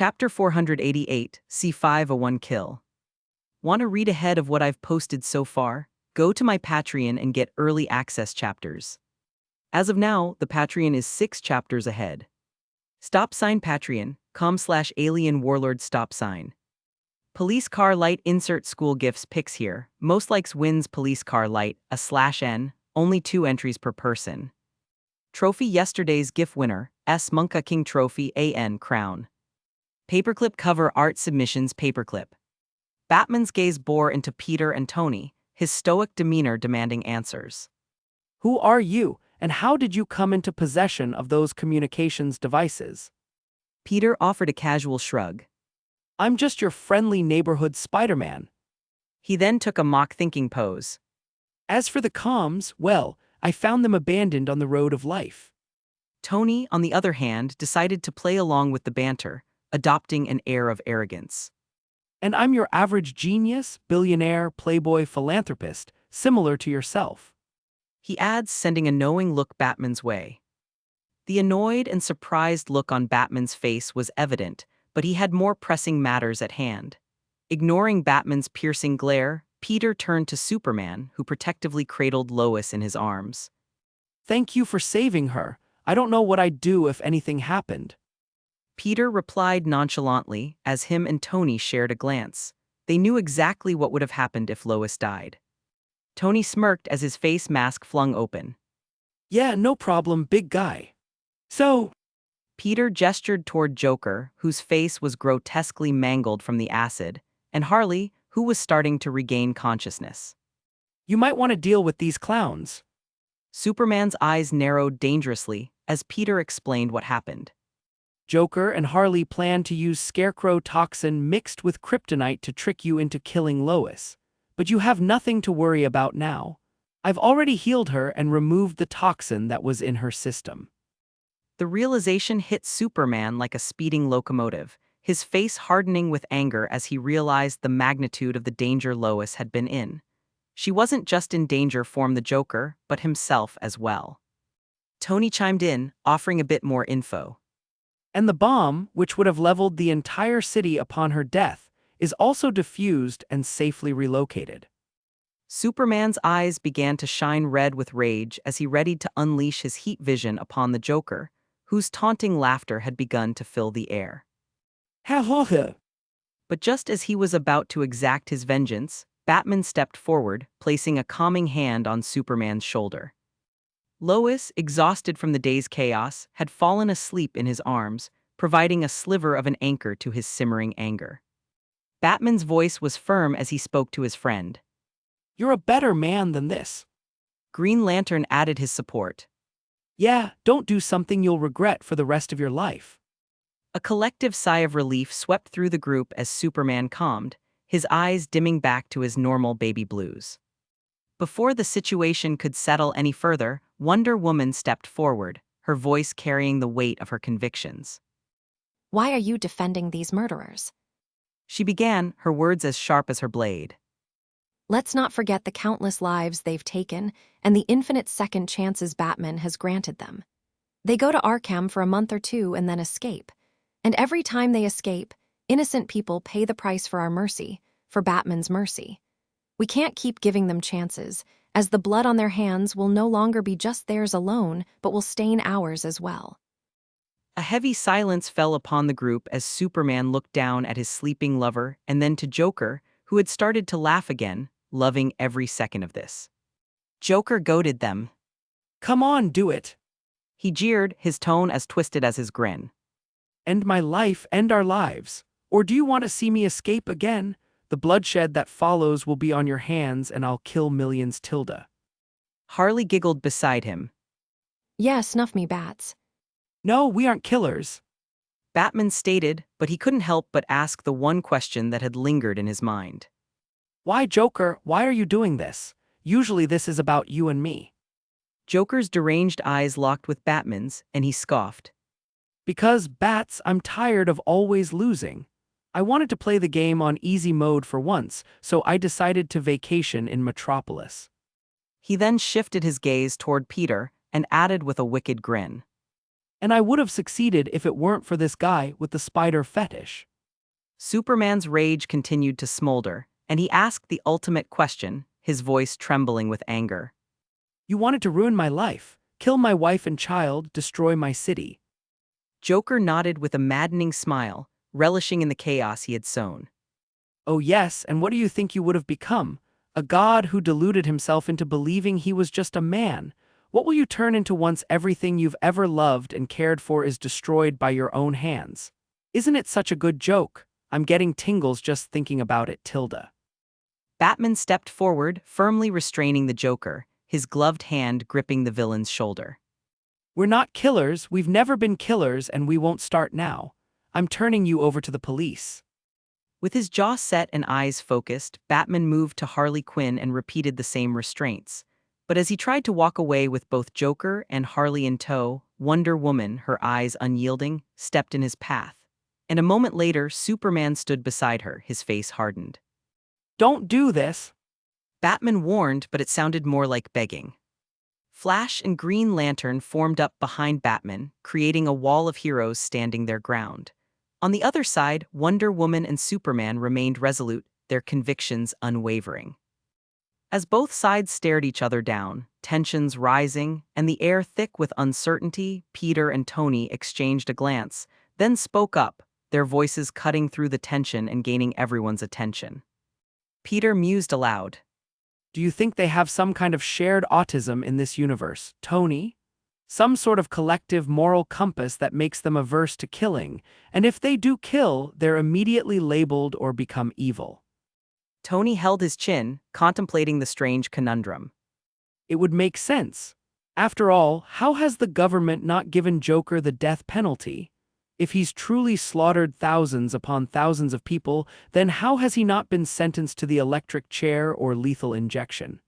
Chapter 488, C501 Kill. Want to read ahead of what I've posted so far? Go to my Patreon and get early access chapters. As of now, the Patreon is 6 chapters ahead. Stop sign Patreon.com/alien warlord stop sign. Police car light insert school gifts pics here. Most likes wins police car light, /n, only 2 entries per person. Trophy yesterday's GIF winner, S Monka King Trophy AN Crown. Paperclip cover art submissions paperclip. Batman's gaze bore into Peter and Tony, his stoic demeanor demanding answers. Who are you, and how did you come into possession of those communications devices? Peter offered a casual shrug. I'm just your friendly neighborhood Spider-Man. He then took a mock thinking pose. As for the comms, well, I found them abandoned on the road of life. Tony, on the other hand, decided to play along with the banter, adopting an air of arrogance. And I'm your average genius, billionaire, playboy, philanthropist, similar to yourself. He adds, sending a knowing look Batman's way. The annoyed and surprised look on Batman's face was evident, but he had more pressing matters at hand. Ignoring Batman's piercing glare, Peter turned to Superman, who protectively cradled Lois in his arms. Thank you for saving her. I don't know what I'd do if anything happened. Peter replied nonchalantly, as him and Tony shared a glance. They knew exactly what would have happened if Lois died. Tony smirked as his face mask flung open. Yeah, no problem, big guy. So, Peter gestured toward Joker, whose face was grotesquely mangled from the acid, and Harley, who was starting to regain consciousness. you might want to deal with these clowns. Superman's eyes narrowed dangerously as Peter explained what happened. Joker and Harley plan to use scarecrow toxin mixed with kryptonite to trick you into killing Lois. But you have nothing to worry about now. I've already healed her and removed the toxin that was in her system. The realization hit Superman like a speeding locomotive, his face hardening with anger as he realized the magnitude of the danger Lois had been in. She wasn't just in danger from the Joker, but himself as well. Tony chimed in, offering a bit more info. And the bomb, which would have leveled the entire city upon her death, is also defused and safely relocated. Superman's eyes began to shine red with rage as he readied to unleash his heat vision upon the Joker, whose taunting laughter had begun to fill the air. Ha ha ha! But just as he was about to exact his vengeance, Batman stepped forward, placing a calming hand on Superman's shoulder. Lois, exhausted from the day's chaos, had fallen asleep in his arms, providing a sliver of an anchor to his simmering anger. Batman's voice was firm as he spoke to his friend. You're a better man than this. Green Lantern added his support. Yeah, don't do something you'll regret for the rest of your life. A collective sigh of relief swept through the group as Superman calmed, his eyes dimming back to his normal baby blues. Before the situation could settle any further, Wonder Woman stepped forward, her voice carrying the weight of her convictions. Why are you defending these murderers? She began, her words as sharp as her blade. Let's not forget the countless lives they've taken and the infinite second chances Batman has granted them. They go to Arkham for a month or two and then escape. And every time they escape, innocent people pay the price for our mercy, for Batman's mercy. We can't keep giving them chances, as the blood on their hands will no longer be just theirs alone, but will stain ours as well. A heavy silence fell upon the group as Superman looked down at his sleeping lover and then to Joker, who had started to laugh again, loving every second of this. Joker goaded them. Come on, do it. He jeered, his tone as twisted as his grin. End my life, end our lives. Or do you want to see me escape again? The bloodshed that follows will be on your hands and I'll kill millions tilde. Harley giggled beside him. Yeah, snuff me, bats. No, we aren't killers. Batman stated, but he couldn't help but ask the one question that had lingered in his mind. Why, Joker, why are you doing this? Usually this is about you and me. Joker's deranged eyes locked with Batman's, and he scoffed. Because, Bats, I'm tired of always losing. I wanted to play the game on easy mode for once, so I decided to vacation in Metropolis. He then shifted his gaze toward Peter and added with a wicked grin. And I would have succeeded if it weren't for this guy with the spider fetish. Superman's rage continued to smolder, and he asked the ultimate question, his voice trembling with anger. You wanted to ruin my life, kill my wife and child, destroy my city. Joker nodded with a maddening smile, relishing in the chaos he had sown. Oh yes, and what do you think you would have become? A god who deluded himself into believing he was just a man. What will you turn into once everything you've ever loved and cared for is destroyed by your own hands? Isn't it such a good joke? I'm getting tingles just thinking about it, Tilda. Batman stepped forward, firmly restraining the Joker, his gloved hand gripping the villain's shoulder. We're not killers, we've never been killers, and we won't start now. I'm turning you over to the police. With his jaw set and eyes focused, Batman moved to Harley Quinn and repeated the same restraints. But as he tried to walk away with both Joker and Harley in tow, Wonder Woman, her eyes unyielding, stepped in his path. And a moment later, Superman stood beside her, his face hardened. Don't do this. Batman warned, but it sounded more like begging. Flash and Green Lantern formed up behind Batman, creating a wall of heroes standing their ground. On the other side, Wonder Woman and Superman remained resolute, their convictions unwavering. As both sides stared each other down, tensions rising, and the air thick with uncertainty, Peter and Tony exchanged a glance, then spoke up, their voices cutting through the tension and gaining everyone's attention. Peter mused aloud. Do you think they have some kind of shared autism in this universe, Tony? Some sort of collective moral compass that makes them averse to killing, and if they do kill, they're immediately labeled or become evil. Tony held his chin, contemplating the strange conundrum. It would make sense. After all, how has the government not given Joker the death penalty? If he's truly slaughtered thousands upon thousands of people, then how has he not been sentenced to the electric chair or lethal injection?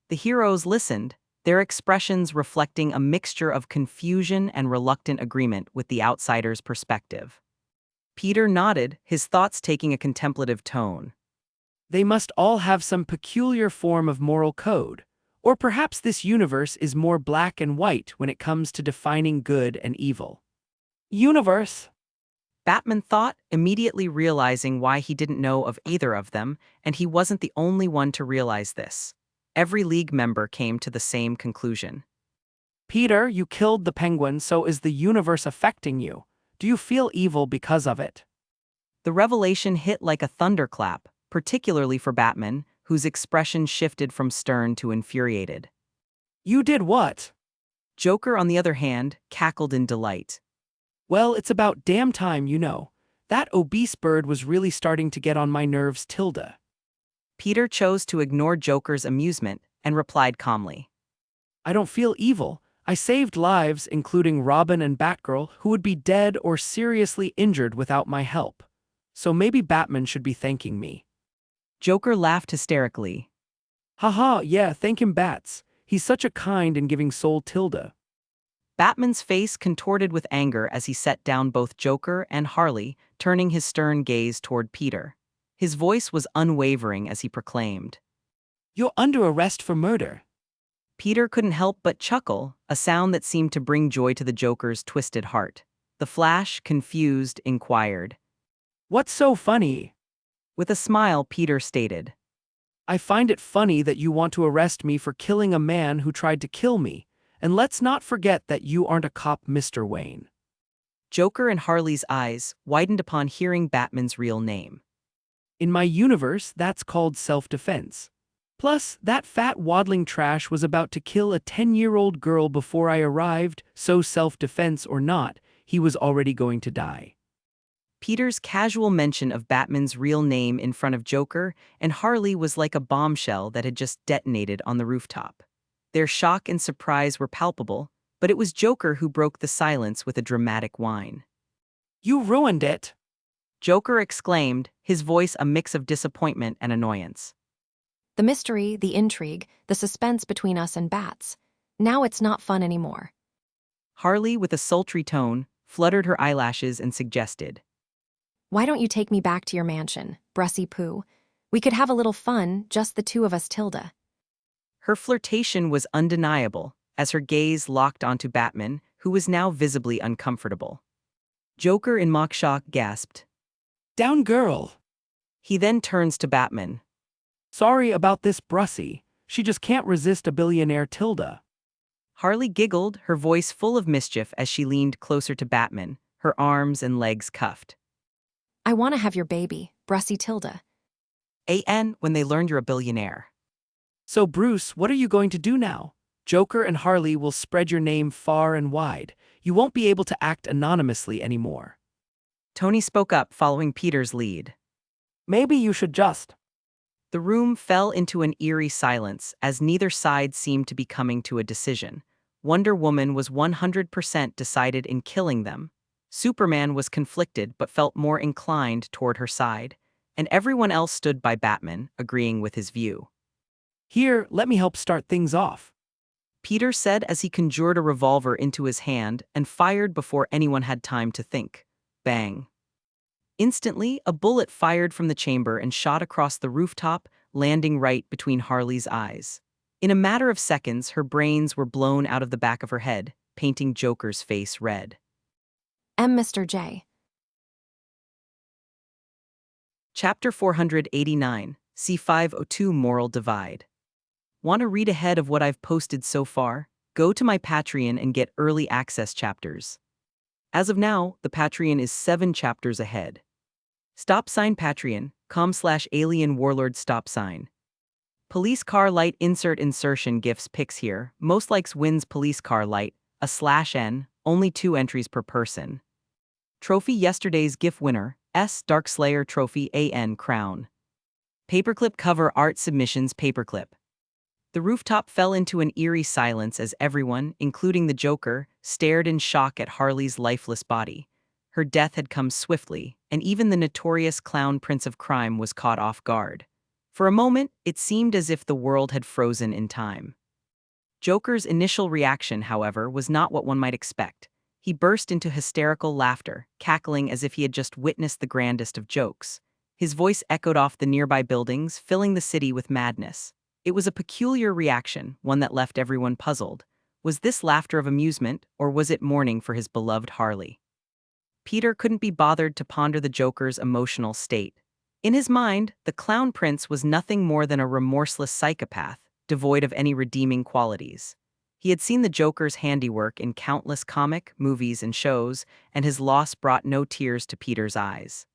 The heroes listened, their expressions reflecting a mixture of confusion and reluctant agreement with the outsider's perspective. Peter nodded, his thoughts taking a contemplative tone. They must all have some peculiar form of moral code. Or perhaps this universe is more black and white when it comes to defining good and evil. Universe. Batman thought, immediately realizing why he didn't know of either of them, and he wasn't the only one to realize this. Every League member came to the same conclusion. Peter, you killed the Penguin, so is the universe affecting you? Do you feel evil because of it? The revelation hit like a thunderclap, particularly for Batman, whose expression shifted from stern to infuriated. You did what? Joker, on the other hand, cackled in delight. Well, it's about damn time, you know. That obese bird was really starting to get on my nerves, Tilda. Peter chose to ignore Joker's amusement and replied calmly. I don't feel evil. I saved lives, including Robin and Batgirl, who would be dead or seriously injured without my help. So maybe Batman should be thanking me. Joker laughed hysterically. Haha, yeah, thank him, Bats. He's such a kind and giving soul, Tilda. Batman's face contorted with anger as he set down both Joker and Harley, turning his stern gaze toward Peter. His voice was unwavering as he proclaimed. You're under arrest for murder. Peter couldn't help but chuckle, a sound that seemed to bring joy to the Joker's twisted heart. The Flash, confused, inquired. What's so funny? With a smile, Peter stated. I find it funny that you want to arrest me for killing a man who tried to kill me. And let's not forget that you aren't a cop, Mr. Wayne. Joker and Harley's eyes widened upon hearing Batman's real name. In my universe, that's called self-defense. Plus, that fat waddling trash was about to kill a 10-year-old girl before I arrived, so self-defense or not, he was already going to die. Peter's casual mention of Batman's real name in front of Joker and Harley was like a bombshell that had just detonated on the rooftop. Their shock and surprise were palpable, but it was Joker who broke the silence with a dramatic whine. You ruined it! Joker exclaimed, his voice a mix of disappointment and annoyance. The mystery, the intrigue, the suspense between us and Bats. Now it's not fun anymore. Harley, with a sultry tone, fluttered her eyelashes and suggested. Why don't you take me back to your mansion, Brussy Poo? We could have a little fun, just the two of us, Tilda. Her flirtation was undeniable, as her gaze locked onto Batman, who was now visibly uncomfortable. Joker, in mock shock, gasped. Down, girl. He then turns to Batman. Sorry about this, Brussy. She just can't resist a billionaire Tilda. Harley giggled, her voice full of mischief as she leaned closer to Batman, her arms and legs cuffed. I want to have your baby, Brussy Tilda. When they learned you're a billionaire. So Bruce, what are you going to do now? Joker and Harley will spread your name far and wide. You won't be able to act anonymously anymore. Tony spoke up, following Peter's lead. Maybe you should just. The room fell into an eerie silence as neither side seemed to be coming to a decision. Wonder Woman was 100% decided in killing them. Superman was conflicted but felt more inclined toward her side, and everyone else stood by Batman, agreeing with his view. Here, let me help start things off. Peter said as he conjured a revolver into his hand and fired before anyone had time to think. Bang. Instantly, a bullet fired from the chamber and shot across the rooftop, landing right between Harley's eyes. In a matter of seconds, her brains were blown out of the back of her head, painting Joker's face red. Mr. J. Chapter 489, C502 Moral Divide. Want to read ahead of what I've posted so far? Go to my Patreon and get early access chapters. As of now, the Patreon is 7 chapters ahead. Patreon.com/alien warlord stop sign. Police car light insertion gifts pics here. Most likes wins police car light, /N, only 2 entries per person. Trophy yesterday's GIF winner, Dark Slayer Trophy AN Crown. Paperclip cover art submissions paperclip. The rooftop fell into an eerie silence as everyone, including the Joker, stared in shock at Harley's lifeless body. Her death had come swiftly, and even the notorious clown prince of crime was caught off guard. For a moment, it seemed as if the world had frozen in time. Joker's initial reaction, however, was not what one might expect. He burst into hysterical laughter, cackling as if he had just witnessed the grandest of jokes. His voice echoed off the nearby buildings, filling the city with madness. It was a peculiar reaction, one that left everyone puzzled. Was this laughter of amusement, or was it mourning for his beloved Harley? Peter couldn't be bothered to ponder the Joker's emotional state. In his mind, the Clown Prince was nothing more than a remorseless psychopath, devoid of any redeeming qualities. He had seen the Joker's handiwork in countless comic, movies, and shows, and his loss brought no tears to Peter's eyes.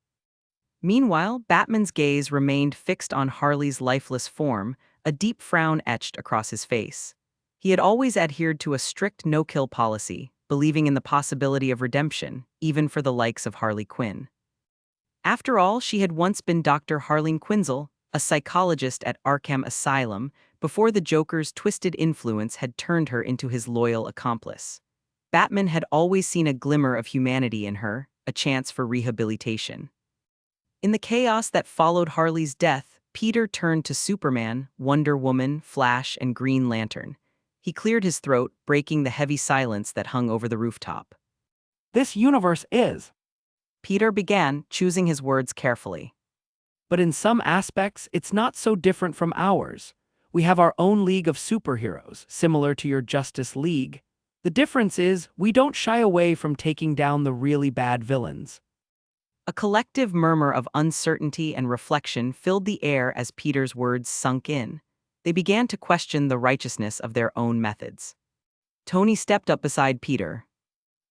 Meanwhile, Batman's gaze remained fixed on Harley's lifeless form, a deep frown etched across his face. He had always adhered to a strict no-kill policy, believing in the possibility of redemption, even for the likes of Harley Quinn. After all, she had once been Dr. Harleen Quinzel, a psychologist at Arkham Asylum, before the Joker's twisted influence had turned her into his loyal accomplice. Batman had always seen a glimmer of humanity in her, a chance for rehabilitation. In the chaos that followed Harley's death, Peter turned to Superman, Wonder Woman, Flash, and Green Lantern. He cleared his throat, breaking the heavy silence that hung over the rooftop. This universe is. Peter began, choosing his words carefully. But in some aspects, it's not so different from ours. We have our own league of superheroes, similar to your Justice League. The difference is, we don't shy away from taking down the really bad villains. A collective murmur of uncertainty and reflection filled the air as Peter's words sunk in. They began to question the righteousness of their own methods. Tony stepped up beside Peter.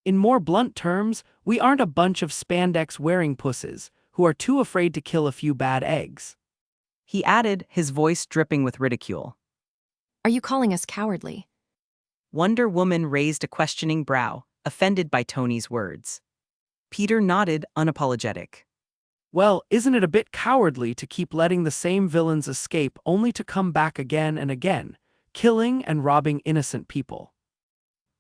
In more blunt terms, we aren't a bunch of spandex-wearing pusses who are too afraid to kill a few bad eggs. He added, his voice dripping with ridicule. Are you calling us cowardly? Wonder Woman raised a questioning brow, offended by Tony's words. Peter nodded, unapologetic. Well, isn't it a bit cowardly to keep letting the same villains escape only to come back again and again, killing and robbing innocent people?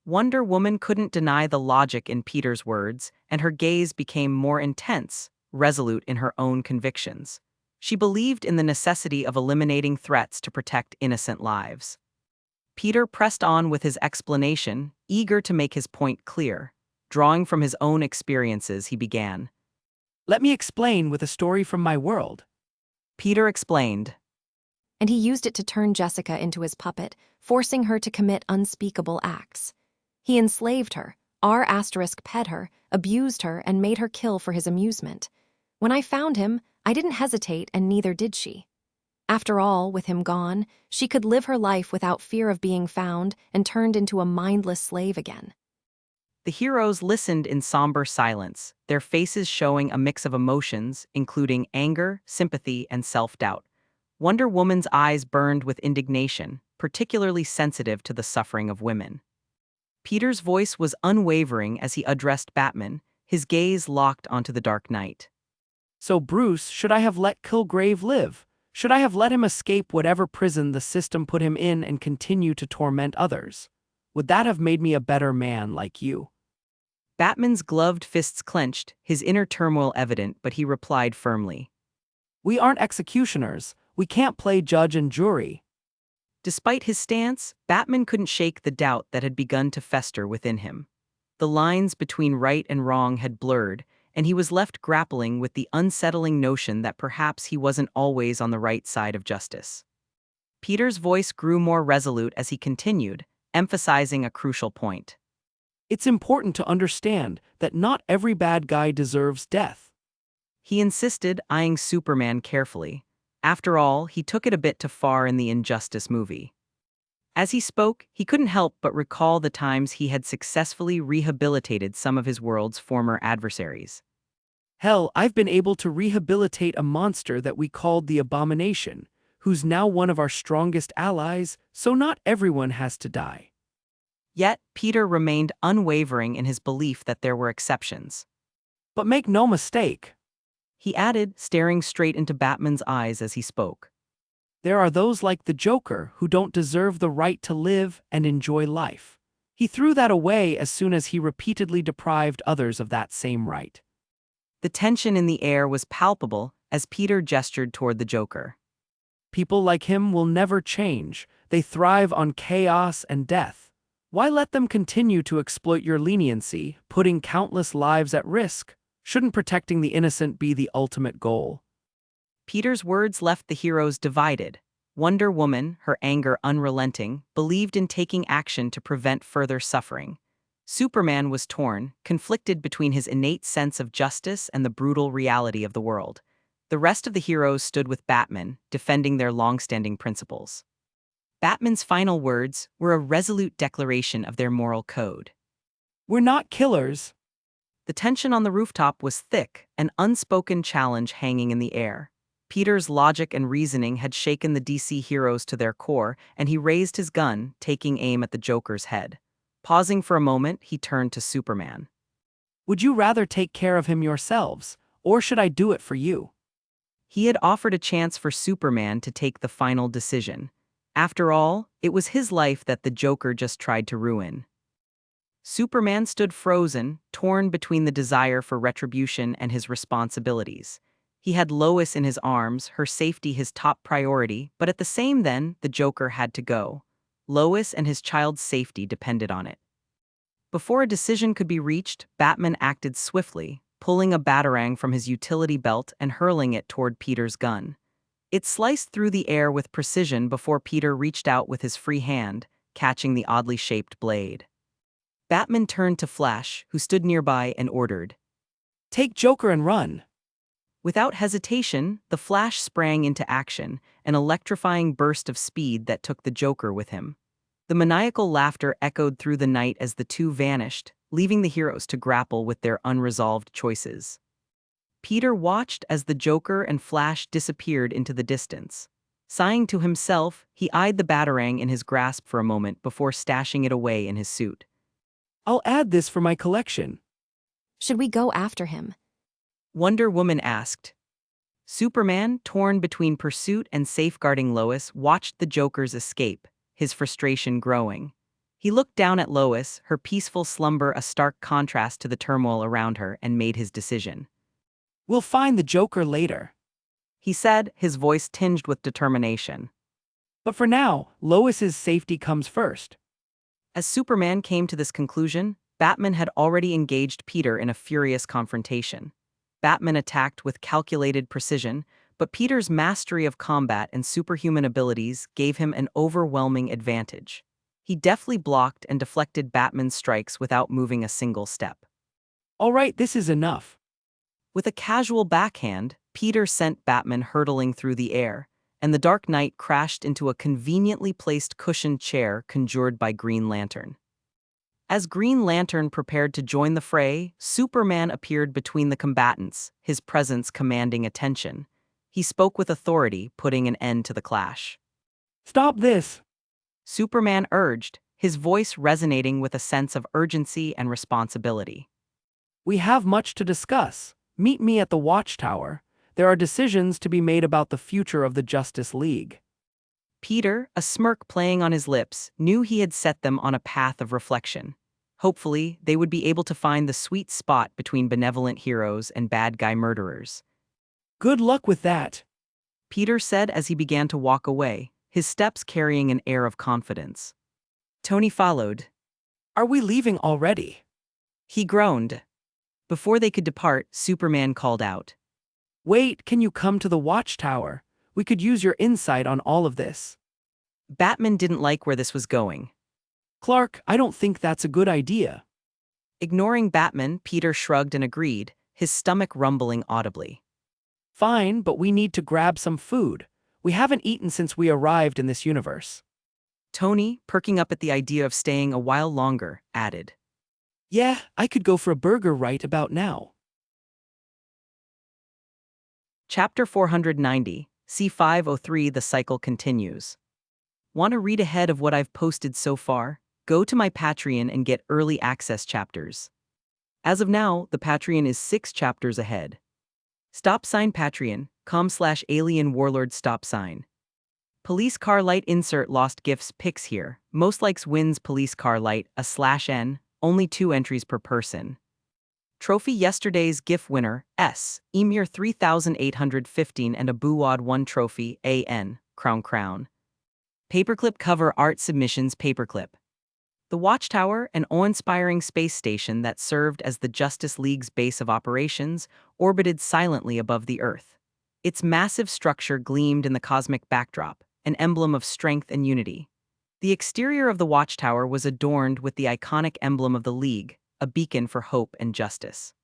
Wonder Woman couldn't deny the logic in Peter's words, and her gaze became more intense, resolute in her own convictions. She believed in the necessity of eliminating threats to protect innocent lives. Peter pressed on with his explanation, eager to make his point clear. Drawing from his own experiences, he began. Let me explain with a story from my world. Peter explained. and he used it to turn Jessica into his puppet, forcing her to commit unspeakable acts. He enslaved her, R*ped her, abused her, and made her kill for his amusement. When I found him, I didn't hesitate, and neither did she. After all, with him gone, she could live her life without fear of being found and turned into a mindless slave again. The heroes listened in somber silence, their faces showing a mix of emotions, including anger, sympathy, and self-doubt. Wonder Woman's eyes burned with indignation, particularly sensitive to the suffering of women. Peter's voice was unwavering as he addressed Batman, his gaze locked onto the dark night. So Bruce, should I have let Kilgrave live? Should I have let him escape whatever prison the system put him in and continue to torment others? Would that have made me a better man like you? Batman's gloved fists clenched, his inner turmoil evident, but he replied firmly. We aren't executioners. We can't play judge and jury. Despite his stance, Batman couldn't shake the doubt that had begun to fester within him. The lines between right and wrong had blurred, and he was left grappling with the unsettling notion that perhaps he wasn't always on the right side of justice. Peter's voice grew more resolute as he continued, emphasizing a crucial point. It's important to understand that not every bad guy deserves death. He insisted, eyeing Superman carefully. After all, he took it a bit too far in the Injustice movie. As he spoke, he couldn't help but recall the times he had successfully rehabilitated some of his world's former adversaries. Hell, I've been able to rehabilitate a monster that we called the Abomination, who's now one of our strongest allies, so not everyone has to die. Yet, Peter remained unwavering in his belief that there were exceptions. But make no mistake, He added, staring straight into Batman's eyes as he spoke. there are those like the Joker who don't deserve the right to live and enjoy life. He threw that away as soon as he repeatedly deprived others of that same right. The tension in the air was palpable as Peter gestured toward the Joker. People like him will never change. They thrive on chaos and death. Why let them continue to exploit your leniency, putting countless lives at risk? Shouldn't protecting the innocent be the ultimate goal? Peter's words left the heroes divided. Wonder Woman, her anger unrelenting, believed in taking action to prevent further suffering. Superman was torn, conflicted between his innate sense of justice and the brutal reality of the world. The rest of the heroes stood with Batman, defending their long-standing principles. Batman's final words were a resolute declaration of their moral code. We're not killers. The tension on the rooftop was thick, an unspoken challenge hanging in the air. Peter's logic and reasoning had shaken the DC heroes to their core, and he raised his gun, taking aim at the Joker's head. Pausing for a moment, he turned to Superman. Would you rather take care of him yourselves, or should I do it for you? He had offered a chance for Superman to take the final decision. After all, it was his life that the Joker just tried to ruin. Superman stood frozen, torn between the desire for retribution and his responsibilities. He had Lois in his arms, her safety his top priority, but at the same then, the Joker had to go. Lois and his child's safety depended on it. Before a decision could be reached, Batman acted swiftly, pulling a batarang from his utility belt and hurling it toward Peter's gun. It sliced through the air with precision before Peter reached out with his free hand, catching the oddly shaped blade. Batman turned to Flash, who stood nearby, and ordered. Take Joker and run. Without hesitation, the Flash sprang into action, an electrifying burst of speed that took the Joker with him. The maniacal laughter echoed through the night as the two vanished, leaving the heroes to grapple with their unresolved choices. Peter watched as the Joker and Flash disappeared into the distance. Sighing to himself, he eyed the batarang in his grasp for a moment before stashing it away in his suit. I'll add this for my collection. Should we go after him? Wonder Woman asked. Superman, torn between pursuit and safeguarding Lois, watched the Joker's escape, his frustration growing. He looked down at Lois, her peaceful slumber a stark contrast to the turmoil around her, and made his decision. We'll find the Joker later. He said, his voice tinged with determination. But for now, Lois's safety comes first. As Superman came to this conclusion, Batman had already engaged Peter in a furious confrontation. Batman attacked with calculated precision, but Peter's mastery of combat and superhuman abilities gave him an overwhelming advantage. He deftly blocked and deflected Batman's strikes without moving a single step. All right, this is enough. With a casual backhand, Peter sent Batman hurtling through the air, and the Dark Knight crashed into a conveniently placed cushioned chair conjured by Green Lantern. As Green Lantern prepared to join the fray, Superman appeared between the combatants, his presence commanding attention. He spoke with authority, putting an end to the clash. Stop this! Superman urged, his voice resonating with a sense of urgency and responsibility. We have much to discuss. Meet me at the Watchtower. There are decisions to be made about the future of the Justice League. Peter, a smirk playing on his lips, knew he had set them on a path of reflection. Hopefully, they would be able to find the sweet spot between benevolent heroes and bad guy murderers. Good luck with that. Peter said as he began to walk away, his steps carrying an air of confidence. Tony followed. Are we leaving already? He groaned. Before they could depart, Superman called out. Wait, can you come to the Watchtower? We could use your insight on all of this. Batman didn't like where this was going. Clark, I don't think that's a good idea. Ignoring Batman, Peter shrugged and agreed, his stomach rumbling audibly. Fine, but we need to grab some food. We haven't eaten since we arrived in this universe. Tony, perking up at the idea of staying a while longer, added. Yeah, I could go for a burger right about now. Chapter 490, C503. The cycle continues. Want to read ahead of what I've posted so far? Go to my Patreon and get early access chapters. As of now, the Patreon is 6 chapters ahead. Patreon.com/alien warlord stop sign. Police car light insert lost gifts pics here. Most likes wins police car light /n, only 2 entries per person. Trophy yesterday's GIF winner, S, Emir 3815 and a Buwad 1 trophy, AN, crown. Paperclip cover art submissions paperclip. The Watchtower, an awe-inspiring space station that served as the Justice League's base of operations, orbited silently above the Earth. Its massive structure gleamed in the cosmic backdrop, an emblem of strength and unity. The exterior of the Watchtower was adorned with the iconic emblem of the League, a beacon for hope and justice.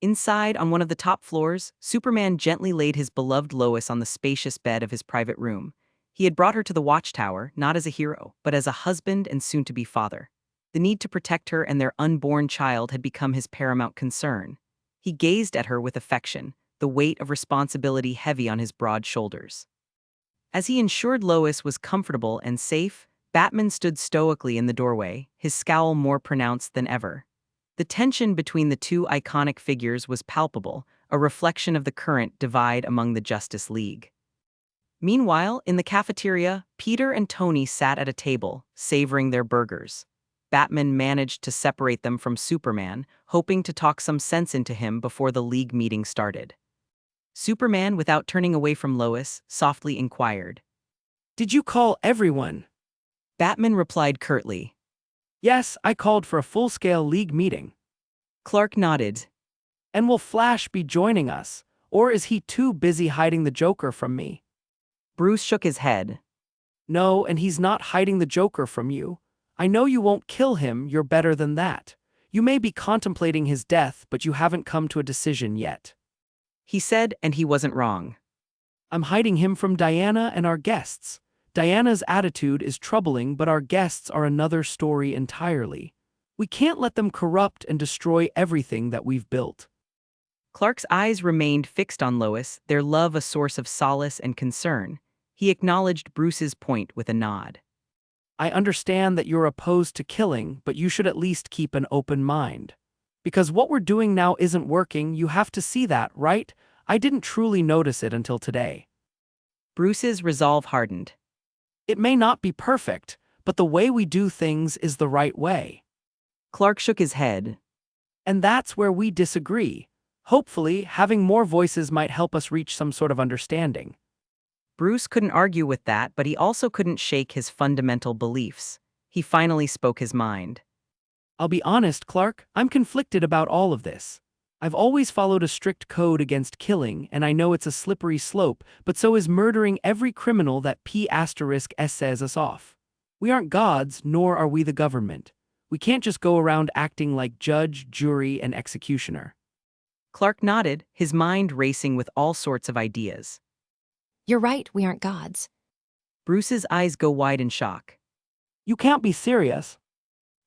Inside, on one of the top floors, Superman gently laid his beloved Lois on the spacious bed of his private room. He had brought her to the Watchtower, not as a hero, but as a husband and soon-to-be father. The need to protect her and their unborn child had become his paramount concern. He gazed at her with affection, the weight of responsibility heavy on his broad shoulders. As he ensured Lois was comfortable and safe, Batman stood stoically in the doorway, his scowl more pronounced than ever. The tension between the two iconic figures was palpable, a reflection of the current divide among the Justice League. Meanwhile, in the cafeteria, Peter and Tony sat at a table, savoring their burgers. Batman managed to separate them from Superman, hoping to talk some sense into him before the League meeting started. Superman, without turning away from Lois, softly inquired. Did you call everyone? Batman replied curtly. Yes, I called for a full-scale League meeting. Clark nodded. And will Flash be joining us, or is he too busy hiding the Joker from me? Bruce shook his head. No, and he's not hiding the Joker from you. I know you won't kill him, you're better than that. You may be contemplating his death, but you haven't come to a decision yet. He said, and he wasn't wrong. I'm hiding him from Diana and our guests. Diana's attitude is troubling, but our guests are another story entirely. We can't let them corrupt and destroy everything that we've built. Clark's eyes remained fixed on Lois, their love a source of solace and concern. He acknowledged Bruce's point with a nod. I understand that you're opposed to killing, but you should at least keep an open mind. Because what we're doing now isn't working, you have to see that, right? I didn't truly notice it until today. Bruce's resolve hardened. It may not be perfect, but the way we do things is the right way. Clark shook his head. And that's where we disagree. Hopefully, having more voices might help us reach some sort of understanding. Bruce couldn't argue with that, but he also couldn't shake his fundamental beliefs. He finally spoke his mind. I'll be honest, Clark, I'm conflicted about all of this. I've always followed a strict code against killing, and I know it's a slippery slope, but so is murdering every criminal that P*S says us off. We aren't gods, nor are we the government. We can't just go around acting like judge, jury, and executioner. Clark nodded, his mind racing with all sorts of ideas. You're right, we aren't gods. Bruce's eyes go wide in shock. You can't be serious.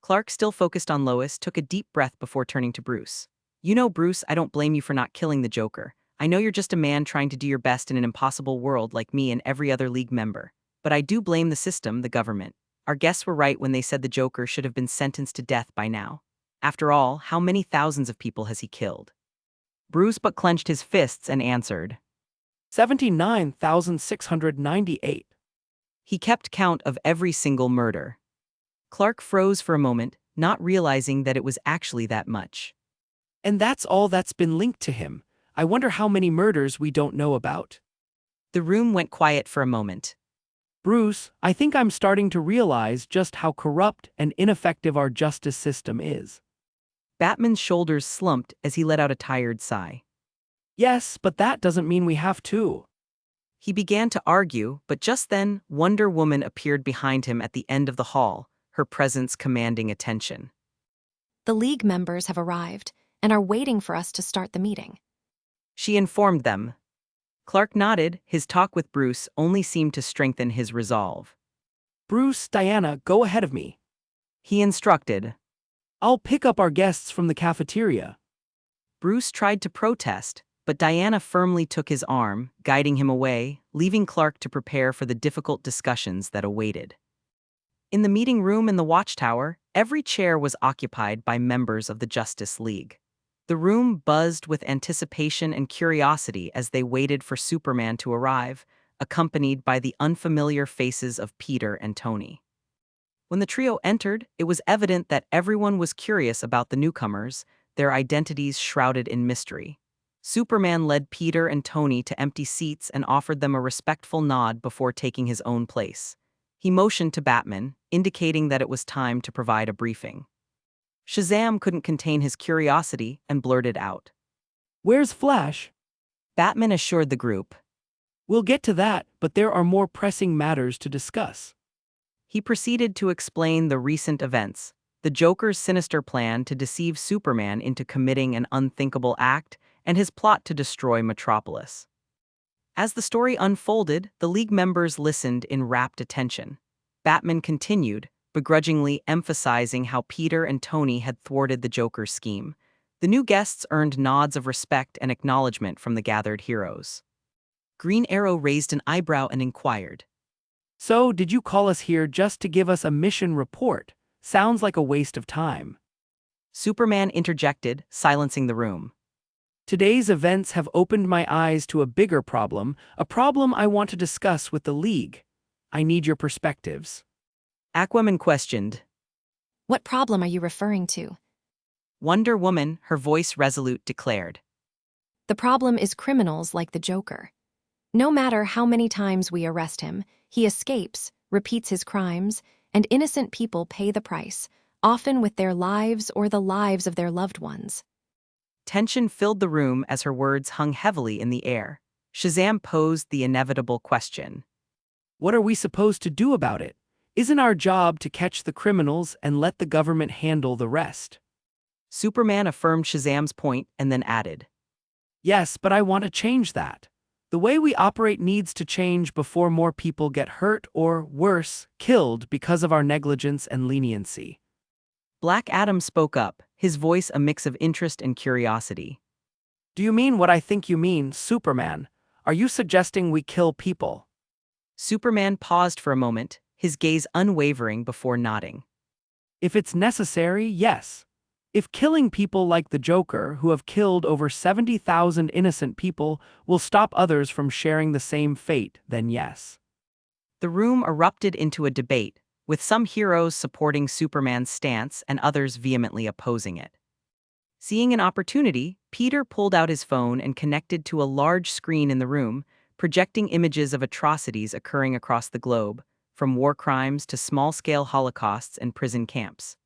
Clark, still focused on Lois, took a deep breath before turning to Bruce. You know, Bruce, I don't blame you for not killing the Joker. I know you're just a man trying to do your best in an impossible world like me and every other League member. But I do blame the system, the government. Our guests were right when they said the Joker should have been sentenced to death by now. After all, how many thousands of people has he killed? Bruce but clenched his fists and answered. 79,698. He kept count of every single murder. Clark froze for a moment, not realizing that it was actually that much. And that's all that's been linked to him. I wonder how many murders we don't know about. The room went quiet for a moment. Bruce, I think I'm starting to realize just how corrupt and ineffective our justice system is. Batman's shoulders slumped as he let out a tired sigh. Yes, but that doesn't mean we have to. He began to argue, but just then, Wonder Woman appeared behind him at the end of the hall, her presence commanding attention. The League members have arrived and are waiting for us to start the meeting. She informed them. Clark nodded, his talk with Bruce only seemed to strengthen his resolve. Bruce, Diana, go ahead of me. He instructed. I'll pick up our guests from the cafeteria. Bruce tried to protest, but Diana firmly took his arm, guiding him away, leaving Clark to prepare for the difficult discussions that awaited. In the meeting room in the watchtower, every chair was occupied by members of the Justice League. The room buzzed with anticipation and curiosity as they waited for Superman to arrive, accompanied by the unfamiliar faces of Peter and Tony. When the trio entered, it was evident that everyone was curious about the newcomers, their identities shrouded in mystery. Superman led Peter and Tony to empty seats and offered them a respectful nod before taking his own place. He motioned to Batman, indicating that it was time to provide a briefing. Shazam couldn't contain his curiosity and blurted out. Where's Flash? Batman assured the group. We'll get to that, but there are more pressing matters to discuss. He proceeded to explain the recent events, the Joker's sinister plan to deceive Superman into committing an unthinkable act, and his plot to destroy Metropolis. As the story unfolded, the League members listened in rapt attention. Batman continued, begrudgingly emphasizing how Peter and Tony had thwarted the Joker's scheme. The new guests earned nods of respect and acknowledgement from the gathered heroes. Green Arrow raised an eyebrow and inquired. So, did you call us here just to give us a mission report? Sounds like a waste of time. Superman interjected, silencing the room. Today's events have opened my eyes to a bigger problem, a problem I want to discuss with the League. I need your perspectives. Aquaman questioned. What problem are you referring to? Wonder Woman, her voice resolute, declared. The problem is criminals like the Joker. No matter how many times we arrest him, he escapes, repeats his crimes, and innocent people pay the price, often with their lives or the lives of their loved ones. Tension filled the room as her words hung heavily in the air. Shazam posed the inevitable question. What are we supposed to do about it? Isn't our job to catch the criminals and let the government handle the rest? Superman affirmed Shazam's point and then added. Yes, but I want to change that. The way we operate needs to change before more people get hurt or, worse, killed because of our negligence and leniency. Black Adam spoke up, his voice a mix of interest and curiosity. Do you mean what I think you mean, Superman? Are you suggesting we kill people? Superman paused for a moment, his gaze unwavering before nodding. If it's necessary, yes. If killing people like the Joker, who have killed over 70,000 innocent people, will stop others from sharing the same fate, then yes. The room erupted into a debate, with some heroes supporting Superman's stance and others vehemently opposing it. Seeing an opportunity, Peter pulled out his phone and connected to a large screen in the room, projecting images of atrocities occurring across the globe, from war crimes to small-scale holocausts and prison camps.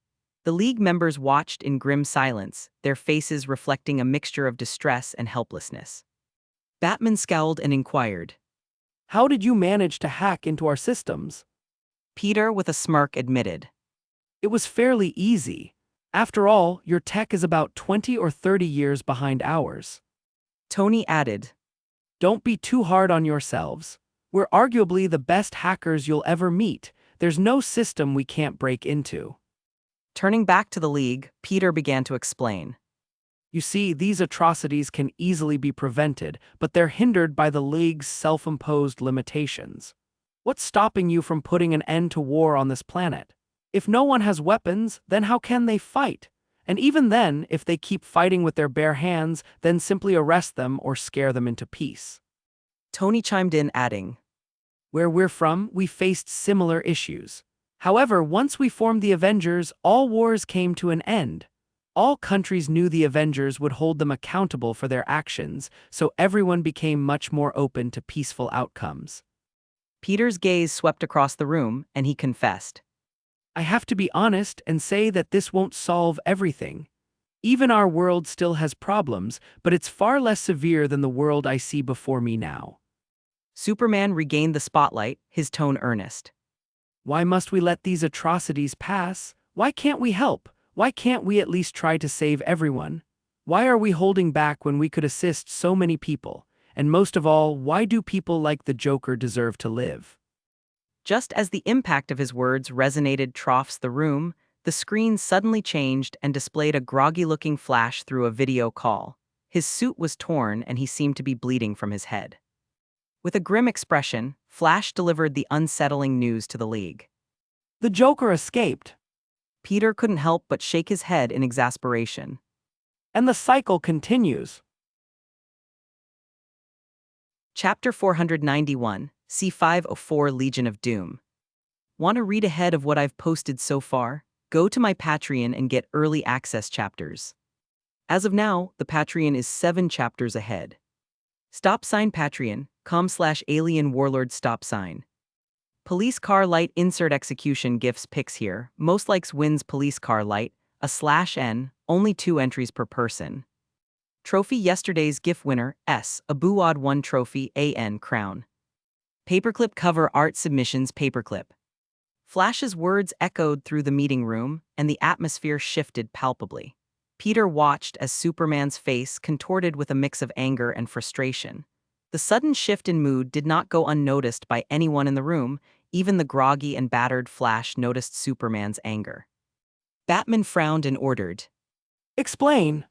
The League members watched in grim silence, their faces reflecting a mixture of distress and helplessness. Batman scowled and inquired. How did you manage to hack into our systems? Peter, with a smirk, admitted. It was fairly easy. After all, your tech is about 20 or 30 years behind ours. Tony added. Don't be too hard on yourselves. We're arguably the best hackers you'll ever meet. There's no system we can't break into. Turning back to the League, Peter began to explain. You see, these atrocities can easily be prevented, but they're hindered by the League's self-imposed limitations. What's stopping you from putting an end to war on this planet? If no one has weapons, then how can they fight? And even then, if they keep fighting with their bare hands, then simply arrest them or scare them into peace. Tony chimed in, adding. Where we're from, we faced similar issues. However, once we formed the Avengers, all wars came to an end. All countries knew the Avengers would hold them accountable for their actions, so everyone became much more open to peaceful outcomes. Peter's gaze swept across the room, and he confessed. I have to be honest and say that this won't solve everything. Even our world still has problems, but it's far less severe than the world I see before me now. Superman regained the spotlight, his tone earnest. Why must we let these atrocities pass? Why can't we help? Why can't we at least try to save everyone? Why are we holding back when we could assist so many people? And most of all, why do people like the Joker deserve to live? Just as the impact of his words resonated troughs the room, the screen suddenly changed and displayed a groggy-looking Flash through a video call. His suit was torn and he seemed to be bleeding from his head. With a grim expression, Flash delivered the unsettling news to the League. The Joker escaped. Peter couldn't help but shake his head in exasperation. And the cycle continues. Chapter 491, C504 Legion of Doom. Want to read ahead of what I've posted so far? Go to my Patreon and get early access chapters. As of now, the Patreon is 7 chapters ahead. Patreon.com/alien warlord stop sign. Police car light insert execution gifts pics here. Most likes wins police car light, a /N, only 2 entries per person. Trophy yesterday's GIF winner, S, a Buwad 1 trophy, AN crown. Paperclip cover art submissions paperclip. Flash's words echoed through the meeting room, and the atmosphere shifted palpably. Peter watched as Superman's face contorted with a mix of anger and frustration. The sudden shift in mood did not go unnoticed by anyone in the room. Even the groggy and battered Flash noticed Superman's anger. Batman frowned and ordered. Explain.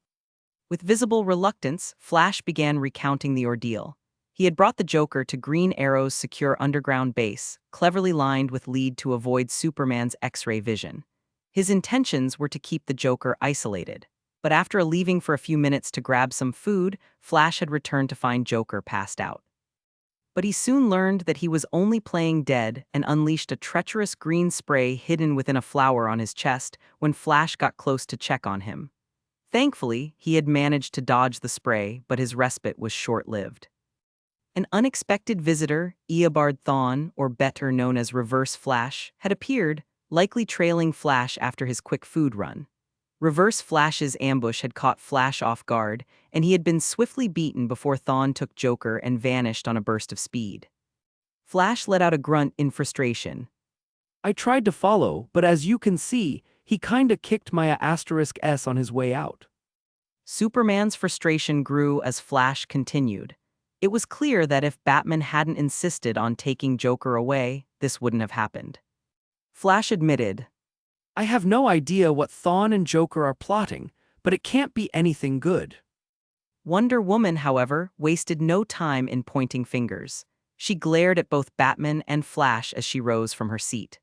With visible reluctance, Flash began recounting the ordeal. He had brought the Joker to Green Arrow's secure underground base, cleverly lined with lead to avoid Superman's X-ray vision. His intentions were to keep the Joker isolated. But after leaving for a few minutes to grab some food, Flash had returned to find Joker passed out. But he soon learned that he was only playing dead and unleashed a treacherous green spray hidden within a flower on his chest when Flash got close to check on him. Thankfully, he had managed to dodge the spray, but his respite was short-lived. An unexpected visitor, Eobard Thawne, or better known as Reverse Flash, had appeared, likely trailing Flash after his quick food run. Reverse Flash's ambush had caught Flash off guard, and he had been swiftly beaten before Thawne took Joker and vanished on a burst of speed. Flash let out a grunt in frustration. I tried to follow, but as you can see, he kinda kicked my *S on his way out. Superman's frustration grew as Flash continued. It was clear that if Batman hadn't insisted on taking Joker away, this wouldn't have happened. Flash admitted, I have no idea what Thawne and Joker are plotting, but it can't be anything good. Wonder Woman, however, wasted no time in pointing fingers. She glared at both Batman and Flash as she rose from her seat.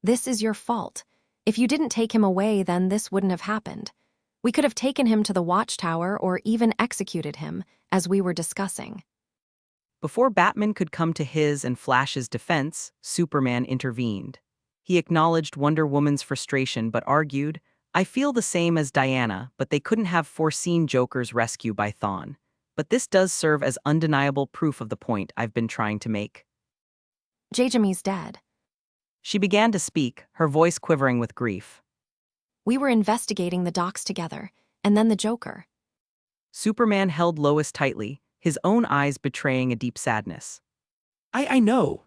This is your fault. If you didn't take him away, then this wouldn't have happened. We could have taken him to the Watchtower or even executed him, as we were discussing. Before Batman could come to his and Flash's defense, Superman intervened. He acknowledged Wonder Woman's frustration but argued, I feel the same as Diana, but they couldn't have foreseen Joker's rescue by Thawne. But this does serve as undeniable proof of the point I've been trying to make. Jajami's dead. She began to speak, her voice quivering with grief. We were investigating the docs together, and then the Joker. Superman held Lois tightly, his own eyes betraying a deep sadness. I know.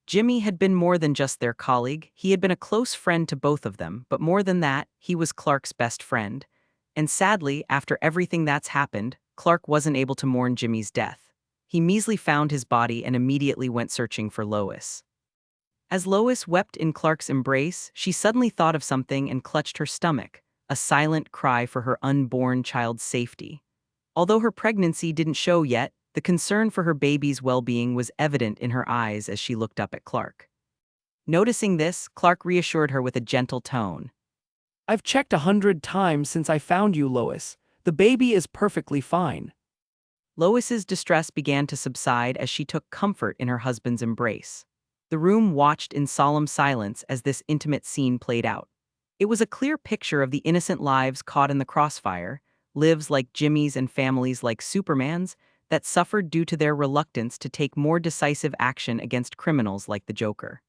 Jimmy had been more than just their colleague, he had been a close friend to both of them, but more than that, he was Clark's best friend. And sadly, after everything that's happened, Clark wasn't able to mourn Jimmy's death. He measly found his body and immediately went searching for Lois. As Lois wept in Clark's embrace, she suddenly thought of something and clutched her stomach, a silent cry for her unborn child's safety. Although her pregnancy didn't show yet, the concern for her baby's well-being was evident in her eyes as she looked up at Clark. Noticing this, Clark reassured her with a gentle tone. I've checked 100 times since I found you, Lois. The baby is perfectly fine. Lois's distress began to subside as she took comfort in her husband's embrace. The room watched in solemn silence as this intimate scene played out. It was a clear picture of the innocent lives caught in the crossfire, lives like Jimmy's and families like Superman's, that suffered due to their reluctance to take more decisive action against criminals like the Joker.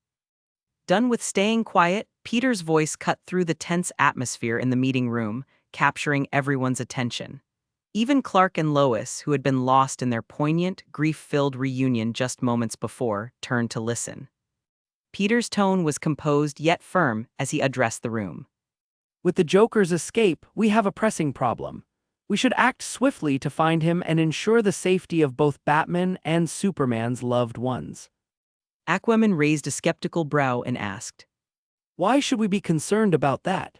Done with staying quiet, Peter's voice cut through the tense atmosphere in the meeting room, capturing everyone's attention. Even Clark and Lois, who had been lost in their poignant, grief-filled reunion just moments before, turned to listen. Peter's tone was composed yet firm as he addressed the room. With the Joker's escape, we have a pressing problem. We should act swiftly to find him and ensure the safety of both Batman and Superman's loved ones. Aquaman raised a skeptical brow and asked. Why should we be concerned about that?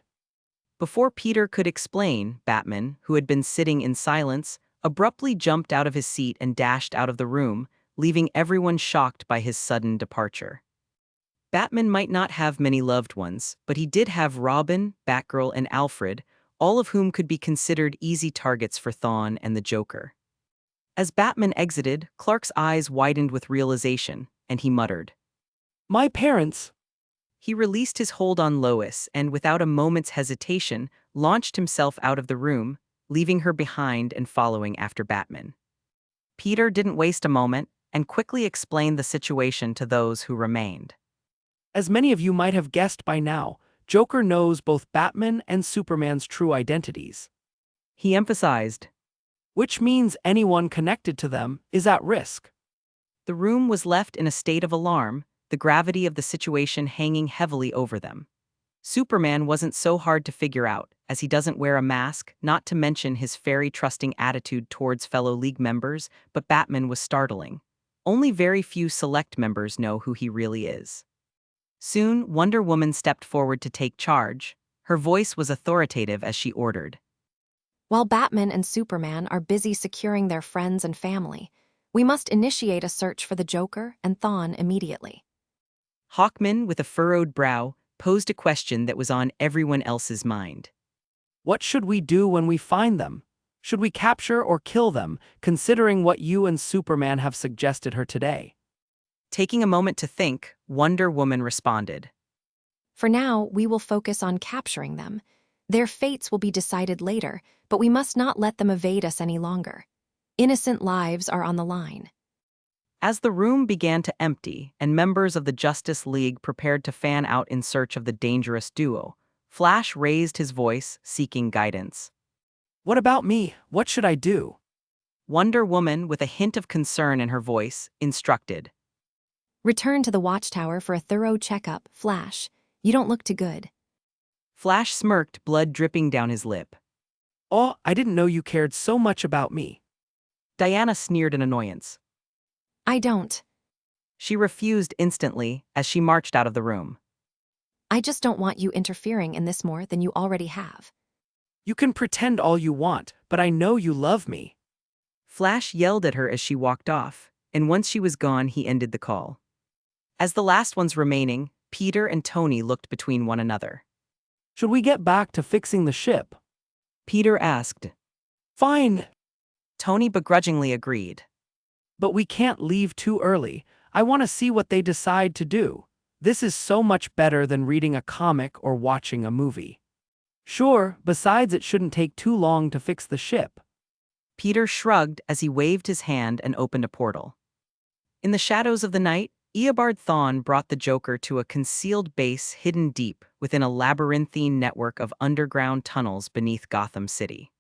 Before Peter could explain, Batman, who had been sitting in silence, abruptly jumped out of his seat and dashed out of the room, leaving everyone shocked by his sudden departure. Batman might not have many loved ones, but he did have Robin, Batgirl, and Alfred, all of whom could be considered easy targets for Thawne and the Joker. As Batman exited, Clark's eyes widened with realization, and he muttered. My parents. He released his hold on Lois and, without a moment's hesitation, launched himself out of the room, leaving her behind and following after Batman. Peter didn't waste a moment and quickly explained the situation to those who remained. As many of you might have guessed by now, Joker knows both Batman and Superman's true identities. He emphasized. Which means anyone connected to them is at risk. The room was left in a state of alarm, the gravity of the situation hanging heavily over them. Superman wasn't so hard to figure out, as he doesn't wear a mask, not to mention his fairy-trusting attitude towards fellow League members, but Batman was startling. Only very few select members know who he really is. Soon, Wonder Woman stepped forward to take charge. Her voice was authoritative as she ordered. While Batman and Superman are busy securing their friends and family, we must initiate a search for the Joker and Thawne immediately. Hawkman, with a furrowed brow, posed a question that was on everyone else's mind. What should we do when we find them? Should we capture or kill them, considering what you and Superman have suggested her today? Taking a moment to think, Wonder Woman responded. For now, we will focus on capturing them. Their fates will be decided later, but we must not let them evade us any longer. Innocent lives are on the line. As the room began to empty and members of the Justice League prepared to fan out in search of the dangerous duo, Flash raised his voice, seeking guidance. What about me? What should I do? Wonder Woman, with a hint of concern in her voice, instructed. Return to the watchtower for a thorough checkup, Flash. You don't look too good. Flash smirked, blood dripping down his lip. Oh, I didn't know you cared so much about me. Diana sneered in annoyance. I don't. She refused instantly as she marched out of the room. I just don't want you interfering in this more than you already have. You can pretend all you want, but I know you love me. Flash yelled at her as she walked off, and once she was gone, he ended the call. As the last ones remaining, Peter and Tony looked between one another. Should we get back to fixing the ship? Peter asked. Fine. Tony begrudgingly agreed. But we can't leave too early. I want to see what they decide to do. This is so much better than reading a comic or watching a movie. Sure, besides it shouldn't take too long to fix the ship. Peter shrugged as he waved his hand and opened a portal. In the shadows of the night, Eobard Thawne brought the Joker to a concealed base hidden deep within a labyrinthine network of underground tunnels beneath Gotham City.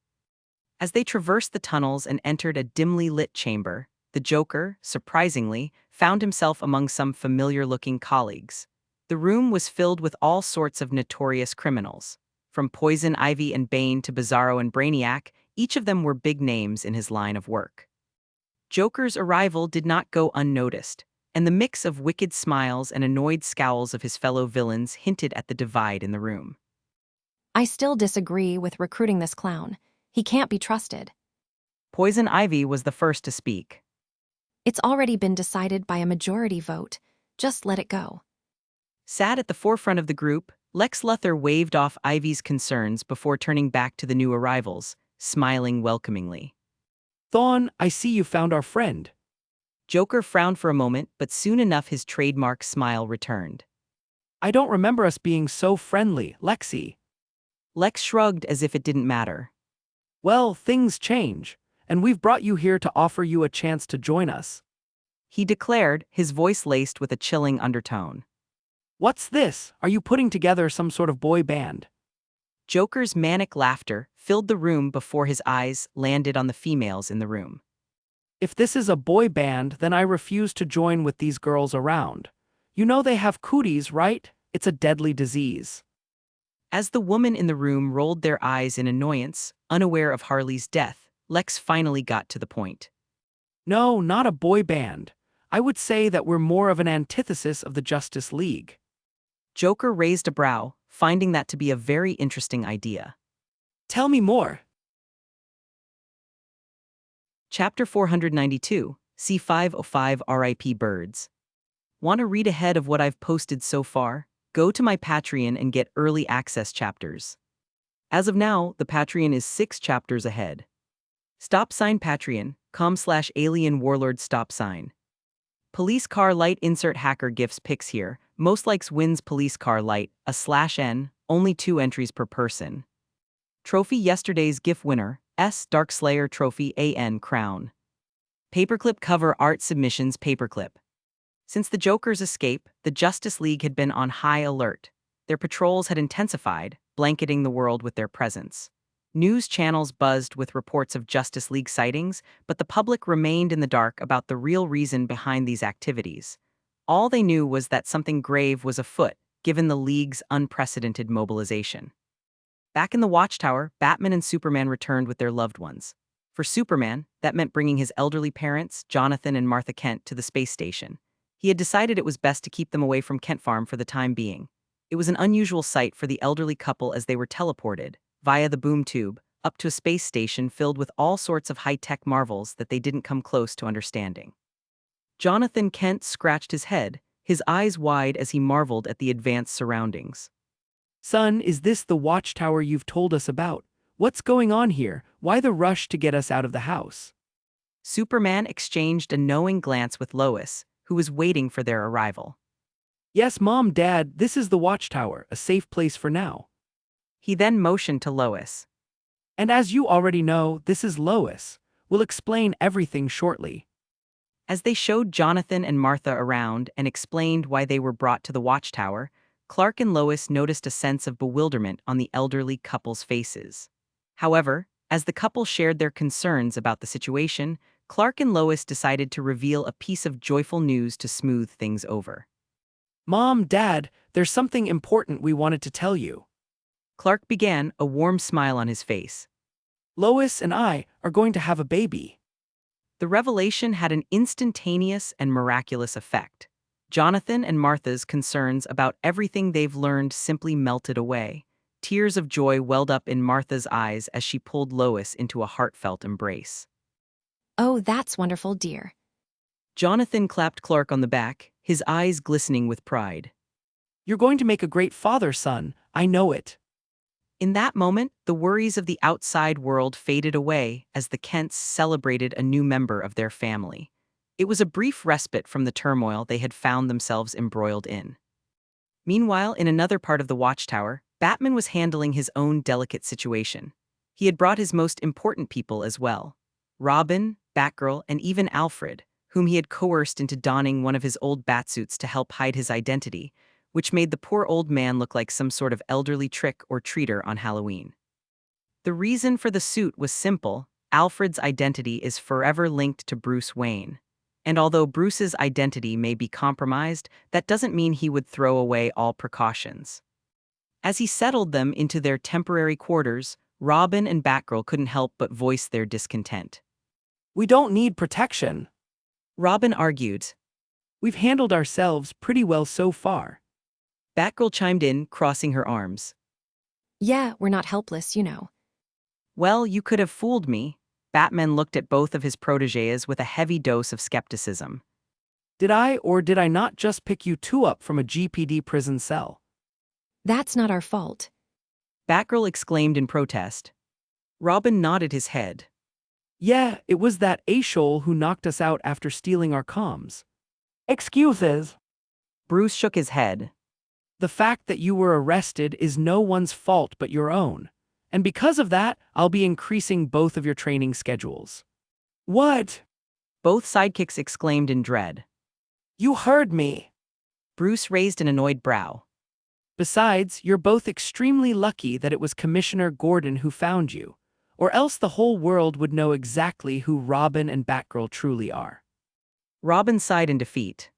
As they traversed the tunnels and entered a dimly lit chamber, the Joker, surprisingly, found himself among some familiar-looking colleagues. The room was filled with all sorts of notorious criminals. From Poison Ivy and Bane to Bizarro and Brainiac, each of them were big names in his line of work. Joker's arrival did not go unnoticed, and the mix of wicked smiles and annoyed scowls of his fellow villains hinted at the divide in the room. I still disagree with recruiting this clown. He can't be trusted. Poison Ivy was the first to speak. It's already been decided by a majority vote. Just let it go. Sat at the forefront of the group, Lex Luthor waved off Ivy's concerns before turning back to the new arrivals, smiling welcomingly. Thawne, I see you found our friend. Joker frowned for a moment, but soon enough his trademark smile returned. I don't remember us being so friendly, Lexi. Lex shrugged as if it didn't matter. Well, things change, and we've brought you here to offer you a chance to join us. He declared, his voice laced with a chilling undertone. What's this? Are you putting together some sort of boy band? Joker's manic laughter filled the room before his eyes landed on the females in the room. If this is a boy band, then I refuse to join with these girls around. You know they have cooties, right? It's a deadly disease. As the woman in the room rolled their eyes in annoyance, unaware of Harley's death, Lex finally got to the point. No, not a boy band. I would say that we're more of an antithesis of the Justice League. Joker raised a brow, finding that to be a very interesting idea. Tell me more. Chapter 492, C505 RIP Birds. Want to read ahead of what I've posted so far? Go to my Patreon and get early access chapters. As of now, the Patreon is 6 chapters ahead. Patreon.com/alien warlord stop sign. Police car light insert hacker gifts pics here. Most likes wins police car light, /n, only 2 entries per person. Trophy yesterday's GIF winner, S Dark Slayer Trophy AN Crown. Paperclip cover art submissions paperclip. Since the Joker's escape, the Justice League had been on high alert. Their patrols had intensified, blanketing the world with their presence. News channels buzzed with reports of Justice League sightings, but the public remained in the dark about the real reason behind these activities. All they knew was that something grave was afoot, given the League's unprecedented mobilization. Back in the Watchtower, Batman and Superman returned with their loved ones. For Superman, that meant bringing his elderly parents, Jonathan and Martha Kent, to the space station. He had decided it was best to keep them away from Kent Farm for the time being. It was an unusual sight for the elderly couple as they were teleported, via the boom tube, up to a space station filled with all sorts of high-tech marvels that they didn't come close to understanding. Jonathan Kent scratched his head, his eyes wide as he marveled at the advanced surroundings. Son, is this the watchtower you've told us about? What's going on here? Why the rush to get us out of the house? Superman exchanged a knowing glance with Lois, who was waiting for their arrival. Yes, Mom, Dad, this is the watchtower, a safe place for now. He then motioned to Lois. And as you already know, this is Lois. We'll explain everything shortly. As they showed Jonathan and Martha around and explained why they were brought to the watchtower, Clark and Lois noticed a sense of bewilderment on the elderly couple's faces. However, as the couple shared their concerns about the situation, Clark and Lois decided to reveal a piece of joyful news to smooth things over. Mom, Dad, there's something important we wanted to tell you. Clark began, a warm smile on his face. Lois and I are going to have a baby. The revelation had an instantaneous and miraculous effect. Jonathan and Martha's concerns about everything they've learned simply melted away. Tears of joy welled up in Martha's eyes as she pulled Lois into a heartfelt embrace. Oh, that's wonderful, dear. Jonathan clapped Clark on the back, his eyes glistening with pride. You're going to make a great father, son. I know it. In that moment, the worries of the outside world faded away as the Kents celebrated a new member of their family. It was a brief respite from the turmoil they had found themselves embroiled in. Meanwhile, in another part of the watchtower, Batman was handling his own delicate situation. He had brought his most important people as well. Robin, Batgirl, and even Alfred, whom he had coerced into donning one of his old batsuits to help hide his identity, which made the poor old man look like some sort of elderly trick or treater on Halloween. The reason for the suit was simple: Alfred's identity is forever linked to Bruce Wayne. And although Bruce's identity may be compromised, that doesn't mean he would throw away all precautions. As he settled them into their temporary quarters, Robin and Batgirl couldn't help but voice their discontent. We don't need protection. Robin argued. We've handled ourselves pretty well so far. Batgirl chimed in, crossing her arms. Yeah, we're not helpless, you know. Well, you could have fooled me. Batman looked at both of his protégés with a heavy dose of skepticism. Did I or did I not just pick you two up from a GPD prison cell? That's not our fault. Batgirl exclaimed in protest. Robin nodded his head. Yeah, it was that a-shole who knocked us out after stealing our comms. Excuses. Bruce shook his head. The fact that you were arrested is no one's fault but your own. And because of that, I'll be increasing both of your training schedules. What? Both sidekicks exclaimed in dread. You heard me. Bruce raised an annoyed brow. Besides, you're both extremely lucky that it was Commissioner Gordon who found you, or else the whole world would know exactly who Robin and Batgirl truly are. Robin sighed in defeat.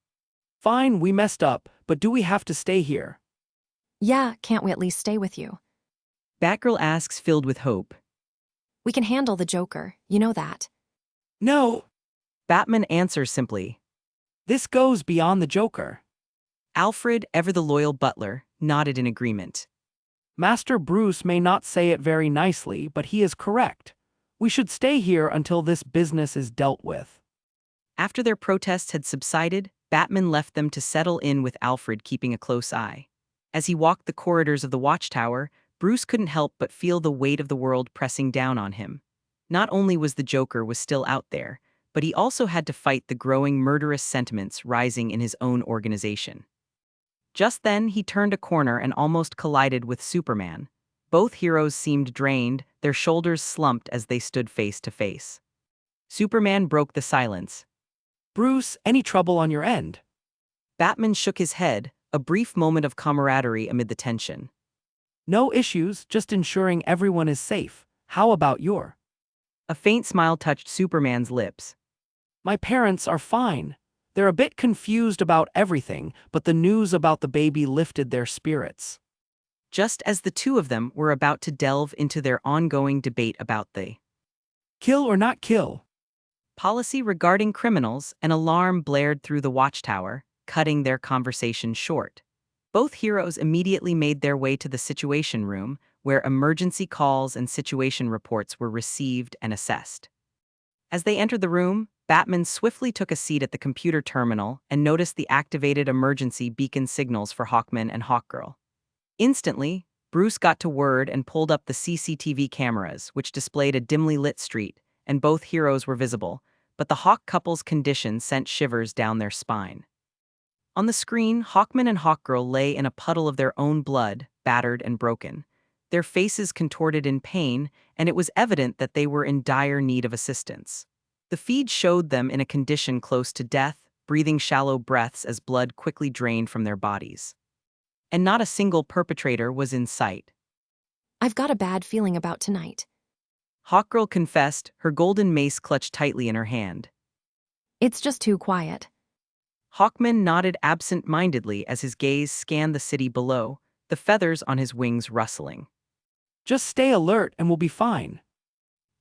Fine, we messed up, but do we have to stay here? Yeah, can't we at least stay with you? Batgirl asks, filled with hope. We can handle the Joker, you know that. No. Batman answers simply. This goes beyond the Joker. Alfred, ever the loyal butler, nodded in agreement. Master Bruce may not say it very nicely, but he is correct. We should stay here until this business is dealt with. After their protests had subsided, Batman left them to settle in with Alfred, keeping a close eye. As he walked the corridors of the Watchtower, Bruce couldn't help but feel the weight of the world pressing down on him. Not only was the Joker still out there, but he also had to fight the growing murderous sentiments rising in his own organization. Just then, he turned a corner and almost collided with Superman. Both heroes seemed drained, their shoulders slumped as they stood face to face. Superman broke the silence. Bruce, any trouble on your end? Batman shook his head, a brief moment of camaraderie amid the tension. No issues, just ensuring everyone is safe. How about your? A faint smile touched Superman's lips. My parents are fine. They're a bit confused about everything, but the news about the baby lifted their spirits. Just as the two of them were about to delve into their ongoing debate about the kill or not kill policy regarding criminals, an alarm blared through the Watchtower, cutting their conversation short. Both heroes immediately made their way to the Situation Room, where emergency calls and situation reports were received and assessed. As they entered the room, Batman swiftly took a seat at the computer terminal and noticed the activated emergency beacon signals for Hawkman and Hawkgirl. Instantly, Bruce got to word and pulled up the CCTV cameras, which displayed a dimly lit street, and both heroes were visible, but the Hawk couple's condition sent shivers down their spine. On the screen, Hawkman and Hawkgirl lay in a puddle of their own blood, battered and broken. Their faces contorted in pain, and it was evident that they were in dire need of assistance. The feed showed them in a condition close to death, breathing shallow breaths as blood quickly drained from their bodies. And not a single perpetrator was in sight. I've got a bad feeling about tonight. Hawkgirl confessed, her golden mace clutched tightly in her hand. It's just too quiet. Hawkman nodded absent-mindedly as his gaze scanned the city below, the feathers on his wings rustling. Just stay alert and we'll be fine.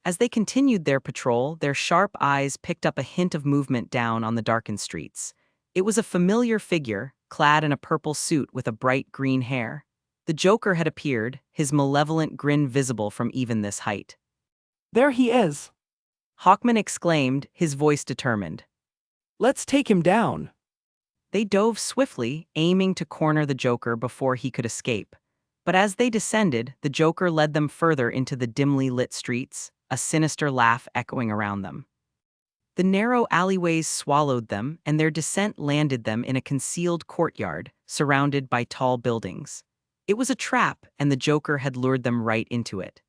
As they continued their patrol, their sharp eyes picked up a hint of movement down on the darkened streets. It was a familiar figure, clad in a purple suit with a bright green hair. The Joker had appeared, his malevolent grin visible from even this height. There he is. Hawkman exclaimed, his voice determined. Let's take him down. They dove swiftly, aiming to corner the Joker before he could escape. But as they descended, the Joker led them further into the dimly lit streets, a sinister laugh echoing around them. The narrow alleyways swallowed them, and their descent landed them in a concealed courtyard, surrounded by tall buildings. It was a trap, and the Joker had lured them right into it.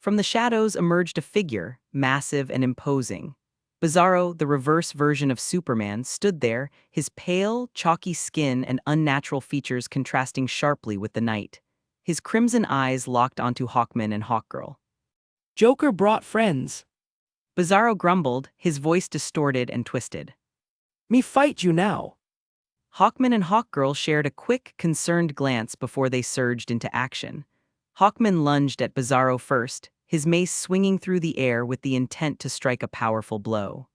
From the shadows emerged a figure, massive and imposing. Bizarro, the reverse version of Superman, stood there, his pale, chalky skin and unnatural features contrasting sharply with the night. His crimson eyes locked onto Hawkman and Hawkgirl. Joker brought friends. Bizarro grumbled, his voice distorted and twisted. Me fight you now. Hawkman and Hawkgirl shared a quick, concerned glance before they surged into action. Hawkman lunged at Bizarro first, his mace swinging through the air with the intent to strike a powerful blow.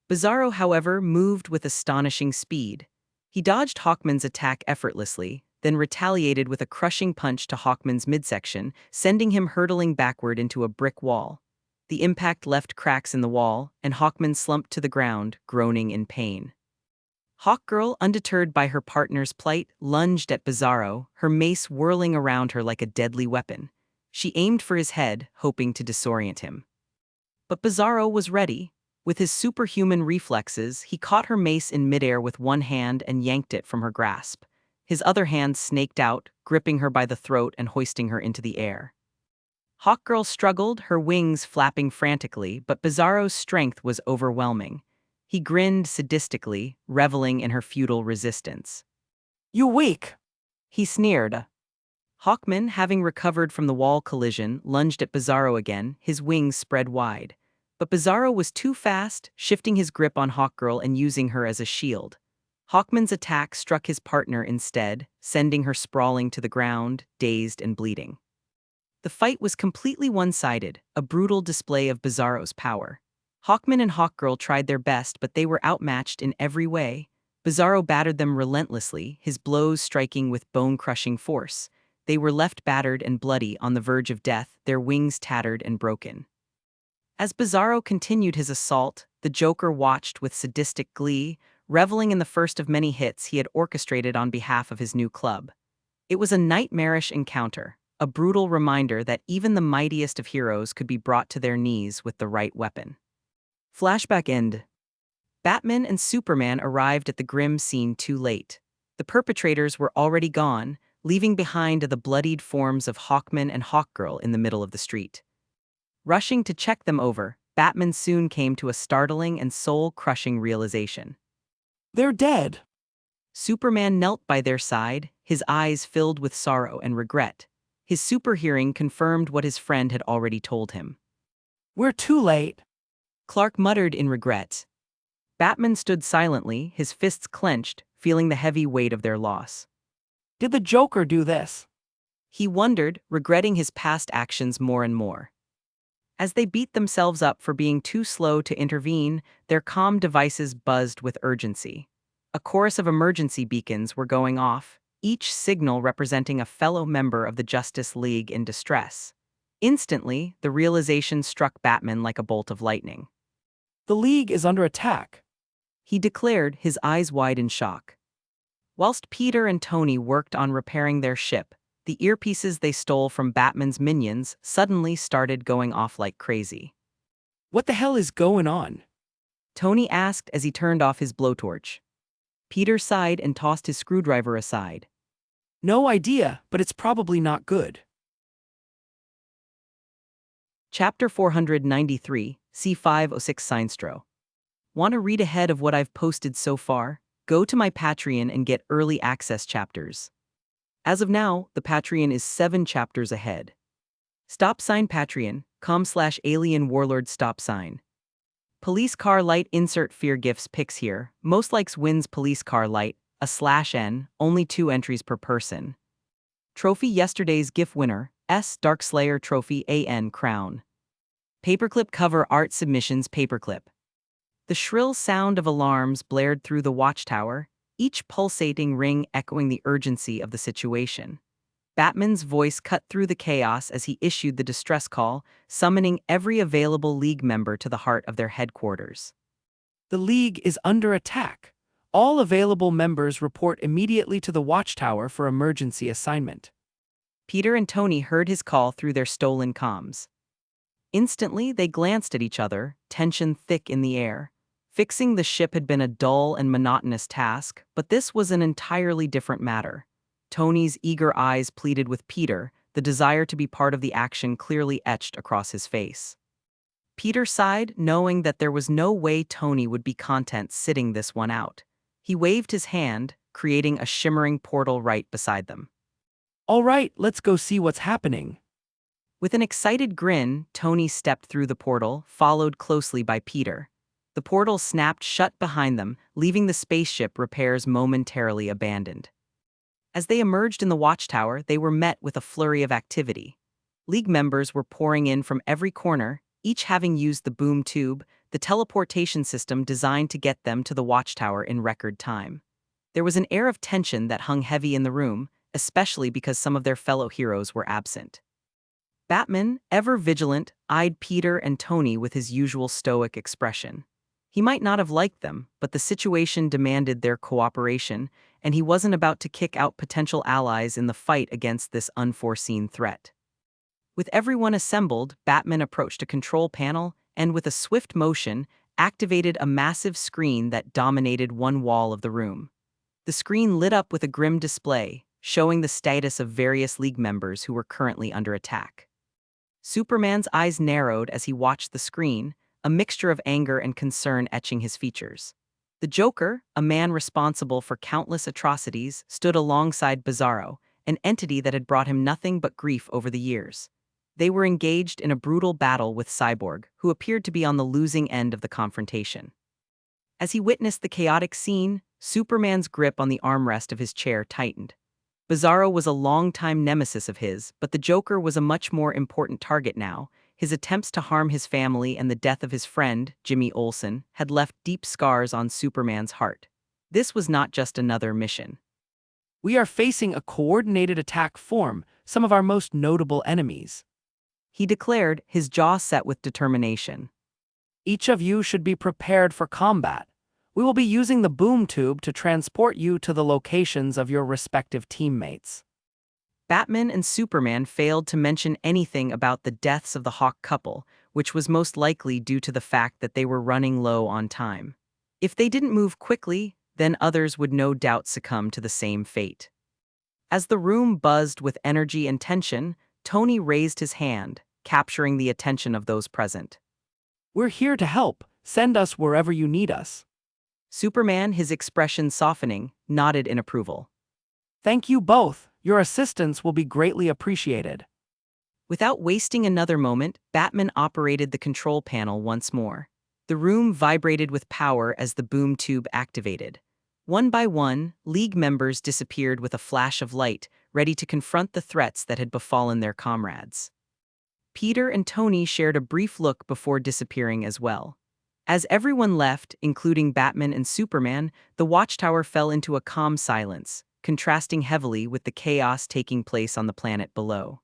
Bizarro, however, moved with astonishing speed. He dodged Hawkman's attack effortlessly, then retaliated with a crushing punch to Hawkman's midsection, sending him hurtling backward into a brick wall. The impact left cracks in the wall, and Hawkman slumped to the ground, groaning in pain. Hawkgirl, undeterred by her partner's plight, lunged at Bizarro, her mace whirling around her like a deadly weapon. She aimed for his head, hoping to disorient him. But Bizarro was ready. With his superhuman reflexes, he caught her mace in midair with one hand and yanked it from her grasp. His other hand snaked out, gripping her by the throat and hoisting her into the air. Hawkgirl struggled, her wings flapping frantically, but Bizarro's strength was overwhelming. He grinned sadistically, reveling in her futile resistance. You weak. He sneered. Hawkman, having recovered from the wall collision, lunged at Bizarro again, his wings spread wide. But Bizarro was too fast, shifting his grip on Hawkgirl and using her as a shield. Hawkman's attack struck his partner instead, sending her sprawling to the ground, dazed and bleeding. The fight was completely one-sided, a brutal display of Bizarro's power. Hawkman and Hawkgirl tried their best, but they were outmatched in every way. Bizarro battered them relentlessly, his blows striking with bone-crushing force. They were left battered and bloody on the verge of death, their wings tattered and broken. As Bizarro continued his assault, the Joker watched with sadistic glee, reveling in the first of many hits he had orchestrated on behalf of his new club. It was a nightmarish encounter, a brutal reminder that even the mightiest of heroes could be brought to their knees with the right weapon. Flashback end. Batman and Superman arrived at the grim scene too late. The perpetrators were already gone, leaving behind the bloodied forms of Hawkman and Hawkgirl in the middle of the street. Rushing to check them over, Batman soon came to a startling and soul-crushing realization. They're dead. Superman knelt by their side, his eyes filled with sorrow and regret. His super hearing confirmed what his friend had already told him. We're too late. Clark muttered in regret. Batman stood silently, his fists clenched, feeling the heavy weight of their loss. Did the Joker do this? He wondered, regretting his past actions more and more. As they beat themselves up for being too slow to intervene, their comm devices buzzed with urgency. A chorus of emergency beacons were going off, each signal representing a fellow member of the Justice League in distress. Instantly, the realization struck Batman like a bolt of lightning. The League is under attack. He declared, his eyes wide in shock. Whilst Peter and Tony worked on repairing their ship, the earpieces they stole from Batman's minions suddenly started going off like crazy. What the hell is going on? Tony asked as he turned off his blowtorch. Peter sighed and tossed his screwdriver aside. No idea, but it's probably not good. Chapter 493, C506 Sinestro. Want to read ahead of what I've posted so far? Go to my Patreon and get early access chapters. As of now, the Patreon is 7 chapters ahead. Patreon.com/alien warlord stop sign. Police car light insert fear gifts pics here. Most likes wins police car light, a /n, only 2 entries per person. Trophy yesterday's GIF winner, S Darkslayer Trophy AN Crown. Paperclip cover art submissions paperclip. The shrill sound of alarms blared through the watchtower, each pulsating ring echoing the urgency of the situation. Batman's voice cut through the chaos as he issued the distress call, summoning every available League member to the heart of their headquarters. The League is under attack. All available members report immediately to the Watchtower for emergency assignment. Peter and Tony heard his call through their stolen comms. Instantly, they glanced at each other, tension thick in the air. Fixing the ship had been a dull and monotonous task, but this was an entirely different matter. Tony's eager eyes pleaded with Peter, the desire to be part of the action clearly etched across his face. Peter sighed, knowing that there was no way Tony would be content sitting this one out. He waved his hand, creating a shimmering portal right beside them. All right, let's go see what's happening. With an excited grin, Tony stepped through the portal, followed closely by Peter. The portal snapped shut behind them, leaving the spaceship repairs momentarily abandoned. As they emerged in the watchtower, they were met with a flurry of activity. League members were pouring in from every corner, each having used the boom tube, the teleportation system designed to get them to the watchtower in record time. There was an air of tension that hung heavy in the room, especially because some of their fellow heroes were absent. Batman, ever vigilant, eyed Peter and Tony with his usual stoic expression. He might not have liked them, but the situation demanded their cooperation, and he wasn't about to kick out potential allies in the fight against this unforeseen threat. With everyone assembled, Batman approached a control panel and, with a swift motion, activated a massive screen that dominated one wall of the room. The screen lit up with a grim display, showing the status of various League members who were currently under attack. Superman's eyes narrowed as he watched the screen, a mixture of anger and concern etching his features. The Joker, a man responsible for countless atrocities, stood alongside Bizarro, an entity that had brought him nothing but grief over the years. They were engaged in a brutal battle with Cyborg, who appeared to be on the losing end of the confrontation. As he witnessed the chaotic scene, Superman's grip on the armrest of his chair tightened. Bizarro was a longtime nemesis of his, but the Joker was a much more important target now. His attempts to harm his family and the death of his friend, Jimmy Olsen, had left deep scars on Superman's heart. This was not just another mission. We are facing a coordinated attack from some of our most notable enemies. He declared, his jaw set with determination. Each of you should be prepared for combat. We will be using the boom tube to transport you to the locations of your respective teammates. Batman and Superman failed to mention anything about the deaths of the Hawk couple, which was most likely due to the fact that they were running low on time. If they didn't move quickly, then others would no doubt succumb to the same fate. As the room buzzed with energy and tension, Tony raised his hand, capturing the attention of those present. We're here to help. Send us wherever you need us. Superman, his expression softening, nodded in approval. Thank you both. Your assistance will be greatly appreciated. Without wasting another moment, Batman operated the control panel once more. The room vibrated with power as the boom tube activated. One by one, League members disappeared with a flash of light, ready to confront the threats that had befallen their comrades. Peter and Tony shared a brief look before disappearing as well. As everyone left, including Batman and Superman, the watchtower fell into a calm silence, contrasting heavily with the chaos taking place on the planet below.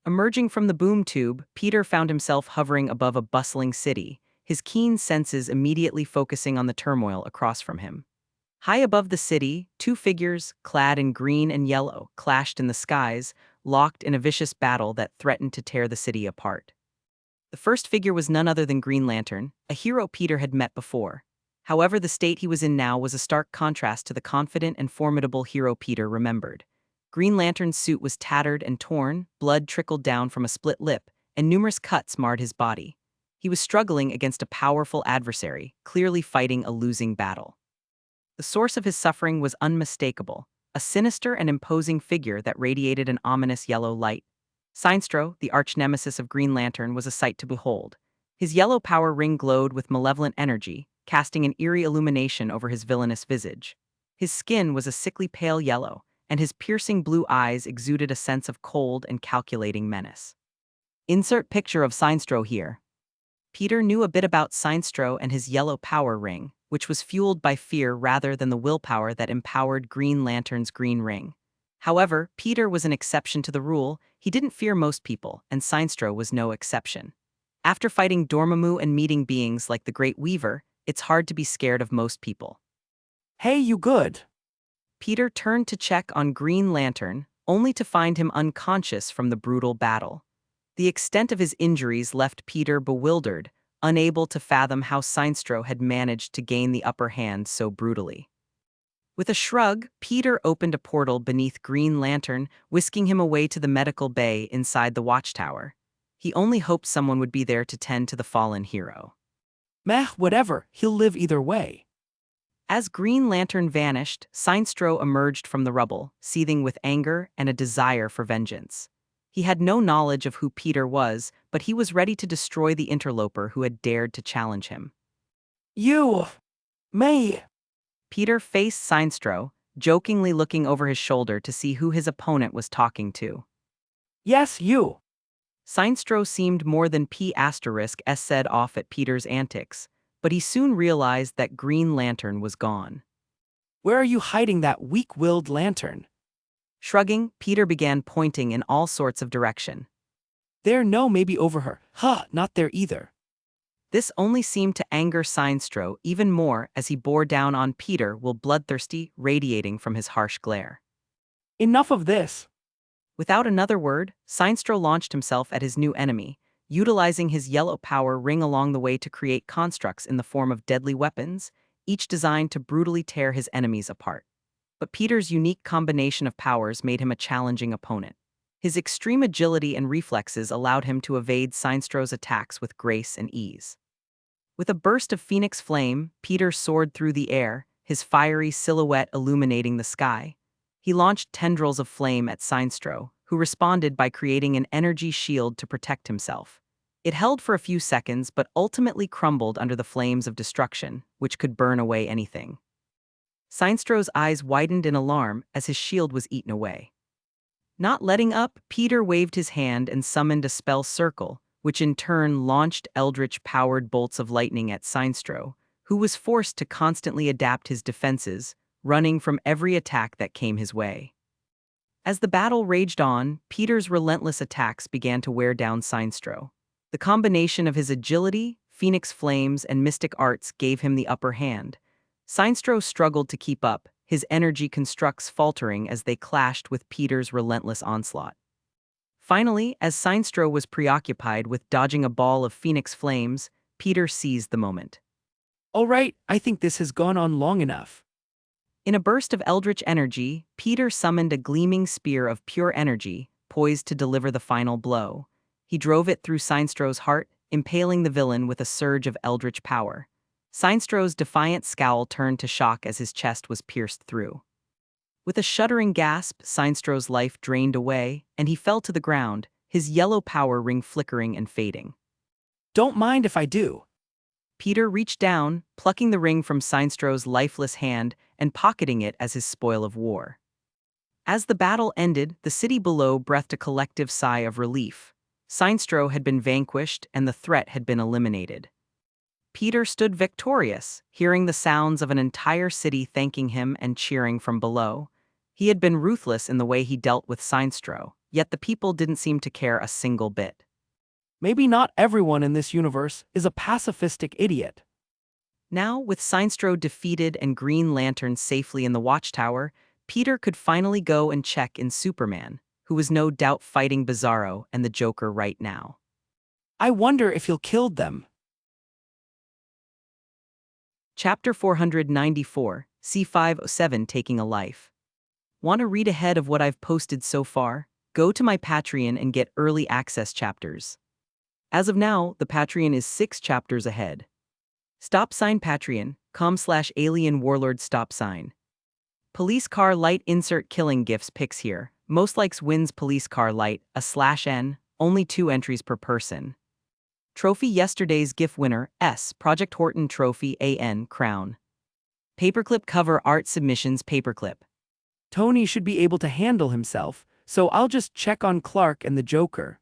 Emerging from the boom tube, Peter found himself hovering above a bustling city, his keen senses immediately focusing on the turmoil across from him. High above the city, two figures, clad in green and yellow, clashed in the skies, locked in a vicious battle that threatened to tear the city apart. The first figure was none other than Green Lantern, a hero Peter had met before. However, the state he was in now was a stark contrast to the confident and formidable hero Peter remembered. Green Lantern's suit was tattered and torn, blood trickled down from a split lip, and numerous cuts marred his body. He was struggling against a powerful adversary, clearly fighting a losing battle. The source of his suffering was unmistakable, a sinister and imposing figure that radiated an ominous yellow light. Sinestro, the arch-nemesis of Green Lantern, was a sight to behold. His yellow power ring glowed with malevolent energy, casting an eerie illumination over his villainous visage. His skin was a sickly pale yellow, and his piercing blue eyes exuded a sense of cold and calculating menace. Insert picture of Sinestro here. Peter knew a bit about Sinestro and his yellow power ring, which was fueled by fear rather than the willpower that empowered Green Lantern's green ring. However, Peter was an exception to the rule. He didn't fear most people, and Sinestro was no exception. After fighting Dormammu and meeting beings like the Great Weaver, it's hard to be scared of most people. Hey, you good? Peter turned to check on Green Lantern, only to find him unconscious from the brutal battle. The extent of his injuries left Peter bewildered, unable to fathom how Sinestro had managed to gain the upper hand so brutally. With a shrug, Peter opened a portal beneath Green Lantern, whisking him away to the medical bay inside the watchtower. He only hoped someone would be there to tend to the fallen hero. Meh, whatever, he'll live either way. As Green Lantern vanished, Sinestro emerged from the rubble, seething with anger and a desire for vengeance. He had no knowledge of who Peter was, but he was ready to destroy the interloper who had dared to challenge him. You! Me! Peter faced Sinestro, jokingly looking over his shoulder to see who his opponent was talking to. Yes, you! Sinestro seemed more than P***s said off at Peter's antics, but he soon realized that Green Lantern was gone. Where are you hiding that weak-willed lantern? Shrugging, Peter began pointing in all sorts of direction. There, no, maybe over her. Huh, not there either. This only seemed to anger Sinestro even more as he bore down on Peter while bloodthirsty, radiating from his harsh glare. Enough of this. Without another word, Sinestro launched himself at his new enemy, utilizing his yellow power ring along the way to create constructs in the form of deadly weapons, each designed to brutally tear his enemies apart. But Peter's unique combination of powers made him a challenging opponent. His extreme agility and reflexes allowed him to evade Sinestro's attacks with grace and ease. With a burst of phoenix flame, Peter soared through the air, his fiery silhouette illuminating the sky. He launched tendrils of flame at Sinestro, who responded by creating an energy shield to protect himself. It held for a few seconds but ultimately crumbled under the flames of destruction, which could burn away anything. Sinestro's eyes widened in alarm as his shield was eaten away. Not letting up, Peter waved his hand and summoned a spell circle, which in turn launched eldritch-powered bolts of lightning at Sinestro, who was forced to constantly adapt his defenses, running from every attack that came his way. As the battle raged on, Peter's relentless attacks began to wear down Sinestro. The combination of his agility, phoenix flames, and mystic arts gave him the upper hand. Sinestro struggled to keep up, his energy constructs faltering as they clashed with Peter's relentless onslaught. Finally, as Sinestro was preoccupied with dodging a ball of phoenix flames, Peter seized the moment. All right, I think this has gone on long enough. In a burst of eldritch energy, Peter summoned a gleaming spear of pure energy, poised to deliver the final blow. He drove it through Sinestro's heart, impaling the villain with a surge of eldritch power. Sinestro's defiant scowl turned to shock as his chest was pierced through. With a shuddering gasp, Sinestro's life drained away, and he fell to the ground, his yellow power ring flickering and fading. Don't mind if I do. Peter reached down, plucking the ring from Sinestro's lifeless hand and pocketing it as his spoil of war. As the battle ended, the city below breathed a collective sigh of relief. Sinestro had been vanquished and the threat had been eliminated. Peter stood victorious, hearing the sounds of an entire city thanking him and cheering from below. He had been ruthless in the way he dealt with Sinestro, yet the people didn't seem to care a single bit. Maybe not everyone in this universe is a pacifistic idiot. Now, with Sinestro defeated and Green Lantern safely in the watchtower, Peter could finally go and check in Superman, who was no doubt fighting Bizarro and the Joker right now. I wonder if he'll kill them. Chapter 494, C507 Taking a Life. Want to read ahead of what I've posted so far? Go to my Patreon and get early access chapters. As of now, the Patreon is 6 chapters ahead. Patreon.com/alien warlord stop sign. Police car light insert killing gifts pics here. Most likes wins police car light, /N, only 2 entries per person. Trophy yesterday's GIF winner, S. Project Horton Trophy AN Crown. Paperclip cover art submissions paperclip. Tony should be able to handle himself, so I'll just check on Clark and the Joker.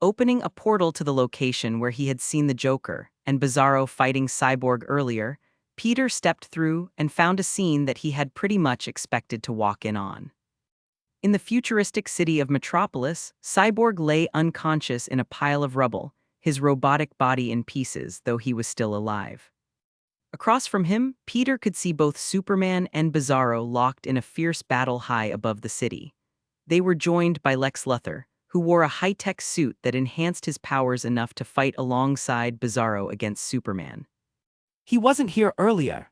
Opening a portal to the location where he had seen the Joker and Bizarro fighting Cyborg earlier, Peter stepped through and found a scene that he had pretty much expected to walk in on. In the futuristic city of Metropolis, Cyborg lay unconscious in a pile of rubble, his robotic body in pieces, though he was still alive. Across from him, Peter could see both Superman and Bizarro locked in a fierce battle high above the city. They were joined by Lex Luthor, who wore a high-tech suit that enhanced his powers enough to fight alongside Bizarro against Superman. He wasn't here earlier.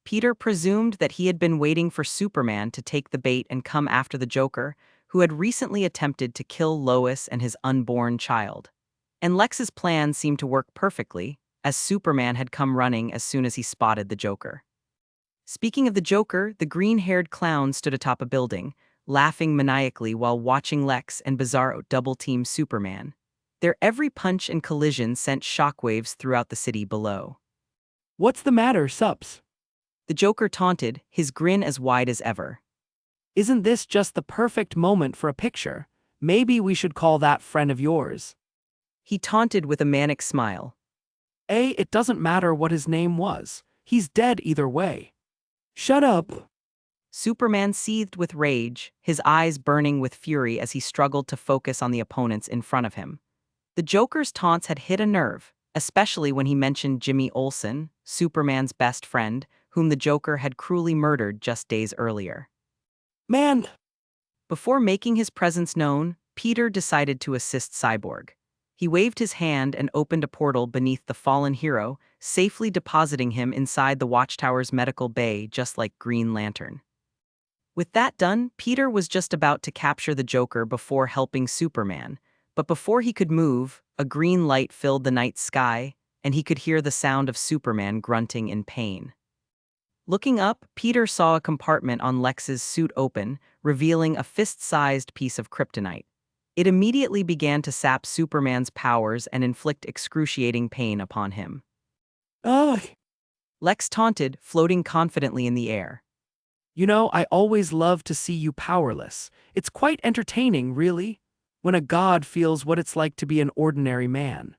Peter presumed that he had been waiting for Superman to take the bait and come after the Joker, who had recently attempted to kill Lois and his unborn child. And Lex's plan seemed to work perfectly, as Superman had come running as soon as he spotted the Joker. Speaking of the Joker, the green-haired clown stood atop a building, laughing maniacally while watching Lex and Bizarro double-team Superman. Their every punch and collision sent shockwaves throughout the city below. What's the matter, Sups? The Joker taunted, his grin as wide as ever. Isn't this just the perfect moment for a picture? Maybe we should call that friend of yours. He taunted with a manic smile. It doesn't matter what his name was. He's dead either way. Shut up. Superman seethed with rage, his eyes burning with fury as he struggled to focus on the opponents in front of him. The Joker's taunts had hit a nerve, especially when he mentioned Jimmy Olsen, Superman's best friend, whom the Joker had cruelly murdered just days earlier. Man! Before making his presence known, Peter decided to assist Cyborg. He waved his hand and opened a portal beneath the fallen hero, safely depositing him inside the Watchtower's medical bay just like Green Lantern. With that done, Peter was just about to capture the Joker before helping Superman, but before he could move, a green light filled the night sky, and he could hear the sound of Superman grunting in pain. Looking up, Peter saw a compartment on Lex's suit open, revealing a fist-sized piece of kryptonite. It immediately began to sap Superman's powers and inflict excruciating pain upon him. Ugh! Lex taunted, floating confidently in the air. You know, I always love to see you powerless. It's quite entertaining, really, when a god feels what it's like to be an ordinary man.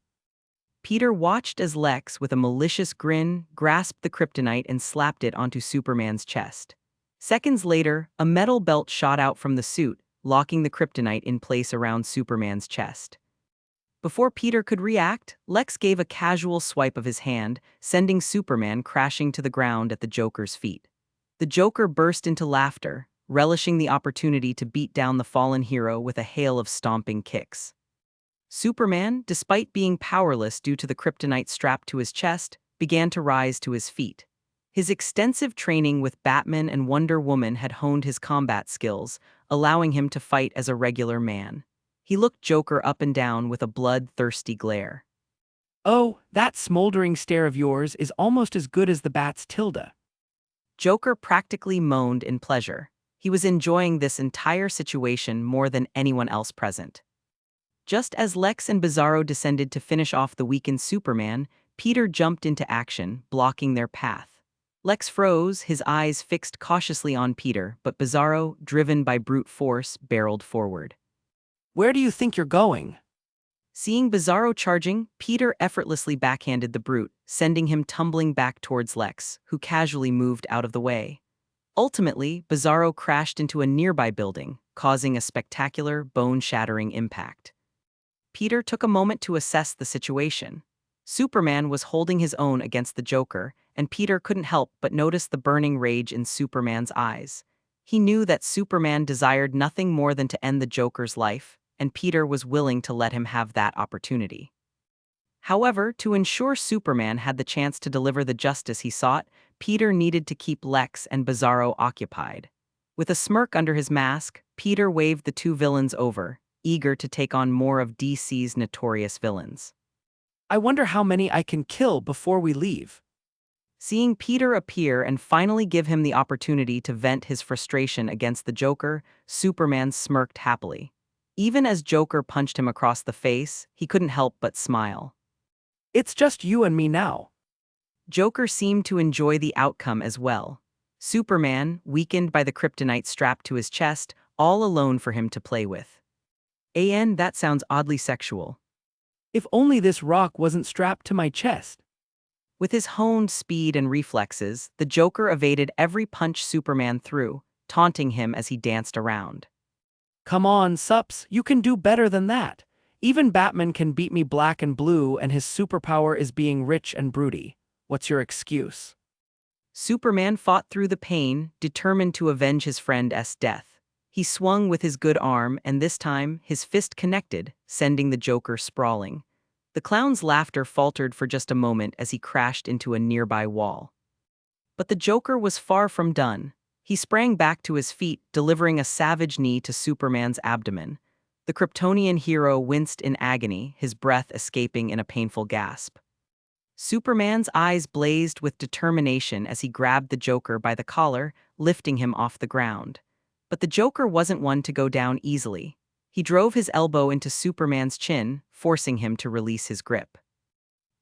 Peter watched as Lex, with a malicious grin, grasped the kryptonite and slapped it onto Superman's chest. Seconds later, a metal belt shot out from the suit, locking the kryptonite in place around Superman's chest. Before Peter could react, Lex gave a casual swipe of his hand, sending Superman crashing to the ground at the Joker's feet. The Joker burst into laughter, relishing the opportunity to beat down the fallen hero with a hail of stomping kicks. Superman, despite being powerless due to the kryptonite strapped to his chest, began to rise to his feet. His extensive training with Batman and Wonder Woman had honed his combat skills, allowing him to fight as a regular man. He looked Joker up and down with a bloodthirsty glare. Oh, that smoldering stare of yours is almost as good as the Bat's tilde. Joker practically moaned in pleasure. He was enjoying this entire situation more than anyone else present. Just as Lex and Bizarro descended to finish off the weakened Superman, Peter jumped into action, blocking their path. Lex froze, his eyes fixed cautiously on Peter, but Bizarro, driven by brute force, barreled forward. Where do you think you're going? Seeing Bizarro charging, Peter effortlessly backhanded the brute, sending him tumbling back towards Lex, who casually moved out of the way. Ultimately, Bizarro crashed into a nearby building, causing a spectacular, bone-shattering impact. Peter took a moment to assess the situation. Superman was holding his own against the Joker, and Peter couldn't help but notice the burning rage in Superman's eyes. He knew that Superman desired nothing more than to end the Joker's life, and Peter was willing to let him have that opportunity. However, to ensure Superman had the chance to deliver the justice he sought, Peter needed to keep Lex and Bizarro occupied. With a smirk under his mask, Peter waved the two villains over, eager to take on more of DC's notorious villains. I wonder how many I can kill before we leave. Seeing Peter appear and finally give him the opportunity to vent his frustration against the Joker, Superman smirked happily. Even as Joker punched him across the face, he couldn't help but smile. It's just you and me now. Joker seemed to enjoy the outcome as well. Superman, weakened by the kryptonite strapped to his chest, all alone for him to play with. That sounds oddly sexual. If only this rock wasn't strapped to my chest. With his honed speed and reflexes, the Joker evaded every punch Superman threw, taunting him as he danced around. Come on, Sups, you can do better than that. Even Batman can beat me black and blue, and his superpower is being rich and broody. What's your excuse? Superman fought through the pain, determined to avenge his friend's death. He swung with his good arm, and this time, his fist connected, sending the Joker sprawling. The clown's laughter faltered for just a moment as he crashed into a nearby wall. But the Joker was far from done. He sprang back to his feet, delivering a savage knee to Superman's abdomen. The Kryptonian hero winced in agony, his breath escaping in a painful gasp. Superman's eyes blazed with determination as he grabbed the Joker by the collar, lifting him off the ground. But the Joker wasn't one to go down easily. He drove his elbow into Superman's chin, forcing him to release his grip.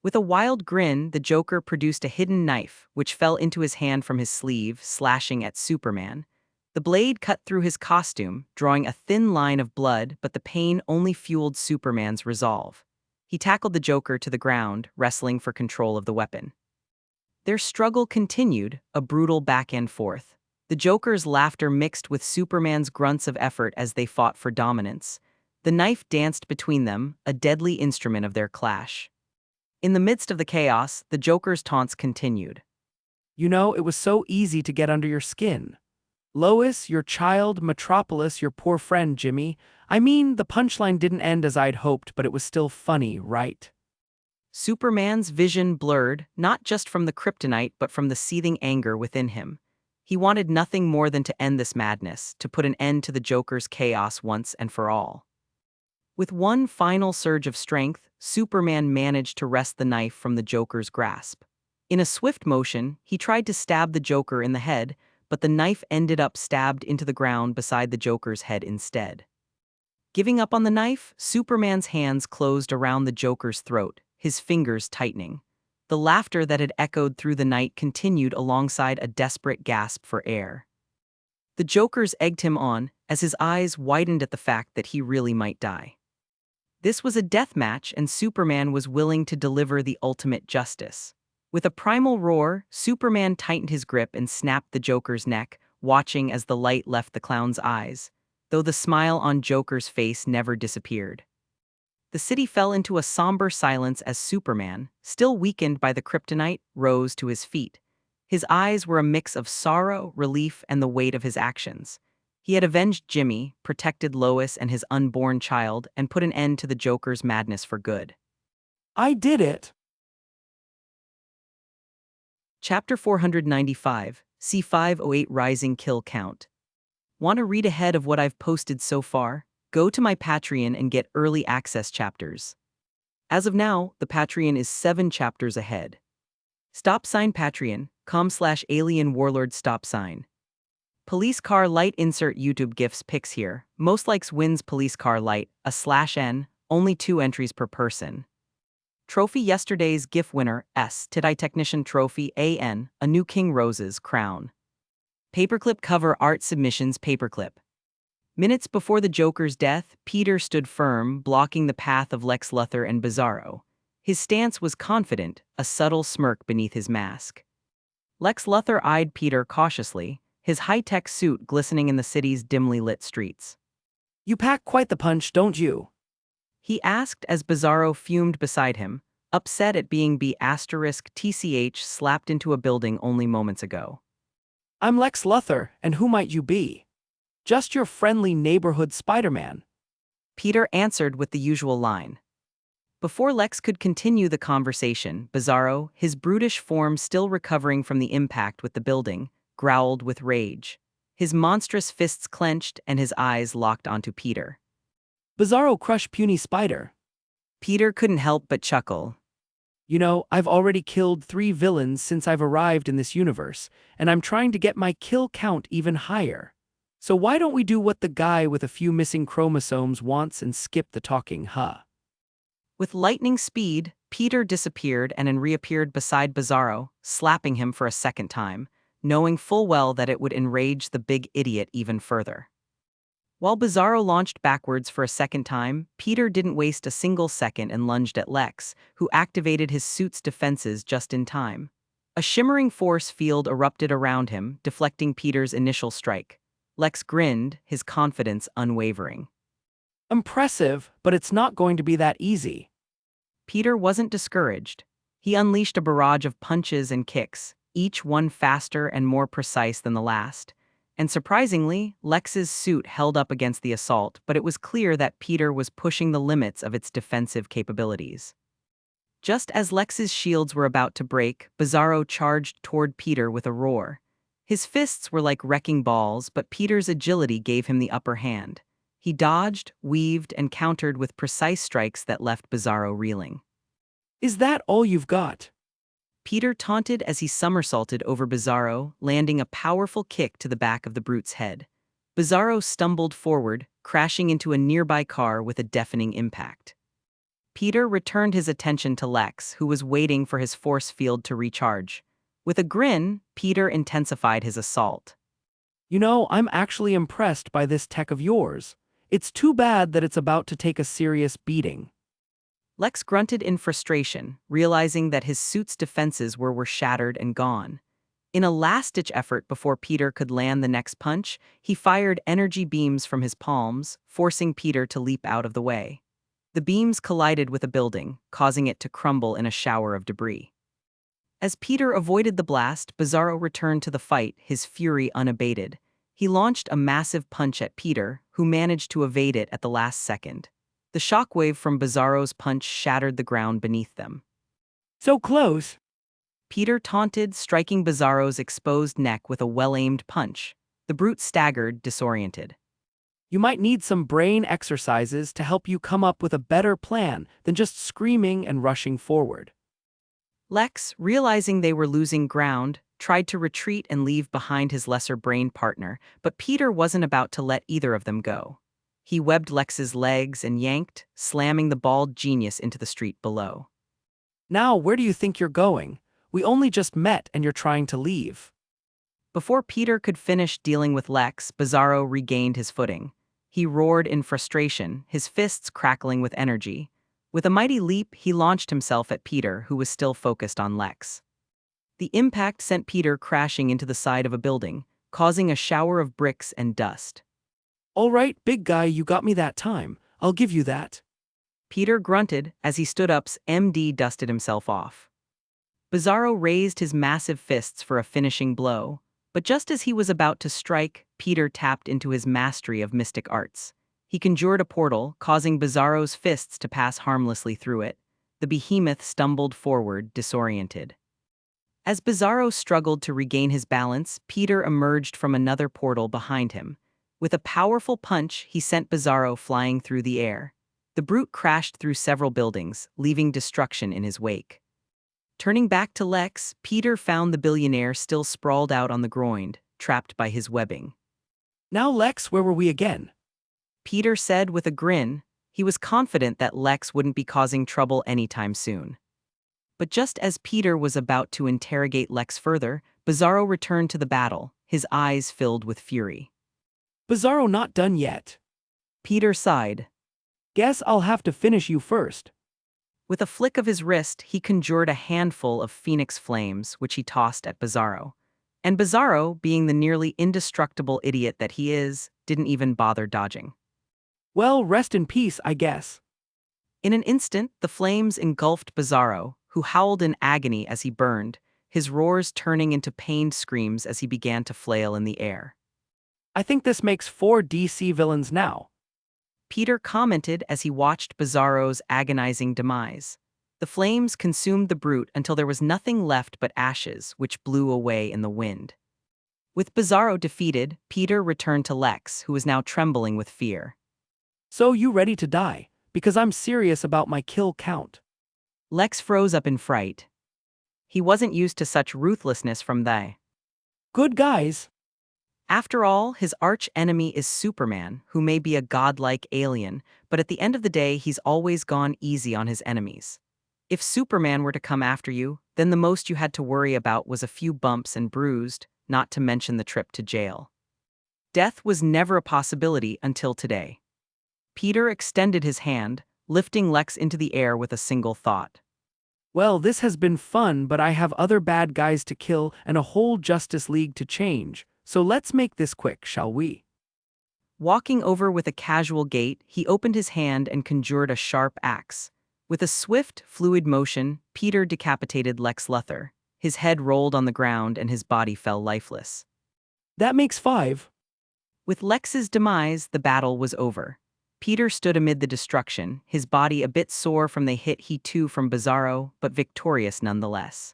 With a wild grin, the Joker produced a hidden knife, which fell into his hand from his sleeve, slashing at Superman. The blade cut through his costume, drawing a thin line of blood, but the pain only fueled Superman's resolve. He tackled the Joker to the ground, wrestling for control of the weapon. Their struggle continued, a brutal back and forth. The Joker's laughter mixed with Superman's grunts of effort as they fought for dominance. The knife danced between them, a deadly instrument of their clash. In the midst of the chaos, the Joker's taunts continued. You know, it was so easy to get under your skin. Lois, your child, Metropolis, your poor friend, Jimmy. I mean, the punchline didn't end as I'd hoped, but it was still funny, right? Superman's vision blurred, not just from the kryptonite but from the seething anger within him. He wanted nothing more than to end this madness, to put an end to the Joker's chaos once and for all. With one final surge of strength, Superman managed to wrest the knife from the Joker's grasp. In a swift motion, he tried to stab the Joker in the head, but the knife ended up stabbed into the ground beside the Joker's head instead. Giving up on the knife, Superman's hands closed around the Joker's throat, his fingers tightening. The laughter that had echoed through the night continued alongside a desperate gasp for air. The Joker's egged him on, as his eyes widened at the fact that he really might die. This was a death match, and Superman was willing to deliver the ultimate justice. With a primal roar, Superman tightened his grip and snapped the Joker's neck, watching as the light left the clown's eyes, though the smile on Joker's face never disappeared. The city fell into a somber silence as Superman, still weakened by the kryptonite, rose to his feet. His eyes were a mix of sorrow, relief, and the weight of his actions. He had avenged Jimmy, protected Lois and his unborn child, and put an end to the Joker's madness for good. I did it! Chapter 495, C508 Rising Kill Count. Want to read ahead of what I've posted so far? Go to my Patreon and get early access chapters. As of now, the Patreon is 7 chapters ahead. Patreon.com/alien warlord stop sign. Police car light insert YouTube gifs pics here. Most likes wins police car light, /n, only 2 entries per person. Trophy yesterday's GIF winner, Tidai Technician Trophy, AN, a new King Roses crown. Paperclip cover art submissions paperclip. Minutes before the Joker's death, Peter stood firm, blocking the path of Lex Luthor and Bizarro. His stance was confident, a subtle smirk beneath his mask. Lex Luthor eyed Peter cautiously, his high-tech suit glistening in the city's dimly lit streets. You pack quite the punch, don't you? He asked as Bizarro fumed beside him, upset at being B*TCH slapped into a building only moments ago. I'm Lex Luthor, and who might you be? Just your friendly neighborhood Spider-Man. Peter answered with the usual line. Before Lex could continue the conversation, Bizarro, his brutish form still recovering from the impact with the building, growled with rage. His monstrous fists clenched and his eyes locked onto Peter. Bizarro crush puny spider. Peter couldn't help but chuckle. You know, I've already killed 3 villains since I've arrived in this universe, and I'm trying to get my kill count even higher. So why don't we do what the guy with a few missing chromosomes wants and skip the talking, huh? With lightning speed, Peter disappeared and then reappeared beside Bizarro, slapping him for a second time, knowing full well that it would enrage the big idiot even further. While Bizarro launched backwards for a second time, Peter didn't waste a single second and lunged at Lex, who activated his suit's defenses just in time. A shimmering force field erupted around him, deflecting Peter's initial strike. Lex grinned, his confidence unwavering. Impressive, but it's not going to be that easy. Peter wasn't discouraged. He unleashed a barrage of punches and kicks, each one faster and more precise than the last. And surprisingly, Lex's suit held up against the assault, but it was clear that Peter was pushing the limits of its defensive capabilities. Just as Lex's shields were about to break, Bizarro charged toward Peter with a roar. His fists were like wrecking balls, but Peter's agility gave him the upper hand. He dodged, weaved, and countered with precise strikes that left Bizarro reeling. Is that all you've got? Peter taunted as he somersaulted over Bizarro, landing a powerful kick to the back of the brute's head. Bizarro stumbled forward, crashing into a nearby car with a deafening impact. Peter returned his attention to Lex, who was waiting for his force field to recharge. With a grin, Peter intensified his assault. You know, I'm actually impressed by this tech of yours. It's too bad that it's about to take a serious beating. Lex grunted in frustration, realizing that his suit's defenses were shattered and gone. In a last-ditch effort before Peter could land the next punch, he fired energy beams from his palms, forcing Peter to leap out of the way. The beams collided with a building, causing it to crumble in a shower of debris. As Peter avoided the blast, Bizarro returned to the fight, his fury unabated. He launched a massive punch at Peter, who managed to evade it at the last second. The shockwave from Bizarro's punch shattered the ground beneath them. So close! Peter taunted, striking Bizarro's exposed neck with a well-aimed punch. The brute staggered, disoriented. You might need some brain exercises to help you come up with a better plan than just screaming and rushing forward. Lex, realizing they were losing ground, tried to retreat and leave behind his lesser-brained partner, but Peter wasn't about to let either of them go. He webbed Lex's legs and yanked, slamming the bald genius into the street below. Now, where do you think you're going? We only just met and you're trying to leave. Before Peter could finish dealing with Lex, Bizarro regained his footing. He roared in frustration, his fists crackling with energy. With a mighty leap, he launched himself at Peter, who was still focused on Lex. The impact sent Peter crashing into the side of a building, causing a shower of bricks and dust. All right, big guy, you got me that time. I'll give you that. Peter grunted as he stood up. MD dusted himself off. Bizarro raised his massive fists for a finishing blow, but just as he was about to strike, Peter tapped into his mastery of mystic arts. He conjured a portal, causing Bizarro's fists to pass harmlessly through it. The behemoth stumbled forward, disoriented. As Bizarro struggled to regain his balance, Peter emerged from another portal behind him. With a powerful punch, he sent Bizarro flying through the air. The brute crashed through several buildings, leaving destruction in his wake. Turning back to Lex, Peter found the billionaire still sprawled out on the ground, trapped by his webbing. Now, Lex, where were we again? Peter said with a grin. He was confident that Lex wouldn't be causing trouble anytime soon. But just as Peter was about to interrogate Lex further, Bizarro returned to the battle, his eyes filled with fury. Bizarro not done yet. Peter sighed. Guess I'll have to finish you first. With a flick of his wrist, he conjured a handful of phoenix flames, which he tossed at Bizarro. And Bizarro, being the nearly indestructible idiot that he is, didn't even bother dodging. Well, rest in peace, I guess. In an instant, the flames engulfed Bizarro, who howled in agony as he burned, his roars turning into pained screams as he began to flail in the air. I think this makes 4 DC villains now. Peter commented as he watched Bizarro's agonizing demise. The flames consumed the brute until there was nothing left but ashes, which blew away in the wind. With Bizarro defeated, Peter returned to Lex, who was now trembling with fear. So you ready to die? Because I'm serious about my kill count. Lex froze up in fright. He wasn't used to such ruthlessness from the good guys. After all, his arch-enemy is Superman, who may be a godlike alien, but at the end of the day he's always gone easy on his enemies. If Superman were to come after you, then the most you had to worry about was a few bumps and bruised, not to mention the trip to jail. Death was never a possibility until today. Peter extended his hand, lifting Lex into the air with a single thought. Well, this has been fun, but I have other bad guys to kill and a whole Justice League to change. So let's make this quick, shall we? Walking over with a casual gait, he opened his hand and conjured a sharp axe. With a swift, fluid motion, Peter decapitated Lex Luthor. His head rolled on the ground and his body fell lifeless. That makes 5. With Lex's demise, the battle was over. Peter stood amid the destruction, his body a bit sore from the hit he took from Bizarro, but victorious nonetheless.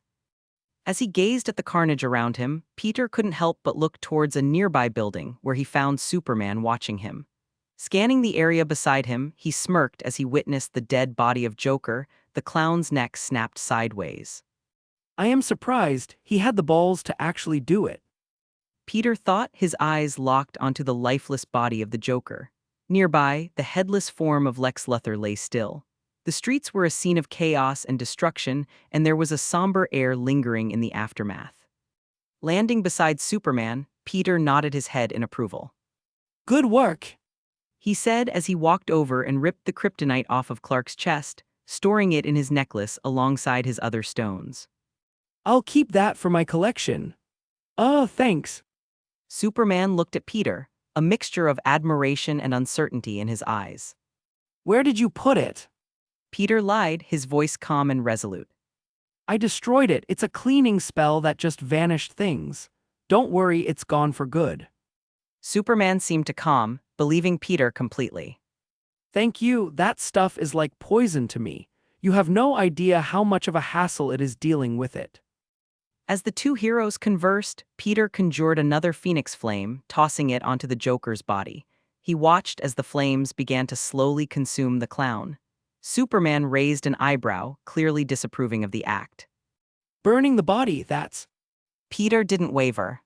As he gazed at the carnage around him, Peter couldn't help but look towards a nearby building where he found Superman watching him. Scanning the area beside him, he smirked as he witnessed the dead body of Joker, the clown's neck snapped sideways. I am surprised he had the balls to actually do it. Peter thought, his eyes locked onto the lifeless body of the Joker. Nearby, the headless form of Lex Luthor lay still. The streets were a scene of chaos and destruction, and there was a somber air lingering in the aftermath. Landing beside Superman, Peter nodded his head in approval. Good work. He said as he walked over and ripped the kryptonite off of Clark's chest, storing it in his necklace alongside his other stones. I'll keep that for my collection. Thanks. Superman looked at Peter, a mixture of admiration and uncertainty in his eyes. Where did you put it? Peter lied, his voice calm and resolute. I destroyed it. It's a cleaning spell that just vanished things. Don't worry, it's gone for good. Superman seemed to calm, believing Peter completely. Thank you, that stuff is like poison to me. You have no idea how much of a hassle it is dealing with it. As the two heroes conversed, Peter conjured another phoenix flame, tossing it onto the Joker's body. He watched as the flames began to slowly consume the clown. Superman raised an eyebrow, clearly disapproving of the act. Burning the body, that's... Peter didn't waver.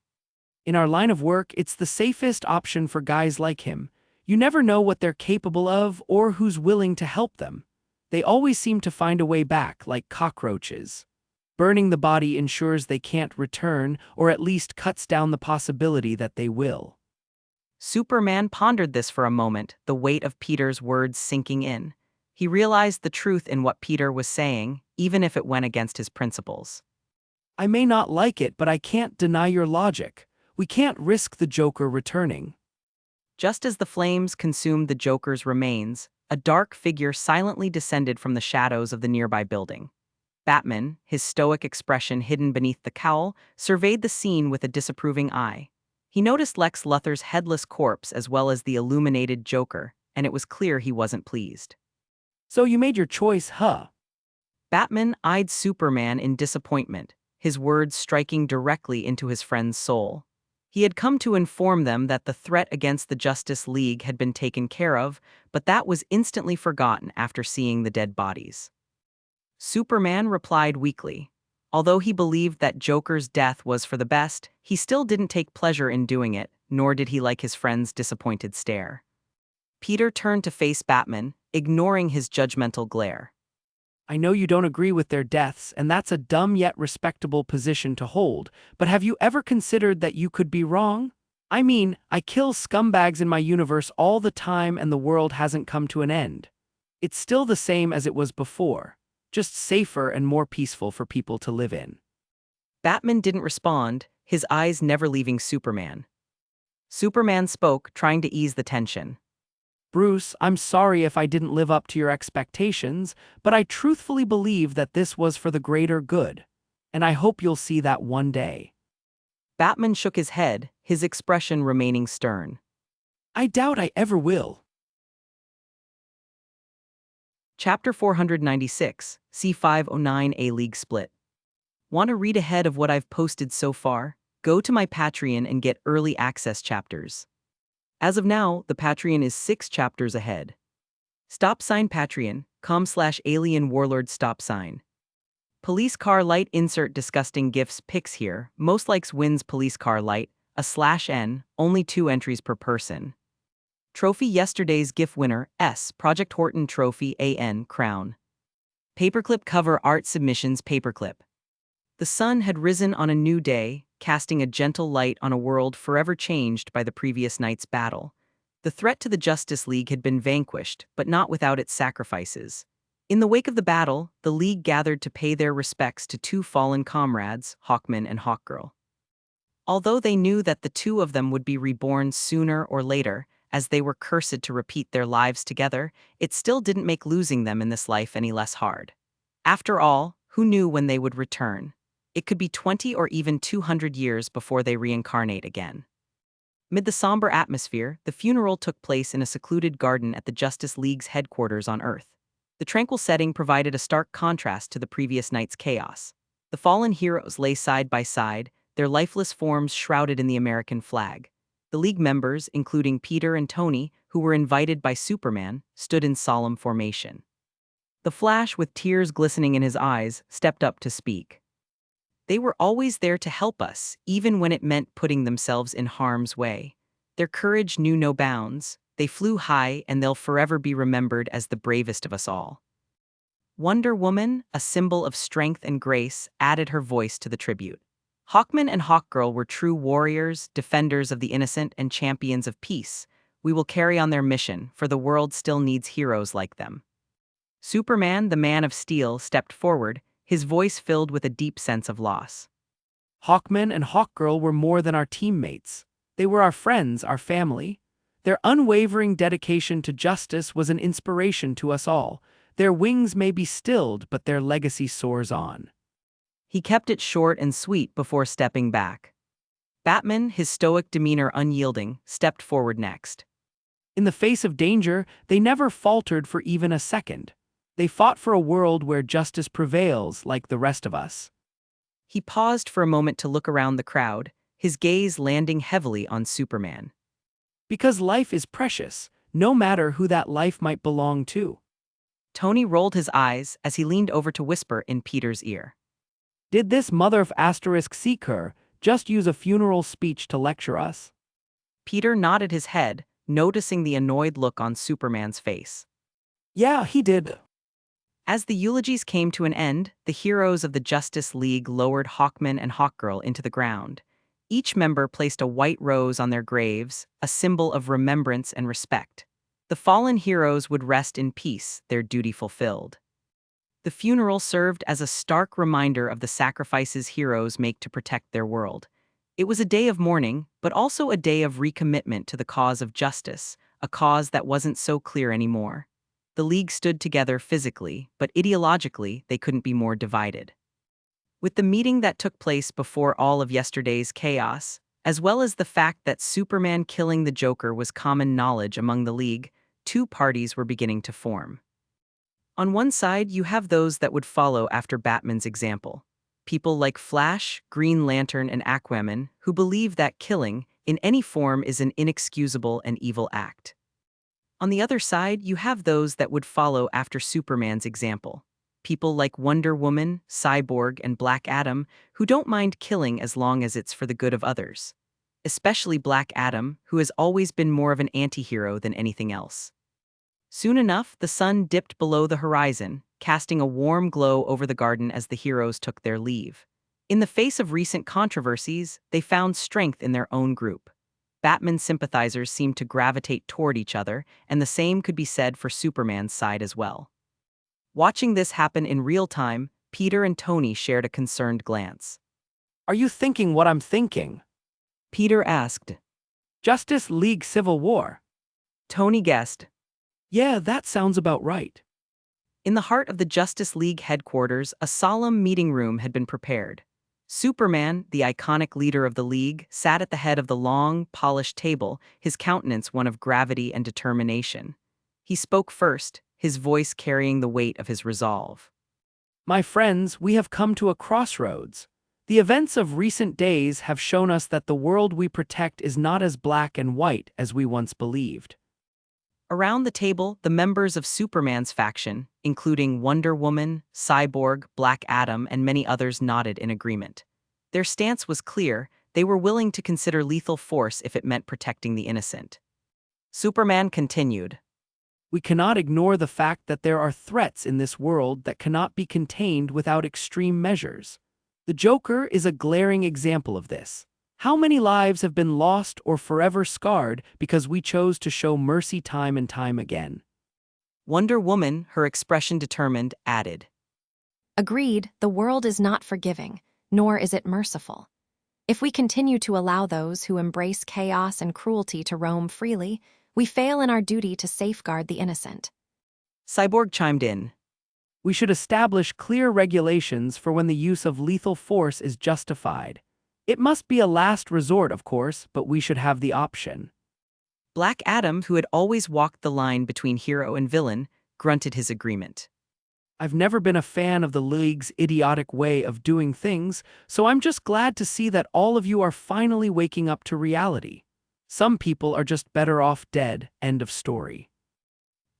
In our line of work, it's the safest option for guys like him. You never know what they're capable of or who's willing to help them. They always seem to find a way back, like cockroaches. Burning the body ensures they can't return, or at least cuts down the possibility that they will. Superman pondered this for a moment, the weight of Peter's words sinking in. He realized the truth in what Peter was saying, even if it went against his principles. I may not like it, but I can't deny your logic. We can't risk the Joker returning. Just as the flames consumed the Joker's remains, a dark figure silently descended from the shadows of the nearby building. Batman, his stoic expression hidden beneath the cowl, surveyed the scene with a disapproving eye. He noticed Lex Luthor's headless corpse as well as the illuminated Joker, and it was clear he wasn't pleased. So you made your choice, huh? Batman eyed Superman in disappointment, his words striking directly into his friend's soul. He had come to inform them that the threat against the Justice League had been taken care of, but that was instantly forgotten after seeing the dead bodies. Superman replied weakly. Although he believed that Joker's death was for the best, he still didn't take pleasure in doing it, nor did he like his friend's disappointed stare. Peter turned to face Batman, ignoring his judgmental glare. I know you don't agree with their deaths, and that's a dumb yet respectable position to hold, but have you ever considered that you could be wrong? I mean, I kill scumbags in my universe all the time and the world hasn't come to an end. It's still the same as it was before, just safer and more peaceful for people to live in. Batman didn't respond, his eyes never leaving Superman. Superman spoke, trying to ease the tension. Bruce, I'm sorry if I didn't live up to your expectations, but I truthfully believe that this was for the greater good, and I hope you'll see that one day. Batman shook his head, his expression remaining stern. I doubt I ever will. Chapter 496, C509A League Split. Want to read ahead of what I've posted so far? Go to my Patreon and get early access chapters. As of now, the Patreon is 6 chapters ahead. Patreon.com/alien warlord stop sign. Police car light insert disgusting gifts pics here. Most likes wins police car light, a /N, only 2 entries per person. Trophy yesterday's GIF winner, S. Project Horton Trophy AN Crown. Paperclip cover art submissions paperclip. The sun had risen on a new day, casting a gentle light on a world forever changed by the previous night's battle. The threat to the Justice League had been vanquished, but not without its sacrifices. In the wake of the battle, the League gathered to pay their respects to 2 fallen comrades, Hawkman and Hawkgirl. Although they knew that the 2 of them would be reborn sooner or later, as they were cursed to repeat their lives together, it still didn't make losing them in this life any less hard. After all, who knew when they would return? It could be 20 or even 200 years before they reincarnate again. Mid the somber atmosphere, the funeral took place in a secluded garden at the Justice League's headquarters on Earth. The tranquil setting provided a stark contrast to the previous night's chaos. The fallen heroes lay side by side, their lifeless forms shrouded in the American flag. The League members, including Peter and Tony, who were invited by Superman, stood in solemn formation. The Flash, with tears glistening in his eyes, stepped up to speak. They were always there to help us, even when it meant putting themselves in harm's way. Their courage knew no bounds. They flew high, and they'll forever be remembered as the bravest of us all. Wonder Woman, a symbol of strength and grace, added her voice to the tribute. Hawkman and Hawkgirl were true warriors, defenders of the innocent, and champions of peace. We will carry on their mission, for the world still needs heroes like them. Superman, the Man of Steel, stepped forward, his voice filled with a deep sense of loss. Hawkman and Hawkgirl were more than our teammates. They were our friends, our family. Their unwavering dedication to justice was an inspiration to us all. Their wings may be stilled, but their legacy soars on. He kept it short and sweet before stepping back. Batman, his stoic demeanor unyielding, stepped forward next. In the face of danger, they never faltered for even a second. They fought for a world where justice prevails, like the rest of us. He paused for a moment to look around the crowd, his gaze landing heavily on Superman. Because life is precious, no matter who that life might belong to. Tony rolled his eyes as he leaned over to whisper in Peter's ear. Did this mother of asterisk seek her just use a funeral speech to lecture us? Peter nodded his head, noticing the annoyed look on Superman's face. Yeah, he did. As the eulogies came to an end, the heroes of the Justice League lowered Hawkman and Hawkgirl into the ground. Each member placed a white rose on their graves, a symbol of remembrance and respect. The fallen heroes would rest in peace, their duty fulfilled. The funeral served as a stark reminder of the sacrifices heroes make to protect their world. It was a day of mourning, but also a day of recommitment to the cause of justice, a cause that wasn't so clear anymore. The League stood together physically, but ideologically, they couldn't be more divided. With the meeting that took place before all of yesterday's chaos, as well as the fact that Superman killing the Joker was common knowledge among the League, two parties were beginning to form. On one side, you have those that would follow after Batman's example. People like Flash, Green Lantern, and Aquaman, who believe that killing, in any form, is an inexcusable and evil act. On the other side, you have those that would follow after Superman's example. People like Wonder Woman, Cyborg, and Black Adam, who don't mind killing as long as it's for the good of others. Especially Black Adam, who has always been more of an anti-hero than anything else. Soon enough, the sun dipped below the horizon, casting a warm glow over the garden as the heroes took their leave. In the face of recent controversies, they found strength in their own group. Batman sympathizers seemed to gravitate toward each other, and the same could be said for Superman's side as well. Watching this happen in real time, Peter and Tony shared a concerned glance. Are you thinking what I'm thinking? Peter asked. Justice League Civil War. Tony guessed. Yeah, that sounds about right. In the heart of the Justice League headquarters, a solemn meeting room had been prepared. Superman, the iconic leader of the League, sat at the head of the long, polished table, his countenance one of gravity and determination. He spoke first, his voice carrying the weight of his resolve. My friends, we have come to a crossroads. The events of recent days have shown us that the world we protect is not as black and white as we once believed. Around the table, the members of Superman's faction, including Wonder Woman, Cyborg, Black Adam, and many others nodded in agreement. Their stance was clear, they were willing to consider lethal force if it meant protecting the innocent. Superman continued. We cannot ignore the fact that there are threats in this world that cannot be contained without extreme measures. The Joker is a glaring example of this. How many lives have been lost or forever scarred because we chose to show mercy time and time again? Wonder Woman, her expression determined, added. Agreed, the world is not forgiving, nor is it merciful. If we continue to allow those who embrace chaos and cruelty to roam freely, we fail in our duty to safeguard the innocent. Cyborg chimed in. We should establish clear regulations for when the use of lethal force is justified. It must be a last resort, of course, but we should have the option. Black Adam, who had always walked the line between hero and villain, grunted his agreement. I've never been a fan of the League's idiotic way of doing things, so I'm just glad to see that all of you are finally waking up to reality. Some people are just better off dead, end of story.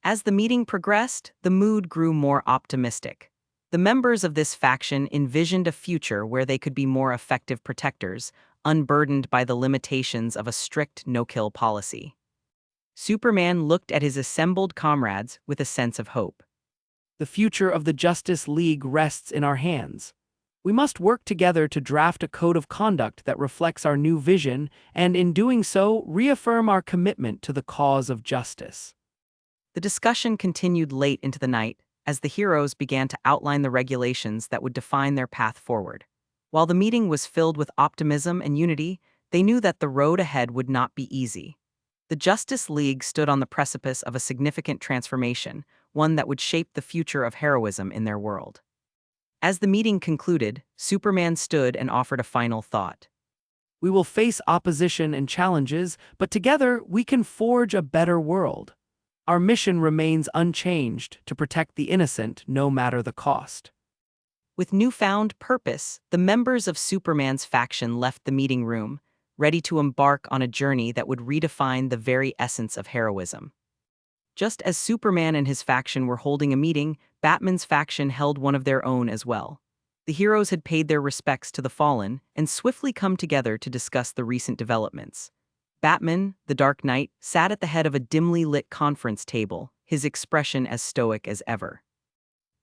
As the meeting progressed, the mood grew more optimistic. The members of this faction envisioned a future where they could be more effective protectors, unburdened by the limitations of a strict no-kill policy. Superman looked at his assembled comrades with a sense of hope. The future of the Justice League rests in our hands. We must work together to draft a code of conduct that reflects our new vision and, in doing so, reaffirm our commitment to the cause of justice. The discussion continued late into the night as the heroes began to outline the regulations that would define their path forward. While the meeting was filled with optimism and unity, they knew that the road ahead would not be easy. The Justice League stood on the precipice of a significant transformation, one that would shape the future of heroism in their world. As the meeting concluded, Superman stood and offered a final thought. We will face opposition and challenges, but together we can forge a better world. Our mission remains unchanged to protect the innocent no matter the cost. With newfound purpose, the members of Superman's faction left the meeting room, ready to embark on a journey that would redefine the very essence of heroism. Just as Superman and his faction were holding a meeting, Batman's faction held one of their own as well. The heroes had paid their respects to the fallen and swiftly come together to discuss the recent developments. Batman, the Dark Knight, sat at the head of a dimly lit conference table, his expression as stoic as ever.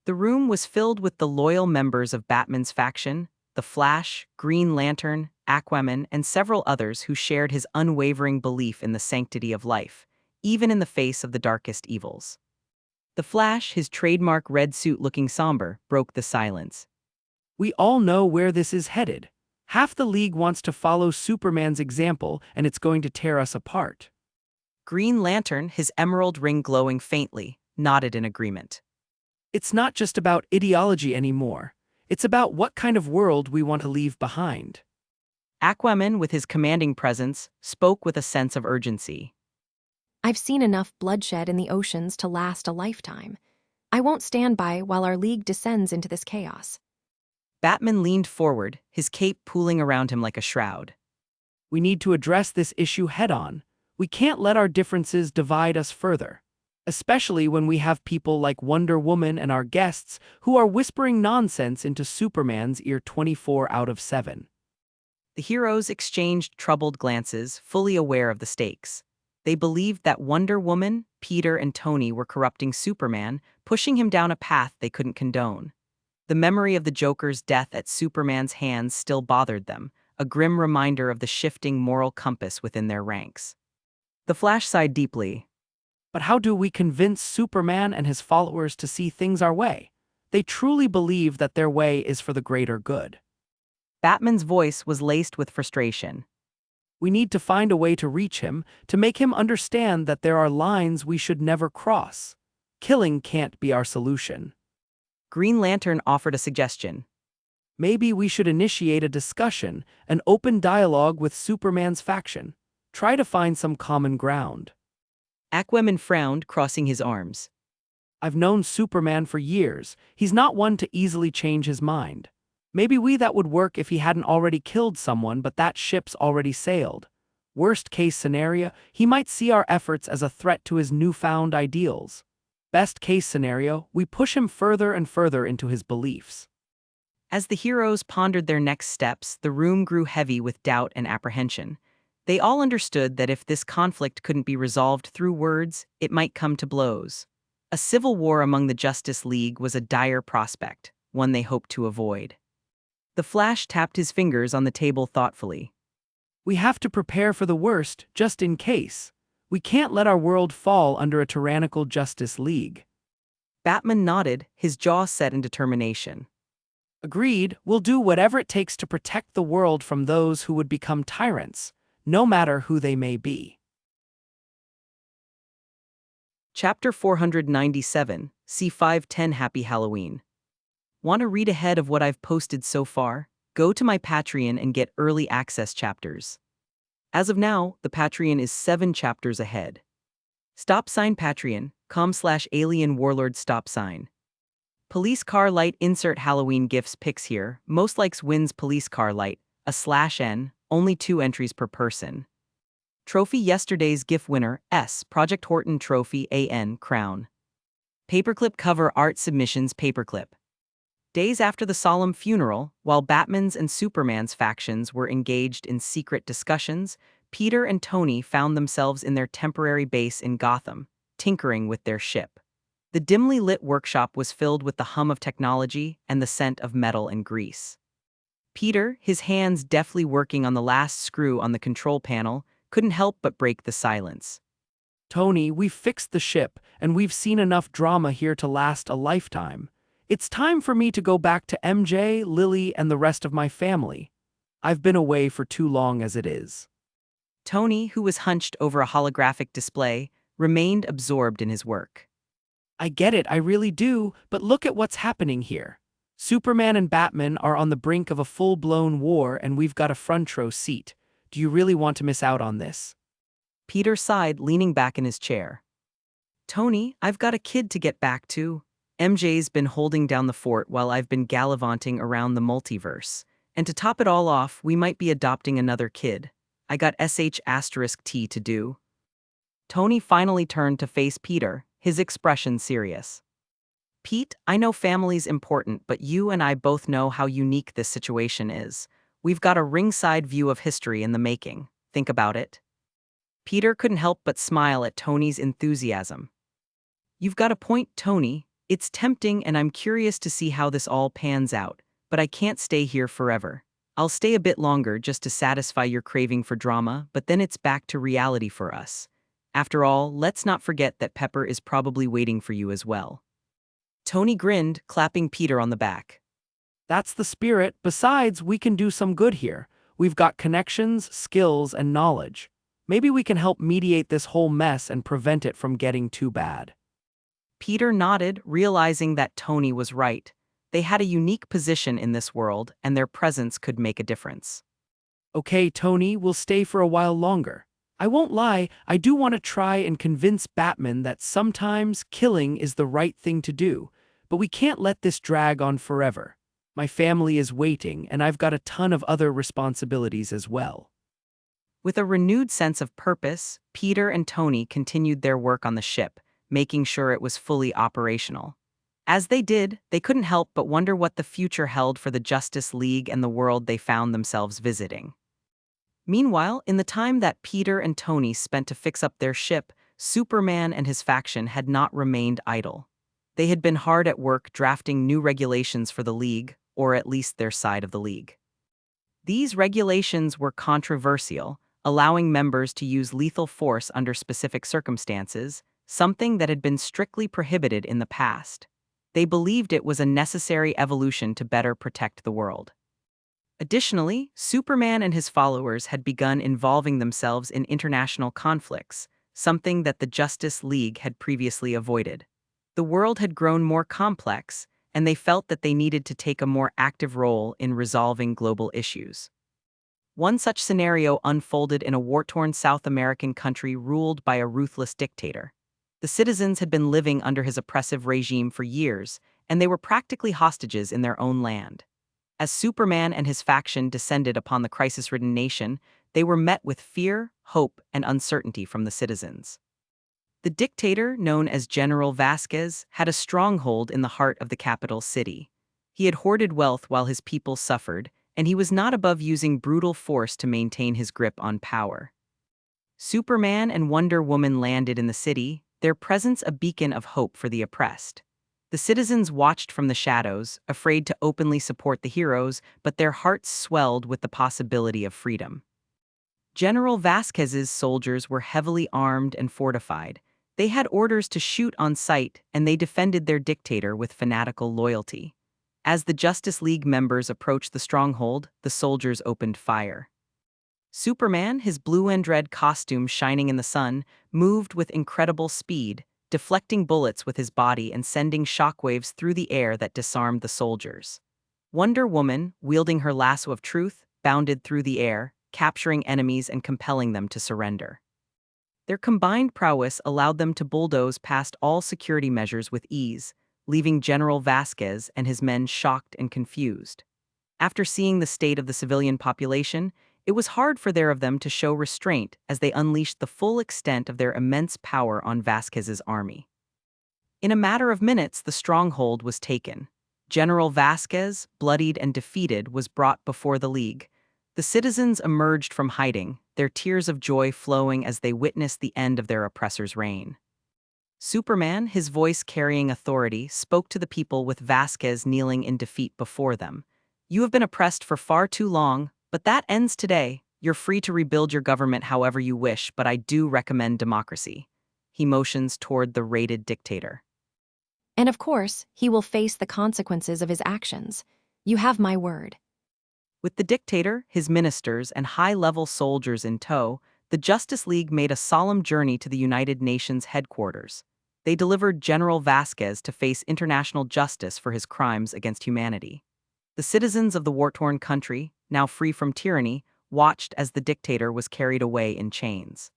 The room was filled with the loyal members of Batman's faction, the Flash, Green Lantern, Aquaman, and several others who shared his unwavering belief in the sanctity of life, even in the face of the darkest evils. The Flash, his trademark red suit looking somber, broke the silence. We all know where this is headed. Half the League wants to follow Superman's example, and it's going to tear us apart. Green Lantern, his emerald ring glowing faintly, nodded in agreement. It's not just about ideology anymore. It's about what kind of world we want to leave behind. Aquaman, with his commanding presence, spoke with a sense of urgency. I've seen enough bloodshed in the oceans to last a lifetime. I won't stand by while our League descends into this chaos. Batman leaned forward, his cape pooling around him like a shroud. We need to address this issue head-on. We can't let our differences divide us further, especially when we have people like Wonder Woman and our guests who are whispering nonsense into Superman's ear 24 out of 7. The heroes exchanged troubled glances, fully aware of the stakes. They believed that Wonder Woman, Peter, and Tony were corrupting Superman, pushing him down a path they couldn't condone. The memory of the Joker's death at Superman's hands still bothered them, a grim reminder of the shifting moral compass within their ranks. The Flash sighed deeply. But how do we convince Superman and his followers to see things our way? They truly believe that their way is for the greater good. Batman's voice was laced with frustration. We need to find a way to reach him, to make him understand that there are lines we should never cross. Killing can't be our solution. Green Lantern offered a suggestion. Maybe we should initiate a discussion, an open dialogue with Superman's faction. Try to find some common ground. Aquaman frowned, crossing his arms. I've known Superman for years. He's not one to easily change his mind. Maybe that would work if he hadn't already killed someone, but that ship's already sailed. Worst case scenario, he might see our efforts as a threat to his newfound ideals. Best case scenario, we push him further and further into his beliefs. As the heroes pondered their next steps, the room grew heavy with doubt and apprehension. They all understood that if this conflict couldn't be resolved through words, it might come to blows. A civil war among the Justice League was a dire prospect, one they hoped to avoid. The Flash tapped his fingers on the table thoughtfully. We have to prepare for the worst, just in case. We can't let our world fall under a tyrannical Justice League. Batman nodded, his jaw set in determination. Agreed, we'll do whatever it takes to protect the world from those who would become tyrants, no matter who they may be. Chapter 497, C510 Happy Halloween. Want to read ahead of what I've posted so far? Go to my Patreon and get early access chapters. As of now, the Patreon is 7 chapters ahead. Patreon.com/alienwarlord. Police car light insert Halloween gifts pics here. Most likes wins police car light, /N, only 2 entries per person. Trophy yesterday's GIF winner, S. Project Horton Trophy AN Crown. Paperclip cover art submissions paperclip. Days after the solemn funeral, while Batman's and Superman's factions were engaged in secret discussions, Peter and Tony found themselves in their temporary base in Gotham, tinkering with their ship. The dimly lit workshop was filled with the hum of technology and the scent of metal and grease. Peter, his hands deftly working on the last screw on the control panel, couldn't help but break the silence. Tony, we've fixed the ship, and we've seen enough drama here to last a lifetime. It's time for me to go back to MJ, Lily, and the rest of my family. I've been away for too long as it is. Tony, who was hunched over a holographic display, remained absorbed in his work. I get it, I really do, but look at what's happening here. Superman and Batman are on the brink of a full-blown war, and we've got a front-row seat. Do you really want to miss out on this? Peter sighed, leaning back in his chair. Tony, I've got a kid to get back to. MJ's been holding down the fort while I've been gallivanting around the multiverse. And to top it all off, we might be adopting another kid. I got sh*T to do. Tony finally turned to face Peter, his expression serious. Pete, I know family's important, but you and I both know how unique this situation is. We've got a ringside view of history in the making. Think about it. Peter couldn't help but smile at Tony's enthusiasm. You've got a point, Tony. It's tempting, and I'm curious to see how this all pans out, but I can't stay here forever. I'll stay a bit longer just to satisfy your craving for drama, but then it's back to reality for us. After all, let's not forget that Pepper is probably waiting for you as well. Tony grinned, clapping Peter on the back. That's the spirit. Besides, we can do some good here. We've got connections, skills, and knowledge. Maybe we can help mediate this whole mess and prevent it from getting too bad. Peter nodded, realizing that Tony was right. They had a unique position in this world, and their presence could make a difference. Okay, Tony, we'll stay for a while longer. I won't lie, I do want to try and convince Batman that sometimes killing is the right thing to do, but we can't let this drag on forever. My family is waiting, and I've got a ton of other responsibilities as well. With a renewed sense of purpose, Peter and Tony continued their work on the ship, making sure it was fully operational. As they did, they couldn't help but wonder what the future held for the Justice League and the world they found themselves visiting. Meanwhile, in the time that Peter and Tony spent to fix up their ship, Superman and his faction had not remained idle. They had been hard at work drafting new regulations for the League, or at least their side of the League. These regulations were controversial, allowing members to use lethal force under specific circumstances, something that had been strictly prohibited in the past. They believed it was a necessary evolution to better protect the world. Additionally, Superman and his followers had begun involving themselves in international conflicts, something that the Justice League had previously avoided. The world had grown more complex, and they felt that they needed to take a more active role in resolving global issues. One such scenario unfolded in a war-torn South American country ruled by a ruthless dictator. The citizens had been living under his oppressive regime for years, and they were practically hostages in their own land. As Superman and his faction descended upon the crisis-ridden nation, they were met with fear, hope, and uncertainty from the citizens. The dictator, known as General Vasquez, had a stronghold in the heart of the capital city. He had hoarded wealth while his people suffered, and he was not above using brutal force to maintain his grip on power. Superman and Wonder Woman landed in the city, their presence a beacon of hope for the oppressed. The citizens watched from the shadows, afraid to openly support the heroes, but their hearts swelled with the possibility of freedom. General Vasquez's soldiers were heavily armed and fortified. They had orders to shoot on sight, and they defended their dictator with fanatical loyalty. As the Justice League members approached the stronghold, the soldiers opened fire. Superman, his blue and red costume shining in the sun, moved with incredible speed, deflecting bullets with his body and sending shockwaves through the air that disarmed the soldiers. Wonder Woman, wielding her lasso of truth, bounded through the air, capturing enemies and compelling them to surrender. Their combined prowess allowed them to bulldoze past all security measures with ease, leaving General Vasquez and his men shocked and confused. After seeing the state of the civilian population, it was hard for there of them to show restraint as they unleashed the full extent of their immense power on Vasquez's army. In a matter of minutes, the stronghold was taken. General Vasquez, bloodied and defeated, was brought before the League. The citizens emerged from hiding, their tears of joy flowing as they witnessed the end of their oppressor's reign. Superman, his voice carrying authority, spoke to the people with Vasquez kneeling in defeat before them. "You have been oppressed for far too long, but that ends today. You're free to rebuild your government however you wish, but I do recommend democracy." He motions toward the raided dictator. And of course, he will face the consequences of his actions. You have my word. With the dictator, his ministers, and high-level soldiers in tow, the Justice League made a solemn journey to the United Nations headquarters. They delivered General Vasquez to face international justice for his crimes against humanity. The citizens of the war-torn country, now free from tyranny, watched as the dictator was carried away in chains.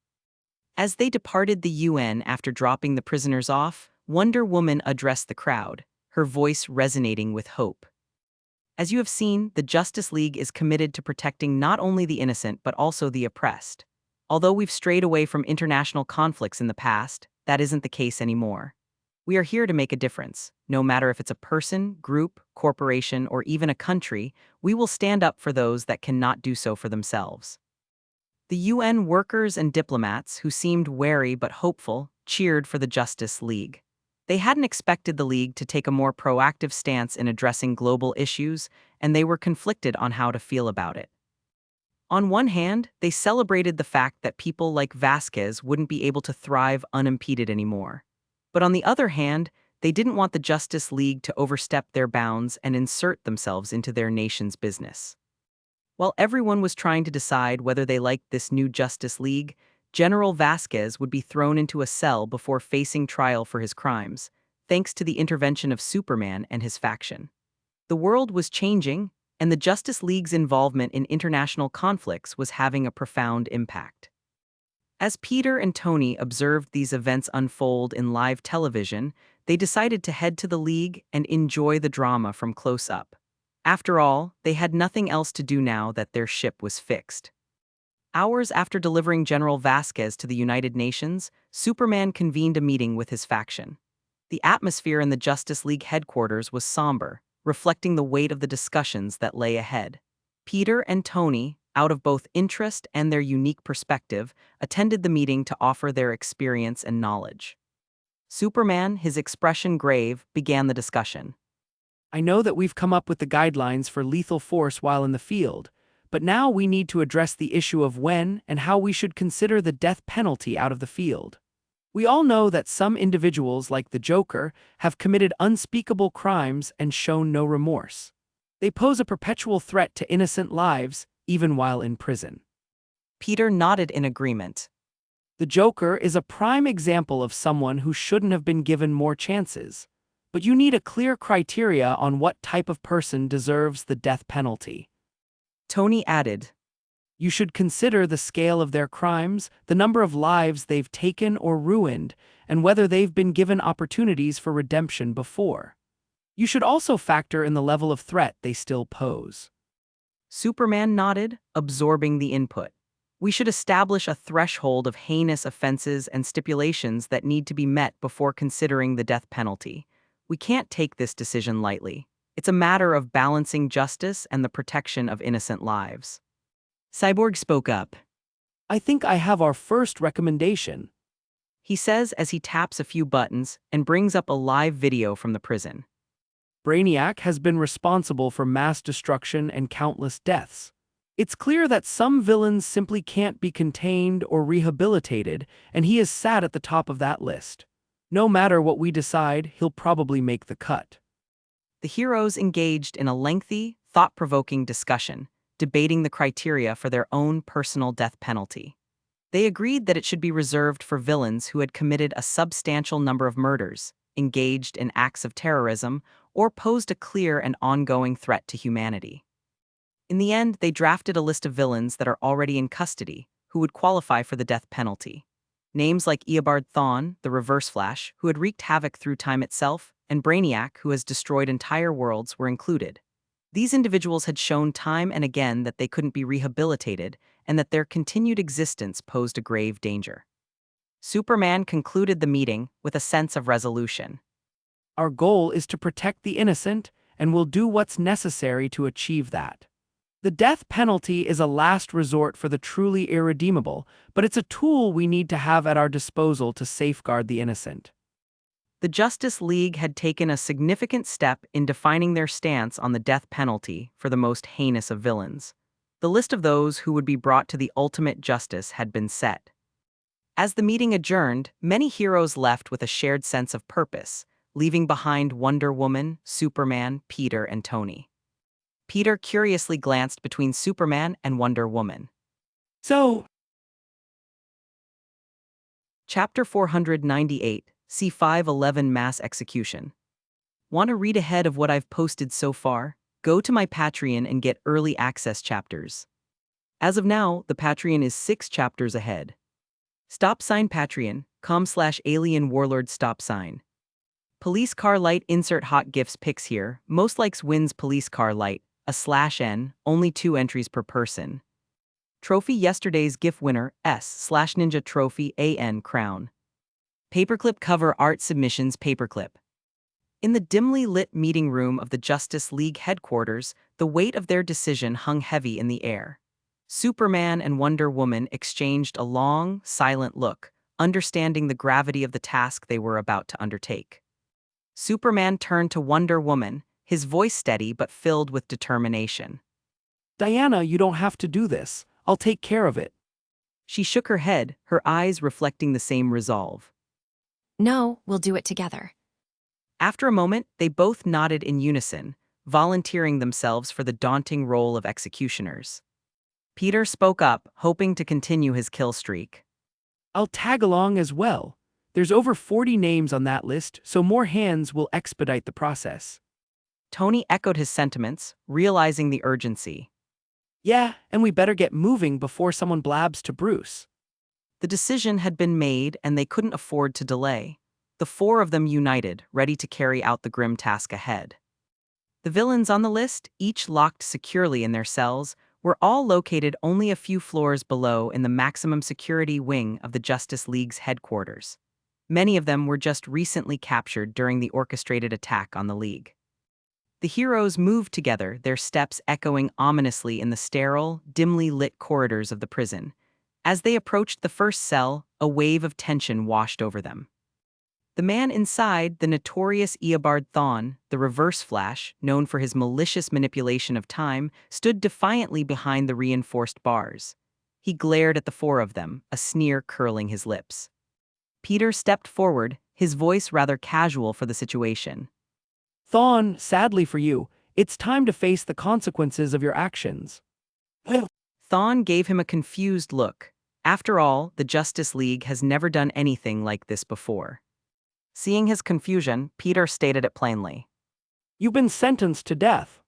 As they departed the UN after dropping the prisoners off, Wonder Woman addressed the crowd, her voice resonating with hope. As you have seen, the Justice League is committed to protecting not only the innocent but also the oppressed. Although we've strayed away from international conflicts in the past, that isn't the case anymore. We are here to make a difference. No matter if it's a person, group, corporation, or even a country, we will stand up for those that cannot do so for themselves. The UN workers and diplomats, who seemed wary but hopeful, cheered for the Justice League. They hadn't expected the League to take a more proactive stance in addressing global issues, and they were conflicted on how to feel about it. On one hand, they celebrated the fact that people like Vasquez wouldn't be able to thrive unimpeded anymore. But on the other hand, they didn't want the Justice League to overstep their bounds and insert themselves into their nation's business. While everyone was trying to decide whether they liked this new Justice League, General Vasquez would be thrown into a cell before facing trial for his crimes, thanks to the intervention of Superman and his faction. The world was changing, and the Justice League's involvement in international conflicts was having a profound impact. As Peter and Tony observed these events unfold in live television, they decided to head to the League and enjoy the drama from close up. After all, they had nothing else to do now that their ship was fixed. Hours after delivering General Vasquez to the United Nations, Superman convened a meeting with his faction. The atmosphere in the Justice League headquarters was somber, reflecting the weight of the discussions that lay ahead. Peter and Tony, out of both interest and their unique perspective, attended the meeting to offer their experience and knowledge. Superman, his expression grave, began the discussion. I know that we've come up with the guidelines for lethal force while in the field, but now we need to address the issue of when and how we should consider the death penalty out of the field. We all know that some individuals, like the Joker, have committed unspeakable crimes and shown no remorse. They pose a perpetual threat to innocent lives, even while in prison. Peter nodded in agreement. The Joker is a prime example of someone who shouldn't have been given more chances. But you need a clear criteria on what type of person deserves the death penalty. Tony added, You should consider the scale of their crimes, the number of lives they've taken or ruined, and whether they've been given opportunities for redemption before. You should also factor in the level of threat they still pose. Superman nodded, absorbing the input. We should establish a threshold of heinous offenses and stipulations that need to be met before considering the death penalty. We can't take this decision lightly. It's a matter of balancing justice and the protection of innocent lives. Cyborg spoke up. I think I have our first recommendation, He says as he taps a few buttons and brings up a live video from the prison. Brainiac has been responsible for mass destruction and countless deaths. It's clear that some villains simply can't be contained or rehabilitated, and he is sat at the top of that list. No matter what we decide, he'll probably make the cut. The heroes engaged in a lengthy, thought-provoking discussion, debating the criteria for their own personal death penalty. They agreed that it should be reserved for villains who had committed a substantial number of murders, engaged in acts of terrorism, or posed a clear and ongoing threat to humanity. In the end, they drafted a list of villains that are already in custody, who would qualify for the death penalty. Names like Eobard Thawne, the Reverse Flash, who had wreaked havoc through time itself, and Brainiac, who has destroyed entire worlds, were included. These individuals had shown time and again that they couldn't be rehabilitated and that their continued existence posed a grave danger. Superman concluded the meeting with a sense of resolution. Our goal is to protect the innocent, and we'll do what's necessary to achieve that. The death penalty is a last resort for the truly irredeemable, but it's a tool we need to have at our disposal to safeguard the innocent. The Justice League had taken a significant step in defining their stance on the death penalty for the most heinous of villains. The list of those who would be brought to the ultimate justice had been set. As the meeting adjourned, many heroes left with a shared sense of purpose, leaving behind Wonder Woman, Superman, Peter, and Tony. Peter curiously glanced between Superman and Wonder Woman. So, Chapter 498, C511 Mass Execution. Want to read ahead of what I've posted so far? Go to my Patreon and get early access chapters. As of now, the Patreon is 6 chapters ahead. Patreon.com/alien warlord stop sign. Police car light insert hot gifts pics here. Most likes wins police car light, a /N, only 2 entries per person. Trophy yesterday's GIF winner, S/Ninja Trophy AN crown. Paperclip cover art submissions paperclip. In the dimly lit meeting room of the Justice League headquarters, the weight of their decision hung heavy in the air. Superman and Wonder Woman exchanged a long, silent look, understanding the gravity of the task they were about to undertake. Superman turned to Wonder Woman, his voice steady but filled with determination. Diana, you don't have to do this. I'll take care of it. She shook her head, her eyes reflecting the same resolve. No, we'll do it together. After a moment, they both nodded in unison, volunteering themselves for the daunting role of executioners. Peter spoke up, hoping to continue his kill streak. I'll tag along as well. There's over 40 names on that list, so more hands will expedite the process. Tony echoed his sentiments, realizing the urgency. Yeah, and we better get moving before someone blabs to Bruce. The decision had been made and they couldn't afford to delay. The 4 of them united, ready to carry out the grim task ahead. The villains on the list, each locked securely in their cells, were all located only a few floors below in the maximum security wing of the Justice League's headquarters. Many of them were just recently captured during the orchestrated attack on the League. The heroes moved together, their steps echoing ominously in the sterile, dimly lit corridors of the prison. As they approached the first cell, a wave of tension washed over them. The man inside, the notorious Eobard Thawne, the Reverse Flash, known for his malicious manipulation of time, stood defiantly behind the reinforced bars. He glared at the 4 of them, a sneer curling his lips. Peter stepped forward, his voice rather casual for the situation. Thawne, sadly for you, it's time to face the consequences of your actions. Thawne gave him a confused look. After all, the Justice League has never done anything like this before. Seeing his confusion, Peter stated it plainly. You've been sentenced to death.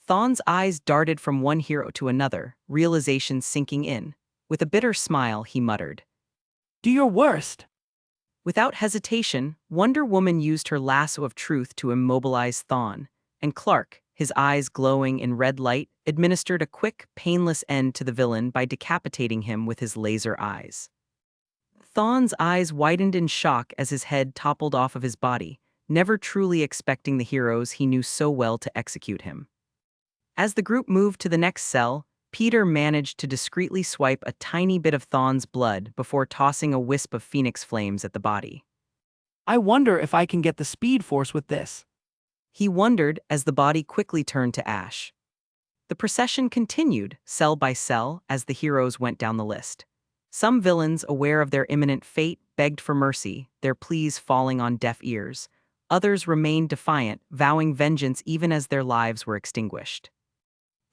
Thawne's eyes darted from one hero to another, realization sinking in. With a bitter smile, he muttered. Do your worst. Without hesitation, Wonder Woman used her lasso of truth to immobilize Thawne, and Clark, his eyes glowing in red light, administered a quick, painless end to the villain by decapitating him with his laser eyes. Thawne's eyes widened in shock as his head toppled off of his body, never truly expecting the heroes he knew so well to execute him. As the group moved to the next cell, Peter managed to discreetly swipe a tiny bit of Thawne's blood before tossing a wisp of phoenix flames at the body. I wonder if I can get the speed force with this. He wondered as the body quickly turned to ash. The procession continued, cell by cell, as the heroes went down the list. Some villains, aware of their imminent fate, begged for mercy, their pleas falling on deaf ears. Others remained defiant, vowing vengeance even as their lives were extinguished.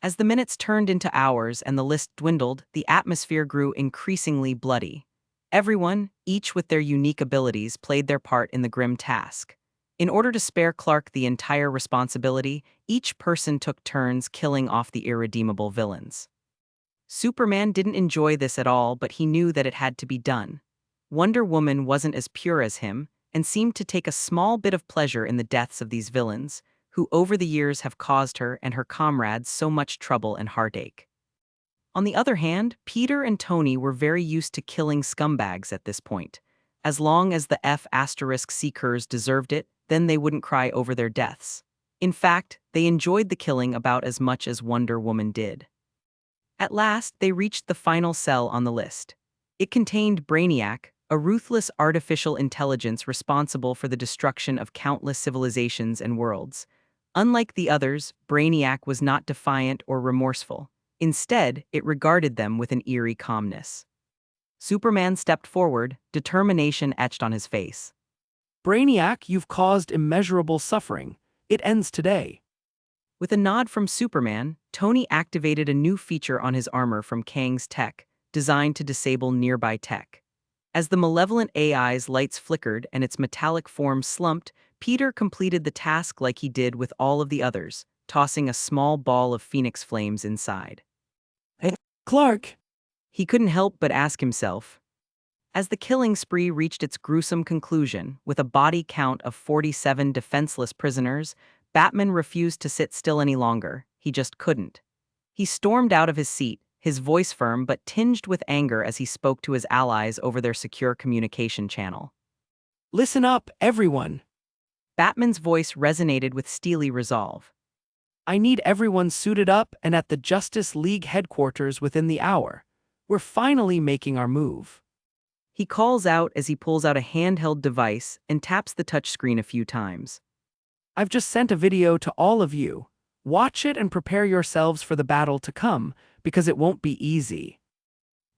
As the minutes turned into hours and the list dwindled, the atmosphere grew increasingly bloody. Everyone, each with their unique abilities, played their part in the grim task. In order to spare Clark the entire responsibility, each person took turns killing off the irredeemable villains. Superman didn't enjoy this at all, but he knew that it had to be done. Wonder Woman wasn't as pure as him, and seemed to take a small bit of pleasure in the deaths of these villains, who over the years have caused her and her comrades so much trouble and heartache. On the other hand, Peter and Tony were very used to killing scumbags at this point. As long as the F** seekers deserved it, then they wouldn't cry over their deaths. In fact, they enjoyed the killing about as much as Wonder Woman did. At last, they reached the final cell on the list. It contained Brainiac, a ruthless artificial intelligence responsible for the destruction of countless civilizations and worlds. Unlike the others, Brainiac was not defiant or remorseful. Instead, it regarded them with an eerie calmness. Superman stepped forward, determination etched on his face. Brainiac, you've caused immeasurable suffering. It ends today. With a nod from Superman, Tony activated a new feature on his armor from Kang's tech, designed to disable nearby tech. As the malevolent AI's lights flickered and its metallic form slumped, Peter completed the task like he did with all of the others, tossing a small ball of phoenix flames inside. Hey, Clark! He couldn't help but ask himself. As the killing spree reached its gruesome conclusion, with a body count of 47 defenseless prisoners, Batman refused to sit still any longer. He just couldn't. He stormed out of his seat, his voice firm but tinged with anger as he spoke to his allies over their secure communication channel. Listen up, everyone! Batman's voice resonated with steely resolve. I need everyone suited up and at the Justice League headquarters within the hour. We're finally making our move. He calls out as he pulls out a handheld device and taps the touchscreen a few times. I've just sent a video to all of you. Watch it and prepare yourselves for the battle to come, because it won't be easy.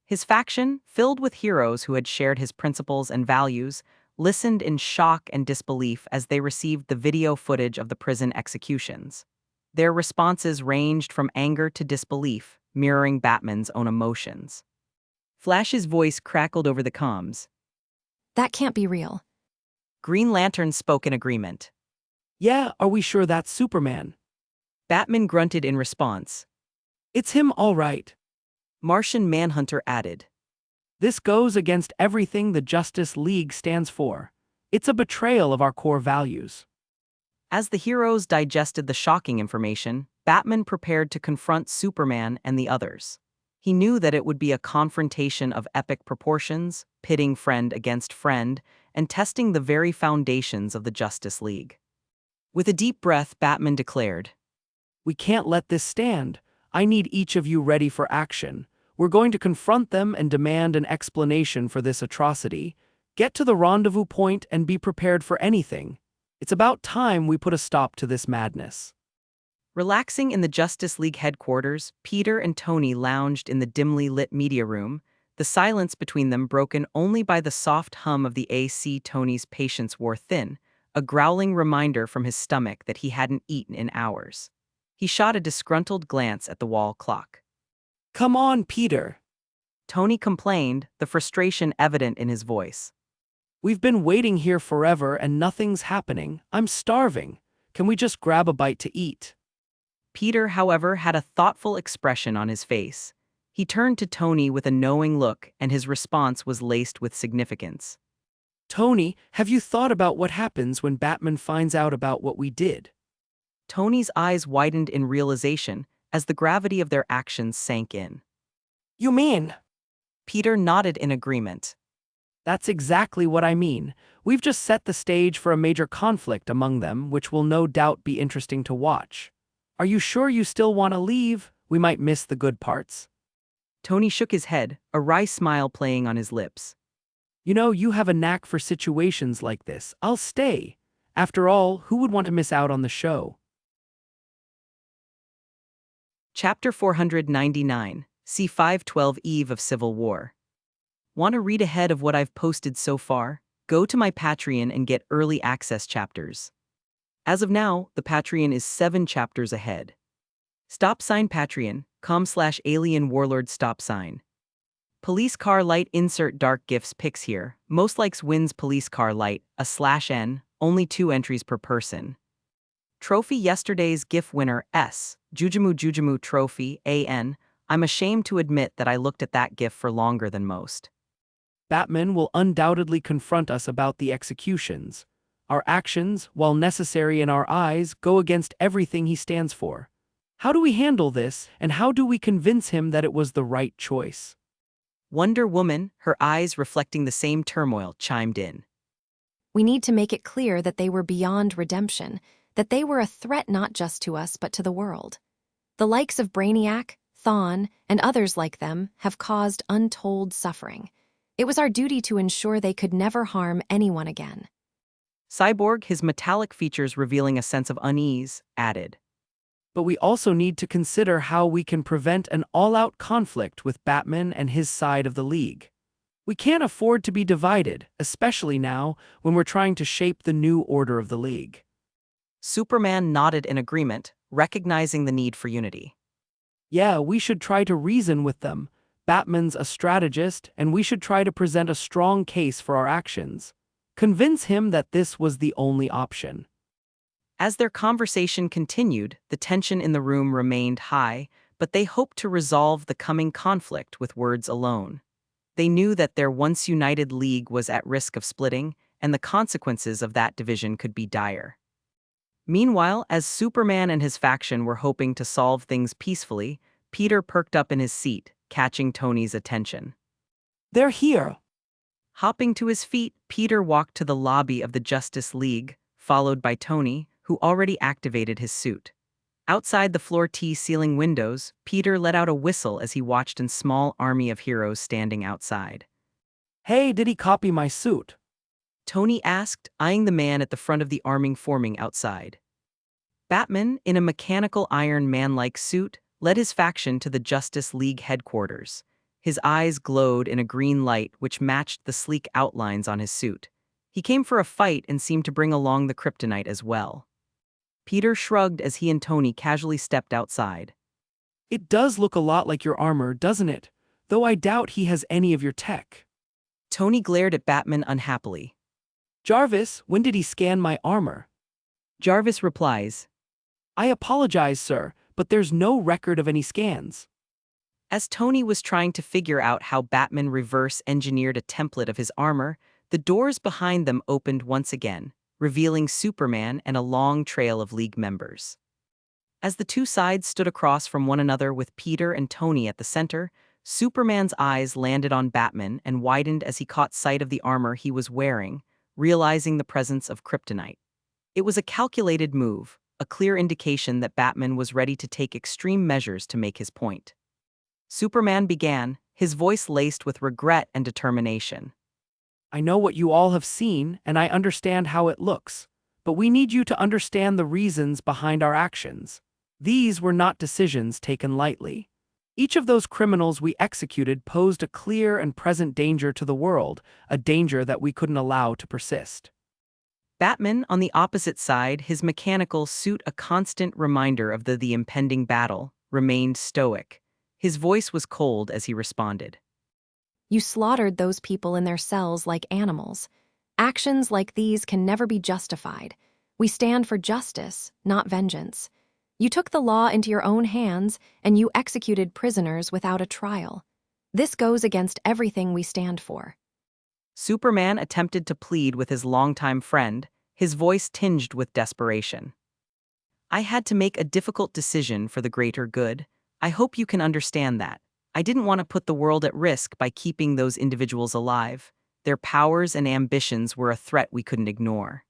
His faction, filled with heroes who had shared his principles and values, listened in shock and disbelief as they received the video footage of the prison executions. Their responses ranged from anger to disbelief, mirroring Batman's own emotions. Flash's voice crackled over the comms. That can't be real. Green Lantern spoke in agreement. Yeah, are we sure that's Superman? Batman grunted in response. It's him, all right. Martian Manhunter added. This goes against everything the Justice League stands for. It's a betrayal of our core values. As the heroes digested the shocking information, Batman prepared to confront Superman and the others. He knew that it would be a confrontation of epic proportions, pitting friend against friend, and testing the very foundations of the Justice League. With a deep breath, Batman declared, We can't let this stand. I need each of you ready for action. We're going to confront them and demand an explanation for this atrocity. Get to the rendezvous point and be prepared for anything. It's about time we put a stop to this madness. Relaxing in the Justice League headquarters, Peter and Tony lounged in the dimly lit media room, the silence between them broken only by the soft hum of the AC. Tony's patience wore thin, a growling reminder from his stomach that he hadn't eaten in hours. He shot a disgruntled glance at the wall clock. Come on, Peter. Tony complained, the frustration evident in his voice. We've been waiting here forever and nothing's happening. I'm starving. Can we just grab a bite to eat? Peter, however, had a thoughtful expression on his face. He turned to Tony with a knowing look, and his response was laced with significance. Tony, have you thought about what happens when Batman finds out about what we did? Tony's eyes widened in realization as the gravity of their actions sank in. You mean? Peter nodded in agreement. That's exactly what I mean. We've just set the stage for a major conflict among them, which will no doubt be interesting to watch. Are you sure you still want to leave? We might miss the good parts. Tony shook his head, a wry smile playing on his lips. You know, you have a knack for situations like this. I'll stay. After all, who would want to miss out on the show? Chapter 499, C512 Eve of Civil War. Want to read ahead of what I've posted so far? Go to my Patreon and get early access chapters. As of now, the Patreon is 7 chapters ahead. Patreon.com/alien warlord stop sign. Police car light insert dark gifts pics here. Most likes wins police car light, a /N, only 2 entries per person. Trophy yesterday's GIF winner S. Jujumu trophy AN. I'm ashamed to admit that I looked at that GIF for longer than most. Batman will undoubtedly confront us about the executions. Our actions, while necessary in our eyes, go against everything he stands for. How do we handle this, and how do we convince him that it was the right choice? Wonder Woman, her eyes reflecting the same turmoil, chimed in. We need to make it clear that they were beyond redemption, that they were a threat not just to us but to the world. The likes of Brainiac, Thawne, and others like them have caused untold suffering. It was our duty to ensure they could never harm anyone again. Cyborg, his metallic features revealing a sense of unease, added. But we also need to consider how we can prevent an all-out conflict with Batman and his side of the League. We can't afford to be divided, especially now when we're trying to shape the new order of the League. Superman nodded in agreement, recognizing the need for unity. Yeah, we should try to reason with them. Batman's a strategist, and we should try to present a strong case for our actions. Convince him that this was the only option. As their conversation continued, the tension in the room remained high, but they hoped to resolve the coming conflict with words alone. They knew that their once united league was at risk of splitting, and the consequences of that division could be dire. Meanwhile, as Superman and his faction were hoping to solve things peacefully, Peter perked up in his seat, catching Tony's attention. They're here. Hopping to his feet, Peter walked to the lobby of the Justice League, followed by Tony, who already activated his suit. Outside the floor-to-ceiling windows, Peter let out a whistle as he watched a small army of heroes standing outside. Hey, did he copy my suit? Tony asked, eyeing the man at the front of the army forming outside. Batman, in a mechanical Iron Man-like suit, led his faction to the Justice League headquarters. His eyes glowed in a green light which matched the sleek outlines on his suit. He came for a fight and seemed to bring along the kryptonite as well. Peter shrugged as he and Tony casually stepped outside. It does look a lot like your armor, doesn't it? Though I doubt he has any of your tech. Tony glared at Batman unhappily. Jarvis, when did he scan my armor? Jarvis replies, I apologize, sir, but there's no record of any scans. As Tony was trying to figure out how Batman reverse-engineered a template of his armor, the doors behind them opened once again, revealing Superman and a long trail of League members. As the two sides stood across from one another with Peter and Tony at the center, Superman's eyes landed on Batman and widened as he caught sight of the armor he was wearing, realizing the presence of kryptonite. It was a calculated move, a clear indication that Batman was ready to take extreme measures to make his point. Superman began, his voice laced with regret and determination. I know what you all have seen, and I understand how it looks, but we need you to understand the reasons behind our actions. These were not decisions taken lightly. Each of those criminals we executed posed a clear and present danger to the world, a danger that we couldn't allow to persist. Batman, on the opposite side, his mechanical suit a constant reminder of the impending battle, remained stoic. His voice was cold as he responded. You slaughtered those people in their cells like animals. Actions like these can never be justified. We stand for justice, not vengeance. You took the law into your own hands, and you executed prisoners without a trial. This goes against everything we stand for. Superman attempted to plead with his longtime friend, his voice tinged with desperation. I had to make a difficult decision for the greater good. I hope you can understand that. I didn't want to put the world at risk by keeping those individuals alive. Their powers and ambitions were a threat we couldn't ignore.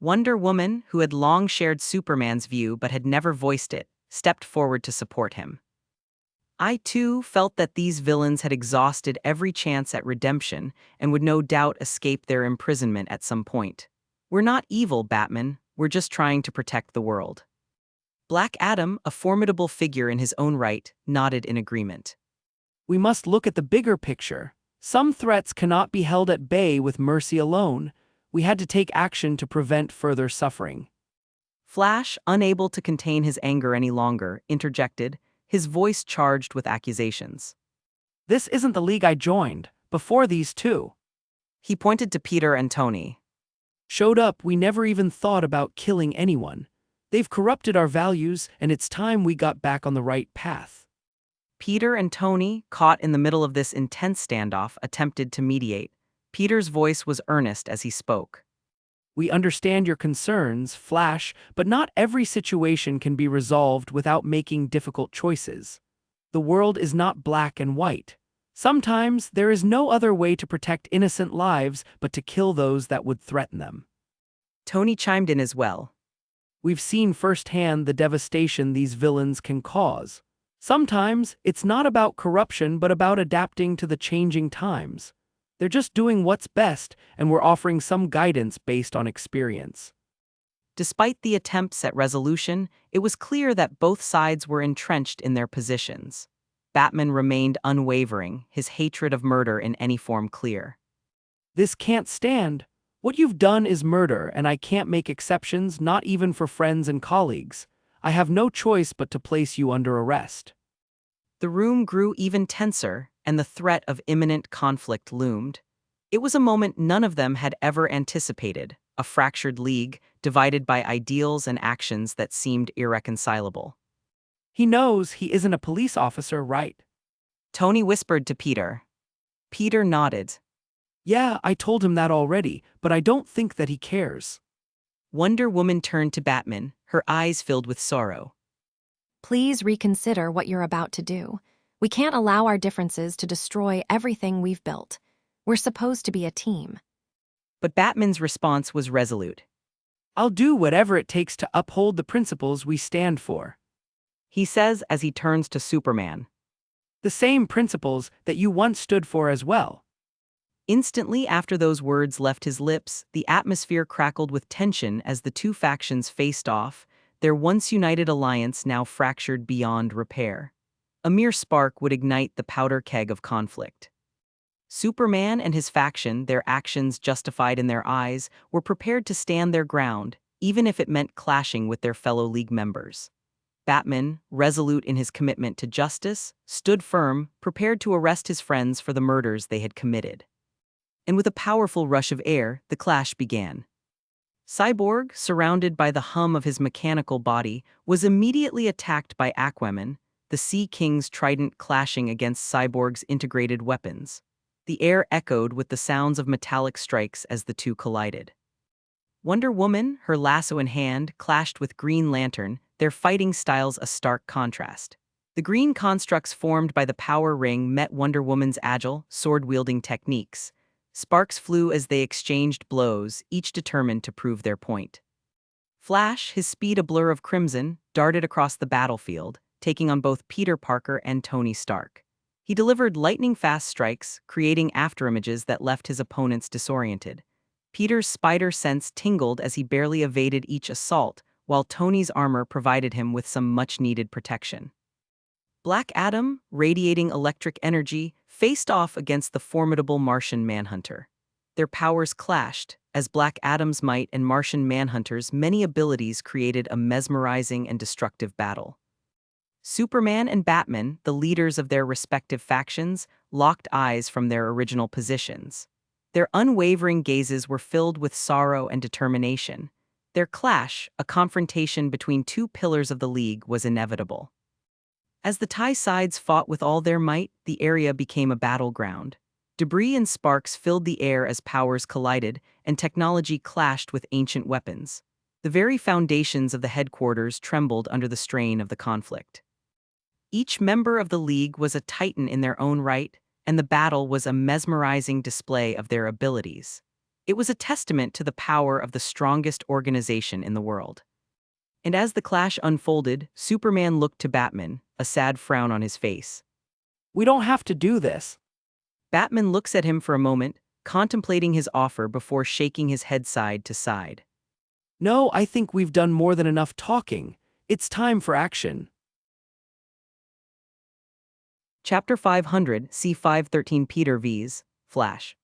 Wonder Woman, who had long shared Superman's view but had never voiced it, stepped forward to support him. I, too, felt that these villains had exhausted every chance at redemption and would no doubt escape their imprisonment at some point. We're not evil, Batman. We're just trying to protect the world. Black Adam, a formidable figure in his own right, nodded in agreement. We must look at the bigger picture. Some threats cannot be held at bay with mercy alone. We had to take action to prevent further suffering. Flash, unable to contain his anger any longer, interjected, his voice charged with accusations. This isn't the league I joined, before these two. He pointed to Peter and Tony. Showed up, we never even thought about killing anyone. They've corrupted our values, and it's time we got back on the right path. Peter and Tony, caught in the middle of this intense standoff, attempted to mediate. Peter's voice was earnest as he spoke. We understand your concerns, Flash, but not every situation can be resolved without making difficult choices. The world is not black and white. Sometimes there is no other way to protect innocent lives but to kill those that would threaten them. Tony chimed in as well. We've seen firsthand the devastation these villains can cause. Sometimes it's not about corruption but about adapting to the changing times. They're just doing what's best, and we're offering some guidance based on experience. Despite the attempts at resolution, it was clear that both sides were entrenched in their positions. Batman remained unwavering, his hatred of murder in any form clear. This can't stand. What you've done is murder, and I can't make exceptions, not even for friends and colleagues. I have no choice but to place you under arrest. The room grew even tenser, and the threat of imminent conflict loomed. It was a moment none of them had ever anticipated, a fractured league, divided by ideals and actions that seemed irreconcilable. He knows he isn't a police officer, right? Tony whispered to Peter. Peter nodded. Yeah, I told him that already, but I don't think that he cares. Wonder Woman turned to Batman, her eyes filled with sorrow. Please reconsider what you're about to do. We can't allow our differences to destroy everything we've built. We're supposed to be a team. But Batman's response was resolute. I'll do whatever it takes to uphold the principles we stand for. He says as he turns to Superman. The same principles that you once stood for as well. Instantly after those words left his lips, the atmosphere crackled with tension as the two factions faced off, their once united alliance now fractured beyond repair. A mere spark would ignite the powder keg of conflict. Superman and his faction, their actions justified in their eyes, were prepared to stand their ground, even if it meant clashing with their fellow League members. Batman, resolute in his commitment to justice, stood firm, prepared to arrest his friends for the murders they had committed. And with a powerful rush of air, the clash began. Cyborg, surrounded by the hum of his mechanical body, was immediately attacked by Aquaman, the Sea King's trident clashing against Cyborg's integrated weapons. The air echoed with the sounds of metallic strikes as the two collided. Wonder Woman, her lasso in hand, clashed with Green Lantern, their fighting styles a stark contrast. The green constructs formed by the power ring met Wonder Woman's agile, sword-wielding techniques. Sparks flew as they exchanged blows, each determined to prove their point. Flash, his speed a blur of crimson, darted across the battlefield, taking on both Peter Parker and Tony Stark. He delivered lightning-fast strikes, creating afterimages that left his opponents disoriented. Peter's spider sense tingled as he barely evaded each assault, while Tony's armor provided him with some much-needed protection. Black Adam, radiating electric energy, faced off against the formidable Martian Manhunter. Their powers clashed, as Black Adam's might and Martian Manhunter's many abilities created a mesmerizing and destructive battle. Superman and Batman, the leaders of their respective factions, locked eyes from their original positions. Their unwavering gazes were filled with sorrow and determination. Their clash, a confrontation between two pillars of the League, was inevitable. As the TIE sides fought with all their might, the area became a battleground. Debris and sparks filled the air as powers collided, and technology clashed with ancient weapons. The very foundations of the headquarters trembled under the strain of the conflict. Each member of the League was a titan in their own right, and the battle was a mesmerizing display of their abilities. It was a testament to the power of the strongest organization in the world. And as the clash unfolded, Superman looked to Batman, a sad frown on his face. We don't have to do this. Batman looks at him for a moment, contemplating his offer before shaking his head side to side. No, I think we've done more than enough talking. It's time for action. Chapter 500, C513 Peter V's, Flash.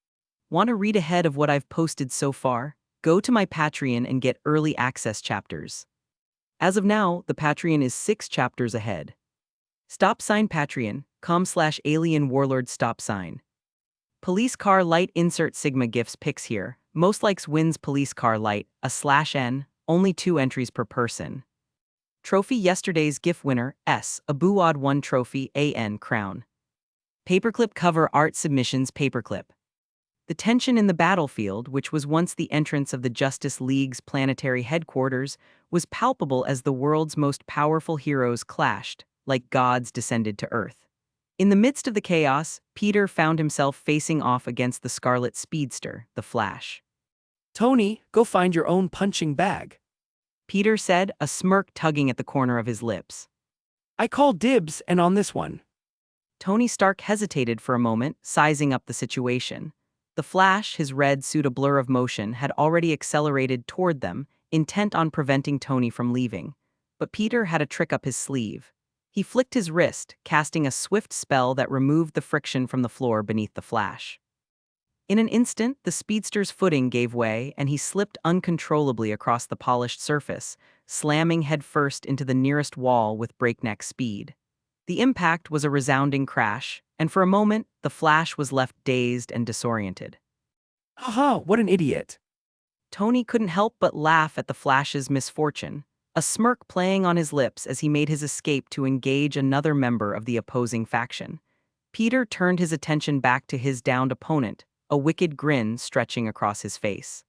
Want to read ahead of what I've posted so far? Go to my Patreon and get early access chapters. As of now, the Patreon is 6 chapters ahead. Patreon.com/alien warlord stop sign. Police car light insert Sigma gifts pics here. Most likes wins police car light, a /N, only 2 entries per person. Trophy yesterday's GIF winner, S. A Buwad 1 trophy, AN crown. Paperclip cover art submissions paperclip. The tension in the battlefield, which was once the entrance of the Justice League's planetary headquarters, was palpable as the world's most powerful heroes clashed, like gods descended to Earth. In the midst of the chaos, Peter found himself facing off against the Scarlet Speedster, the Flash. Tony, go find your own punching bag. Peter said, a smirk tugging at the corner of his lips. I call dibs and on this one. Tony Stark hesitated for a moment, sizing up the situation. The Flash, his red suit a blur of motion, had already accelerated toward them, intent on preventing Tony from leaving. But Peter had a trick up his sleeve. He flicked his wrist, casting a swift spell that removed the friction from the floor beneath the Flash. In an instant, the speedster's footing gave way, and he slipped uncontrollably across the polished surface, slamming headfirst into the nearest wall with breakneck speed. The impact was a resounding crash, and for a moment, the Flash was left dazed and disoriented. Haha, what an idiot. Tony couldn't help but laugh at the Flash's misfortune, a smirk playing on his lips as he made his escape to engage another member of the opposing faction. Peter turned his attention back to his downed opponent, a wicked grin stretching across his face.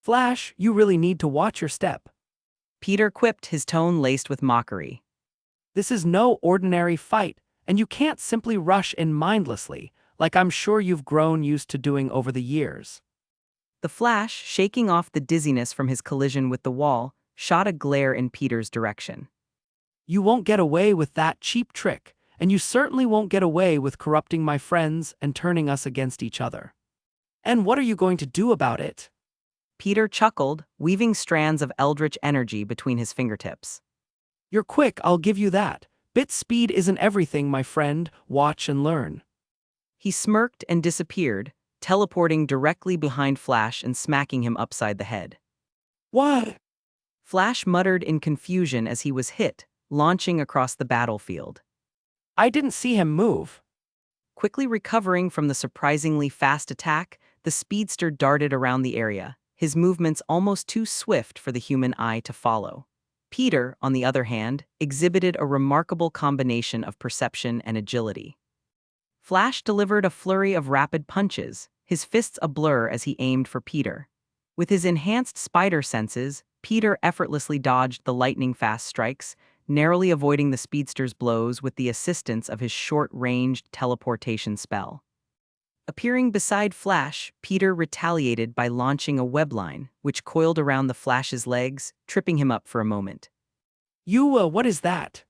Flash, you really need to watch your step. Peter quipped, his tone laced with mockery. This is no ordinary fight, and you can't simply rush in mindlessly, like I'm sure you've grown used to doing over the years. The Flash, shaking off the dizziness from his collision with the wall, shot a glare in Peter's direction. You won't get away with that cheap trick, and you certainly won't get away with corrupting my friends and turning us against each other. And what are you going to do about it? Peter chuckled, weaving strands of eldritch energy between his fingertips. You're quick, I'll give you that. Bit speed isn't everything, my friend. Watch and learn. He smirked and disappeared, teleporting directly behind Flash and smacking him upside the head. What? Flash muttered in confusion as he was hit, launching across the battlefield. I didn't see him move. Quickly recovering from the surprisingly fast attack, the speedster darted around the area, his movements almost too swift for the human eye to follow. Peter, on the other hand, exhibited a remarkable combination of perception and agility. Flash delivered a flurry of rapid punches, his fists a blur as he aimed for Peter. With his enhanced spider senses, Peter effortlessly dodged the lightning-fast strikes, narrowly avoiding the speedster's blows with the assistance of his short-ranged teleportation spell. Appearing beside Flash, Peter retaliated by launching a webline, which coiled around the Flash's legs, tripping him up for a moment. What is that?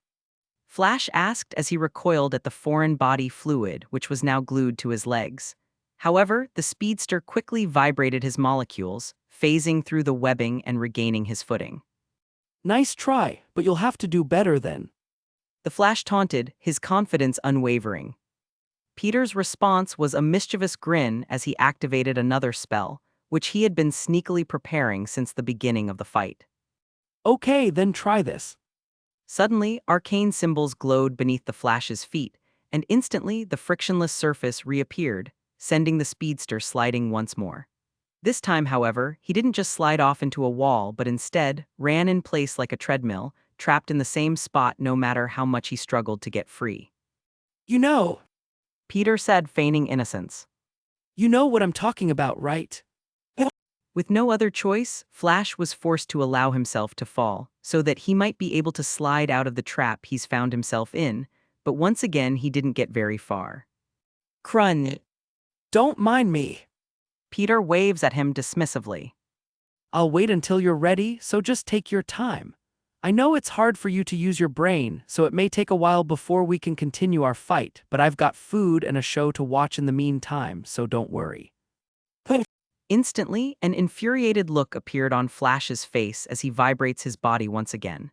Flash asked as he recoiled at the foreign body fluid, which was now glued to his legs. However, the speedster quickly vibrated his molecules, phasing through the webbing and regaining his footing. Nice try, but you'll have to do better then. The Flash taunted, his confidence unwavering. Peter's response was a mischievous grin as he activated another spell, which he had been sneakily preparing since the beginning of the fight. Okay, then try this. Suddenly, arcane symbols glowed beneath the Flash's feet, and instantly the frictionless surface reappeared, sending the speedster sliding once more. This time, however, he didn't just slide off into a wall, but instead ran in place like a treadmill, trapped in the same spot no matter how much he struggled to get free. Peter said, feigning innocence. You know what I'm talking about, right? With no other choice, Flash was forced to allow himself to fall, so that he might be able to slide out of the trap he's found himself in, but once again he didn't get very far. Crun. Don't mind me. Peter waves at him dismissively. I'll wait until you're ready, so just take your time. I know it's hard for you to use your brain, so it may take a while before we can continue our fight, but I've got food and a show to watch in the meantime, so don't worry. Instantly, an infuriated look appeared on Flash's face as he vibrates his body once again.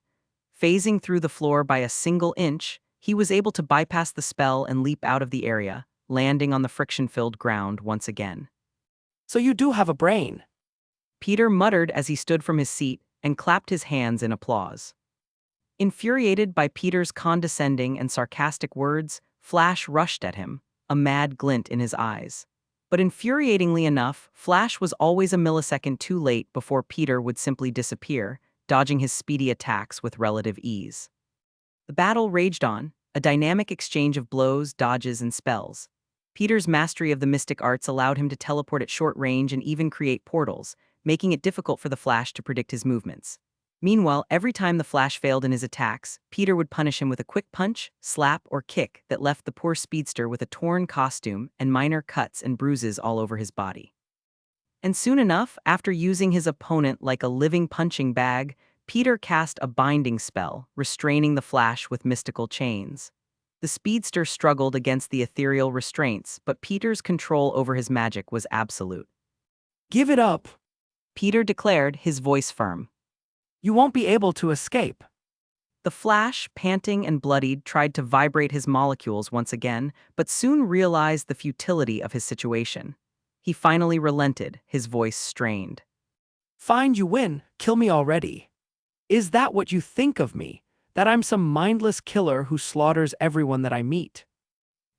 Phasing through the floor by a single inch, he was able to bypass the spell and leap out of the area, landing on the friction-filled ground once again. So you do have a brain. Peter muttered as he stood from his seat and clapped his hands in applause. Infuriated by Peter's condescending and sarcastic words, Flash rushed at him, a mad glint in his eyes. But infuriatingly enough, Flash was always a millisecond too late before Peter would simply disappear, dodging his speedy attacks with relative ease. The battle raged on, a dynamic exchange of blows, dodges, and spells. Peter's mastery of the mystic arts allowed him to teleport at short range and even create portals, making it difficult for the Flash to predict his movements. Meanwhile, every time the Flash failed in his attacks, Peter would punish him with a quick punch, slap, or kick that left the poor speedster with a torn costume and minor cuts and bruises all over his body. And soon enough, after using his opponent like a living punching bag, Peter cast a binding spell, restraining the Flash with mystical chains. The speedster struggled against the ethereal restraints, but Peter's control over his magic was absolute. Give it up. Peter declared, his voice firm. You won't be able to escape. The Flash, panting and bloodied, tried to vibrate his molecules once again, but soon realized the futility of his situation. He finally relented, his voice strained. Fine, you win. Kill me already. Is that what you think of me? That I'm some mindless killer who slaughters everyone that I meet?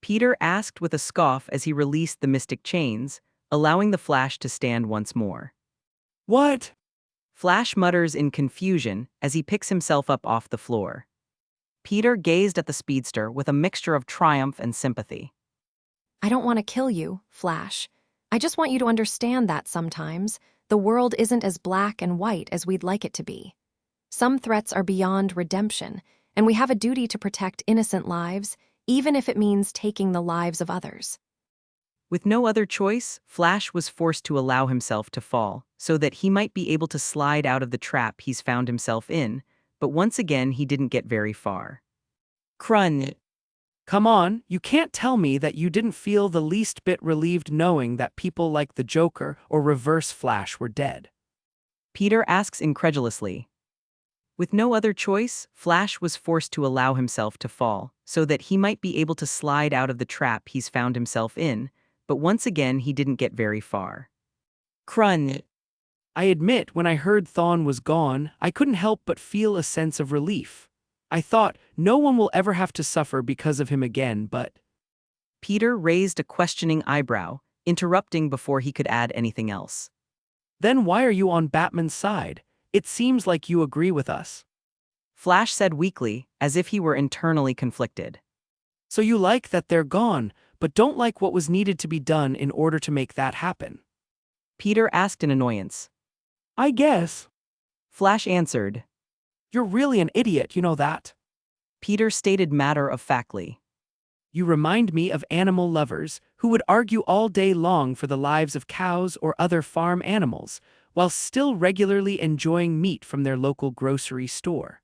Peter asked with a scoff as he released the mystic chains, allowing the Flash to stand once more. What? Flash mutters in confusion as he picks himself up off the floor. Peter gazed at the speedster with a mixture of triumph and sympathy. I don't want to kill you, Flash. I just want you to understand that sometimes the world isn't as black and white as we'd like it to be. Some threats are beyond redemption, and we have a duty to protect innocent lives, even if it means taking the lives of others. With no other choice, Flash was forced to allow himself to fall, so that he might be able to slide out of the trap he's found himself in, but once again he didn't get very far. Crunch. Come on, you can't tell me that you didn't feel the least bit relieved knowing that people like the Joker or Reverse Flash were dead. Peter asks incredulously. With no other choice, Flash was forced to allow himself to fall, so that he might be able to slide out of the trap he's found himself in, but once again he didn't get very far. Crunch. I admit, when I heard Thawne was gone, I couldn't help but feel a sense of relief. I thought, no one will ever have to suffer because of him again, but… Peter raised a questioning eyebrow, interrupting before he could add anything else. Then why are you on Batman's side? It seems like you agree with us. Flash said weakly, as if he were internally conflicted. So you like that they're gone, but don't like what was needed to be done in order to make that happen? Peter asked in annoyance. I guess. Flash answered. You're really an idiot, you know that? Peter stated matter-of-factly. You remind me of animal lovers who would argue all day long for the lives of cows or other farm animals, while still regularly enjoying meat from their local grocery store.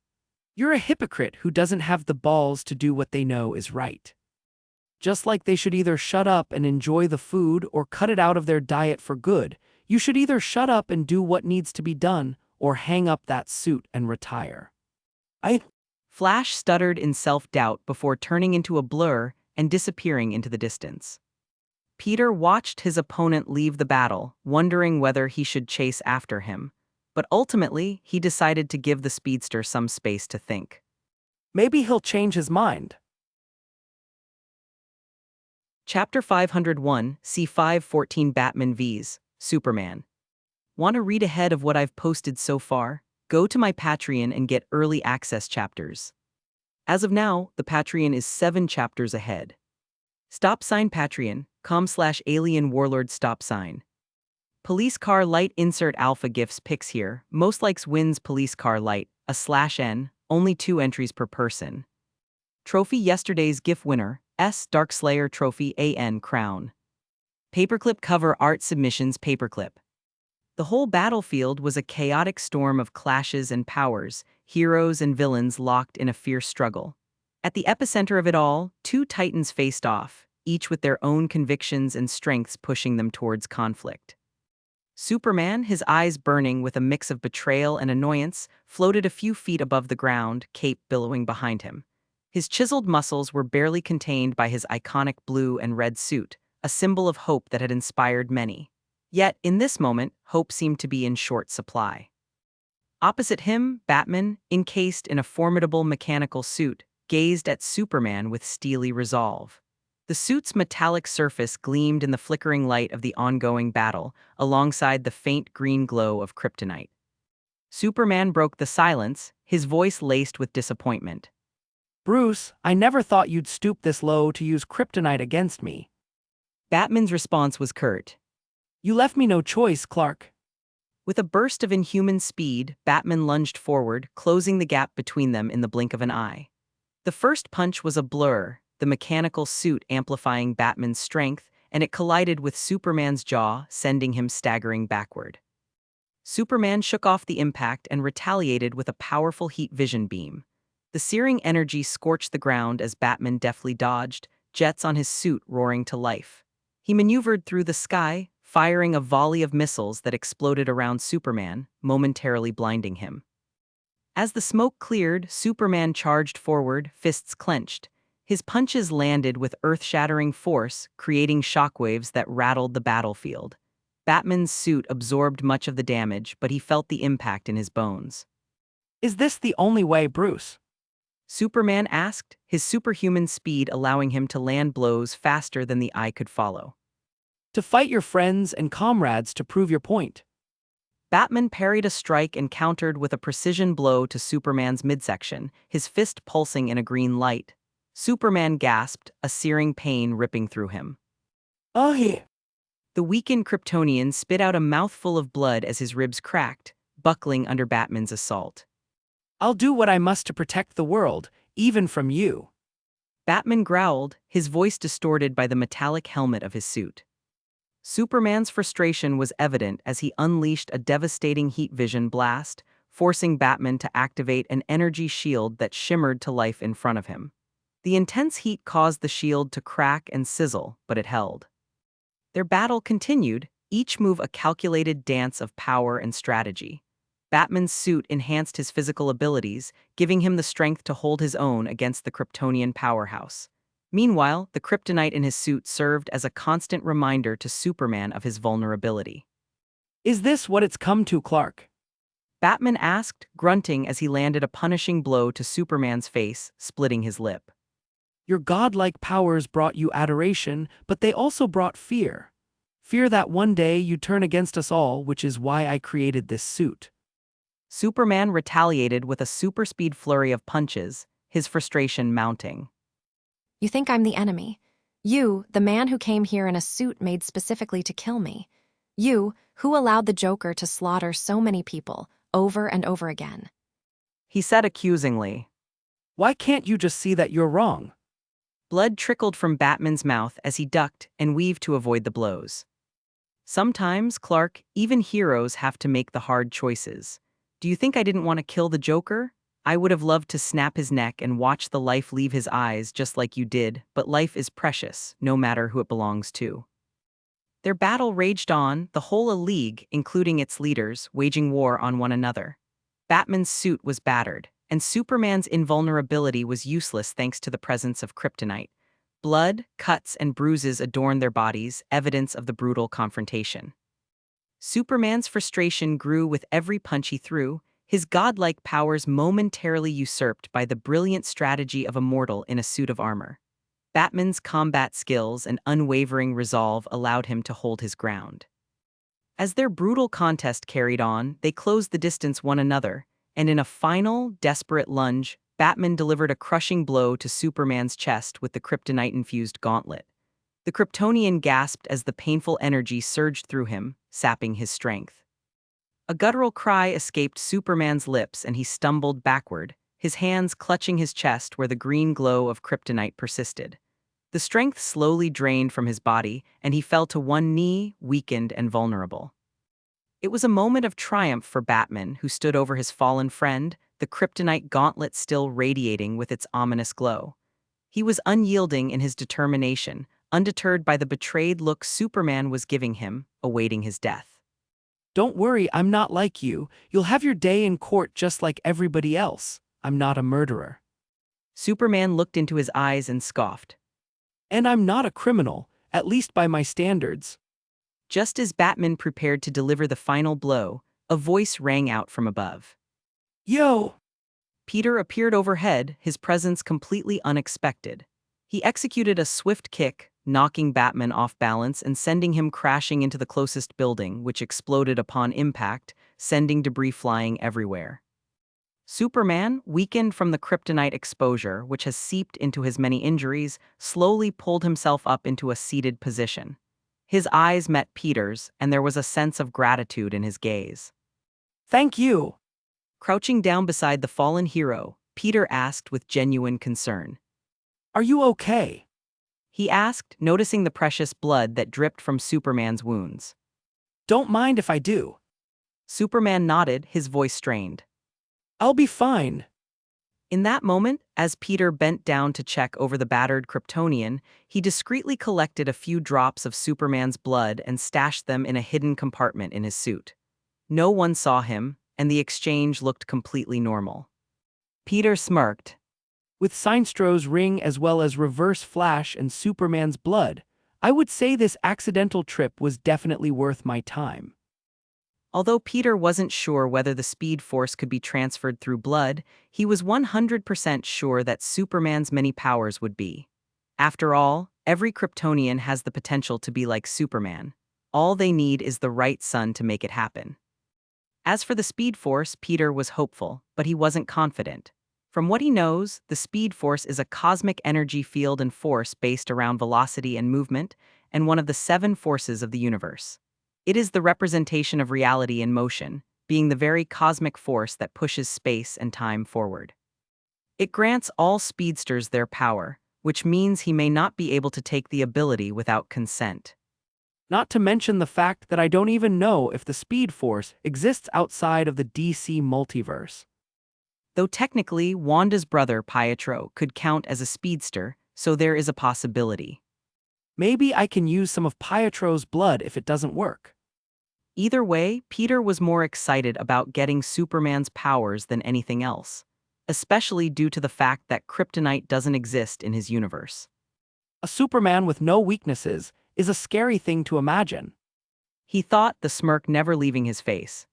You're a hypocrite who doesn't have the balls to do what they know is right. Just like they should either shut up and enjoy the food or cut it out of their diet for good, you should either shut up and do what needs to be done or hang up that suit and retire. Flash stuttered in self-doubt before turning into a blur and disappearing into the distance. Peter watched his opponent leave the battle, wondering whether he should chase after him, but ultimately he decided to give the speedster some space to think. Maybe he'll change his mind. Chapter 501, C514 Batman vs. Superman. Want to read ahead of what I've posted so far? Go to my Patreon and get early access chapters. As of now, the Patreon is 7 chapters ahead. Patreon.com/alien warlord stop sign. Police car light insert alpha gifts pics here. Most likes wins police car light, /N, only 2 entries per person. Trophy yesterday's GIF winner, S Dark Slayer Trophy AN Crown. Paperclip cover art submissions paperclip. The whole battlefield was a chaotic storm of clashes and powers, heroes and villains locked in a fierce struggle. At the epicenter of it all, 2 titans faced off, each with their own convictions and strengths pushing them towards conflict. Superman, his eyes burning with a mix of betrayal and annoyance, floated a few feet above the ground, cape billowing behind him. His chiseled muscles were barely contained by his iconic blue and red suit, a symbol of hope that had inspired many. Yet, in this moment, hope seemed to be in short supply. Opposite him, Batman, encased in a formidable mechanical suit, gazed at Superman with steely resolve. The suit's metallic surface gleamed in the flickering light of the ongoing battle, alongside the faint green glow of kryptonite. Superman broke the silence, his voice laced with disappointment. Bruce, I never thought you'd stoop this low to use kryptonite against me. Batman's response was curt. You left me no choice, Clark. With a burst of inhuman speed, Batman lunged forward, closing the gap between them in the blink of an eye. The first punch was a blur, the mechanical suit amplifying Batman's strength, and it collided with Superman's jaw, sending him staggering backward. Superman shook off the impact and retaliated with a powerful heat vision beam. The searing energy scorched the ground as Batman deftly dodged, jets on his suit roaring to life. He maneuvered through the sky, firing a volley of missiles that exploded around Superman, momentarily blinding him. As the smoke cleared, Superman charged forward, fists clenched. His punches landed with earth-shattering force, creating shockwaves that rattled the battlefield. Batman's suit absorbed much of the damage, but he felt the impact in his bones. Is this the only way, Bruce? Superman asked, his superhuman speed allowing him to land blows faster than the eye could follow. To fight your friends and comrades to prove your point. Batman parried a strike and countered with a precision blow to Superman's midsection, his fist pulsing in a green light. Superman gasped, a searing pain ripping through him. Oh, here. The weakened Kryptonian spit out a mouthful of blood as his ribs cracked, buckling under Batman's assault. I'll do what I must to protect the world, even from you. Batman growled, his voice distorted by the metallic helmet of his suit. Superman's frustration was evident as he unleashed a devastating heat vision blast, forcing Batman to activate an energy shield that shimmered to life in front of him. The intense heat caused the shield to crack and sizzle, but it held. Their battle continued, each move a calculated dance of power and strategy. Batman's suit enhanced his physical abilities, giving him the strength to hold his own against the Kryptonian powerhouse. Meanwhile, the kryptonite in his suit served as a constant reminder to Superman of his vulnerability. Is this what it's come to, Clark? Batman asked, grunting as he landed a punishing blow to Superman's face, splitting his lip. Your godlike powers brought you adoration, but they also brought fear. Fear that one day you'd turn against us all, which is why I created this suit. Superman retaliated with a super-speed flurry of punches, his frustration mounting. You think I'm the enemy. You, the man who came here in a suit made specifically to kill me. You, who allowed the Joker to slaughter so many people, over and over again. He said accusingly. Why can't you just see that you're wrong? Blood trickled from Batman's mouth as he ducked and weaved to avoid the blows. Sometimes, Clark, even heroes have to make the hard choices. Do you think I didn't want to kill the Joker? I would have loved to snap his neck and watch the life leave his eyes just like you did, but life is precious, no matter who it belongs to. Their battle raged on, the whole league, including its leaders, waging war on one another. Batman's suit was battered, and Superman's invulnerability was useless thanks to the presence of kryptonite. Blood, cuts, and bruises adorned their bodies, evidence of the brutal confrontation. Superman's frustration grew with every punch he threw, his godlike powers momentarily usurped by the brilliant strategy of a mortal in a suit of armor. Batman's combat skills and unwavering resolve allowed him to hold his ground. As their brutal contest carried on, they closed the distance one another, and in a final, desperate lunge, Batman delivered a crushing blow to Superman's chest with the kryptonite-infused gauntlet. The Kryptonian gasped as the painful energy surged through him, sapping his strength. A guttural cry escaped Superman's lips and he stumbled backward, his hands clutching his chest where the green glow of kryptonite persisted. The strength slowly drained from his body, and he fell to one knee, weakened and vulnerable. It was a moment of triumph for Batman, who stood over his fallen friend, the kryptonite gauntlet still radiating with its ominous glow. He was unyielding in his determination, undeterred by the betrayed look Superman was giving him, awaiting his death. Don't worry, I'm not like you. You'll have your day in court just like everybody else. I'm not a murderer. Superman looked into his eyes and scoffed. And I'm not a criminal, at least by my standards. Just as Batman prepared to deliver the final blow, a voice rang out from above. Yo! Peter appeared overhead, his presence completely unexpected. He executed a swift kick, knocking Batman off balance and sending him crashing into the closest building, which exploded upon impact, sending debris flying everywhere. Superman, weakened from the kryptonite exposure, which has seeped into his many injuries, slowly pulled himself up into a seated position. His eyes met Peter's, and there was a sense of gratitude in his gaze. Thank you. Crouching down beside the fallen hero, Peter asked with genuine concern. Are you okay? He asked, noticing the precious blood that dripped from Superman's wounds. Don't mind if I do. Superman nodded, his voice strained. I'll be fine. In that moment, as Peter bent down to check over the battered Kryptonian, he discreetly collected a few drops of Superman's blood and stashed them in a hidden compartment in his suit. No one saw him, and the exchange looked completely normal. Peter smirked. With Sinestro's ring as well as Reverse Flash and Superman's blood, I would say this accidental trip was definitely worth my time. Although Peter wasn't sure whether the Speed Force could be transferred through blood, he was 100% sure that Superman's many powers would be. After all, every Kryptonian has the potential to be like Superman. All they need is the right sun to make it happen. As for the Speed Force, Peter was hopeful, but he wasn't confident. From what he knows, the Speed Force is a cosmic energy field and force based around velocity and movement, and one of the 7 forces of the universe. It is the representation of reality in motion, being the very cosmic force that pushes space and time forward. It grants all speedsters their power, which means he may not be able to take the ability without consent. Not to mention the fact that I don't even know if the Speed Force exists outside of the DC multiverse. Though technically, Wanda's brother Pietro could count as a speedster, so there is a possibility. Maybe I can use some of Pietro's blood if it doesn't work. Either way, Peter was more excited about getting Superman's powers than anything else, especially due to the fact that kryptonite doesn't exist in his universe. A Superman with no weaknesses is a scary thing to imagine. He thought, the smirk never leaving his face.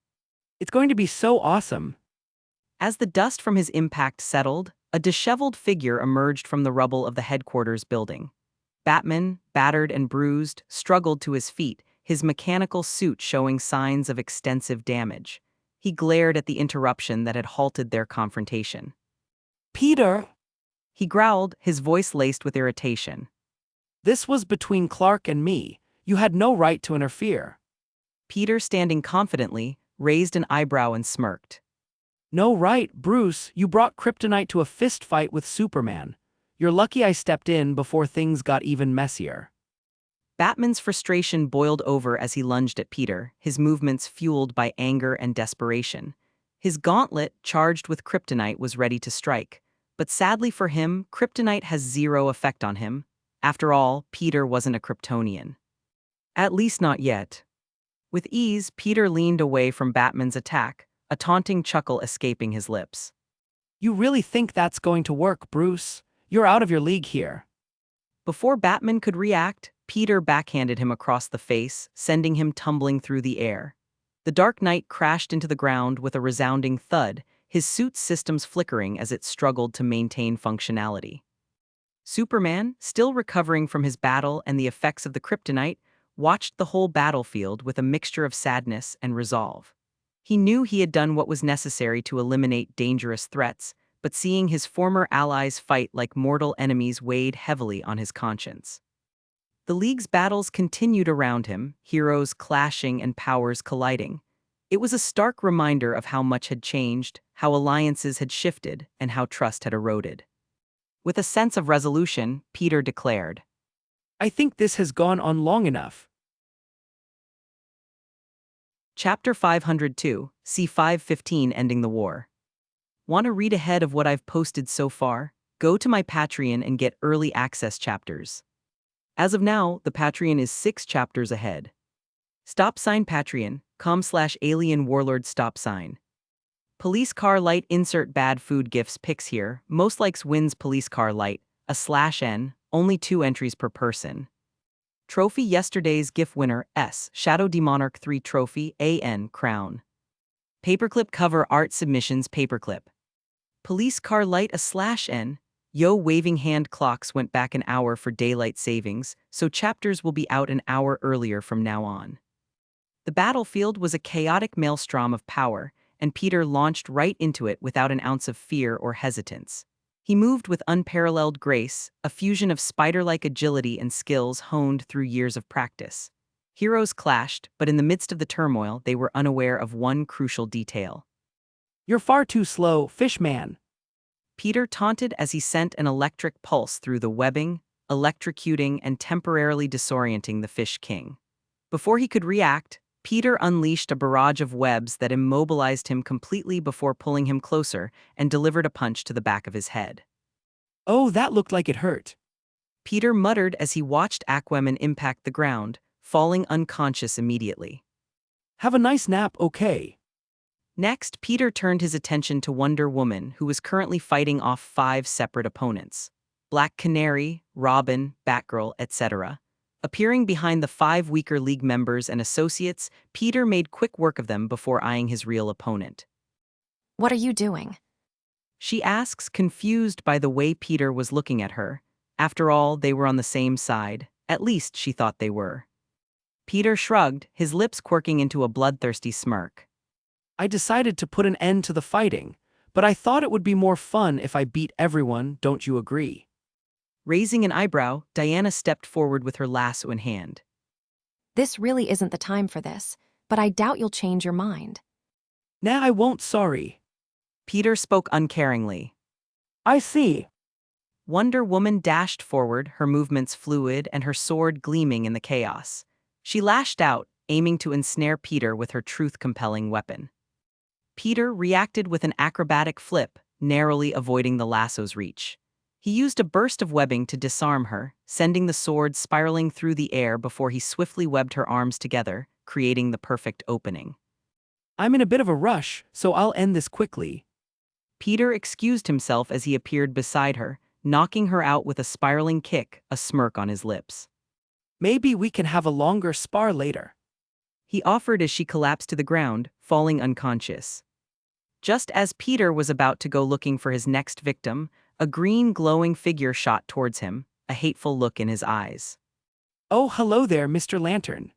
It's going to be so awesome. As the dust from his impact settled, a disheveled figure emerged from the rubble of the headquarters building. Batman, battered and bruised, struggled to his feet, his mechanical suit showing signs of extensive damage. He glared at the interruption that had halted their confrontation. Peter! He growled, his voice laced with irritation. This was between Clark and me. You had no right to interfere. Peter, standing confidently, raised an eyebrow and smirked. No right, Bruce. You brought kryptonite to a fist fight with Superman. You're lucky I stepped in before things got even messier. Batman's frustration boiled over as he lunged at Peter, his movements fueled by anger and desperation. His gauntlet, charged with kryptonite, was ready to strike. But sadly for him, kryptonite has zero effect on him. After all, Peter wasn't a Kryptonian. At least not yet. With ease, Peter leaned away from Batman's attack, a taunting chuckle escaping his lips. You really think that's going to work, Bruce? You're out of your league here. Before Batman could react, Peter backhanded him across the face, sending him tumbling through the air. The Dark Knight crashed into the ground with a resounding thud, his suit's systems flickering as it struggled to maintain functionality. Superman, still recovering from his battle and the effects of the kryptonite, watched the whole battlefield with a mixture of sadness and resolve. He knew he had done what was necessary to eliminate dangerous threats, but seeing his former allies fight like mortal enemies weighed heavily on his conscience. The League's battles continued around him, heroes clashing and powers colliding. It was a stark reminder of how much had changed, how alliances had shifted, and how trust had eroded. With a sense of resolution, Peter declared, I think this has gone on long enough. Chapter 502, C515 Ending the War. Want to read ahead of what I've posted so far? Go to my Patreon and get early access chapters. As of now, the Patreon is 6 chapters ahead. Patreon.com/alien warlord stop sign. Police car light insert bad food gifts pics here. Most likes wins police car light, /N, only 2 entries per person. Trophy yesterday's GIF winner S, Shadow Demonarch 3 trophy, AN, crown. Paperclip cover art submissions paperclip. Police car light /N, Waving hand clocks went back an hour for daylight savings, so chapters will be out an hour earlier from now on. The battlefield was a chaotic maelstrom of power, and Peter launched right into it without an ounce of fear or hesitance. He moved with unparalleled grace, a fusion of spider-like agility and skills honed through years of practice. Heroes clashed, but in the midst of the turmoil, they were unaware of one crucial detail. You're far too slow, Fishman. Peter taunted as he sent an electric pulse through the webbing, electrocuting and temporarily disorienting the Fish King. Before he could react, Peter unleashed a barrage of webs that immobilized him completely before pulling him closer and delivered a punch to the back of his head. Oh, that looked like it hurt. Peter muttered as he watched Aquaman impact the ground, falling unconscious immediately. Have a nice nap, okay? Next, Peter turned his attention to Wonder Woman, who was currently fighting off 5 separate opponents: Black Canary, Robin, Batgirl, etc. Appearing behind the 5 weaker League members and associates, Peter made quick work of them before eyeing his real opponent. What are you doing? She asks, confused by the way Peter was looking at her. After all, they were on the same side. At least she thought they were. Peter shrugged, his lips quirking into a bloodthirsty smirk. I decided to put an end to the fighting, but I thought it would be more fun if I beat everyone, don't you agree? Raising an eyebrow, Diana stepped forward with her lasso in hand. This really isn't the time for this, but I doubt you'll change your mind. Nah, I won't, sorry. Peter spoke uncaringly. I see. Wonder Woman dashed forward, her movements fluid and her sword gleaming in the chaos. She lashed out, aiming to ensnare Peter with her truth-compelling weapon. Peter reacted with an acrobatic flip, narrowly avoiding the lasso's reach. He used a burst of webbing to disarm her, sending the sword spiraling through the air before he swiftly webbed her arms together, creating the perfect opening. I'm in a bit of a rush, so I'll end this quickly. Peter excused himself as he appeared beside her, knocking her out with a spiraling kick, a smirk on his lips. Maybe we can have a longer spar later. He offered as she collapsed to the ground, falling unconscious. Just as Peter was about to go looking for his next victim, a green glowing figure shot towards him, a hateful look in his eyes. Oh, hello there, Mr. Lantern.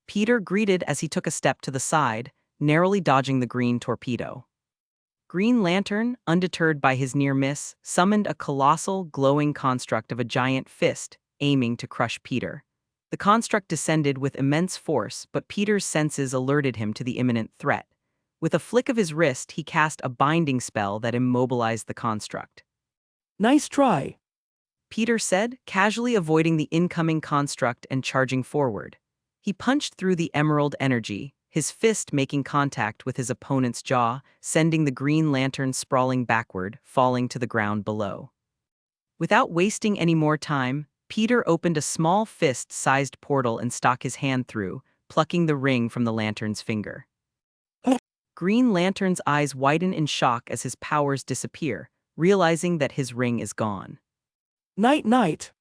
Peter greeted as he took a step to the side, narrowly dodging the green torpedo. Green Lantern, undeterred by his near miss, summoned a colossal, glowing construct of a giant fist, aiming to crush Peter. The construct descended with immense force, but Peter's senses alerted him to the imminent threat. With a flick of his wrist, he cast a binding spell that immobilized the construct. Nice try. Peter said, casually avoiding the incoming construct and charging forward. He punched through the emerald energy, his fist making contact with his opponent's jaw, sending the Green Lantern sprawling backward, falling to the ground below. Without wasting any more time, Peter opened a small fist-sized portal and stuck his hand through, plucking the ring from the lantern's finger. Green Lantern's eyes widen in shock as his powers disappear, realizing that his ring is gone. Night-night.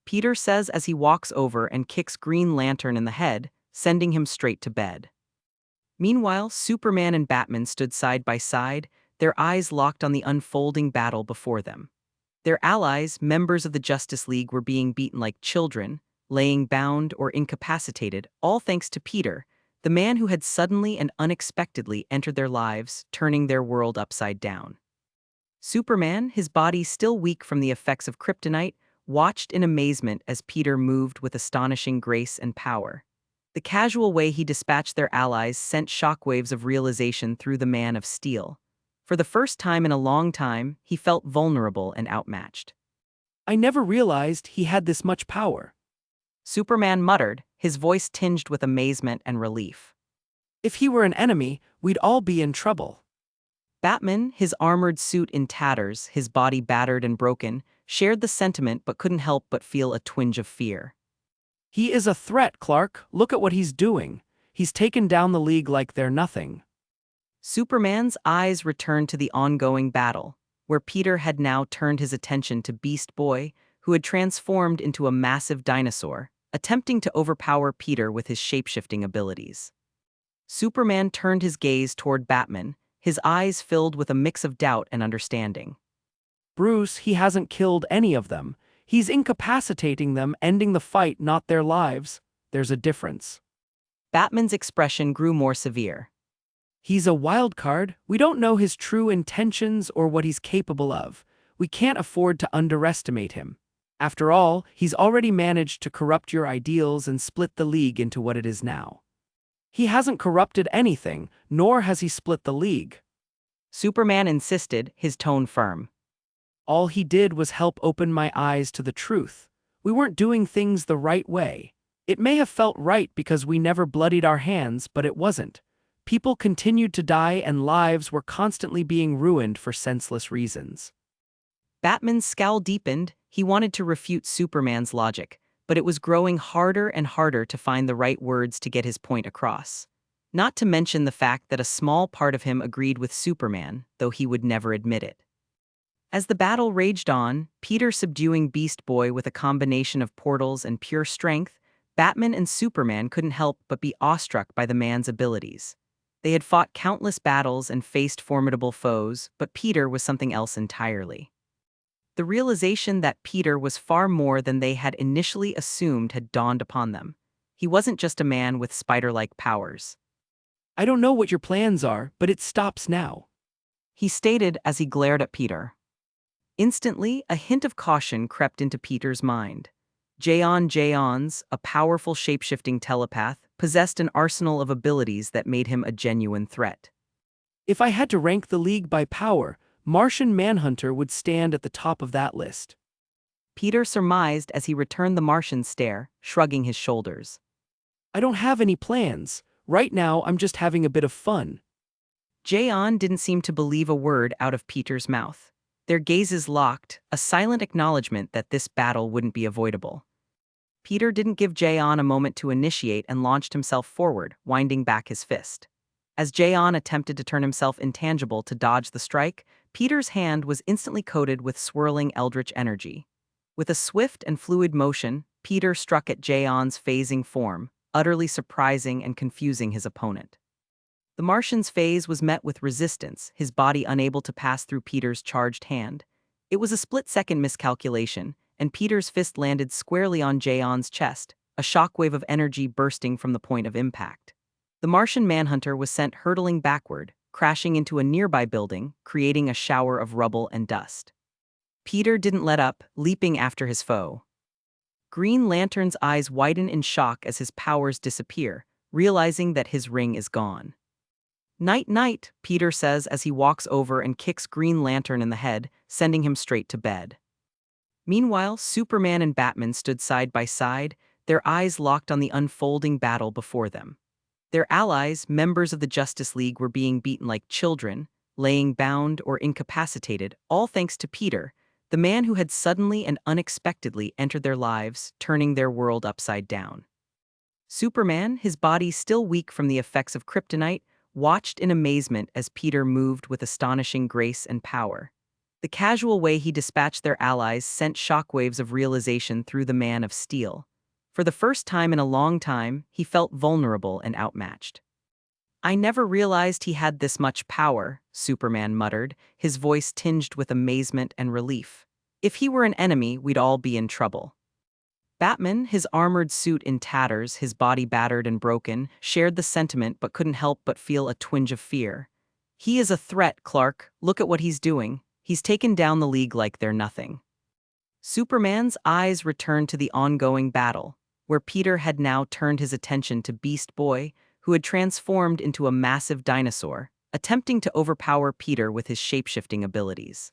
Peter says as he walks over and kicks Green Lantern in the head, sending him straight to bed. Meanwhile, Superman and Batman stood side by side, their eyes locked on the unfolding battle before them. Their allies, members of the Justice League, were being beaten like children, laying bound or incapacitated, all thanks to Peter, the man who had suddenly and unexpectedly entered their lives, turning their world upside down. Superman, his body still weak from the effects of kryptonite, watched in amazement as Peter moved with astonishing grace and power. The casual way he dispatched their allies sent shockwaves of realization through the Man of Steel. For the first time in a long time, he felt vulnerable and outmatched. I never realized he had this much power. Superman muttered, his voice tinged with amazement and relief. If he were an enemy, we'd all be in trouble. Batman, his armored suit in tatters, his body battered and broken, shared the sentiment but couldn't help but feel a twinge of fear. He is a threat, Clark. Look at what he's doing. He's taken down the League like they're nothing. Superman's eyes returned to the ongoing battle, where Peter had now turned his attention to Beast Boy, who had transformed into a massive dinosaur, attempting to overpower Peter with his shape-shifting abilities. Superman turned his gaze toward Batman, his eyes filled with a mix of doubt and understanding. Bruce, he hasn't killed any of them. He's incapacitating them, ending the fight, not their lives. There's a difference. Batman's expression grew more severe. He's a wild card. We don't know his true intentions or what he's capable of. We can't afford to underestimate him. After all, he's already managed to corrupt your ideals and split the League into what it is now. He hasn't corrupted anything, nor has he split the League. Superman insisted, his tone firm. All he did was help open my eyes to the truth. We weren't doing things the right way. It may have felt right because we never bloodied our hands, but it wasn't. People continued to die and lives were constantly being ruined for senseless reasons. Batman's scowl deepened. He wanted to refute Superman's logic, but it was growing harder and harder to find the right words to get his point across. Not to mention the fact that a small part of him agreed with Superman, though he would never admit it. As the battle raged on, Peter subduing Beast Boy with a combination of portals and pure strength, Batman and Superman couldn't help but be awestruck by the man's abilities. They had fought countless battles and faced formidable foes, but Peter was something else entirely. The realization that Peter was far more than they had initially assumed had dawned upon them. He wasn't just a man with spider-like powers. I don't know what your plans are, but it stops now. He stated as he glared at Peter. Instantly, a hint of caution crept into Peter's mind. Jayons, a powerful shape-shifting telepath, possessed an arsenal of abilities that made him a genuine threat. If I had to rank the League by power, Martian Manhunter would stand at the top of that list. Peter surmised as he returned the Martian's stare, shrugging his shoulders. I don't have any plans. Right now, I'm just having a bit of fun. Jayon didn't seem to believe a word out of Peter's mouth. Their gazes locked, a silent acknowledgement that this battle wouldn't be avoidable. Peter didn't give Jayon a moment to initiate and launched himself forward, winding back his fist. As Jayon attempted to turn himself intangible to dodge the strike, Peter's hand was instantly coated with swirling eldritch energy. With a swift and fluid motion, Peter struck at Jayon's phasing form, utterly surprising and confusing his opponent. The Martian's phase was met with resistance, his body unable to pass through Peter's charged hand. It was a split-second miscalculation, and Peter's fist landed squarely on Jayon's chest, a shockwave of energy bursting from the point of impact. The Martian Manhunter was sent hurtling backward, crashing into a nearby building, creating a shower of rubble and dust. Peter didn't let up, leaping after his foe. Green Lantern's eyes widen in shock as his powers disappear, realizing that his ring is gone. "Night, night," Peter says as he walks over and kicks Green Lantern in the head, sending him straight to bed. Meanwhile, Superman and Batman stood side by side, their eyes locked on the unfolding battle before them. Their allies, members of the Justice League, were being beaten like children, laying bound or incapacitated, all thanks to Peter, the man who had suddenly and unexpectedly entered their lives, turning their world upside down. Superman, his body still weak from the effects of kryptonite, watched in amazement as Peter moved with astonishing grace and power. The casual way he dispatched their allies sent shockwaves of realization through the Man of Steel. For the first time in a long time, he felt vulnerable and outmatched. "I never realized he had this much power," Superman muttered, his voice tinged with amazement and relief. "If he were an enemy, we'd all be in trouble." Batman, his armored suit in tatters, his body battered and broken, shared the sentiment but couldn't help but feel a twinge of fear. "He is a threat, Clark. Look at what he's doing. He's taken down the League like they're nothing." Superman's eyes returned to the ongoing battle, where Peter had now turned his attention to Beast Boy, who had transformed into a massive dinosaur, attempting to overpower Peter with his shape-shifting abilities.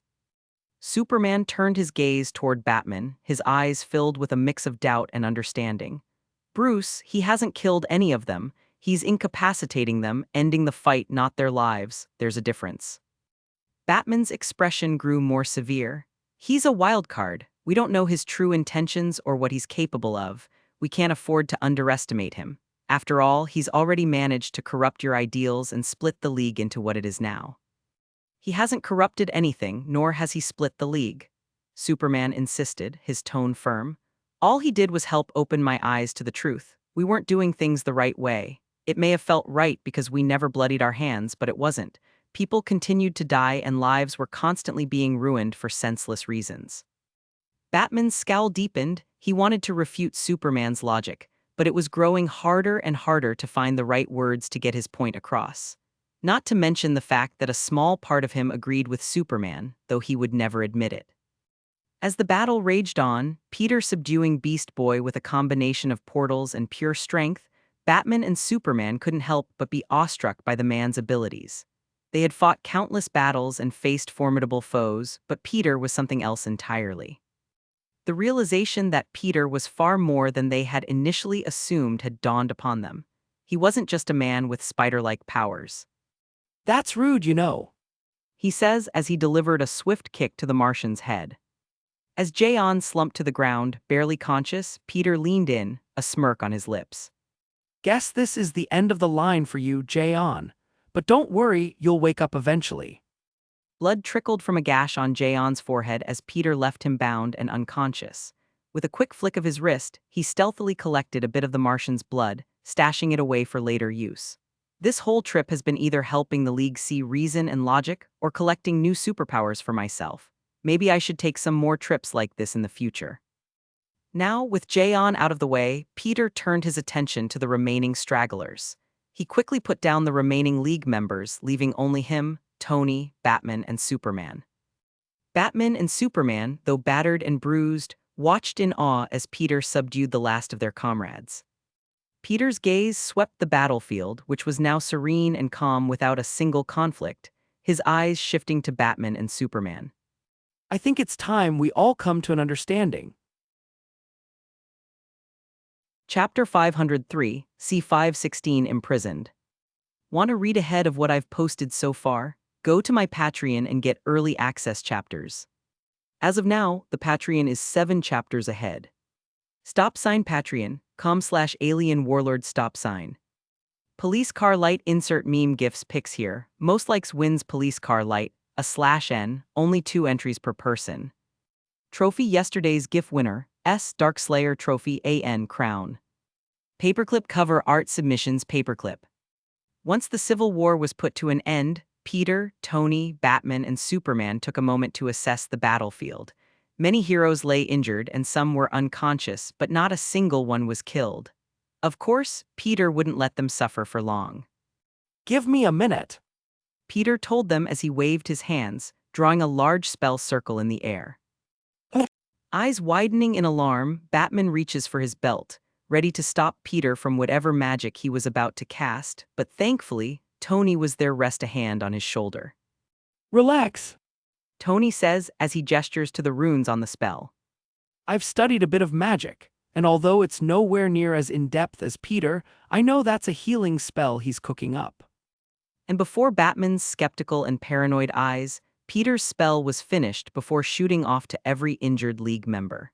Superman turned his gaze toward Batman, his eyes filled with a mix of doubt and understanding. "Bruce, he hasn't killed any of them. He's incapacitating them, ending the fight, not their lives. There's a difference." Batman's expression grew more severe. "He's a wild card. We don't know his true intentions or what he's capable of. We can't afford to underestimate him. After all, he's already managed to corrupt your ideals and split the League into what it is now." "He hasn't corrupted anything, nor has he split the League," Superman insisted, his tone firm. "All he did was help open my eyes to the truth. We weren't doing things the right way. It may have felt right because we never bloodied our hands, but it wasn't. people continued to die and lives were constantly being ruined for senseless reasons. Batman's scowl deepened. He wanted to refute Superman's logic, but it was growing harder and harder to find the right words to get his point across. Not to mention the fact that a small part of him agreed with Superman, though he would never admit it. As the battle raged on, Peter subduing Beast Boy with a combination of portals and pure strength, Batman and Superman couldn't help but be awestruck by the man's abilities. They had fought countless battles and faced formidable foes, but Peter was something else entirely. The realization that Peter was far more than they had initially assumed had dawned upon them. He wasn't just a man with spider-like powers. That's rude, you know. He says as he delivered a swift kick to the Martian's head. As Jayon slumped to the ground, barely conscious, Peter leaned in, a smirk on his lips. Guess this is the end of the line for you, Jayon. But don't worry, you'll wake up eventually. Blood trickled from a gash on Jayon's forehead as Peter left him bound and unconscious. With a quick flick of his wrist, he stealthily collected a bit of the Martian's blood, stashing it away for later use. This whole trip has been either helping the League see reason and logic or collecting new superpowers for myself. Maybe I should take some more trips like this in the future. Now, with Jayon out of the way, Peter turned his attention to the remaining stragglers. He quickly put down the remaining League members, leaving only him, Tony, Batman, and Superman. Batman and Superman, though battered and bruised, watched in awe as Peter subdued the last of their comrades. Peter's gaze swept the battlefield, which was now serene and calm without a single conflict, his eyes shifting to Batman and Superman. I think it's time we all come to an understanding. Chapter 503, C516 Imprisoned. Want to read ahead of what I've posted so far? Go to my Patreon and get early access chapters. As of now, the Patreon is 7 chapters ahead. Patreon.com/alien warlord stop sign. Police car light insert meme gifs pics here. Most likes wins police car light, a /n, only 2 entries per person. Trophy yesterday's GIF winner, S Dark Slayer Trophy AN Crown. Paperclip cover art submissions paperclip. Once the Civil War was put to an end, Peter, Tony, Batman, and Superman took a moment to assess the battlefield. Many heroes lay injured and some were unconscious, but not a single one was killed. Of course, Peter wouldn't let them suffer for long. Give me a minute. Peter told them as he waved his hands, drawing a large spell circle in the air. Eyes widening in alarm, Batman reaches for his belt, ready to stop Peter from whatever magic he was about to cast, but thankfully, Tony was there, rest a hand on his shoulder. Relax. Tony says as he gestures to the runes on the spell. I've studied a bit of magic, and although it's nowhere near as in-depth as Peter, I know that's a healing spell he's cooking up. And before Batman's skeptical and paranoid eyes, Peter's spell was finished before shooting off to every injured League member.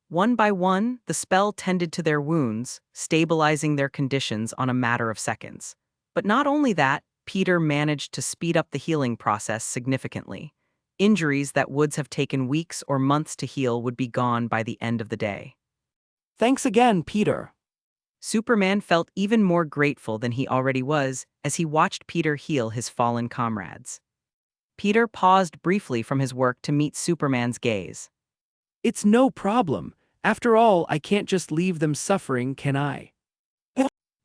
One by one, the spell tended to their wounds, stabilizing their conditions on a matter of seconds. But not only that, Peter managed to speed up the healing process significantly. Injuries that would have taken weeks or months to heal would be gone by the end of the day. Thanks again, Peter. Superman felt even more grateful than he already was as he watched Peter heal his fallen comrades. Peter paused briefly from his work to meet Superman's gaze. It's no problem. After all, I can't just leave them suffering, can I?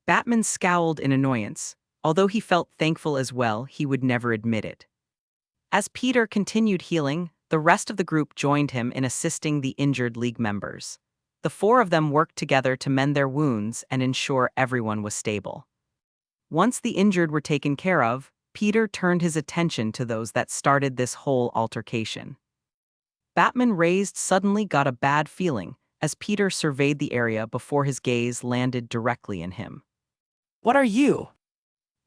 Batman scowled in annoyance. Although he felt thankful as well, he would never admit it. As Peter continued healing, the rest of the group joined him in assisting the injured League members. The 4 of them worked together to mend their wounds and ensure everyone was stable. Once the injured were taken care of, Peter turned his attention to those that started this whole altercation. Batman raised suddenly got a bad feeling as Peter surveyed the area before his gaze landed directly in him. What are you?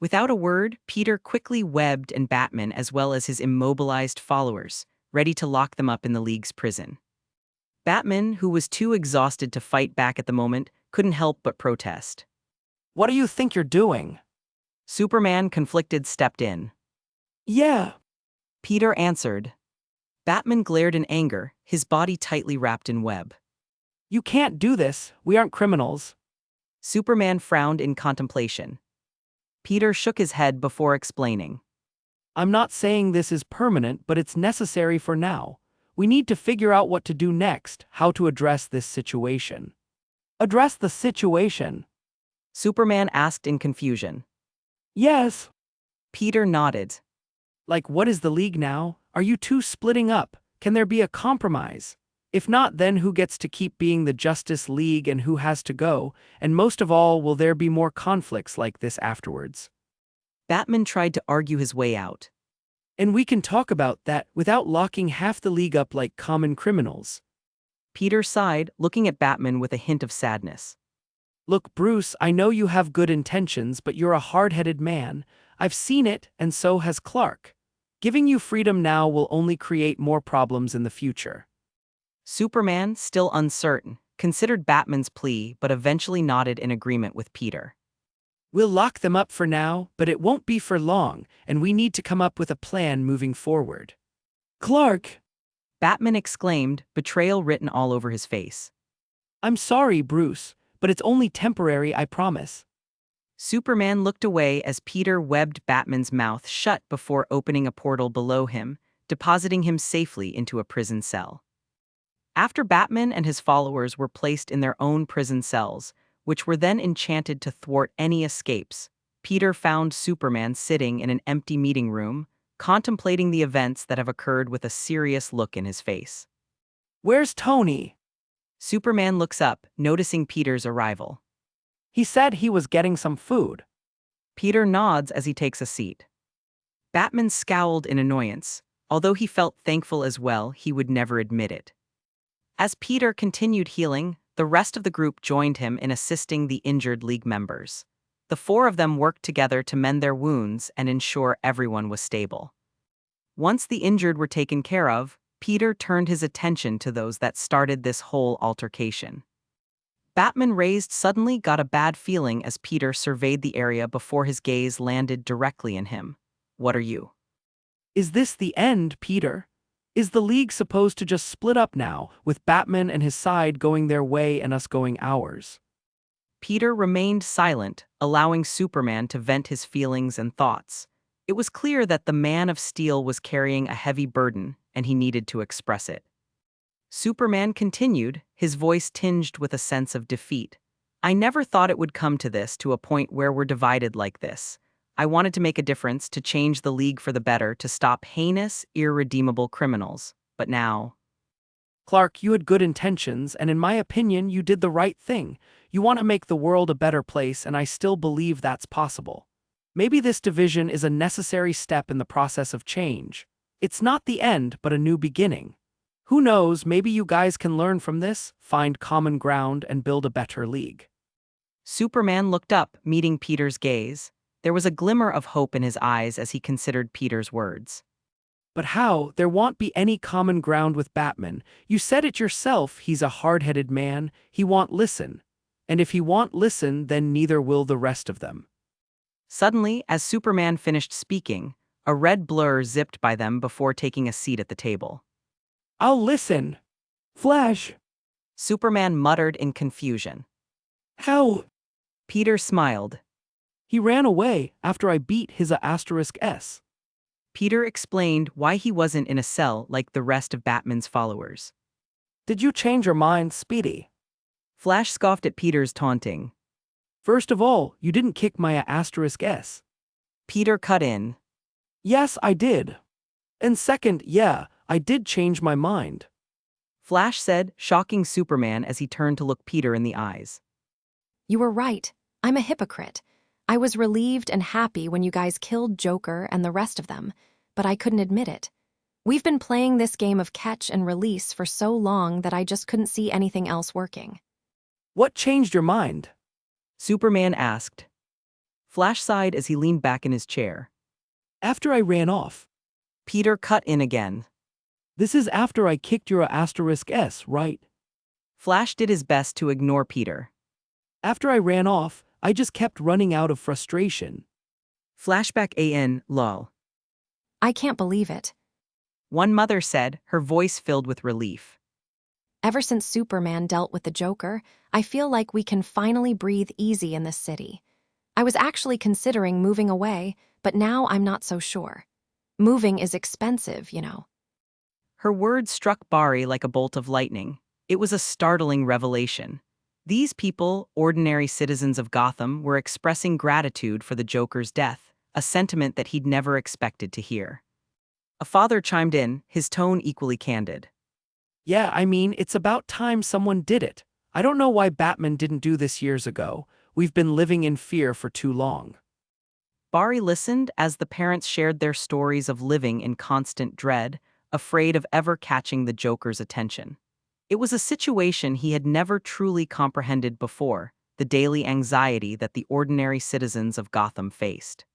Without a word, Peter quickly webbed and Batman as well as his immobilized followers, ready to lock them up in the League's prison. Batman, who was too exhausted to fight back at the moment, couldn't help but protest. What do you think you're doing? Superman, conflicted, stepped in. Yeah. Peter answered. Batman glared in anger, his body tightly wrapped in web. You can't do this, we aren't criminals. Superman frowned in contemplation. Peter shook his head before explaining. I'm not saying this is permanent, but it's necessary for now. We need to figure out what to do next, how to address this situation. Address the situation? Superman asked in confusion. Yes. Peter nodded. Like, what is the League now? Are you two splitting up? Can there be a compromise? If not, then who gets to keep being the Justice League and who has to go? And most of all, will there be more conflicts like this afterwards? Batman tried to argue his way out. And we can talk about that without locking half the League up like common criminals. Peter sighed, looking at Batman with a hint of sadness. Look, Bruce, I know you have good intentions, but you're a hard-headed man. I've seen it, and so has Clark. Giving you freedom now will only create more problems in the future. Superman, still uncertain, considered Batman's plea but eventually nodded in agreement with Peter. We'll lock them up for now, but it won't be for long, and we need to come up with a plan moving forward. Clark! Batman exclaimed, betrayal written all over his face. I'm sorry, Bruce, but it's only temporary, I promise. Superman looked away as Peter webbed Batman's mouth shut before opening a portal below him, depositing him safely into a prison cell. After Batman and his followers were placed in their own prison cells, which were then enchanted to thwart any escapes, Peter found Superman sitting in an empty meeting room, contemplating the events that have occurred with a serious look in his face. Where's Tony? Superman looks up, noticing Peter's arrival. He said he was getting some food. Peter nods as he takes a seat. Batman scowled in annoyance, although he felt thankful as well. He would never admit it. As Peter continued healing, the rest of the group joined him in assisting the injured League members. The four of them worked together to mend their wounds and ensure everyone was stable. Once the injured were taken care of, Peter turned his attention to those that started this whole altercation. Batman raised suddenly got a bad feeling as Peter surveyed the area before his gaze landed directly in him. What are you? Is this the end, Peter? Is the League supposed to just split up now, with Batman and his side going their way and us going ours? Peter remained silent, allowing Superman to vent his feelings and thoughts. It was clear that the Man of Steel was carrying a heavy burden, and he needed to express it. Superman continued, his voice tinged with a sense of defeat. I never thought it would come to this, to a point where we're divided like this. I wanted to make a difference, to change the League for the better, to stop heinous, irredeemable criminals. But now... Clark, you had good intentions, and in my opinion, you did the right thing. You want to make the world a better place, and I still believe that's possible. Maybe this division is a necessary step in the process of change. It's not the end, but a new beginning. Who knows, maybe you guys can learn from this, find common ground, and build a better League. Superman looked up, meeting Peter's gaze. There was a glimmer of hope in his eyes as he considered Peter's words. But how? There won't be any common ground with Batman. You said it yourself, he's a hard-headed man, he won't listen. And if he won't listen, then neither will the rest of them. Suddenly, as Superman finished speaking, a red blur zipped by them before taking a seat at the table. I'll listen. Flash. Superman muttered in confusion. How? Peter smiled. He ran away after I beat his *S. Peter explained why he wasn't in a cell like the rest of Batman's followers. Did you change your mind, Speedy? Flash scoffed at Peter's taunting. First of all, you didn't kick my *S. Peter cut in. Yes, I did. And second, yeah, I did change my mind. Flash said, shocking Superman as he turned to look Peter in the eyes. You were right. I'm a hypocrite. I was relieved and happy when you guys killed Joker and the rest of them, but I couldn't admit it. We've been playing this game of catch and release for so long that I just couldn't see anything else working. What changed your mind? Superman asked. Flash sighed as he leaned back in his chair. After I ran off. Peter cut in again. This is after I kicked your *S, right? Flash did his best to ignore Peter. After I ran off, I just kept running out of frustration. Flashback lol. I can't believe it. One mother said, her voice filled with relief. Ever since Superman dealt with the Joker, I feel like we can finally breathe easy in this city. I was actually considering moving away, but now I'm not so sure. Moving is expensive, you know. Her words struck Barry like a bolt of lightning. It was a startling revelation. These people, ordinary citizens of Gotham, were expressing gratitude for the Joker's death, a sentiment that he'd never expected to hear. A father chimed in, his tone equally candid. Yeah, I mean, it's about time someone did it. I don't know why Batman didn't do this years ago. We've been living in fear for too long. Barry listened as the parents shared their stories of living in constant dread, afraid of ever catching the Joker's attention. It was a situation he had never truly comprehended before, the daily anxiety that the ordinary citizens of Gotham faced.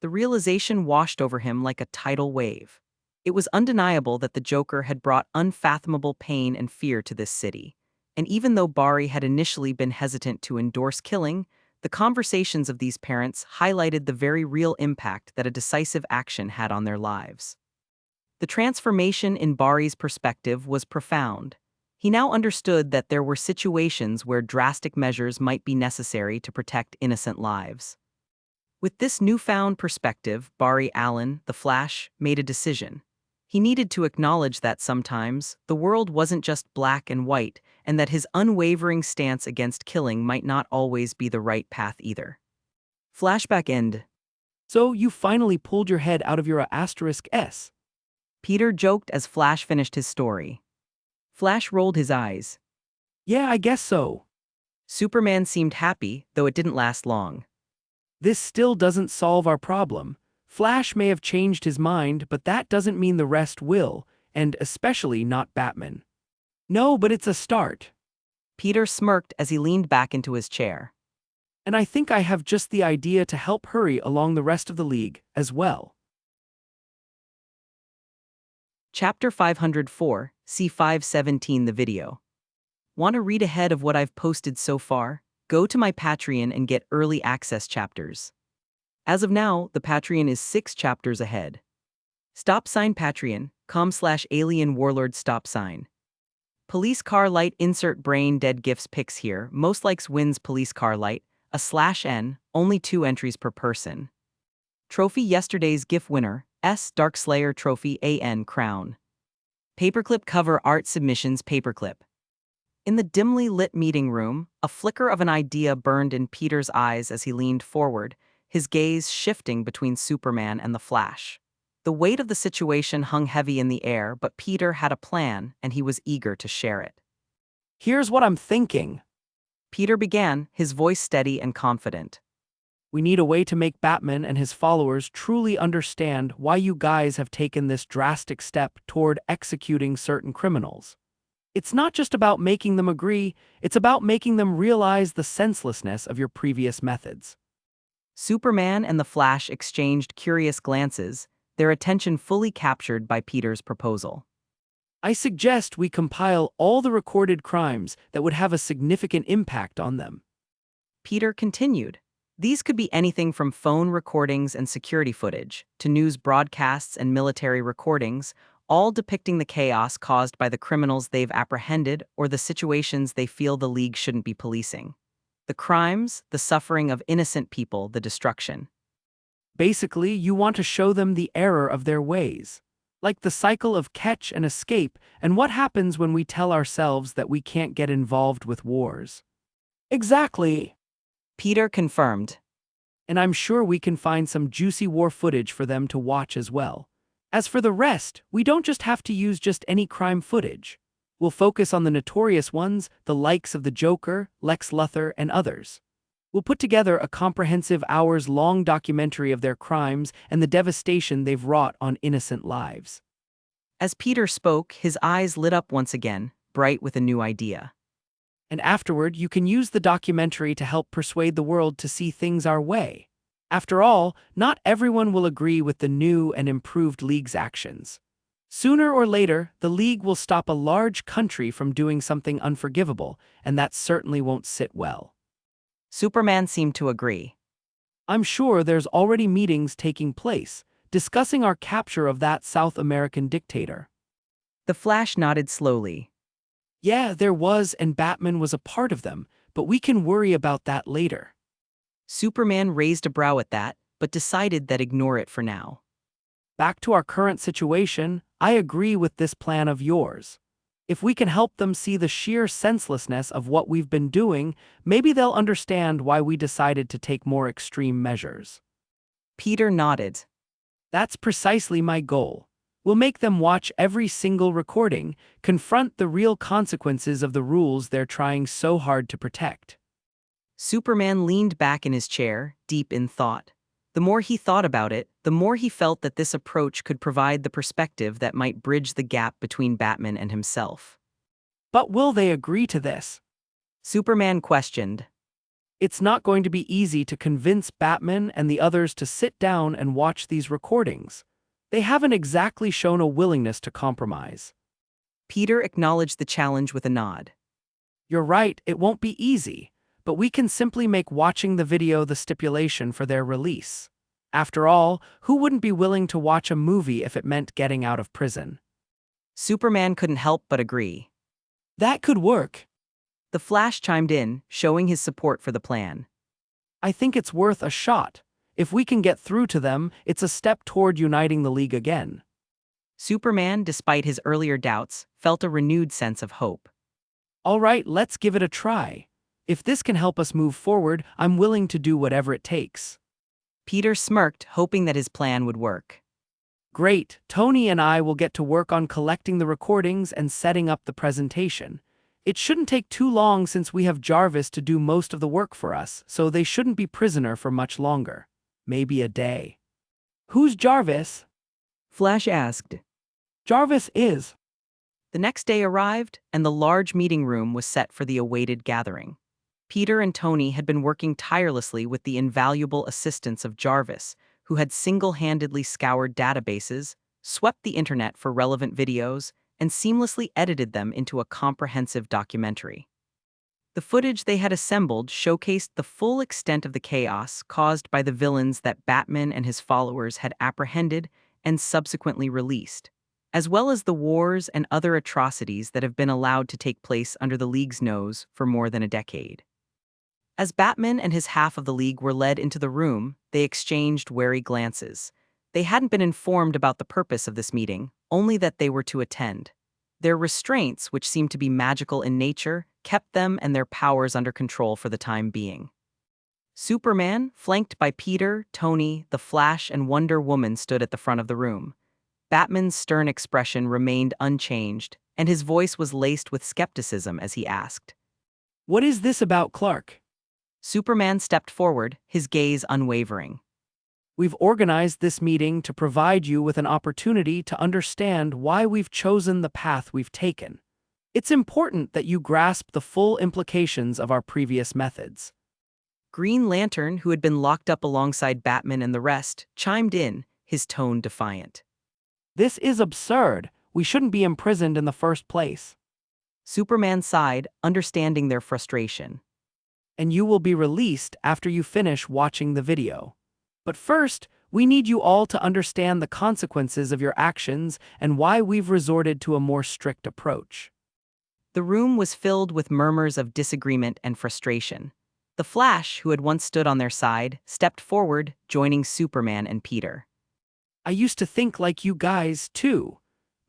The realization washed over him like a tidal wave. It was undeniable that the Joker had brought unfathomable pain and fear to this city. And even though Barry had initially been hesitant to endorse killing, the conversations of these parents highlighted the very real impact that a decisive action had on their lives. The transformation in Barry's perspective was profound. He now understood that there were situations where drastic measures might be necessary to protect innocent lives. With this newfound perspective, Barry Allen, the Flash, made a decision. He needed to acknowledge that sometimes the world wasn't just black and white, and that his unwavering stance against killing might not always be the right path either. Flashback end. So you finally pulled your head out of your *S. Peter joked as Flash finished his story. Flash rolled his eyes. Yeah, I guess so. Superman seemed happy, though it didn't last long. This still doesn't solve our problem. Flash may have changed his mind, but that doesn't mean the rest will, and especially not Batman. No, but it's a start. Peter smirked as he leaned back into his chair. And I think I have just the idea to help hurry along the rest of the league, as well. Chapter 504, C517 the video. Want to read ahead of what I've posted so far? Go to my Patreon and get early access chapters. As of now, the Patreon is 6 chapters ahead. Patreon.com/alien warlord stop sign. Police car light insert brain dead gifts pics here. Most likes wins police car light, a /n, only 2 entries per person. Trophy yesterday's GIF winner, S Dark Slayer Trophy AN Crown. Paperclip cover art submissions paperclip. In the dimly lit meeting room, a flicker of an idea burned in Peter's eyes as he leaned forward, his gaze shifting between Superman and the Flash. The weight of the situation hung heavy in the air, but Peter had a plan, and he was eager to share it. Here's what I'm thinking. Peter began, his voice steady and confident. We need a way to make Batman and his followers truly understand why you guys have taken this drastic step toward executing certain criminals. It's not just about making them agree, it's about making them realize the senselessness of your previous methods. Superman and the Flash exchanged curious glances, their attention fully captured by Peter's proposal. I suggest we compile all the recorded crimes that would have a significant impact on them. Peter continued. These could be anything from phone recordings and security footage, to news broadcasts and military recordings, all depicting the chaos caused by the criminals they've apprehended or the situations they feel the League shouldn't be policing. The crimes, the suffering of innocent people, the destruction. Basically, you want to show them the error of their ways. Like the cycle of catch and escape, and what happens when we tell ourselves that we can't get involved with wars. Exactly. Peter confirmed. And I'm sure we can find some juicy war footage for them to watch as well. As for the rest, we don't just have to use just any crime footage. We'll focus on the notorious ones, the likes of the Joker, Lex Luthor, and others. We'll put together a comprehensive hours-long documentary of their crimes and the devastation they've wrought on innocent lives. As Peter spoke, his eyes lit up once again, bright with a new idea. And afterward, you can use the documentary to help persuade the world to see things our way. After all, not everyone will agree with the new and improved League's actions. Sooner or later, the League will stop a large country from doing something unforgivable, and that certainly won't sit well. Superman seemed to agree. I'm sure there's already meetings taking place, discussing our capture of that South American dictator. The Flash nodded slowly. Yeah, there was, and Batman was a part of them, but we can worry about that later. Superman raised a brow at that, but decided that ignore it for now. Back to our current situation, I agree with this plan of yours. If we can help them see the sheer senselessness of what we've been doing, maybe they'll understand why we decided to take more extreme measures. Peter nodded. That's precisely my goal. We'll make them watch every single recording, confront the real consequences of the rules they're trying so hard to protect. Superman leaned back in his chair, deep in thought. The more he thought about it, the more he felt that this approach could provide the perspective that might bridge the gap between Batman and himself. But will they agree to this? Superman questioned. It's not going to be easy to convince Batman and the others to sit down and watch these recordings. They haven't exactly shown a willingness to compromise. Peter acknowledged the challenge with a nod. You're right, it won't be easy, but we can simply make watching the video the stipulation for their release. After all, who wouldn't be willing to watch a movie if it meant getting out of prison? Superman couldn't help but agree. That could work. The Flash chimed in, showing his support for the plan. I think it's worth a shot. If we can get through to them, it's a step toward uniting the League again. Superman, despite his earlier doubts, felt a renewed sense of hope. All right, let's give it a try. If this can help us move forward, I'm willing to do whatever it takes. Peter smirked, hoping that his plan would work. Great, Tony and I will get to work on collecting the recordings and setting up the presentation. It shouldn't take too long since we have Jarvis to do most of the work for us, so they shouldn't be prisoner for much longer. Maybe a day. Who's Jarvis? Flash asked. Jarvis is. The next day arrived, and the large meeting room was set for the awaited gathering. Peter and Tony had been working tirelessly with the invaluable assistance of Jarvis, who had single-handedly scoured databases, swept the internet for relevant videos, and seamlessly edited them into a comprehensive documentary. The footage they had assembled showcased the full extent of the chaos caused by the villains that Batman and his followers had apprehended and subsequently released, as well as the wars and other atrocities that have been allowed to take place under the League's nose for more than a decade. As Batman and his half of the League were led into the room, they exchanged wary glances. They hadn't been informed about the purpose of this meeting, only that they were to attend. Their restraints, which seemed to be magical in nature, kept them and their powers under control for the time being. Superman, flanked by Peter, Tony, the Flash, and Wonder Woman, stood at the front of the room. Batman's stern expression remained unchanged, and his voice was laced with skepticism as he asked, What is this about Clark? Superman stepped forward, his gaze unwavering. We've organized this meeting to provide you with an opportunity to understand why we've chosen the path we've taken. It's important that you grasp the full implications of our previous methods. Green Lantern, who had been locked up alongside Batman and the rest, chimed in, his tone defiant. This is absurd. We shouldn't be imprisoned in the first place. Superman sighed, understanding their frustration. And you will be released after you finish watching the video. But first, we need you all to understand the consequences of your actions and why we've resorted to a more strict approach. The room was filled with murmurs of disagreement and frustration. The Flash, who had once stood on their side, stepped forward, joining Superman and Peter. I used to think like you guys, too.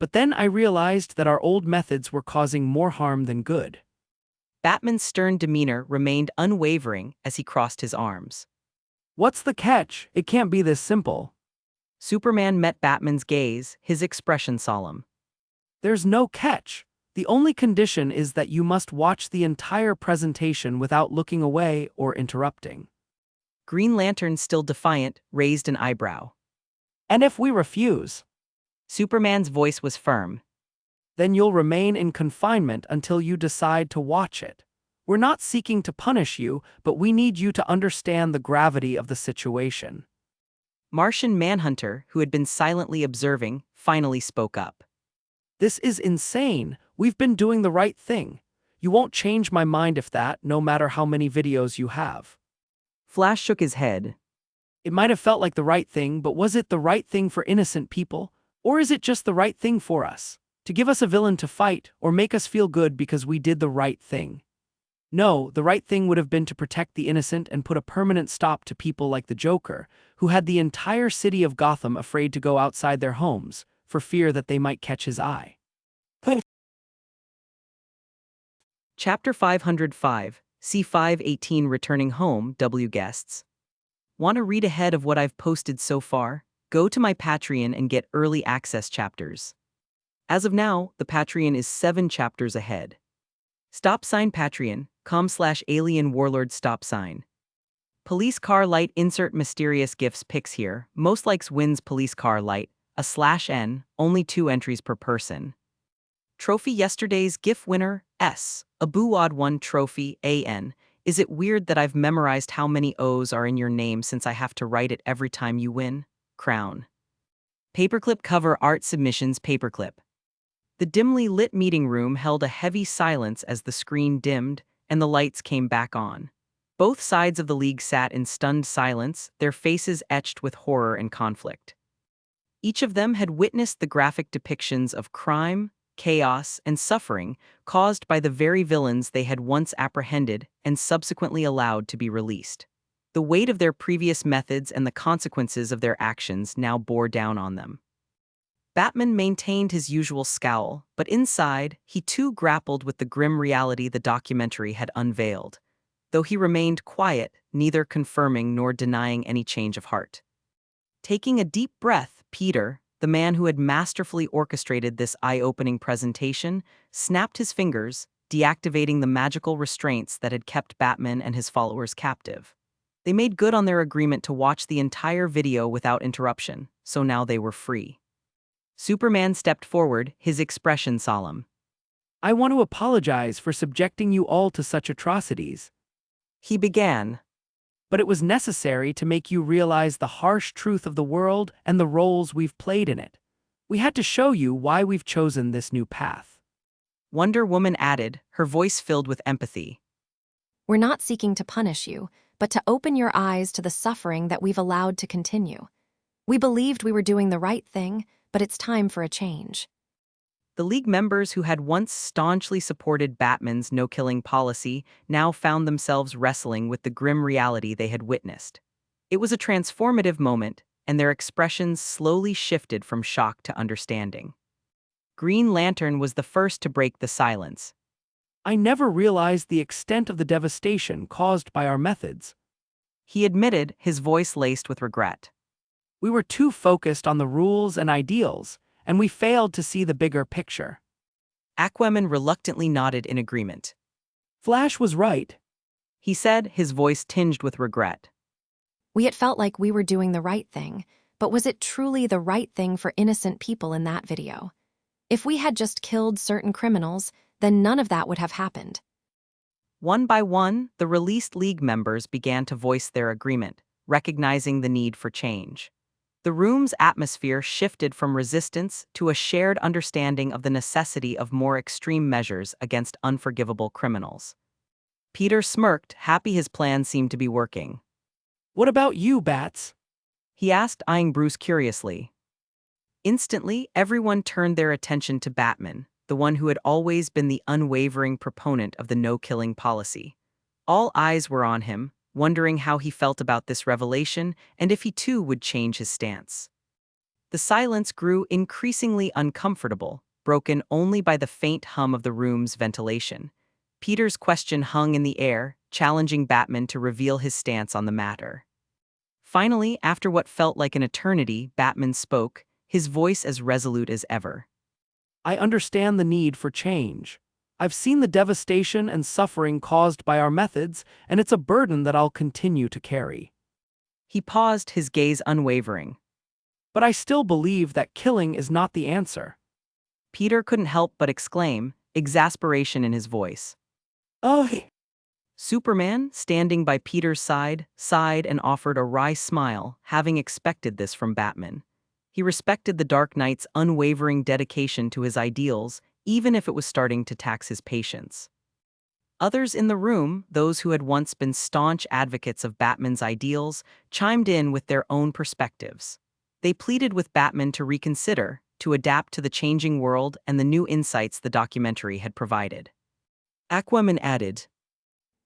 But then I realized that our old methods were causing more harm than good. Batman's stern demeanor remained unwavering as he crossed his arms. What's the catch? It can't be this simple. Superman met Batman's gaze, his expression solemn. There's no catch. The only condition is that you must watch the entire presentation without looking away or interrupting. Green Lantern, still defiant, raised an eyebrow. And if we refuse, Superman's voice was firm. then you'll remain in confinement until you decide to watch it. We're not seeking to punish you, but we need you to understand the gravity of the situation. Martian Manhunter, who had been silently observing, finally spoke up. This is insane. We've been doing the right thing. You won't change my mind if that, no matter how many videos you have. Flash shook his head. It might have felt like the right thing, but was it the right thing for innocent people? Or is it just the right thing for us? To give us a villain to fight, or make us feel good because we did the right thing? No, the right thing would have been to protect the innocent and put a permanent stop to people like the Joker, who had the entire city of Gotham afraid to go outside their homes, for fear that they might catch his eye. Chapter 505, C518 Returning Home, W Guests. Want to read ahead of what I've posted so far? Go to my Patreon and get early access chapters. As of now, the Patreon is 7 chapters ahead. Stop sign Patreon.com/alien warlord stop sign. Police car light insert mysterious gifts pics here. Most likes wins police car light, /N, only 2 entries per person. Trophy yesterday's GIF winner, S. Abu Odd 1 trophy, AN. Is it weird that I've memorized how many O's are in your name since I have to write it every time you win? Crown. Paperclip cover art submissions paperclip. The dimly lit meeting room held a heavy silence as the screen dimmed and the lights came back on. Both sides of the league sat in stunned silence, their faces etched with horror and conflict. Each of them had witnessed the graphic depictions of crime, chaos, and suffering caused by the very villains they had once apprehended and subsequently allowed to be released. The weight of their previous methods and the consequences of their actions now bore down on them. Batman maintained his usual scowl, but inside, he too grappled with the grim reality the documentary had unveiled, though he remained quiet, neither confirming nor denying any change of heart. Taking a deep breath, Peter, the man who had masterfully orchestrated this eye-opening presentation, snapped his fingers, deactivating the magical restraints that had kept Batman and his followers captive. They made good on their agreement to watch the entire video without interruption, so now they were free. Superman stepped forward, his expression solemn. I want to apologize for subjecting you all to such atrocities. He began. But it was necessary to make you realize the harsh truth of the world and the roles we've played in it. We had to show you why we've chosen this new path. Wonder Woman added, her voice filled with empathy. We're not seeking to punish you, but to open your eyes to the suffering that we've allowed to continue. We believed we were doing the right thing, but it's time for a change. The League members who had once staunchly supported Batman's no-killing policy now found themselves wrestling with the grim reality they had witnessed. It was a transformative moment, and their expressions slowly shifted from shock to understanding. Green Lantern was the first to break the silence. I never realized the extent of the devastation caused by our methods. He admitted, his voice laced with regret. We were too focused on the rules and ideals, and we failed to see the bigger picture. Aquaman reluctantly nodded in agreement. Flash was right. He said, his voice tinged with regret. We had felt like we were doing the right thing, but was it truly the right thing for innocent people in that video? If we had just killed certain criminals, then none of that would have happened. One by one, the released League members began to voice their agreement, recognizing the need for change. The room's atmosphere shifted from resistance to a shared understanding of the necessity of more extreme measures against unforgivable criminals. Peter smirked, happy his plan seemed to be working. What about you, Bats? He asked, eyeing Bruce curiously. Instantly, everyone turned their attention to Batman, the one who had always been the unwavering proponent of the no-killing policy. All eyes were on him, wondering how he felt about this revelation and if he too would change his stance. The silence grew increasingly uncomfortable, broken only by the faint hum of the room's ventilation. Peter's question hung in the air, challenging Batman to reveal his stance on the matter. Finally, after what felt like an eternity, Batman spoke, his voice as resolute as ever. I understand the need for change. I've seen the devastation and suffering caused by our methods, and it's a burden that I'll continue to carry. He paused, his gaze unwavering. But I still believe that killing is not the answer. Peter couldn't help but exclaim, exasperation in his voice. Oh, Superman, standing by Peter's side, sighed and offered a wry smile, having expected this from Batman. He respected the Dark Knight's unwavering dedication to his ideals, even if it was starting to tax his patience. Others in the room, those who had once been staunch advocates of Batman's ideals, chimed in with their own perspectives. They pleaded with Batman to reconsider, to adapt to the changing world and the new insights the documentary had provided. Aquaman added,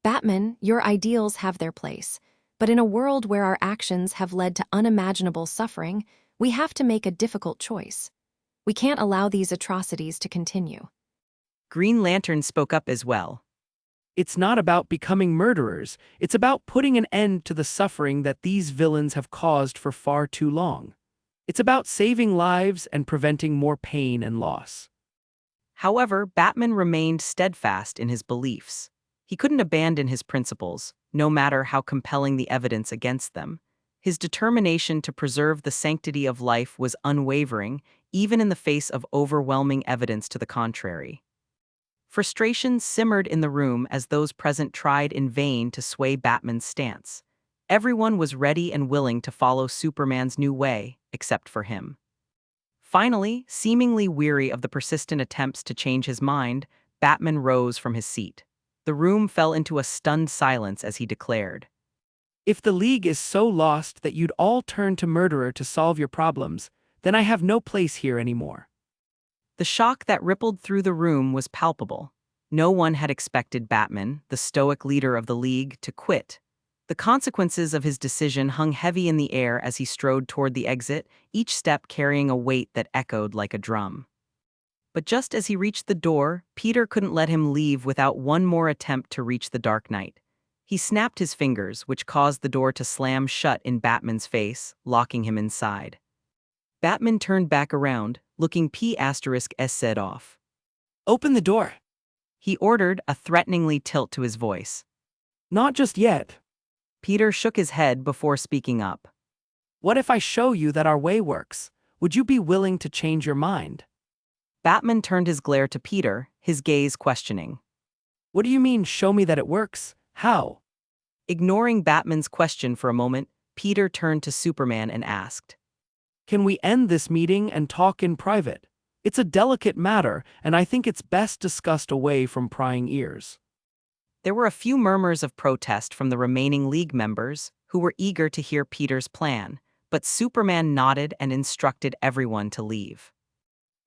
Batman, your ideals have their place. But in a world where our actions have led to unimaginable suffering, we have to make a difficult choice. We can't allow these atrocities to continue. Green Lantern spoke up as well. It's not about becoming murderers, it's about putting an end to the suffering that these villains have caused for far too long. It's about saving lives and preventing more pain and loss. However, Batman remained steadfast in his beliefs. He couldn't abandon his principles, no matter how compelling the evidence against them. His determination to preserve the sanctity of life was unwavering, even in the face of overwhelming evidence to the contrary. Frustration simmered in the room as those present tried in vain to sway Batman's stance. Everyone was ready and willing to follow Superman's new way, except for him. Finally, seemingly weary of the persistent attempts to change his mind, Batman rose from his seat. The room fell into a stunned silence as he declared, If the League is so lost that you'd all turn to murderer to solve your problems, then I have no place here anymore. The shock that rippled through the room was palpable. No one had expected Batman, the stoic leader of the League, to quit. The consequences of his decision hung heavy in the air as he strode toward the exit, each step carrying a weight that echoed like a drum. But just as he reached the door, Peter couldn't let him leave without one more attempt to reach the Dark Knight. He snapped his fingers, which caused the door to slam shut in Batman's face, locking him inside. Batman turned back around, looking P*S off. Open the door. He ordered, a threateningly tilt to his voice. Not just yet. Peter shook his head before speaking up. What if I show you that our way works? Would you be willing to change your mind? Batman turned his glare to Peter, his gaze questioning. What do you mean, show me that it works? How? Ignoring Batman's question for a moment, Peter turned to Superman and asked, Can we end this meeting and talk in private? It's a delicate matter, and I think it's best discussed away from prying ears. There were a few murmurs of protest from the remaining League members, who were eager to hear Peter's plan, but Superman nodded and instructed everyone to leave.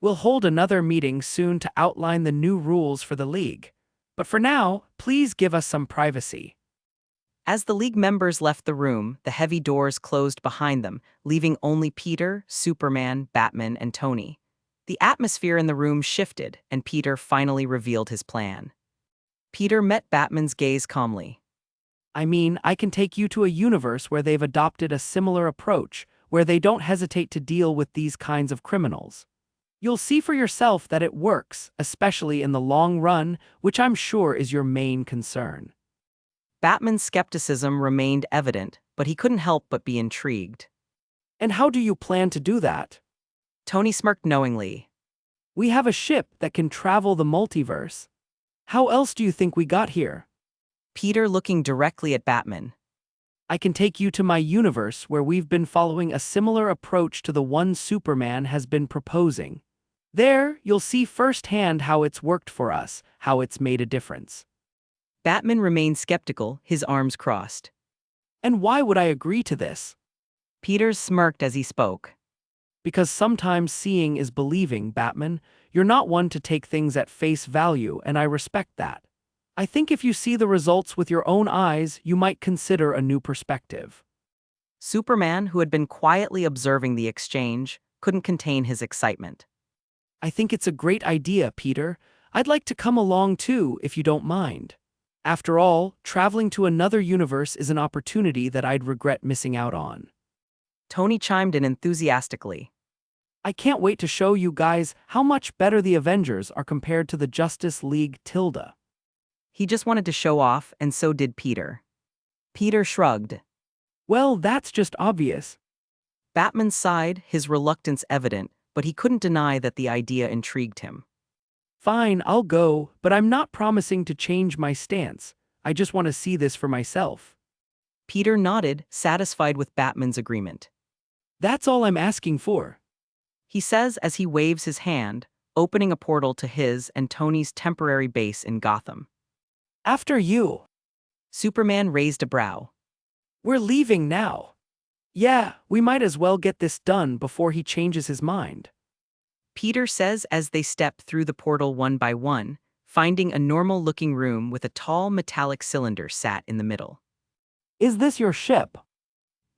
We'll hold another meeting soon to outline the new rules for the League. But for now, please give us some privacy. As the League members left the room, the heavy doors closed behind them, leaving only Peter, Superman, Batman, and Tony. The atmosphere in the room shifted, and Peter finally revealed his plan. Peter met Batman's gaze calmly. I mean, I can take you to a universe where they've adopted a similar approach, where they don't hesitate to deal with these kinds of criminals. You'll see for yourself that it works, especially in the long run, which I'm sure is your main concern. Batman's skepticism remained evident, but he couldn't help but be intrigued. And how do you plan to do that? Tony smirked knowingly. We have a ship that can travel the multiverse. How else do you think we got here? Peter looking directly at Batman. I can take you to my universe where we've been following a similar approach to the one Superman has been proposing. There, you'll see firsthand how it's worked for us, how it's made a difference. Batman remained skeptical, his arms crossed. And why would I agree to this? Peter smirked as he spoke. Because sometimes seeing is believing, Batman. You're not one to take things at face value, and I respect that. I think if you see the results with your own eyes, you might consider a new perspective. Superman, who had been quietly observing the exchange, couldn't contain his excitement. I think it's a great idea, Peter. I'd like to come along too, if you don't mind. After all, traveling to another universe is an opportunity that I'd regret missing out on. Tony chimed in enthusiastically. I can't wait to show you guys how much better the Avengers are compared to the Justice League Tilda. He just wanted to show off, and so did Peter. Peter shrugged. Well, that's just obvious. Batman sighed, his reluctance evident, but he couldn't deny that the idea intrigued him. Fine, I'll go, but I'm not promising to change my stance. I just want to see this for myself. Peter nodded, satisfied with Batman's agreement. That's all I'm asking for. He says as he waves his hand, opening a portal to his and Tony's temporary base in Gotham. After you. Superman raised a brow. We're leaving now. Yeah, we might as well get this done before he changes his mind. Peter says as they step through the portal one by one, finding a normal-looking room with a tall metallic cylinder sat in the middle. Is this your ship?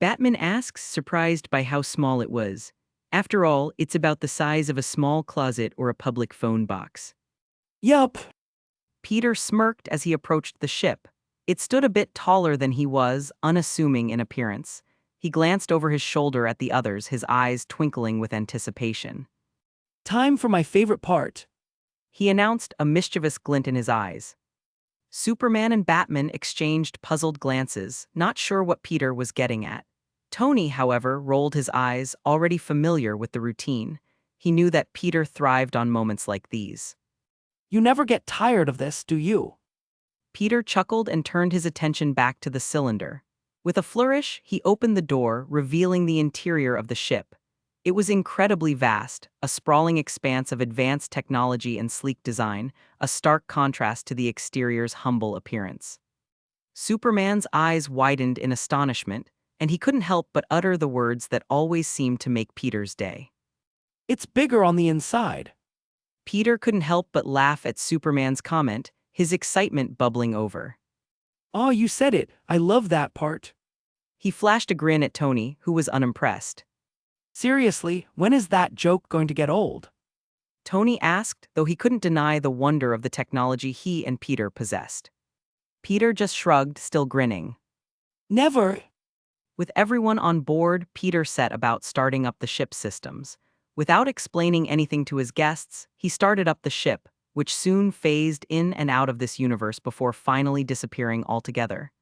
Batman asks, surprised by how small it was. After all, it's about the size of a small closet or a public phone box. Yup. Peter smirked as he approached the ship. It stood a bit taller than he was, unassuming in appearance. He glanced over his shoulder at the others, his eyes twinkling with anticipation. Time for my favorite part. He announced, a mischievous glint in his eyes. Superman and Batman exchanged puzzled glances, not sure what Peter was getting at. Tony, however, rolled his eyes, already familiar with the routine. He knew that Peter thrived on moments like these. You never get tired of this, do you? Peter chuckled and turned his attention back to the cylinder. With a flourish, he opened the door, revealing the interior of the ship. It was incredibly vast, a sprawling expanse of advanced technology and sleek design, a stark contrast to the exterior's humble appearance. Superman's eyes widened in astonishment, and he couldn't help but utter the words that always seemed to make Peter's day. It's bigger on the inside. Peter couldn't help but laugh at Superman's comment, his excitement bubbling over. Oh, you said it. I love that part. He flashed a grin at Tony, who was unimpressed. Seriously, when is that joke going to get old? Tony asked, though he couldn't deny the wonder of the technology he and Peter possessed. Peter just shrugged, still grinning. Never. With everyone on board, Peter set about starting up the ship's systems. Without explaining anything to his guests, he started up the ship, which soon phased in and out of this universe before finally disappearing altogether.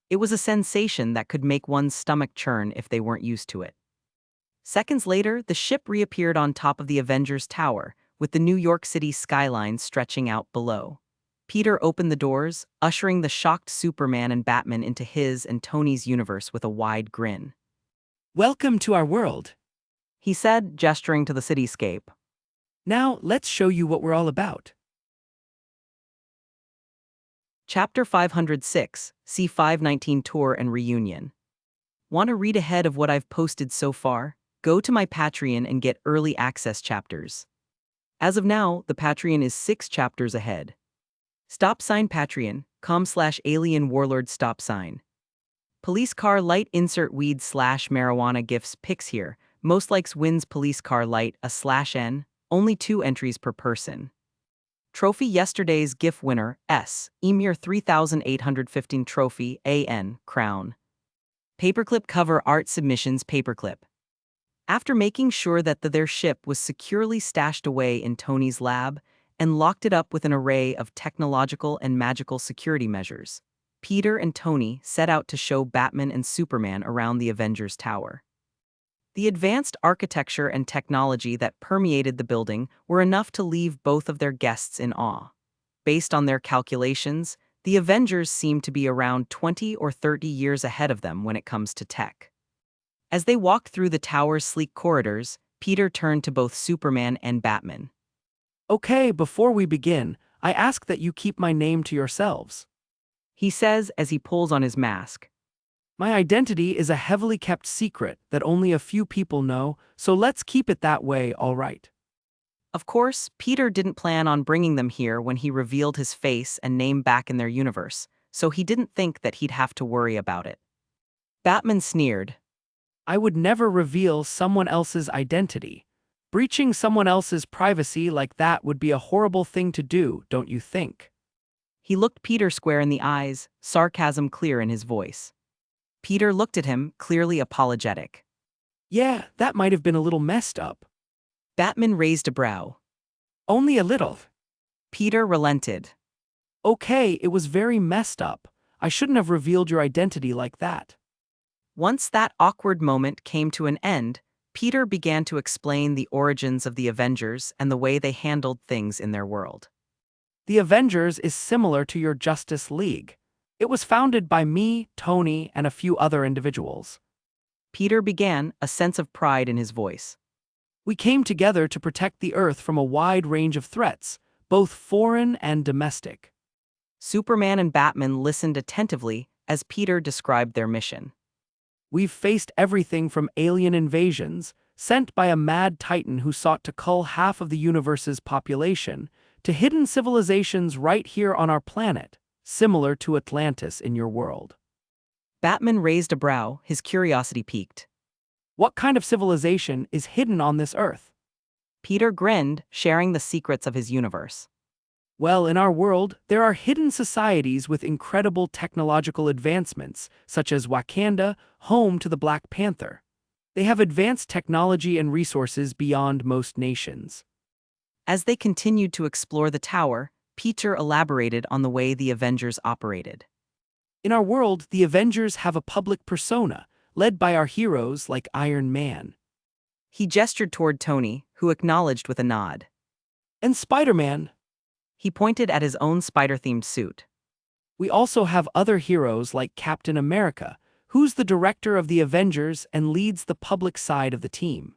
It was a sensation that could make one's stomach churn if they weren't used to it. Seconds later, the ship reappeared on top of the Avengers Tower, with the New York City skyline stretching out below. Peter opened the doors, ushering the shocked Superman and Batman into his and Tony's universe with a wide grin. Welcome to our world. He said, gesturing to the cityscape. Now, let's show you what we're all about. Chapter 506, C519 Tour and Reunion. Want to read ahead of what I've posted so far? Go to my Patreon and get early access chapters. As of now, the Patreon is 6 chapters ahead. Patreon.com/alien warlord stop sign. Police car light insert weed /marijuana gifts pics here. Most likes wins police car light /n. Only 2 entries per person. Trophy yesterday's GIF winner S. Emir 3815 trophy AN crown. Paperclip cover art submissions paperclip. After making sure that their ship was securely stashed away in Tony's lab and locked it up with an array of technological and magical security measures, Peter and Tony set out to show Batman and Superman around the Avengers Tower. The advanced architecture and technology that permeated the building were enough to leave both of their guests in awe. Based on their calculations, the Avengers seemed to be around 20 or 30 years ahead of them when it comes to tech. As they walked through the tower's sleek corridors, Peter turned to both Superman and Batman. Okay, before we begin, I ask that you keep my name to yourselves. He says as he pulls on his mask. My identity is a heavily kept secret that only a few people know, so let's keep it that way, all right? Of course, Peter didn't plan on bringing them here when he revealed his face and name back in their universe, so he didn't think that he'd have to worry about it. Batman sneered. I would never reveal someone else's identity. Breaching someone else's privacy like that would be a horrible thing to do, don't you think? He looked Peter square in the eyes, sarcasm clear in his voice. Peter looked at him, clearly apologetic. Yeah, that might have been a little messed up. Batman raised a brow. Only a little. Peter relented. Okay, it was very messed up. I shouldn't have revealed your identity like that. Once that awkward moment came to an end, Peter began to explain the origins of the Avengers and the way they handled things in their world. The Avengers is similar to your Justice League. It was founded by me, Tony, and a few other individuals. Peter began, a sense of pride in his voice. We came together to protect the Earth from a wide range of threats, both foreign and domestic. Superman and Batman listened attentively as Peter described their mission. We've faced everything from alien invasions, sent by a mad titan who sought to cull half of the universe's population, to hidden civilizations right here on our planet, similar to Atlantis in your world. Batman raised a brow, his curiosity piqued. What kind of civilization is hidden on this Earth? Peter grinned, sharing the secrets of his universe. Well, in our world, there are hidden societies with incredible technological advancements, such as Wakanda, home to the Black Panther. They have advanced technology and resources beyond most nations. As they continued to explore the tower, Peter elaborated on the way the Avengers operated. In our world, the Avengers have a public persona, led by our heroes like Iron Man. He gestured toward Tony, who acknowledged with a nod. And Spider-Man. He pointed at his own spider-themed suit. We also have other heroes like Captain America, who's the director of the Avengers and leads the public side of the team.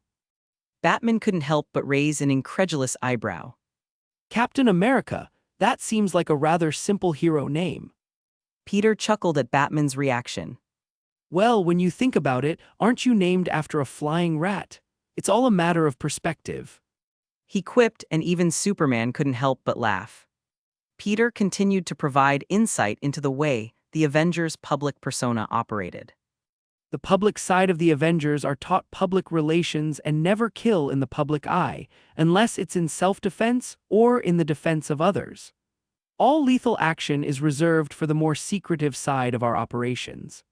Batman couldn't help but raise an incredulous eyebrow. Captain America, that seems like a rather simple hero name. Peter chuckled at Batman's reaction. Well, when you think about it, aren't you named after a flying rat? It's all a matter of perspective. He quipped, and even Superman couldn't help but laugh. Peter continued to provide insight into the way the Avengers' public persona operated. The public side of the Avengers are taught public relations and never kill in the public eye, unless it's in self-defense or in the defense of others. All lethal action is reserved for the more secretive side of our operations.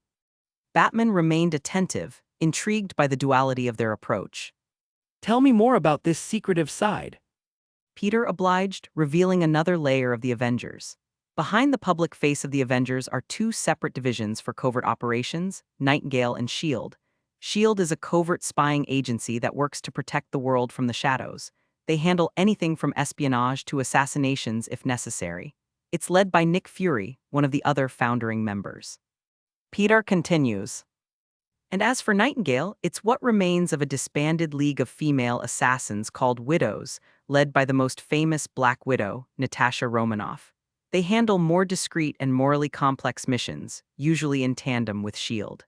Batman remained attentive, intrigued by the duality of their approach. Tell me more about this secretive side. Peter obliged, revealing another layer of the Avengers. Behind the public face of the Avengers are two separate divisions for covert operations, Nightingale and S.H.I.E.L.D. S.H.I.E.L.D. is a covert spying agency that works to protect the world from the shadows. They handle anything from espionage to assassinations if necessary. It's led by Nick Fury, one of the other founding members. Peter continues. And as for Nightingale, it's what remains of a disbanded league of female assassins called Widows, led by the most famous Black Widow, Natasha Romanoff. They handle more discreet and morally complex missions, usually in tandem with S.H.I.E.L.D.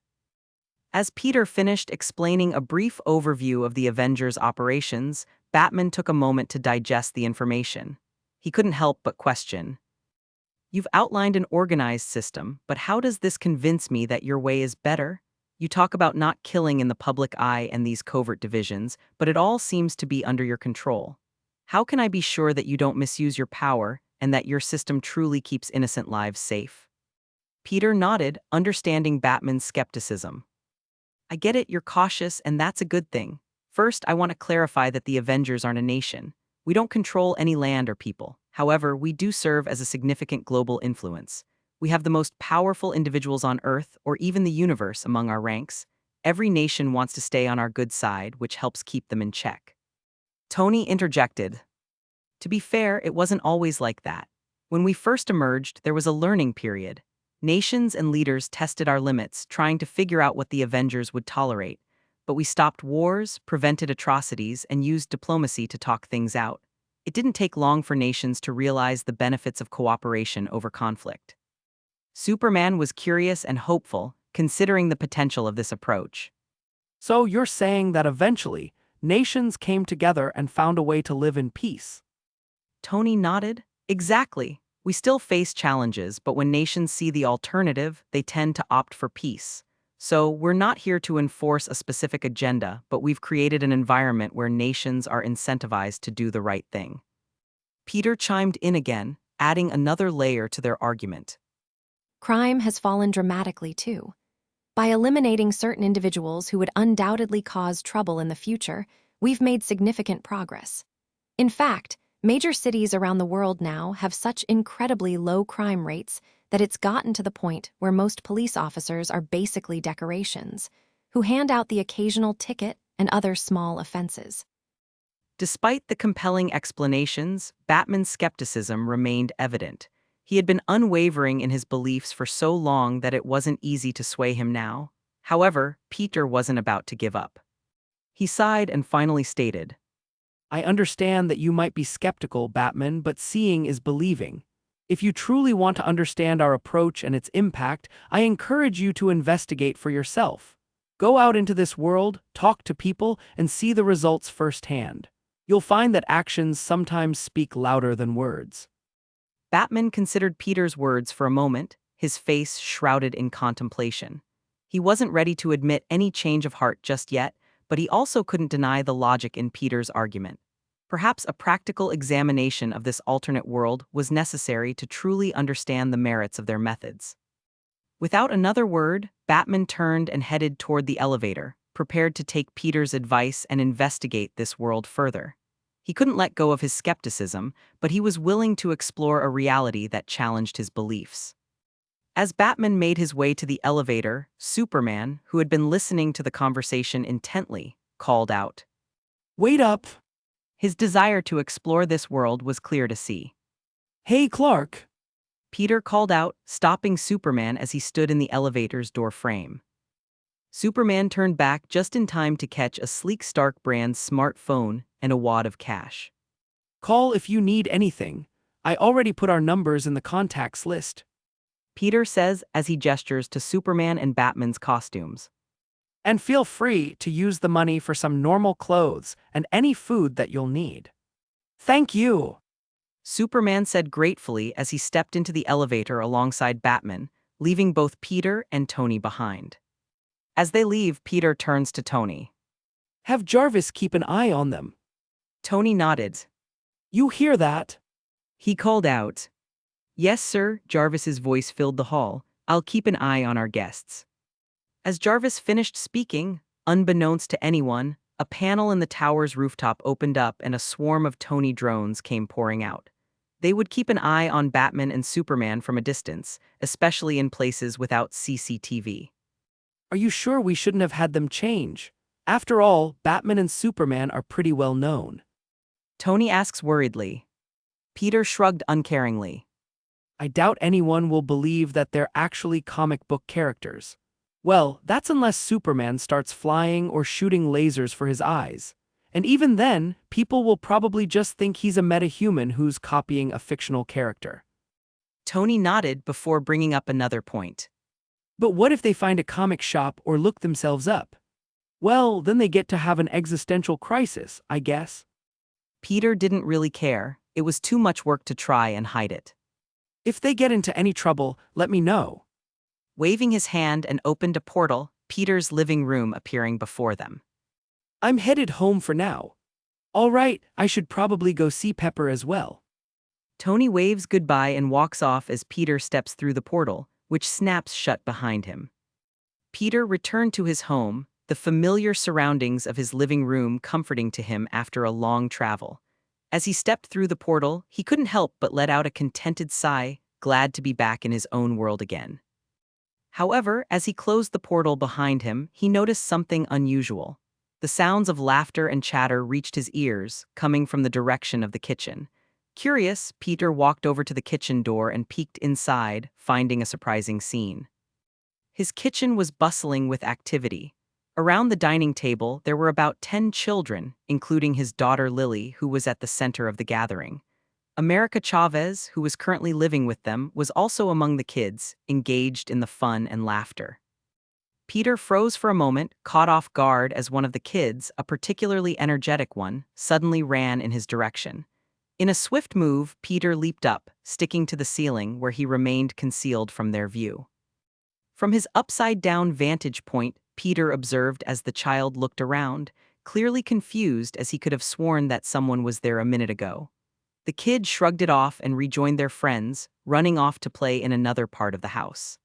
As Peter finished explaining a brief overview of the Avengers' operations, Batman took a moment to digest the information. He couldn't help but question. You've outlined an organized system, but how does this convince me that your way is better? You talk about not killing in the public eye and these covert divisions, but it all seems to be under your control. How can I be sure that you don't misuse your power and that your system truly keeps innocent lives safe? Peter nodded, understanding Batman's skepticism. I get it, you're cautious, and that's a good thing. First, I want to clarify that the Avengers aren't a nation. We don't control any land or people. However, we do serve as a significant global influence. We have the most powerful individuals on Earth, or even the universe, among our ranks. Every nation wants to stay on our good side, which helps keep them in check. Tony interjected. To be fair, it wasn't always like that. When we first emerged, there was a learning period. Nations and leaders tested our limits, trying to figure out what the Avengers would tolerate. But we stopped wars, prevented atrocities, and used diplomacy to talk things out. It didn't take long for nations to realize the benefits of cooperation over conflict. Superman was curious and hopeful, considering the potential of this approach. So you're saying that eventually, nations came together and found a way to live in peace? Tony nodded. Exactly. We still face challenges, but when nations see the alternative, they tend to opt for peace. So we're not here to enforce a specific agenda, but we've created an environment where nations are incentivized to do the right thing. Peter chimed in again, adding another layer to their argument. Crime has fallen dramatically, too. By eliminating certain individuals who would undoubtedly cause trouble in the future, we've made significant progress. In fact, major cities around the world now have such incredibly low crime rates that it's gotten to the point where most police officers are basically decorations, who hand out the occasional ticket and other small offenses. Despite the compelling explanations, Batman's skepticism remained evident. He had been unwavering in his beliefs for so long that it wasn't easy to sway him now. However, Peter wasn't about to give up. He sighed and finally stated, I understand that you might be skeptical, Batman, but seeing is believing. If you truly want to understand our approach and its impact, I encourage you to investigate for yourself. Go out into this world, talk to people, and see the results firsthand. You'll find that actions sometimes speak louder than words. Batman considered Peter's words for a moment, his face shrouded in contemplation. He wasn't ready to admit any change of heart just yet, but he also couldn't deny the logic in Peter's argument. Perhaps a practical examination of this alternate world was necessary to truly understand the merits of their methods. Without another word, Batman turned and headed toward the elevator, prepared to take Peter's advice and investigate this world further. He couldn't let go of his skepticism, but he was willing to explore a reality that challenged his beliefs. As Batman made his way to the elevator, Superman, who had been listening to the conversation intently, called out. Wait up! His desire to explore this world was clear to see. Hey, Clark! Peter called out, stopping Superman as he stood in the elevator's door frame. Superman turned back just in time to catch a sleek Stark brand smartphone and a wad of cash. Call if you need anything. I already put our numbers in the contacts list. Peter says as he gestures to Superman and Batman's costumes. And feel free to use the money for some normal clothes and any food that you'll need. Thank you! Superman said gratefully as he stepped into the elevator alongside Batman, leaving both Peter and Tony behind. As they leave, Peter turns to Tony. Have Jarvis keep an eye on them. Tony nodded. You hear that? He called out. Yes, sir, Jarvis's voice filled the hall. I'll keep an eye on our guests. As Jarvis finished speaking, unbeknownst to anyone, a panel in the tower's rooftop opened up and a swarm of Tony drones came pouring out. They would keep an eye on Batman and Superman from a distance, especially in places without CCTV. Are you sure we shouldn't have had them change? After all, Batman and Superman are pretty well known. Tony asks worriedly. Peter shrugged uncaringly. I doubt anyone will believe that they're actually comic book characters. Well, that's unless Superman starts flying or shooting lasers for his eyes. And even then, people will probably just think he's a metahuman who's copying a fictional character. Tony nodded before bringing up another point. But what if they find a comic shop or look themselves up? Well, then they get to have an existential crisis, I guess. Peter didn't really care. It was too much work to try and hide it. If they get into any trouble, let me know. Waving his hand and opened a portal, Peter's living room appearing before them. I'm headed home for now. All right, I should probably go see Pepper as well. Tony waves goodbye and walks off as Peter steps through the portal, which snaps shut behind him. Peter returned to his home, the familiar surroundings of his living room comforting to him after a long travel. As he stepped through the portal, he couldn't help but let out a contented sigh, glad to be back in his own world again. However, as he closed the portal behind him, he noticed something unusual. The sounds of laughter and chatter reached his ears, coming from the direction of the kitchen. Curious, Peter walked over to the kitchen door and peeked inside, finding a surprising scene. His kitchen was bustling with activity. Around the dining table, there were about 10 children, including his daughter Lily, who was at the center of the gathering. America Chavez, who was currently living with them, was also among the kids, engaged in the fun and laughter. Peter froze for a moment, caught off guard as one of the kids, a particularly energetic one, suddenly ran in his direction. In a swift move, Peter leaped up, sticking to the ceiling where he remained concealed from their view. From his upside-down vantage point, Peter observed as the child looked around, clearly confused as he could have sworn that someone was there a minute ago. The kid shrugged it off and rejoined their friends, running off to play in another part of the house.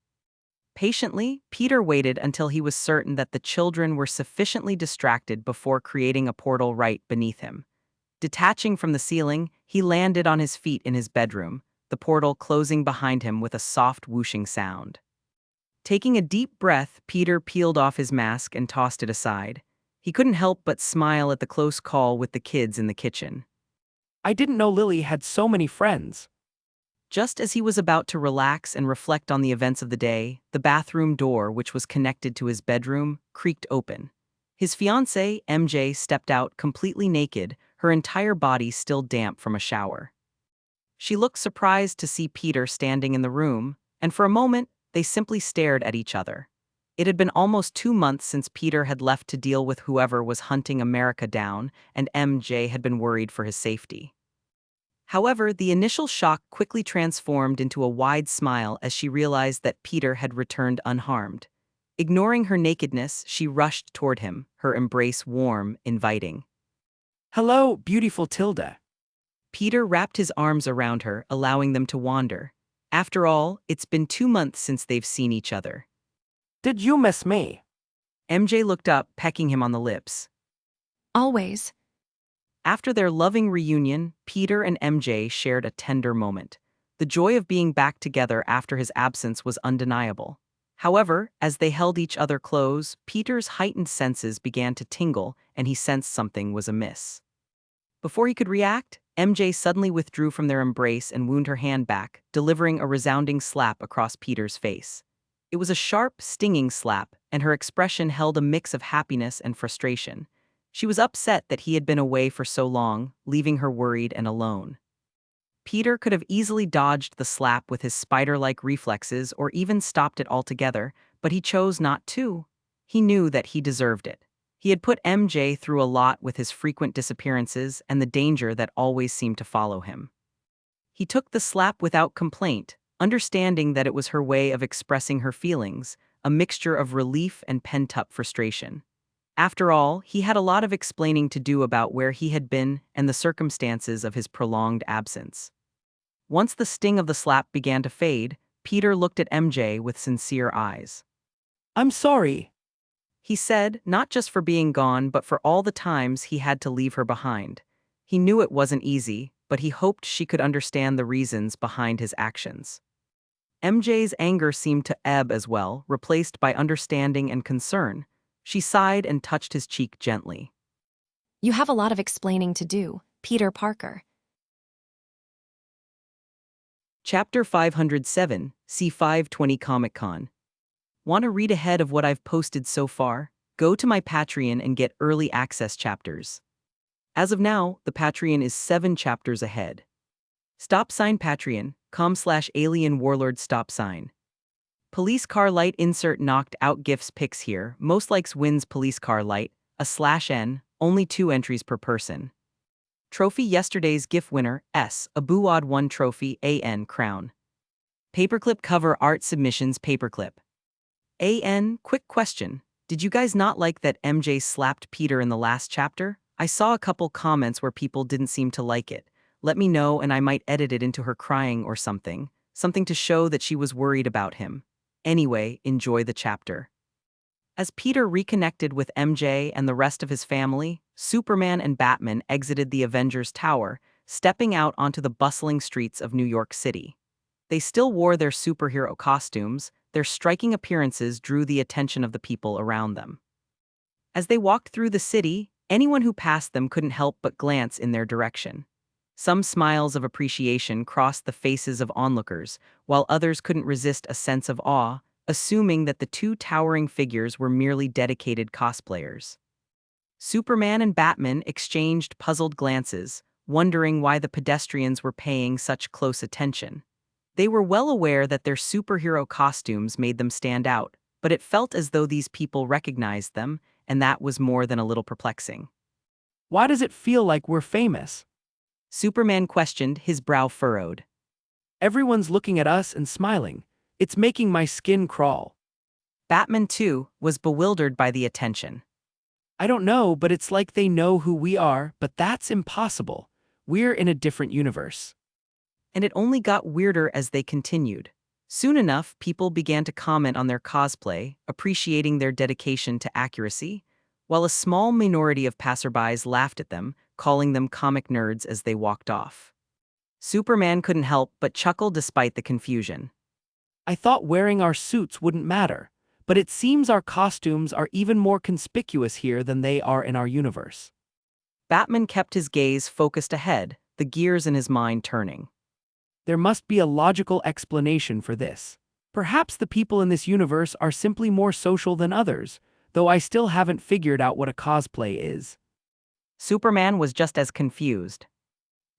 Patiently, Peter waited until he was certain that the children were sufficiently distracted before creating a portal right beneath him. Detaching from the ceiling, he landed on his feet in his bedroom, the portal closing behind him with a soft whooshing sound. Taking a deep breath, Peter peeled off his mask and tossed it aside. He couldn't help but smile at the close call with the kids in the kitchen. I didn't know Lily had so many friends. Just as he was about to relax and reflect on the events of the day, the bathroom door, which was connected to his bedroom, creaked open. His fiancée, MJ, stepped out completely naked, her entire body still damp from a shower. She looked surprised to see Peter standing in the room, and for a moment, they simply stared at each other. It had been almost 2 months since Peter had left to deal with whoever was hunting America down, and MJ had been worried for his safety. However, the initial shock quickly transformed into a wide smile as she realized that Peter had returned unharmed. Ignoring her nakedness, she rushed toward him, her embrace warm, inviting. Hello, beautiful Tilda. Peter wrapped his arms around her, allowing them to wander. After all, it's been 2 months since they've seen each other. Did you miss me? MJ looked up, pecking him on the lips. Always. After their loving reunion, Peter and MJ shared a tender moment. The joy of being back together after his absence was undeniable. However, as they held each other close, Peter's heightened senses began to tingle, and he sensed something was amiss. Before he could react, MJ suddenly withdrew from their embrace and wound her hand back, delivering a resounding slap across Peter's face. It was a sharp, stinging slap, and her expression held a mix of happiness and frustration. She was upset that he had been away for so long, leaving her worried and alone. Peter could have easily dodged the slap with his spider-like reflexes or even stopped it altogether, but he chose not to. He knew that he deserved it. He had put MJ through a lot with his frequent disappearances and the danger that always seemed to follow him. He took the slap without complaint, understanding that it was her way of expressing her feelings, a mixture of relief and pent-up frustration. After all, he had a lot of explaining to do about where he had been and the circumstances of his prolonged absence. Once the sting of the slap began to fade, Peter looked at MJ with sincere eyes. I'm sorry. He said, not just for being gone, but for all the times he had to leave her behind. He knew it wasn't easy, but he hoped she could understand the reasons behind his actions. MJ's anger seemed to ebb as well, replaced by understanding and concern. She sighed and touched his cheek gently. You have a lot of explaining to do, Peter Parker. Chapter 507, C520 Comic-Con. Want to read ahead of what I've posted so far? Go to my Patreon and get early access chapters. As of now, the Patreon is 7 chapters ahead. Patreon.com/alien warlord stop sign. Police car light insert knocked out gifts pics here. Most likes wins police car light, /N, only 2 entries per person. Trophy yesterday's GIF winner, S, a Buwad 1 trophy, AN crown. Paperclip cover art submissions paperclip. AN, quick question. Did you guys not like that MJ slapped Peter in the last chapter? I saw a couple comments where people didn't seem to like it. Let me know and I might edit it into her crying or something. Something to show that she was worried about him. Anyway, enjoy the chapter. As Peter reconnected with MJ and the rest of his family, Superman and Batman exited the Avengers Tower, stepping out onto the bustling streets of New York City. They still wore their superhero costumes. Their striking appearances drew the attention of the people around them. As they walked through the city, anyone who passed them couldn't help but glance in their direction. Some smiles of appreciation crossed the faces of onlookers, while others couldn't resist a sense of awe, assuming that the 2 towering figures were merely dedicated cosplayers. Superman and Batman exchanged puzzled glances, wondering why the pedestrians were paying such close attention. They were well aware that their superhero costumes made them stand out, but it felt as though these people recognized them, and that was more than a little perplexing. Why does it feel like we're famous? Superman questioned, his brow furrowed. Everyone's looking at us and smiling. It's making my skin crawl. Batman, too, was bewildered by the attention. I don't know, but it's like they know who we are, but that's impossible. We're in a different universe. And it only got weirder as they continued. Soon enough, people began to comment on their cosplay, appreciating their dedication to accuracy, while a small minority of passerbys laughed at them, calling them comic nerds as they walked off. Superman couldn't help but chuckle despite the confusion. I thought wearing our suits wouldn't matter, but it seems our costumes are even more conspicuous here than they are in our universe. Batman kept his gaze focused ahead, the gears in his mind turning. There must be a logical explanation for this. Perhaps the people in this universe are simply more social than others, though I still haven't figured out what a cosplay is. Superman was just as confused.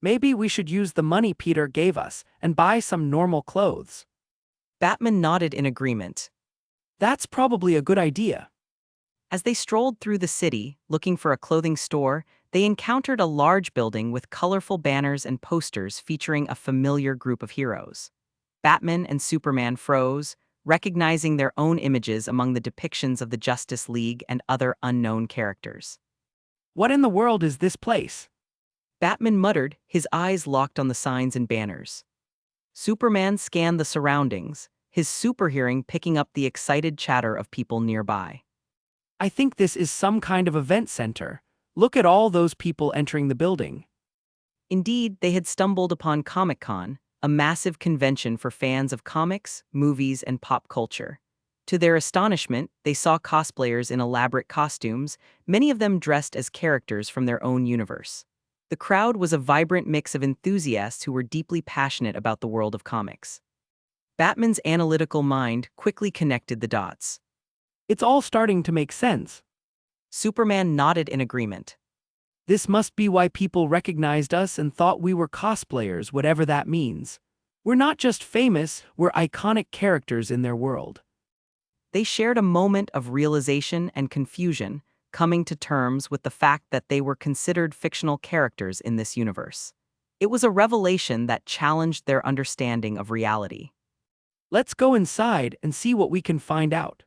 Maybe we should use the money Peter gave us and buy some normal clothes. Batman nodded in agreement. That's probably a good idea. As they strolled through the city, looking for a clothing store, they encountered a large building with colorful banners and posters featuring a familiar group of heroes. Batman and Superman froze, recognizing their own images among the depictions of the Justice League and other unknown characters. What in the world is this place? Batman muttered, his eyes locked on the signs and banners. Superman scanned the surroundings, his superhearing picking up the excited chatter of people nearby. I think this is some kind of event center. Look at all those people entering the building. Indeed, they had stumbled upon Comic-Con, a massive convention for fans of comics, movies, and pop culture. To their astonishment, they saw cosplayers in elaborate costumes, many of them dressed as characters from their own universe. The crowd was a vibrant mix of enthusiasts who were deeply passionate about the world of comics. Batman's analytical mind quickly connected the dots. It's all starting to make sense. Superman nodded in agreement. This must be why people recognized us and thought we were cosplayers, whatever that means. We're not just famous, we're iconic characters in their world. They shared a moment of realization and confusion, coming to terms with the fact that they were considered fictional characters in this universe. It was a revelation that challenged their understanding of reality. Let's go inside and see what we can find out.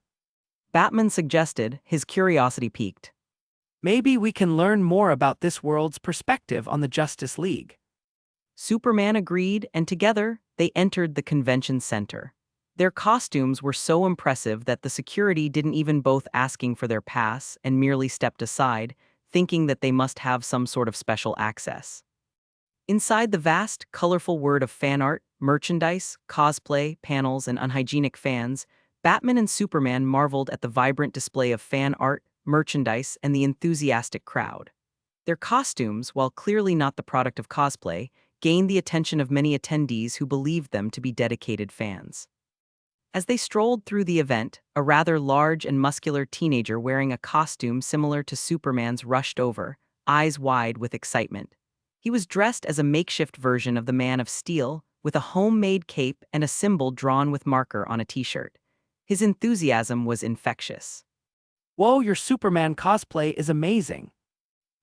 Batman suggested, his curiosity piqued. Maybe we can learn more about this world's perspective on the Justice League. Superman agreed, and together, they entered the convention center. Their costumes were so impressive that the security didn't even bother asking for their pass and merely stepped aside, thinking that they must have some sort of special access. Inside the vast, colorful world of fan art, merchandise, cosplay, panels, and unhygienic fans, Batman and Superman marveled at the vibrant display of fan art, merchandise, and the enthusiastic crowd. Their costumes, while clearly not the product of cosplay, gained the attention of many attendees who believed them to be dedicated fans. As they strolled through the event, a rather large and muscular teenager wearing a costume similar to Superman's rushed over, eyes wide with excitement. He was dressed as a makeshift version of the Man of Steel, with a homemade cape and a symbol drawn with marker on a t-shirt. His enthusiasm was infectious. Whoa, your Superman cosplay is amazing.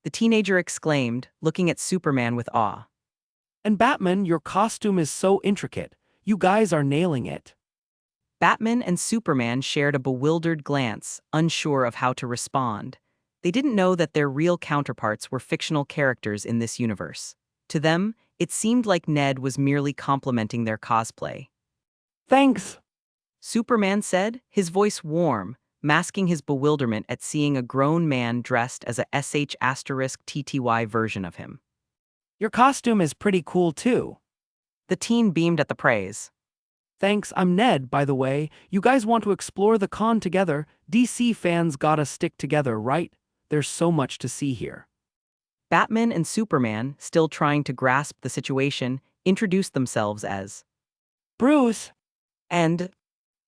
The teenager exclaimed, looking at Superman with awe. And Batman, your costume is so intricate. You guys are nailing it. Batman and Superman shared a bewildered glance, unsure of how to respond. They didn't know that their real counterparts were fictional characters in this universe. To them, it seemed like Ned was merely complimenting their cosplay. Thanks. Superman said, his voice warm, masking his bewilderment at seeing a grown man dressed as a *TTY version of him. Your costume is pretty cool too. The teen beamed at the praise. Thanks, I'm Ned, by the way. You guys want to explore the con together? DC fans gotta stick together, right? There's so much to see here. Batman and Superman, still trying to grasp the situation, introduced themselves as Bruce and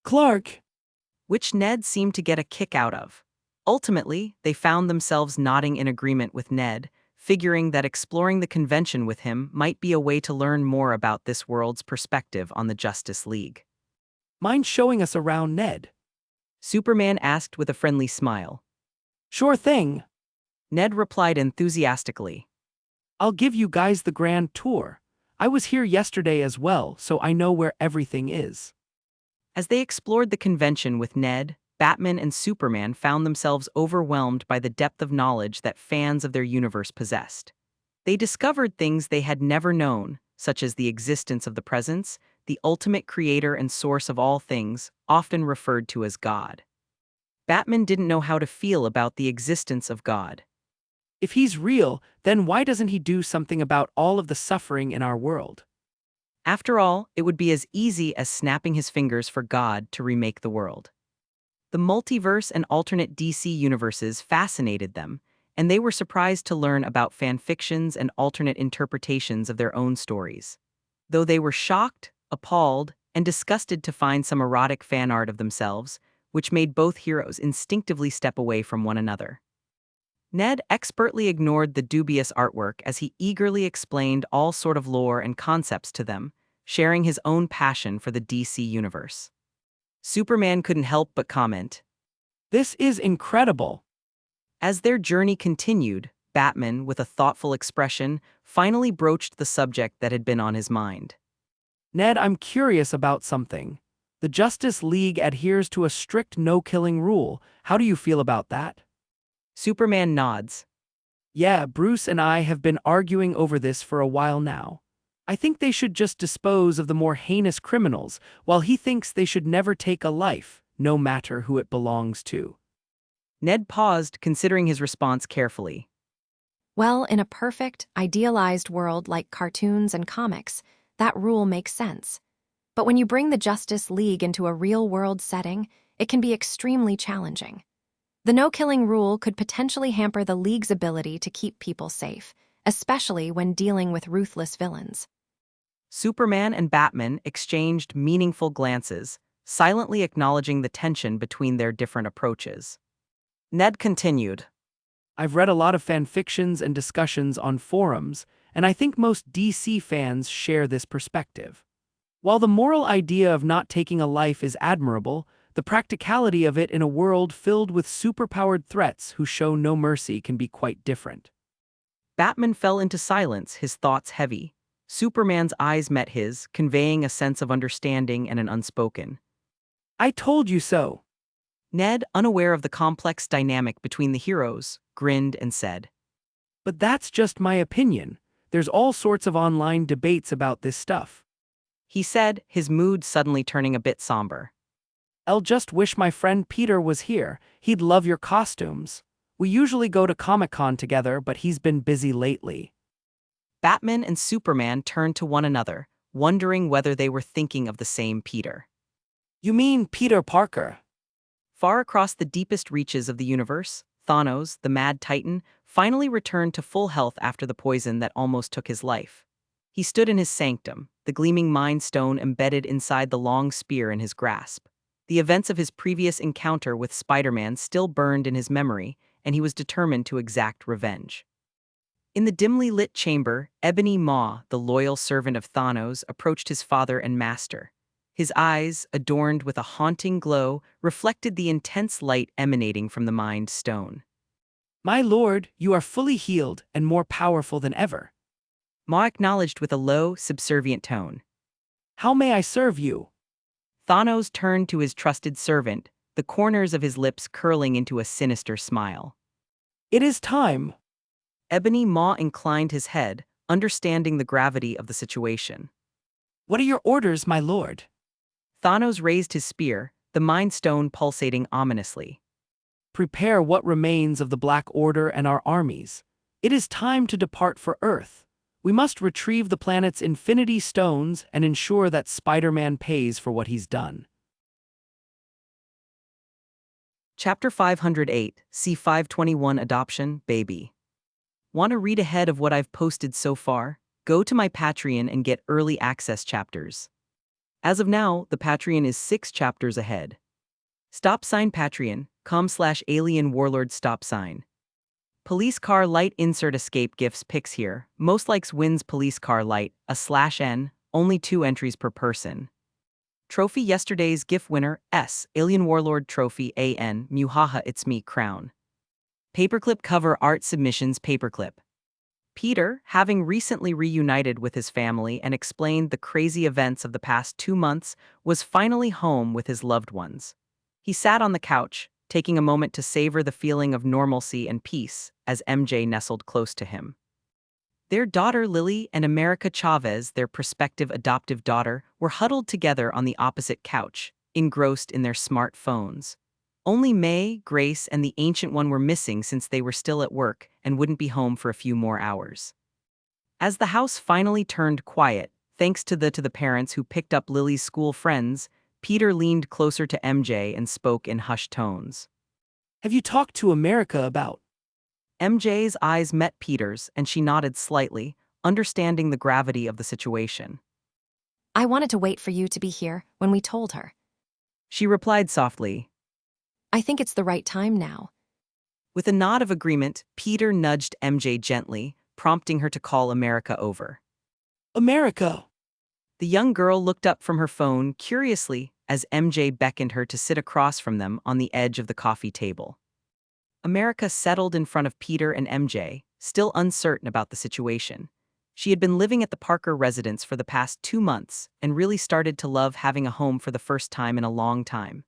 Clark. which Ned seemed to get a kick out of. Ultimately, they found themselves nodding in agreement with Ned, figuring that exploring the convention with him might be a way to learn more about this world's perspective on the Justice League. Mind showing us around, Ned? Superman asked with a friendly smile. Sure thing. Ned replied enthusiastically. I'll give you guys the grand tour. I was here yesterday as well, so I know where everything is. As they explored the convention with Ned, Batman and Superman found themselves overwhelmed by the depth of knowledge that fans of their universe possessed. They discovered things they had never known, such as the existence of the Presence, the ultimate creator and source of all things, often referred to as God. Batman didn't know how to feel about the existence of God. If he's real, then why doesn't he do something about all of the suffering in our world? After all, it would be as easy as snapping his fingers for God to remake the world. The multiverse and alternate DC universes fascinated them, and they were surprised to learn about fanfictions and alternate interpretations of their own stories. Though they were shocked, appalled, and disgusted to find some erotic fan art of themselves, which made both heroes instinctively step away from one another. Ned expertly ignored the dubious artwork as he eagerly explained all sort of lore and concepts to them, sharing his own passion for the DC universe. Superman couldn't help but comment. This is incredible. As their journey continued, Batman, with a thoughtful expression, finally broached the subject that had been on his mind. Ned, I'm curious about something. The Justice League adheres to a strict no-killing rule. How do you feel about that? Superman nods. Yeah, Bruce and I have been arguing over this for a while now. I think they should just dispose of the more heinous criminals, while he thinks they should never take a life, no matter who it belongs to. Ned paused, considering his response carefully. Well, in a perfect, idealized world like cartoons and comics, that rule makes sense. But when you bring the Justice League into a real-world setting, it can be extremely challenging. The no-killing rule could potentially hamper the League's ability to keep people safe, especially when dealing with ruthless villains. Superman and Batman exchanged meaningful glances, silently acknowledging the tension between their different approaches. Ned continued. I've read a lot of fan fictions and discussions on forums, and I think most DC fans share this perspective. While the moral idea of not taking a life is admirable, the practicality of it in a world filled with superpowered threats who show no mercy can be quite different. Batman fell into silence, his thoughts heavy. Superman's eyes met his, conveying a sense of understanding and an unspoken. I told you so. Ned, unaware of the complex dynamic between the heroes, grinned and said, But that's just my opinion. There's all sorts of online debates about this stuff. he said, his mood suddenly turning a bit somber. I'll just wish my friend Peter was here. He'd love your costumes. We usually go to Comic-Con together, but he's been busy lately. Batman and Superman turned to one another, wondering whether they were thinking of the same Peter. You mean Peter Parker? Far across the deepest reaches of the universe, Thanos, the Mad Titan, finally returned to full health after the poison that almost took his life. He stood in his sanctum, the gleaming Mind Stone embedded inside the long spear in his grasp. The events of his previous encounter with Spider-Man still burned in his memory, and he was determined to exact revenge. In the dimly lit chamber, Ebony Maw, the loyal servant of Thanos, approached his father and master. His eyes, adorned with a haunting glow, reflected the intense light emanating from the Mind Stone. My lord, you are fully healed and more powerful than ever. Maw acknowledged with a low, subservient tone. How may I serve you? Thanos turned to his trusted servant, the corners of his lips curling into a sinister smile. It is time. Ebony Maw inclined his head, understanding the gravity of the situation. What are your orders, my lord? Thanos raised his spear, the Mind Stone pulsating ominously. Prepare what remains of the Black Order and our armies. It is time to depart for Earth. We must retrieve the planet's Infinity Stones and ensure that Spider-Man pays for what he's done. Chapter 508, C521 Adoption, Baby. Want to read ahead of what I've posted so far? Go to my Patreon and get early access chapters. As of now, the Patreon is 6 chapters ahead. Patreon.com/alien warlord stop sign. Police car light insert escape gifts pics here. Most likes wins police car light, /N, only 2 entries per person. Trophy yesterday's GIF winner, S, Alien Warlord Trophy AN, Muhaha It's Me Crown. Paperclip cover art submissions paperclip. Peter, having recently reunited with his family and explained the crazy events of the past 2 months, was finally home with his loved ones. He sat on the couch, taking a moment to savor the feeling of normalcy and peace as MJ nestled close to him. Their daughter Lily and America Chavez, their prospective adoptive daughter, were huddled together on the opposite couch, engrossed in their smartphones. Only May, Grace, and the Ancient One were missing since they were still at work and wouldn't be home for a few more hours. As the house finally turned quiet, thanks to the parents who picked up Lily's school friends, Peter leaned closer to MJ and spoke in hushed tones. Have you talked to America about? MJ's eyes met Peter's and she nodded slightly, understanding the gravity of the situation. I wanted to wait for you to be here when we told her. She replied softly. I think it's the right time now. With a nod of agreement, Peter nudged MJ gently, prompting her to call America over. America! The young girl looked up from her phone curiously, as MJ beckoned her to sit across from them on the edge of the coffee table. America settled in front of Peter and MJ, still uncertain about the situation. She had been living at the Parker residence for the past 2 months and really started to love having a home for the first time in a long time.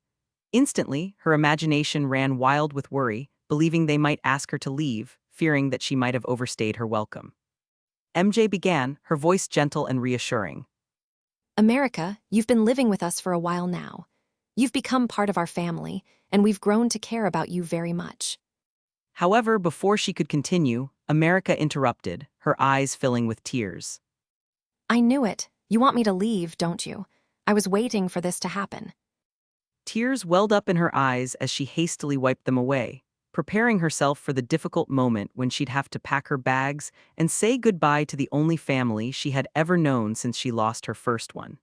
Instantly, her imagination ran wild with worry, believing they might ask her to leave, fearing that she might have overstayed her welcome. MJ began, her voice gentle and reassuring. America, you've been living with us for a while now. You've become part of our family, and we've grown to care about you very much. However, before she could continue, America interrupted, her eyes filling with tears. I knew it. You want me to leave, don't you? I was waiting for this to happen. Tears welled up in her eyes as she hastily wiped them away, preparing herself for the difficult moment when she'd have to pack her bags and say goodbye to the only family she had ever known since she lost her first one.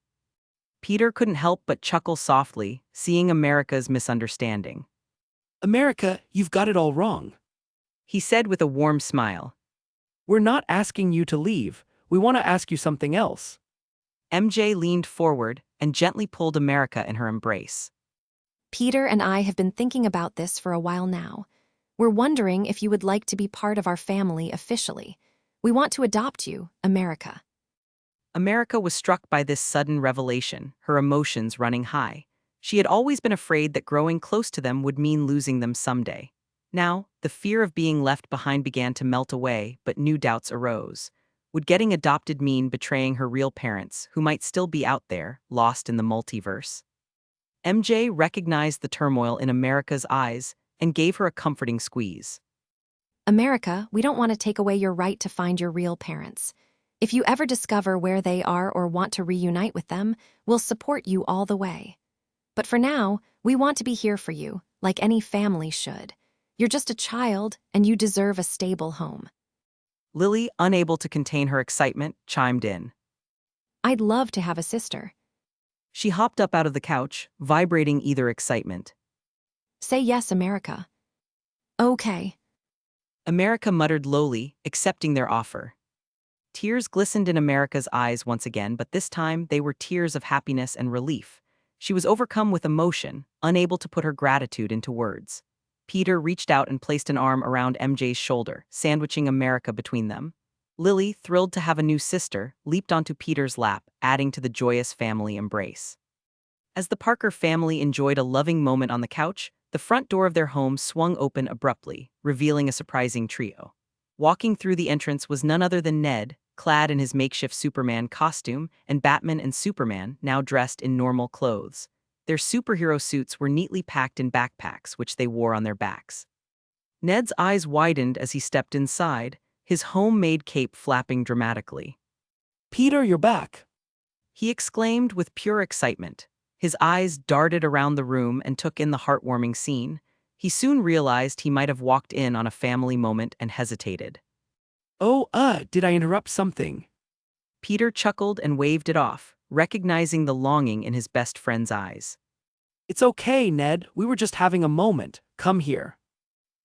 Peter couldn't help but chuckle softly, seeing America's misunderstanding. America, you've got it all wrong. He said with a warm smile. We're not asking you to leave. We want to ask you something else. MJ leaned forward and gently pulled America in her embrace. Peter and I have been thinking about this for a while now. We're wondering if you would like to be part of our family officially. We want to adopt you, America. America was struck by this sudden revelation, her emotions running high. She had always been afraid that growing close to them would mean losing them someday. Now, the fear of being left behind began to melt away, but new doubts arose. Would getting adopted mean betraying her real parents, who might still be out there, lost in the multiverse? MJ recognized the turmoil in America's eyes and gave her a comforting squeeze. America, we don't want to take away your right to find your real parents. If you ever discover where they are or want to reunite with them, we'll support you all the way. But for now, we want to be here for you, like any family should. You're just a child, and you deserve a stable home. Lily, unable to contain her excitement, chimed in. I'd love to have a sister. She hopped up out of the couch, vibrating either excitement. Say yes, America. Okay. America muttered lowly, accepting their offer. Tears glistened in America's eyes once again, but this time they were tears of happiness and relief. She was overcome with emotion, unable to put her gratitude into words. Peter reached out and placed an arm around MJ's shoulder, sandwiching America between them. Lily, thrilled to have a new sister, leaped onto Peter's lap, adding to the joyous family embrace. As the Parker family enjoyed a loving moment on the couch, the front door of their home swung open abruptly, revealing a surprising trio. Walking through the entrance was none other than Ned, clad in his makeshift Superman costume, and Batman and Superman, now dressed in normal clothes. Their superhero suits were neatly packed in backpacks, which they wore on their backs. Ned's eyes widened as he stepped inside, his homemade cape flapping dramatically. Peter, you're back. He exclaimed with pure excitement. His eyes darted around the room and took in the heartwarming scene. He soon realized he might have walked in on a family moment and hesitated. Oh, did I interrupt something? Peter chuckled and waved it off, recognizing the longing in his best friend's eyes. It's okay, Ned. We were just having a moment. Come here.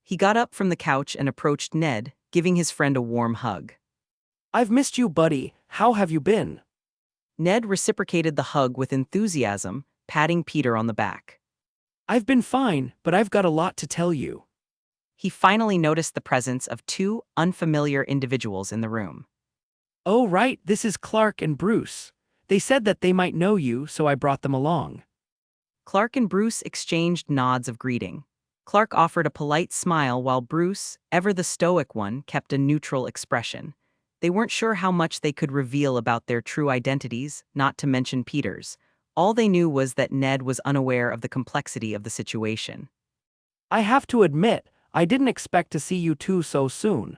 He got up from the couch and approached Ned, giving his friend a warm hug. I've missed you, buddy. How have you been? Ned reciprocated the hug with enthusiasm, patting Peter on the back. I've been fine, but I've got a lot to tell you. He finally noticed the presence of two unfamiliar individuals in the room. Oh, right, this is Clark and Bruce. They said that they might know you, so I brought them along. Clark and Bruce exchanged nods of greeting. Clark offered a polite smile while Bruce, ever the stoic one, kept a neutral expression. They weren't sure how much they could reveal about their true identities, not to mention Peter's. All they knew was that Ned was unaware of the complexity of the situation. I have to admit, I didn't expect to see you two so soon.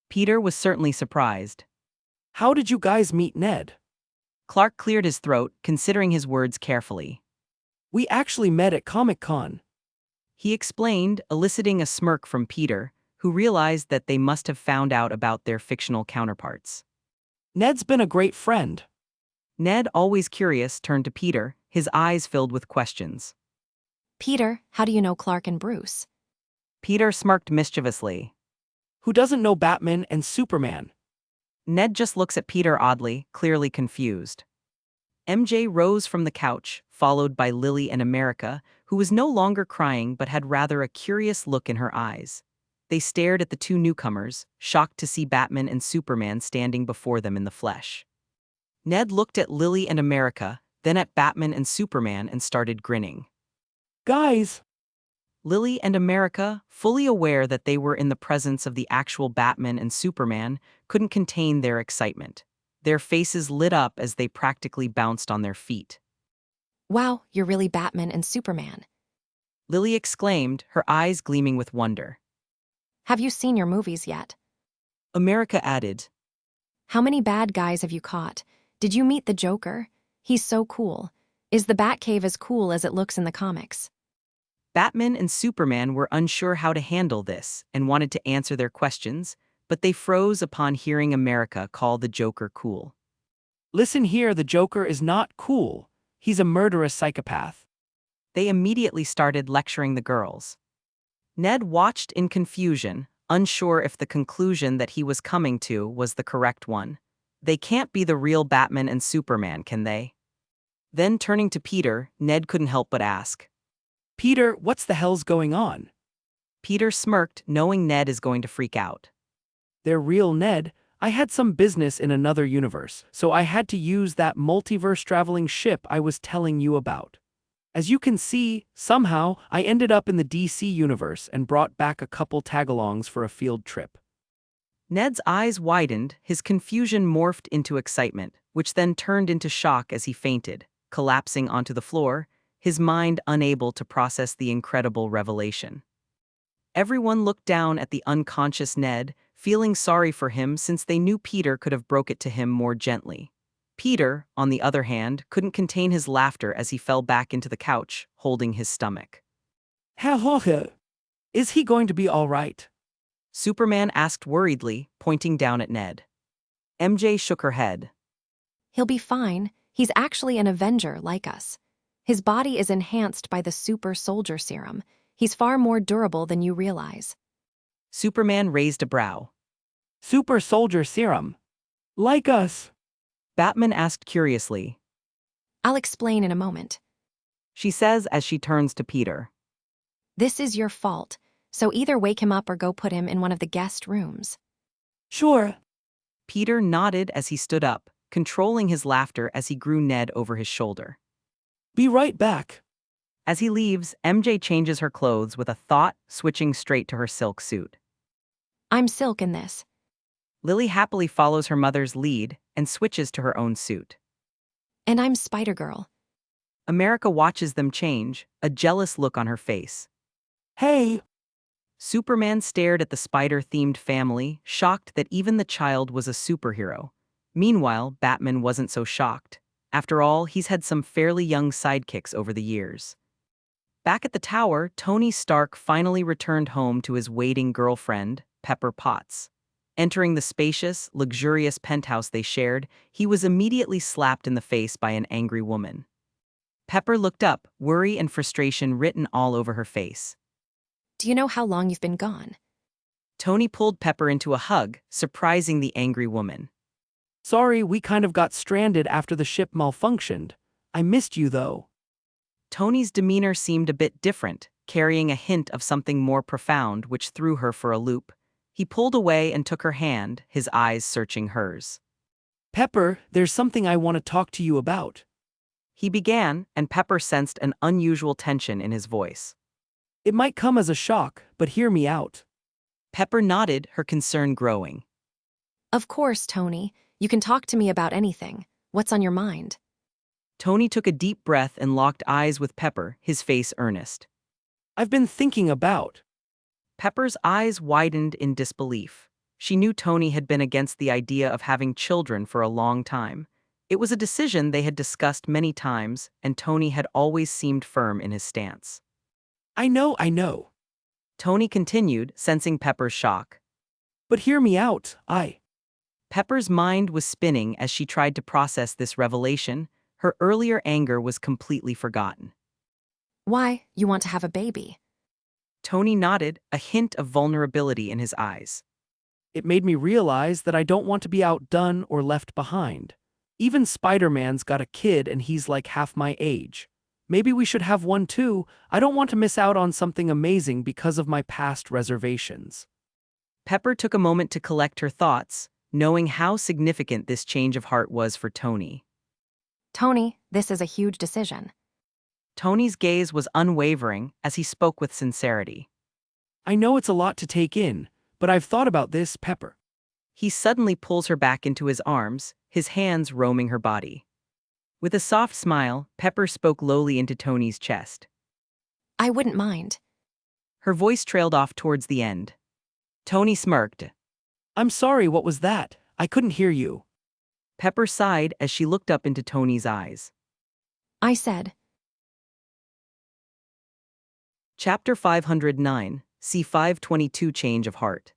Peter was certainly surprised. How did you guys meet Ned? Clark cleared his throat, considering his words carefully. We actually met at Comic-Con. He explained, eliciting a smirk from Peter, who realized that they must have found out about their fictional counterparts. Ned's been a great friend. Ned, always curious, turned to Peter, his eyes filled with questions. Peter, how do you know Clark and Bruce? Peter smirked mischievously. Who doesn't know Batman and Superman? Ned just looks at Peter oddly, clearly confused. MJ rose from the couch, followed by Lily and America, who was no longer crying but had rather a curious look in her eyes. They stared at the two newcomers, shocked to see Batman and Superman standing before them in the flesh. Ned looked at Lily and America, then at Batman and Superman and started grinning. Guys! Lily and America, fully aware that they were in the presence of the actual Batman and Superman, couldn't contain their excitement. Their faces lit up as they practically bounced on their feet. Wow, you're really Batman and Superman. Lily exclaimed, her eyes gleaming with wonder. Have you seen your movies yet? America added, How many bad guys have you caught? Did you meet the Joker? He's so cool. Is the Batcave as cool as it looks in the comics? Batman and Superman were unsure how to handle this and wanted to answer their questions, but they froze upon hearing America call the Joker cool. Listen here, the Joker is not cool. He's a murderous psychopath. They immediately started lecturing the girls. Ned watched in confusion, unsure if the conclusion that he was coming to was the correct one. They can't be the real Batman and Superman, can they? Then turning to Peter, Ned couldn't help but ask. Peter, what's the hell's going on? Peter smirked, knowing Ned is going to freak out. They're real, Ned. I had some business in another universe, so I had to use that multiverse-traveling ship I was telling you about. As you can see, somehow, I ended up in the DC universe and brought back a couple tagalongs for a field trip. Ned's eyes widened, his confusion morphed into excitement, which then turned into shock as he fainted, collapsing onto the floor, his mind unable to process the incredible revelation. Everyone looked down at the unconscious Ned, feeling sorry for him since they knew Peter could have broke it to him more gently. Peter, on the other hand, couldn't contain his laughter as he fell back into the couch, holding his stomach. Is he going to be all right? Superman asked worriedly, pointing down at Ned. MJ shook her head. He'll be fine. He's actually an Avenger like us. His body is enhanced by the super soldier serum. He's far more durable than you realize. Superman raised a brow. Super soldier serum. Like us. Batman asked curiously. I'll explain in a moment. She says as she turns to Peter. This is your fault, so either wake him up or go put him in one of the guest rooms. Sure. Peter nodded as he stood up, controlling his laughter as he grew Ned over his shoulder. Be right back. As he leaves, MJ changes her clothes with a thought, switching straight to her silk suit. I'm Silk in this. Lily happily follows her mother's lead and switches to her own suit. And I'm Spider-Girl. America watches them change, a jealous look on her face. Hey! Superman stared at the spider-themed family, shocked that even the child was a superhero. Meanwhile, Batman wasn't so shocked. After all, he's had some fairly young sidekicks over the years. Back at the tower, Tony Stark finally returned home to his waiting girlfriend, Pepper Potts. Entering the spacious, luxurious penthouse they shared, he was immediately slapped in the face by an angry woman. Pepper looked up, worry and frustration written all over her face. Do you know how long you've been gone? Tony pulled Pepper into a hug, surprising the angry woman. Sorry, we kind of got stranded after the ship malfunctioned. I missed you, though. Tony's demeanor seemed a bit different, carrying a hint of something more profound which threw her for a loop. He pulled away and took her hand, his eyes searching hers. Pepper, there's something I want to talk to you about. He began, and Pepper sensed an unusual tension in his voice. It might come as a shock, but hear me out. Pepper nodded, her concern growing. Of course, Tony. You can talk to me about anything. What's on your mind? Tony took a deep breath and locked eyes with Pepper, his face earnest. I've been thinking about. Pepper's eyes widened in disbelief. She knew Tony had been against the idea of having children for a long time. It was a decision they had discussed many times, and Tony had always seemed firm in his stance. I know. Tony continued, sensing Pepper's shock. But hear me out, Pepper's mind was spinning as she tried to process this revelation. Her earlier anger was completely forgotten. Why, you want to have a baby? Tony nodded, a hint of vulnerability in his eyes. It made me realize that I don't want to be outdone or left behind. Even Spider-Man's got a kid and he's like half my age. Maybe we should have one too. I don't want to miss out on something amazing because of my past reservations. Pepper took a moment to collect her thoughts, knowing how significant this change of heart was for Tony. Tony, this is a huge decision. Tony's gaze was unwavering as he spoke with sincerity. I know it's a lot to take in, but I've thought about this, Pepper. He suddenly pulls her back into his arms, his hands roaming her body. With a soft smile, Pepper spoke lowly into Tony's chest. I wouldn't mind. Her voice trailed off towards the end. Tony smirked. I'm sorry, what was that? I couldn't hear you. Pepper sighed as she looked up into Tony's eyes. I said, Chapter 509, C522 Change of Heart.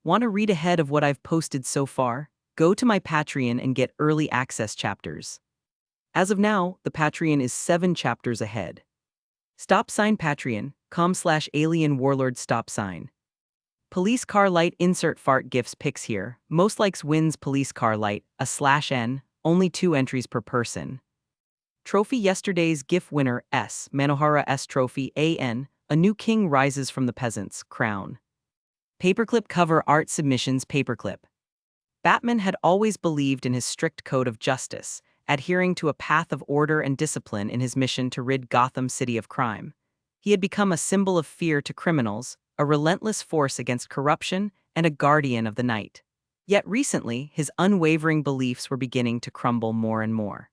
Want to read ahead of what I've posted so far? Go to my Patreon and get early access chapters. As of now, the Patreon is 7 chapters ahead. Patreon.com/alien warlord stop sign. Police car light insert fart gifts pics here. Most likes wins police car light, /n, only 2 entries per person. Trophy yesterday's GIF winner S. Manohara S. Trophy AN, a new king rises from the peasants, crown. Paperclip cover art submissions paperclip. Batman had always believed in his strict code of justice, adhering to a path of order and discipline in his mission to rid Gotham City of crime. He had become a symbol of fear to criminals, a relentless force against corruption, and a guardian of the night. Yet recently, his unwavering beliefs were beginning to crumble more and more.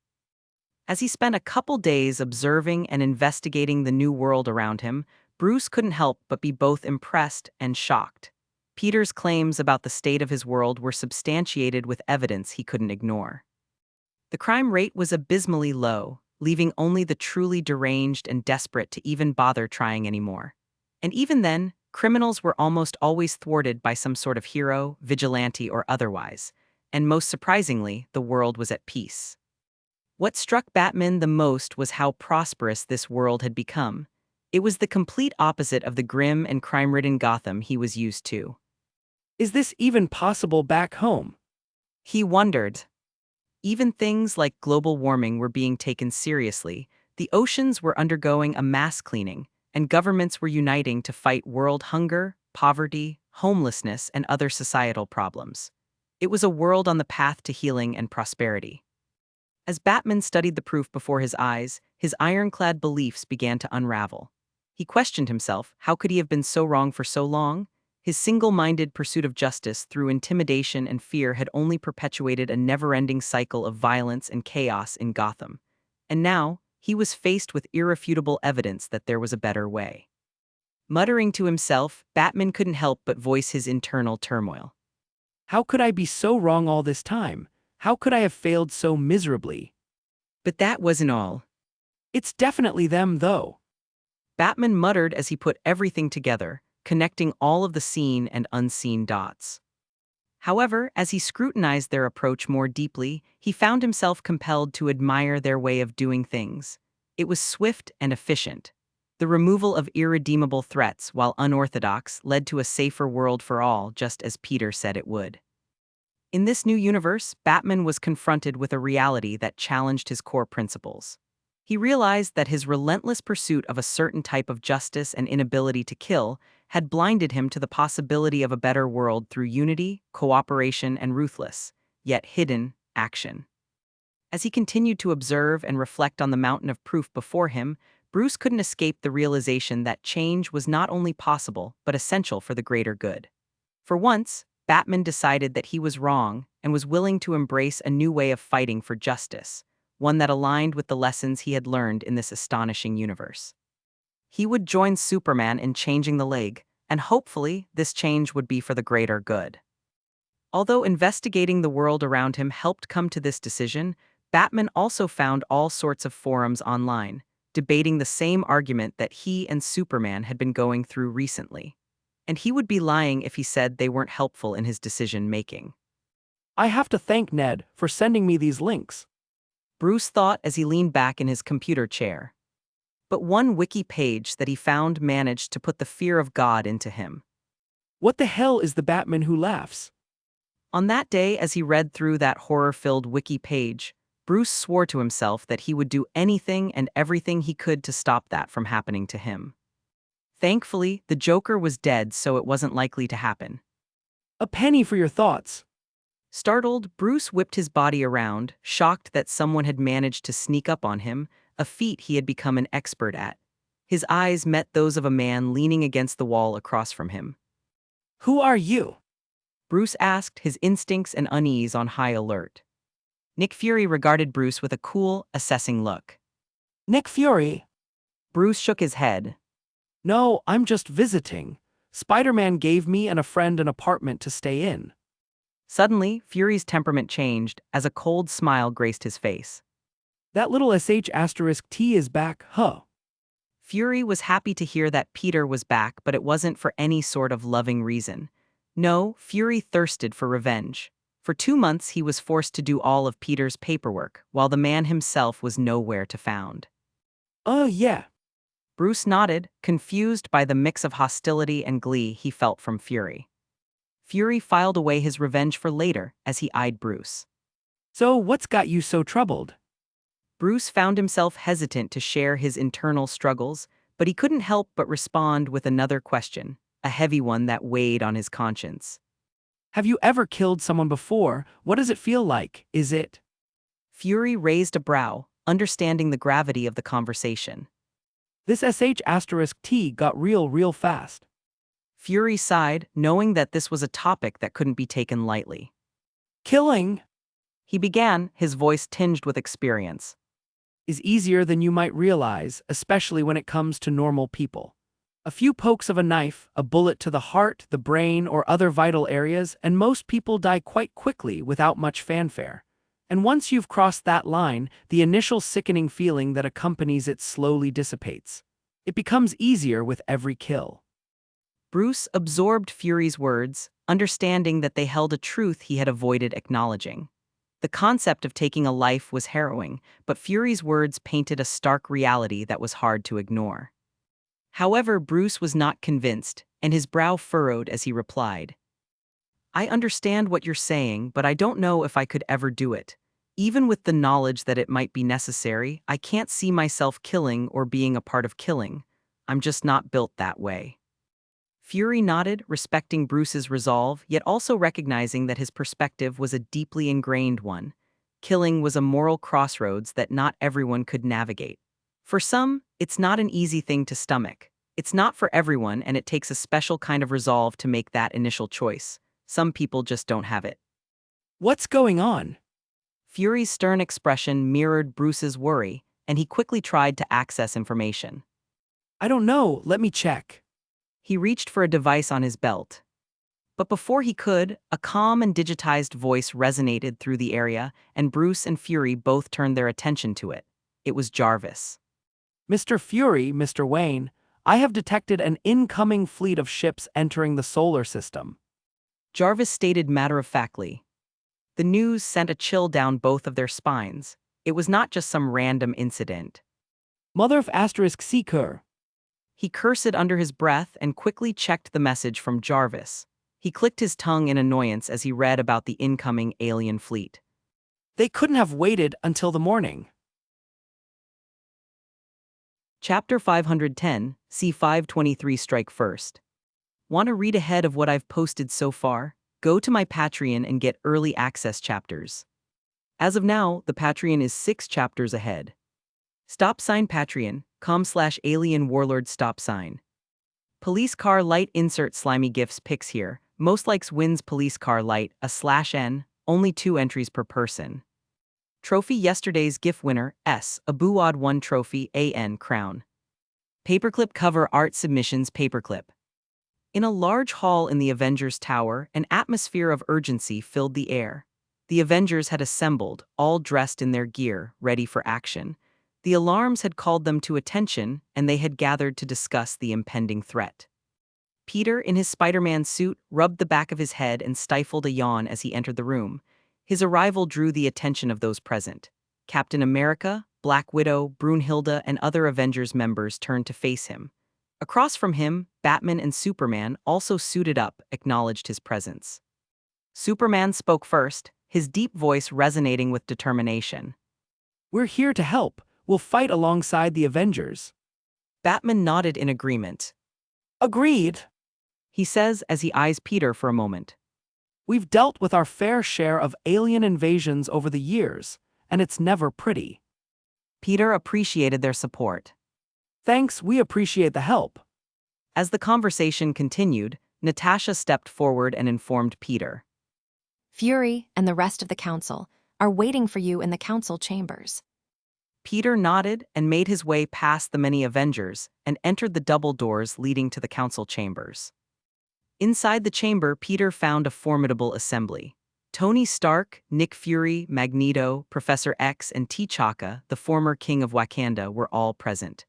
As he spent a couple days observing and investigating the new world around him, Bruce couldn't help but be both impressed and shocked. Peter's claims about the state of his world were substantiated with evidence he couldn't ignore. The crime rate was abysmally low, leaving only the truly deranged and desperate to even bother trying anymore. And even then, criminals were almost always thwarted by some sort of hero, vigilante, or otherwise, and most surprisingly, the world was at peace. What struck Batman the most was how prosperous this world had become. It was the complete opposite of the grim and crime-ridden Gotham he was used to. Is this even possible back home? He wondered. Even things like global warming were being taken seriously, the oceans were undergoing a mass cleaning, and governments were uniting to fight world hunger, poverty, homelessness, and other societal problems. It was a world on the path to healing and prosperity. As Batman studied the proof before his eyes, his ironclad beliefs began to unravel. He questioned himself, how could he have been so wrong for so long? His single-minded pursuit of justice through intimidation and fear had only perpetuated a never-ending cycle of violence and chaos in Gotham. And now, he was faced with irrefutable evidence that there was a better way. Muttering to himself, Batman couldn't help but voice his internal turmoil. How could I be so wrong all this time? How could I have failed so miserably? But that wasn't all. It's definitely them, though. Batman muttered as he put everything together, connecting all of the seen and unseen dots. However, as he scrutinized their approach more deeply, he found himself compelled to admire their way of doing things. It was swift and efficient. The removal of irredeemable threats, while unorthodox, led to a safer world for all, just as Peter said it would. In this new universe, Batman was confronted with a reality that challenged his core principles. He realized that his relentless pursuit of a certain type of justice and inability to kill had blinded him to the possibility of a better world through unity, cooperation, and ruthless, yet hidden, action. As he continued to observe and reflect on the mountain of proof before him, Bruce couldn't escape the realization that change was not only possible but essential for the greater good. For once, Batman decided that he was wrong and was willing to embrace a new way of fighting for justice, one that aligned with the lessons he had learned in this astonishing universe. He would join Superman in changing the league, and hopefully this change would be for the greater good. Although investigating the world around him helped come to this decision, Batman also found all sorts of forums online, debating the same argument that he and Superman had been going through recently. And he would be lying if he said they weren't helpful in his decision-making. I have to thank Ned for sending me these links. Bruce thought as he leaned back in his computer chair. But one wiki page that he found managed to put the fear of God into him. What the hell is the Batman who laughs? On that day, as he read through that horror-filled wiki page, Bruce swore to himself that he would do anything and everything he could to stop that from happening to him. Thankfully, the Joker was dead, so it wasn't likely to happen. A penny for your thoughts. Startled, Bruce whipped his body around, shocked that someone had managed to sneak up on him, a feat he had become an expert at. His eyes met those of a man leaning against the wall across from him. Who are you? Bruce asked, his instincts and unease on high alert. Nick Fury regarded Bruce with a cool, assessing look. Nick Fury. Bruce shook his head. No, I'm just visiting. Spider-Man gave me and a friend an apartment to stay in. Suddenly, Fury's temperament changed as a cold smile graced his face. That little sh*T is back, huh? Fury was happy to hear that Peter was back, but it wasn't for any sort of loving reason. No, Fury thirsted for revenge. For 2 months he was forced to do all of Peter's paperwork, while the man himself was nowhere to found. Yeah. Bruce nodded, confused by the mix of hostility and glee he felt from Fury. Fury filed away his revenge for later as he eyed Bruce. So what's got you so troubled? Bruce found himself hesitant to share his internal struggles, but he couldn't help but respond with another question, a heavy one that weighed on his conscience. Have you ever killed someone before? What does it feel like? Is it? Fury raised a brow, understanding the gravity of the conversation. This sh*T got real fast. Fury sighed, knowing that this was a topic that couldn't be taken lightly. Killing He began, his voice tinged with experience. is easier than you might realize, especially when it comes to normal people. A few pokes of a knife, a bullet to the heart, the brain, or other vital areas, and most people die quite quickly without much fanfare. And once you've crossed that line, the initial sickening feeling that accompanies it slowly dissipates. It becomes easier with every kill. Bruce absorbed Fury's words, understanding that they held a truth he had avoided acknowledging. The concept of taking a life was harrowing, but Fury's words painted a stark reality that was hard to ignore. However, Bruce was not convinced, and his brow furrowed as he replied. I understand what you're saying, but I don't know if I could ever do it. Even with the knowledge that it might be necessary, I can't see myself killing or being a part of killing. I'm just not built that way. Fury nodded, respecting Bruce's resolve, yet also recognizing that his perspective was a deeply ingrained one. Killing was a moral crossroads that not everyone could navigate. For some, it's not an easy thing to stomach. It's not for everyone, and it takes a special kind of resolve to make that initial choice. Some people just don't have it. What's going on? Fury's stern expression mirrored Bruce's worry, and he quickly tried to access information. I don't know, let me check. He reached for a device on his belt. But before he could, a calm and digitized voice resonated through the area, and Bruce and Fury both turned their attention to it. It was Jarvis. Mr. Fury, Mr. Wayne, I have detected an incoming fleet of ships entering the solar system. Jarvis stated matter-of-factly. The news sent a chill down both of their spines. It was not just some random incident. Mother of asterisk seeker. He cursed under his breath and quickly checked the message from Jarvis. He clicked his tongue in annoyance as he read about the incoming alien fleet. They couldn't have waited until the morning. Chapter 510, C523 Strike First. Want to read ahead of what I've posted so far? Go to my Patreon and get early access chapters. As of now, the Patreon is 6 chapters ahead. Patreon.com/alien warlord stop sign. Police car light insert slimy gifts pics here. Most likes wins police car light, a /n, only 2 entries per person. Trophy yesterday's GIF winner, S, a Buwad 1 trophy, AN crown. Paperclip cover art submissions paperclip. In a large hall in the Avengers Tower, an atmosphere of urgency filled the air. The Avengers had assembled, all dressed in their gear, ready for action. The alarms had called them to attention, and they had gathered to discuss the impending threat. Peter, in his Spider-Man suit, rubbed the back of his head and stifled a yawn as he entered the room. His arrival drew the attention of those present. Captain America, Black Widow, Brunhilde, and other Avengers members turned to face him. Across from him, Batman and Superman, also suited up, acknowledged his presence. Superman spoke first, his deep voice resonating with determination. We're here to help. We'll fight alongside the Avengers. Batman nodded in agreement. Agreed. He says as he eyes Peter for a moment. We've dealt with our fair share of alien invasions over the years, and it's never pretty. Peter appreciated their support. Thanks, we appreciate the help. As the conversation continued, Natasha stepped forward and informed Peter. Fury and the rest of the council are waiting for you in the council chambers. Peter nodded and made his way past the many Avengers and entered the double doors leading to the council chambers. Inside the chamber, Peter found a formidable assembly. Tony Stark, Nick Fury, Magneto, Professor X, and T'Chaka, the former king of Wakanda, were all present.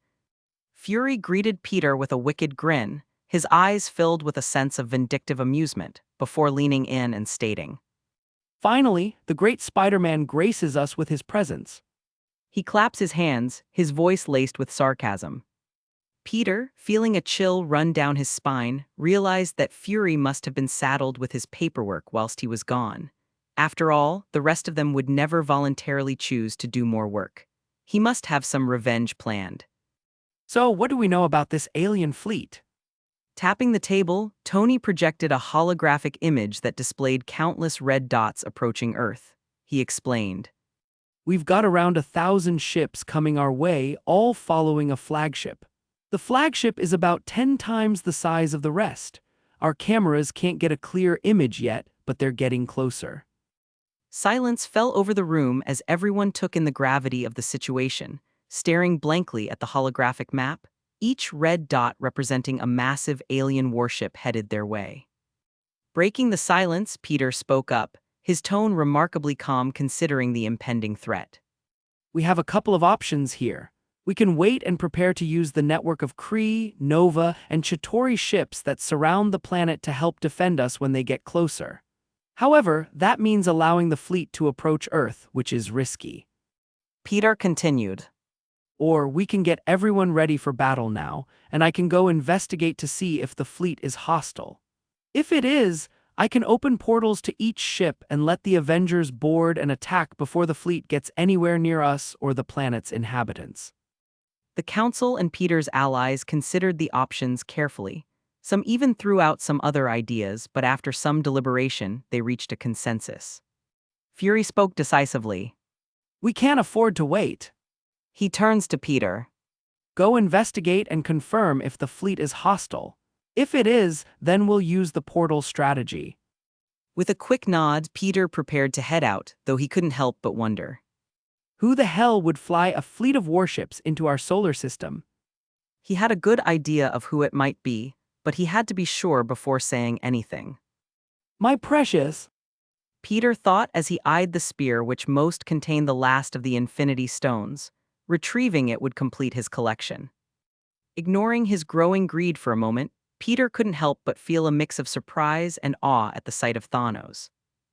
Fury greeted Peter with a wicked grin, his eyes filled with a sense of vindictive amusement, before leaning in and stating, Finally, the great Spider-Man graces us with his presence. He claps his hands, his voice laced with sarcasm. Peter, feeling a chill run down his spine, realized that Fury must have been saddled with his paperwork whilst he was gone. After all, the rest of them would never voluntarily choose to do more work. He must have some revenge planned. So, what do we know about this alien fleet? Tapping the table, Tony projected a holographic image that displayed countless red dots approaching Earth. He explained, We've got around 1,000 ships coming our way, all following a flagship. The flagship is about 10 times the size of the rest. Our cameras can't get a clear image yet, but they're getting closer. Silence fell over the room as everyone took in the gravity of the situation, staring blankly at the holographic map, each red dot representing a massive alien warship headed their way. Breaking the silence, Peter spoke up, his tone remarkably calm considering the impending threat. We have a couple of options here. We can wait and prepare to use the network of Kree, Nova, and Chitauri ships that surround the planet to help defend us when they get closer. However, that means allowing the fleet to approach Earth, which is risky. Peter continued, Or we can get everyone ready for battle now, and I can go investigate to see if the fleet is hostile. If it is, I can open portals to each ship and let the Avengers board and attack before the fleet gets anywhere near us or the planet's inhabitants. The Council and Peter's allies considered the options carefully. Some even threw out some other ideas, but after some deliberation, they reached a consensus. Fury spoke decisively. We can't afford to wait. He turns to Peter. Go investigate and confirm if the fleet is hostile. If it is, then we'll use the portal strategy. With a quick nod, Peter prepared to head out, though he couldn't help but wonder. Who the hell would fly a fleet of warships into our solar system? He had a good idea of who it might be, but he had to be sure before saying anything. My precious. Peter thought as he eyed the spear which most contained the last of the Infinity Stones. Retrieving it would complete his collection. Ignoring his growing greed for a moment, Peter couldn't help but feel a mix of surprise and awe at the sight of Thanos.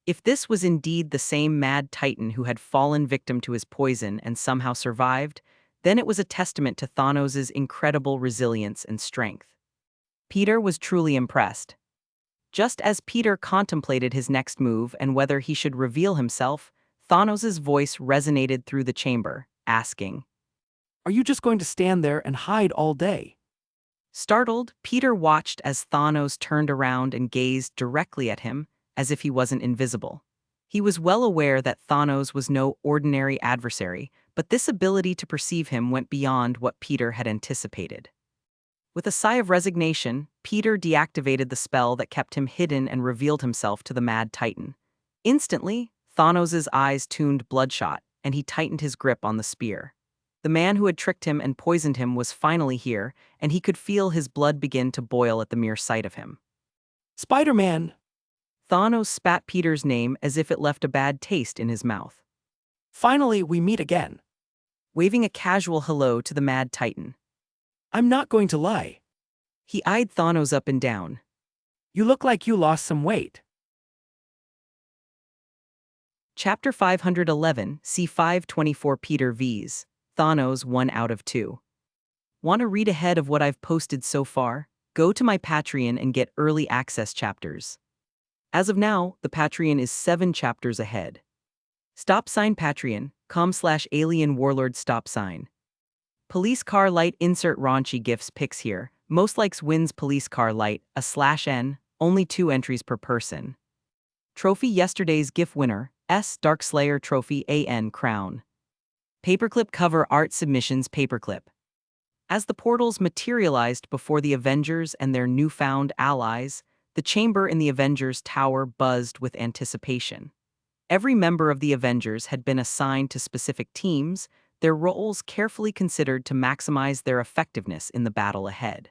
If this was indeed the same mad titan who had fallen victim to his poison and somehow survived, then it was a testament to Thanos' incredible resilience and strength. Peter was truly impressed. Just as Peter contemplated his next move and whether he should reveal himself, Thanos' voice resonated through the chamber, asking, Are you just going to stand there and hide all day? Startled, Peter watched as Thanos turned around and gazed directly at him, as if he wasn't invisible. He was well aware that Thanos was no ordinary adversary, but this ability to perceive him went beyond what Peter had anticipated. With a sigh of resignation, Peter deactivated the spell that kept him hidden and revealed himself to the Mad Titan. Instantly, Thanos' eyes tuned bloodshot, and he tightened his grip on the spear. The man who had tricked him and poisoned him was finally here, and he could feel his blood begin to boil at the mere sight of him. Spider-Man! Thanos spat Peter's name as if it left a bad taste in his mouth. Finally, we meet again. Waving a casual hello to the Mad Titan. I'm not going to lie. He eyed Thanos up and down. You look like you lost some weight. Chapter 511, C524 Peter V's. Thanos 1 out of 2. Want to read ahead of what I've posted so far? Go to my Patreon and get early access chapters. As of now, the Patreon is 7 chapters ahead. Stop sign Patreon, com/alien warlord stop sign. Police car light insert raunchy gifs pics here. Most likes wins police car light, /n, only 2 entries per person. Trophy yesterday's GIF winner, Dark Slayer Trophy AN Crown. Paperclip cover art submissions paperclip. As the portals materialized before the Avengers and their newfound allies, the chamber in the Avengers Tower buzzed with anticipation. Every member of the Avengers had been assigned to specific teams, their roles carefully considered to maximize their effectiveness in the battle ahead.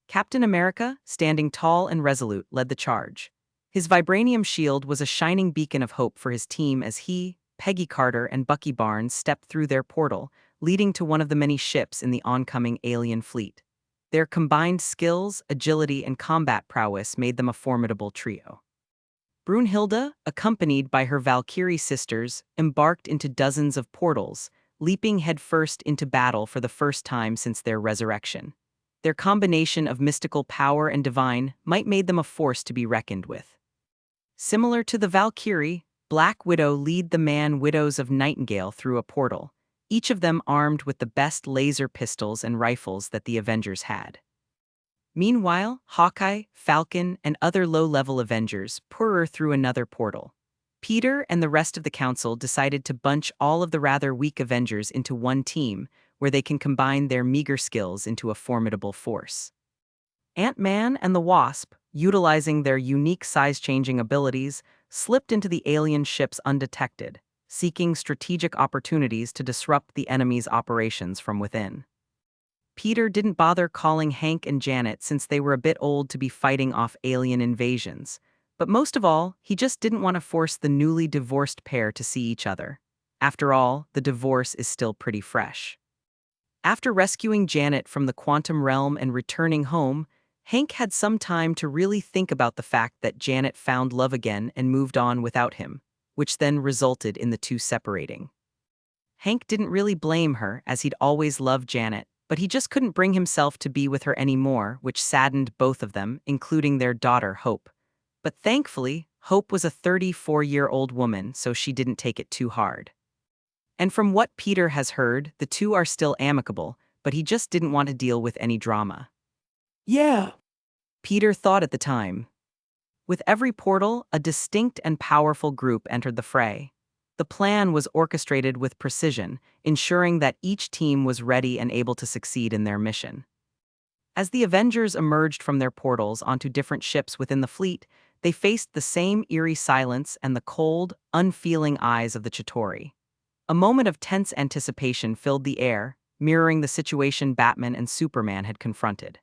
Captain America, standing tall and resolute, led the charge. His vibranium shield was a shining beacon of hope for his team as he, Peggy Carter, and Bucky Barnes stepped through their portal, leading to one of the many ships in the oncoming alien fleet. Their combined skills, agility, and combat prowess made them a formidable trio. Brunhilde, accompanied by her Valkyrie sisters, embarked into dozens of portals, leaping headfirst into battle for the first time since their resurrection. Their combination of mystical power and divine might made them a force to be reckoned with. Similar to the Valkyrie, Black Widow lead the Man-Widows of Nightingale through a portal, each of them armed with the best laser pistols and rifles that the Avengers had. Meanwhile, Hawkeye, Falcon, and other low-level Avengers poured through another portal. Peter and the rest of the Council decided to bunch all of the rather weak Avengers into one team, where they can combine their meager skills into a formidable force. Ant-Man and the Wasp, utilizing their unique size-changing abilities, slipped into the alien ships undetected, seeking strategic opportunities to disrupt the enemy's operations from within. Peter didn't bother calling Hank and Janet since they were a bit old to be fighting off alien invasions, but most of all, he just didn't want to force the newly divorced pair to see each other. After all, the divorce is still pretty fresh. After rescuing Janet from the quantum realm and returning home, Hank had some time to really think about the fact that Janet found love again and moved on without him, which then resulted in the two separating. Hank didn't really blame her, as he'd always loved Janet, but he just couldn't bring himself to be with her anymore, which saddened both of them, including their daughter, Hope. But thankfully, Hope was a 34-year-old woman, so she didn't take it too hard. And from what Peter has heard, the two are still amicable, but he just didn't want to deal with any drama. Yeah. Peter thought at the time. With every portal, a distinct and powerful group entered the fray. The plan was orchestrated with precision, ensuring that each team was ready and able to succeed in their mission. As the Avengers emerged from their portals onto different ships within the fleet, they faced the same eerie silence and the cold, unfeeling eyes of the Chitauri. A moment of tense anticipation filled the air, mirroring the situation Batman and Superman had confronted.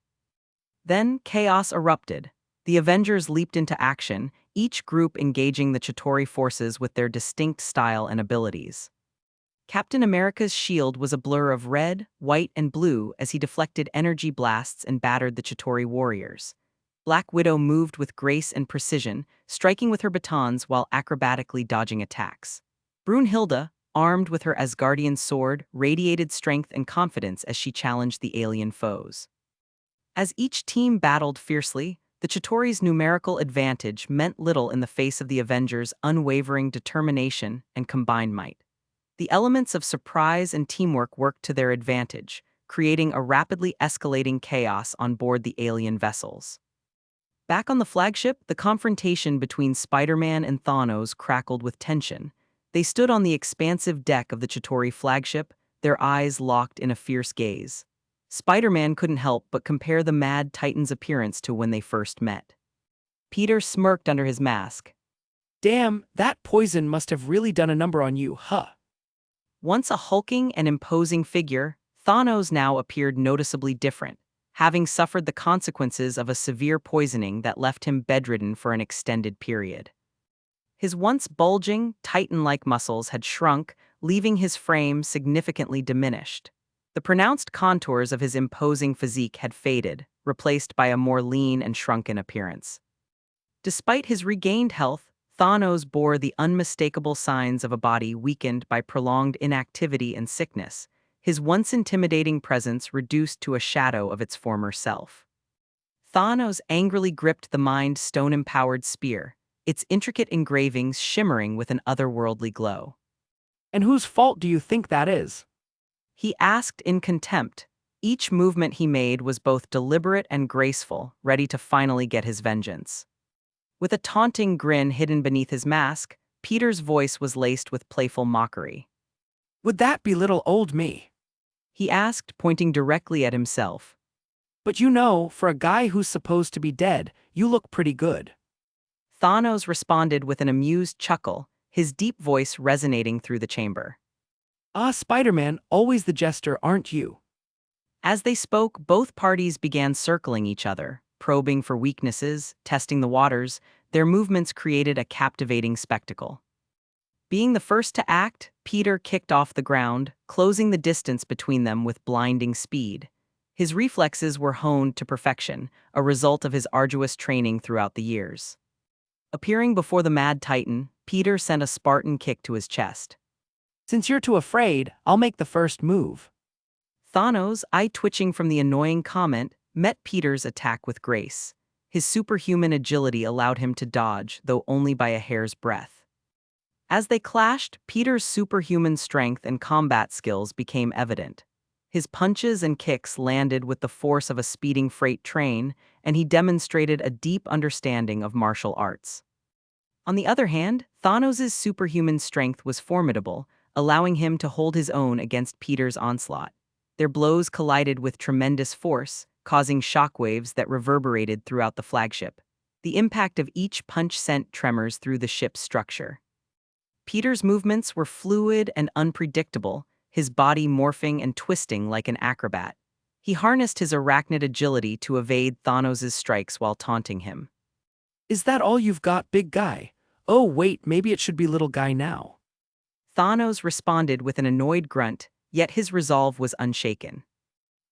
Then chaos erupted. The Avengers leaped into action, each group engaging the Chitauri forces with their distinct style and abilities. Captain America's shield was a blur of red, white, and blue as he deflected energy blasts and battered the Chitauri warriors. Black Widow moved with grace and precision, striking with her batons while acrobatically dodging attacks. Brunhilde, armed with her Asgardian sword, radiated strength and confidence as she challenged the alien foes. As each team battled fiercely, the Chitauri's numerical advantage meant little in the face of the Avengers' unwavering determination and combined might. The elements of surprise and teamwork worked to their advantage, creating a rapidly escalating chaos on board the alien vessels. Back on the flagship, the confrontation between Spider-Man and Thanos crackled with tension. They stood on the expansive deck of the Chitauri flagship, their eyes locked in a fierce gaze. Spider-Man couldn't help but compare the Mad Titan's appearance to when they first met. Peter smirked under his mask. Damn, that poison must have really done a number on you, huh? Once a hulking and imposing figure, Thanos now appeared noticeably different, having suffered the consequences of a severe poisoning that left him bedridden for an extended period. His once bulging, Titan-like muscles had shrunk, leaving his frame significantly diminished. The pronounced contours of his imposing physique had faded, replaced by a more lean and shrunken appearance. Despite his regained health, Thanos bore the unmistakable signs of a body weakened by prolonged inactivity and sickness, his once intimidating presence reduced to a shadow of its former self. Thanos angrily gripped the Mind Stone-empowered spear, its intricate engravings shimmering with an otherworldly glow. And whose fault do you think that is? He asked in contempt. Each movement he made was both deliberate and graceful, ready to finally get his vengeance. With a taunting grin hidden beneath his mask, Peter's voice was laced with playful mockery. Would that belittle old me? He asked, pointing directly at himself. But you know, for a guy who's supposed to be dead, you look pretty good. Thanos responded with an amused chuckle, his deep voice resonating through the chamber. Ah, Spider-Man, always the jester, aren't you? As they spoke, both parties began circling each other, probing for weaknesses, testing the waters. Their movements created a captivating spectacle. Being the first to act, Peter kicked off the ground, closing the distance between them with blinding speed. His reflexes were honed to perfection, a result of his arduous training throughout the years. Appearing before the Mad Titan, Peter sent a Spartan kick to his chest. Since you're too afraid, I'll make the first move. Thanos, eye twitching from the annoying comment, met Peter's attack with grace. His superhuman agility allowed him to dodge, though only by a hair's breadth. As they clashed, Peter's superhuman strength and combat skills became evident. His punches and kicks landed with the force of a speeding freight train, and he demonstrated a deep understanding of martial arts. On the other hand, Thanos' superhuman strength was formidable, allowing him to hold his own against Peter's onslaught. Their blows collided with tremendous force, causing shockwaves that reverberated throughout the flagship. The impact of each punch sent tremors through the ship's structure. Peter's movements were fluid and unpredictable, his body morphing and twisting like an acrobat. He harnessed his arachnid agility to evade Thanos' strikes while taunting him. Is that all you've got, big guy? Oh wait, maybe it should be little guy now. Thanos responded with an annoyed grunt, yet his resolve was unshaken.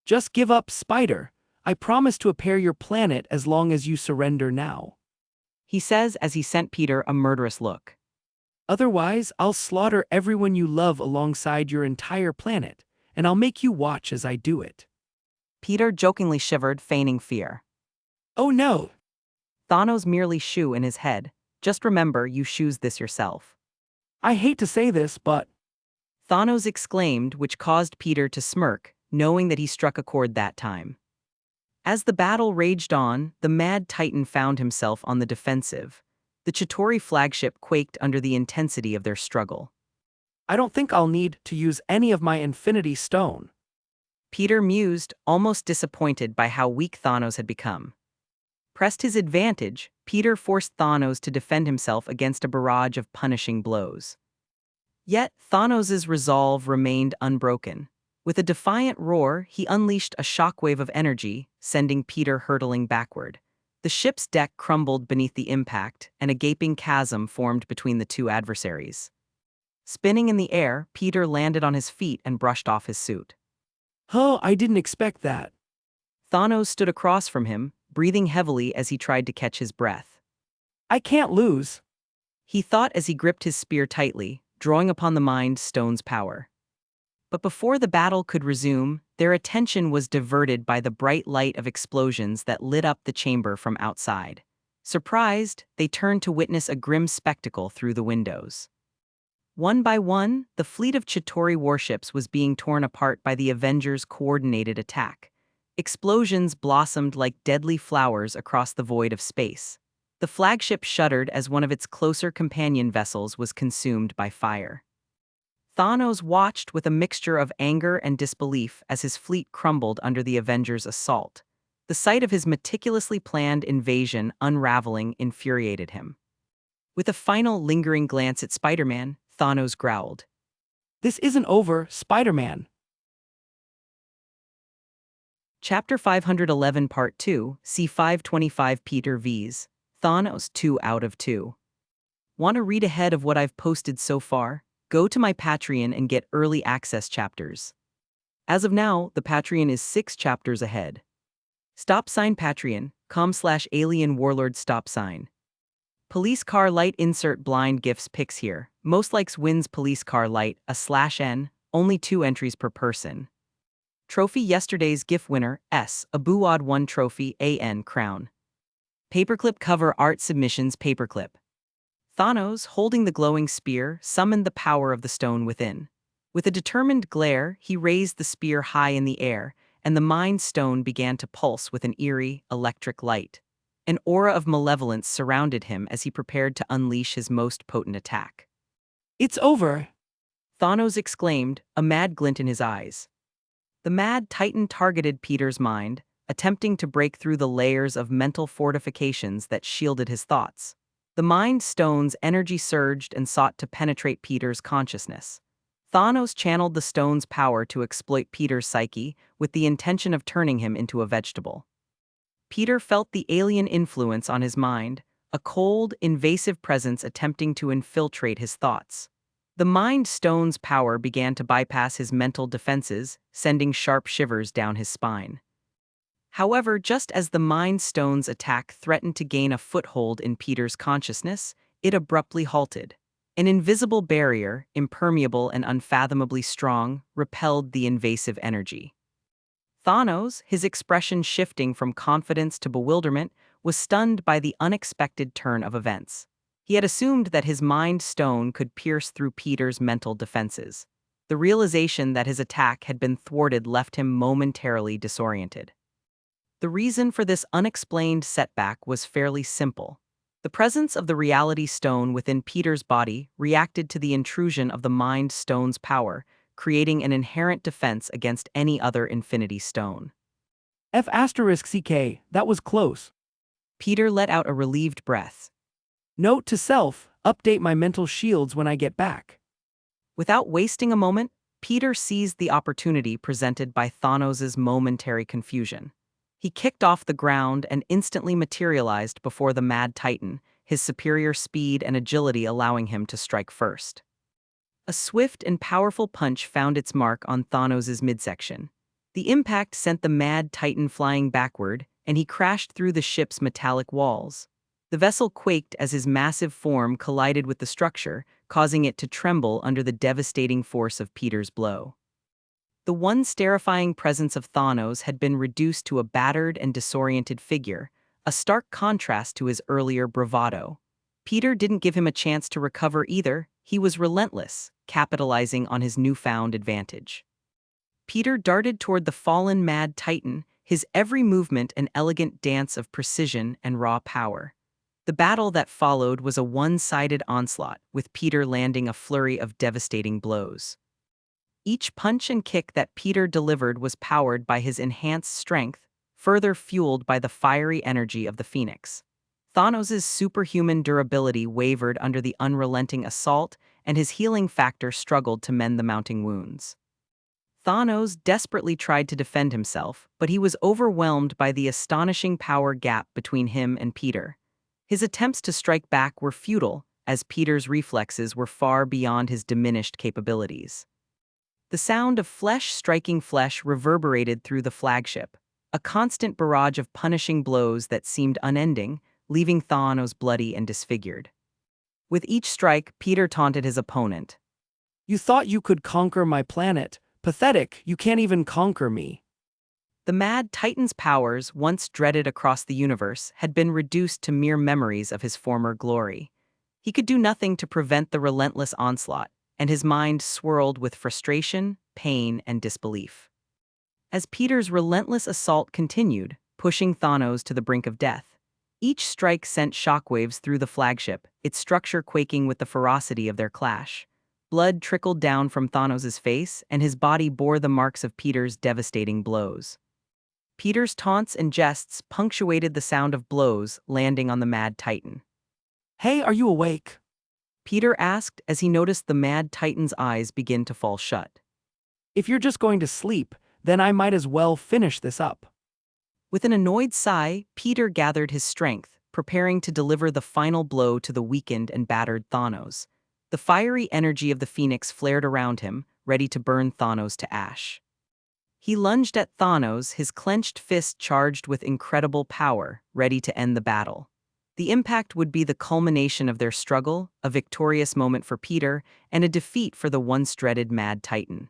Just give up, Spider. I promise to repair your planet as long as you surrender now. He says as he sent Peter a murderous look. Otherwise, I'll slaughter everyone you love alongside your entire planet, and I'll make you watch as I do it. Peter jokingly shivered, feigning fear. Oh no! Thanos merely shoo in his head. Just remember, you choose this yourself. I hate to say this, but... Thanos exclaimed, which caused Peter to smirk, knowing that he struck a chord that time. As the battle raged on, the Mad Titan found himself on the defensive. The Chitauri flagship quaked under the intensity of their struggle. I don't think I'll need to use any of my Infinity Stone. Peter mused, almost disappointed by how weak Thanos had become. Pressed his advantage, Peter forced Thanos to defend himself against a barrage of punishing blows. Yet, Thanos' resolve remained unbroken. With a defiant roar, he unleashed a shockwave of energy, sending Peter hurtling backward. The ship's deck crumbled beneath the impact, and a gaping chasm formed between the two adversaries. Spinning in the air, Peter landed on his feet and brushed off his suit. Oh, I didn't expect that. Thanos stood across from him, breathing heavily as he tried to catch his breath. I can't lose. He thought as he gripped his spear tightly, drawing upon the Mind Stone's power. But before the battle could resume, their attention was diverted by the bright light of explosions that lit up the chamber from outside. Surprised, they turned to witness a grim spectacle through the windows. One by one, the fleet of Chitauri warships was being torn apart by the Avengers' coordinated attack. Explosions blossomed like deadly flowers across the void of space. The flagship shuddered as one of its closer companion vessels was consumed by fire. Thanos watched with a mixture of anger and disbelief as his fleet crumbled under the Avengers' assault. The sight of his meticulously planned invasion unraveling infuriated him. With a final lingering glance at Spider-Man, Thanos growled. This isn't over, Spider-Man. Chapter 511 Part 2, C525 Peter V's. Thanos 2 out of 2. Want to read ahead of what I've posted so far? Go to my Patreon and get early access chapters. As of now, the Patreon is 6 chapters ahead. Patreon.com/alien warlord stop sign. Police car light insert blind gifts pics here. Most likes wins police car light, /N, only 2 entries per person. Trophy yesterday's GIF winner, S, a Buwad 1 trophy, AN crown. Paperclip cover art submissions paperclip. Thanos, holding the glowing spear, summoned the power of the stone within. With a determined glare, he raised the spear high in the air, and the Mind Stone began to pulse with an eerie, electric light. An aura of malevolence surrounded him as he prepared to unleash his most potent attack. It's over. Thanos exclaimed, a mad glint in his eyes. The Mad Titan targeted Peter's mind, attempting to break through the layers of mental fortifications that shielded his thoughts. The Mind Stone's energy surged and sought to penetrate Peter's consciousness. Thanos channeled the stone's power to exploit Peter's psyche with the intention of turning him into a vegetable. Peter felt the alien influence on his mind, a cold, invasive presence attempting to infiltrate his thoughts. The Mind Stone's power began to bypass his mental defenses, sending sharp shivers down his spine. However, just as the Mind Stone's attack threatened to gain a foothold in Peter's consciousness, it abruptly halted. An invisible barrier, impermeable and unfathomably strong, repelled the invasive energy. Thanos, his expression shifting from confidence to bewilderment, was stunned by the unexpected turn of events. He had assumed that his Mind Stone could pierce through Peter's mental defenses. The realization that his attack had been thwarted left him momentarily disoriented. The reason for this unexplained setback was fairly simple. The presence of the Reality Stone within Peter's body reacted to the intrusion of the Mind Stone's power, creating an inherent defense against any other Infinity Stone. F***CK, that was close. Peter let out a relieved breath. Note to self, update my mental shields when I get back. Without wasting a moment, Peter seized the opportunity presented by Thanos' momentary confusion. He kicked off the ground and instantly materialized before the Mad Titan, his superior speed and agility allowing him to strike first. A swift and powerful punch found its mark on Thanos' midsection. The impact sent the Mad Titan flying backward, and he crashed through the ship's metallic walls. The vessel quaked as his massive form collided with the structure, causing it to tremble under the devastating force of Peter's blow. The once terrifying presence of Thanos had been reduced to a battered and disoriented figure, a stark contrast to his earlier bravado. Peter didn't give him a chance to recover either. He was relentless, capitalizing on his newfound advantage. Peter darted toward the fallen Mad Titan, his every movement an elegant dance of precision and raw power. The battle that followed was a one-sided onslaught, with Peter landing a flurry of devastating blows. Each punch and kick that Peter delivered was powered by his enhanced strength, further fueled by the fiery energy of the Phoenix. Thanos' superhuman durability wavered under the unrelenting assault, and his healing factor struggled to mend the mounting wounds. Thanos desperately tried to defend himself, but he was overwhelmed by the astonishing power gap between him and Peter. His attempts to strike back were futile, as Peter's reflexes were far beyond his diminished capabilities. The sound of flesh striking flesh reverberated through the flagship, a constant barrage of punishing blows that seemed unending, leaving Thanos bloody and disfigured. With each strike, Peter taunted his opponent. You thought you could conquer my planet. Pathetic, you can't even conquer me. The Mad Titan's powers, once dreaded across the universe, had been reduced to mere memories of his former glory. He could do nothing to prevent the relentless onslaught, and his mind swirled with frustration, pain, and disbelief. As Peter's relentless assault continued, pushing Thanos to the brink of death, each strike sent shockwaves through the flagship, its structure quaking with the ferocity of their clash. Blood trickled down from Thanos' face, and his body bore the marks of Peter's devastating blows. Peter's taunts and jests punctuated the sound of blows landing on the Mad Titan. Hey, are you awake? Peter asked as he noticed the Mad Titan's eyes begin to fall shut. If you're just going to sleep, then I might as well finish this up. With an annoyed sigh, Peter gathered his strength, preparing to deliver the final blow to the weakened and battered Thanos. The fiery energy of the Phoenix flared around him, ready to burn Thanos to ash. He lunged at Thanos, his clenched fist charged with incredible power, ready to end the battle. The impact would be the culmination of their struggle, a victorious moment for Peter, and a defeat for the once dreaded Mad Titan.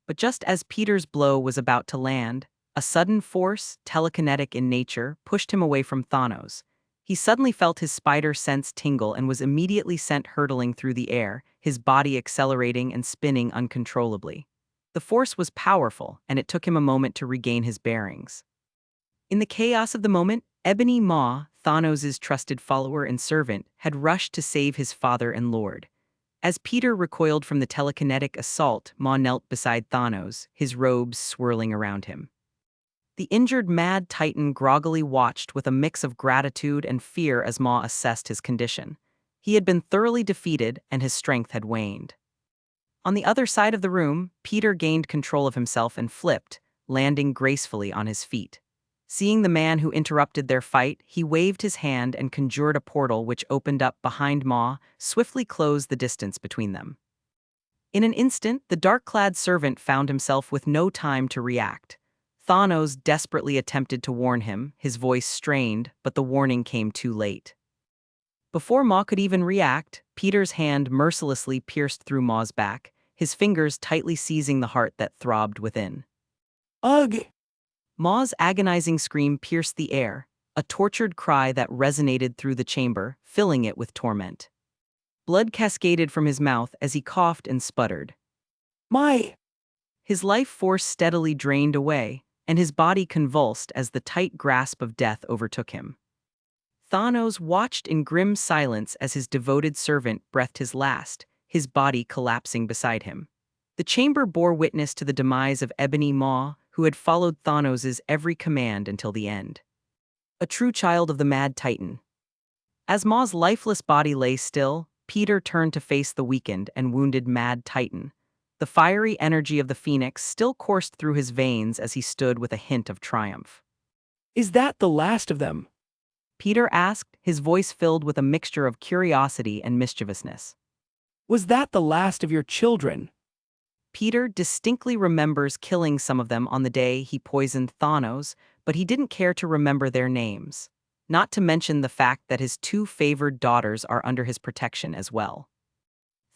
But just as Peter's blow was about to land, a sudden force, telekinetic in nature, pushed him away from Thanos. He suddenly felt his spider sense tingle and was immediately sent hurtling through the air, his body accelerating and spinning uncontrollably. The force was powerful, and it took him a moment to regain his bearings. In the chaos of the moment, Ebony Maw, Thanos' trusted follower and servant, had rushed to save his father and lord. As Peter recoiled from the telekinetic assault, Maw knelt beside Thanos, his robes swirling around him. The injured Mad Titan groggily watched with a mix of gratitude and fear as Maw assessed his condition. He had been thoroughly defeated, and his strength had waned. On the other side of the room, Peter gained control of himself and flipped, landing gracefully on his feet. Seeing the man who interrupted their fight, he waved his hand and conjured a portal which opened up behind Maw, swiftly closed the distance between them. In an instant, the dark-clad servant found himself with no time to react. Thanos desperately attempted to warn him, his voice strained, but the warning came too late. Before Maw could even react, Peter's hand mercilessly pierced through Maw's back, his fingers tightly seizing the heart that throbbed within. Ugh! Maw's agonizing scream pierced the air, a tortured cry that resonated through the chamber, filling it with torment. Blood cascaded from his mouth as he coughed and sputtered. My! His life force steadily drained away, and his body convulsed as the tight grasp of death overtook him. Thanos watched in grim silence as his devoted servant breathed his last, his body collapsing beside him. The chamber bore witness to the demise of Ebony Maw, who had followed Thanos' every command until the end. A true child of the Mad Titan. As Maw's lifeless body lay still, Peter turned to face the weakened and wounded Mad Titan. The fiery energy of the Phoenix still coursed through his veins as he stood with a hint of triumph. Is that the last of them? Peter asked, his voice filled with a mixture of curiosity and mischievousness. Was that the last of your children? Peter distinctly remembers killing some of them on the day he poisoned Thanos, but he didn't care to remember their names. Not to mention the fact that his two favored daughters are under his protection as well.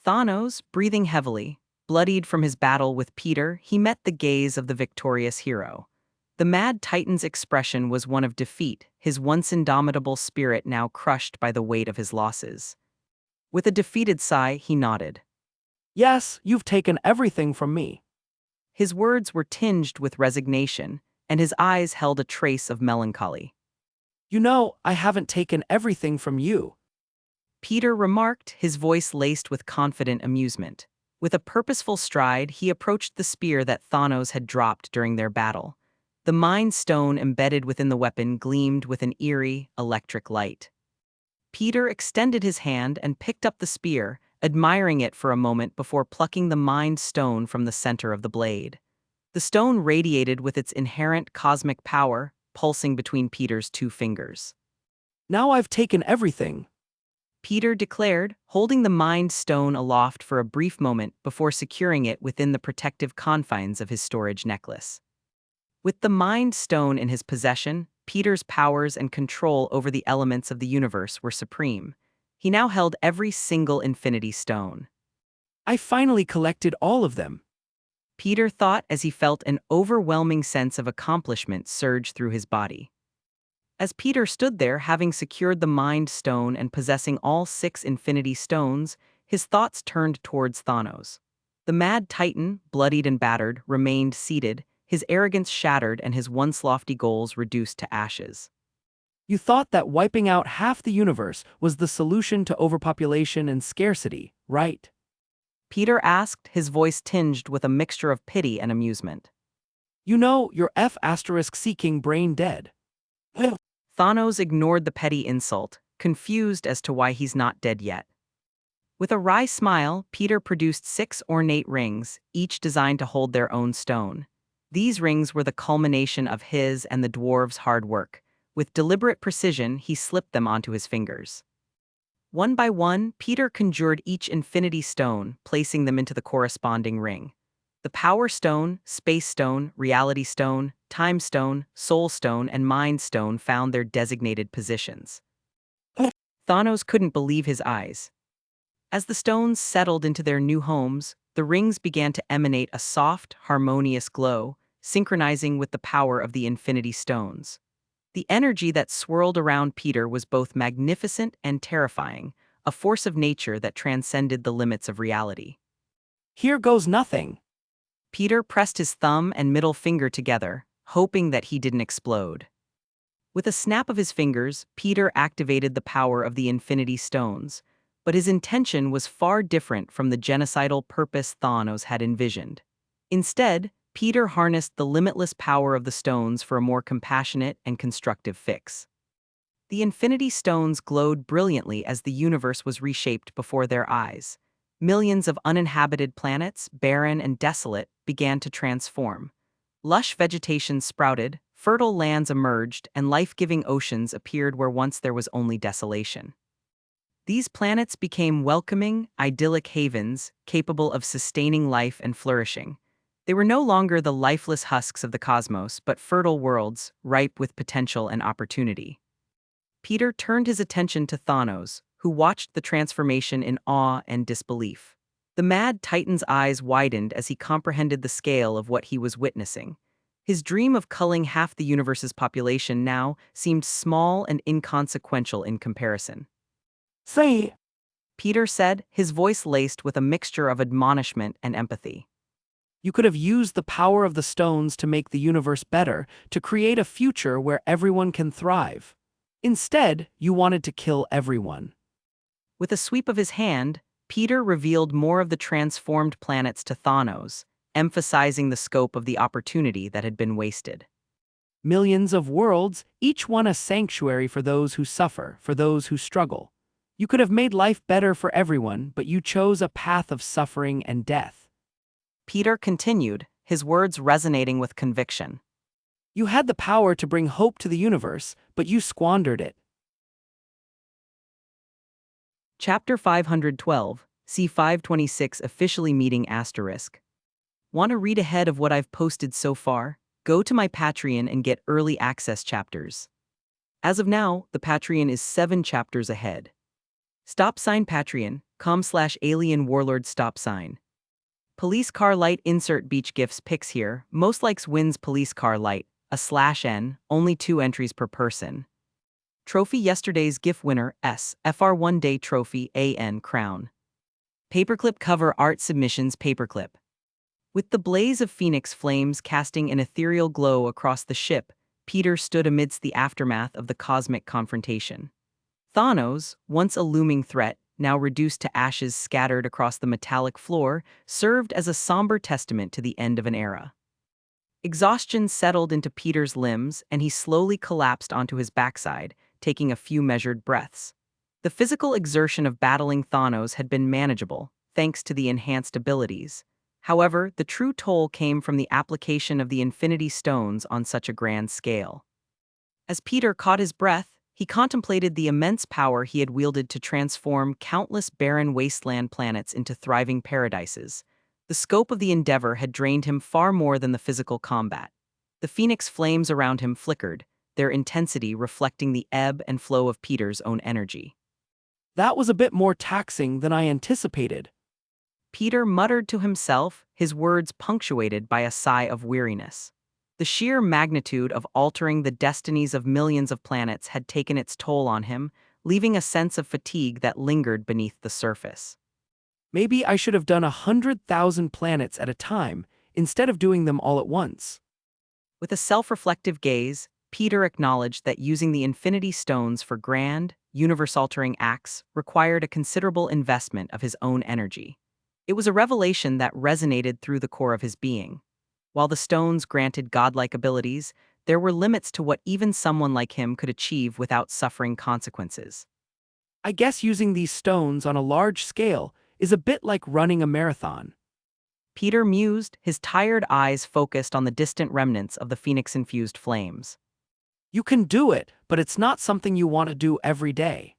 Thanos, breathing heavily, bloodied from his battle with Peter, he met the gaze of the victorious hero. The Mad Titan's expression was one of defeat, his once indomitable spirit now crushed by the weight of his losses. With a defeated sigh, he nodded. Yes, you've taken everything from me. His words were tinged with resignation, and his eyes held a trace of melancholy. You know, I haven't taken everything from you. Peter remarked, his voice laced with confident amusement. With a purposeful stride, he approached the spear that Thanos had dropped during their battle. The Mind Stone embedded within the weapon gleamed with an eerie, electric light. Peter extended his hand and picked up the spear, admiring it for a moment before plucking the Mind Stone from the center of the blade. The stone radiated with its inherent cosmic power, pulsing between Peter's two fingers. Now I've taken everything. Peter declared, holding the Mind Stone aloft for a brief moment before securing it within the protective confines of his storage necklace. With the Mind Stone in his possession, Peter's powers and control over the elements of the universe were supreme. He now held every single Infinity Stone. I finally collected all of them. Peter thought as he felt an overwhelming sense of accomplishment surge through his body. As Peter stood there, having secured the Mind Stone and possessing all 6 Infinity Stones, his thoughts turned towards Thanos. The Mad Titan, bloodied and battered, remained seated, his arrogance shattered and his once lofty goals reduced to ashes. You thought that wiping out half the universe was the solution to overpopulation and scarcity, right? Peter asked, his voice tinged with a mixture of pity and amusement. You know, you're F***seeking brain dead. Thanos ignored the petty insult, confused as to why he's not dead yet. With a wry smile, Peter produced 6 ornate rings, each designed to hold their own stone. These rings were the culmination of his and the dwarves' hard work. With deliberate precision, he slipped them onto his fingers. One by one, Peter conjured each Infinity Stone, placing them into the corresponding ring. The Power Stone, Space Stone, Reality Stone, Time Stone, Soul Stone, and Mind Stone found their designated positions. Thanos couldn't believe his eyes. As the stones settled into their new homes, the rings began to emanate a soft, harmonious glow, synchronizing with the power of the Infinity Stones. The energy that swirled around Peter was both magnificent and terrifying, a force of nature that transcended the limits of reality. Here goes nothing. Peter pressed his thumb and middle finger together, hoping that he didn't explode. With a snap of his fingers, Peter activated the power of the Infinity Stones, but his intention was far different from the genocidal purpose Thanos had envisioned. Instead, Peter harnessed the limitless power of the stones for a more compassionate and constructive fix. The Infinity Stones glowed brilliantly as the universe was reshaped before their eyes. Millions of uninhabited planets, barren and desolate, began to transform. Lush vegetation sprouted, fertile lands emerged, and life-giving oceans appeared where once there was only desolation. These planets became welcoming, idyllic havens, capable of sustaining life and flourishing. They were no longer the lifeless husks of the cosmos, but fertile worlds, ripe with potential and opportunity. Peter turned his attention to Thanos, who watched the transformation in awe and disbelief. The Mad Titan's eyes widened as he comprehended the scale of what he was witnessing. His dream of culling half the universe's population now seemed small and inconsequential in comparison. Say, Peter said, his voice laced with a mixture of admonishment and empathy. you could have used the power of the stones to make the universe better, to create a future where everyone can thrive. Instead, you wanted to kill everyone. With a sweep of his hand, Peter revealed more of the transformed planets to Thanos, emphasizing the scope of the opportunity that had been wasted. Millions of worlds, each one a sanctuary for those who suffer, for those who struggle. You could have made life better for everyone, but you chose a path of suffering and death. Peter continued, his words resonating with conviction. You had the power to bring hope to the universe, but you squandered it. Chapter 512, C526 officially meeting asterisk. Want to read ahead of what I've posted so far? Go to my Patreon and get early access chapters. As of now, the Patreon is 7 chapters ahead. Patreon.com/alien warlord stop sign. Police car light insert beach gifts pics here. Most likes wins police car light, /N, only 2 entries per person. Trophy yesterday's GIF winner S, FR1 day trophy AN crown. Paperclip cover art submissions paperclip. With the blaze of phoenix flames casting an ethereal glow across the ship, Peter stood amidst the aftermath of the cosmic confrontation. Thanos, once a looming threat, now reduced to ashes scattered across the metallic floor, served as a somber testament to the end of an era. Exhaustion settled into Peter's limbs, and he slowly collapsed onto his backside, taking a few measured breaths. The physical exertion of battling Thanos had been manageable, thanks to the enhanced abilities. However, the true toll came from the application of the Infinity Stones on such a grand scale. As Peter caught his breath, he contemplated the immense power he had wielded to transform countless barren wasteland planets into thriving paradises. The scope of the endeavor had drained him far more than the physical combat. The phoenix flames around him flickered, their intensity reflecting the ebb and flow of Peter's own energy. That was a bit more taxing than I anticipated. Peter muttered to himself, his words punctuated by a sigh of weariness. The sheer magnitude of altering the destinies of millions of planets had taken its toll on him, leaving a sense of fatigue that lingered beneath the surface. Maybe I should have done 100,000 planets at a time, instead of doing them all at once. With a self-reflective gaze, Peter acknowledged that using the Infinity Stones for grand, universe-altering acts required a considerable investment of his own energy. It was a revelation that resonated through the core of his being. While the stones granted godlike abilities, there were limits to what even someone like him could achieve without suffering consequences. I guess using these stones on a large scale is a bit like running a marathon. Peter mused, his tired eyes focused on the distant remnants of the phoenix-infused flames. You can do it, but it's not something you want to do every day.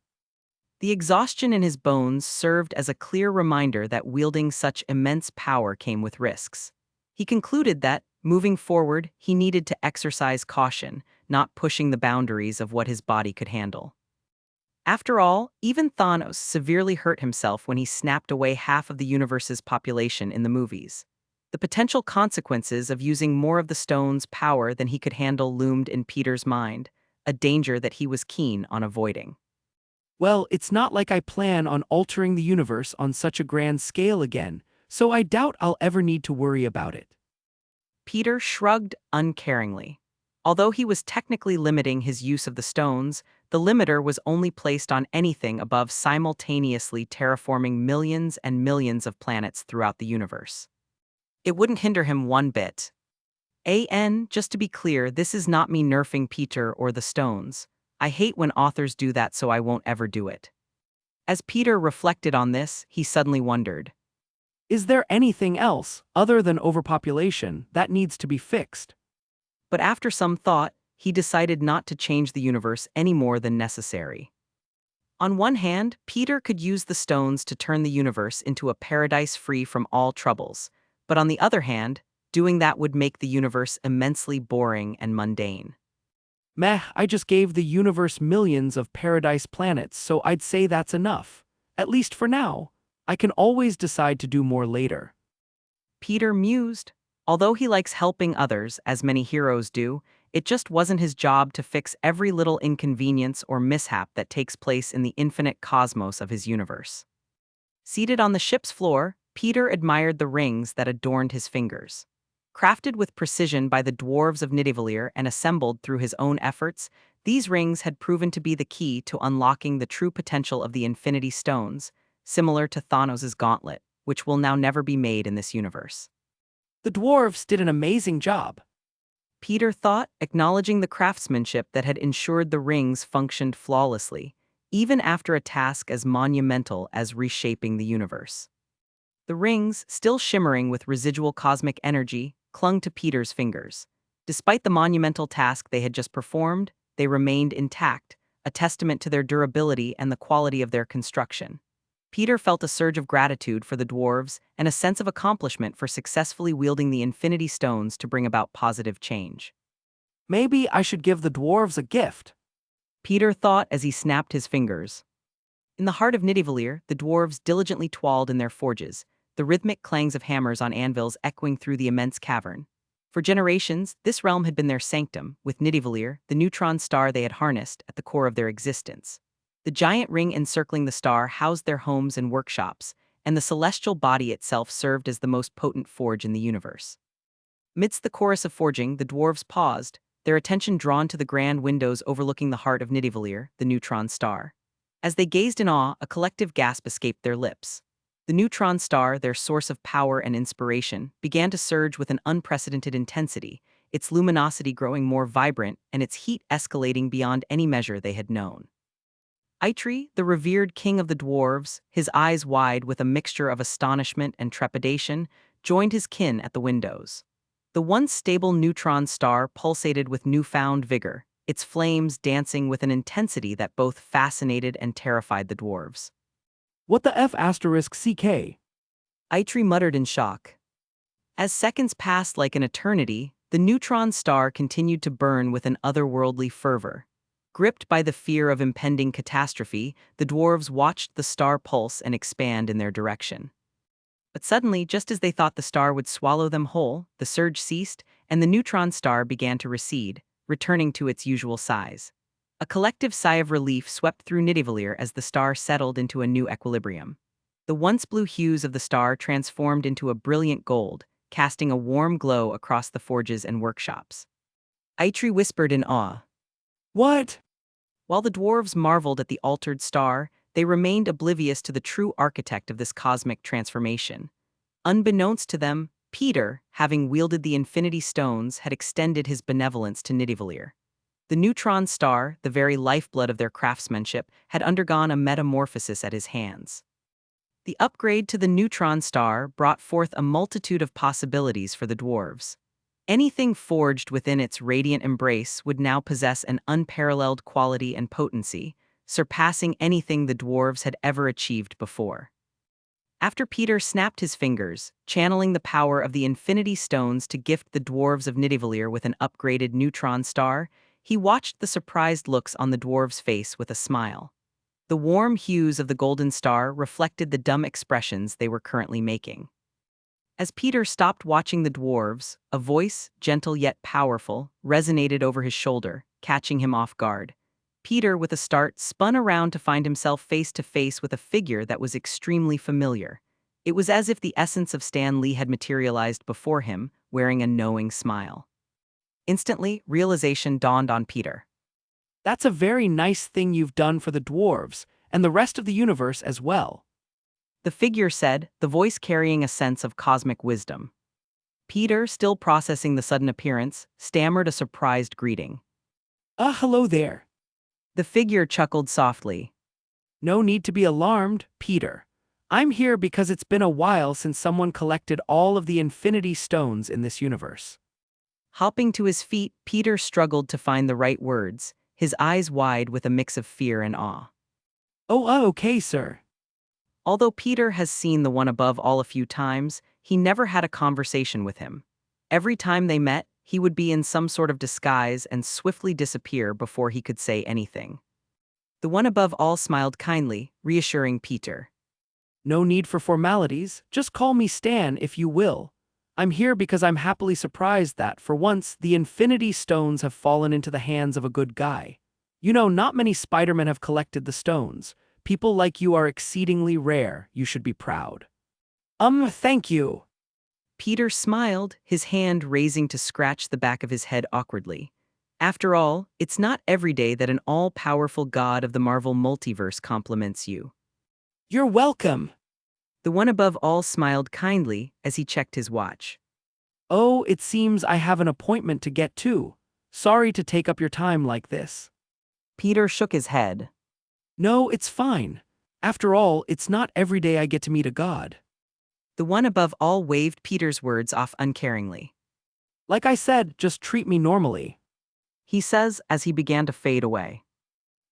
The exhaustion in his bones served as a clear reminder that wielding such immense power came with risks. He concluded that, moving forward, he needed to exercise caution, not pushing the boundaries of what his body could handle. After all, even Thanos severely hurt himself when he snapped away half of the universe's population in the movies. The potential consequences of using more of the stone's power than he could handle loomed in Peter's mind, a danger that he was keen on avoiding. Well, it's not like I plan on altering the universe on such a grand scale again, so I doubt I'll ever need to worry about it. Peter shrugged uncaringly. Although he was technically limiting his use of the stones, the limiter was only placed on anything above simultaneously terraforming millions and millions of planets throughout the universe. It wouldn't hinder him one bit. Just to be clear, this is not me nerfing Peter or the stones. I hate when authors do that, so I won't ever do it. As Peter reflected on this, he suddenly wondered. Is there anything else, other than overpopulation, that needs to be fixed? But after some thought, he decided not to change the universe any more than necessary. On one hand, Peter could use the stones to turn the universe into a paradise free from all troubles, but on the other hand, doing that would make the universe immensely boring and mundane. Meh, I just gave the universe millions of paradise planets, so I'd say that's enough. At least for now. I can always decide to do more later. Peter mused. Although he likes helping others, as many heroes do, it just wasn't his job to fix every little inconvenience or mishap that takes place in the infinite cosmos of his universe. Seated on the ship's floor, Peter admired the rings that adorned his fingers. Crafted with precision by the dwarves of Nidavellir and assembled through his own efforts, these rings had proven to be the key to unlocking the true potential of the Infinity Stones, similar to Thanos' gauntlet, which will now never be made in this universe. The dwarves did an amazing job. Peter thought, acknowledging the craftsmanship that had ensured the rings functioned flawlessly, even after a task as monumental as reshaping the universe. The rings, still shimmering with residual cosmic energy, clung to Peter's fingers. Despite the monumental task they had just performed, they remained intact, a testament to their durability and the quality of their construction. Peter felt a surge of gratitude for the dwarves and a sense of accomplishment for successfully wielding the Infinity Stones to bring about positive change. Maybe I should give the dwarves a gift. Peter thought as he snapped his fingers. In the heart of Nidavellir, the dwarves diligently toiled in their forges, the rhythmic clangs of hammers on anvils echoing through the immense cavern. For generations, this realm had been their sanctum, with Nidavellir, the neutron star they had harnessed, at the core of their existence. The giant ring encircling the star housed their homes and workshops, and the celestial body itself served as the most potent forge in the universe. Midst the chorus of forging, the dwarves paused, their attention drawn to the grand windows overlooking the heart of Nidavellir, the neutron star. As they gazed in awe, a collective gasp escaped their lips. The neutron star, their source of power and inspiration, began to surge with an unprecedented intensity, its luminosity growing more vibrant and its heat escalating beyond any measure they had known. Eitri, the revered king of the dwarves, his eyes wide with a mixture of astonishment and trepidation, joined his kin at the windows. The once stable neutron star pulsated with newfound vigor, its flames dancing with an intensity that both fascinated and terrified the dwarves. What the F asterisk CK? Eitri muttered in shock. As seconds passed like an eternity, the neutron star continued to burn with an otherworldly fervor. Gripped by the fear of impending catastrophe, the dwarves watched the star pulse and expand in their direction. But suddenly, just as they thought the star would swallow them whole, the surge ceased, and the neutron star began to recede, returning to its usual size. A collective sigh of relief swept through Nidavellir as the star settled into a new equilibrium. The once blue hues of the star transformed into a brilliant gold, casting a warm glow across the forges and workshops. Eitri whispered in awe. What? While the dwarves marveled at the altered star, they remained oblivious to the true architect of this cosmic transformation. Unbeknownst to them, Peter, having wielded the Infinity Stones, had extended his benevolence to Nidavellir. The neutron star, the very lifeblood of their craftsmanship, had undergone a metamorphosis at his hands. The upgrade to the neutron star brought forth a multitude of possibilities for the dwarves. Anything forged within its radiant embrace would now possess an unparalleled quality and potency, surpassing anything the dwarves had ever achieved before. After Peter snapped his fingers, channeling the power of the Infinity Stones to gift the dwarves of Nidavellir with an upgraded neutron star, he watched the surprised looks on the dwarves' face with a smile. The warm hues of the golden star reflected the dumb expressions they were currently making. As Peter stopped watching the dwarves, a voice, gentle yet powerful, resonated over his shoulder, catching him off guard. Peter, with a start, spun around to find himself face to face with a figure that was extremely familiar. It was as if the essence of Stan Lee had materialized before him, wearing a knowing smile. Instantly, realization dawned on Peter. That's a very nice thing you've done for the dwarves, and the rest of the universe as well. The figure said, the voice carrying a sense of cosmic wisdom. Peter, still processing the sudden appearance, stammered a surprised greeting. Hello there. The figure chuckled softly. No need to be alarmed, Peter. I'm here because it's been a while since someone collected all of the infinity stones in this universe. Hopping to his feet, Peter struggled to find the right words, his eyes wide with a mix of fear and awe. Okay, sir. Although Peter has seen the one above all a few times, he never had a conversation with him. Every time they met, he would be in some sort of disguise and swiftly disappear before he could say anything. The one above all smiled kindly, reassuring Peter. No need for formalities, just call me Stan if you will. I'm here because I'm happily surprised that, for once, the infinity stones have fallen into the hands of a good guy. You know, not many Spidermen have collected the stones. People like you are exceedingly rare, you should be proud. Thank you. Peter smiled, his hand raising to scratch the back of his head awkwardly. After all, it's not every day that an all-powerful god of the Marvel multiverse compliments you. You're welcome. The one above all smiled kindly as he checked his watch. Oh, it seems I have an appointment to get to. Sorry to take up your time like this. Peter shook his head. No, it's fine. After all, it's not every day I get to meet a god. The one above all waved Peter's words off uncaringly. Like I said, just treat me normally. He says as he began to fade away.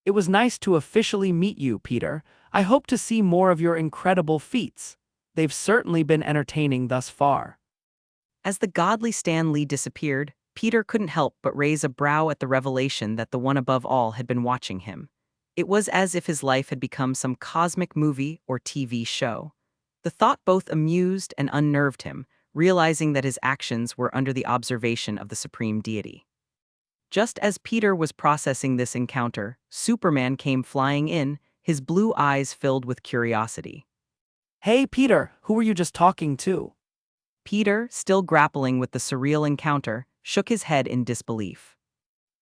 It was nice to officially meet you, Peter. I hope to see more of your incredible feats. They've certainly been entertaining thus far. As the godly Stan Lee disappeared, Peter couldn't help but raise a brow at the revelation that the one above all had been watching him. It was as if his life had become some cosmic movie or TV show. The thought both amused and unnerved him, realizing that his actions were under the observation of the supreme deity. Just as Peter was processing this encounter, Superman came flying in, his blue eyes filled with curiosity. Hey, Peter, who were you just talking to? Peter, still grappling with the surreal encounter, shook his head in disbelief.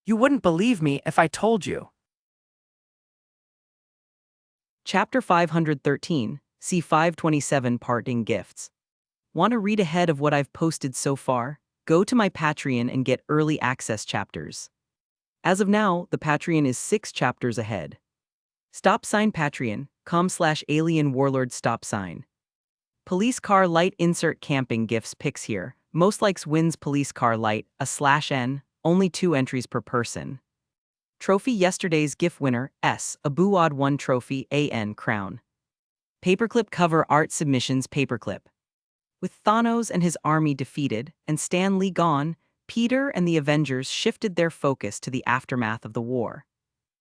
You wouldn't believe me if I told you. Chapter 513, see 527 Parting Gifts. Want to read ahead of what I've posted so far? Go to my Patreon and get early access chapters. As of now, the Patreon is 6 chapters ahead. Patreon.com/alien warlord stop sign. Police car light insert camping gifts pics here. Most likes wins police car light, /N, only 2 entries per person. Trophy yesterday's gift winner, a Buad 1 trophy, AN crown. Paperclip cover art submissions paperclip. With Thanos and his army defeated, and Stan Lee gone, Peter and the Avengers shifted their focus to the aftermath of the war.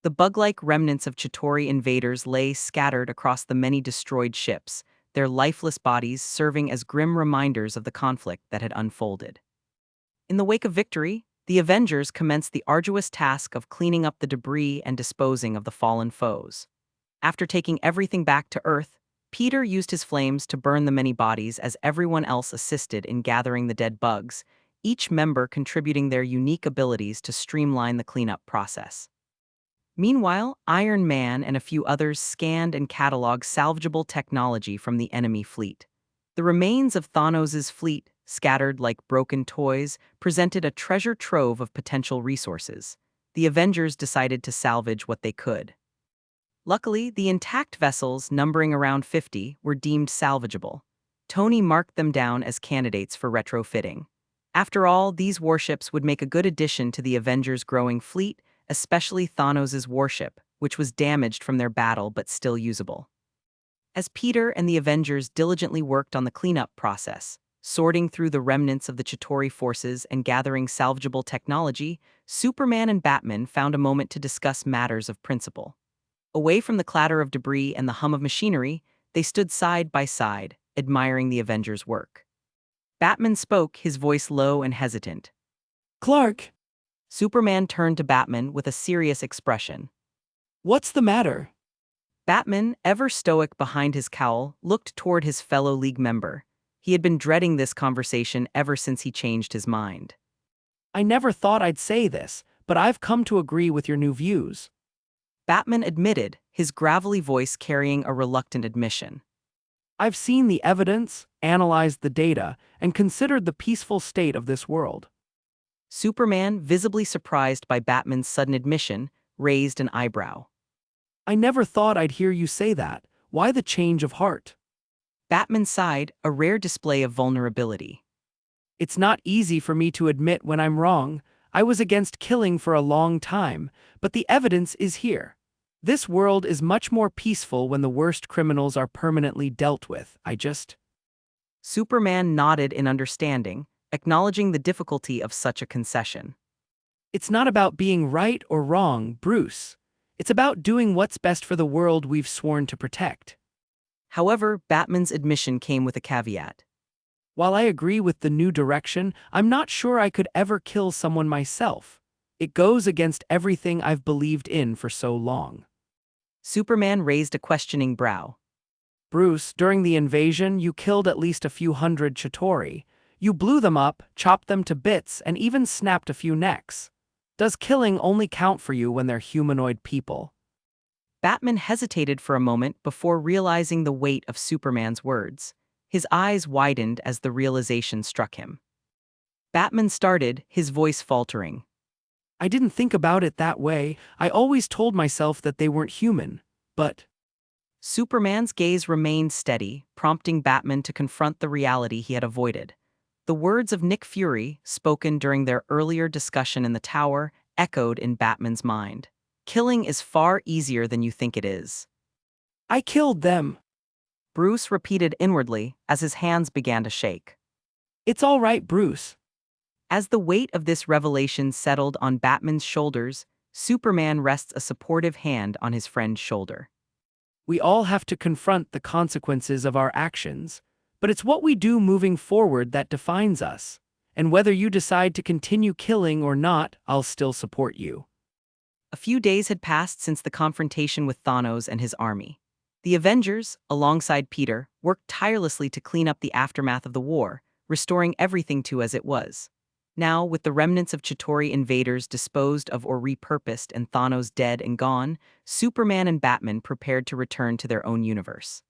The bug-like remnants of Chitauri invaders lay scattered across the many destroyed ships, their lifeless bodies serving as grim reminders of the conflict that had unfolded. In the wake of victory, the Avengers commenced the arduous task of cleaning up the debris and disposing of the fallen foes. After taking everything back to Earth, Peter used his flames to burn the many bodies as everyone else assisted in gathering the dead bugs, each member contributing their unique abilities to streamline the cleanup process. Meanwhile, Iron Man and a few others scanned and cataloged salvageable technology from the enemy fleet. The remains of Thanos' fleet, scattered like broken toys, presented a treasure trove of potential resources. The Avengers decided to salvage what they could. Luckily, the intact vessels, numbering around 50, were deemed salvageable. Tony marked them down as candidates for retrofitting. After all, these warships would make a good addition to the Avengers' growing fleet, especially Thanos' warship, which was damaged from their battle but still usable. As Peter and the Avengers diligently worked on the cleanup process, sorting through the remnants of the Chitauri forces and gathering salvageable technology, Superman and Batman found a moment to discuss matters of principle. Away from the clatter of debris and the hum of machinery, they stood side by side, admiring the Avengers' work. Batman spoke, his voice low and hesitant. Clark, Superman turned to Batman with a serious expression. What's the matter? Batman, ever stoic behind his cowl, looked toward his fellow League member. He had been dreading this conversation ever since he changed his mind. I never thought I'd say this, but I've come to agree with your new views. Batman admitted, his gravelly voice carrying a reluctant admission. I've seen the evidence, analyzed the data, and considered the peaceful state of this world. Superman, visibly surprised by Batman's sudden admission, raised an eyebrow. I never thought I'd hear you say that. Why the change of heart? Batman sighed, a rare display of vulnerability. It's not easy for me to admit when I'm wrong. I was against killing for a long time, but the evidence is here. This world is much more peaceful when the worst criminals are permanently dealt with. Superman nodded in understanding, acknowledging the difficulty of such a concession. It's not about being right or wrong, Bruce. It's about doing what's best for the world we've sworn to protect. However, Batman's admission came with a caveat. While I agree with the new direction, I'm not sure I could ever kill someone myself. It goes against everything I've believed in for so long. Superman raised a questioning brow. Bruce, during the invasion, you killed at least a few hundred Chitauri. You blew them up, chopped them to bits, and even snapped a few necks. Does killing only count for you when they're humanoid people? Batman hesitated for a moment before realizing the weight of Superman's words. His eyes widened as the realization struck him. Batman started, his voice faltering. I didn't think about it that way. I always told myself that they weren't human, but... Superman's gaze remained steady, prompting Batman to confront the reality he had avoided. The words of Nick Fury, spoken during their earlier discussion in the tower, echoed in Batman's mind. Killing is far easier than you think it is. I killed them. Bruce repeated inwardly as his hands began to shake. It's all right, Bruce. As the weight of this revelation settled on Batman's shoulders, Superman rests a supportive hand on his friend's shoulder. We all have to confront the consequences of our actions, but it's what we do moving forward that defines us. And whether you decide to continue killing or not, I'll still support you. A few days had passed since the confrontation with Thanos and his army. The Avengers, alongside Peter, worked tirelessly to clean up the aftermath of the war, restoring everything to as it was. Now, with the remnants of Chitauri invaders disposed of or repurposed and Thanos dead and gone, Superman and Batman prepared to return to their own universe.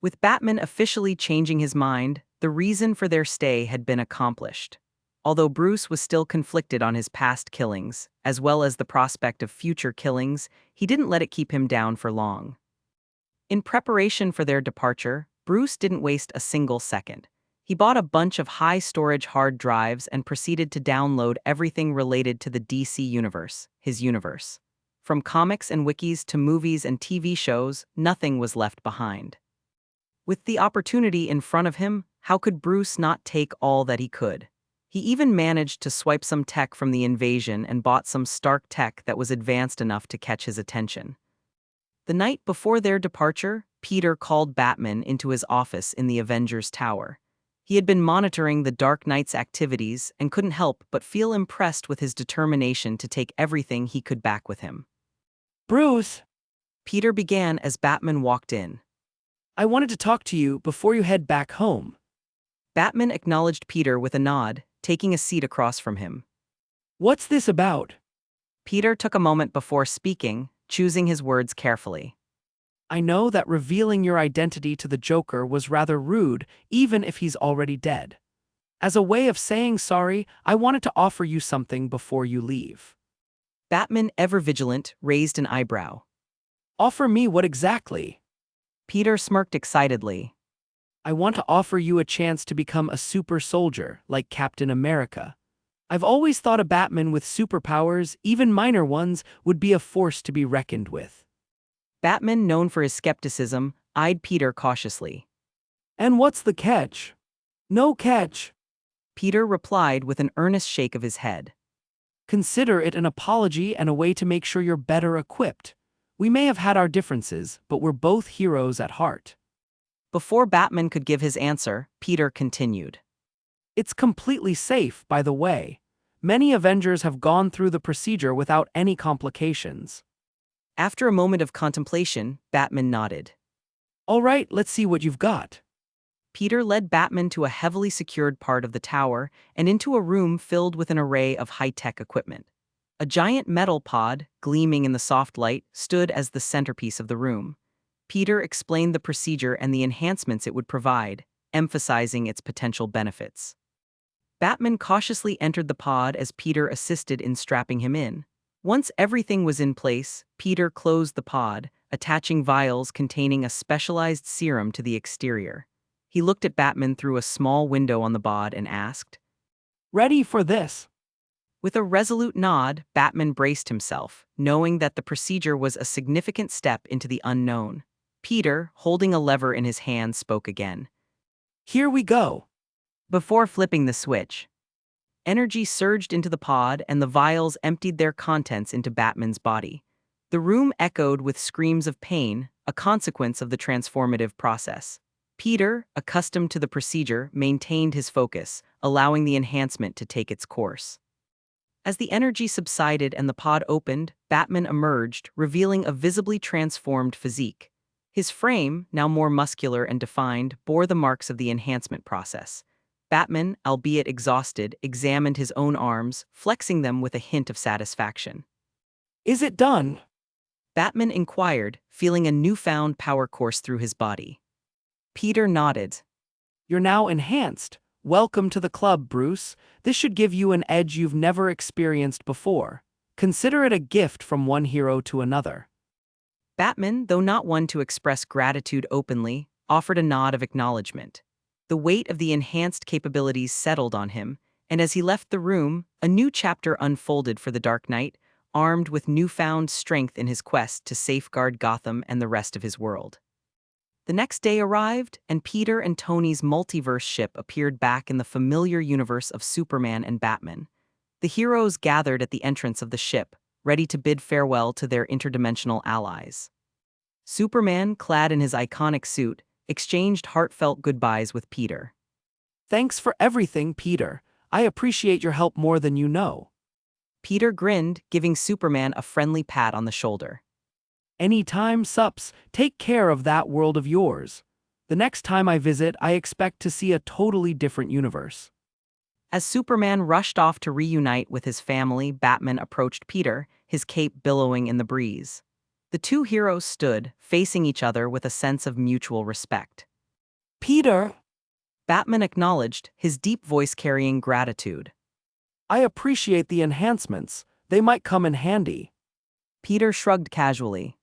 With Batman officially changing his mind, the reason for their stay had been accomplished. Although Bruce was still conflicted on his past killings, as well as the prospect of future killings, he didn't let it keep him down for long. In preparation for their departure, Bruce didn't waste a single second. He bought a bunch of high-storage hard drives and proceeded to download everything related to the DC universe, his universe. From comics and wikis to movies and TV shows, nothing was left behind. With the opportunity in front of him, how could Bruce not take all that he could? He even managed to swipe some tech from the invasion and bought some Stark tech that was advanced enough to catch his attention. The night before their departure, Peter called Batman into his office in the Avengers Tower. He had been monitoring the Dark Knight's activities and couldn't help but feel impressed with his determination to take everything he could back with him. Bruce, Peter began as Batman walked in. I wanted to talk to you before you head back home. Batman acknowledged Peter with a nod, taking a seat across from him. What's this about? Peter took a moment before speaking, choosing his words carefully. I know that revealing your identity to the Joker was rather rude, even if he's already dead. As a way of saying sorry, I wanted to offer you something before you leave. Batman, ever vigilant, raised an eyebrow. Offer me what exactly? Peter smirked excitedly. I want to offer you a chance to become a super soldier, like Captain America. I've always thought a Batman with superpowers, even minor ones, would be a force to be reckoned with. Batman, known for his skepticism, eyed Peter cautiously. And what's the catch? No catch. Peter replied with an earnest shake of his head. Consider it an apology and a way to make sure you're better equipped. We may have had our differences, but we're both heroes at heart. Before Batman could give his answer, Peter continued. It's completely safe, by the way. Many Avengers have gone through the procedure without any complications. After a moment of contemplation, Batman nodded. All right, let's see what you've got. Peter led Batman to a heavily secured part of the tower and into a room filled with an array of high-tech equipment. A giant metal pod, gleaming in the soft light, stood as the centerpiece of the room. Peter explained the procedure and the enhancements it would provide, emphasizing its potential benefits. Batman cautiously entered the pod as Peter assisted in strapping him in. Once everything was in place, Peter closed the pod, attaching vials containing a specialized serum to the exterior. He looked at Batman through a small window on the pod and asked, Ready for this? With a resolute nod, Batman braced himself, knowing that the procedure was a significant step into the unknown. Peter, holding a lever in his hand, spoke again. Here we go. Before flipping the switch, energy surged into the pod and the vials emptied their contents into Batman's body. The room echoed with screams of pain, a consequence of the transformative process. Peter, accustomed to the procedure, maintained his focus, allowing the enhancement to take its course. As the energy subsided and the pod opened, Batman emerged, revealing a visibly transformed physique. His frame, now more muscular and defined, bore the marks of the enhancement process. Batman, albeit exhausted, examined his own arms, flexing them with a hint of satisfaction. Is it done? Batman inquired, feeling a newfound power course through his body. Peter nodded. You're now enhanced. Welcome to the club, Bruce. This should give you an edge you've never experienced before. Consider it a gift from one hero to another. Batman, though not one to express gratitude openly, offered a nod of acknowledgement. The weight of the enhanced capabilities settled on him, and as he left the room, a new chapter unfolded for the Dark Knight, armed with newfound strength in his quest to safeguard Gotham and the rest of his world. The next day arrived, and Peter and Tony's multiverse ship appeared back in the familiar universe of Superman and Batman. The heroes gathered at the entrance of the ship, ready to bid farewell to their interdimensional allies. Superman, clad in his iconic suit, exchanged heartfelt goodbyes with Peter. Thanks for everything, Peter. I appreciate your help more than you know. Peter grinned, giving Superman a friendly pat on the shoulder. Anytime, Sups, take care of that world of yours. The next time I visit, I expect to see a totally different universe. As Superman rushed off to reunite with his family, Batman approached Peter, his cape billowing in the breeze. The two heroes stood, facing each other with a sense of mutual respect. Peter! Batman acknowledged, his deep voice carrying gratitude. I appreciate the enhancements. They might come in handy. Peter shrugged casually.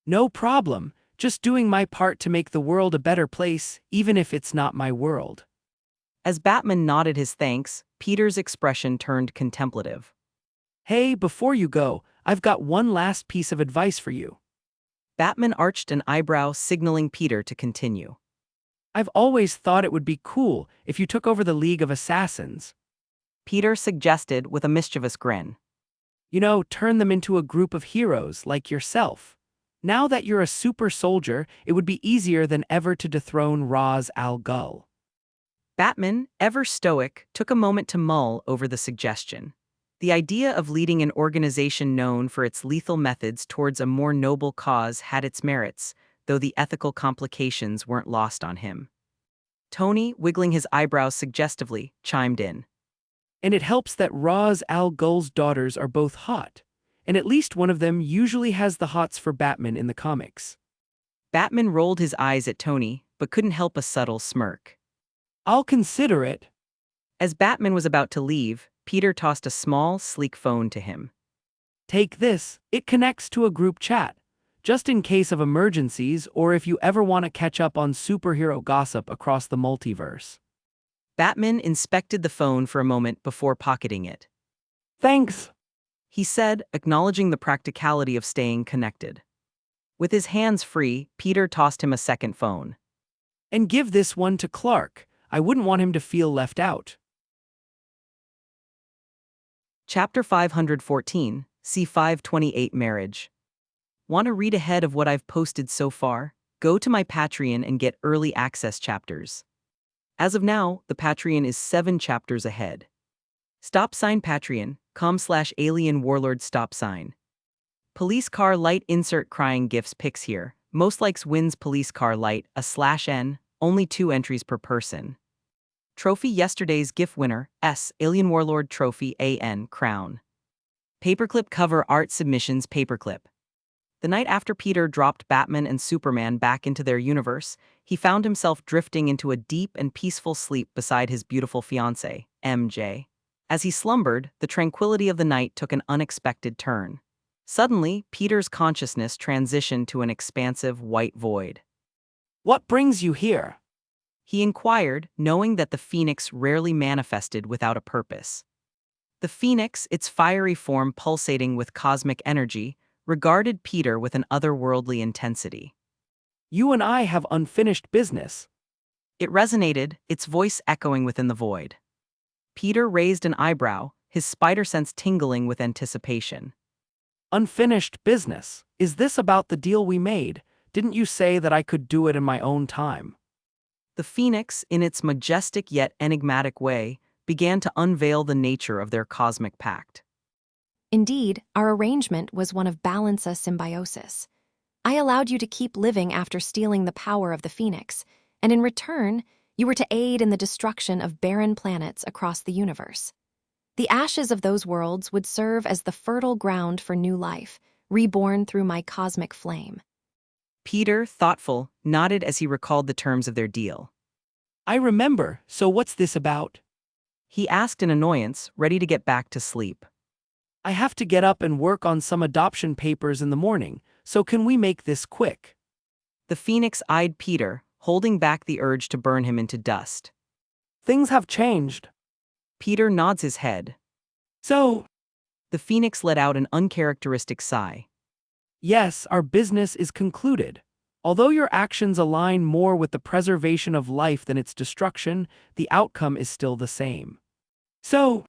No problem. Just doing my part to make the world a better place, even if it's not my world. As Batman nodded his thanks, Peter's expression turned contemplative. Hey, before you go, I've got one last piece of advice for you. Batman arched an eyebrow, signaling Peter to continue. I've always thought it would be cool if you took over the League of Assassins. Peter suggested with a mischievous grin. You know, turn them into a group of heroes like yourself. Now that you're a super soldier, it would be easier than ever to dethrone Ra's al Ghul. Batman, ever stoic, took a moment to mull over the suggestion. The idea of leading an organization known for its lethal methods towards a more noble cause had its merits, though the ethical complications weren't lost on him. Tony, wiggling his eyebrows suggestively, chimed in. And it helps that Ra's al Ghul's daughters are both hot, and at least one of them usually has the hots for Batman in the comics. Batman rolled his eyes at Tony, but couldn't help a subtle smirk. I'll consider it. As Batman was about to leave, Peter tossed a small, sleek phone to him. Take this, it connects to a group chat, just in case of emergencies or if you ever want to catch up on superhero gossip across the multiverse. Batman inspected the phone for a moment before pocketing it. Thanks. He said, acknowledging the practicality of staying connected. With his hands free, Peter tossed him a second phone. And give this one to Clark. I wouldn't want him to feel left out. Chapter 514, C528 Marriage. Want to read ahead of what I've posted so far? Go to my Patreon and get early access chapters. As of now, the Patreon is 7 chapters ahead. Stop sign Patreon, com/alien warlord stop sign. Police car light insert crying gifs pics here. Most likes wins police car light, /n, only 2 entries per person. Trophy yesterday's GIF winner, Alien Warlord Trophy AN Crown. Paperclip cover art submissions paperclip. The night after Peter dropped Batman and Superman back into their universe, he found himself drifting into a deep and peaceful sleep beside his beautiful fiancée, MJ. As he slumbered, the tranquility of the night took an unexpected turn. Suddenly, Peter's consciousness transitioned to an expansive white void. What brings you here? He inquired, knowing that the Phoenix rarely manifested without a purpose. The Phoenix, its fiery form pulsating with cosmic energy, regarded Peter with an otherworldly intensity. You and I have unfinished business. It resonated, its voice echoing within the void. Peter raised an eyebrow, his spider sense tingling with anticipation. Unfinished business. Is this about the deal we made? Didn't you say that I could do it in my own time? The Phoenix, in its majestic yet enigmatic way, began to unveil the nature of their cosmic pact. Indeed, our arrangement was one of balanca symbiosis. I allowed you to keep living after stealing the power of the Phoenix, and in return, you were to aid in the destruction of barren planets across the universe. The ashes of those worlds would serve as the fertile ground for new life, reborn through my cosmic flame. Peter, thoughtful, nodded as he recalled the terms of their deal. I remember, so what's this about? He asked in annoyance, ready to get back to sleep. I have to get up and work on some adoption papers in the morning, so can we make this quick? The Phoenix eyed Peter, holding back the urge to burn him into dust. Things have changed. Peter nods his head. So, The Phoenix let out an uncharacteristic sigh. yes, our business is concluded. Although your actions align more with the preservation of life than its destruction, the outcome is still the same. So,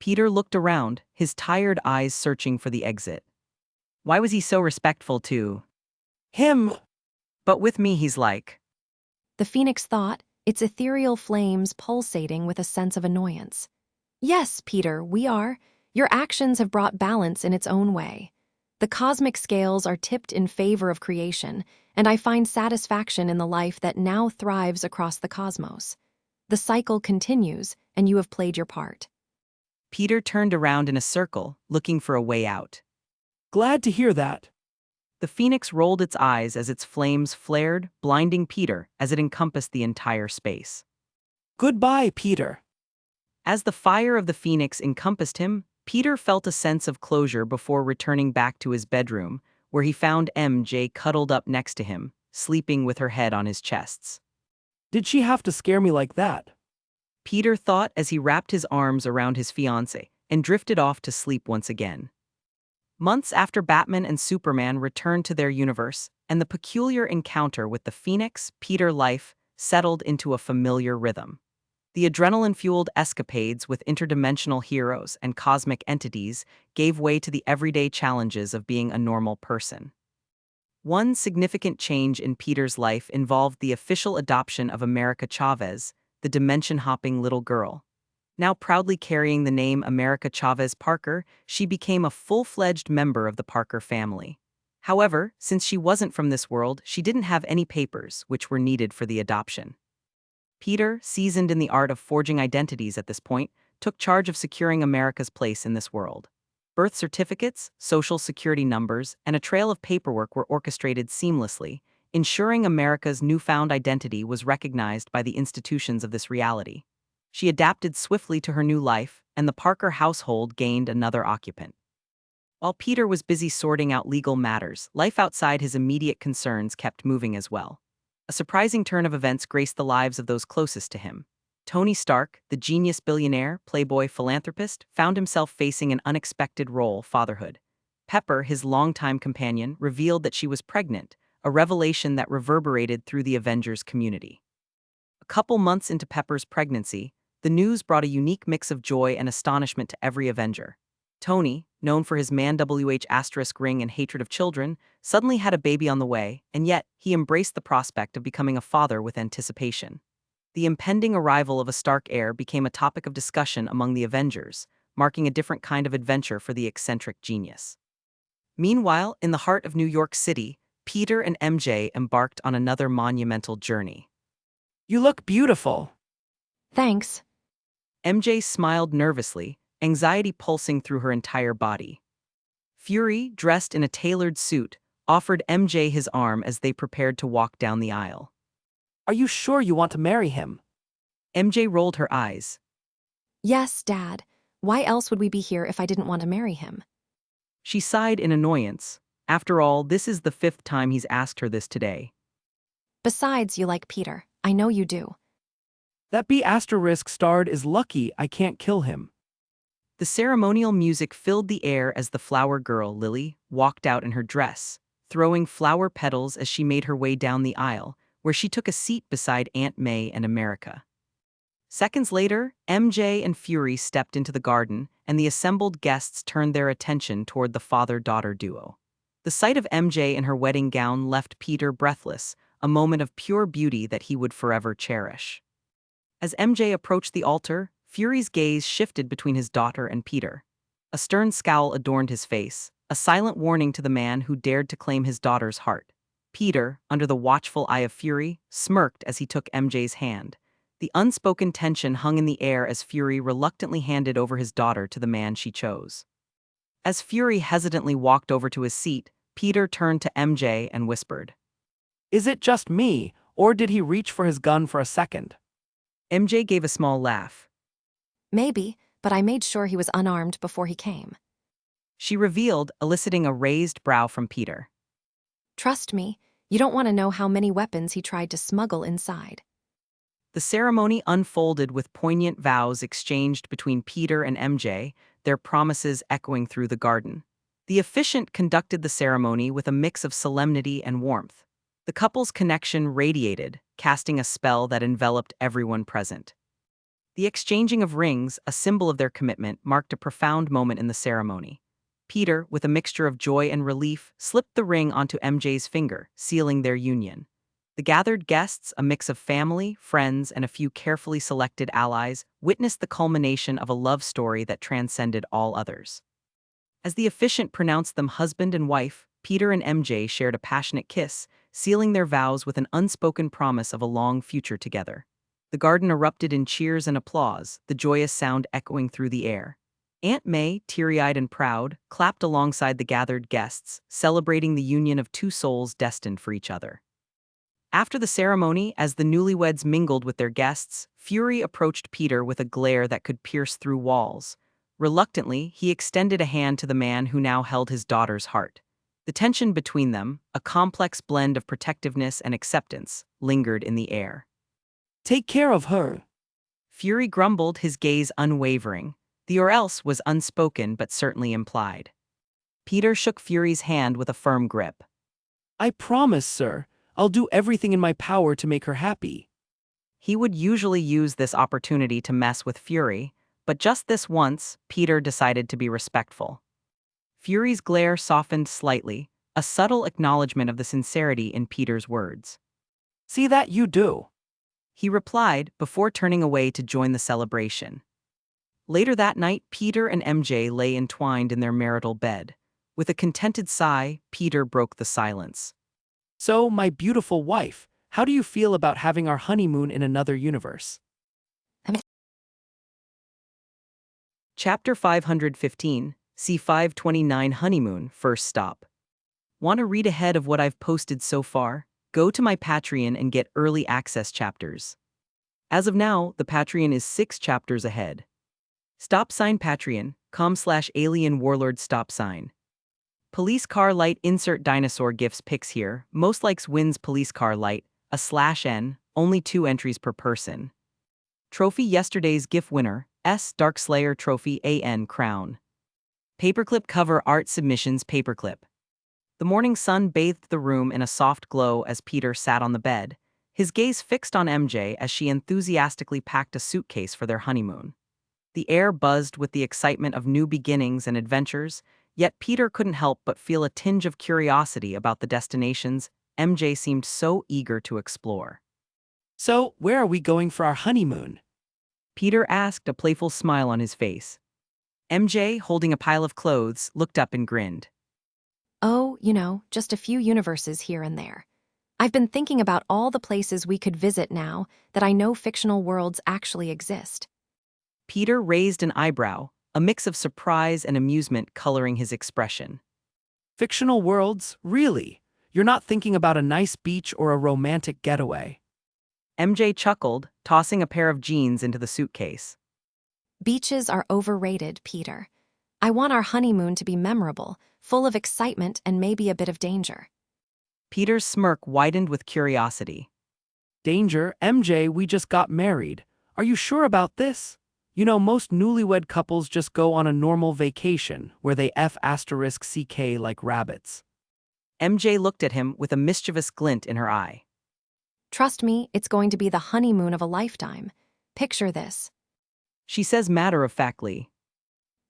Peter looked around, his tired eyes searching for the exit. Why was he so respectful to him. But with me he's like. The Phoenix thought, its ethereal flames pulsating with a sense of annoyance. Yes, Peter, we are. Your actions have brought balance in its own way. The cosmic scales are tipped in favor of creation, and I find satisfaction in the life that now thrives across the cosmos. The cycle continues, and you have played your part. Peter turned around in a circle, looking for a way out. Glad to hear that. The Phoenix rolled its eyes as its flames flared, blinding Peter as it encompassed the entire space. Goodbye, Peter. As the fire of the Phoenix encompassed him, Peter felt a sense of closure before returning back to his bedroom, where he found MJ cuddled up next to him, sleeping with her head on his chest. Did she have to scare me like that? Peter thought as he wrapped his arms around his fiancée and drifted off to sleep once again. Months after Batman and Superman returned to their universe, and the peculiar encounter with the Phoenix, Peter's life settled into a familiar rhythm. The adrenaline-fueled escapades with interdimensional heroes and cosmic entities gave way to the everyday challenges of being a normal person. One significant change in Peter's life involved the official adoption of America Chavez, the dimension-hopping little girl. Now proudly carrying the name America Chavez Parker, she became a full-fledged member of the Parker family. However, since she wasn't from this world, she didn't have any papers which were needed for the adoption. Peter, seasoned in the art of forging identities at this point, took charge of securing America's place in this world. Birth certificates, social security numbers, and a trail of paperwork were orchestrated seamlessly, ensuring America's newfound identity was recognized by the institutions of this reality. She adapted swiftly to her new life, and the Parker household gained another occupant. While Peter was busy sorting out legal matters, life outside his immediate concerns kept moving as well. A surprising turn of events graced the lives of those closest to him. Tony Stark, the genius billionaire, playboy philanthropist, found himself facing an unexpected role: fatherhood. Pepper, his longtime companion, revealed that she was pregnant, a revelation that reverberated through the Avengers community. A couple months into Pepper's pregnancy, the news brought a unique mix of joy and astonishment to every Avenger. Tony, known for his man-WH** ring and hatred of children, suddenly had a baby on the way, and yet he embraced the prospect of becoming a father with anticipation. The impending arrival of a Stark heir became a topic of discussion among the Avengers, marking a different kind of adventure for the eccentric genius. Meanwhile, in the heart of New York City, Peter and MJ embarked on another monumental journey. You look beautiful. Thanks. MJ smiled nervously, anxiety pulsing through her entire body. Fury, dressed in a tailored suit, offered MJ his arm as they prepared to walk down the aisle. Are you sure you want to marry him? MJ rolled her eyes. Yes, Dad. Why else would we be here if I didn't want to marry him? She sighed in annoyance. After all, this is the 5th time he's asked her this today. Besides, you like Peter. I know you do. That B** starred is lucky I can't kill him. The ceremonial music filled the air as the flower girl, Lily, walked out in her dress, throwing flower petals as she made her way down the aisle, where she took a seat beside Aunt May and America. Seconds later, MJ and Fury stepped into the garden, and the assembled guests turned their attention toward the father-daughter duo. The sight of MJ in her wedding gown left Peter breathless, a moment of pure beauty that he would forever cherish. As MJ approached the altar, Fury's gaze shifted between his daughter and Peter. A stern scowl adorned his face, a silent warning to the man who dared to claim his daughter's heart. Peter, under the watchful eye of Fury, smirked as he took MJ's hand. The unspoken tension hung in the air as Fury reluctantly handed over his daughter to the man she chose. As Fury hesitantly walked over to his seat, Peter turned to MJ and whispered, Is it just me, or did he reach for his gun for a second? MJ gave a small laugh. Maybe, but I made sure he was unarmed before he came. She revealed, eliciting a raised brow from Peter. Trust me, you don't want to know how many weapons he tried to smuggle inside. The ceremony unfolded with poignant vows exchanged between Peter and MJ, their promises echoing through the garden. The officiant conducted the ceremony with a mix of solemnity and warmth. The couple's connection radiated, casting a spell that enveloped everyone present. The exchanging of rings, a symbol of their commitment, marked a profound moment in the ceremony. Peter, with a mixture of joy and relief, slipped the ring onto MJ's finger, sealing their union. The gathered guests, a mix of family, friends, and a few carefully selected allies, witnessed the culmination of a love story that transcended all others. As the officiant pronounced them husband and wife, Peter and MJ shared a passionate kiss, sealing their vows with an unspoken promise of a long future together. The garden erupted in cheers and applause, the joyous sound echoing through the air. Aunt May, teary-eyed and proud, clapped alongside the gathered guests, celebrating the union of two souls destined for each other. After the ceremony, as the newlyweds mingled with their guests, Fury approached Peter with a glare that could pierce through walls. Reluctantly, he extended a hand to the man who now held his daughter's heart. The tension between them, a complex blend of protectiveness and acceptance, lingered in the air. Take care of her. Fury grumbled, his gaze unwavering. The or else was unspoken but certainly implied. Peter shook Fury's hand with a firm grip. I promise, sir, I'll do everything in my power to make her happy. He would usually use this opportunity to mess with Fury, but just this once, Peter decided to be respectful. Fury's glare softened slightly, a subtle acknowledgement of the sincerity in Peter's words. See that you do. He replied before turning away to join the celebration. Later that night, Peter and MJ lay entwined in their marital bed. With a contented sigh, Peter broke the silence. So, my beautiful wife, how do you feel about having our honeymoon in another universe? Chapter 515, C529 Honeymoon, First Stop. Want to read ahead of what I've posted so far? Go to my Patreon and get early access chapters. As of now, the Patreon is 6 chapters ahead. Patreon.com/alien warlord stop sign. Police car light, insert dinosaur gifs pics here. Most likes wins police car light, a /n, only 2 entries per person. Trophy yesterday's GIF winner, S Darkslayer Trophy AN Crown. Paperclip cover art submissions paperclip. The morning sun bathed the room in a soft glow as Peter sat on the bed, his gaze fixed on MJ as she enthusiastically packed a suitcase for their honeymoon. The air buzzed with the excitement of new beginnings and adventures, yet Peter couldn't help but feel a tinge of curiosity about the destinations MJ seemed so eager to explore. So, where are we going for our honeymoon? Peter asked, a playful smile on his face. MJ, holding a pile of clothes, looked up and grinned. Oh, just a few universes here and there. I've been thinking about all the places we could visit now that I know fictional worlds actually exist. Peter raised an eyebrow, a mix of surprise and amusement coloring his expression. Fictional worlds? Really? You're not thinking about a nice beach or a romantic getaway? MJ chuckled, tossing a pair of jeans into the suitcase. Beaches are overrated, Peter. I want our honeymoon to be memorable, full of excitement and maybe a bit of danger. Peter's smirk widened with curiosity. Danger, MJ, we just got married. Are you sure about this? Most newlywed couples just go on a normal vacation where they F***CK like rabbits. MJ looked at him with a mischievous glint in her eye. Trust me, it's going to be the honeymoon of a lifetime. Picture this. She says matter-of-factly.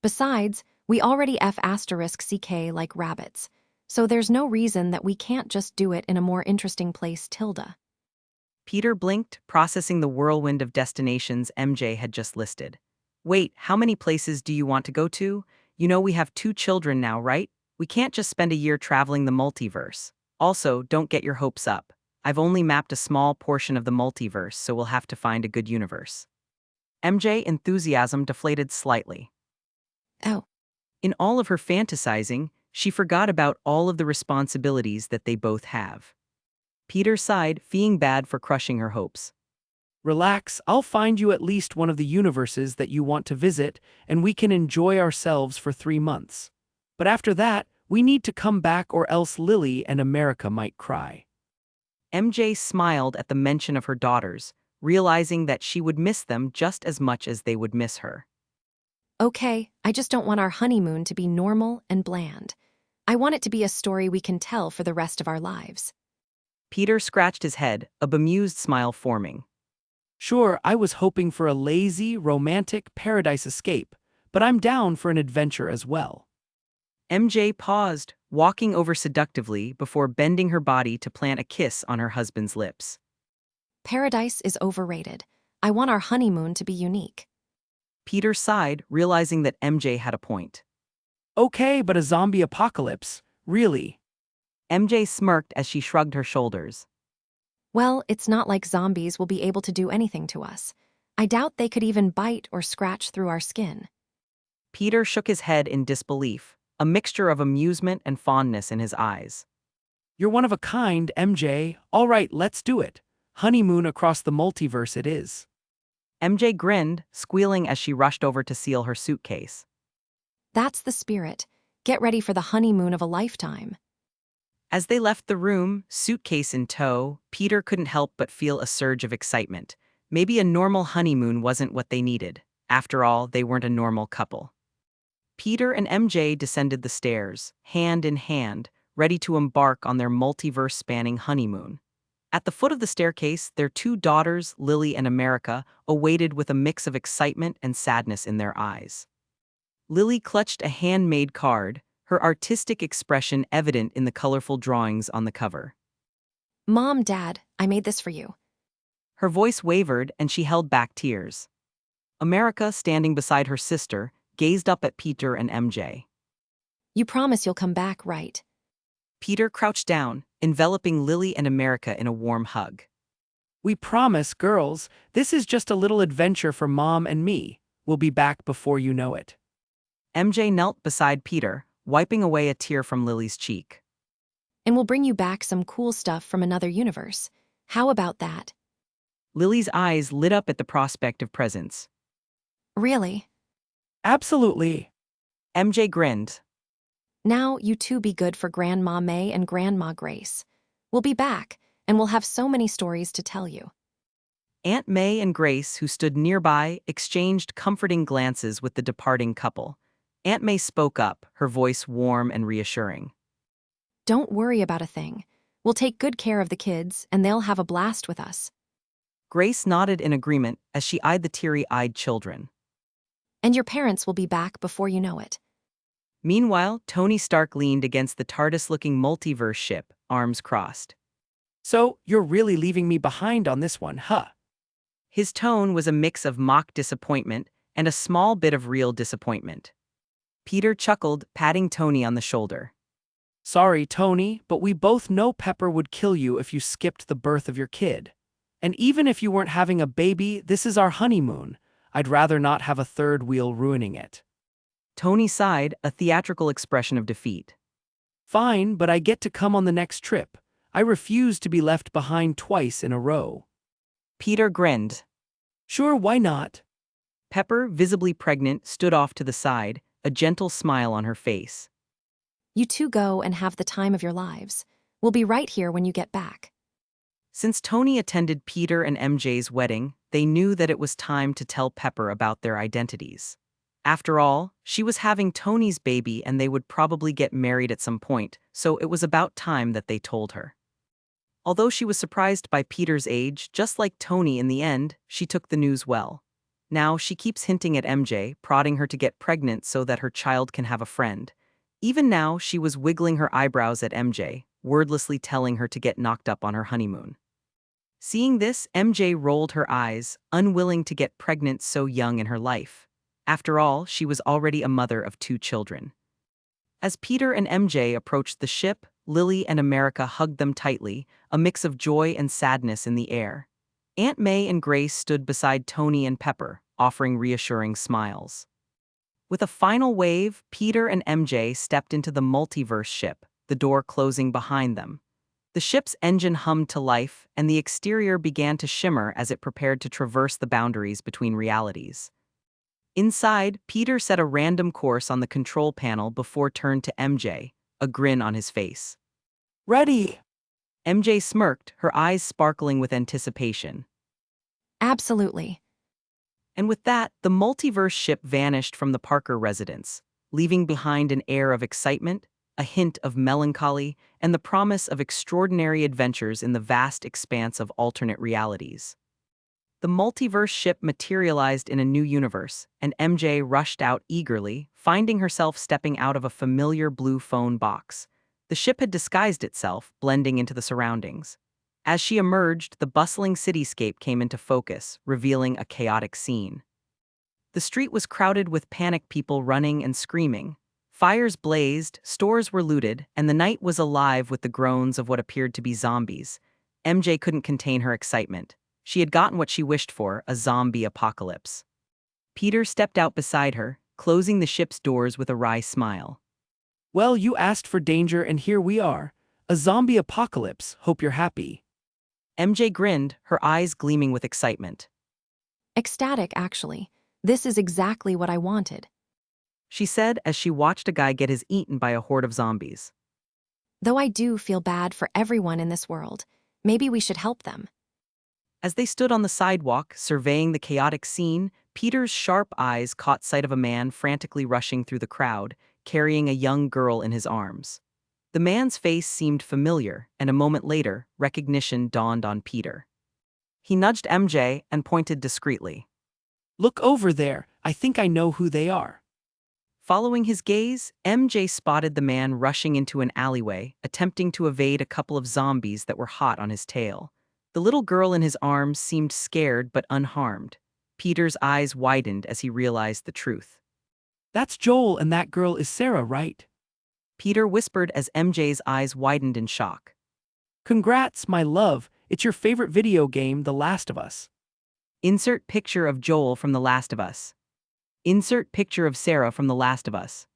Besides, we already F***CK like rabbits, so there's no reason that we can't just do it in a more interesting place, Tilda. Peter blinked, processing the whirlwind of destinations MJ had just listed. Wait, how many places do you want to go to? We have 2 children now, right? We can't just spend a year traveling the multiverse. Also, don't get your hopes up. I've only mapped a small portion of the multiverse, so we'll have to find a good universe. MJ enthusiasm deflated slightly. Oh, In all of her fantasizing, she forgot about all of the responsibilities that they both have. Peter sighed, feeling bad for crushing her hopes. Relax, I'll find you at least one of the universes that you want to visit, and we can enjoy ourselves for 3 months. But after that, we need to come back or else Lily and America might cry. MJ smiled at the mention of her daughters, realizing that she would miss them just as much as they would miss her. okay, I just don't want our honeymoon to be normal and bland. I want it to be a story we can tell for the rest of our lives. Peter scratched his head, a bemused smile forming. Sure, I was hoping for a lazy, romantic paradise escape, but I'm down for an adventure as well. MJ paused, walking over seductively before bending her body to plant a kiss on her husband's lips. Paradise is overrated. I want our honeymoon to be unique. Peter sighed, realizing that MJ had a point. Okay, but a zombie apocalypse? Really? MJ smirked as she shrugged her shoulders. Well, it's not like zombies will be able to do anything to us. I doubt they could even bite or scratch through our skin. Peter shook his head in disbelief, a mixture of amusement and fondness in his eyes. You're one of a kind, MJ. All right, let's do it. Honeymoon across the multiverse it is. MJ grinned, squealing as she rushed over to seal her suitcase. That's the spirit. Get ready for the honeymoon of a lifetime. As they left the room, suitcase in tow, Peter couldn't help but feel a surge of excitement. Maybe a normal honeymoon wasn't what they needed. After all, they weren't a normal couple. Peter and MJ descended the stairs, hand in hand, ready to embark on their multiverse-spanning honeymoon. At the foot of the staircase, their 2 daughters, Lily and America, awaited with a mix of excitement and sadness in their eyes. Lily clutched a handmade card, her artistic expression evident in the colorful drawings on the cover. Mom, Dad, I made this for you. Her voice wavered and she held back tears. America, standing beside her sister, gazed up at Peter and MJ. You promise you'll come back, right? Peter crouched down, enveloping Lily and America in a warm hug. We promise, girls, this is just a little adventure for Mom and me. We'll be back before you know it. MJ knelt beside Peter, wiping away a tear from Lily's cheek. And we'll bring you back some cool stuff from another universe. How about that? Lily's eyes lit up at the prospect of presents. Really? Absolutely. MJ grinned. Now you two be good for Grandma May and Grandma Grace. We'll be back, and we'll have so many stories to tell you. Aunt May and Grace, who stood nearby, exchanged comforting glances with the departing couple. Aunt May spoke up, her voice warm and reassuring. Don't worry about a thing. We'll take good care of the kids, and they'll have a blast with us. Grace nodded in agreement as she eyed the teary-eyed children. And your parents will be back before you know it. Meanwhile, Tony Stark leaned against the TARDIS-looking multiverse ship, arms crossed. So, you're really leaving me behind on this one, huh? His tone was a mix of mock disappointment and a small bit of real disappointment. Peter chuckled, patting Tony on the shoulder. Sorry, Tony, but we both know Pepper would kill you if you skipped the birth of your kid. And even if you weren't having a baby, this is our honeymoon. I'd rather not have a third wheel ruining it. Tony sighed, a theatrical expression of defeat. Fine, but I get to come on the next trip. I refuse to be left behind twice in a row. Peter grinned. Sure, why not? Pepper, visibly pregnant, stood off to the side, a gentle smile on her face. You two go and have the time of your lives. We'll be right here when you get back. Since Tony attended Peter and MJ's wedding, they knew that it was time to tell Pepper about their identities. After all, she was having Tony's baby and they would probably get married at some point, so it was about time that they told her. Although she was surprised by Peter's age, just like Tony in the end, she took the news well. Now she keeps hinting at MJ, prodding her to get pregnant so that her child can have a friend. Even now, she was wiggling her eyebrows at MJ, wordlessly telling her to get knocked up on her honeymoon. Seeing this, MJ rolled her eyes, unwilling to get pregnant so young in her life. After all, she was already a mother of 2 children. As Peter and MJ approached the ship, Lily and America hugged them tightly, a mix of joy and sadness in the air. Aunt May and Grace stood beside Tony and Pepper, offering reassuring smiles. With a final wave, Peter and MJ stepped into the multiverse ship, the door closing behind them. The ship's engine hummed to life, and the exterior began to shimmer as it prepared to traverse the boundaries between realities. Inside, Peter set a random course on the control panel before turned to MJ, a grin on his face. Ready! MJ smirked, her eyes sparkling with anticipation. Absolutely. And with that, the multiverse ship vanished from the Parker residence, leaving behind an air of excitement, a hint of melancholy, and the promise of extraordinary adventures in the vast expanse of alternate realities. The multiverse ship materialized in a new universe, and MJ rushed out eagerly, finding herself stepping out of a familiar blue phone box. The ship had disguised itself, blending into the surroundings. As she emerged, the bustling cityscape came into focus, revealing a chaotic scene. The street was crowded with panicked people running and screaming. Fires blazed, stores were looted, and the night was alive with the groans of what appeared to be zombies. MJ couldn't contain her excitement. She had gotten what she wished for, a zombie apocalypse. Peter stepped out beside her, closing the ship's doors with a wry smile. Well, you asked for danger and here we are. A zombie apocalypse, hope you're happy. MJ grinned, her eyes gleaming with excitement. Ecstatic, actually. This is exactly what I wanted. She said as she watched a guy get his eaten by a horde of zombies. Though I do feel bad for everyone in this world. Maybe we should help them. As they stood on the sidewalk, surveying the chaotic scene, Peter's sharp eyes caught sight of a man frantically rushing through the crowd, carrying a young girl in his arms. The man's face seemed familiar, and a moment later, recognition dawned on Peter. He nudged MJ and pointed discreetly. Look over there, I think I know who they are. Following his gaze, MJ spotted the man rushing into an alleyway, attempting to evade a couple of zombies that were hot on his tail. The little girl in his arms seemed scared but unharmed. Peter's eyes widened as he realized the truth. That's Joel and that girl is Sarah, right? Peter whispered as MJ's eyes widened in shock. Congrats, my love, it's your favorite video game, The Last of Us. Insert picture of Joel from The Last of Us. Insert picture of Sarah from The Last of Us.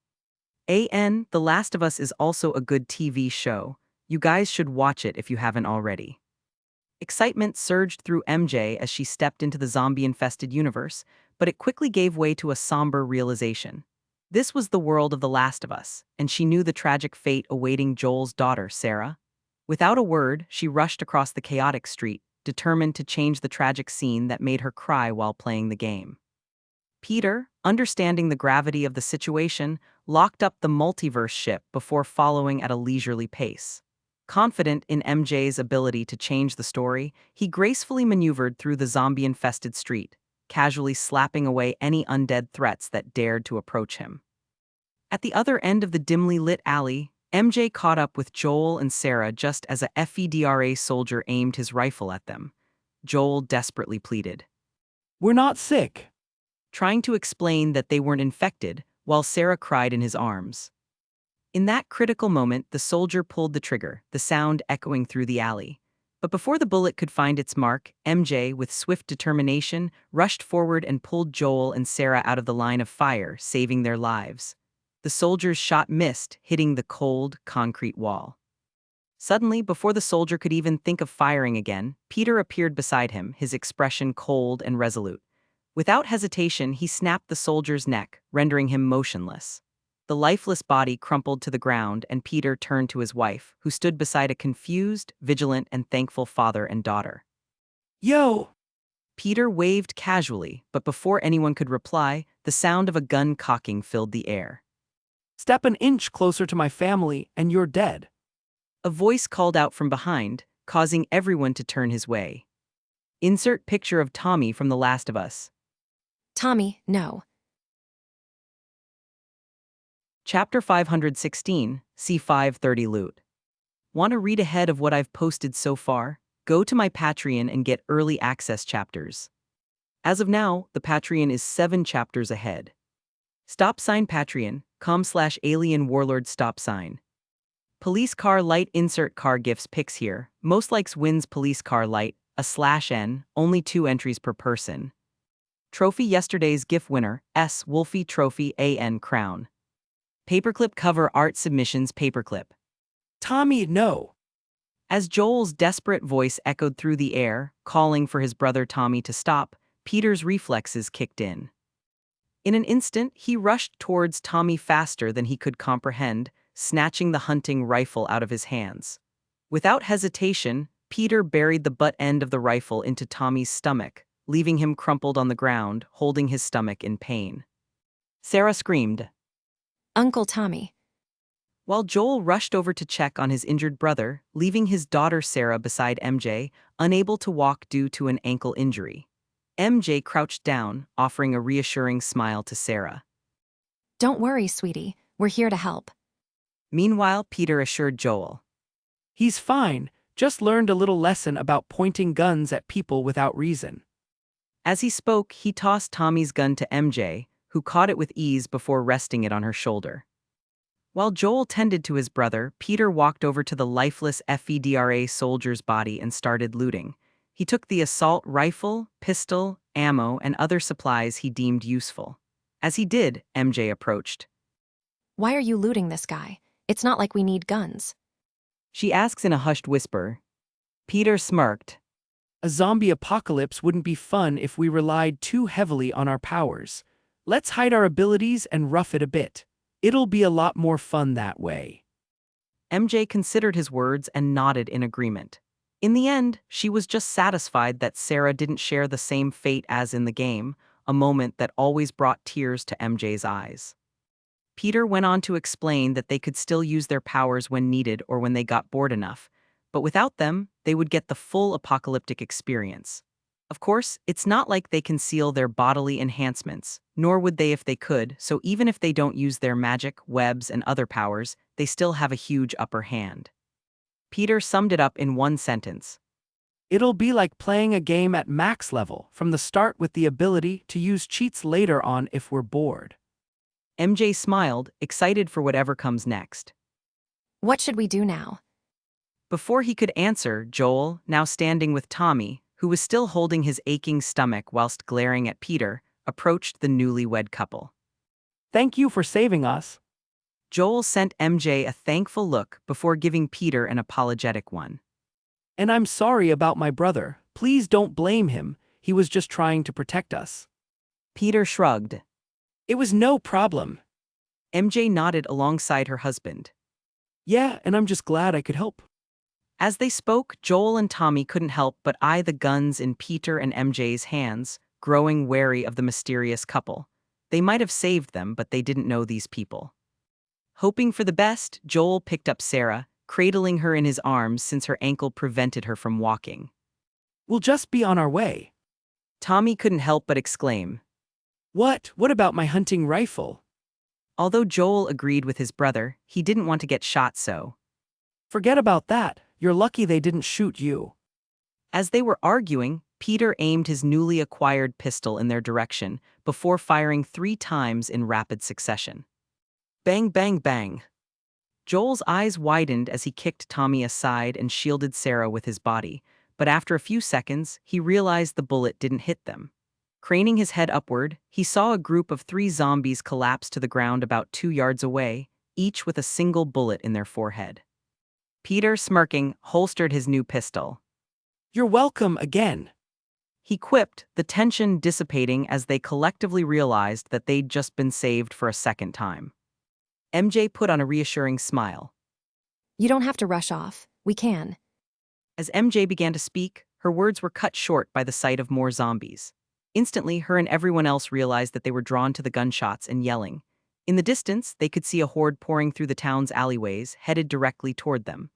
The Last of Us is also a good TV show. You guys should watch it if you haven't already. Excitement surged through MJ as she stepped into the zombie-infested universe, but it quickly gave way to a somber realization. This was the world of The Last of Us, and she knew the tragic fate awaiting Joel's daughter, Sarah. Without a word, she rushed across the chaotic street, determined to change the tragic scene that made her cry while playing the game. Peter, understanding the gravity of the situation, locked up the multiverse ship before following at a leisurely pace. Confident in MJ's ability to change the story, he gracefully maneuvered through the zombie-infested street, casually slapping away any undead threats that dared to approach him. At the other end of the dimly lit alley, MJ caught up with Joel and Sarah just as a FEDRA soldier aimed his rifle at them. Joel desperately pleaded, We're not sick. trying to explain that they weren't infected, while Sarah cried in his arms. In that critical moment, the soldier pulled the trigger, the sound echoing through the alley. But before the bullet could find its mark, MJ, with swift determination, rushed forward and pulled Joel and Sarah out of the line of fire, saving their lives. The soldier's shot missed, hitting the cold, concrete wall. Suddenly, before the soldier could even think of firing again, Peter appeared beside him, his expression cold and resolute. Without hesitation, he snapped the soldier's neck, rendering him motionless. The lifeless body crumpled to the ground, and Peter turned to his wife, who stood beside a confused, vigilant, and thankful father and daughter. Yo! Peter waved casually, but before anyone could reply, the sound of a gun cocking filled the air. Step an inch closer to my family, and you're dead. A voice called out from behind, causing everyone to turn his way. Insert picture of Tommy from The Last of Us. Tommy, no. Chapter 516, C530 Loot. Want to read ahead of what I've posted so far? Go to my Patreon and get early access chapters. As of now, the Patreon is 7 chapters ahead. Patreon.com/alien warlord stop sign. Police car light insert car gifts pics here. Most likes wins police car light, /N, only 2 entries per person. Trophy yesterday's GIF winner, S. Wolfie Trophy AN Crown. Paperclip cover art submissions paperclip. Tommy, no. As Joel's desperate voice echoed through the air, calling for his brother Tommy to stop, Peter's reflexes kicked in. In an instant, he rushed towards Tommy faster than he could comprehend, snatching the hunting rifle out of his hands. Without hesitation, Peter buried the butt end of the rifle into Tommy's stomach, leaving him crumpled on the ground, holding his stomach in pain. Sarah screamed, Uncle Tommy. while Joel rushed over to check on his injured brother, leaving his daughter Sarah beside MJ, unable to walk due to an ankle injury. MJ crouched down, offering a reassuring smile to Sarah. Don't worry, sweetie. We're here to help. Meanwhile, Peter assured Joel, He's fine, just learned a little lesson about pointing guns at people without reason. As he spoke, he tossed Tommy's gun to MJ, who caught it with ease before resting it on her shoulder. While Joel tended to his brother, Peter walked over to the lifeless FEDRA soldier's body and started looting. He took the assault rifle, pistol, ammo, and other supplies he deemed useful. As he did, MJ approached. Why are you looting this guy? It's not like we need guns. She asks in a hushed whisper. Peter smirked. A zombie apocalypse wouldn't be fun if we relied too heavily on our powers. Let's hide our abilities and rough it a bit. It'll be a lot more fun that way. MJ considered his words and nodded in agreement. In the end, she was just satisfied that Sarah didn't share the same fate as in the game, a moment that always brought tears to MJ's eyes. Peter went on to explain that they could still use their powers when needed or when they got bored enough, but without them, they would get the full apocalyptic experience. Of course, it's not like they conceal their bodily enhancements, nor would they if they could, so even if they don't use their magic, webs, and other powers, they still have a huge upper hand. Peter summed it up in one sentence. It'll be like playing a game at max level from the start with the ability to use cheats later on if we're bored. MJ smiled, excited for whatever comes next. What should we do now? Before he could answer, Joel, now standing with Tommy, who was still holding his aching stomach whilst glaring at Peter, approached the newlywed couple. Thank you for saving us. Joel sent MJ a thankful look before giving Peter an apologetic one. And I'm sorry about my brother. Please don't blame him. He was just trying to protect us. Peter shrugged. It was no problem. MJ nodded alongside her husband. Yeah, and I'm just glad I could help. As they spoke, Joel and Tommy couldn't help but eye the guns in Peter and MJ's hands, growing wary of the mysterious couple. They might have saved them, but they didn't know these people. Hoping for the best, Joel picked up Sarah, cradling her in his arms since her ankle prevented her from walking. We'll just be on our way. Tommy couldn't help but exclaim. What about my hunting rifle? Although Joel agreed with his brother, he didn't want to get shot so. Forget about that. You're lucky they didn't shoot you. As they were arguing, Peter aimed his newly acquired pistol in their direction before firing 3 times in rapid succession. Bang, bang, bang. Joel's eyes widened as he kicked Tommy aside and shielded Sarah with his body, but after a few seconds, he realized the bullet didn't hit them. Craning his head upward, he saw a group of 3 zombies collapse to the ground about 2 yards away, each with a single bullet in their forehead. Peter, smirking, holstered his new pistol. You're welcome again. He quipped, the tension dissipating as they collectively realized that they'd just been saved for a second time. MJ put on a reassuring smile. You don't have to rush off. We can. As MJ began to speak, her words were cut short by the sight of more zombies. Instantly, her and everyone else realized that they were drawn to the gunshots and yelling. In the distance, they could see a horde pouring through the town's alleyways, headed directly toward them.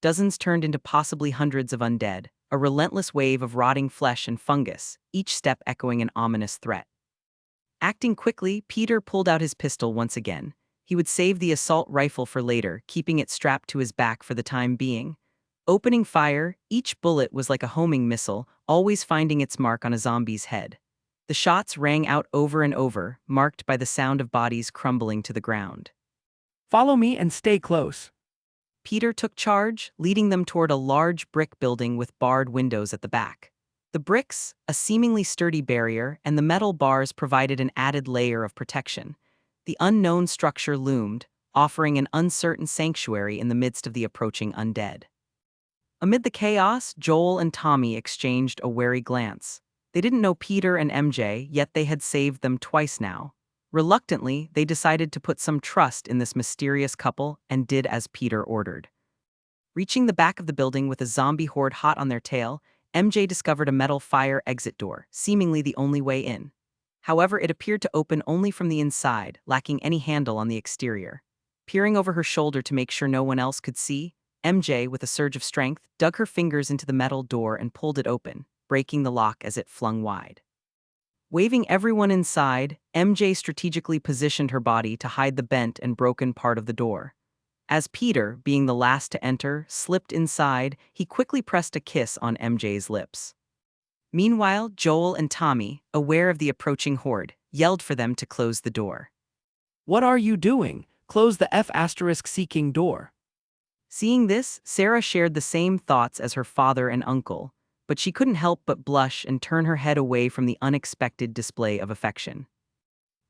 Dozens turned into possibly hundreds of undead, a relentless wave of rotting flesh and fungus, each step echoing an ominous threat. Acting quickly, Peter pulled out his pistol once again. He would save the assault rifle for later, keeping it strapped to his back for the time being. Opening fire, each bullet was like a homing missile, always finding its mark on a zombie's head. The shots rang out over and over, marked by the sound of bodies crumbling to the ground. Follow me and stay close. Peter took charge, leading them toward a large brick building with barred windows at the back. The bricks, a seemingly sturdy barrier, and the metal bars provided an added layer of protection. The unknown structure loomed, offering an uncertain sanctuary in the midst of the approaching undead. Amid the chaos, Joel and Tommy exchanged a wary glance. They didn't know Peter and MJ, yet they had saved them twice now. Reluctantly, they decided to put some trust in this mysterious couple and did as Peter ordered. Reaching the back of the building with a zombie horde hot on their tail, MJ discovered a metal fire exit door, seemingly the only way in. However, it appeared to open only from the inside, lacking any handle on the exterior. Peering over her shoulder to make sure no one else could see, MJ, with a surge of strength, dug her fingers into the metal door and pulled it open, breaking the lock as it flung wide. Waving everyone inside, MJ strategically positioned her body to hide the bent and broken part of the door. As Peter, being the last to enter, slipped inside, he quickly pressed a kiss on MJ's lips. Meanwhile, Joel and Tommy, aware of the approaching horde, yelled for them to close the door. What are you doing? Close the F***-seeking door. Seeing this, Sarah shared the same thoughts as her father and uncle, but she couldn't help but blush and turn her head away from the unexpected display of affection.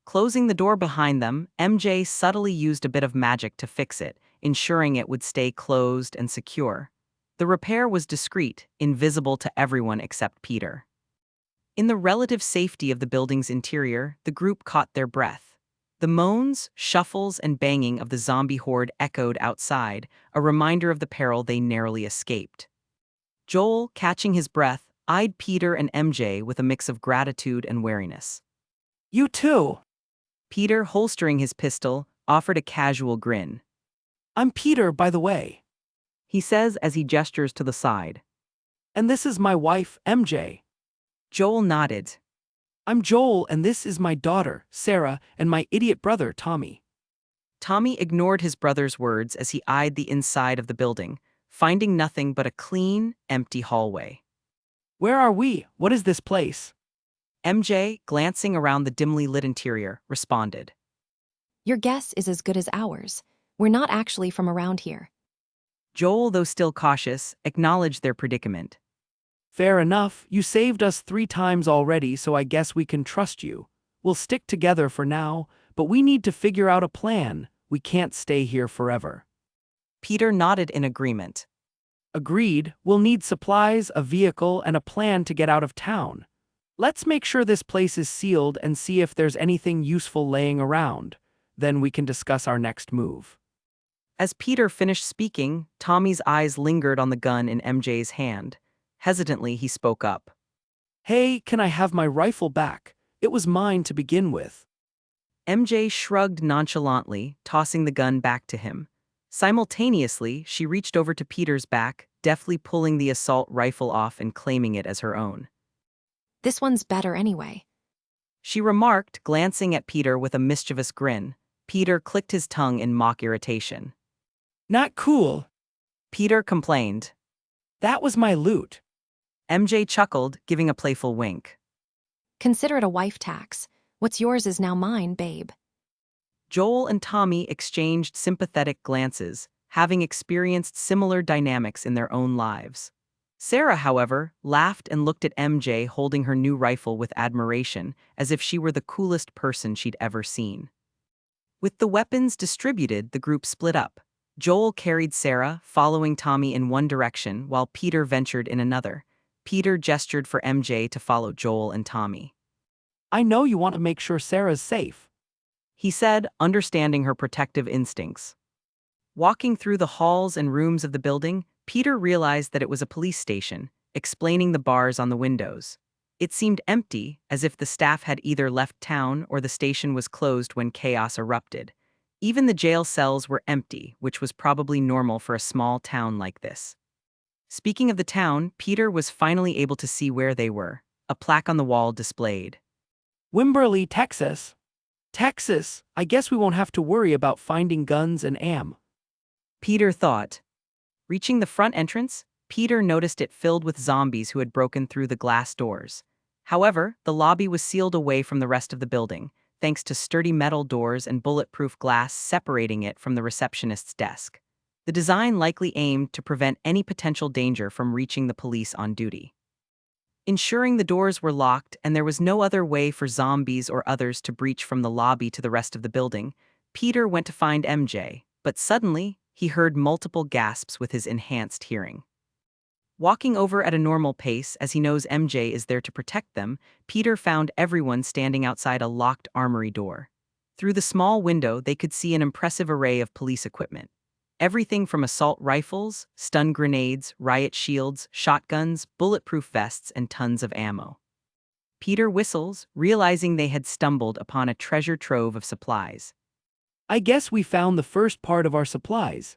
Closing the door behind them, MJ subtly used a bit of magic to fix it, ensuring it would stay closed and secure. The repair was discreet, invisible to everyone except Peter. In the relative safety of the building's interior, the group caught their breath. The moans, shuffles, and banging of the zombie horde echoed outside, a reminder of the peril they narrowly escaped. Joel, catching his breath, eyed Peter and MJ with a mix of gratitude and wariness. You too. Peter, holstering his pistol, offered a casual grin. I'm Peter, by the way. He says as he gestures to the side. And this is my wife, MJ. Joel nodded. I'm Joel, and this is my daughter, Sarah, and my idiot brother, Tommy. Tommy ignored his brother's words as he eyed the inside of the building, finding nothing but a clean, empty hallway. Where are we? What is this place? MJ, glancing around the dimly lit interior, responded. Your guess is as good as ours. We're not actually from around here. Joel, though still cautious, acknowledged their predicament. Fair enough. You saved us 3 times already, so I guess we can trust you. We'll stick together for now, but we need to figure out a plan. We can't stay here forever. Peter nodded in agreement. Agreed. We'll need supplies, a vehicle, and a plan to get out of town. Let's make sure this place is sealed and see if there's anything useful laying around. Then we can discuss our next move. As Peter finished speaking, Tommy's eyes lingered on the gun in MJ's hand. Hesitantly, he spoke up. Hey, can I have my rifle back? It was mine to begin with. MJ shrugged nonchalantly, tossing the gun back to him. Simultaneously, she reached over to Peter's back, deftly pulling the assault rifle off and claiming it as her own. This one's better anyway. She remarked, glancing at Peter with a mischievous grin. Peter clicked his tongue in mock irritation. Not cool. Peter complained. That was my loot. MJ chuckled, giving a playful wink. Consider it a wife tax. What's yours is now mine, babe. Joel and Tommy exchanged sympathetic glances, having experienced similar dynamics in their own lives. Sarah, however, laughed and looked at MJ holding her new rifle with admiration, as if she were the coolest person she'd ever seen. With the weapons distributed, the group split up. Joel carried Sarah, following Tommy in one direction, while Peter ventured in another. Peter gestured for MJ to follow Joel and Tommy. I know you want to make sure Sarah's safe, He said, understanding her protective instincts. Walking through the halls and rooms of the building, Peter realized that it was a police station, explaining the bars on the windows. It seemed empty, as if the staff had either left town or the station was closed when chaos erupted. Even the jail cells were empty, which was probably normal for a small town like this. Speaking of the town, Peter was finally able to see where they were. A plaque on the wall displayed. Wimberley, Texas. Texas, I guess we won't have to worry about finding guns and am. Peter thought. Reaching the front entrance, Peter noticed it filled with zombies who had broken through the glass doors. However, the lobby was sealed away from the rest of the building, thanks to sturdy metal doors and bulletproof glass separating it from the receptionist's desk. The design likely aimed to prevent any potential danger from reaching the police on duty. Ensuring the doors were locked and there was no other way for zombies or others to breach from the lobby to the rest of the building, Peter went to find MJ, but suddenly, he heard multiple gasps with his enhanced hearing. Walking over at a normal pace, as he knows MJ is there to protect them, Peter found everyone standing outside a locked armory door. Through the small window, they could see an impressive array of police equipment. Everything from assault rifles, stun grenades, riot shields, shotguns, bulletproof vests, and tons of ammo. Peter whistles, realizing they had stumbled upon a treasure trove of supplies. I guess we found the first part of our supplies.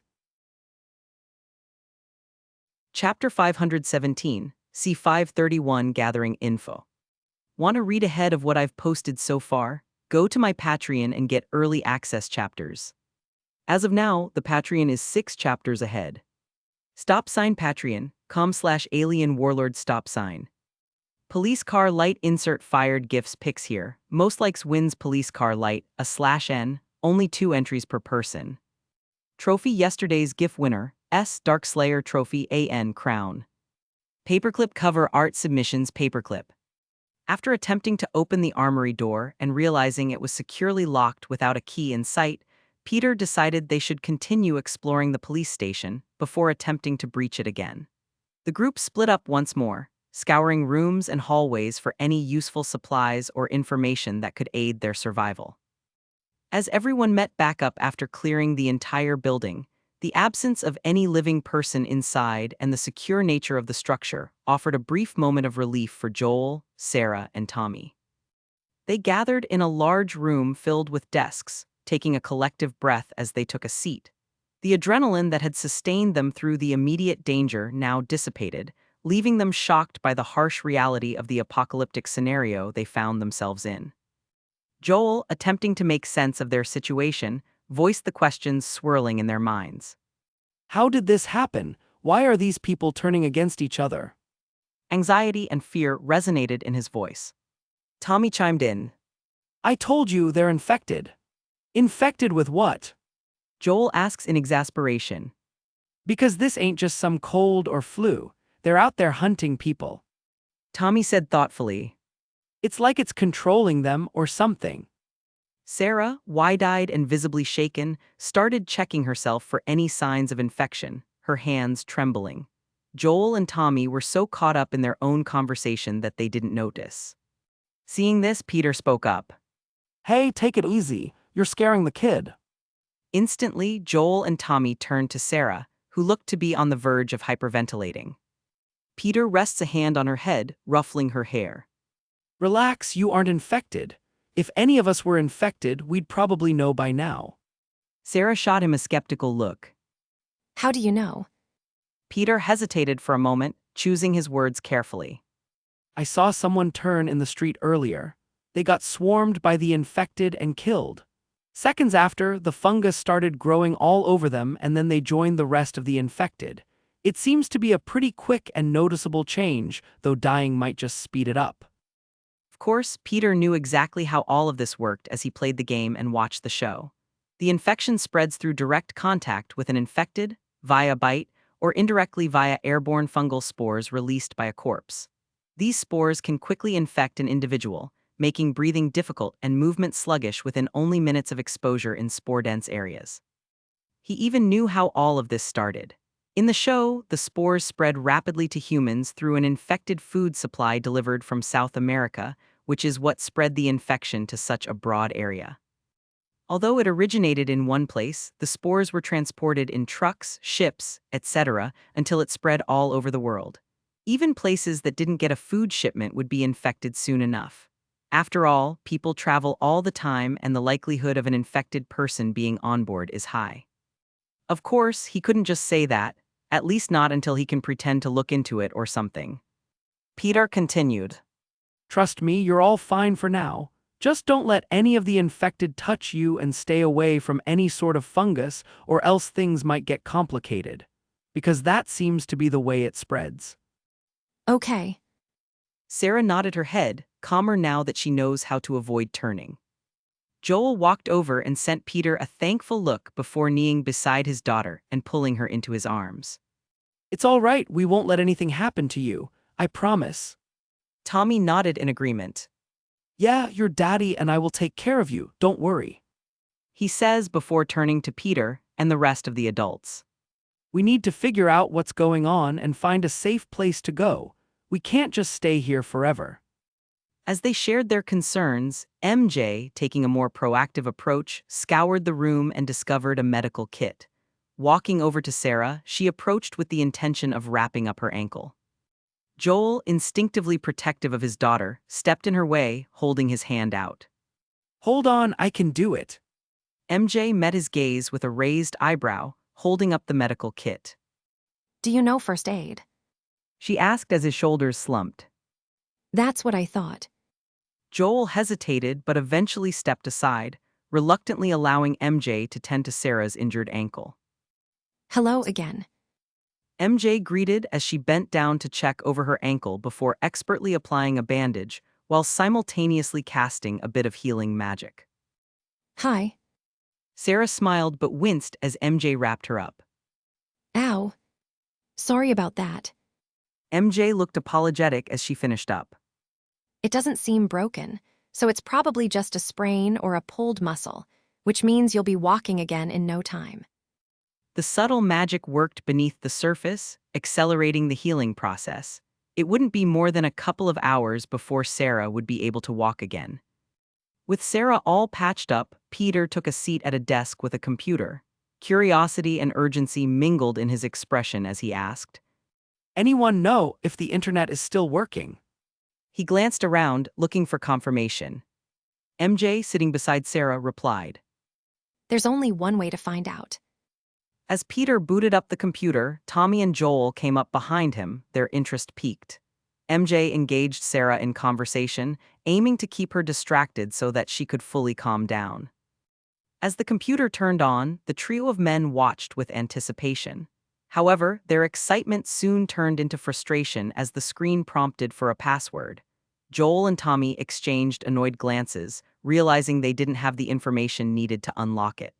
Chapter 517, C531 Gathering Info. Want to read ahead of what I've posted so far? Go to my Patreon and get early access chapters. As of now, the Patreon is 6 chapters ahead. Patreon.com/alien warlord stop sign. Police car light insert fired gifts pics here. Most likes wins police car light, /N, only 2 entries per person. Trophy yesterday's GIF winner, S Dark Slayer Trophy AN Crown. Paperclip cover art submissions paperclip. After attempting to open the armory door and realizing it was securely locked without a key in sight, Peter decided they should continue exploring the police station before attempting to breach it again. The group split up once more, scouring rooms and hallways for any useful supplies or information that could aid their survival. As everyone met back up after clearing the entire building, the absence of any living person inside and the secure nature of the structure offered a brief moment of relief for Joel, Sarah, and Tommy. They gathered in a large room filled with desks, taking a collective breath as they took a seat. The adrenaline that had sustained them through the immediate danger now dissipated, leaving them shocked by the harsh reality of the apocalyptic scenario they found themselves in. Joel, attempting to make sense of their situation, voiced the questions swirling in their minds. How did this happen? Why are these people turning against each other? Anxiety and fear resonated in his voice. Tommy chimed in. I told you they're infected. Infected with what? Joel asks in exasperation. Because this ain't just some cold or flu. They're out there hunting people. Tommy said thoughtfully. It's like it's controlling them or something. Sarah, wide-eyed and visibly shaken, started checking herself for any signs of infection, her hands trembling. Joel and Tommy were so caught up in their own conversation that they didn't notice. Seeing this, Peter spoke up. Hey, take it easy. You're scaring the kid. Instantly, Joel and Tommy turned to Sarah, who looked to be on the verge of hyperventilating. Peter rests a hand on her head, ruffling her hair. Relax, you aren't infected. If any of us were infected, we'd probably know by now. Sarah shot him a skeptical look. How do you know? Peter hesitated for a moment, choosing his words carefully. I saw someone turn in the street earlier. They got swarmed by the infected and killed. Seconds after, the fungus started growing all over them and then they joined the rest of the infected. It seems to be a pretty quick and noticeable change, though dying might just speed it up. Of course, Peter knew exactly how all of this worked as he played the game and watched the show. The infection spreads through direct contact with an infected, via bite, or indirectly via airborne fungal spores released by a corpse. These spores can quickly infect an individual, making breathing difficult and movement sluggish within only minutes of exposure in spore-dense areas. He even knew how all of this started. In the show, the spores spread rapidly to humans through an infected food supply delivered from South America, which is what spread the infection to such a broad area. Although it originated in one place, the spores were transported in trucks, ships, etc., until it spread all over the world. Even places that didn't get a food shipment would be infected soon enough. After all, people travel all the time and the likelihood of an infected person being on board is high. Of course, he couldn't just say that, at least not until he can pretend to look into it or something. Peter continued. Trust me, you're all fine for now. Just don't let any of the infected touch you and stay away from any sort of fungus, or else things might get complicated. Because that seems to be the way it spreads. Okay. Sarah nodded her head, calmer now that she knows how to avoid turning. Joel walked over and sent Peter a thankful look before kneeling beside his daughter and pulling her into his arms. It's all right, we won't let anything happen to you. I promise. Tommy nodded in agreement. Yeah, your daddy and I will take care of you, don't worry. He says before turning to Peter and the rest of the adults. We need to figure out what's going on and find a safe place to go. We can't just stay here forever. As they shared their concerns, MJ, taking a more proactive approach, scoured the room and discovered a medical kit. Walking over to Sarah, she approached with the intention of wrapping up her ankle. Joel, instinctively protective of his daughter, stepped in her way, holding his hand out. Hold on, I can do it. MJ met his gaze with a raised eyebrow, holding up the medical kit. Do you know first aid? She asked as his shoulders slumped. That's what I thought. Joel hesitated but eventually stepped aside, reluctantly allowing MJ to tend to Sarah's injured ankle. Hello again. MJ greeted as she bent down to check over her ankle before expertly applying a bandage, while simultaneously casting a bit of healing magic. Hi. Sarah smiled but winced as MJ wrapped her up. Ow. Sorry about that. MJ looked apologetic as she finished up. It doesn't seem broken, so it's probably just a sprain or a pulled muscle, which means you'll be walking again in no time. The subtle magic worked beneath the surface, accelerating the healing process. It wouldn't be more than a couple of hours before Sarah would be able to walk again. With Sarah all patched up, Peter took a seat at a desk with a computer. Curiosity and urgency mingled in his expression as he asked. Anyone know if the internet is still working? He glanced around, looking for confirmation. MJ, sitting beside Sarah, replied. There's only one way to find out. As Peter booted up the computer, Tommy and Joel came up behind him, their interest piqued. MJ engaged Sarah in conversation, aiming to keep her distracted so that she could fully calm down. As the computer turned on, the trio of men watched with anticipation. However, their excitement soon turned into frustration as the screen prompted for a password. Joel and Tommy exchanged annoyed glances, realizing they didn't have the information needed to unlock it.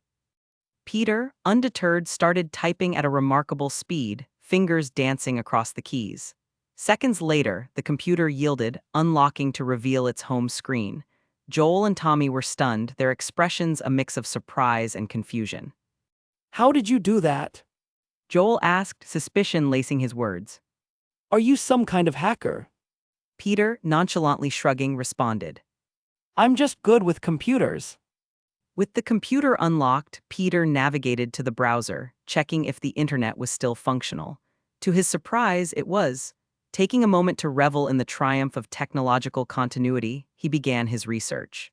Peter, undeterred, started typing at a remarkable speed, fingers dancing across the keys. Seconds later, the computer yielded, unlocking to reveal its home screen. Joel and Tommy were stunned, their expressions a mix of surprise and confusion. How did you do that? Joel asked, suspicion lacing his words. Are you some kind of hacker? Peter, nonchalantly shrugging, responded. I'm just good with computers. With the computer unlocked, Peter navigated to the browser, checking if the internet was still functional. To his surprise, it was. Taking a moment to revel in the triumph of technological continuity, he began his research.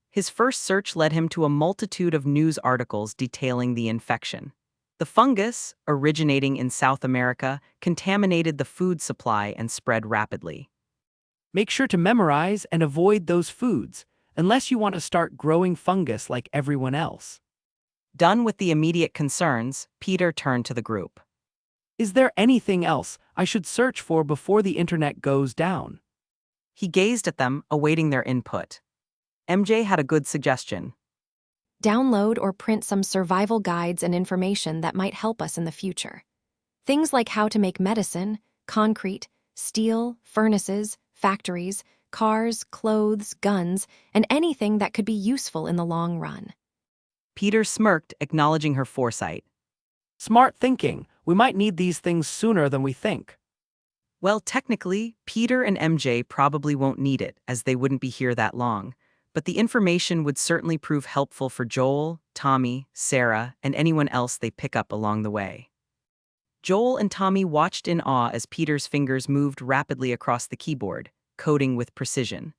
His first search led him to a multitude of news articles detailing the infection. The fungus, originating in South America, contaminated the food supply and spread rapidly. Make sure to memorize and avoid those foods. unless you want to start growing fungus like everyone else. Done with the immediate concerns, Peter turned to the group. Is there anything else I should search for before the internet goes down? He gazed at them, awaiting their input. MJ had a good suggestion. Download or print some survival guides and information that might help us in the future. Things like how to make medicine, concrete, steel, furnaces, factories, cars, clothes, guns, and anything that could be useful in the long run. Peter smirked, acknowledging her foresight. Smart thinking. We might need these things sooner than we think. Well, technically, Peter and MJ probably won't need it, as they wouldn't be here that long. But the information would certainly prove helpful for Joel, Tommy, Sarah, and anyone else they pick up along the way. Joel and Tommy watched in awe as Peter's fingers moved rapidly across the keyboard, coding with precision.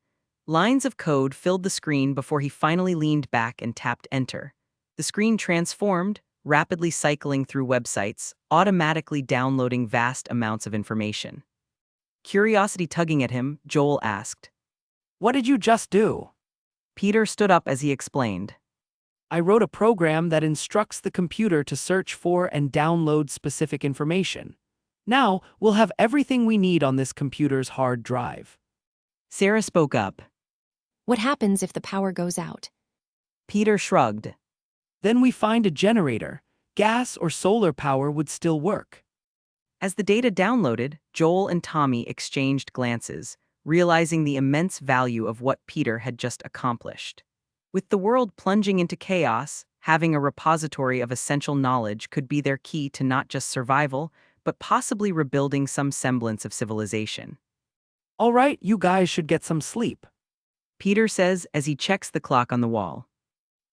Lines of code filled the screen before he finally leaned back and tapped enter. The screen transformed, rapidly cycling through websites, automatically downloading vast amounts of information. Curiosity tugging at him, Joel asked. What did you just do? Peter stood up as he explained. I wrote a program that instructs the computer to search for and download specific information. Now, we'll have everything we need on this computer's hard drive. Sarah spoke up. What happens if the power goes out? Peter shrugged. Then we find a generator. Gas or solar power would still work. As the data downloaded, Joel and Tommy exchanged glances, realizing the immense value of what Peter had just accomplished. With the world plunging into chaos, having a repository of essential knowledge could be their key to not just survival, but possibly rebuilding some semblance of civilization. All right, you guys should get some sleep. Peter says as he checks the clock on the wall.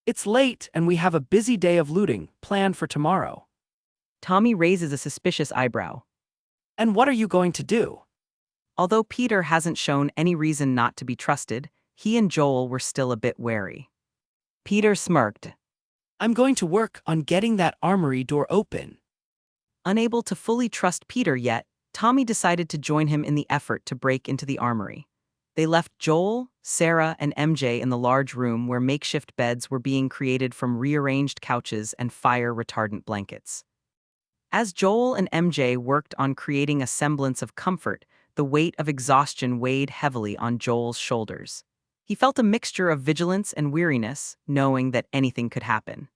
It's late and we have a busy day of looting planned for tomorrow. Tommy raises a suspicious eyebrow. And what are you going to do? Although Peter hasn't shown any reason not to be trusted, he and Joel were still a bit wary. Peter smirked. I'm going to work on getting that armory door open. Unable to fully trust Peter yet, Tommy decided to join him in the effort to break into the armory. They left Joel, Sarah, and MJ in the large room where makeshift beds were being created from rearranged couches and fire-retardant blankets. As Joel and MJ worked on creating a semblance of comfort, the weight of exhaustion weighed heavily on Joel's shoulders. He felt a mixture of vigilance and weariness, knowing that anything could happen.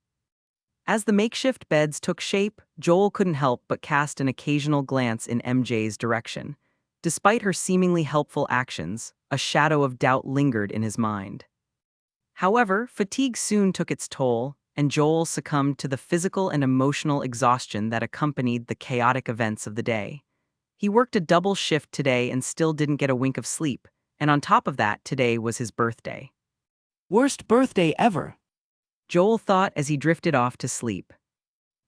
As the makeshift beds took shape, Joel couldn't help but cast an occasional glance in MJ's direction. Despite her seemingly helpful actions, a shadow of doubt lingered in his mind. However, fatigue soon took its toll, and Joel succumbed to the physical and emotional exhaustion that accompanied the chaotic events of the day. He worked a double shift today and still didn't get a wink of sleep, and on top of that, today was his birthday. Worst birthday ever. Joel thought as he drifted off to sleep.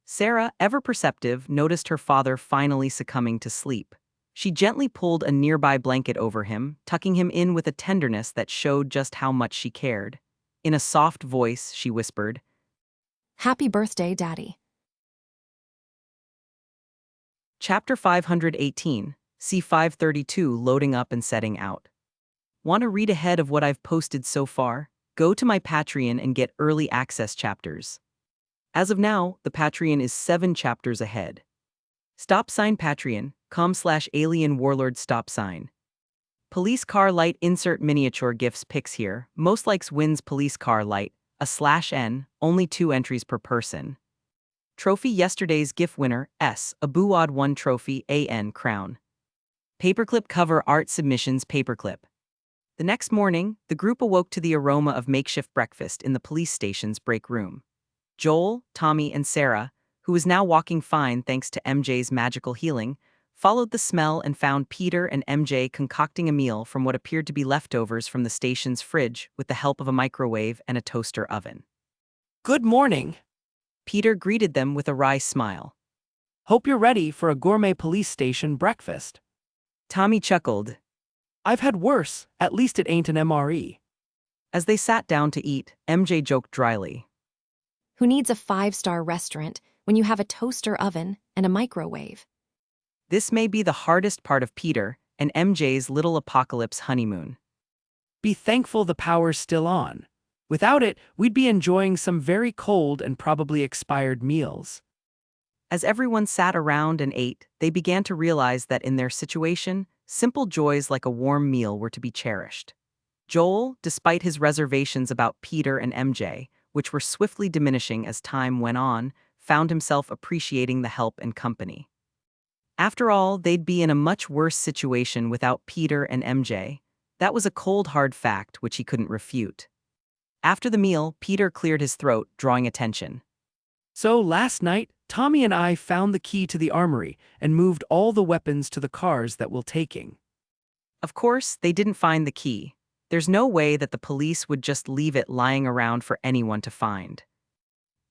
Sarah, ever perceptive, noticed her father finally succumbing to sleep. She gently pulled a nearby blanket over him, tucking him in with a tenderness that showed just how much she cared. In a soft voice, she whispered, Happy birthday, Daddy. Chapter 518, C532 loading up and setting out. Want to read ahead of what I've posted so far? Go to my Patreon and get early access chapters. As of now, the Patreon is 7 chapters ahead. Patreon.com/alien warlord stop sign. Police car light insert miniature gifts pics here. Most likes wins police car light, /N, only 2 entries per person. Trophy yesterday's GIF winner, S, a Buwad 1 trophy, AN crown. Paperclip cover art submissions paperclip. The next morning, the group awoke to the aroma of makeshift breakfast in the police station's break room. Joel, Tommy, and Sarah, who was now walking fine thanks to MJ's magical healing, followed the smell and found Peter and MJ concocting a meal from what appeared to be leftovers from the station's fridge with the help of a microwave and a toaster oven. Good morning. Peter greeted them with a wry smile. Hope you're ready for a gourmet police station breakfast. Tommy chuckled. I've had worse, at least it ain't an MRE. As they sat down to eat, MJ joked dryly. Who needs a 5-star restaurant when you have a toaster oven and a microwave? This may be the hardest part of Peter and MJ's little apocalypse honeymoon. Be thankful the power's still on. Without it, we'd be enjoying some very cold and probably expired meals. As everyone sat around and ate, they began to realize that in their situation, simple joys like a warm meal were to be cherished. Joel, despite his reservations about Peter and MJ, which were swiftly diminishing as time went on, found himself appreciating the help and company. After all, they'd be in a much worse situation without Peter and MJ. That was a cold, hard fact which he couldn't refute. After the meal, Peter cleared his throat, drawing attention. So last night, Tommy and I found the key to the armory and moved all the weapons to the cars that we're taking. Of course, they didn't find the key. There's no way that the police would just leave it lying around for anyone to find.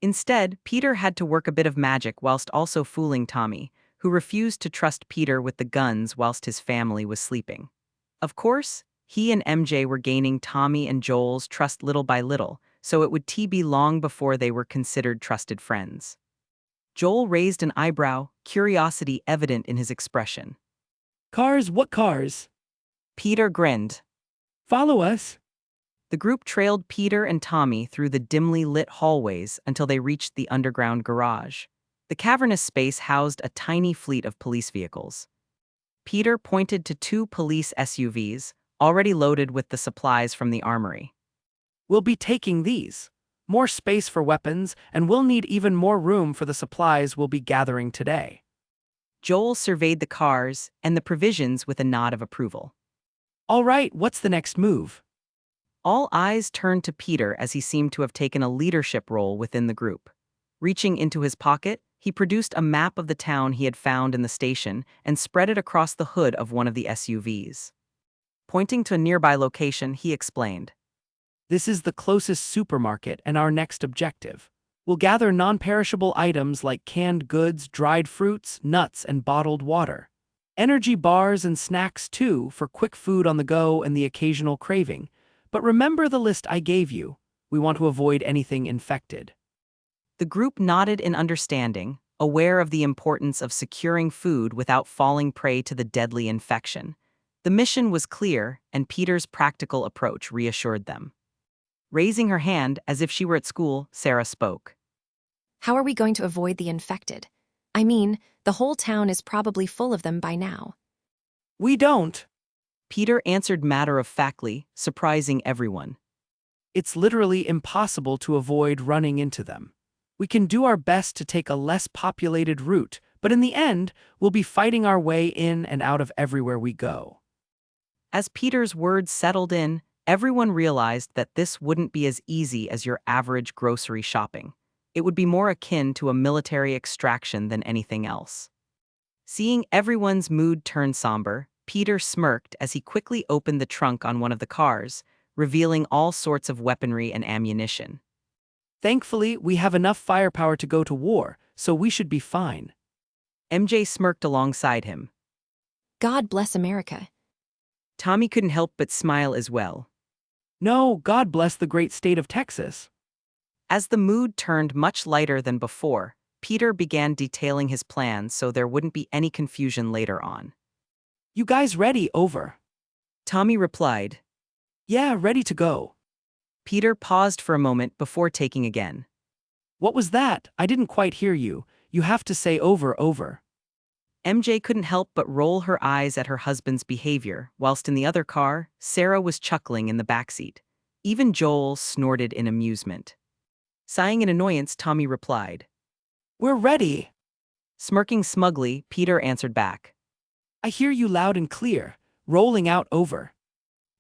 Instead, Peter had to work a bit of magic whilst also fooling Tommy, who refused to trust Peter with the guns whilst his family was sleeping. Of course, he and MJ were gaining Tommy and Joel's trust little by little, so it would be long before they were considered trusted friends. Joel raised an eyebrow, curiosity evident in his expression. Cars? What cars? Peter grinned. Follow us. The group trailed Peter and Tommy through the dimly lit hallways until they reached the underground garage. The cavernous space housed a tiny fleet of police vehicles. Peter pointed to 2 police SUVs, already loaded with the supplies from the armory. We'll be taking these. More space for weapons, and we'll need even more room for the supplies we'll be gathering today. Joel surveyed the cars and the provisions with a nod of approval. All right, what's the next move? All eyes turned to Peter as he seemed to have taken a leadership role within the group. Reaching into his pocket, he produced a map of the town he had found in the station and spread it across the hood of one of the SUVs. Pointing to a nearby location, he explained. This is the closest supermarket and our next objective. We'll gather non-perishable items like canned goods, dried fruits, nuts, and bottled water. Energy bars and snacks too, for quick food on the go and the occasional craving. But remember the list I gave you. We want to avoid anything infected. The group nodded in understanding, aware of the importance of securing food without falling prey to the deadly infection. The mission was clear, and Peter's practical approach reassured them. Raising her hand as if she were at school, Sarah spoke. How are we going to avoid the infected? I mean, the whole town is probably full of them by now. We don't. Peter answered matter-of-factly, surprising everyone. It's literally impossible to avoid running into them. We can do our best to take a less populated route, but in the end, we'll be fighting our way in and out of everywhere we go. As Peter's words settled in, everyone realized that this wouldn't be as easy as your average grocery shopping. It would be more akin to a military extraction than anything else. Seeing everyone's mood turn somber, Peter smirked as he quickly opened the trunk on one of the cars, revealing all sorts of weaponry and ammunition. Thankfully, we have enough firepower to go to war, so we should be fine. MJ smirked alongside him. God bless America. Tommy couldn't help but smile as well. No, God bless the great state of Texas. As the mood turned much lighter than before, Peter began detailing his plans so there wouldn't be any confusion later on. You guys ready? Over. Tommy replied. Yeah, ready to go. Peter paused for a moment before taking again. What was that? I didn't quite hear you. You have to say over. MJ couldn't help but roll her eyes at her husband's behavior, whilst in the other car, Sarah was chuckling in the backseat. Even Joel snorted in amusement. Sighing in annoyance, Tommy replied. We're ready. Smirking smugly, Peter answered back. I hear you loud and clear. Rolling out over.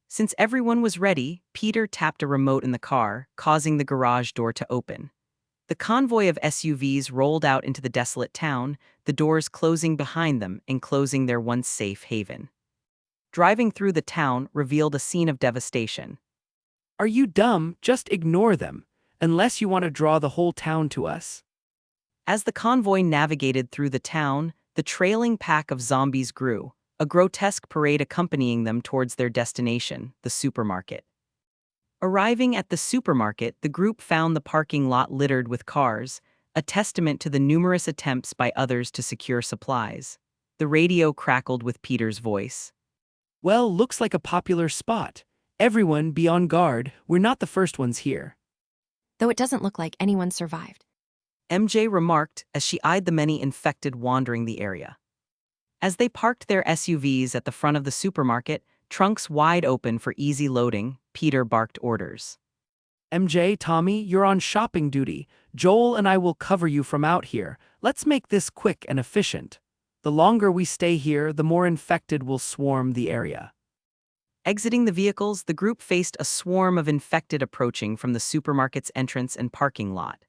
Since everyone was ready, Peter tapped a remote in the car, causing the garage door to open. The convoy of SUVs rolled out into the desolate town, the doors closing behind them, enclosing their once safe haven. Driving through the town revealed a scene of devastation. Are you dumb? Just ignore them, unless you want to draw the whole town to us. As the convoy navigated through the town, the trailing pack of zombies grew, a grotesque parade accompanying them towards their destination, the supermarket. Arriving at the supermarket, the group found the parking lot littered with cars, a testament to the numerous attempts by others to secure supplies. The radio crackled with Peter's voice. Well, looks like a popular spot. Everyone be on guard, we're not the first ones here. Though it doesn't look like anyone survived. MJ remarked as she eyed the many infected wandering the area. As they parked their SUVs at the front of the supermarket, trunks wide open for easy loading, Peter barked orders. MJ, Tommy, you're on shopping duty. Joel and I will cover you from out here. Let's make this quick and efficient. The longer we stay here, the more infected will swarm the area. Exiting the vehicles, the group faced a swarm of infected approaching from the supermarket's entrance and parking lot.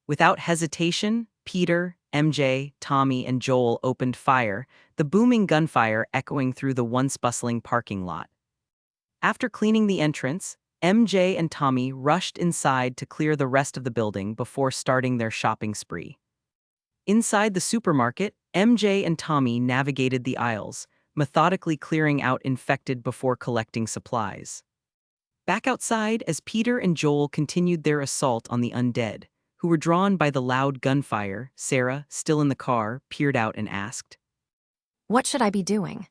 Without hesitation, Peter, MJ, Tommy, and Joel opened fire, the booming gunfire echoing through the once bustling parking lot. After cleaning the entrance, MJ and Tommy rushed inside to clear the rest of the building before starting their shopping spree. Inside the supermarket, MJ and Tommy navigated the aisles, methodically clearing out infected before collecting supplies. Back outside, as Peter and Joel continued their assault on the undead, who were drawn by the loud gunfire, Sarah, still in the car, peered out and asked. What should I be doing?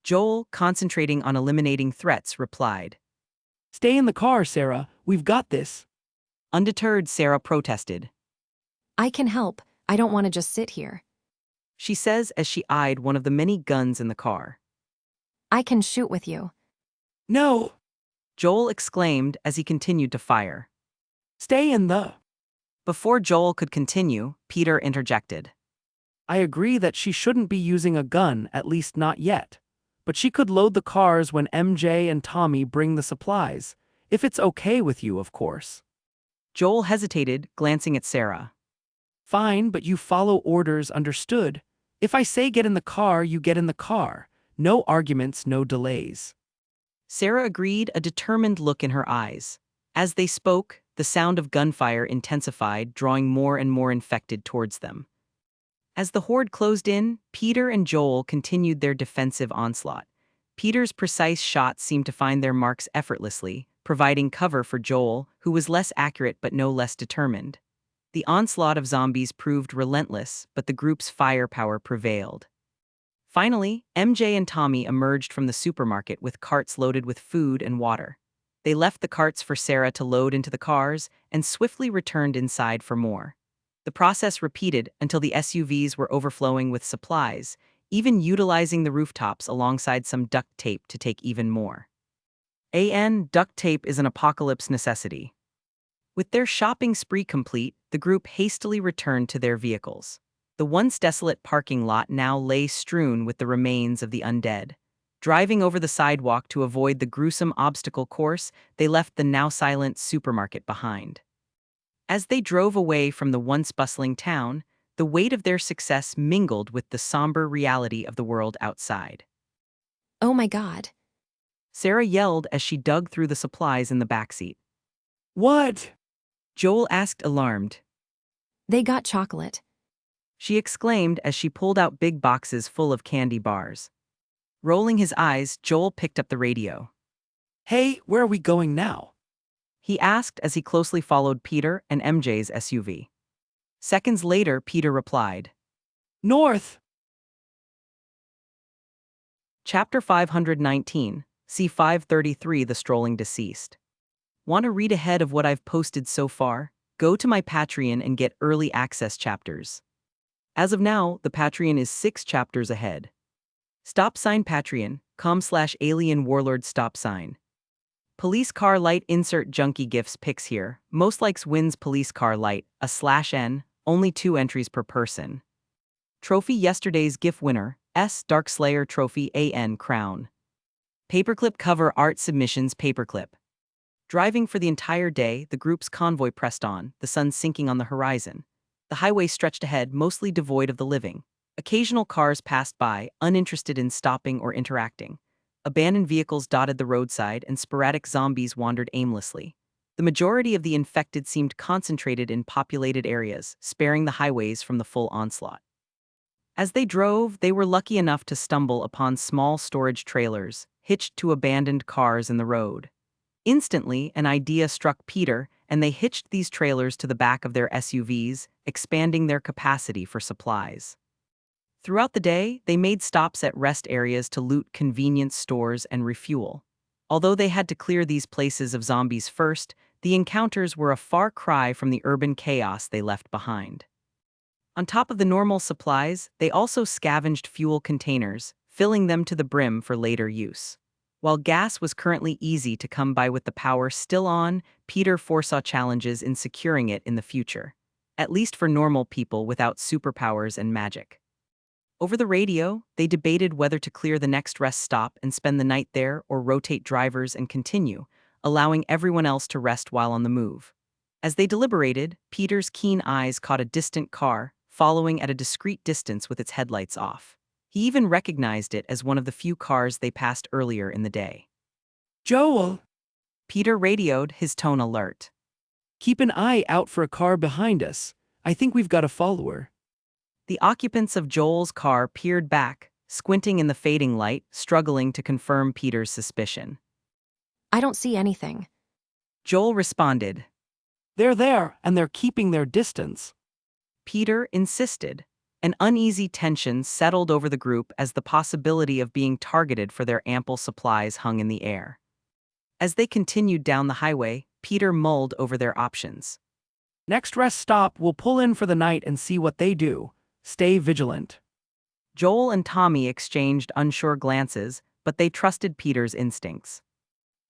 Joel, concentrating on eliminating threats, replied. Stay in the car, Sarah. We've got this. Undeterred, Sarah protested. I can help. I don't want to just sit here. She says as she eyed one of the many guns in the car. I can shoot with you. No. Joel exclaimed as he continued to fire. Stay in the... Before Joel could continue, Peter interjected. I agree that she shouldn't be using a gun, at least not yet. But she could load the cars when MJ and Tommy bring the supplies. If it's okay with you, of course. Joel hesitated, glancing at Sarah. Fine, but you follow orders, understood? If I say get in the car, you get in the car. No arguments, no delays. Sarah agreed, a determined look in her eyes. As they spoke, the sound of gunfire intensified, drawing more and more infected towards them. As the horde closed in, Peter and Joel continued their defensive onslaught. Peter's precise shots seemed to find their marks effortlessly, providing cover for Joel, who was less accurate but no less determined. The onslaught of zombies proved relentless, but the group's firepower prevailed. Finally, MJ and Tommy emerged from the supermarket with carts loaded with food and water. They left the carts for Sarah to load into the cars and swiftly returned inside for more. The process repeated until the SUVs were overflowing with supplies, even utilizing the rooftops alongside some duct tape to take even more. Duct tape is an apocalypse necessity. With their shopping spree complete, the group hastily returned to their vehicles. The once desolate parking lot now lay strewn with the remains of the undead. Driving over the sidewalk to avoid the gruesome obstacle course, they left the now silent supermarket behind. As they drove away from the once bustling town, the weight of their success mingled with the somber reality of the world outside. Oh my God. Sarah yelled as she dug through the supplies in the backseat. What? Joel asked, alarmed. They got chocolate. She exclaimed as she pulled out big boxes full of candy bars. Rolling his eyes, Joel picked up the radio. Hey, where are we going now? He asked as he closely followed Peter and MJ's SUV. Seconds later, Peter replied. North. Chapter 519, C533, The Strolling Deceased. Want to read ahead of what I've posted so far? Go to my Patreon and get early access chapters. As of now, the Patreon is 6 chapters ahead. Patreon.com/alien warlord stop sign. Police car light insert junkie gifts pics here. Most likes wins police car light, a /N, only 2 entries per person. Trophy yesterday's GIF winner, Dark Slayer Trophy AN Crown. Paperclip cover art submissions paperclip. Driving for the entire day, the group's convoy pressed on, the sun sinking on the horizon. The highway stretched ahead, mostly devoid of the living. Occasional cars passed by, uninterested in stopping or interacting. Abandoned vehicles dotted the roadside and sporadic zombies wandered aimlessly. The majority of the infected seemed concentrated in populated areas, sparing the highways from the full onslaught. As they drove, they were lucky enough to stumble upon small storage trailers, hitched to abandoned cars in the road. Instantly, an idea struck Peter, and they hitched these trailers to the back of their SUVs, expanding their capacity for supplies. Throughout the day, they made stops at rest areas to loot convenience stores and refuel. Although they had to clear these places of zombies first, the encounters were a far cry from the urban chaos they left behind. On top of the normal supplies, they also scavenged fuel containers, filling them to the brim for later use. While gas was currently easy to come by with the power still on, Peter foresaw challenges in securing it in the future, at least for normal people without superpowers and magic. Over the radio, they debated whether to clear the next rest stop and spend the night there or rotate drivers and continue, allowing everyone else to rest while on the move. As they deliberated, Peter's keen eyes caught a distant car, following at a discreet distance with its headlights off. He even recognized it as one of the few cars they passed earlier in the day. Joel, Peter radioed, his tone alert. keep an eye out for a car behind us. I think we've got a follower. The occupants of Joel's car peered back, squinting in the fading light, struggling to confirm Peter's suspicion. I don't see anything. Joel responded. They're there, and they're keeping their distance. Peter insisted. An uneasy tension settled over the group as the possibility of being targeted for their ample supplies hung in the air. As they continued down the highway, Peter mulled over their options. Next rest stop, we'll pull in for the night and see what they do. Stay vigilant. Joel and Tommy exchanged unsure glances, but they trusted Peter's instincts.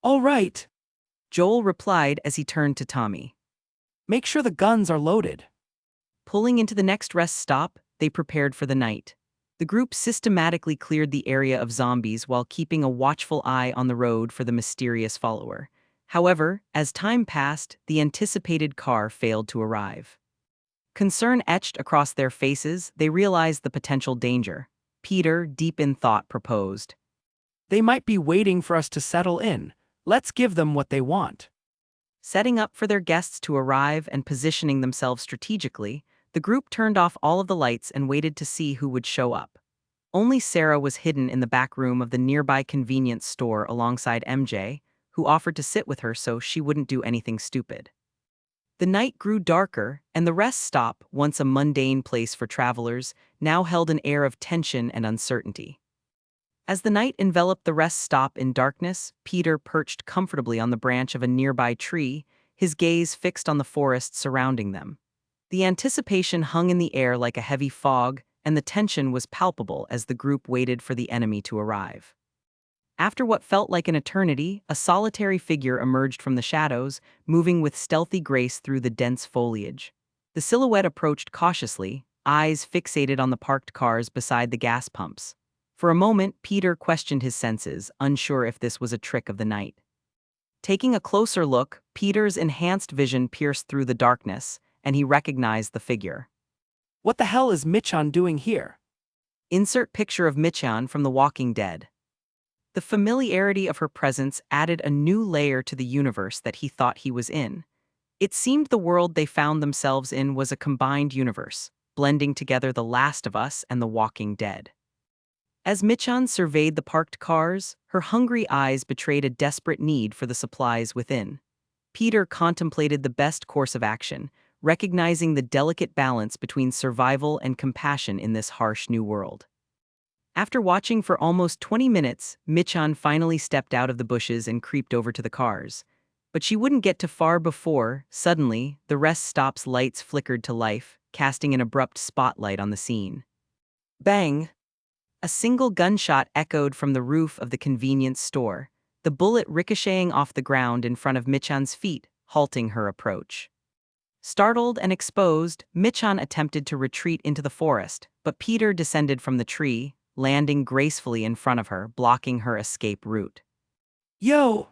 All right. Joel replied as he turned to Tommy. Make sure the guns are loaded. Pulling into the next rest stop, they prepared for the night. The group systematically cleared the area of zombies while keeping a watchful eye on the road for the mysterious follower. However, as time passed, the anticipated car failed to arrive. Concern etched across their faces, they realized the potential danger. Peter, deep in thought, proposed. They might be waiting for us to settle in. Let's give them what they want. Setting up for their guests to arrive and positioning themselves strategically, the group turned off all of the lights and waited to see who would show up. Only Sarah was hidden in the back room of the nearby convenience store alongside MJ, who offered to sit with her so she wouldn't do anything stupid. The night grew darker, and the rest stop, once a mundane place for travelers, now held an air of tension and uncertainty. As the night enveloped the rest stop in darkness, Peter perched comfortably on the branch of a nearby tree, his gaze fixed on the forest surrounding them. The anticipation hung in the air like a heavy fog, and the tension was palpable as the group waited for the enemy to arrive. After what felt like an eternity, a solitary figure emerged from the shadows, moving with stealthy grace through the dense foliage. The silhouette approached cautiously, eyes fixated on the parked cars beside the gas pumps. For a moment, Peter questioned his senses, unsure if this was a trick of the night. Taking a closer look, Peter's enhanced vision pierced through the darkness, and he recognized the figure. What the hell is Michan doing here? Insert picture of Michan from The Walking Dead. The familiarity of her presence added a new layer to the universe that he thought he was in. It seemed the world they found themselves in was a combined universe, blending together The Last of Us and The Walking Dead. As Michan surveyed the parked cars, her hungry eyes betrayed a desperate need for the supplies within. Peter contemplated the best course of action, recognizing the delicate balance between survival and compassion in this harsh new world. After watching for almost 20 minutes, Michan finally stepped out of the bushes and creeped over to the cars. But she wouldn't get too far before, suddenly, the rest stop's lights flickered to life, casting an abrupt spotlight on the scene. Bang! A single gunshot echoed from the roof of the convenience store, the bullet ricocheting off the ground in front of Michan's feet, halting her approach. Startled and exposed, Michan attempted to retreat into the forest, but Peter descended from the tree, landing gracefully in front of her, blocking her escape route. Yo!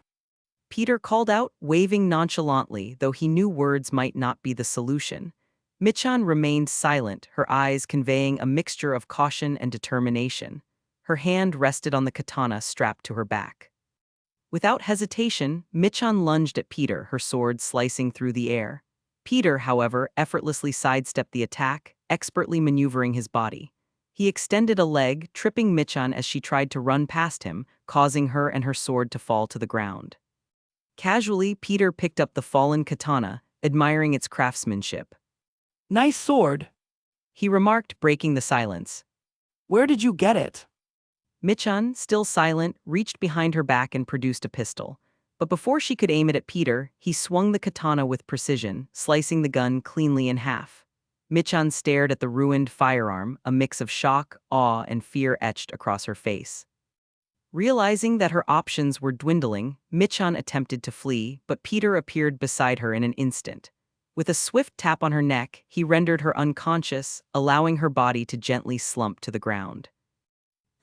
Peter called out, waving nonchalantly, though he knew words might not be the solution. Michan remained silent, her eyes conveying a mixture of caution and determination. Her hand rested on the katana strapped to her back. Without hesitation, Michan lunged at Peter, her sword slicing through the air. Peter, however, effortlessly sidestepped the attack, expertly maneuvering his body. He extended a leg, tripping Michan as she tried to run past him, causing her and her sword to fall to the ground. Casually, Peter picked up the fallen katana, admiring its craftsmanship. Nice sword. He remarked, breaking the silence. Where did you get it? Michan, still silent, reached behind her back and produced a pistol. But before she could aim it at Peter, he swung the katana with precision, slicing the gun cleanly in half. Michan stared at the ruined firearm, a mix of shock, awe, and fear etched across her face. Realizing that her options were dwindling, Michan attempted to flee, but Peter appeared beside her in an instant. With a swift tap on her neck, he rendered her unconscious, allowing her body to gently slump to the ground.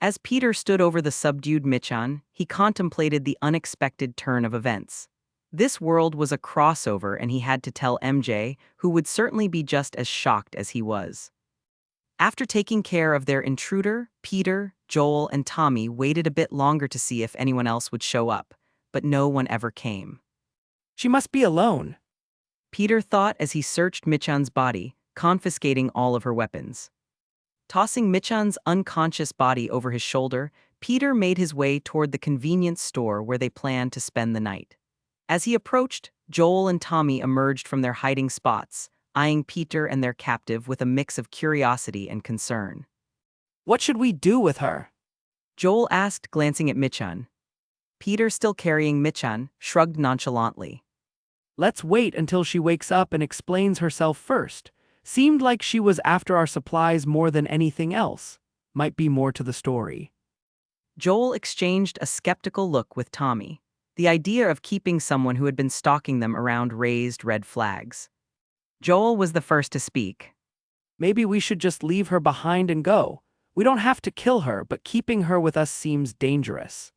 As Peter stood over the subdued Michan, he contemplated the unexpected turn of events. This world was a crossover, and he had to tell MJ, who would certainly be just as shocked as he was. After taking care of their intruder, Peter, Joel, and Tommy waited a bit longer to see if anyone else would show up, but no one ever came. She must be alone. Peter thought as he searched Michan's body, confiscating all of her weapons. Tossing Michan's unconscious body over his shoulder, Peter made his way toward the convenience store where they planned to spend the night. As he approached, Joel and Tommy emerged from their hiding spots, eyeing Peter and their captive with a mix of curiosity and concern. What should we do with her? Joel asked, glancing at Michan. Peter, still carrying Michan, shrugged nonchalantly. Let's wait until she wakes up and explains herself first. Seemed like she was after our supplies more than anything else. Might be more to the story. Joel exchanged a skeptical look with Tommy. The idea of keeping someone who had been stalking them around raised red flags. Joel was the first to speak. Maybe we should just leave her behind and go. We don't have to kill her, but keeping her with us seems dangerous.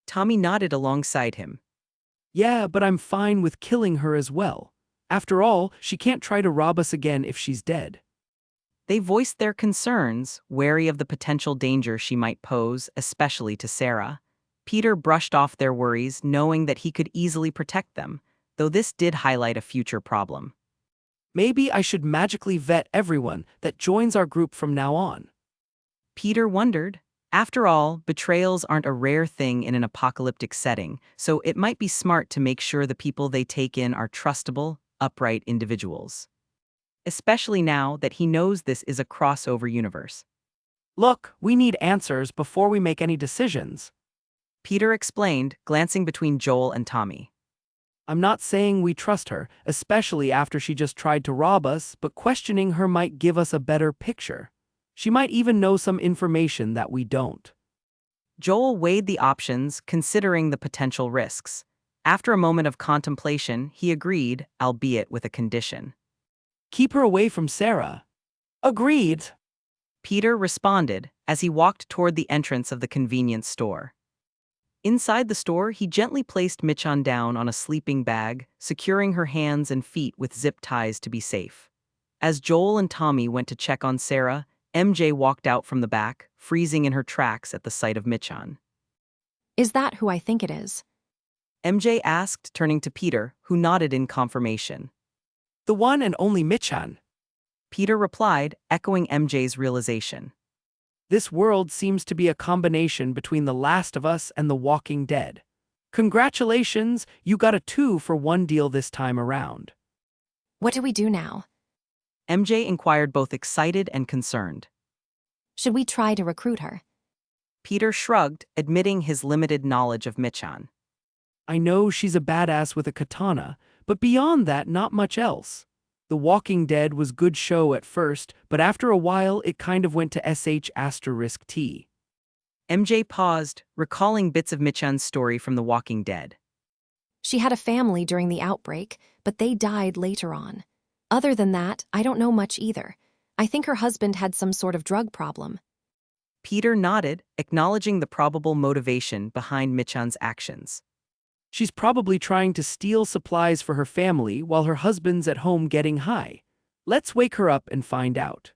Tommy nodded alongside him. Yeah, but I'm fine with killing her as well. After all, she can't try to rob us again if she's dead. They voiced their concerns, wary of the potential danger she might pose, especially to Sarah. Peter brushed off their worries, knowing that he could easily protect them, though this did highlight a future problem. Maybe I should magically vet everyone that joins our group from now on. Peter wondered. After all, betrayals aren't a rare thing in an apocalyptic setting, so it might be smart to make sure the people they take in are trustable, upright individuals. Especially now that he knows this is a crossover universe. Look, we need answers before we make any decisions. Peter explained, glancing between Joel and Tommy. I'm not saying we trust her, especially after she just tried to rob us, but questioning her might give us a better picture. She might even know some information that we don't. Joel weighed the options, considering the potential risks. After a moment of contemplation, he agreed, albeit with a condition. Keep her away from Sarah. Agreed. Peter responded as he walked toward the entrance of the convenience store. Inside the store, he gently placed Michan down on a sleeping bag, securing her hands and feet with zip ties to be safe. As Joel and Tommy went to check on Sarah, MJ walked out from the back, freezing in her tracks at the sight of Michan. Is that who I think it is? MJ asked, turning to Peter, who nodded in confirmation. The one and only Michan. Peter replied, echoing MJ's realization. This world seems to be a combination between The Last of Us and The Walking Dead. Congratulations, you got a 2-for-1 deal this time around. What do we do now? MJ inquired, both excited and concerned. Should we try to recruit her? Peter shrugged, admitting his limited knowledge of Michan. I know she's a badass with a katana, but beyond that, not much else. The Walking Dead was good show at first, but after a while it kind of went to sh*T. MJ paused, recalling bits of Michan's story from The Walking Dead. She had a family during the outbreak, but they died later on. Other than that, I don't know much either. I think her husband had some sort of drug problem. Peter nodded, acknowledging the probable motivation behind Michan's actions. She's probably trying to steal supplies for her family while her husband's at home getting high. Let's wake her up and find out.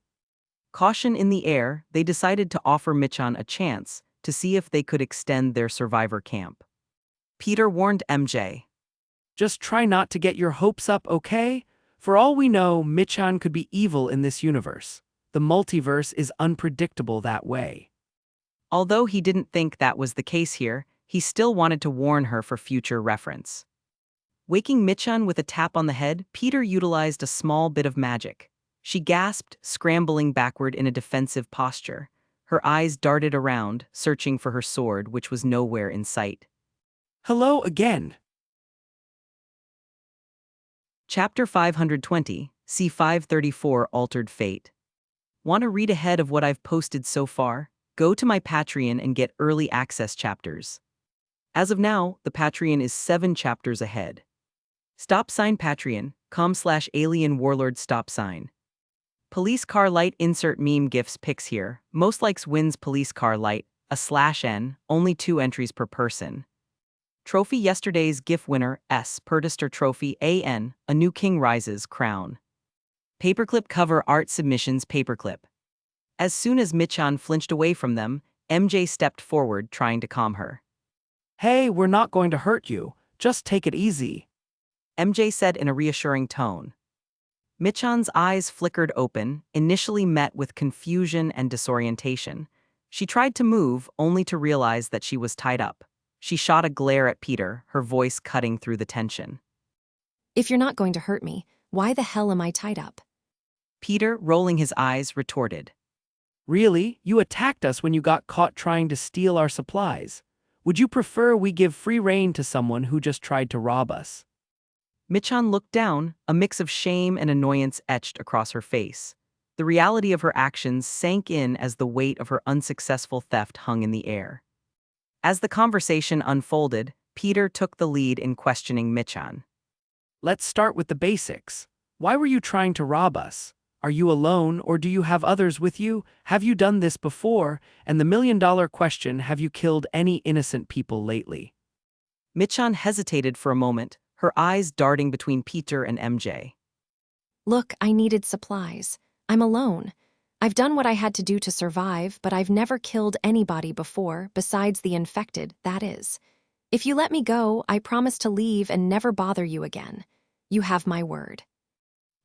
Caution in the air, they decided to offer Michan a chance to see if they could extend their survivor camp. Peter warned MJ. Just try not to get your hopes up, okay? For all we know, Michan could be evil in this universe. The multiverse is unpredictable that way. Although he didn't think that was the case here, he still wanted to warn her for future reference. Waking Michan with a tap on the head, Peter utilized a small bit of magic. She gasped, scrambling backward in a defensive posture. Her eyes darted around, searching for her sword, which was nowhere in sight. Hello again. Chapter 520, C534 Altered Fate. Want to read ahead of what I've posted so far? Go to my Patreon and get early access chapters. As of now, the Patreon is 7 chapters ahead. Stop sign Patreon.com/alien warlord stop sign. Police car light insert meme gifs pics here. Most likes wins police car light, /n, only 2 entries per person. Trophy yesterday's GIF winner, S. Perdister Trophy, AN, a new king rises, crown. Paperclip cover art submissions paperclip. As soon as Michan flinched away from them, MJ stepped forward trying to calm her. Hey, we're not going to hurt you. Just take it easy. MJ said in a reassuring tone. Michan's eyes flickered open, initially met with confusion and disorientation. She tried to move, only to realize that she was tied up. She shot a glare at Peter, her voice cutting through the tension. If you're not going to hurt me, why the hell am I tied up? Peter, rolling his eyes, retorted. Really? You attacked us when you got caught trying to steal our supplies. Would you prefer we give free rein to someone who just tried to rob us? Michan looked down, a mix of shame and annoyance etched across her face. The reality of her actions sank in as the weight of her unsuccessful theft hung in the air. As the conversation unfolded, Peter took the lead in questioning Michan. Let's start with the basics. Why were you trying to rob us? Are you alone or do you have others with you? Have you done this before? And the million-dollar question, have you killed any innocent people lately? Michan hesitated for a moment, her eyes darting between Peter and MJ. Look, I needed supplies. I'm alone. I've done what I had to do to survive, but I've never killed anybody before, besides the infected, that is. If you let me go, I promise to leave and never bother you again. You have my word.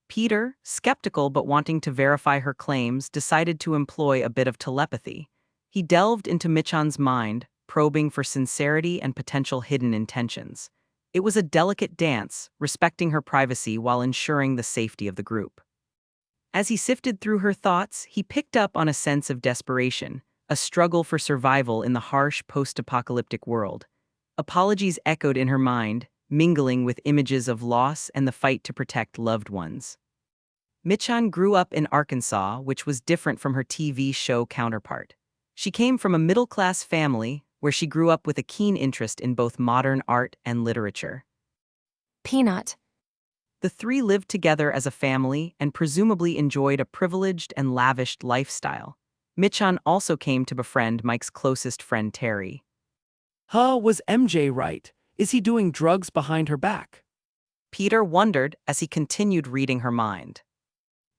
Peter, skeptical but wanting to verify her claims, decided to employ a bit of telepathy. He delved into Michan's mind, probing for sincerity and potential hidden intentions. It was a delicate dance, respecting her privacy while ensuring the safety of the group. As he sifted through her thoughts, he picked up on a sense of desperation, a struggle for survival in the harsh post-apocalyptic world. Apologies echoed in her mind, mingling with images of loss and the fight to protect loved ones. Michan grew up in Arkansas, which was different from her TV show counterpart. She came from a middle-class family where she grew up with a keen interest in both modern art and literature. Peanut. The 3 lived together as a family and presumably enjoyed a privileged and lavished lifestyle. Michan also came to befriend Mike's closest friend Terry. Was MJ right? Is he doing drugs behind her back? Peter wondered as he continued reading her mind.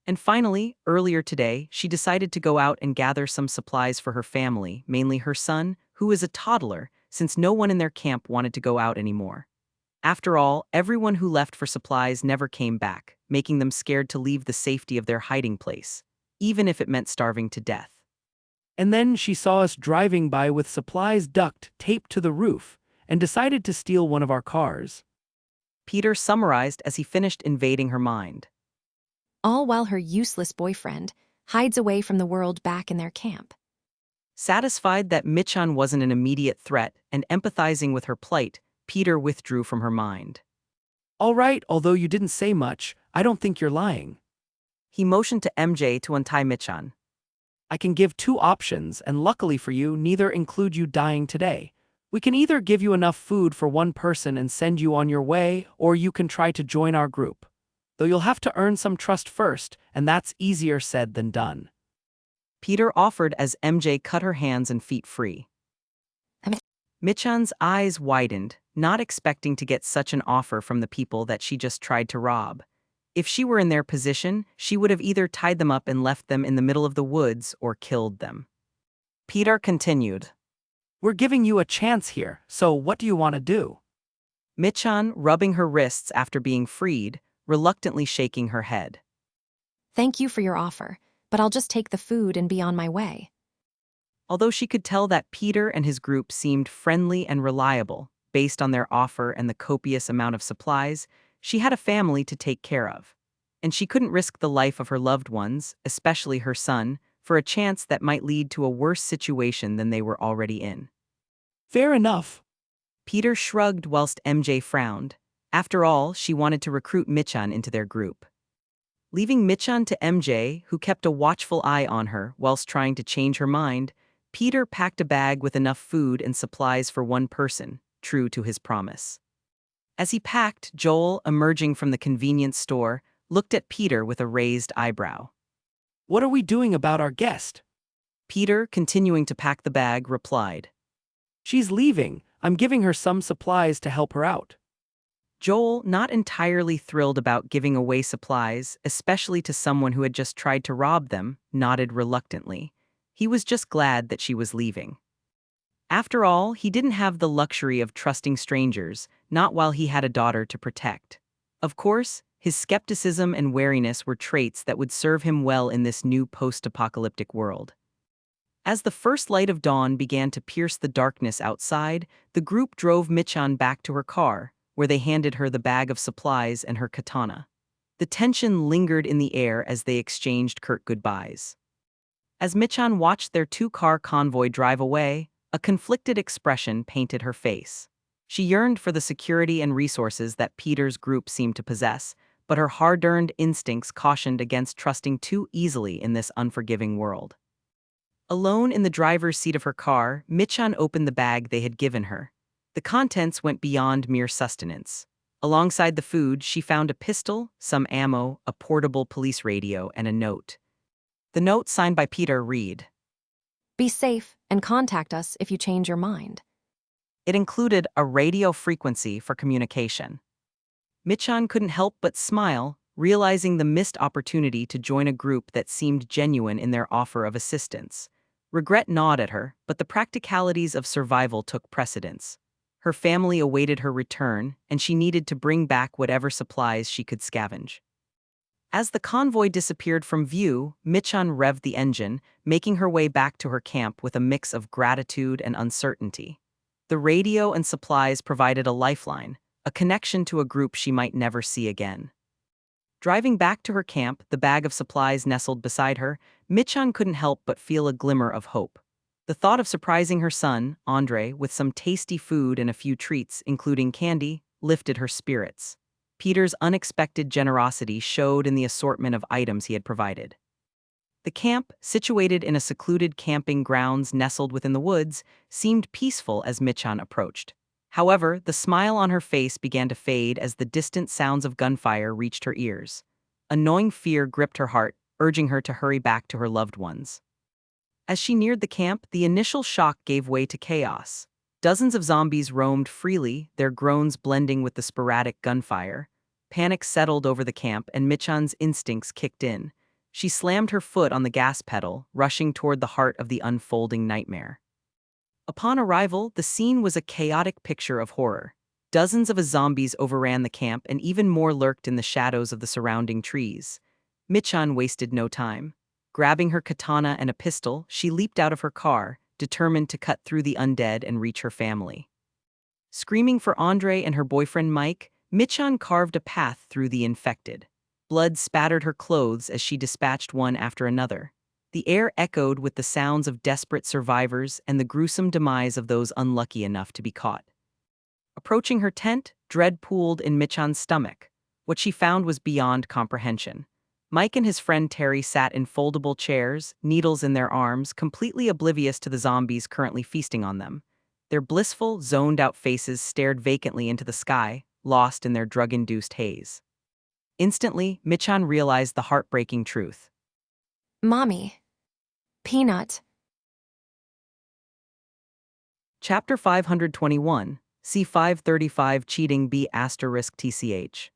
And finally, earlier today, she decided to go out and gather some supplies for her family, mainly her son, who is a toddler, since no one in their camp wanted to go out anymore. After all, everyone who left for supplies never came back, making them scared to leave the safety of their hiding place, even if it meant starving to death. And then she saw us driving by with supplies duct taped to the roof and decided to steal one of our cars. Peter summarized as he finished invading her mind. All while her useless boyfriend hides away from the world back in their camp. Satisfied that Michan wasn't an immediate threat and empathizing with her plight, Peter withdrew from her mind. All right, although you didn't say much, I don't think you're lying. He motioned to MJ to untie Michan. I can give 2 options, and luckily for you, neither include you dying today. We can either give you enough food for 1 person and send you on your way, or you can try to join our group. Though you'll have to earn some trust first, and that's easier said than done. Peter offered as MJ cut her hands and feet free. Michan's eyes widened, not expecting to get such an offer from the people that she just tried to rob. If she were in their position, she would have either tied them up and left them in the middle of the woods or killed them. Peter continued. We're giving you a chance here, so what do you want to do? Michan, rubbing her wrists after being freed, reluctantly shaking her head. Thank you for your offer, but I'll just take the food and be on my way. Although she could tell that Peter and his group seemed friendly and reliable, based on their offer and the copious amount of supplies, she had a family to take care of. And she couldn't risk the life of her loved ones, especially her son, for a chance that might lead to a worse situation than they were already in. Fair enough. Peter shrugged whilst MJ frowned. After all, she wanted to recruit Michan into their group. Leaving Michan to MJ, who kept a watchful eye on her whilst trying to change her mind, Peter packed a bag with enough food and supplies for one person, true to his promise. As he packed, Joel, emerging from the convenience store, looked at Peter with a raised eyebrow. What are we doing about our guest? Peter, continuing to pack the bag, replied. She's leaving. I'm giving her some supplies to help her out. Joel, not entirely thrilled about giving away supplies, especially to someone who had just tried to rob them, nodded reluctantly. He was just glad that she was leaving. After all, he didn't have the luxury of trusting strangers, not while he had a daughter to protect. Of course, his skepticism and wariness were traits that would serve him well in this new post-apocalyptic world. As the first light of dawn began to pierce the darkness outside, the group drove Michan back to her car, where they handed her the bag of supplies and her katana. The tension lingered in the air as they exchanged curt goodbyes. As Michan watched their two-car convoy drive away, a conflicted expression painted her face. She yearned for the security and resources that Peter's group seemed to possess, but her hard-earned instincts cautioned against trusting too easily in this unforgiving world. Alone in the driver's seat of her car, Michan opened the bag they had given her. The contents went beyond mere sustenance. Alongside the food, she found a pistol, some ammo, a portable police radio, and a note. The note, signed by Peter, read, Be safe and contact us if you change your mind. It included a radio frequency for communication. Michan couldn't help but smile, realizing the missed opportunity to join a group that seemed genuine in their offer of assistance. Regret gnawed at her, but the practicalities of survival took precedence. Her family awaited her return, and she needed to bring back whatever supplies she could scavenge. As the convoy disappeared from view, Michan revved the engine, making her way back to her camp with a mix of gratitude and uncertainty. The radio and supplies provided a lifeline, a connection to a group she might never see again. Driving back to her camp, the bag of supplies nestled beside her, Michan couldn't help but feel a glimmer of hope. The thought of surprising her son, Andre, with some tasty food and a few treats, including candy, lifted her spirits. Peter's unexpected generosity showed in the assortment of items he had provided. The camp, situated in a secluded camping grounds nestled within the woods, seemed peaceful as Michan approached. However, the smile on her face began to fade as the distant sounds of gunfire reached her ears. A gnawing fear gripped her heart, urging her to hurry back to her loved ones. As she neared the camp, the initial shock gave way to chaos. Dozens of zombies roamed freely, their groans blending with the sporadic gunfire. Panic settled over the camp, and Michan's instincts kicked in. She slammed her foot on the gas pedal, rushing toward the heart of the unfolding nightmare. Upon arrival, the scene was a chaotic picture of horror. Dozens of zombies overran the camp, and even more lurked in the shadows of the surrounding trees. Michan wasted no time. Grabbing her katana and a pistol, she leaped out of her car, determined to cut through the undead and reach her family. Screaming for Andre and her boyfriend Mike, Michan carved a path through the infected. Blood spattered her clothes as she dispatched one after another. The air echoed with the sounds of desperate survivors and the gruesome demise of those unlucky enough to be caught. Approaching her tent, dread pooled in Michan's stomach. What she found was beyond comprehension. Mike and his friend Terry sat in foldable chairs, needles in their arms, completely oblivious to the zombies currently feasting on them. Their blissful, zoned-out faces stared vacantly into the sky, lost in their drug-induced haze. Instantly, Michan realized the heartbreaking truth. Mommy. Peanut. Chapter 521, C535 Cheating B*TCH.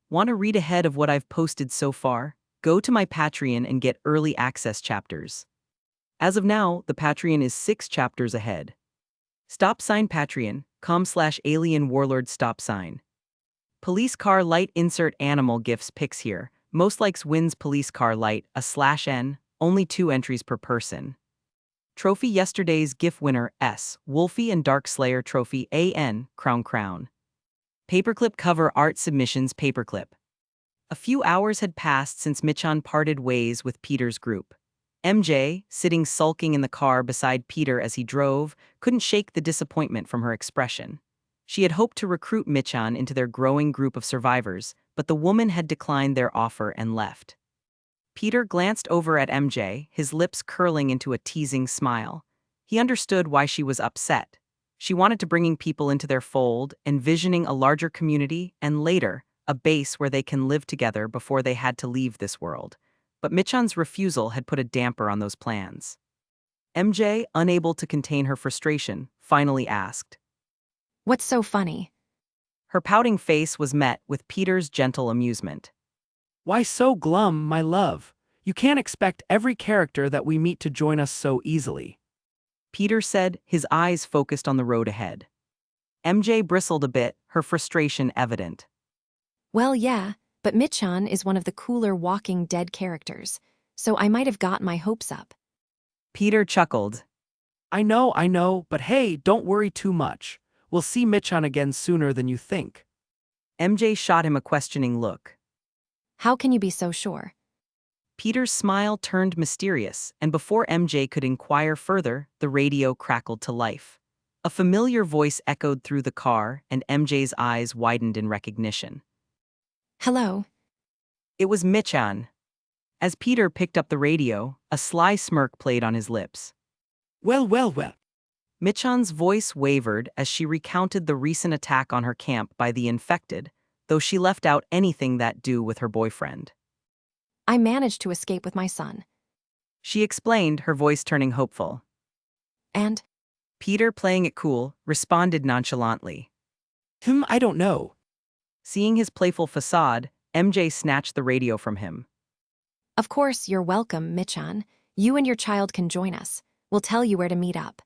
Want to read ahead of what I've posted so far? Go to my Patreon and get early access chapters. As of now, the Patreon is 6 chapters ahead. Patreon.com/alien warlord stop sign. Police car light insert animal gifts pics here. Most likes wins police car light, /N, only 2 entries per person. Trophy yesterday's GIF winner S, Wolfie and Dark Slayer trophy AN, crown. Paperclip cover art submissions paperclip. A few hours had passed since Michan parted ways with Peter's group. MJ, sitting sulking in the car beside Peter as he drove, couldn't shake the disappointment from her expression. She had hoped to recruit Michan into their growing group of survivors, but the woman had declined their offer and left. Peter glanced over at MJ, his lips curling into a teasing smile. He understood why she was upset. She wanted to bring people into their fold, envisioning a larger community and later, a base where they can live together before they had to leave this world. But Michan's refusal had put a damper on those plans. MJ, unable to contain her frustration, finally asked. What's so funny? Her pouting face was met with Peter's gentle amusement. Why so glum, my love? You can't expect every character that we meet to join us so easily. Peter said, his eyes focused on the road ahead. MJ bristled a bit, her frustration evident. Well, yeah, but Michan is one of the cooler Walking Dead characters, so I might have got my hopes up. Peter chuckled. I know, but hey, don't worry too much. We'll see Michan again sooner than you think. MJ shot him a questioning look. How can you be so sure? Peter's smile turned mysterious, and before MJ could inquire further, the radio crackled to life. A familiar voice echoed through the car, and MJ's eyes widened in recognition. Hello? It was Michan. As Peter picked up the radio, a sly smirk played on his lips. Well. Michan's voice wavered as she recounted the recent attack on her camp by the infected, though she left out anything that do with her boyfriend. I managed to escape with my son. She explained, her voice turning hopeful. And? Peter, playing it cool, responded nonchalantly. I don't know. Seeing his playful facade, MJ snatched the radio from him. Of course, you're welcome, Michan. You and your child can join us. We'll tell you where to meet up.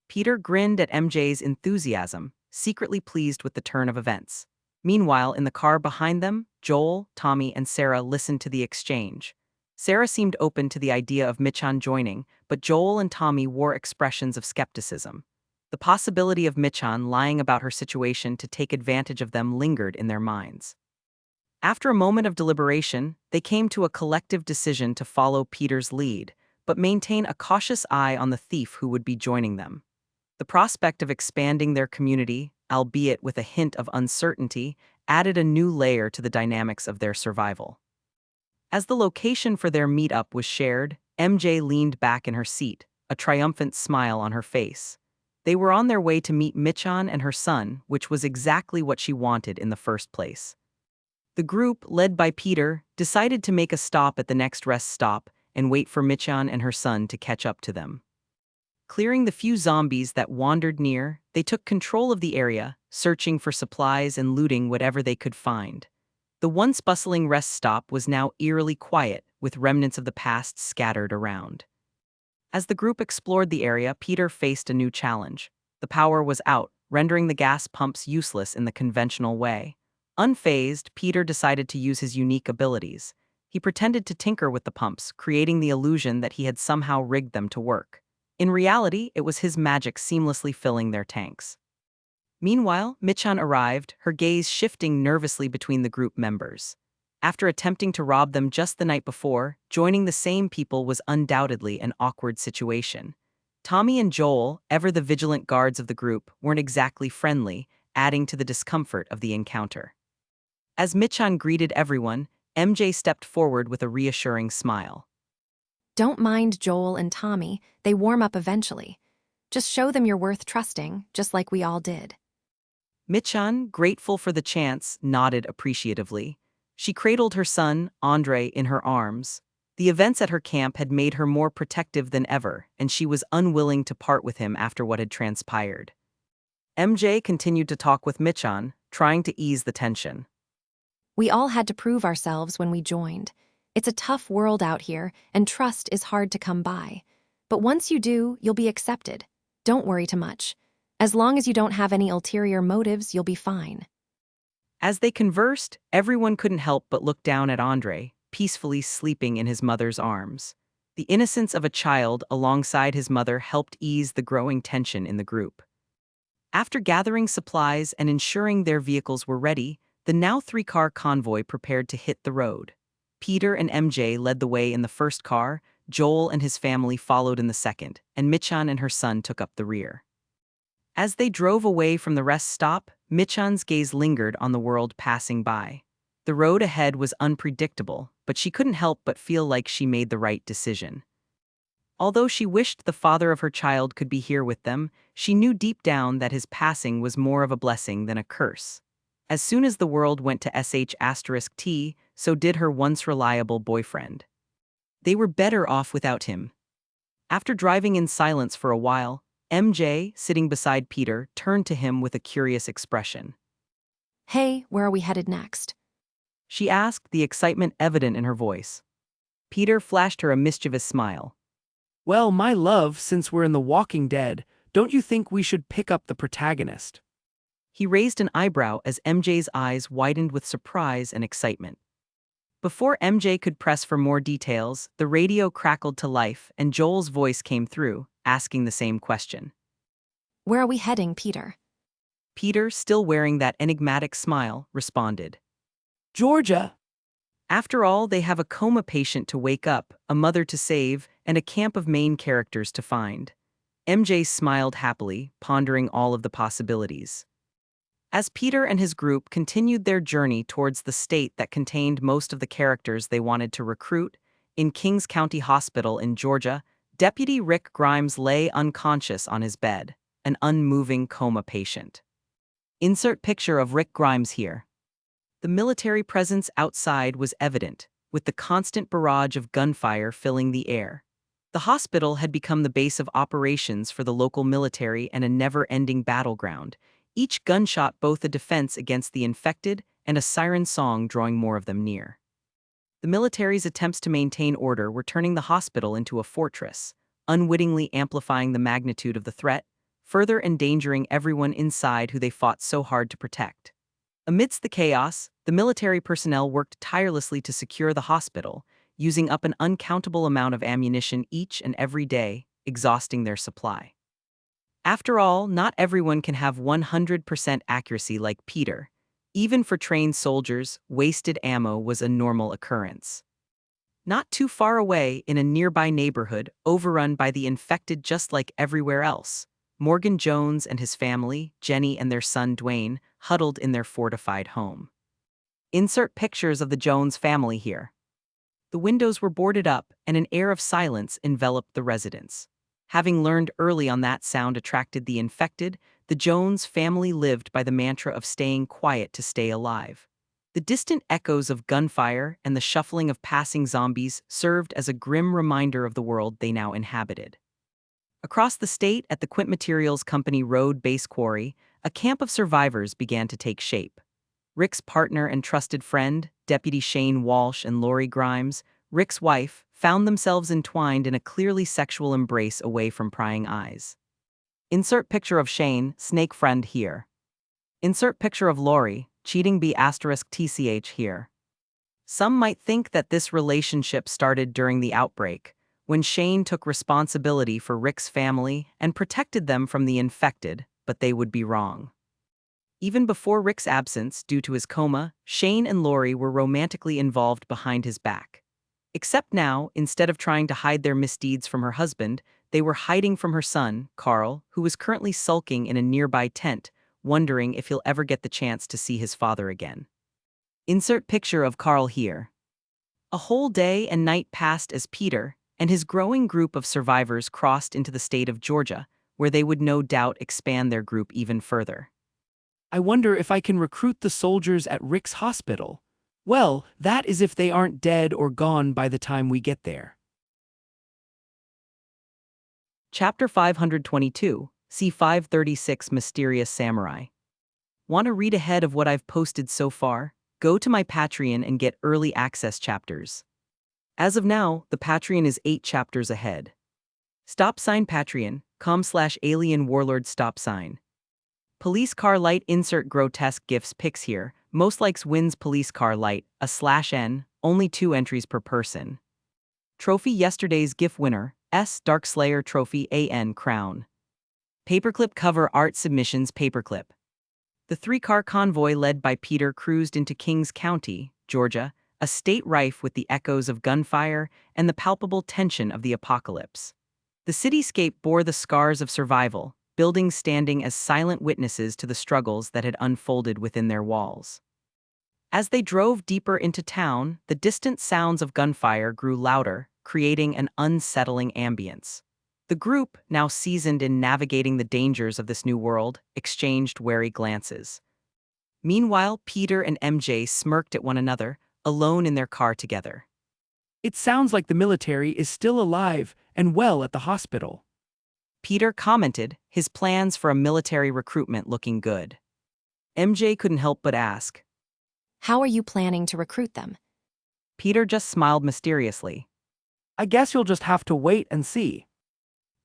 Peter grinned at MJ's enthusiasm, secretly pleased with the turn of events. Meanwhile, in the car behind them, Joel, Tommy, and Sarah listened to the exchange. Sarah seemed open to the idea of Michan joining, but Joel and Tommy wore expressions of skepticism. The possibility of Michan lying about her situation to take advantage of them lingered in their minds. After a moment of deliberation, they came to a collective decision to follow Peter's lead, but maintain a cautious eye on the thief who would be joining them. The prospect of expanding their community, albeit with a hint of uncertainty, added a new layer to the dynamics of their survival. As the location for their meetup was shared, MJ leaned back in her seat, a triumphant smile on her face. They were on their way to meet Michan and her son, which was exactly what she wanted in the first place. The group, led by Peter, decided to make a stop at the next rest stop and wait for Michan and her son to catch up to them. Clearing the few zombies that wandered near, they took control of the area, searching for supplies and looting whatever they could find. The once bustling rest stop was now eerily quiet, with remnants of the past scattered around. As the group explored the area, Peter faced a new challenge. The power was out, rendering the gas pumps useless in the conventional way. Unfazed, Peter decided to use his unique abilities. He pretended to tinker with the pumps, creating the illusion that he had somehow rigged them to work. In reality, it was his magic seamlessly filling their tanks. Meanwhile, Michan arrived, her gaze shifting nervously between the group members. After attempting to rob them just the night before, joining the same people was undoubtedly an awkward situation. Tommy and Joel, ever the vigilant guards of the group, weren't exactly friendly, adding to the discomfort of the encounter. As Michan greeted everyone, MJ stepped forward with a reassuring smile. Don't mind Joel and Tommy, they warm up eventually. Just show them you're worth trusting, just like we all did. Michan, grateful for the chance, nodded appreciatively. She cradled her son, Andre, in her arms. The events at her camp had made her more protective than ever, and she was unwilling to part with him after what had transpired. MJ continued to talk with Michan, trying to ease the tension. We all had to prove ourselves when we joined. It's a tough world out here, and trust is hard to come by. But once you do, you'll be accepted. Don't worry too much. As long as you don't have any ulterior motives, you'll be fine. As they conversed, everyone couldn't help but look down at Andre, peacefully sleeping in his mother's arms. The innocence of a child alongside his mother helped ease the growing tension in the group. After gathering supplies and ensuring their vehicles were ready, the now 3-car convoy prepared to hit the road. Peter and MJ led the way in the first car, Joel and his family followed in the second, and Michan and her son took up the rear. As they drove away from the rest stop, Michan's gaze lingered on the world passing by. The road ahead was unpredictable, but she couldn't help but feel like she made the right decision. Although she wished the father of her child could be here with them, she knew deep down that his passing was more of a blessing than a curse. As soon as the world went to sh*t, so did her once reliable boyfriend. They were better off without him. After driving in silence for a while, MJ, sitting beside Peter, turned to him with a curious expression. Hey, where are we headed next? She asked, the excitement evident in her voice. Peter flashed her a mischievous smile. Well, my love, since we're in The Walking Dead, don't you think we should pick up the protagonist? He raised an eyebrow as MJ's eyes widened with surprise and excitement. Before MJ could press for more details, the radio crackled to life and Joel's voice came through, asking the same question. Where are we heading, Peter? Peter, still wearing that enigmatic smile, responded. Georgia! After all, they have a coma patient to wake up, a mother to save, and a camp of main characters to find. MJ smiled happily, pondering all of the possibilities. As Peter and his group continued their journey towards the state that contained most of the characters they wanted to recruit, in Kings County Hospital in Georgia, Deputy Rick Grimes lay unconscious on his bed, an unmoving coma patient. Insert picture of Rick Grimes here. The military presence outside was evident, with the constant barrage of gunfire filling the air. The hospital had become the base of operations for the local military and a never-ending battleground, each gunshot both a defense against the infected and a siren song drawing more of them near. The military's attempts to maintain order were turning the hospital into a fortress, unwittingly amplifying the magnitude of the threat, further endangering everyone inside who they fought so hard to protect. Amidst the chaos, the military personnel worked tirelessly to secure the hospital, using up an uncountable amount of ammunition each and every day, exhausting their supply. After all, not everyone can have 100% accuracy like Peter. Even for trained soldiers, wasted ammo was a normal occurrence. Not too far away, in a nearby neighborhood, overrun by the infected just like everywhere else, Morgan Jones and his family, Jenny and their son Dwayne, huddled in their fortified home. Insert pictures of the Jones family here. The windows were boarded up and an air of silence enveloped the residence. Having learned early on that sound attracted the infected, the Jones family lived by the mantra of staying quiet to stay alive. The distant echoes of gunfire and the shuffling of passing zombies served as a grim reminder of the world they now inhabited. Across the state at the Quint Materials Company Road Base Quarry, a camp of survivors began to take shape. Rick's partner and trusted friend, Deputy Shane Walsh and Lori Grimes, Rick's wife, found themselves entwined in a clearly sexual embrace away from prying eyes. Insert picture of Shane, snake friend here. Insert picture of Lori, cheating *TCH here. Some might think that this relationship started during the outbreak, when Shane took responsibility for Rick's family and protected them from the infected, but they would be wrong. Even before Rick's absence due to his coma, Shane and Lori were romantically involved behind his back. Except now, instead of trying to hide their misdeeds from her husband, they were hiding from her son, Carl, who was currently sulking in a nearby tent, wondering if he'll ever get the chance to see his father again. Insert picture of Carl here. A whole day and night passed as Peter and his growing group of survivors crossed into the state of Georgia, where they would no doubt expand their group even further. I wonder if I can recruit the soldiers at Rick's hospital. Well, that is if they aren't dead or gone by the time we get there. Chapter 522, C536 Mysterious Samurai. Want to read ahead of what I've posted so far? Go to my Patreon and get early access chapters. As of now, the Patreon is 8 chapters ahead. Patreon.com/alien warlord stop sign. Police car light insert grotesque gifs pics here. Most likes wins police car light, a /n, only 2 entries per person. Trophy yesterday's GIF winner, Dark Slayer Trophy AN Crown. Paperclip cover art submissions paperclip. The 3-car convoy led by Peter cruised into Kings County, Georgia, a state rife with the echoes of gunfire and the palpable tension of the apocalypse. The cityscape bore the scars of survival, buildings standing as silent witnesses to the struggles that had unfolded within their walls. As they drove deeper into town, the distant sounds of gunfire grew louder, creating an unsettling ambience. The group, now seasoned in navigating the dangers of this new world, exchanged wary glances. Meanwhile, Peter and MJ smirked at one another, alone in their car together. It sounds like the military is still alive and well at the hospital. Peter commented, his plans for a military recruitment looking good. MJ couldn't help but ask. How are you planning to recruit them? Peter just smiled mysteriously. I guess you'll just have to wait and see.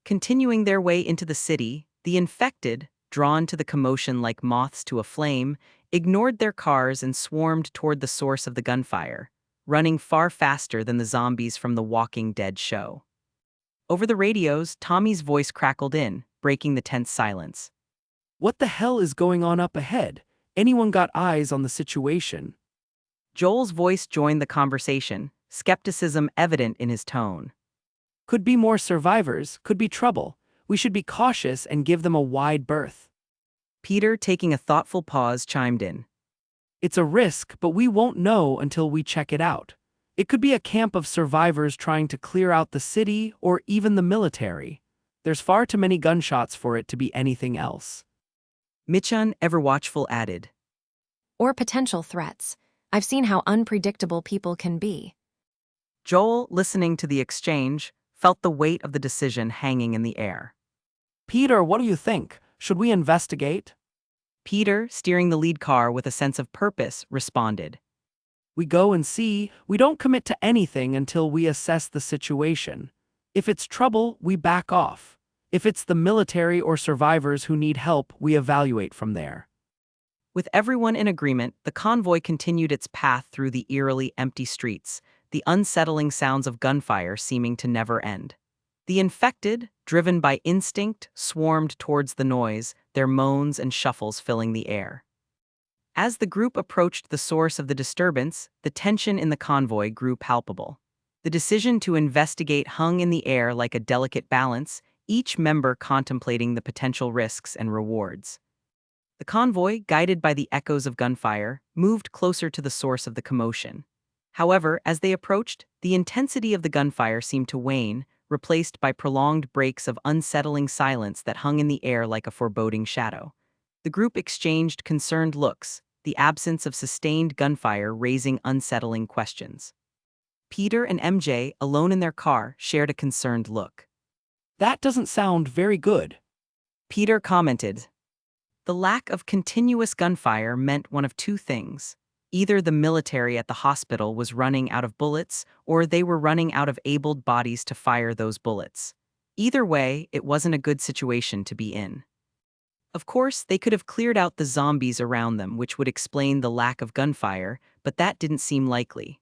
Continuing their way into the city, the infected, drawn to the commotion like moths to a flame, ignored their cars and swarmed toward the source of the gunfire, running far faster than the zombies from the Walking Dead show. Over the radios, Tommy's voice crackled in, breaking the tense silence. What the hell is going on up ahead? Anyone got eyes on the situation? Joel's voice joined the conversation, skepticism evident in his tone. Could be more survivors, could be trouble. We should be cautious and give them a wide berth. Peter, taking a thoughtful pause, chimed in. It's a risk, but we won't know until we check it out. It could be a camp of survivors trying to clear out the city or even the military. There's far too many gunshots for it to be anything else. Michan, ever watchful, added. Or potential threats. I've seen how unpredictable people can be. Joel, listening to the exchange, felt the weight of the decision hanging in the air. Peter, what do you think? Should we investigate? Peter, steering the lead car with a sense of purpose, responded. We go and see. We don't commit to anything until we assess the situation. If it's trouble, we back off. If it's the military or survivors who need help, we evaluate from there. With everyone in agreement, the convoy continued its path through the eerily empty streets, the unsettling sounds of gunfire seeming to never end. The infected, driven by instinct, swarmed towards the noise, their moans and shuffles filling the air. As the group approached the source of the disturbance, the tension in the convoy grew palpable. The decision to investigate hung in the air like a delicate balance, each member contemplating the potential risks and rewards. The convoy, guided by the echoes of gunfire, moved closer to the source of the commotion. However, as they approached, the intensity of the gunfire seemed to wane, replaced by prolonged breaks of unsettling silence that hung in the air like a foreboding shadow. The group exchanged concerned looks, the absence of sustained gunfire raising unsettling questions. Peter and MJ, alone in their car, shared a concerned look. That doesn't sound very good. Peter commented. The lack of continuous gunfire meant one of two things. Either the military at the hospital was running out of bullets, or they were running out of abled bodies to fire those bullets. Either way, it wasn't a good situation to be in. Of course, they could have cleared out the zombies around them, which would explain the lack of gunfire, but that didn't seem likely.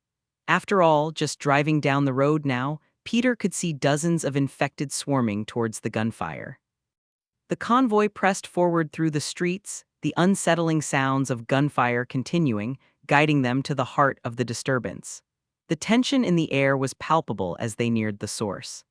After all, just driving down the road now, Peter could see dozens of infected swarming towards the gunfire. The convoy pressed forward through the streets, the unsettling sounds of gunfire continuing, guiding them to the heart of the disturbance. The tension in the air was palpable as they neared the source.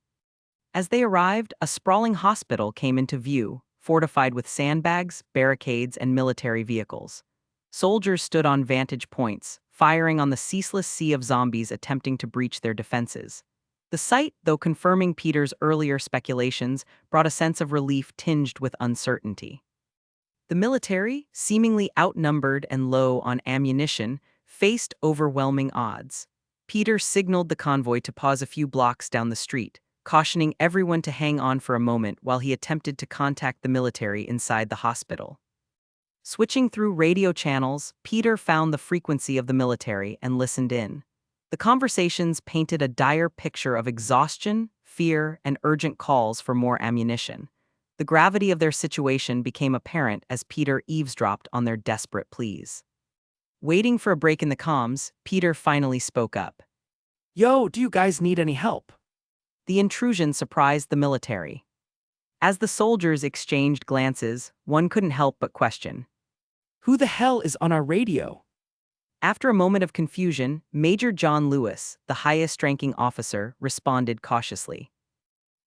As they arrived, a sprawling hospital came into view, fortified with sandbags, barricades, and military vehicles. Soldiers stood on vantage points, firing on the ceaseless sea of zombies attempting to breach their defenses. The sight, though confirming Peter's earlier speculations, brought a sense of relief tinged with uncertainty. The military, seemingly outnumbered and low on ammunition, faced overwhelming odds. Peter signaled the convoy to pause a few blocks down the street, cautioning everyone to hang on for a moment while he attempted to contact the military inside the hospital. Switching through radio channels, Peter found the frequency of the military and listened in. The conversations painted a dire picture of exhaustion, fear, and urgent calls for more ammunition. The gravity of their situation became apparent as Peter eavesdropped on their desperate pleas. Waiting for a break in the comms, Peter finally spoke up. Yo, do you guys need any help? The intrusion surprised the military. As the soldiers exchanged glances, one couldn't help but question. Who the hell is on our radio? After a moment of confusion, Major John Lewis, the highest-ranking officer, responded cautiously.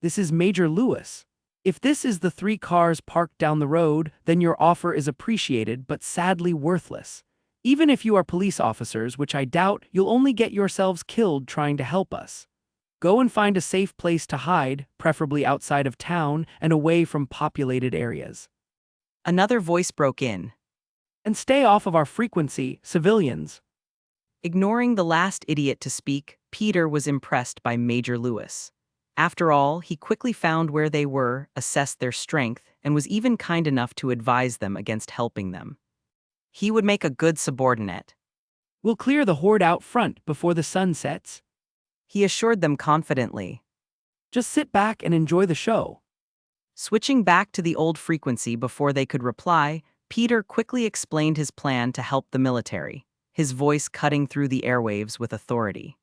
This is Major Lewis. If this is the 3 cars parked down the road, then your offer is appreciated but sadly worthless. Even if you are police officers, which I doubt, you'll only get yourselves killed trying to help us. Go and find a safe place to hide, preferably outside of town and away from populated areas. Another voice broke in. And stay off of our frequency, civilians. Ignoring the last idiot to speak, Peter was impressed by Major Lewis. After all, he quickly found where they were, assessed their strength, and was even kind enough to advise them against helping them. He would make a good subordinate. We'll clear the horde out front before the sun sets. He assured them confidently. Just sit back and enjoy the show. Switching back to the old frequency before they could reply, Peter quickly explained his plan to help the military, his voice cutting through the airwaves with authority.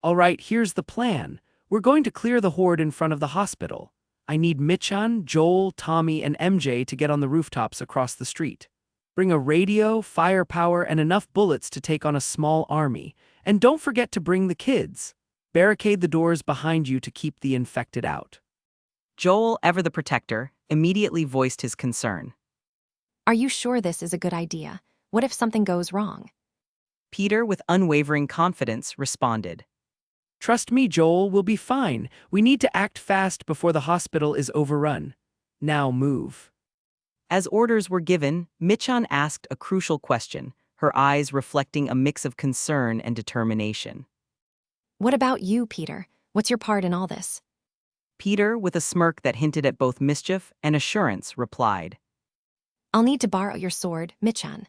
All right, here's the plan. We're going to clear the horde in front of the hospital. I need Michan, Joel, Tommy, and MJ to get on the rooftops across the street. Bring a radio, firepower, and enough bullets to take on a small army. And don't forget to bring the kids. Barricade the doors behind you to keep the infected out. Joel, ever the protector, immediately voiced his concern. Are you sure this is a good idea? What if something goes wrong? Peter, with unwavering confidence, responded. Trust me, Joel, we'll be fine. We need to act fast before the hospital is overrun. Now move. As orders were given, Michan asked a crucial question, her eyes reflecting a mix of concern and determination. What about you, Peter? What's your part in all this? Peter, with a smirk that hinted at both mischief and assurance, replied. I'll need to borrow your sword, Michan.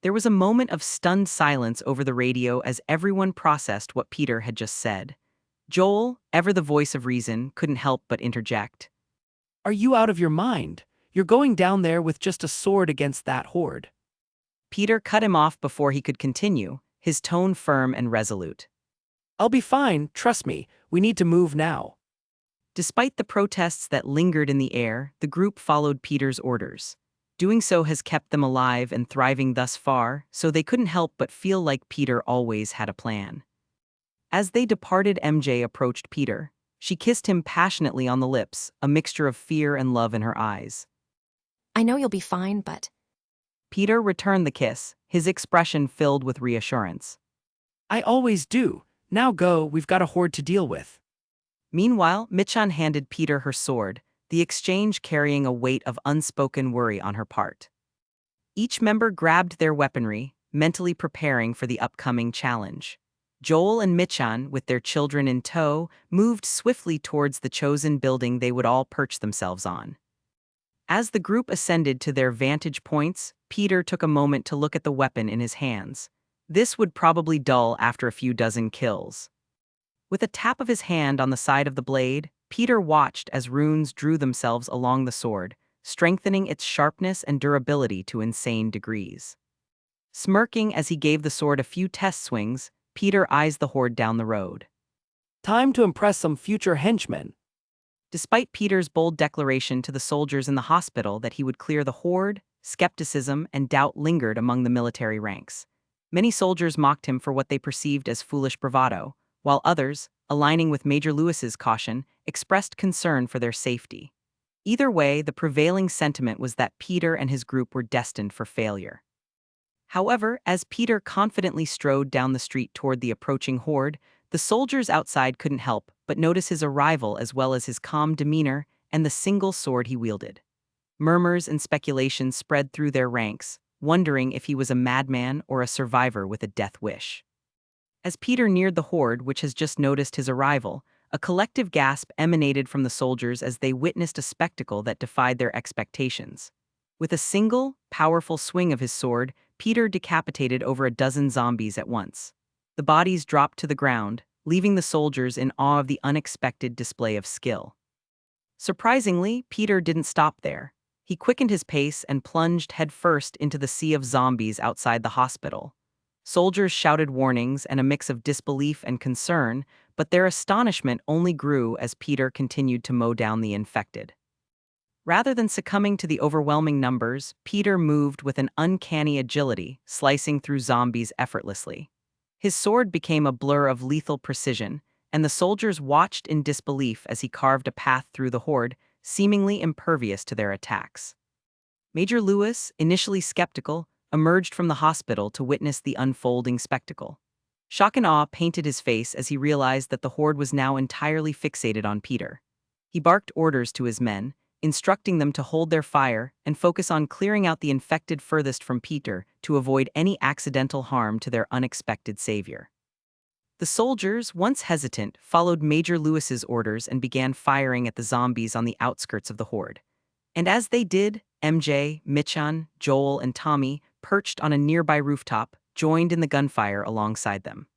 There was a moment of stunned silence over the radio as everyone processed what Peter had just said. Joel, ever the voice of reason, couldn't help but interject. Are you out of your mind? You're going down there with just a sword against that horde. Peter cut him off before he could continue, his tone firm and resolute. I'll be fine, trust me. We need to move now. Despite the protests that lingered in the air, the group followed Peter's orders. Doing so has kept them alive and thriving thus far, so they couldn't help but feel like Peter always had a plan. As they departed, MJ approached Peter. She kissed him passionately on the lips, a mixture of fear and love in her eyes. I know you'll be fine, but... Peter returned the kiss, his expression filled with reassurance. I always do. Now go, we've got a horde to deal with. Meanwhile, Michan handed Peter her sword, the exchange carrying a weight of unspoken worry on her part. Each member grabbed their weaponry, mentally preparing for the upcoming challenge. Joel and Michan, with their children in tow, moved swiftly towards the chosen building they would all perch themselves on. As the group ascended to their vantage points, Peter took a moment to look at the weapon in his hands. This would probably dull after a few dozen kills. With a tap of his hand on the side of the blade, Peter watched as runes drew themselves along the sword, strengthening its sharpness and durability to insane degrees. Smirking as he gave the sword a few test swings, Peter eyes the horde down the road. Time to impress some future henchmen. Despite Peter's bold declaration to the soldiers in the hospital that he would clear the horde, skepticism and doubt lingered among the military ranks. Many soldiers mocked him for what they perceived as foolish bravado, while others, aligning with Major Lewis's caution, expressed concern for their safety. Either way, the prevailing sentiment was that Peter and his group were destined for failure. However, as Peter confidently strode down the street toward the approaching horde, the soldiers outside couldn't help but notice his arrival as well as his calm demeanor and the single sword he wielded. Murmurs and speculations spread through their ranks, wondering if he was a madman or a survivor with a death wish. As Peter neared the horde, which has just noticed his arrival, a collective gasp emanated from the soldiers as they witnessed a spectacle that defied their expectations. With a single, powerful swing of his sword, Peter decapitated over a dozen zombies at once. The bodies dropped to the ground, leaving the soldiers in awe of the unexpected display of skill. Surprisingly, Peter didn't stop there. He quickened his pace and plunged headfirst into the sea of zombies outside the hospital. Soldiers shouted warnings and a mix of disbelief and concern, but their astonishment only grew as Peter continued to mow down the infected. Rather than succumbing to the overwhelming numbers, Peter moved with an uncanny agility, slicing through zombies effortlessly. His sword became a blur of lethal precision, and the soldiers watched in disbelief as he carved a path through the horde, seemingly impervious to their attacks. Major Lewis, initially skeptical, emerged from the hospital to witness the unfolding spectacle. Shock and awe painted his face as he realized that the horde was now entirely fixated on Peter. He barked orders to his men, instructing them to hold their fire and focus on clearing out the infected furthest from Peter to avoid any accidental harm to their unexpected savior. The soldiers, once hesitant, followed Major Lewis's orders and began firing at the zombies on the outskirts of the horde. And as they did, MJ, Michan, Joel, and Tommy, perched on a nearby rooftop, joined in the gunfire alongside them.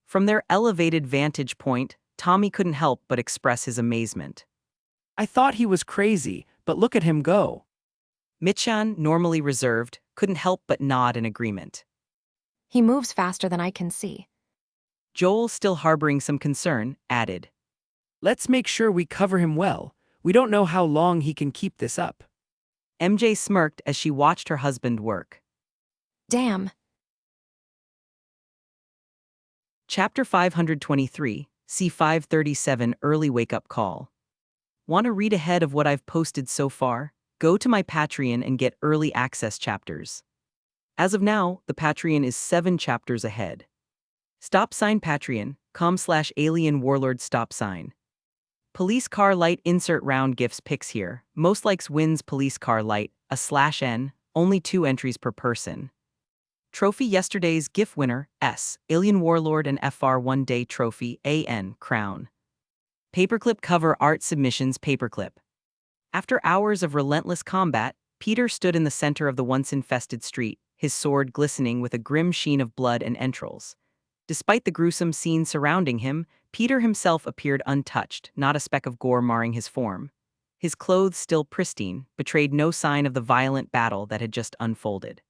From their elevated vantage point, Tommy couldn't help but express his amazement. I thought he was crazy, but look at him go. Michan, normally reserved, couldn't help but nod in agreement. He moves faster than I can see. Joel, still harboring some concern, added, Let's make sure we cover him well. We don't know how long he can keep this up. MJ smirked as she watched her husband work. Damn. Chapter 523, C537 Early Wake-Up Call. Want to read ahead of what I've posted so far? Go to my Patreon and get early access chapters. As of now, the Patreon is 7 chapters ahead. Patreon.com/alien warlord stop sign. Police car light insert round gifts pics here. Most likes wins police car light, /N, only 2 entries per person. Trophy yesterday's GIF winner, S, Alien Warlord and FR 1-day trophy, AN, crown. Paperclip cover art submissions paperclip. After hours of relentless combat, Peter stood in the center of the once-infested street, his sword glistening with a grim sheen of blood and entrails. Despite the gruesome scene surrounding him, Peter himself appeared untouched, not a speck of gore marring his form. His clothes, still pristine, betrayed no sign of the violent battle that had just unfolded.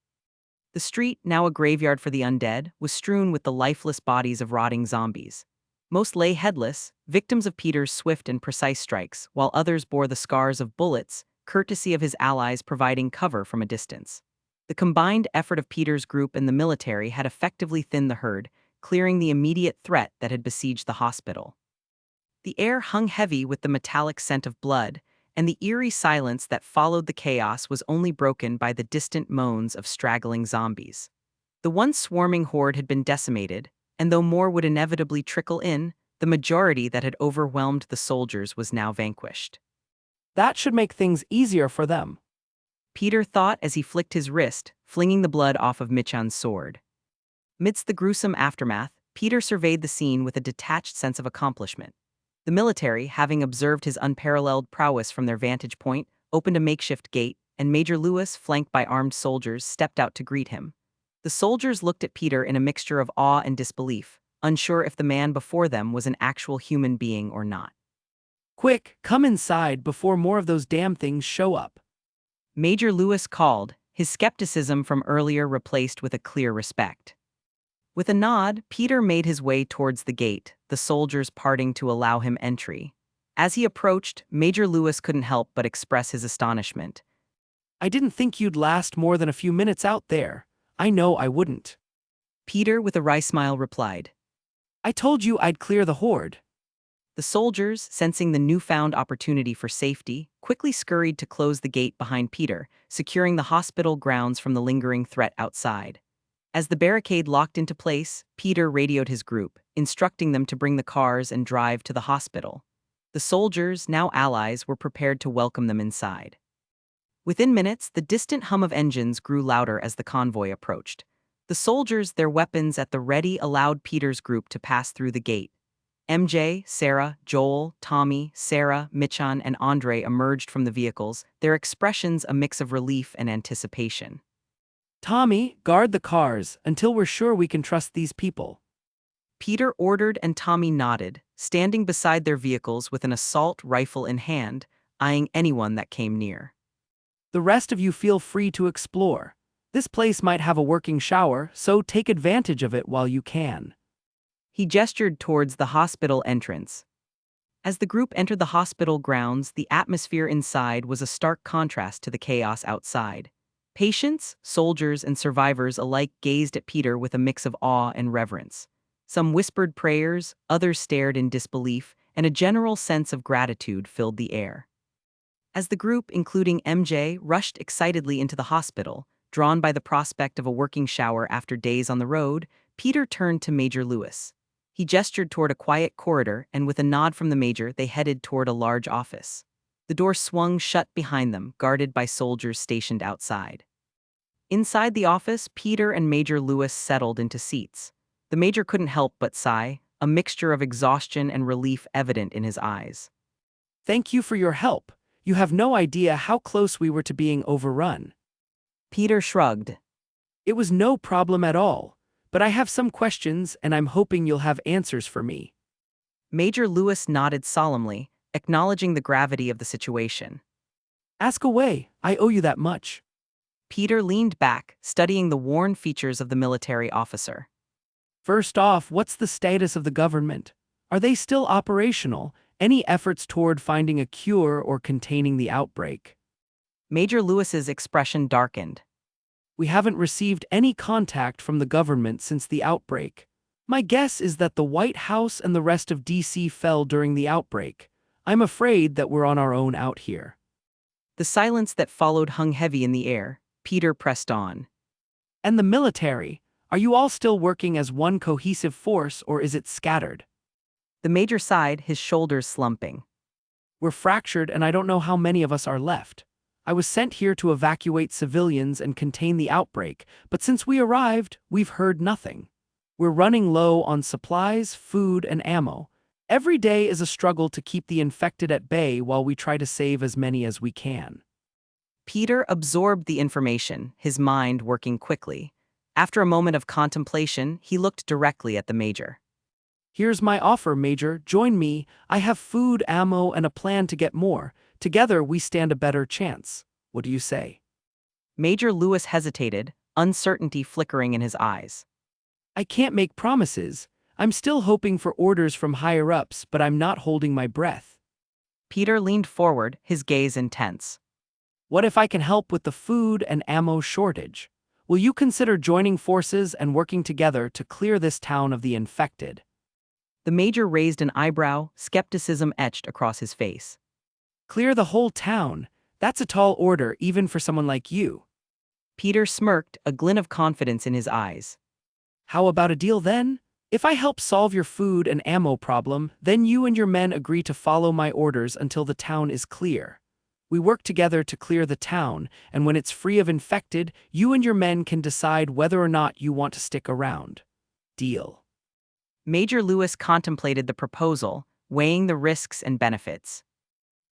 The street, now a graveyard for the undead, was strewn with the lifeless bodies of rotting zombies. Most lay headless, victims of Peter's swift and precise strikes, while others bore the scars of bullets, courtesy of his allies providing cover from a distance. The combined effort of Peter's group and the military had effectively thinned the herd, clearing the immediate threat that had besieged the hospital. The air hung heavy with the metallic scent of blood, and the eerie silence that followed the chaos was only broken by the distant moans of straggling zombies. The once swarming horde had been decimated, and though more would inevitably trickle in, the majority that had overwhelmed the soldiers was now vanquished. That should make things easier for them. Peter thought as he flicked his wrist, flinging the blood off of Michan's sword. Amidst the gruesome aftermath, Peter surveyed the scene with a detached sense of accomplishment. The military, having observed his unparalleled prowess from their vantage point, opened a makeshift gate, and Major Lewis, flanked by armed soldiers, stepped out to greet him. The soldiers looked at Peter in a mixture of awe and disbelief, unsure if the man before them was an actual human being or not. Quick, come inside before more of those damn things show up. Major Lewis called, his skepticism from earlier replaced with a clear respect. With a nod, Peter made his way towards the gate, the soldiers parting to allow him entry. As he approached, Major Lewis couldn't help but express his astonishment. I didn't think you'd last more than a few minutes out there. I know I wouldn't. Peter, with a wry smile, replied. I told you I'd clear the horde. The soldiers, sensing the newfound opportunity for safety, quickly scurried to close the gate behind Peter, securing the hospital grounds from the lingering threat outside. As the barricade locked into place, Peter radioed his group, instructing them to bring the cars and drive to the hospital. The soldiers, now allies, were prepared to welcome them inside. Within minutes, the distant hum of engines grew louder as the convoy approached. The soldiers, their weapons at the ready, allowed Peter's group to pass through the gate. MJ, Sarah, Joel, Tommy, Sarah, Michan, and Andre emerged from the vehicles, their expressions a mix of relief and anticipation. Tommy, guard the cars until we're sure we can trust these people. Peter ordered and Tommy nodded, standing beside their vehicles with an assault rifle in hand, eyeing anyone that came near. The rest of you feel free to explore. This place might have a working shower, so take advantage of it while you can. He gestured towards the hospital entrance. As the group entered the hospital grounds, the atmosphere inside was a stark contrast to the chaos outside. Patients, soldiers, and survivors alike gazed at Peter with a mix of awe and reverence. Some whispered prayers, others stared in disbelief, and a general sense of gratitude filled the air. As the group, including MJ, rushed excitedly into the hospital, drawn by the prospect of a working shower after days on the road, Peter turned to Major Lewis. He gestured toward a quiet corridor, and with a nod from the major, they headed toward a large office. The door swung shut behind them, guarded by soldiers stationed outside. Inside the office, Peter and Major Lewis settled into seats. The major couldn't help but sigh, a mixture of exhaustion and relief evident in his eyes. Thank you for your help. You have no idea how close we were to being overrun. Peter shrugged. It was no problem at all, but I have some questions and I'm hoping you'll have answers for me. Major Lewis nodded solemnly, acknowledging the gravity of the situation. Ask away, I owe you that much. Peter leaned back, studying the worn features of the military officer. First off, what's the status of the government? Are they still operational? Any efforts toward finding a cure or containing the outbreak? Major Lewis's expression darkened. We haven't received any contact from the government since the outbreak. My guess is that the White House and the rest of DC fell during the outbreak. I'm afraid that we're on our own out here. The silence that followed hung heavy in the air. Peter pressed on. And the military? Are you all still working as one cohesive force or is it scattered? The major sighed, his shoulders slumping. We're fractured and I don't know how many of us are left. I was sent here to evacuate civilians and contain the outbreak, but since we arrived, we've heard nothing. We're running low on supplies, food, and ammo. Every day is a struggle to keep the infected at bay while we try to save as many as we can. Peter absorbed the information, his mind working quickly. After a moment of contemplation, he looked directly at the major. Here's my offer, Major. Join me. I have food, ammo, and a plan to get more. Together, we stand a better chance. What do you say? Major Lewis hesitated, uncertainty flickering in his eyes. I can't make promises. I'm still hoping for orders from higher-ups, but I'm not holding my breath. Peter leaned forward, his gaze intense. What if I can help with the food and ammo shortage? Will you consider joining forces and working together to clear this town of the infected? The major raised an eyebrow, skepticism etched across his face. Clear the whole town? That's a tall order even for someone like you. Peter smirked, a glint of confidence in his eyes. How about a deal then? If I help solve your food and ammo problem, then you and your men agree to follow my orders until the town is clear. We work together to clear the town, and when it's free of infected, you and your men can decide whether or not you want to stick around. Deal. Major Lewis contemplated the proposal, weighing the risks and benefits.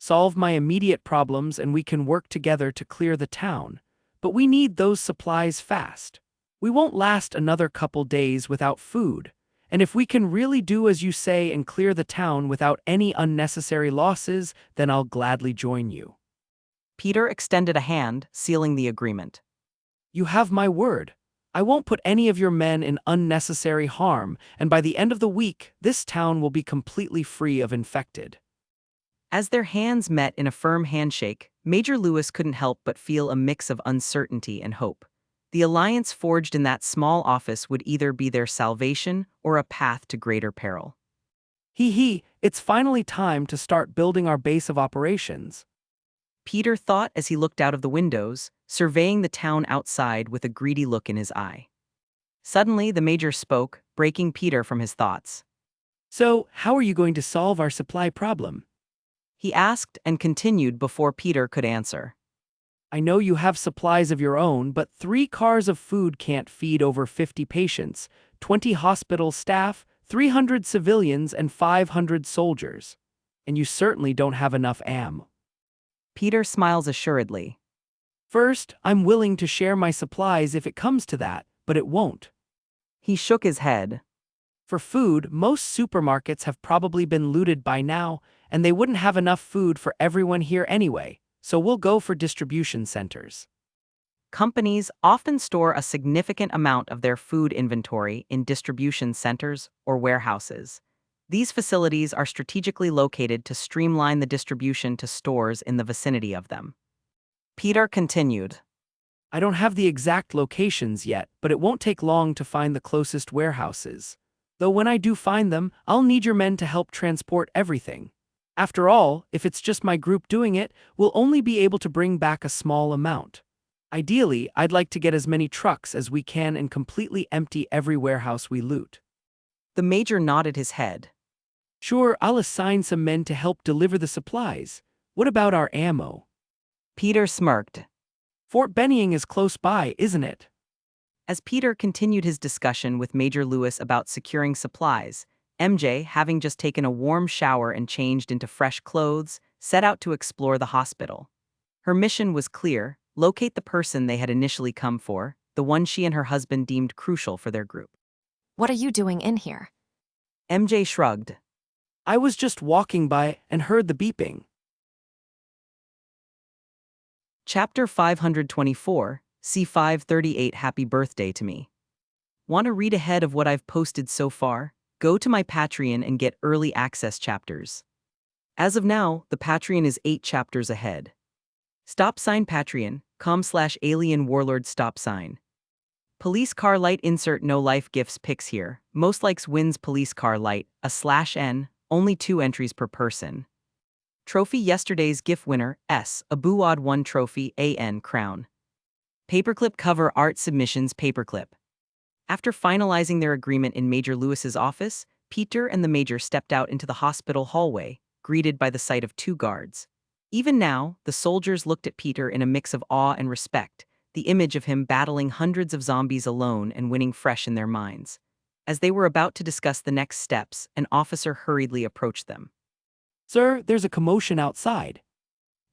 Solve my immediate problems and we can work together to clear the town. But we need those supplies fast. We won't last another couple days without food. And if we can really do as you say and clear the town without any unnecessary losses, then I'll gladly join you. Peter extended a hand, sealing the agreement. You have my word. I won't put any of your men in unnecessary harm, and by the end of the week, this town will be completely free of infected. As their hands met in a firm handshake, Major Lewis couldn't help but feel a mix of uncertainty and hope. The alliance forged in that small office would either be their salvation or a path to greater peril. It's finally time to start building our base of operations. Peter thought as he looked out of the windows, surveying the town outside with a greedy look in his eye. Suddenly, the major spoke, breaking Peter from his thoughts. So, how are you going to solve our supply problem? He asked and continued before Peter could answer. I know you have supplies of your own, but 3 cars of food can't feed over 50 patients, 20 hospital staff, 300 civilians, and 500 soldiers. And you certainly don't have enough ammo. Peter smiles assuredly. First, I'm willing to share my supplies if it comes to that, but it won't. He shook his head. For food, most supermarkets have probably been looted by now, and they wouldn't have enough food for everyone here anyway, so we'll go for distribution centers. Companies often store a significant amount of their food inventory in distribution centers or warehouses. These facilities are strategically located to streamline the distribution to stores in the vicinity of them. Peter continued. I don't have the exact locations yet, but it won't take long to find the closest warehouses. Though when I do find them, I'll need your men to help transport everything. After all, if it's just my group doing it, we'll only be able to bring back a small amount. Ideally, I'd like to get as many trucks as we can and completely empty every warehouse we loot. The major nodded his head. Sure, I'll assign some men to help deliver the supplies. What about our ammo? Peter smirked. Fort Benning is close by, isn't it? As Peter continued his discussion with Major Lewis about securing supplies, MJ, having just taken a warm shower and changed into fresh clothes, set out to explore the hospital. Her mission was clear: locate the person they had initially come for, the one she and her husband deemed crucial for their group. What are you doing in here? MJ shrugged. I was just walking by and heard the beeping. Chapter 524, C538 Happy Birthday to Me. Want to read ahead of what I've posted so far? Go to my Patreon and get early access chapters. As of now, the Patreon is 8 chapters ahead. Patreon.com/alien warlord stop sign. Police car light insert no life gifts pics here. Most likes wins police car light, /N, only 2 entries per person. Trophy yesterday's GIF winner, a Buad 1 trophy, AN crown. Paperclip cover art submissions paperclip. After finalizing their agreement in Major Lewis's office, Peter and the Major stepped out into the hospital hallway, greeted by the sight of 2 guards. Even now, the soldiers looked at Peter in a mix of awe and respect, the image of him battling hundreds of zombies alone and winning fresh in their minds. As they were about to discuss the next steps, an officer hurriedly approached them. Sir, there's a commotion outside.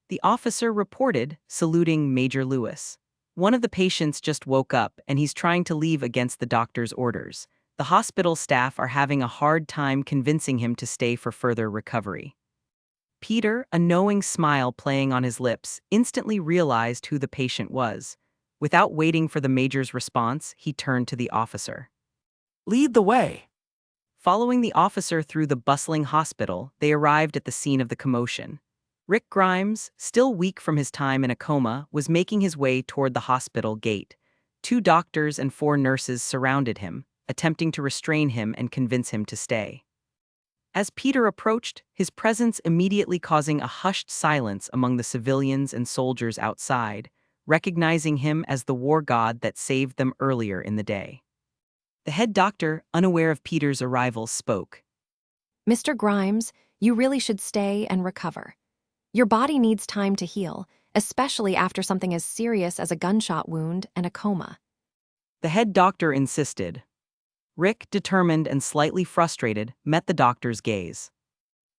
The officer reported, saluting Major Lewis. One of the patients just woke up and he's trying to leave against the doctor's orders. The hospital staff are having a hard time convincing him to stay for further recovery. Peter, a knowing smile playing on his lips, instantly realized who the patient was. Without waiting for the major's response, he turned to the officer. Lead the way. Following the officer through the bustling hospital, they arrived at the scene of the commotion. Rick Grimes, still weak from his time in a coma, was making his way toward the hospital gate. 2 doctors and 4 nurses surrounded him, attempting to restrain him and convince him to stay. As Peter approached, his presence immediately causing a hushed silence among the civilians and soldiers outside, recognizing him as the war god that saved them earlier in the day. The head doctor, unaware of Peter's arrival, spoke. Mr. Grimes, you really should stay and recover. Your body needs time to heal, especially after something as serious as a gunshot wound and a coma. The head doctor insisted. Rick, determined and slightly frustrated, met the doctor's gaze.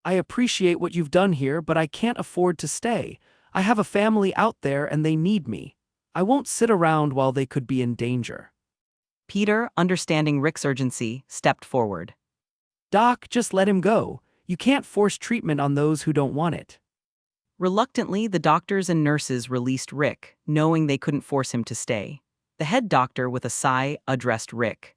I appreciate what you've done here, but I can't afford to stay. I have a family out there and they need me. I won't sit around while they could be in danger. Peter, understanding Rick's urgency, stepped forward. Doc, just let him go. You can't force treatment on those who don't want it. Reluctantly, the doctors and nurses released Rick, knowing they couldn't force him to stay. The head doctor, with a sigh, addressed Rick.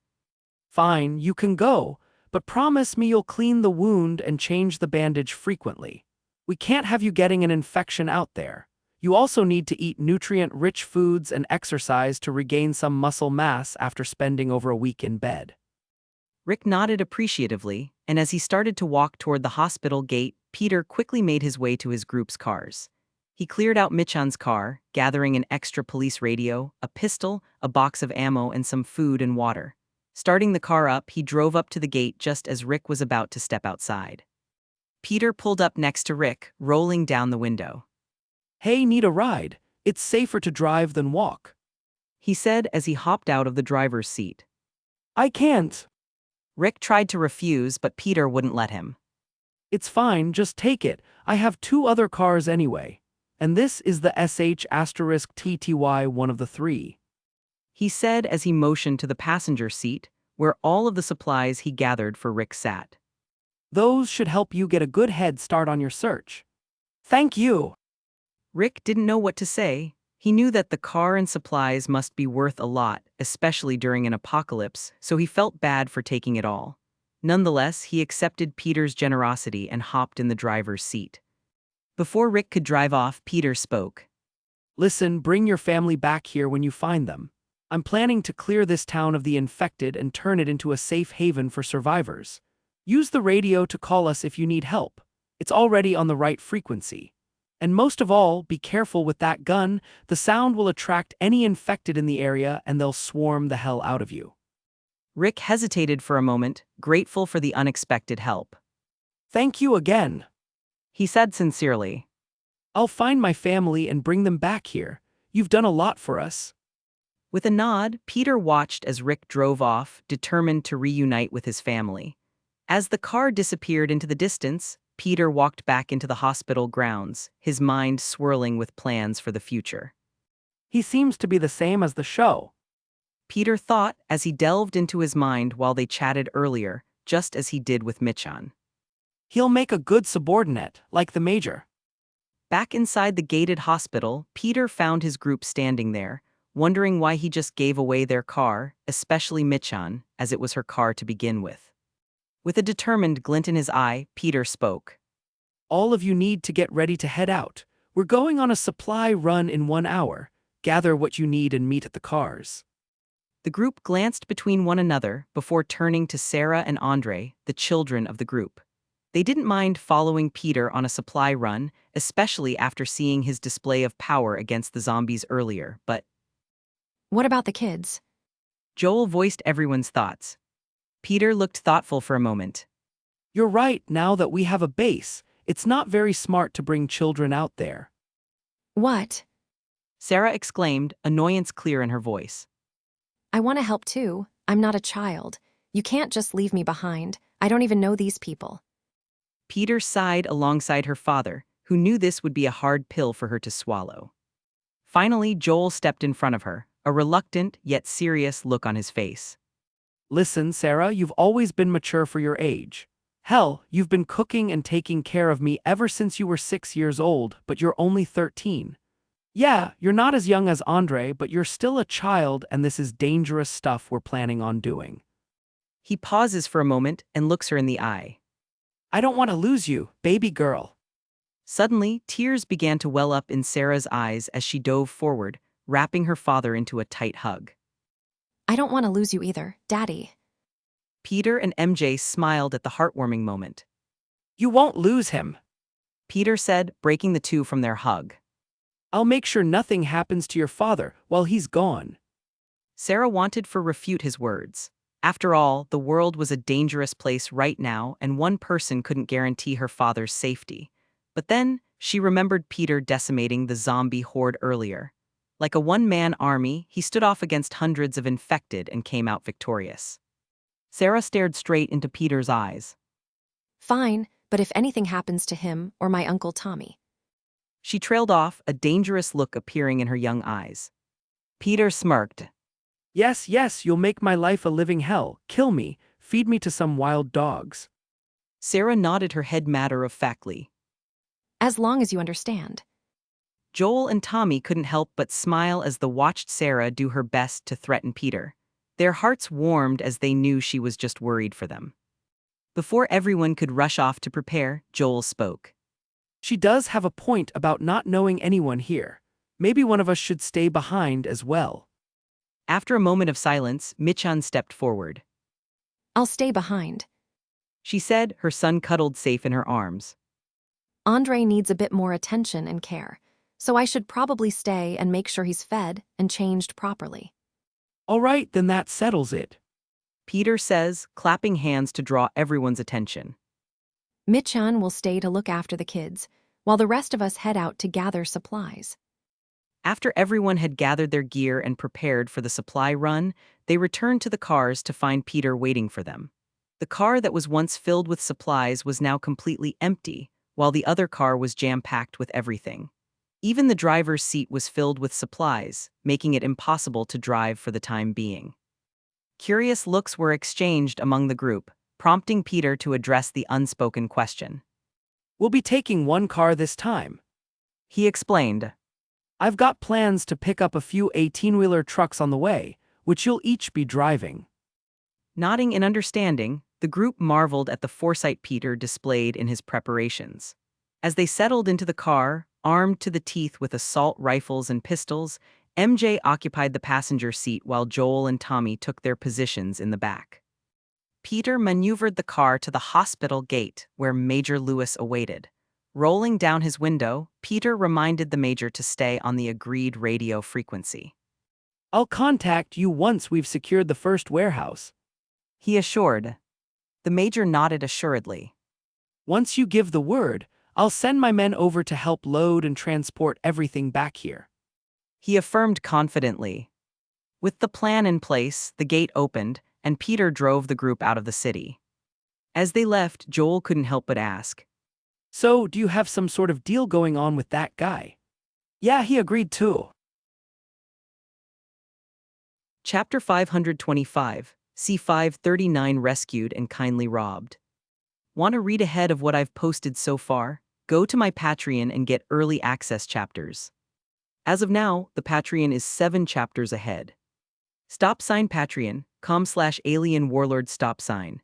Fine, you can go, but promise me you'll clean the wound and change the bandage frequently. We can't have you getting an infection out there. You also need to eat nutrient-rich foods and exercise to regain some muscle mass after spending over a week in bed. Rick nodded appreciatively, and as he started to walk toward the hospital gate, Peter quickly made his way to his group's cars. He cleared out Michan's car, gathering an extra police radio, a pistol, a box of ammo, and some food and water. Starting the car up, he drove up to the gate just as Rick was about to step outside. Peter pulled up next to Rick, rolling down the window. Hey, need a ride? It's safer to drive than walk. He said as he hopped out of the driver's seat. I can't. Rick tried to refuse, but Peter wouldn't let him. It's fine, just take it. I have 2 other cars anyway. And this is the SH*TTY, one of the 3. He said as he motioned to the passenger seat, where all of the supplies he gathered for Rick sat. Those should help you get a good head start on your search. Thank you. Rick didn't know what to say. He knew that the car and supplies must be worth a lot, especially during an apocalypse, so he felt bad for taking it all. Nonetheless, he accepted Peter's generosity and hopped in the driver's seat. Before Rick could drive off, Peter spoke. Listen, bring your family back here when you find them. I'm planning to clear this town of the infected and turn it into a safe haven for survivors. Use the radio to call us if you need help. It's already on the right frequency. And most of all, be careful with that gun. The sound will attract any infected in the area and they'll swarm the hell out of you. Rick hesitated for a moment, grateful for the unexpected help. Thank you again. He said sincerely. I'll find my family and bring them back here. You've done a lot for us. With a nod, Peter watched as Rick drove off, determined to reunite with his family. As the car disappeared into the distance, Peter walked back into the hospital grounds, his mind swirling with plans for the future. He seems to be the same as the show. Peter thought as he delved into his mind while they chatted earlier, just as he did with Michan. He'll make a good subordinate, like the Major. Back inside the gated hospital, Peter found his group standing there, wondering why he just gave away their car, especially Michan, as it was her car to begin with. With a determined glint in his eye, Peter spoke. All of you need to get ready to head out. We're going on a supply run in 1 hour. Gather what you need and meet at the cars. The group glanced between one another before turning to Sarah and Andre, the children of the group. They didn't mind following Peter on a supply run, especially after seeing his display of power against the zombies earlier, but What about the kids? Joel voiced everyone's thoughts. Peter looked thoughtful for a moment. You're right, now that we have a base, it's not very smart to bring children out there. What? Sarah exclaimed, annoyance clear in her voice. I want to help too. I'm not a child. You can't just leave me behind. I don't even know these people. Peter sighed alongside her father, who knew this would be a hard pill for her to swallow. Finally, Joel stepped in front of her, a reluctant yet serious look on his face. Listen, Sarah, you've always been mature for your age. Hell, you've been cooking and taking care of me ever since you were 6 years old, but you're only 13. Yeah, you're not as young as Andre, but you're still a child and this is dangerous stuff we're planning on doing. He pauses for a moment and looks her in the eye. I don't want to lose you, baby girl. Suddenly, tears began to well up in Sarah's eyes as she dove forward, wrapping her father into a tight hug. I don't want to lose you either, Daddy. Peter and MJ smiled at the heartwarming moment. You won't lose him. Peter said, breaking the two from their hug. I'll make sure nothing happens to your father while he's gone. Sarah wanted to refute his words. After all, the world was a dangerous place right now and one person couldn't guarantee her father's safety. But then, she remembered Peter decimating the zombie horde earlier. Like a one-man army, he stood off against hundreds of infected and came out victorious. Sarah stared straight into Peter's eyes. Fine, but if anything happens to him or my Uncle Tommy. She trailed off, a dangerous look appearing in her young eyes. Peter smirked. Yes, yes, you'll make my life a living hell. Kill me, feed me to some wild dogs. Sarah nodded her head matter-of-factly. As long as you understand. Joel and Tommy couldn't help but smile as they watched Sarah do her best to threaten Peter. Their hearts warmed as they knew she was just worried for them. Before everyone could rush off to prepare, Joel spoke. She does have a point about not knowing anyone here. Maybe one of us should stay behind as well. After a moment of silence, Michan stepped forward. I'll stay behind. She said, her son cuddled safe in her arms. Andre needs a bit more attention and care, so I should probably stay and make sure he's fed and changed properly. All right, then that settles it. Peter says, clapping hands to draw everyone's attention. Michan will stay to look after the kids, while the rest of us head out to gather supplies. After everyone had gathered their gear and prepared for the supply run, they returned to the cars to find Peter waiting for them. The car that was once filled with supplies was now completely empty, while the other car was jam-packed with everything. Even the driver's seat was filled with supplies, making it impossible to drive for the time being. Curious looks were exchanged among the group, prompting Peter to address the unspoken question. We'll be taking one car this time. He explained. I've got plans to pick up a few 18-wheeler trucks on the way, which you'll each be driving. Nodding in understanding, The group marveled at the foresight Peter displayed in his preparations. As they settled into the car, armed to the teeth with assault rifles and pistols, MJ occupied the passenger seat while Joel and Tommy took their positions in the back. Peter maneuvered the car to the hospital gate where Major Lewis awaited. Rolling down his window, Peter reminded the Major to stay on the agreed radio frequency. I'll contact you once we've secured the first warehouse. He assured. The Major nodded assuredly. Once you give the word, I'll send my men over to help load and transport everything back here. He affirmed confidently. With the plan in place, the gate opened, and Peter drove the group out of the city. As they left, Joel couldn't help but ask, So, do you have some sort of deal going on with that guy? Yeah, he agreed too. Chapter 525, C539 Rescued and Kindly Robbed. Want to read ahead of what I've posted so far? Go to my Patreon and get early access chapters. As of now, the Patreon is 7 chapters ahead. Patreon.com/alien warlord stop sign.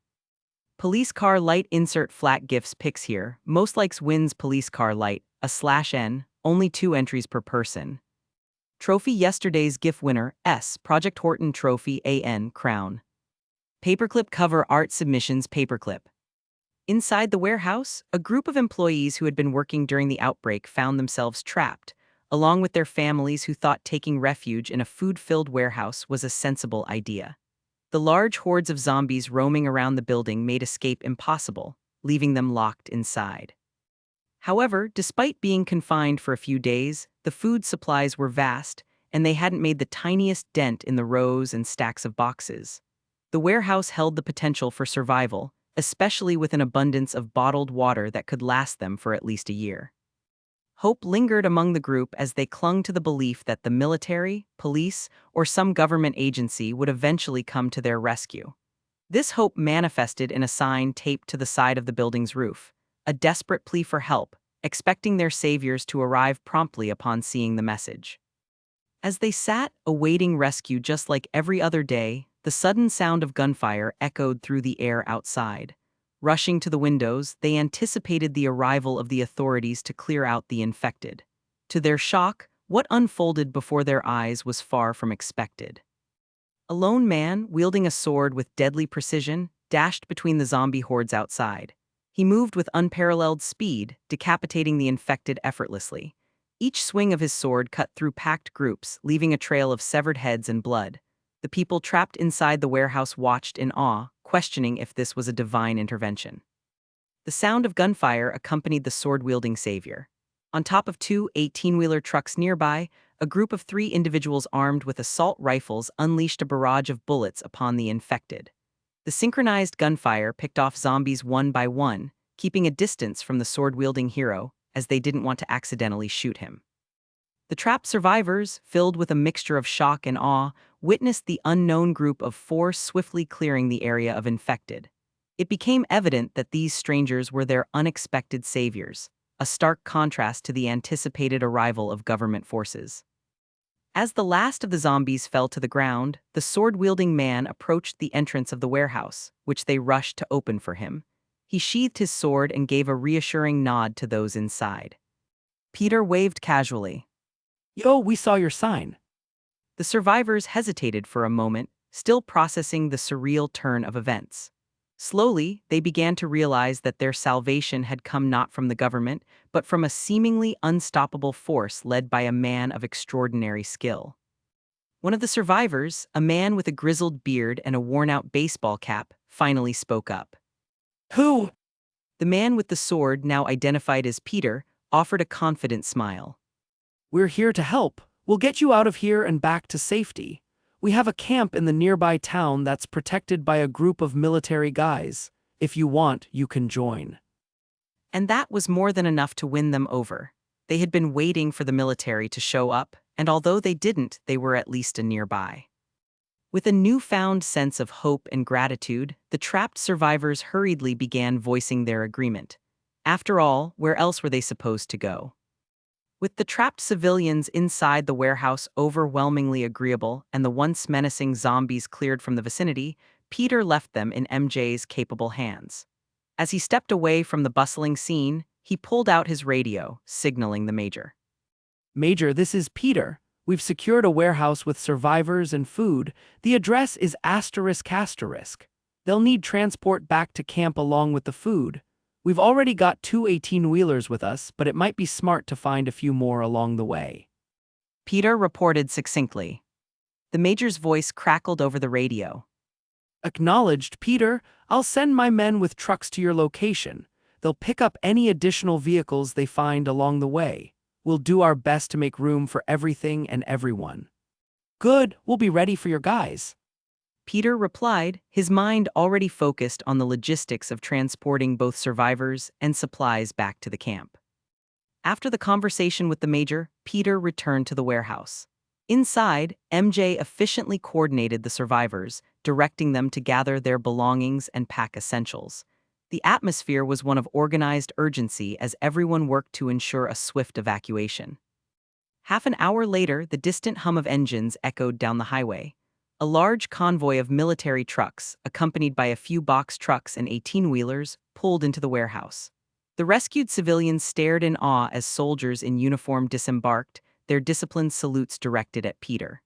Police car light insert flat gifts pics here. Most likes wins police car light, /N, only 2 entries per person. Trophy yesterday's GIF winner, S. Project Horton Trophy AN Crown. Paperclip cover art submissions paperclip. Inside the warehouse, a group of employees who had been working during the outbreak found themselves trapped, along with their families who thought taking refuge in a food-filled warehouse was a sensible idea. The large hordes of zombies roaming around the building made escape impossible, leaving them locked inside. However, despite being confined for a few days, the food supplies were vast, and they hadn't made the tiniest dent in the rows and stacks of boxes. The warehouse held the potential for survival, especially with an abundance of bottled water that could last them for at least a year. Hope lingered among the group as they clung to the belief that the military, police, or some government agency would eventually come to their rescue. This hope manifested in a sign taped to the side of the building's roof, a desperate plea for help, expecting their saviors to arrive promptly upon seeing the message. As they sat, awaiting rescue just like every other day, the sudden sound of gunfire echoed through the air outside. Rushing to the windows, they anticipated the arrival of the authorities to clear out the infected. To their shock, what unfolded before their eyes was far from expected. A lone man, wielding a sword with deadly precision, dashed between the zombie hordes outside. He moved with unparalleled speed, decapitating the infected effortlessly. Each swing of his sword cut through packed groups, leaving a trail of severed heads and blood. The people trapped inside the warehouse watched in awe, questioning if this was a divine intervention. The sound of gunfire accompanied the sword-wielding savior. On top of 2 18-wheeler trucks nearby, a group of 3 individuals armed with assault rifles unleashed a barrage of bullets upon the infected. The synchronized gunfire picked off zombies one by one, keeping a distance from the sword-wielding hero, as they didn't want to accidentally shoot him. The trapped survivors, filled with a mixture of shock and awe, witnessed the unknown group of 4 swiftly clearing the area of infected. It became evident that these strangers were their unexpected saviors, a stark contrast to the anticipated arrival of government forces. As the last of the zombies fell to the ground, the sword-wielding man approached the entrance of the warehouse, which they rushed to open for him. He sheathed his sword and gave a reassuring nod to those inside. Peter waved casually. Yo, we saw your sign. The survivors hesitated for a moment, still processing the surreal turn of events. Slowly, they began to realize that their salvation had come not from the government, but from a seemingly unstoppable force led by a man of extraordinary skill. One of the survivors, a man with a grizzled beard and a worn-out baseball cap, finally spoke up. Who? The man with the sword, now identified as Peter, offered a confident smile. We're here to help. We'll get you out of here and back to safety. We have a camp in the nearby town that's protected by a group of military guys. If you want, you can join. And that was more than enough to win them over. They had been waiting for the military to show up, and although they didn't, they were at least nearby. With a newfound sense of hope and gratitude, the trapped survivors hurriedly began voicing their agreement. After all, where else were they supposed to go? With the trapped civilians inside the warehouse overwhelmingly agreeable and the once menacing zombies cleared from the vicinity, Peter left them in MJ's capable hands. As he stepped away from the bustling scene, he pulled out his radio, signaling the Major. Major, this is Peter. We've secured a warehouse with survivors and food. The address is asterisk asterisk. They'll need transport back to camp along with the food. We've already got 2 18-wheelers with us, but it might be smart to find a few more along the way. Peter reported succinctly. The Major's voice crackled over the radio. Acknowledged, Peter. I'll send my men with trucks to your location. They'll pick up any additional vehicles they find along the way. We'll do our best to make room for everything and everyone. Good, we'll be ready for your guys. Peter replied, his mind already focused on the logistics of transporting both survivors and supplies back to the camp. After the conversation with the Major, Peter returned to the warehouse. Inside, MJ efficiently coordinated the survivors, directing them to gather their belongings and pack essentials. The atmosphere was one of organized urgency as everyone worked to ensure a swift evacuation. Half an hour later, the distant hum of engines echoed down the highway. A large convoy of military trucks, accompanied by a few box trucks and 18-wheelers, pulled into the warehouse. The rescued civilians stared in awe as soldiers in uniform disembarked, their disciplined salutes directed at Peter.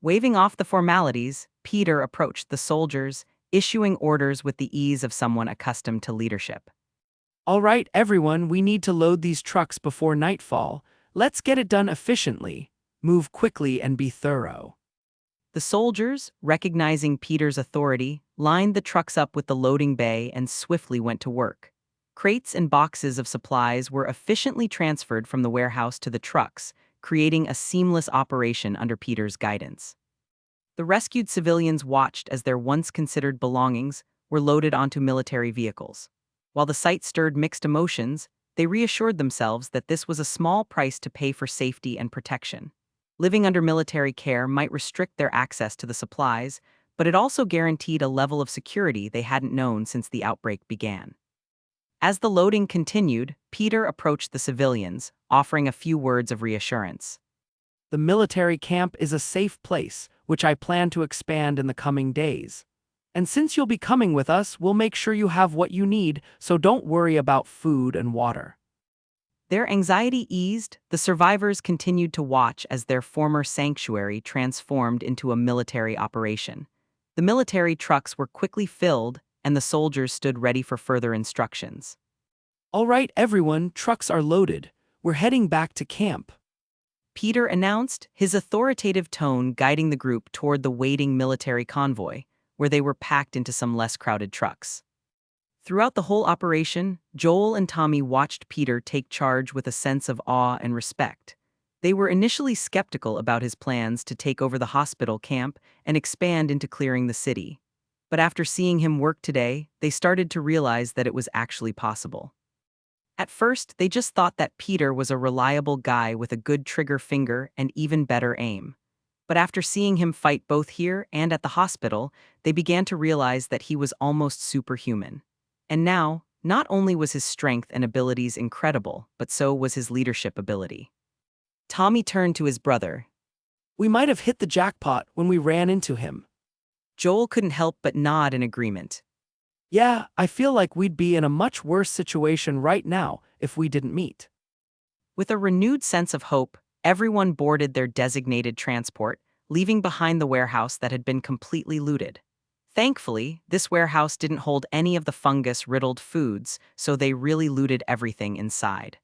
Waving off the formalities, Peter approached the soldiers, issuing orders with the ease of someone accustomed to leadership. All right, everyone, we need to load these trucks before nightfall. Let's get it done efficiently. Move quickly and be thorough. The soldiers, recognizing Peter's authority, lined the trucks up with the loading bay and swiftly went to work. Crates and boxes of supplies were efficiently transferred from the warehouse to the trucks, creating a seamless operation under Peter's guidance. The rescued civilians watched as their once-considered belongings were loaded onto military vehicles. While the sight stirred mixed emotions, they reassured themselves that this was a small price to pay for safety and protection. Living under military care might restrict their access to the supplies, but it also guaranteed a level of security they hadn't known since the outbreak began. As the loading continued, Peter approached the civilians, offering a few words of reassurance. The military camp is a safe place, which I plan to expand in the coming days. And since you'll be coming with us, we'll make sure you have what you need, so don't worry about food and water. Their anxiety eased, the survivors continued to watch as their former sanctuary transformed into a military operation. The military trucks were quickly filled, and the soldiers stood ready for further instructions. All right, everyone, trucks are loaded. We're heading back to camp. Peter announced, his authoritative tone guiding the group toward the waiting military convoy, where they were packed into some less crowded trucks. Throughout the whole operation, Joel and Tommy watched Peter take charge with a sense of awe and respect. They were initially skeptical about his plans to take over the hospital camp and expand into clearing the city. But after seeing him work today, they started to realize that it was actually possible. At first, they just thought that Peter was a reliable guy with a good trigger finger and even better aim. But after seeing him fight both here and at the hospital, they began to realize that he was almost superhuman. And now, not only was his strength and abilities incredible, but so was his leadership ability. Tommy turned to his brother. We might have hit the jackpot when we ran into him. Joel couldn't help but nod in agreement. Yeah, I feel like we'd be in a much worse situation right now if we didn't meet. With a renewed sense of hope, everyone boarded their designated transport, leaving behind the warehouse that had been completely looted. Thankfully, this warehouse didn't hold any of the fungus-riddled foods, so they really looted everything inside.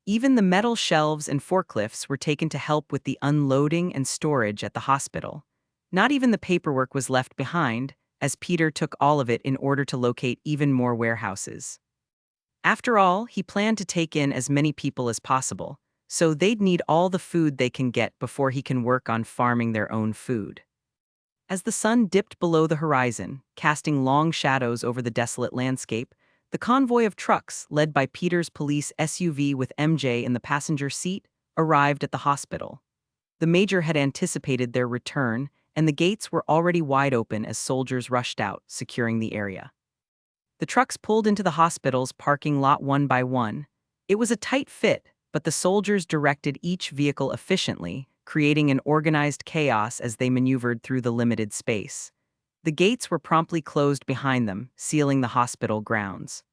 Even the metal shelves and forklifts were taken to help with the unloading and storage at the hospital. Not even the paperwork was left behind, as Peter took all of it in order to locate even more warehouses. After all, he planned to take in as many people as possible, so they'd need all the food they can get before he can work on farming their own food. As the sun dipped below the horizon, casting long shadows over the desolate landscape, the convoy of trucks, led by Peter's police SUV with MJ in the passenger seat, arrived at the hospital. The Major had anticipated their return, and the gates were already wide open as soldiers rushed out, securing the area. The trucks pulled into the hospital's parking lot one by one. It was a tight fit, but the soldiers directed each vehicle efficiently, creating an organized chaos as they maneuvered through the limited space. The gates were promptly closed behind them, sealing the hospital grounds.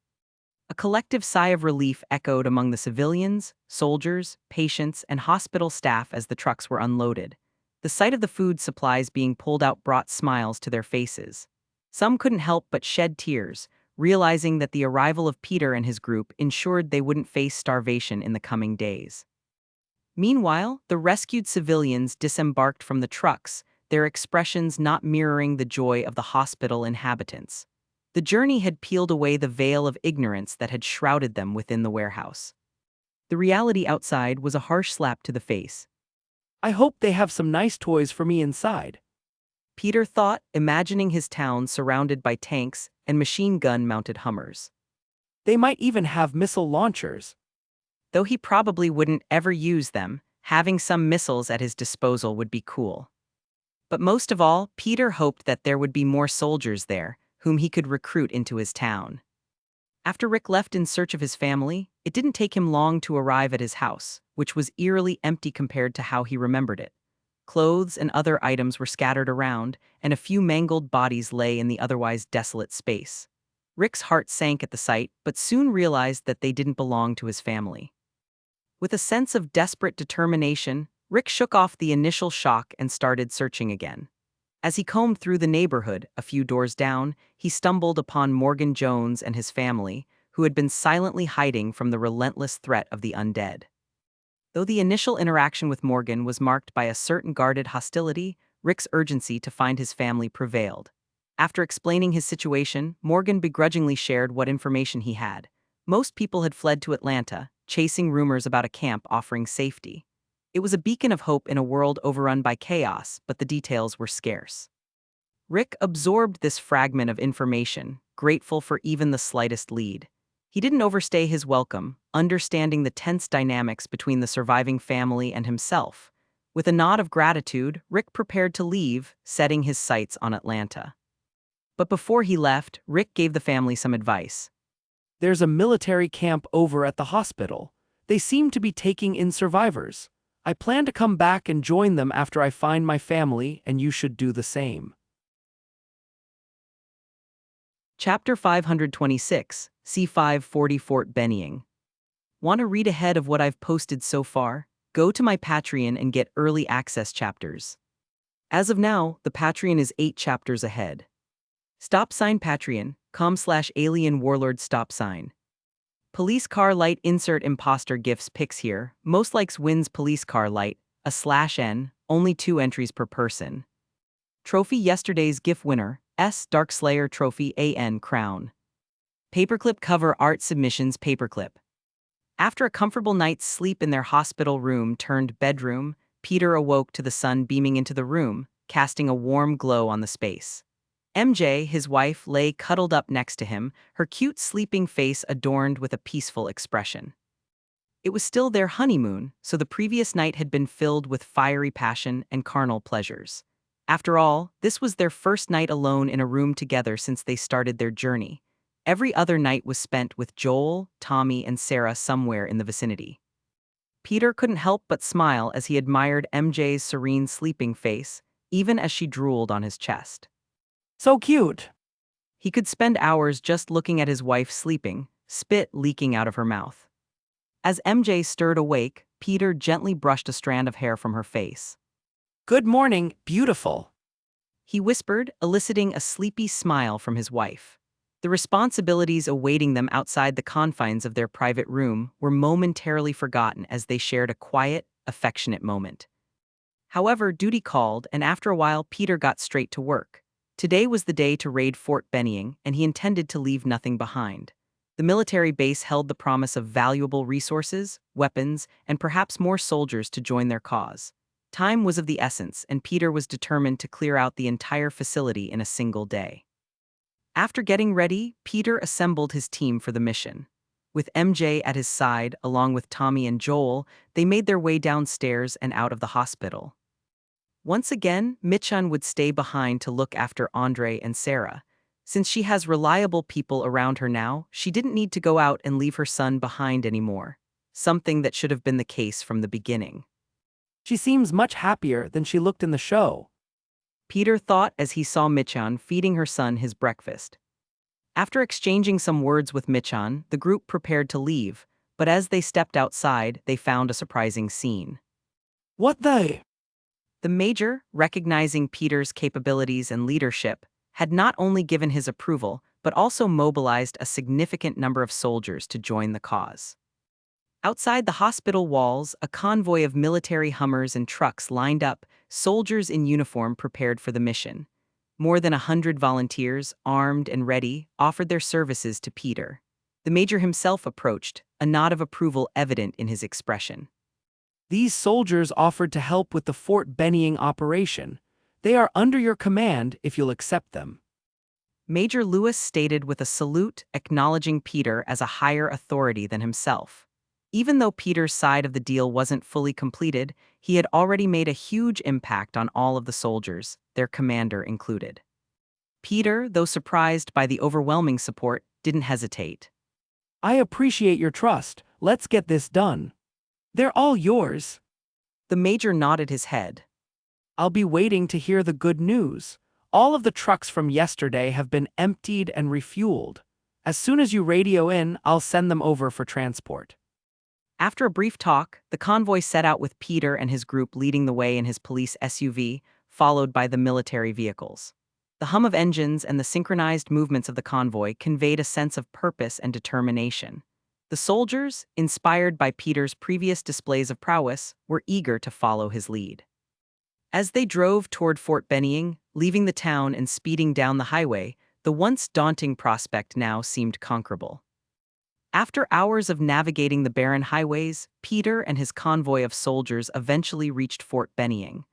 A collective sigh of relief echoed among the civilians, soldiers, patients, and hospital staff as the trucks were unloaded. The sight of the food supplies being pulled out brought smiles to their faces. Some couldn't help but shed tears, realizing that the arrival of Peter and his group ensured they wouldn't face starvation in the coming days. Meanwhile, the rescued civilians disembarked from the trucks, their expressions not mirroring the joy of the hospital inhabitants. The journey had peeled away the veil of ignorance that had shrouded them within the warehouse. The reality outside was a harsh slap to the face. I hope they have some nice toys for me inside. Peter thought, imagining his town surrounded by tanks and machine gun-mounted Hummers. They might even have missile launchers. Though he probably wouldn't ever use them, having some missiles at his disposal would be cool. But most of all, Peter hoped that there would be more soldiers there, whom he could recruit into his town. After Rick left in search of his family, it didn't take him long to arrive at his house, which was eerily empty compared to how he remembered it. Clothes and other items were scattered around, and a few mangled bodies lay in the otherwise desolate space. Rick's heart sank at the sight, but soon realized that they didn't belong to his family. With a sense of desperate determination, Rick shook off the initial shock and started searching again. As he combed through the neighborhood, a few doors down, he stumbled upon Morgan Jones and his family, who had been silently hiding from the relentless threat of the undead. Though the initial interaction with Morgan was marked by a certain guarded hostility, Rick's urgency to find his family prevailed. After explaining his situation, Morgan begrudgingly shared what information he had. Most people had fled to Atlanta, chasing rumors about a camp offering safety. It was a beacon of hope in a world overrun by chaos, but the details were scarce. Rick absorbed this fragment of information, grateful for even the slightest lead. He didn't overstay his welcome, understanding the tense dynamics between the surviving family and himself. With a nod of gratitude, Rick prepared to leave, setting his sights on Atlanta. But before he left, Rick gave the family some advice. There's a military camp over at the hospital. They seem to be taking in survivors. I plan to come back and join them after I find my family, and you should do the same. Chapter 526, C540 Fort Benning. Want to read ahead of what I've posted so far? Go to my Patreon and get early access chapters. As of now, the Patreon is 8 chapters ahead. Patreon.com/alien warlord stop sign. Police car light insert imposter gifts pics here. Most likes wins police car light, /n, only 2 entries per person. Trophy yesterday's GIF winner, S Dark Slayer Trophy AN Crown. Paperclip cover art submissions paperclip. After a comfortable night's sleep in their hospital room turned bedroom, Peter awoke to the sun beaming into the room, casting a warm glow on the space. MJ, his wife, lay cuddled up next to him, her cute sleeping face adorned with a peaceful expression. It was still their honeymoon, so the previous night had been filled with fiery passion and carnal pleasures. After all, this was their first night alone in a room together since they started their journey. Every other night was spent with Joel, Tommy, and Sarah somewhere in the vicinity. Peter couldn't help but smile as he admired MJ's serene sleeping face, even as she drooled on his chest. So cute. He could spend hours just looking at his wife sleeping, spit leaking out of her mouth. As MJ stirred awake, Peter gently brushed a strand of hair from her face. Good morning, beautiful. He whispered, eliciting a sleepy smile from his wife. The responsibilities awaiting them outside the confines of their private room were momentarily forgotten as they shared a quiet, affectionate moment. However, duty called, and after a while Peter got straight to work. Today was the day to raid Fort Benning, and he intended to leave nothing behind. The military base held the promise of valuable resources, weapons, and perhaps more soldiers to join their cause. Time was of the essence, and Peter was determined to clear out the entire facility in a single day. After getting ready, Peter assembled his team for the mission. With MJ at his side, along with Tommy and Joel, they made their way downstairs and out of the hospital. Once again, Michan would stay behind to look after Andre and Sarah. Since she has reliable people around her now, she didn't need to go out and leave her son behind anymore, something that should have been the case from the beginning. She seems much happier than she looked in the show. Peter thought as he saw Michan feeding her son his breakfast. After exchanging some words with Michan, the group prepared to leave, but as they stepped outside, they found a surprising scene. What the? The Major, recognizing Peter's capabilities and leadership, had not only given his approval, but also mobilized a significant number of soldiers to join the cause. Outside the hospital walls, a convoy of military Hummers and trucks lined up, soldiers in uniform prepared for the mission. More than 100 volunteers, armed and ready, offered their services to Peter. The Major himself approached, a nod of approval evident in his expression. These soldiers offered to help with the Fort Benning operation. They are under your command if you'll accept them. Major Lewis stated with a salute, acknowledging Peter as a higher authority than himself. Even though Peter's side of the deal wasn't fully completed, he had already made a huge impact on all of the soldiers, their commander included. Peter, though surprised by the overwhelming support, didn't hesitate. I appreciate your trust. Let's get this done. They're all yours. The Major nodded his head. I'll be waiting to hear the good news. All of the trucks from yesterday have been emptied and refueled. As soon as you radio in, I'll send them over for transport. After a brief talk, the convoy set out with Peter and his group leading the way in his police SUV, followed by the military vehicles. The hum of engines and the synchronized movements of the convoy conveyed a sense of purpose and determination. The soldiers, inspired by Peter's previous displays of prowess, were eager to follow his lead. As they drove toward Fort Benning, leaving the town and speeding down the highway, the once daunting prospect now seemed conquerable. After hours of navigating the barren highways, Peter and his convoy of soldiers eventually reached Fort Benning.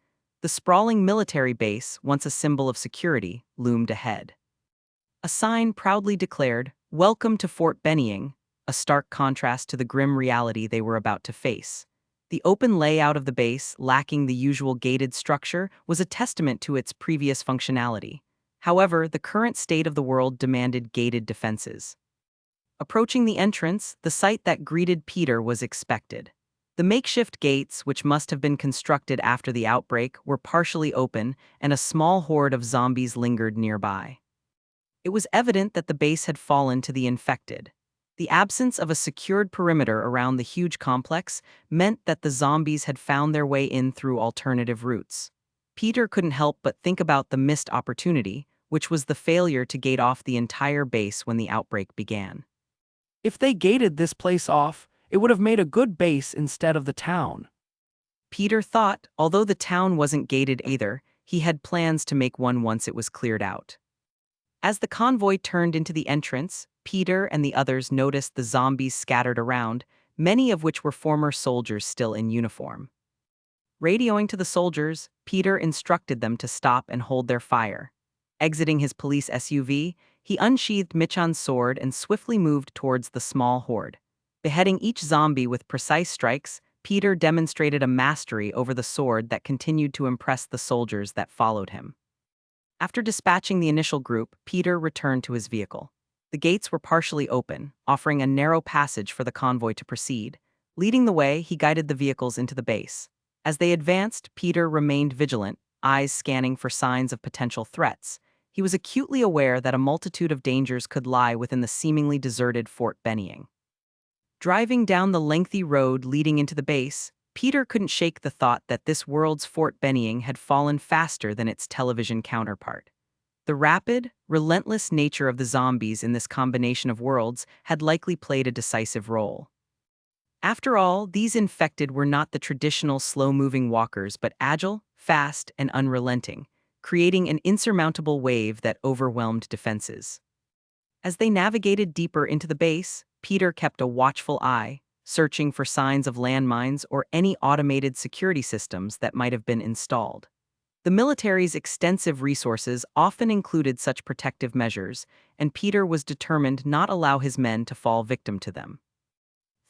The sprawling military base, once a symbol of security, loomed ahead. A sign proudly declared, "Welcome to Fort Benning," a stark contrast to the grim reality they were about to face. The open layout of the base, lacking the usual gated structure, was a testament to its previous functionality. However, the current state of the world demanded gated defenses. Approaching the entrance, the sight that greeted Peter was expected. The makeshift gates, which must have been constructed after the outbreak, were partially open, and a small horde of zombies lingered nearby. It was evident that the base had fallen to the infected. The absence of a secured perimeter around the huge complex meant that the zombies had found their way in through alternative routes. Peter couldn't help but think about the missed opportunity, which was the failure to gate off the entire base when the outbreak began. If they gated this place off, it would have made a good base instead of the town. Peter thought, although the town wasn't gated either, he had plans to make one once it was cleared out. As the convoy turned into the entrance, Peter and the others noticed the zombies scattered around, many of which were former soldiers still in uniform. Radioing to the soldiers, Peter instructed them to stop and hold their fire. Exiting his police SUV, he unsheathed Michan's sword and swiftly moved towards the small horde. Beheading each zombie with precise strikes, Peter demonstrated a mastery over the sword that continued to impress the soldiers that followed him. After dispatching the initial group, Peter returned to his vehicle. The gates were partially open, offering a narrow passage for the convoy to proceed. Leading the way, he guided the vehicles into the base. As they advanced, Peter remained vigilant, eyes scanning for signs of potential threats. He was acutely aware that a multitude of dangers could lie within the seemingly deserted Fort Benning. Driving down the lengthy road leading into the base, Peter couldn't shake the thought that this world's Fort Benning had fallen faster than its television counterpart. The rapid, relentless nature of the zombies in this combination of worlds had likely played a decisive role. After all, these infected were not the traditional slow-moving walkers but agile, fast, and unrelenting, creating an insurmountable wave that overwhelmed defenses. As they navigated deeper into the base, Peter kept a watchful eye, searching for signs of landmines or any automated security systems that might have been installed. The military's extensive resources often included such protective measures, and Peter was determined not to allow his men to fall victim to them.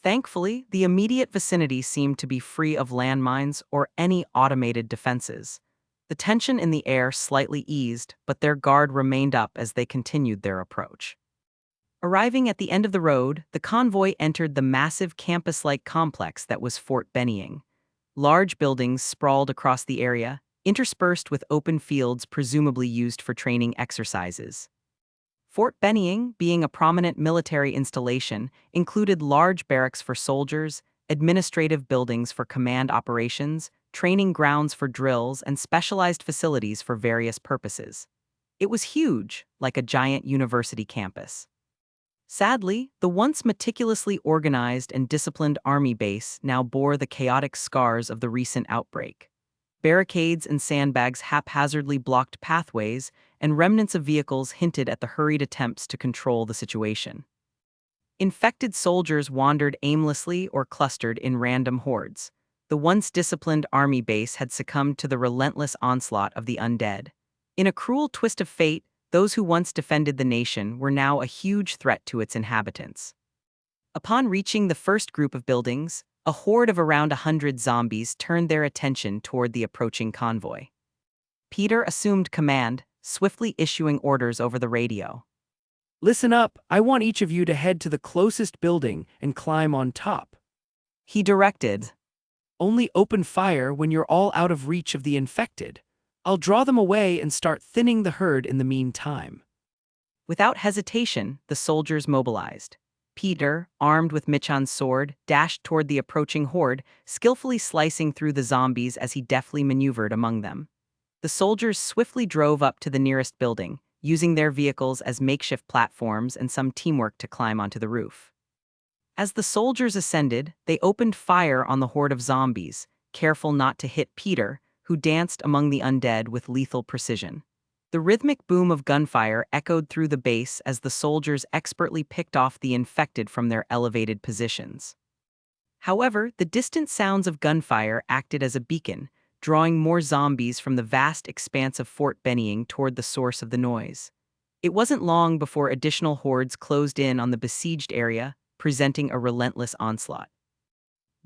Thankfully, the immediate vicinity seemed to be free of landmines or any automated defenses. The tension in the air slightly eased, but their guard remained up as they continued their approach. Arriving at the end of the road, the convoy entered the massive campus-like complex that was Fort Benning. Large buildings sprawled across the area, interspersed with open fields presumably used for training exercises. Fort Benning, being a prominent military installation, included large barracks for soldiers, administrative buildings for command operations, training grounds for drills, and specialized facilities for various purposes. It was huge, like a giant university campus. Sadly, the once meticulously organized and disciplined army base now bore the chaotic scars of the recent outbreak. Barricades and sandbags haphazardly blocked pathways, and remnants of vehicles hinted at the hurried attempts to control the situation. Infected soldiers wandered aimlessly or clustered in random hordes. The once disciplined army base had succumbed to the relentless onslaught of the undead. In a cruel twist of fate, those who once defended the nation were now a huge threat to its inhabitants. Upon reaching the first group of buildings, a horde of around 100 zombies turned their attention toward the approaching convoy. Peter assumed command, swiftly issuing orders over the radio. Listen up, I want each of you to head to the closest building and climb on top. He directed. Only open fire when you're all out of reach of the infected. I'll draw them away and start thinning the herd in the meantime. Without hesitation, the soldiers mobilized. Peter, armed with Michan's sword, dashed toward the approaching horde, skillfully slicing through the zombies as he deftly maneuvered among them. The soldiers swiftly drove up to the nearest building, using their vehicles as makeshift platforms and some teamwork to climb onto the roof. As the soldiers ascended, they opened fire on the horde of zombies, careful not to hit Peter, who danced among the undead with lethal precision. The rhythmic boom of gunfire echoed through the base as the soldiers expertly picked off the infected from their elevated positions. However, the distant sounds of gunfire acted as a beacon, drawing more zombies from the vast expanse of Fort Benning toward the source of the noise. It wasn't long before additional hordes closed in on the besieged area, presenting a relentless onslaught.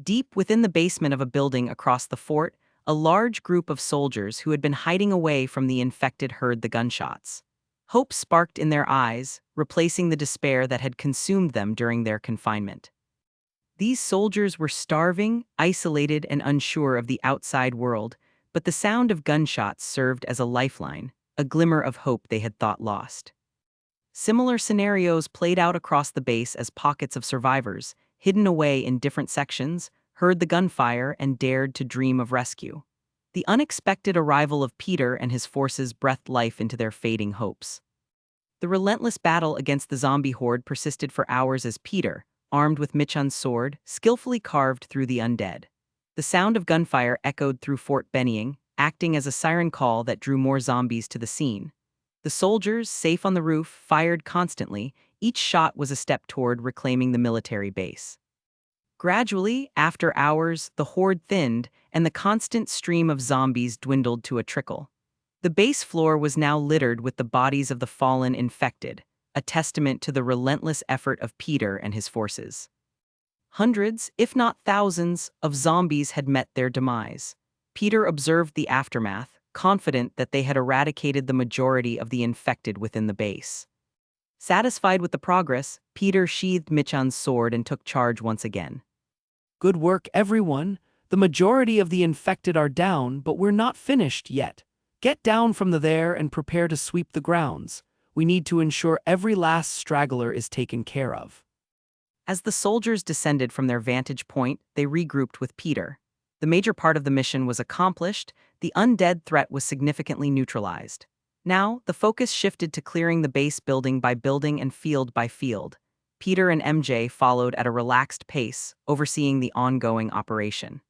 Deep within the basement of a building across the fort, a large group of soldiers who had been hiding away from the infected heard the gunshots. Hope sparked in their eyes, replacing the despair that had consumed them during their confinement. These soldiers were starving, isolated, and unsure of the outside world, but the sound of gunshots served as a lifeline, a glimmer of hope they had thought lost. Similar scenarios played out across the base as pockets of survivors, hidden away in different sections, heard the gunfire and dared to dream of rescue. The unexpected arrival of Peter and his forces breathed life into their fading hopes. The relentless battle against the zombie horde persisted for hours as Peter, armed with Michan's sword, skillfully carved through the undead. The sound of gunfire echoed through Fort Benning, acting as a siren call that drew more zombies to the scene. The soldiers, safe on the roof, fired constantly. Each shot was a step toward reclaiming the military base. Gradually, after hours, the horde thinned, and the constant stream of zombies dwindled to a trickle. The base floor was now littered with the bodies of the fallen infected, a testament to the relentless effort of Peter and his forces. Hundreds, if not thousands, of zombies had met their demise. Peter observed the aftermath, confident that they had eradicated the majority of the infected within the base. Satisfied with the progress, Peter sheathed Michan's sword and took charge once again. Good work, everyone. The majority of the infected are down, but we're not finished yet. Get down from there and prepare to sweep the grounds. We need to ensure every last straggler is taken care of. As the soldiers descended from their vantage point, they regrouped with Peter. The major part of the mission was accomplished, the undead threat was significantly neutralized. Now, the focus shifted to clearing the base building by building and field by field. Peter and MJ followed at a relaxed pace, overseeing the ongoing operation.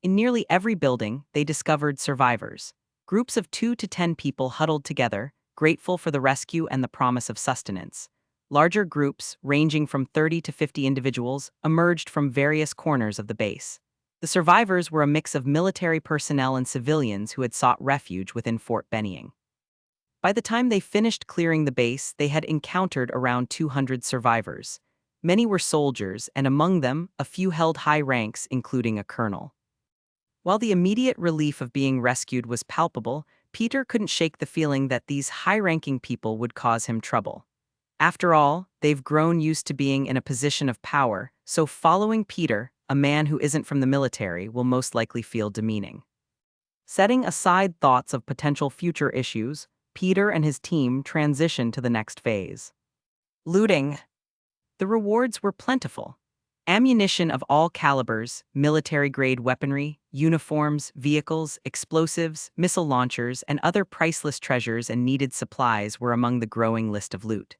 In nearly every building, they discovered survivors. Groups of 2 to 10 people huddled together, grateful for the rescue and the promise of sustenance. Larger groups, ranging from 30 to 50 individuals, emerged from various corners of the base. The survivors were a mix of military personnel and civilians who had sought refuge within Fort Benning. By the time they finished clearing the base, they had encountered around 200 survivors. Many were soldiers, and among them, a few held high ranks, including a colonel. While the immediate relief of being rescued was palpable, Peter couldn't shake the feeling that these high-ranking people would cause him trouble. After all, they've grown used to being in a position of power, so following Peter, a man who isn't from the military, will most likely feel demeaning. Setting aside thoughts of potential future issues, Peter and his team transitioned to the next phase. Looting. The rewards were plentiful. Ammunition of all calibers, military-grade weaponry, uniforms, vehicles, explosives, missile launchers, and other priceless treasures and needed supplies were among the growing list of loot.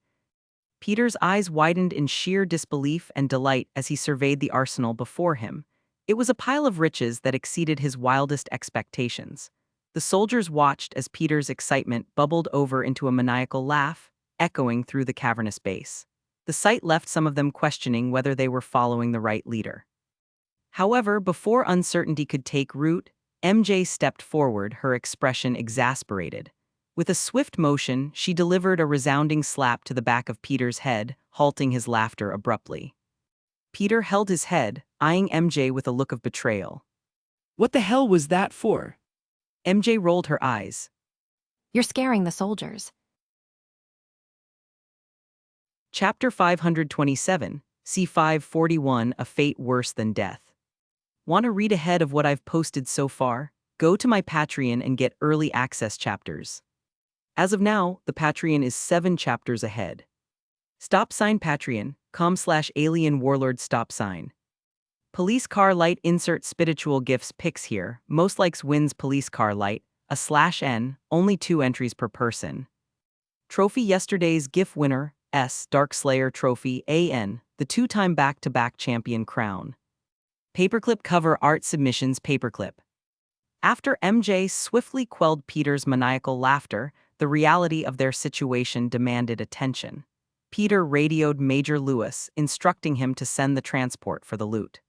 Peter's eyes widened in sheer disbelief and delight as he surveyed the arsenal before him. It was a pile of riches that exceeded his wildest expectations. The soldiers watched as Peter's excitement bubbled over into a maniacal laugh, echoing through the cavernous base. The sight left some of them questioning whether they were following the right leader. However, before uncertainty could take root, MJ stepped forward, her expression exasperated. With a swift motion, she delivered a resounding slap to the back of Peter's head, halting his laughter abruptly. Peter held his head, eyeing MJ with a look of betrayal. What the hell was that for? MJ rolled her eyes. You're scaring the soldiers. Chapter 527, C541, A Fate Worse Than Death. Want to read ahead of what I've posted so far? Go to my Patreon and get early access chapters. As of now, the Patreon is 7 chapters ahead. Patreon.com/alien warlord stop sign. Police car light insert spiritual gifts pics here. Most likes wins police car light, /N, only 2 entries per person. Trophy yesterday's GIF winner, Dark Slayer Trophy, AN, the 2-time back-to-back champion crown. Paperclip cover art submissions paperclip. After MJ swiftly quelled Peter's maniacal laughter, the reality of their situation demanded attention. Peter radioed Major Lewis, instructing him to send the transport for the loot.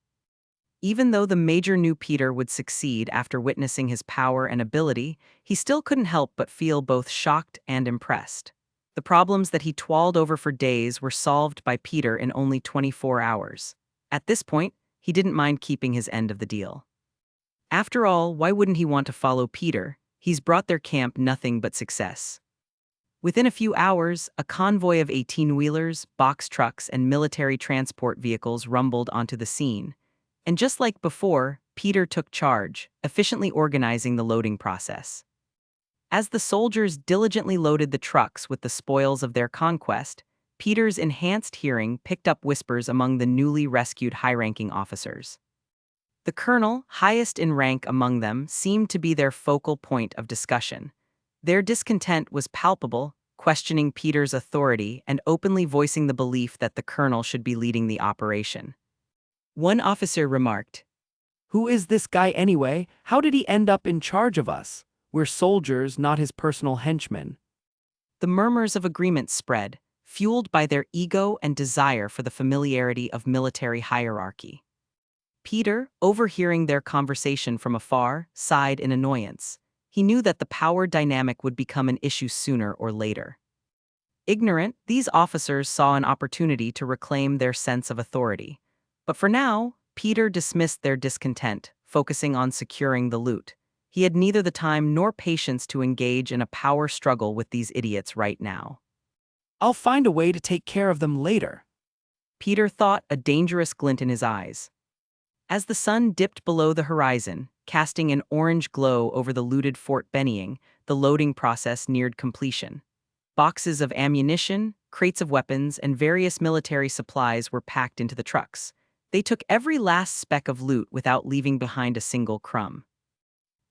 Even though the Major knew Peter would succeed after witnessing his power and ability, he still couldn't help but feel both shocked and impressed. The problems that he toiled over for days were solved by Peter in only 24 hours. At this point, he didn't mind keeping his end of the deal. After all, why wouldn't he want to follow Peter? He's brought their camp nothing but success. Within a few hours, a convoy of 18-wheelers, box trucks, and military transport vehicles rumbled onto the scene. And just like before, Peter took charge, efficiently organizing the loading process. As the soldiers diligently loaded the trucks with the spoils of their conquest, Peter's enhanced hearing picked up whispers among the newly rescued high-ranking officers. The colonel, highest in rank among them, seemed to be their focal point of discussion. Their discontent was palpable, questioning Peter's authority and openly voicing the belief that the colonel should be leading the operation. One officer remarked, Who is this guy anyway? How did he end up in charge of us? We're soldiers, not his personal henchmen. The murmurs of agreement spread, fueled by their ego and desire for the familiarity of military hierarchy. Peter, overhearing their conversation from afar, sighed in annoyance. He knew that the power dynamic would become an issue sooner or later. Ignorant, these officers saw an opportunity to reclaim their sense of authority. But for now, Peter dismissed their discontent, focusing on securing the loot. He had neither the time nor patience to engage in a power struggle with these idiots right now. I'll find a way to take care of them later. Peter thought, a dangerous glint in his eyes. As the sun dipped below the horizon, casting an orange glow over the looted Fort Benning, the loading process neared completion. Boxes of ammunition, crates of weapons, and various military supplies were packed into the trucks. They took every last speck of loot without leaving behind a single crumb.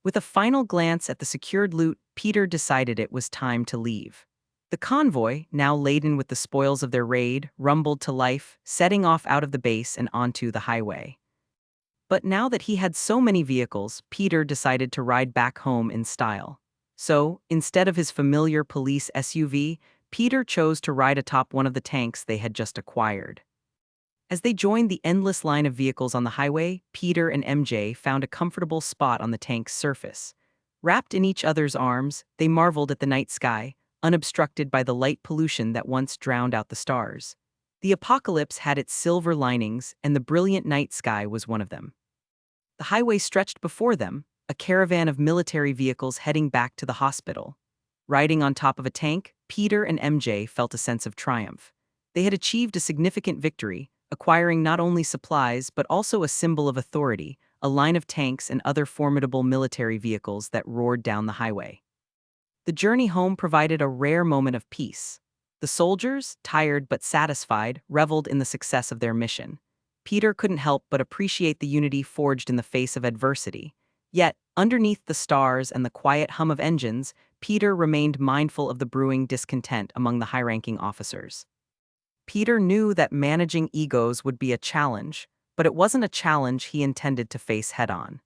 With a final glance at the secured loot, Peter decided it was time to leave. The convoy, now laden with the spoils of their raid, rumbled to life, setting off out of the base and onto the highway. But now that he had so many vehicles, Peter decided to ride back home in style. So, instead of his familiar police SUV, Peter chose to ride atop one of the tanks they had just acquired. As they joined the endless line of vehicles on the highway, Peter and MJ found a comfortable spot on the tank's surface. Wrapped in each other's arms, they marveled at the night sky, unobstructed by the light pollution that once drowned out the stars. The apocalypse had its silver linings, and the brilliant night sky was one of them. The highway stretched before them, a caravan of military vehicles heading back to the hospital. Riding on top of a tank, Peter and MJ felt a sense of triumph. They had achieved a significant victory, acquiring not only supplies but also a symbol of authority, a line of tanks and other formidable military vehicles that roared down the highway. The journey home provided a rare moment of peace. The soldiers, tired but satisfied, reveled in the success of their mission. Peter couldn't help but appreciate the unity forged in the face of adversity. Yet, underneath the stars and the quiet hum of engines, Peter remained mindful of the brewing discontent among the high-ranking officers. Peter knew that managing egos would be a challenge, but it wasn't a challenge he intended to face head-on.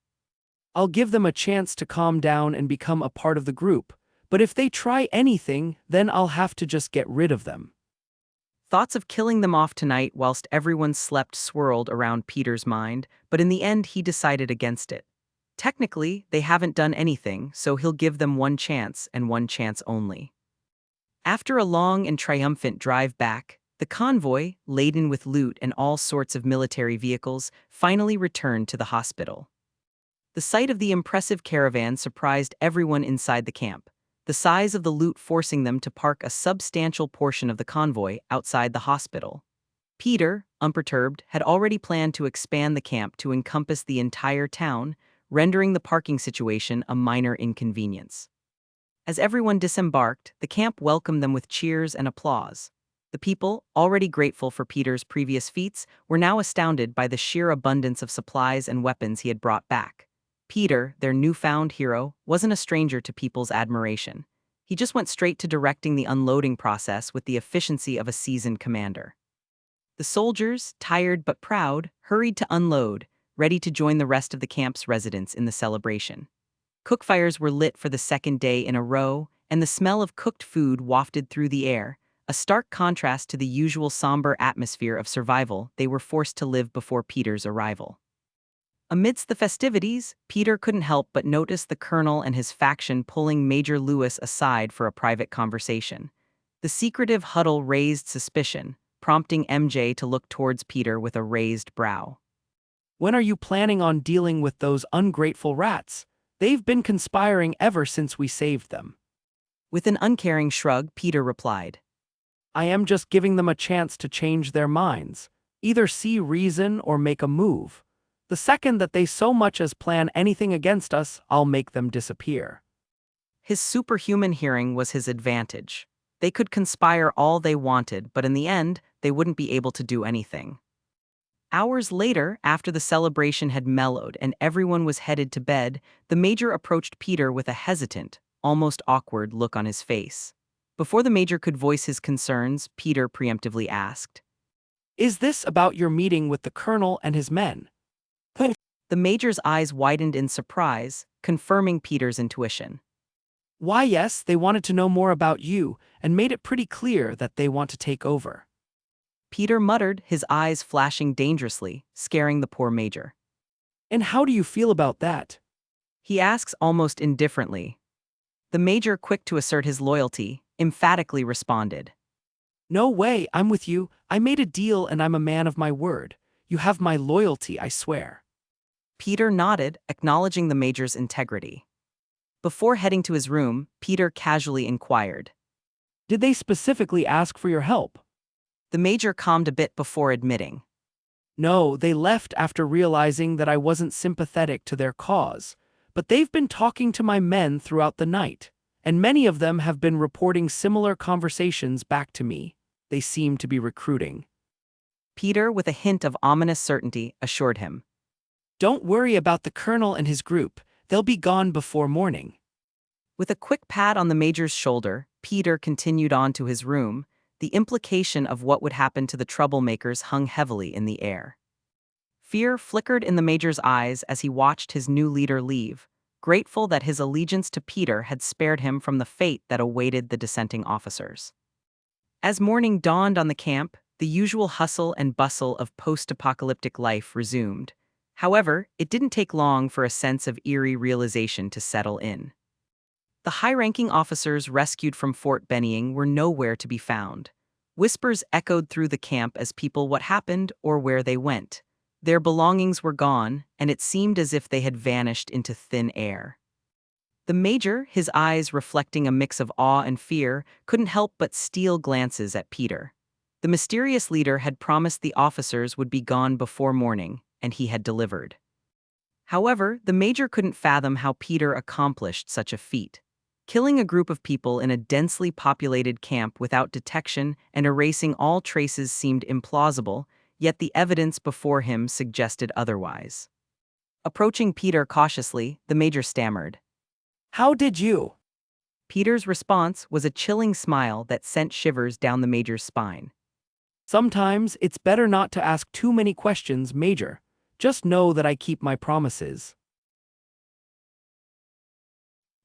I'll give them a chance to calm down and become a part of the group, but if they try anything, then I'll have to just get rid of them. Thoughts of killing them off tonight whilst everyone slept swirled around Peter's mind, but in the end he decided against it. Technically, they haven't done anything, so he'll give them one chance and one chance only. After a long and triumphant drive back, the convoy, laden with loot and all sorts of military vehicles, finally returned to the hospital. The sight of the impressive caravan surprised everyone inside the camp, the size of the loot forcing them to park a substantial portion of the convoy outside the hospital. Peter, unperturbed, had already planned to expand the camp to encompass the entire town, rendering the parking situation a minor inconvenience. As everyone disembarked, the camp welcomed them with cheers and applause. The people, already grateful for Peter's previous feats, were now astounded by the sheer abundance of supplies and weapons he had brought back. Peter, their newfound hero, wasn't a stranger to people's admiration. He just went straight to directing the unloading process with the efficiency of a seasoned commander. The soldiers, tired but proud, hurried to unload, ready to join the rest of the camp's residents in the celebration. Cookfires were lit for the second day in a row, and the smell of cooked food wafted through the air, a stark contrast to the usual somber atmosphere of survival they were forced to live before Peter's arrival. Amidst the festivities, Peter couldn't help but notice the colonel and his faction pulling Major Lewis aside for a private conversation. The secretive huddle raised suspicion, prompting MJ to look towards Peter with a raised brow. When are you planning on dealing with those ungrateful rats? They've been conspiring ever since we saved them. With an uncaring shrug, Peter replied, I am just giving them a chance to change their minds, either see reason or make a move. The second that they so much as plan anything against us, I'll make them disappear. His superhuman hearing was his advantage. They could conspire all they wanted, but in the end, they wouldn't be able to do anything. Hours later, after the celebration had mellowed and everyone was headed to bed, the Major approached Peter with a hesitant, almost awkward look on his face. Before the Major could voice his concerns, Peter preemptively asked, Is this about your meeting with the Colonel and his men? The Major's eyes widened in surprise, confirming Peter's intuition. Why, yes, they wanted to know more about you and made it pretty clear that they want to take over. Peter muttered, his eyes flashing dangerously, scaring the poor Major. And how do you feel about that? He asks almost indifferently. The Major, quick to assert his loyalty, emphatically responded, No way, I'm with you. I made a deal and I'm a man of my word. You have my loyalty, I swear. Peter nodded, acknowledging the Major's integrity. Before heading to his room, Peter casually inquired, Did they specifically ask for your help? The Major calmed a bit before admitting, No, they left after realizing that I wasn't sympathetic to their cause. But they've been talking to my men throughout the night, and many of them have been reporting similar conversations back to me. They seem to be recruiting. Peter, with a hint of ominous certainty, assured him, Don't worry about the Colonel and his group. They'll be gone before morning. With a quick pat on the Major's shoulder, Peter continued on to his room. The implication of what would happen to the troublemakers hung heavily in the air. Fear flickered in the Major's eyes as he watched his new leader leave, grateful that his allegiance to Peter had spared him from the fate that awaited the dissenting officers. As morning dawned on the camp, the usual hustle and bustle of post-apocalyptic life resumed. However, it didn't take long for a sense of eerie realization to settle in. The high-ranking officers rescued from Fort Benning were nowhere to be found. Whispers echoed through the camp as people what happened or where they went. Their belongings were gone, and it seemed as if they had vanished into thin air. The Major, his eyes reflecting a mix of awe and fear, couldn't help but steal glances at Peter. The mysterious leader had promised the officers would be gone before morning, and he had delivered. However, the major couldn't fathom how Peter accomplished such a feat. Killing a group of people in a densely populated camp without detection and erasing all traces seemed implausible, yet the evidence before him suggested otherwise. Approaching Peter cautiously, the major stammered. How did you? Peter's response was a chilling smile that sent shivers down the major's spine. Sometimes it's better not to ask too many questions, Major. Just know that I keep my promises.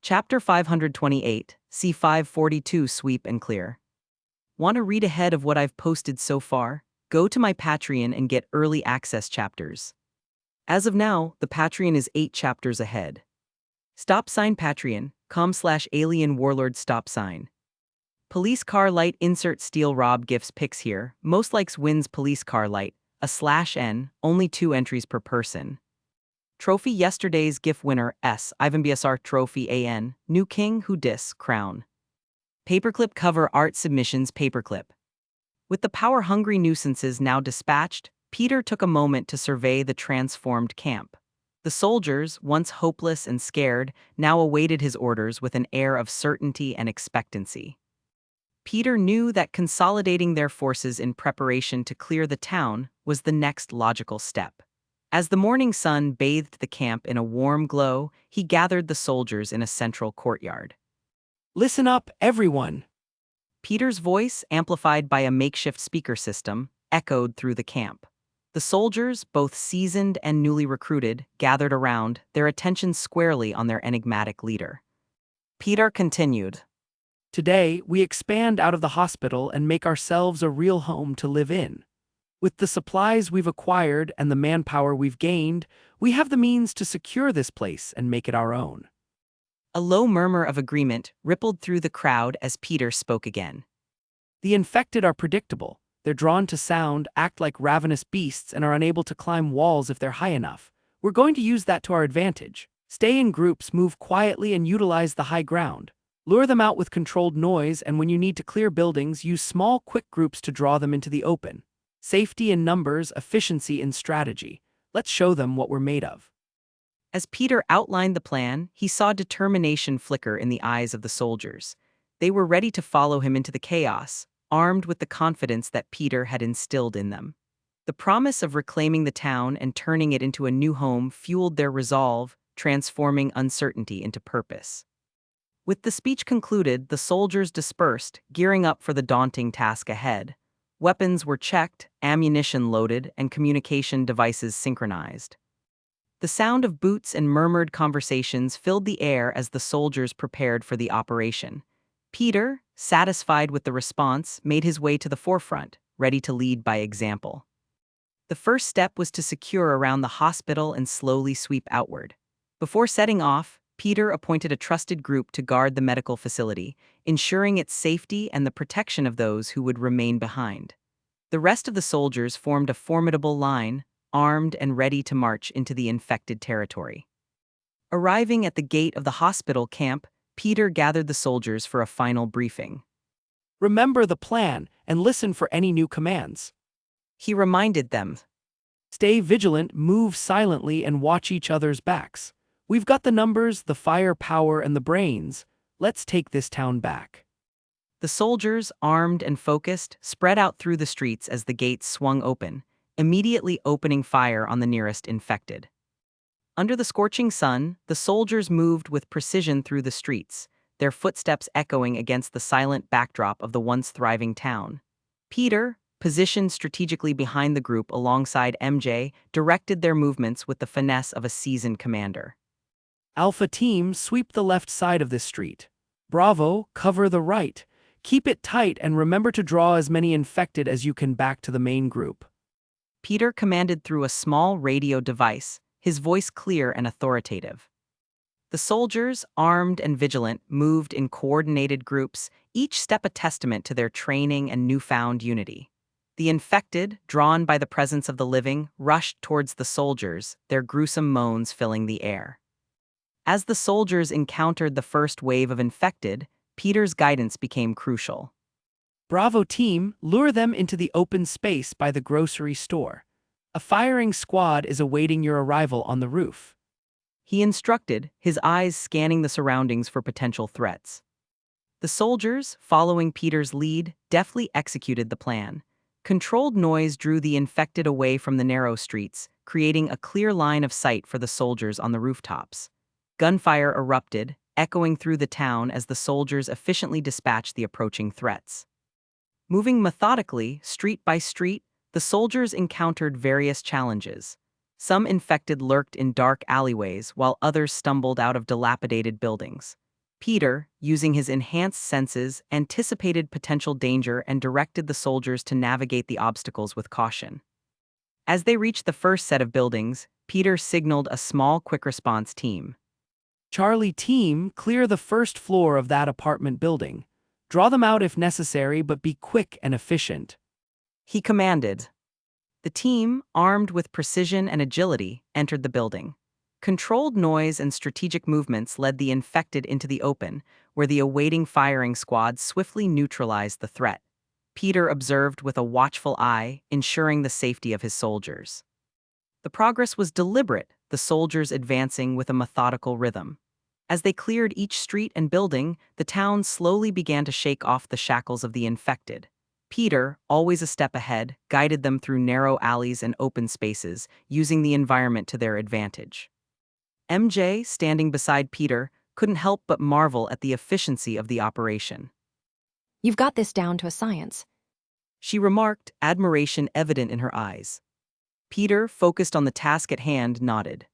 Chapter 528, C542 Sweep and Clear. Want to read ahead of what I've posted so far? Go to my Patreon and get early access chapters. As of now, the Patreon is 8 chapters ahead. Patreon.com/alien warlord stop sign. Police car light insert steel rob gifts pics here. Most likes wins police car light, a /N, only 2 entries per person. Trophy yesterday's GIF winner S. Ivan BSR Trophy AN, New King Who Dis Crown. Paperclip cover art submissions paperclip. With the power-hungry nuisances now dispatched, Peter took a moment to survey the transformed camp. The soldiers, once hopeless and scared, now awaited his orders with an air of certainty and expectancy. Peter knew that consolidating their forces in preparation to clear the town was the next logical step. As the morning sun bathed the camp in a warm glow, he gathered the soldiers in a central courtyard. Listen up, everyone. Peter's voice, amplified by a makeshift speaker system, echoed through the camp. The soldiers, both seasoned and newly recruited, gathered around, their attention squarely on their enigmatic leader. Peter continued. Today, we expand out of the hospital and make ourselves a real home to live in. With the supplies we've acquired and the manpower we've gained, we have the means to secure this place and make it our own. A low murmur of agreement rippled through the crowd as Peter spoke again. The infected are predictable. They're drawn to sound, act like ravenous beasts, and are unable to climb walls if they're high enough. We're going to use that to our advantage. Stay in groups, move quietly, and utilize the high ground. Lure them out with controlled noise, and when you need to clear buildings, use small, quick groups to draw them into the open. Safety in numbers, efficiency in strategy. Let's show them what we're made of. As Peter outlined the plan, he saw determination flicker in the eyes of the soldiers. They were ready to follow him into the chaos, armed with the confidence that Peter had instilled in them. The promise of reclaiming the town and turning it into a new home fueled their resolve, transforming uncertainty into purpose. With the speech concluded, the soldiers dispersed, gearing up for the daunting task ahead. Weapons were checked, ammunition loaded, and communication devices synchronized. The sound of boots and murmured conversations filled the air as the soldiers prepared for the operation. Peter, satisfied with the response, made his way to the forefront, ready to lead by example. The first step was to secure around the hospital and slowly sweep outward. Before setting off, Peter appointed a trusted group to guard the medical facility, ensuring its safety and the protection of those who would remain behind. The rest of the soldiers formed a formidable line, armed and ready to march into the infected territory. Arriving at the gate of the hospital camp, Peter gathered the soldiers for a final briefing. Remember the plan and listen for any new commands. He reminded them. Stay vigilant, move silently, and watch each other's backs. We've got the numbers, the firepower, and the brains. Let's take this town back. The soldiers, armed and focused, spread out through the streets as the gates swung open, immediately opening fire on the nearest infected. Under the scorching sun, the soldiers moved with precision through the streets, their footsteps echoing against the silent backdrop of the once thriving town. Peter, positioned strategically behind the group alongside MJ, directed their movements with the finesse of a seasoned commander. Alpha Team, sweep the left side of this street. Bravo, cover the right. Keep it tight and remember to draw as many infected as you can back to the main group. Peter commanded through a small radio device, his voice clear and authoritative. The soldiers, armed and vigilant, moved in coordinated groups, each step a testament to their training and newfound unity. The infected, drawn by the presence of the living, rushed towards the soldiers, their gruesome moans filling the air. As the soldiers encountered the first wave of infected, Peter's guidance became crucial. Bravo Team, lure them into the open space by the grocery store. A firing squad is awaiting your arrival on the roof. he instructed, his eyes scanning the surroundings for potential threats. The soldiers, following Peter's lead, deftly executed the plan. Controlled noise drew the infected away from the narrow streets, creating a clear line of sight for the soldiers on the rooftops. Gunfire erupted, echoing through the town as the soldiers efficiently dispatched the approaching threats. Moving methodically, street by street, the soldiers encountered various challenges. Some infected lurked in dark alleyways, while others stumbled out of dilapidated buildings. Peter, using his enhanced senses, anticipated potential danger and directed the soldiers to navigate the obstacles with caution. As they reached the first set of buildings, Peter signaled a small quick-response team. Charlie team, clear the first floor of that apartment building. Draw them out if necessary, but be quick and efficient. He commanded. The team, armed with precision and agility, entered the building. Controlled noise and strategic movements led the infected into the open, where the awaiting firing squad swiftly neutralized the threat. Peter observed with a watchful eye, ensuring the safety of his soldiers. The progress was deliberate, the soldiers advancing with a methodical rhythm. As they cleared each street and building, the town slowly began to shake off the shackles of the infected. Peter, always a step ahead, guided them through narrow alleys and open spaces, using the environment to their advantage. MJ, standing beside Peter, couldn't help but marvel at the efficiency of the operation. You've got this down to a science. She remarked, admiration evident in her eyes. Peter, focused on the task at hand, nodded.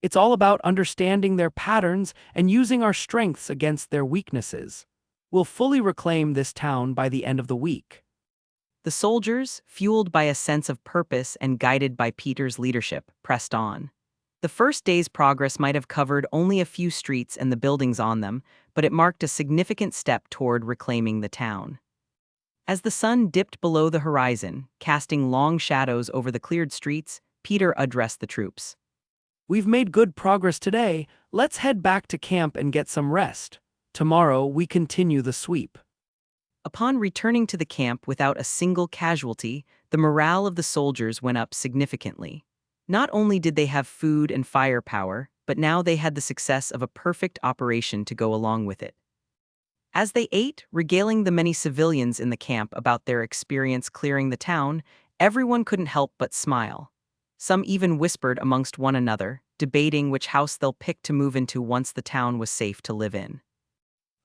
It's all about understanding their patterns and using our strengths against their weaknesses. We'll fully reclaim this town by the end of the week. The soldiers, fueled by a sense of purpose and guided by Peter's leadership, pressed on. The first day's progress might have covered only a few streets and the buildings on them, but it marked a significant step toward reclaiming the town. As the sun dipped below the horizon, casting long shadows over the cleared streets, Peter addressed the troops. We've made good progress today. Let's head back to camp and get some rest. Tomorrow, we continue the sweep. Upon returning to the camp without a single casualty, the morale of the soldiers went up significantly. Not only did they have food and firepower, but now they had the success of a perfect operation to go along with it. As they ate, regaling the many civilians in the camp about their experience clearing the town, everyone couldn't help but smile. Some even whispered amongst one another, debating which house they'll pick to move into once the town was safe to live in.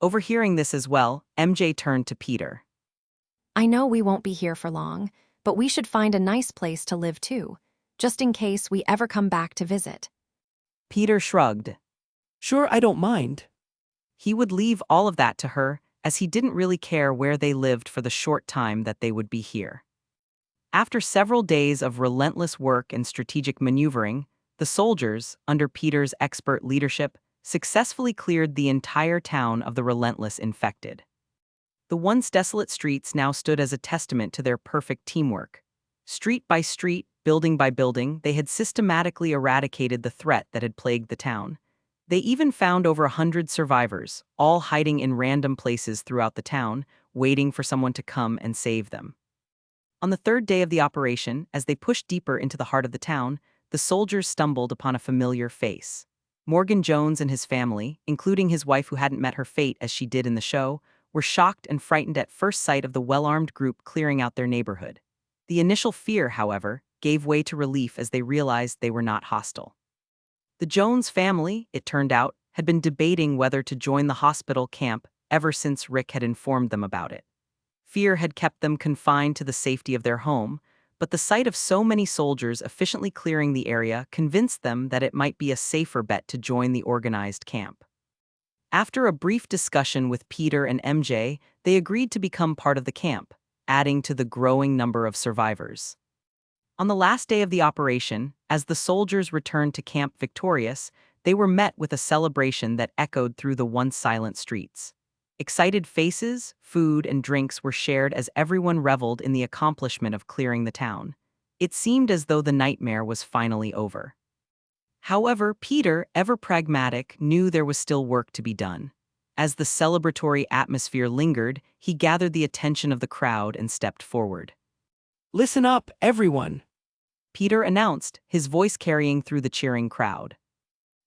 Overhearing this as well, MJ turned to Peter. I know we won't be here for long, but we should find a nice place to live too, just in case we ever come back to visit. Peter shrugged. Sure, I don't mind. He would leave all of that to her, as he didn't really care where they lived for the short time that they would be here. After several days of relentless work and strategic maneuvering, the soldiers, under Peter's expert leadership, successfully cleared the entire town of the relentless infected. The once desolate streets now stood as a testament to their perfect teamwork. Street by street, building by building, they had systematically eradicated the threat that had plagued the town. They even found over 100 survivors, all hiding in random places throughout the town, waiting for someone to come and save them. On the third day of the operation, as they pushed deeper into the heart of the town, the soldiers stumbled upon a familiar face. Morgan Jones and his family, including his wife who hadn't met her fate as she did in the show, were shocked and frightened at first sight of the well-armed group clearing out their neighborhood. The initial fear, however, gave way to relief as they realized they were not hostile. The Jones family, it turned out, had been debating whether to join the hospital camp ever since Rick had informed them about it. Fear had kept them confined to the safety of their home, but the sight of so many soldiers efficiently clearing the area convinced them that it might be a safer bet to join the organized camp. After a brief discussion with Peter and MJ, they agreed to become part of the camp, adding to the growing number of survivors. On the last day of the operation, as the soldiers returned to camp victorious, they were met with a celebration that echoed through the once silent streets. Excited faces, food, and drinks were shared as everyone reveled in the accomplishment of clearing the town. It seemed as though the nightmare was finally over. However, Peter, ever pragmatic, knew there was still work to be done. As the celebratory atmosphere lingered, he gathered the attention of the crowd and stepped forward. Listen up, everyone. Peter announced, his voice carrying through the cheering crowd.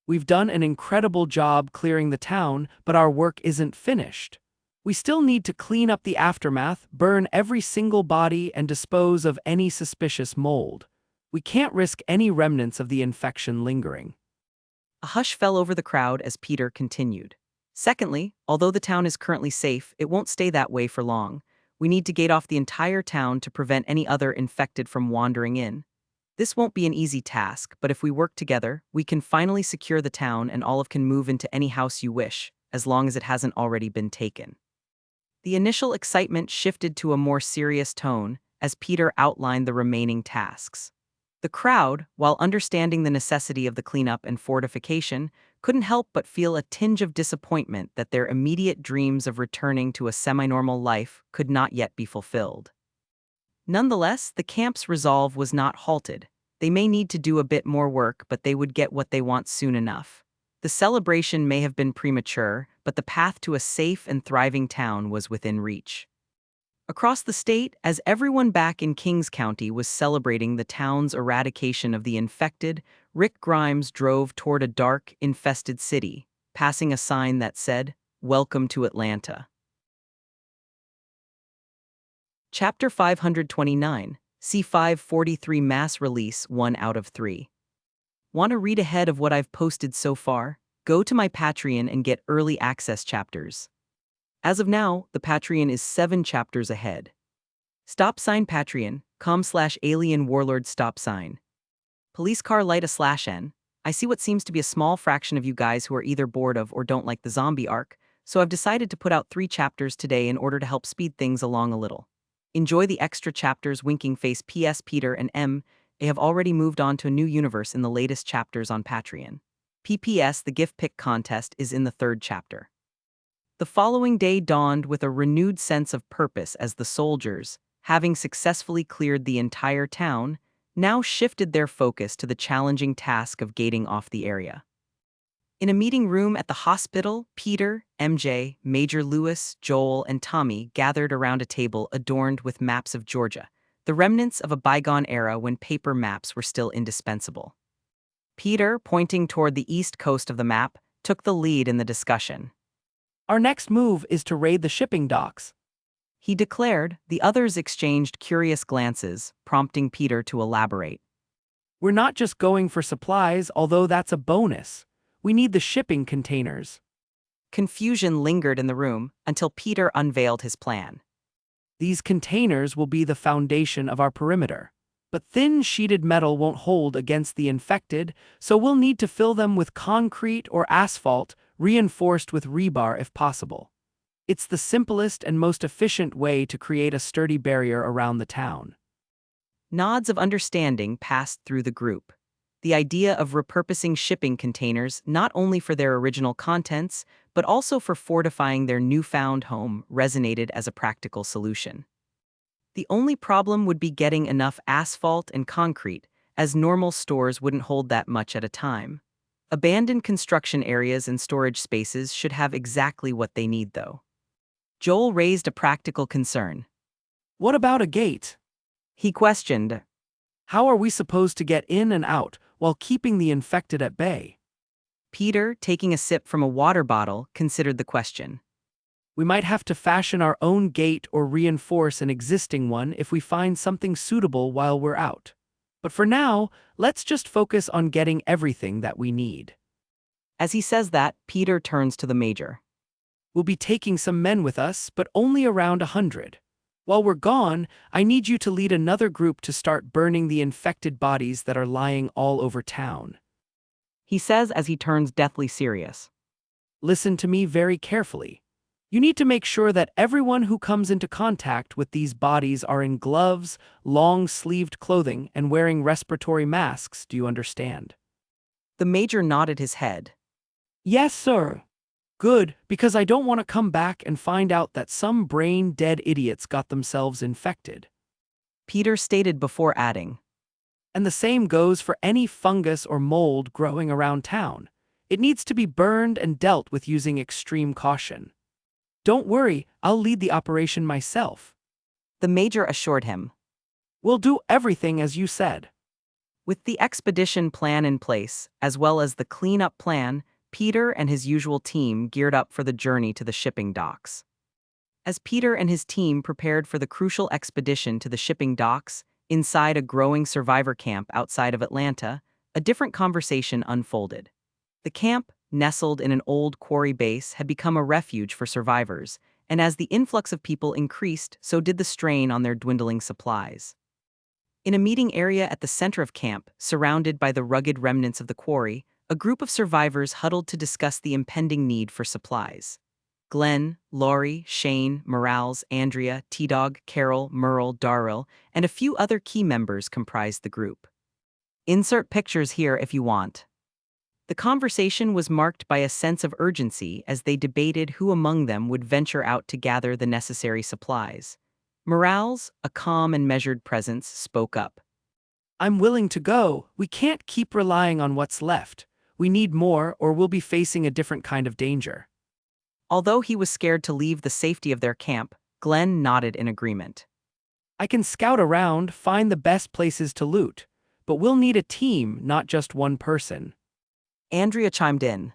We've done an incredible job clearing the town, but our work isn't finished. We still need to clean up the aftermath, burn every single body, and dispose of any suspicious mold. We can't risk any remnants of the infection lingering. A hush fell over the crowd as Peter continued. Secondly, although the town is currently safe, it won't stay that way for long. We need to gate off the entire town to prevent any other infected from wandering in. This won't be an easy task, but if we work together, we can finally secure the town and Olive can move into any house you wish, as long as it hasn't already been taken. The initial excitement shifted to a more serious tone as Peter outlined the remaining tasks. The crowd, while understanding the necessity of the cleanup and fortification, couldn't help but feel a tinge of disappointment that their immediate dreams of returning to a semi-normal life could not yet be fulfilled. Nonetheless, the camp's resolve was not halted. They may need to do a bit more work, but they would get what they want soon enough. The celebration may have been premature, but the path to a safe and thriving town was within reach. Across the state, as everyone back in Kings County was celebrating the town's eradication of the infected, Rick Grimes drove toward a dark, infested city, passing a sign that said, "Welcome to Atlanta." Chapter 529, C543 Mass Release 1 out of 3. Want to read ahead of what I've posted so far? Go to my Patreon and get early access chapters. As of now, the Patreon is 7 chapters ahead. Stop sign Patreon.com/alien warlord stop sign. Police car light /n. I see what seems to be a small fraction of you guys who are either bored of or don't like the zombie arc, so I've decided to put out 3 chapters today in order to help speed things along a little. Enjoy the extra chapters. Winking face. PS Peter and M. They have already moved on to a new universe in the latest chapters on Patreon. PPS, the gift pick contest is in the 3rd chapter. The following day dawned with a renewed sense of purpose as the soldiers, having successfully cleared the entire town, now shifted their focus to the challenging task of gating off the area. In a meeting room at the hospital, Peter, MJ, Major Lewis, Joel, and Tommy gathered around a table adorned with maps of Georgia, the remnants of a bygone era when paper maps were still indispensable. Peter, pointing toward the east coast of the map, took the lead in the discussion. Our next move is to raid the shipping docks, He declared. The others exchanged curious glances, prompting Peter to elaborate. We're not just going for supplies, although that's a bonus. We need the shipping containers. Confusion lingered in the room until Peter unveiled his plan. These containers will be the foundation of our perimeter. But thin sheeted metal won't hold against the infected, so we'll need to fill them with concrete or asphalt, reinforced with rebar if possible. It's the simplest and most efficient way to create a sturdy barrier around the town. Nods of understanding passed through the group. The idea of repurposing shipping containers not only for their original contents, but also for fortifying their newfound home resonated as a practical solution. The only problem would be getting enough asphalt and concrete, as normal stores wouldn't hold that much at a time. Abandoned construction areas and storage spaces should have exactly what they need, though. Joel raised a practical concern. What about a gate? He questioned. How are we supposed to get in and out while keeping the infected at bay? Peter, taking a sip from a water bottle, considered the question. We might have to fashion our own gate or reinforce an existing one if we find something suitable while we're out. But for now, let's just focus on getting everything that we need. As he says that, Peter turns to the Major. We'll be taking some men with us, but only around 100. While we're gone, I need you to lead another group to start burning the infected bodies that are lying all over town. He says as he turns deathly serious. Listen to me very carefully. You need to make sure that everyone who comes into contact with these bodies are in gloves, long-sleeved clothing, and wearing respiratory masks. Do you understand? The Major nodded his head. Yes, sir. Good, because I don't want to come back and find out that some brain-dead idiots got themselves infected. Peter stated before adding. And the same goes for any fungus or mold growing around town. It needs to be burned and dealt with using extreme caution. Don't worry, I'll lead the operation myself. The Major assured him. We'll do everything as you said. With the expedition plan in place, as well as the cleanup plan, Peter and his usual team geared up for the journey to the shipping docks. As Peter and his team prepared for the crucial expedition to the shipping docks, inside a growing survivor camp outside of Atlanta, a different conversation unfolded. The camp, nestled in an old quarry base, had become a refuge for survivors, and as the influx of people increased, so did the strain on their dwindling supplies. In a meeting area at the center of camp, surrounded by the rugged remnants of the quarry, a group of survivors huddled to discuss the impending need for supplies. Glenn, Laurie, Shane, Morales, Andrea, T-Dog, Carol, Merle, Darrell, and a few other key members comprised the group. Insert pictures here if you want. The conversation was marked by a sense of urgency as they debated who among them would venture out to gather the necessary supplies. Morales, a calm and measured presence, spoke up. I'm willing to go. We can't keep relying on what's left. We need more, or we'll be facing a different kind of danger. Although he was scared to leave the safety of their camp, Glenn nodded in agreement. I can scout around, find the best places to loot, but we'll need a team, not just one person. Andrea chimed in.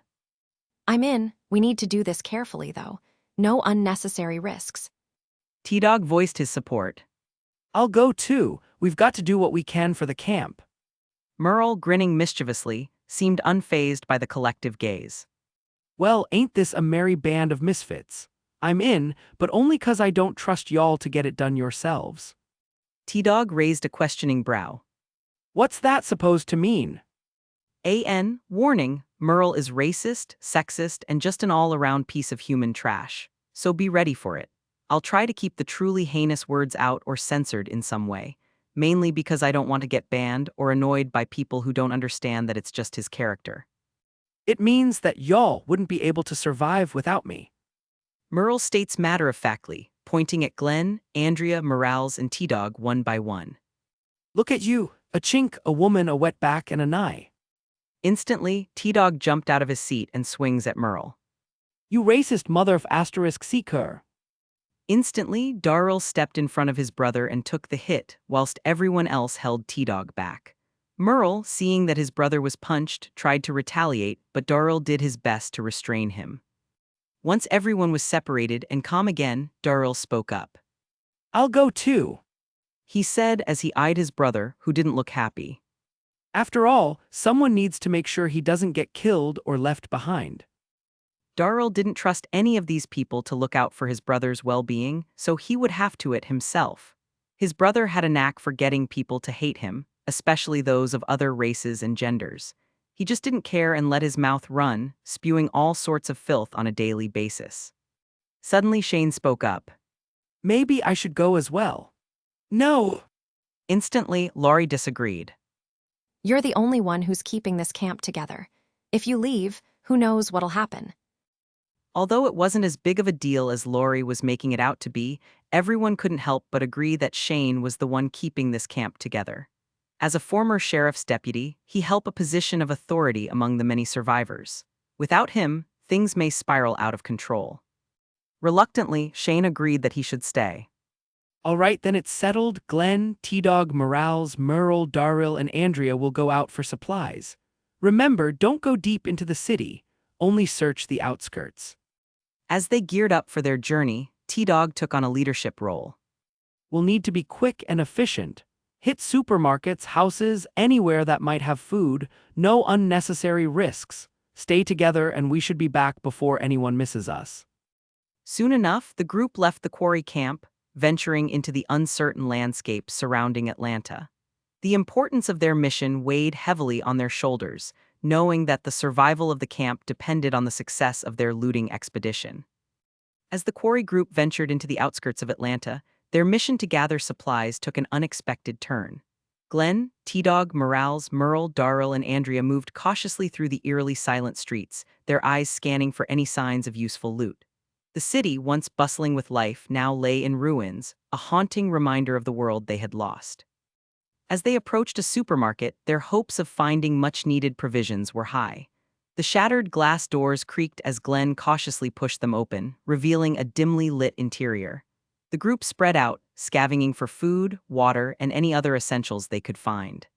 I'm in. We need to do this carefully, though. No unnecessary risks. T-Dog voiced his support. I'll go too. We've got to do what we can for the camp. Merle, grinning mischievously, seemed unfazed by the collective gaze. Well, ain't this a merry band of misfits? I'm in, but only 'cause I don't trust y'all to get it done yourselves. T-Dog raised a questioning brow. What's that supposed to mean? Warning, Merle is racist, sexist, and just an all-around piece of human trash. So be ready for it. I'll try to keep the truly heinous words out or censored in some way, mainly because I don't want to get banned or annoyed by people who don't understand that it's just his character. It means that y'all wouldn't be able to survive without me. Merle states matter-of-factly, pointing at Glenn, Andrea, Morales, and T-Dog one by one. Look at you, a chink, a woman, a wetback, and an eye. Instantly, T-Dog jumped out of his seat and swings at Merle. You racist mother of asterisk seeker. Instantly, Darrell stepped in front of his brother and took the hit, whilst everyone else held T-Dog back. Merle, seeing that his brother was punched, tried to retaliate, but Darrell did his best to restrain him. Once everyone was separated and calm again, Darrell spoke up. I'll go too. He said as he eyed his brother, who didn't look happy. After all, someone needs to make sure he doesn't get killed or left behind. Darrell didn't trust any of these people to look out for his brother's well-being, so he would have to it himself. His brother had a knack for getting people to hate him, especially those of other races and genders. He just didn't care and let his mouth run, spewing all sorts of filth on a daily basis. Suddenly Shane spoke up. Maybe I should go as well. No. Instantly, Laurie disagreed. You're the only one who's keeping this camp together. If you leave, who knows what'll happen? Although it wasn't as big of a deal as Laurie was making it out to be, everyone couldn't help but agree that Shane was the one keeping this camp together. As a former sheriff's deputy, he held a position of authority among the many survivors. Without him, things may spiral out of control. Reluctantly, Shane agreed that he should stay. All right, then it's settled. Glenn, T-Dog, Morales, Merle, Darrell, and Andrea will go out for supplies. Remember, don't go deep into the city. Only search the outskirts. As they geared up for their journey, T-Dog took on a leadership role. We'll need to be quick and efficient. Hit supermarkets, houses, anywhere that might have food. No unnecessary risks. Stay together and we should be back before anyone misses us. Soon enough, the group left the quarry camp, venturing into the uncertain landscape surrounding Atlanta. The importance of their mission weighed heavily on their shoulders, knowing that the survival of the camp depended on the success of their looting expedition. As the quarry group ventured into the outskirts of Atlanta, their mission to gather supplies took an unexpected turn. Glenn, T-Dog, Morales, Merle, Darrell, and Andrea moved cautiously through the eerily silent streets, their eyes scanning for any signs of useful loot. The city, once bustling with life, now lay in ruins, a haunting reminder of the world they had lost. As they approached a supermarket, their hopes of finding much-needed provisions were high. The shattered glass doors creaked as Glenn cautiously pushed them open, revealing a dimly lit interior. The group spread out, scavenging for food, water, and any other essentials they could find.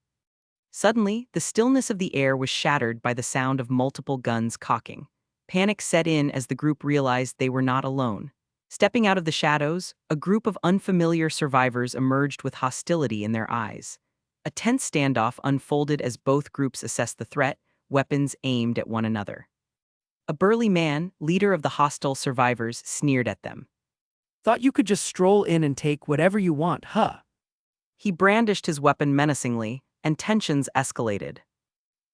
Suddenly, the stillness of the air was shattered by the sound of multiple guns cocking. Panic set in as the group realized they were not alone. Stepping out of the shadows, a group of unfamiliar survivors emerged with hostility in their eyes. A tense standoff unfolded as both groups assessed the threat, weapons aimed at one another. A burly man, leader of the hostile survivors, sneered at them. Thought you could just stroll in and take whatever you want, huh? He brandished his weapon menacingly, and tensions escalated.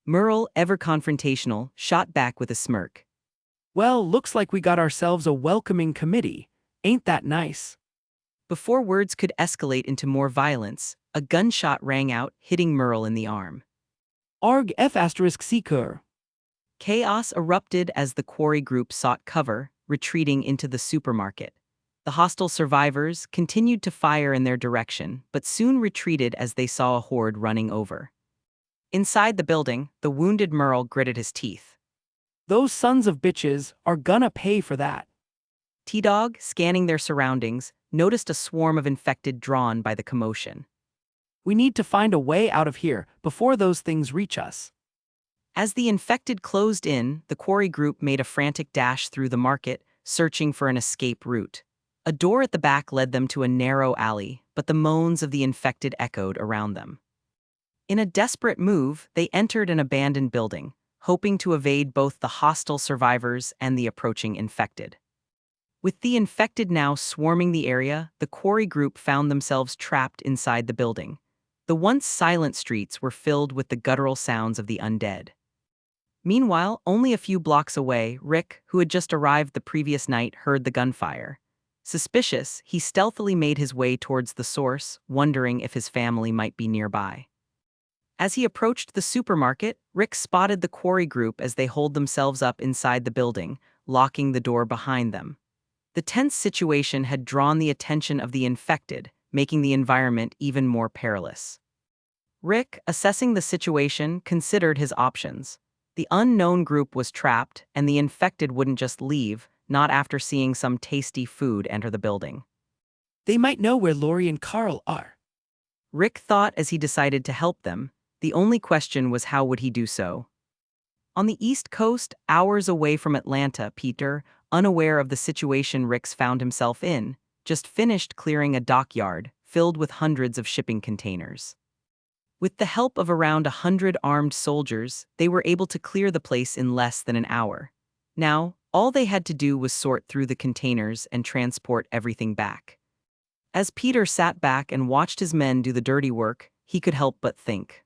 Merle, ever confrontational, shot back with a smirk. Well, looks like we got ourselves a welcoming committee. Ain't that nice? Before words could escalate into more violence, a gunshot rang out, hitting Merle in the arm. Arg F asterisk seeker. Chaos erupted as the quarry group sought cover, retreating into the supermarket. The hostile survivors continued to fire in their direction, but soon retreated as they saw a horde running over. Inside the building, the wounded Merle gritted his teeth. Those sons of bitches are gonna pay for that. T-Dog, scanning their surroundings, noticed a swarm of infected drawn by the commotion. We need to find a way out of here before those things reach us. As the infected closed in, the quarry group made a frantic dash through the market, searching for an escape route. A door at the back led them to a narrow alley, but the moans of the infected echoed around them. In a desperate move, they entered an abandoned building, hoping to evade both the hostile survivors and the approaching infected. With the infected now swarming the area, the quarry group found themselves trapped inside the building. The once silent streets were filled with the guttural sounds of the undead. Meanwhile, only a few blocks away, Rick, who had just arrived the previous night, heard the gunfire. Suspicious, he stealthily made his way towards the source, wondering if his family might be nearby. As he approached the supermarket, Rick spotted the quarry group as they holed themselves up inside the building, locking the door behind them. The tense situation had drawn the attention of the infected, making the environment even more perilous. Rick, assessing the situation, considered his options. The unknown group was trapped, and the infected wouldn't just leave, not after seeing some tasty food enter the building. They might know where Lori and Carl are. Rick thought as he decided to help them. The only question was how would he do so? On the East Coast, hours away from Atlanta, Peter, unaware of the situation Rick's found himself in, just finished clearing a dockyard filled with hundreds of shipping containers. With the help of around 100 armed soldiers, they were able to clear the place in less than an hour. Now, all they had to do was sort through the containers and transport everything back. As Peter sat back and watched his men do the dirty work, he could help but think.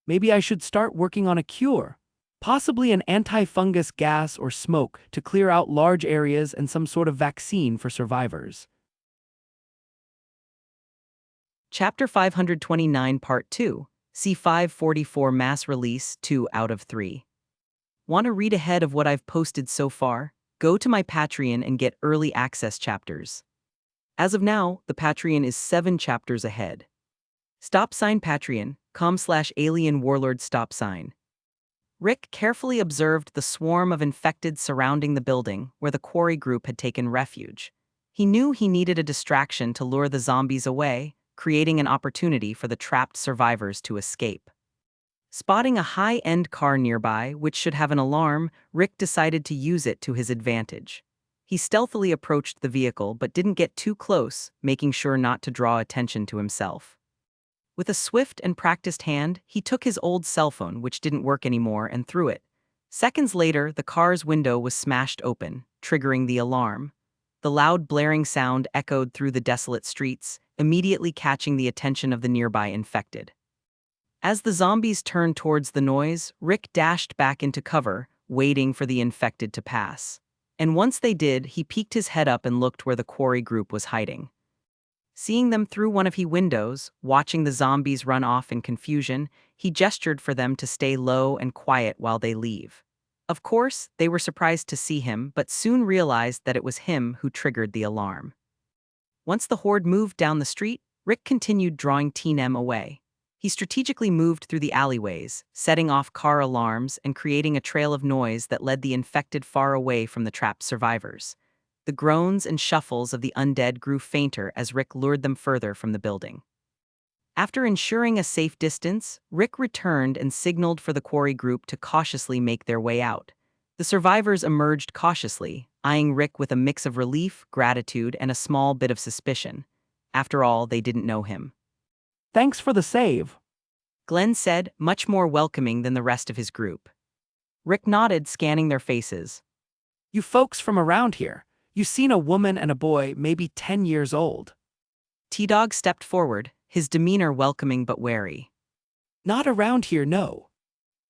Maybe I should start working on a cure. Possibly an anti-fungus gas or smoke to clear out large areas and some sort of vaccine for survivors. Chapter 529 Part 2, C544 Mass Release 2 out of 3. Want to read ahead of what I've posted so far? Go to my Patreon and get early access chapters. As of now, the Patreon is 7 chapters ahead. Patreon.com/alien warlord stop sign. Rick carefully observed the swarm of infected surrounding the building where the quarry group had taken refuge. He knew he needed a distraction to lure the zombies away, creating an opportunity for the trapped survivors to escape. Spotting a high-end car nearby, which should have an alarm, Rick decided to use it to his advantage. He stealthily approached the vehicle but didn't get too close, making sure not to draw attention to himself. With a swift and practiced hand, he took his old cell phone, which didn't work anymore, and threw it. Seconds later, the car's window was smashed open, triggering the alarm. The loud blaring sound echoed through the desolate streets, immediately catching the attention of the nearby infected. As the zombies turned towards the noise, Rick dashed back into cover, waiting for the infected to pass. And once they did, he peeked his head up and looked where the quarry group was hiding. Seeing them through one of his windows, watching the zombies run off in confusion, he gestured for them to stay low and quiet while they leave. Of course, they were surprised to see him, but soon realized that it was him who triggered the alarm. Once the horde moved down the street, Rick continued drawing T-Nem away. He strategically moved through the alleyways, setting off car alarms and creating a trail of noise that led the infected far away from the trapped survivors. The groans and shuffles of the undead grew fainter as Rick lured them further from the building. After ensuring a safe distance, Rick returned and signaled for the quarry group to cautiously make their way out. The survivors emerged cautiously, eyeing Rick with a mix of relief, gratitude, and a small bit of suspicion. After all, they didn't know him. Thanks for the save. Glenn said, much more welcoming than the rest of his group. Rick nodded, scanning their faces. You folks from around here, you seen a woman and a boy maybe 10 years old. T-Dog stepped forward, his demeanor welcoming but wary. Not around here, no.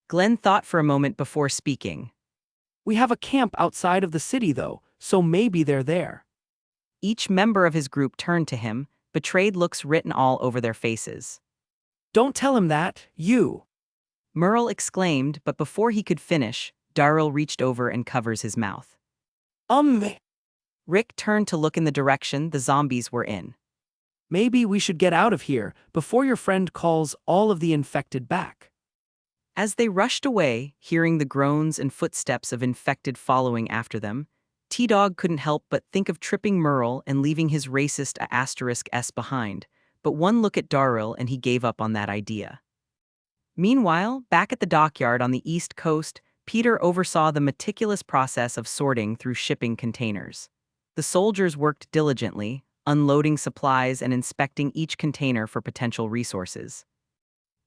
Glenn thought for a moment before speaking. We have a camp outside of the city though, so maybe they're there. Each member of his group turned to him, betrayed looks written all over their faces. Don't tell him that, you. Merle exclaimed, but before he could finish, Darryl reached over and covers his mouth. Rick turned to look in the direction the zombies were in. Maybe we should get out of here before your friend calls all of the infected back. As they rushed away, hearing the groans and footsteps of infected following after them, T-Dog couldn't help but think of tripping Merle and leaving his racist *S behind, but one look at Darryl and he gave up on that idea. Meanwhile, back at the dockyard on the East Coast, Peter oversaw the meticulous process of sorting through shipping containers. The soldiers worked diligently, unloading supplies and inspecting each container for potential resources.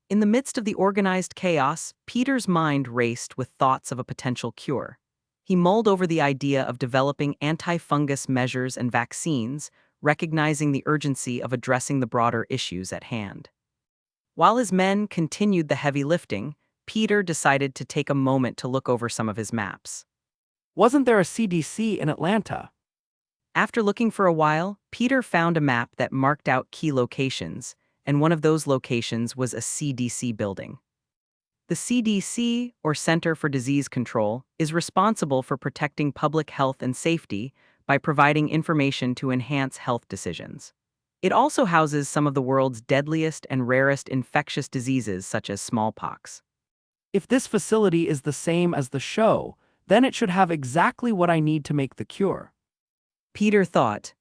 In the midst of the organized chaos, Peter's mind raced with thoughts of a potential cure. He mulled over the idea of developing anti-fungus measures and vaccines, recognizing the urgency of addressing the broader issues at hand. While his men continued the heavy lifting, Peter decided to take a moment to look over some of his maps. Wasn't there a CDC in Atlanta? After looking for a while, Peter found a map that marked out key locations, and one of those locations was a CDC building. The CDC, or Center for Disease Control, is responsible for protecting public health and safety by providing information to enhance health decisions. It also houses some of the world's deadliest and rarest infectious diseases such as smallpox. If this facility is the same as the show, then it should have exactly what I need to make the cure. Peter thought.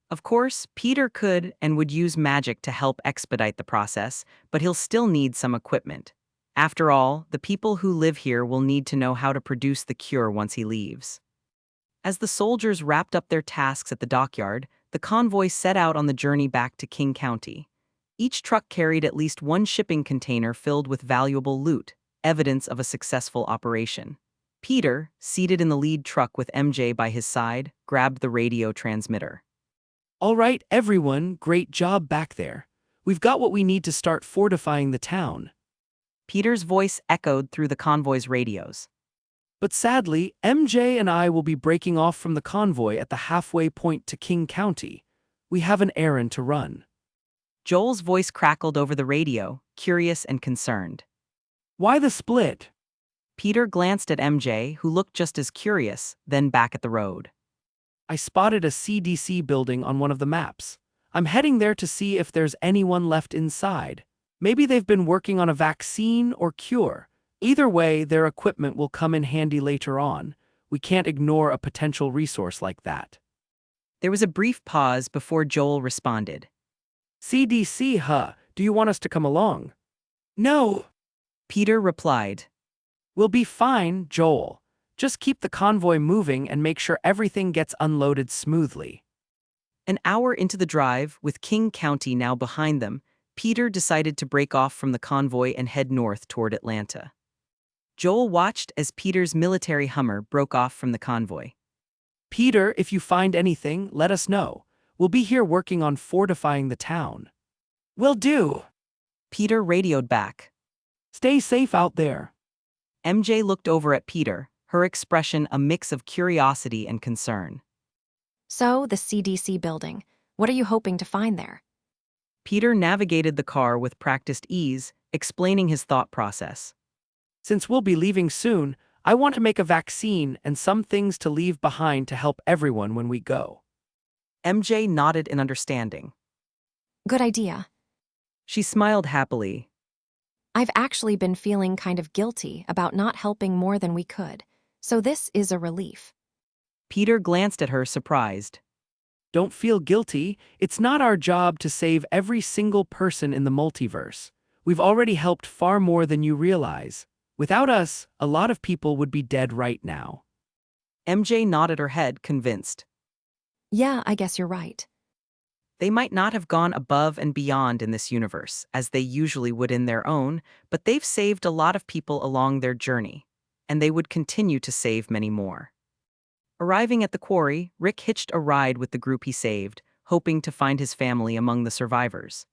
Of course, Peter could and would use magic to help expedite the process, but he'll still need some equipment. After all, the people who live here will need to know how to produce the cure once he leaves. As the soldiers wrapped up their tasks at the dockyard, the convoy set out on the journey back to King County. Each truck carried at least one shipping container filled with valuable loot, evidence of a successful operation. Peter, seated in the lead truck with MJ by his side, grabbed the radio transmitter. All right, everyone, great job back there. We've got what we need to start fortifying the town. Peter's voice echoed through the convoy's radios. But sadly, MJ and I will be breaking off from the convoy at the halfway point to King County. We have an errand to run. Joel's voice crackled over the radio, curious and concerned. Why the split? Peter glanced at MJ, who looked just as curious, then back at the road. I spotted a CDC building on one of the maps. I'm heading there to see if there's anyone left inside. Maybe they've been working on a vaccine or cure. Either way, their equipment will come in handy later on. We can't ignore a potential resource like that. There was a brief pause before Joel responded. CDC, huh? Do you want us to come along? No. Peter replied. We'll be fine, Joel. Just keep the convoy moving and make sure everything gets unloaded smoothly. An hour into the drive, with King County now behind them, Peter decided to break off from the convoy and head north toward Atlanta. Joel watched as Peter's military Hummer broke off from the convoy. Peter, if you find anything, let us know. We'll be here working on fortifying the town. Will do. Peter radioed back. Stay safe out there. MJ looked over at Peter, her expression a mix of curiosity and concern. So, the CDC building. What are you hoping to find there? Peter navigated the car with practiced ease, explaining his thought process. Since we'll be leaving soon, I want to make a vaccine and some things to leave behind to help everyone when we go. MJ nodded in understanding. Good idea. She smiled happily. I've actually been feeling kind of guilty about not helping more than we could, so this is a relief. Peter glanced at her, surprised. Don't feel guilty. It's not our job to save every single person in the multiverse. We've already helped far more than you realize. Without us, a lot of people would be dead right now. MJ nodded her head, convinced. Yeah, I guess you're right. They might not have gone above and beyond in this universe, as they usually would in their own, but they've saved a lot of people along their journey, and they would continue to save many more. Arriving at the quarry, Rick hitched a ride with the group he saved, hoping to find his family among the survivors.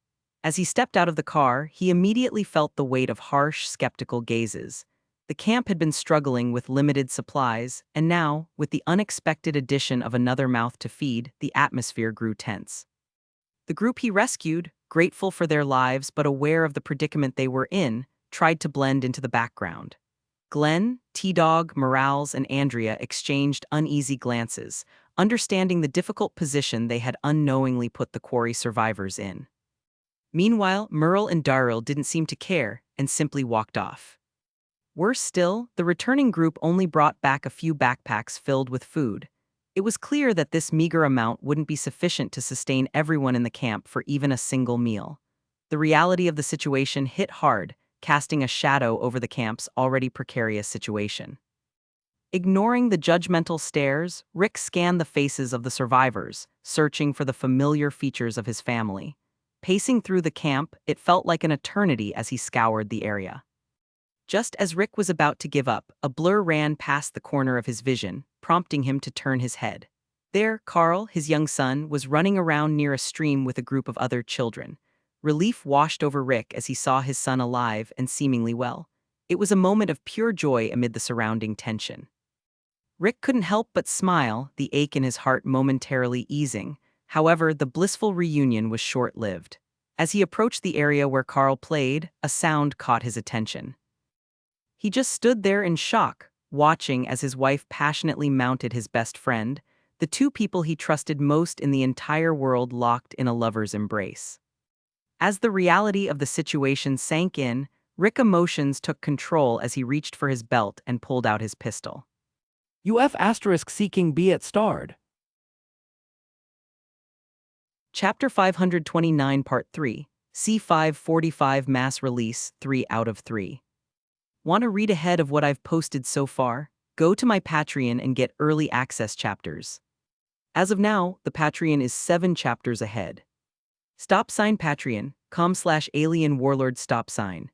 As he stepped out of the car, he immediately felt the weight of harsh, skeptical gazes. The camp had been struggling with limited supplies, and now, with the unexpected addition of another mouth to feed, the atmosphere grew tense. The group he rescued, grateful for their lives but aware of the predicament they were in, tried to blend into the background. Glenn, T-Dog, Morales, and Andrea exchanged uneasy glances, understanding the difficult position they had unknowingly put the quarry survivors in. Meanwhile, Merle and Darryl didn't seem to care and simply walked off. Worse still, the returning group only brought back a few backpacks filled with food. It was clear that this meager amount wouldn't be sufficient to sustain everyone in the camp for even a single meal. The reality of the situation hit hard, casting a shadow over the camp's already precarious situation. Ignoring the judgmental stares, Rick scanned the faces of the survivors, searching for the familiar features of his family. Pacing through the camp, it felt like an eternity as he scoured the area. Just as Rick was about to give up, a blur ran past the corner of his vision, prompting him to turn his head. There, Carl, his young son, was running around near a stream with a group of other children. Relief washed over Rick as he saw his son alive and seemingly well. It was a moment of pure joy amid the surrounding tension. Rick couldn't help but smile, the ache in his heart momentarily easing. However, the blissful reunion was short-lived. As he approached the area where Carl played, a sound caught his attention. He just stood there in shock, watching as his wife passionately mounted his best friend, the two people he trusted most in the entire world locked in a lover's embrace. As the reality of the situation sank in, Rick's emotions took control as he reached for his belt and pulled out his pistol. UF asterisk seeking be at starred. Chapter 529 Part 3, C545 Mass Release 3 out of 3. Want to read ahead of what I've posted so far? Go to my Patreon and get early access chapters. As of now, the Patreon is 7 chapters ahead. Patreon.com/alien warlord stop sign.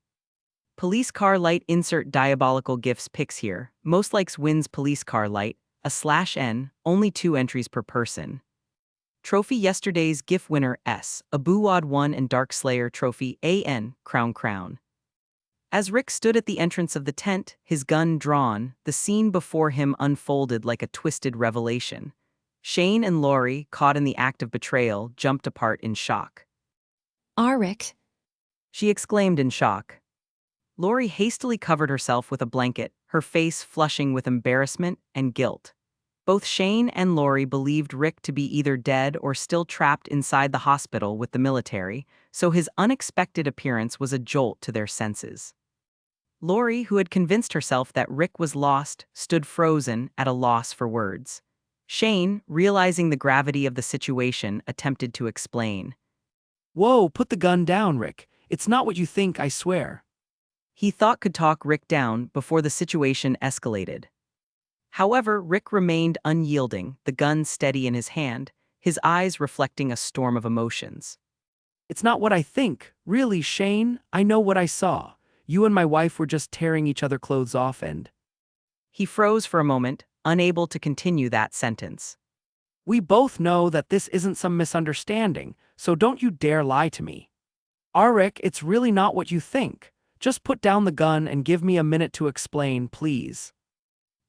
Police car light insert diabolical gifts pics here. Most likes wins police car light, a /N, only 2 entries per person. Trophy yesterday's GIF winner S, Abuwad 1 and Dark Slayer trophy AN, crown. As Rick stood at the entrance of the tent, his gun drawn, the scene before him unfolded like a twisted revelation. Shane and Lori, caught in the act of betrayal, jumped apart in shock. Rick. She exclaimed in shock. Lori hastily covered herself with a blanket, her face flushing with embarrassment and guilt. Both Shane and Lori believed Rick to be either dead or still trapped inside the hospital with the military, so his unexpected appearance was a jolt to their senses. Lori, who had convinced herself that Rick was lost, stood frozen, at a loss for words. Shane, realizing the gravity of the situation, attempted to explain. Whoa, put the gun down, Rick. It's not what you think, I swear. He thought could talk Rick down before the situation escalated. However, Rick remained unyielding, the gun steady in his hand, his eyes reflecting a storm of emotions. It's not what I think. Really, Shane, I know what I saw. You and my wife were just tearing each other clothes off and… He froze for a moment, unable to continue that sentence. We both know that this isn't some misunderstanding, so don't you dare lie to me. Rick, it's really not what you think. Just put down the gun and give me a minute to explain, please.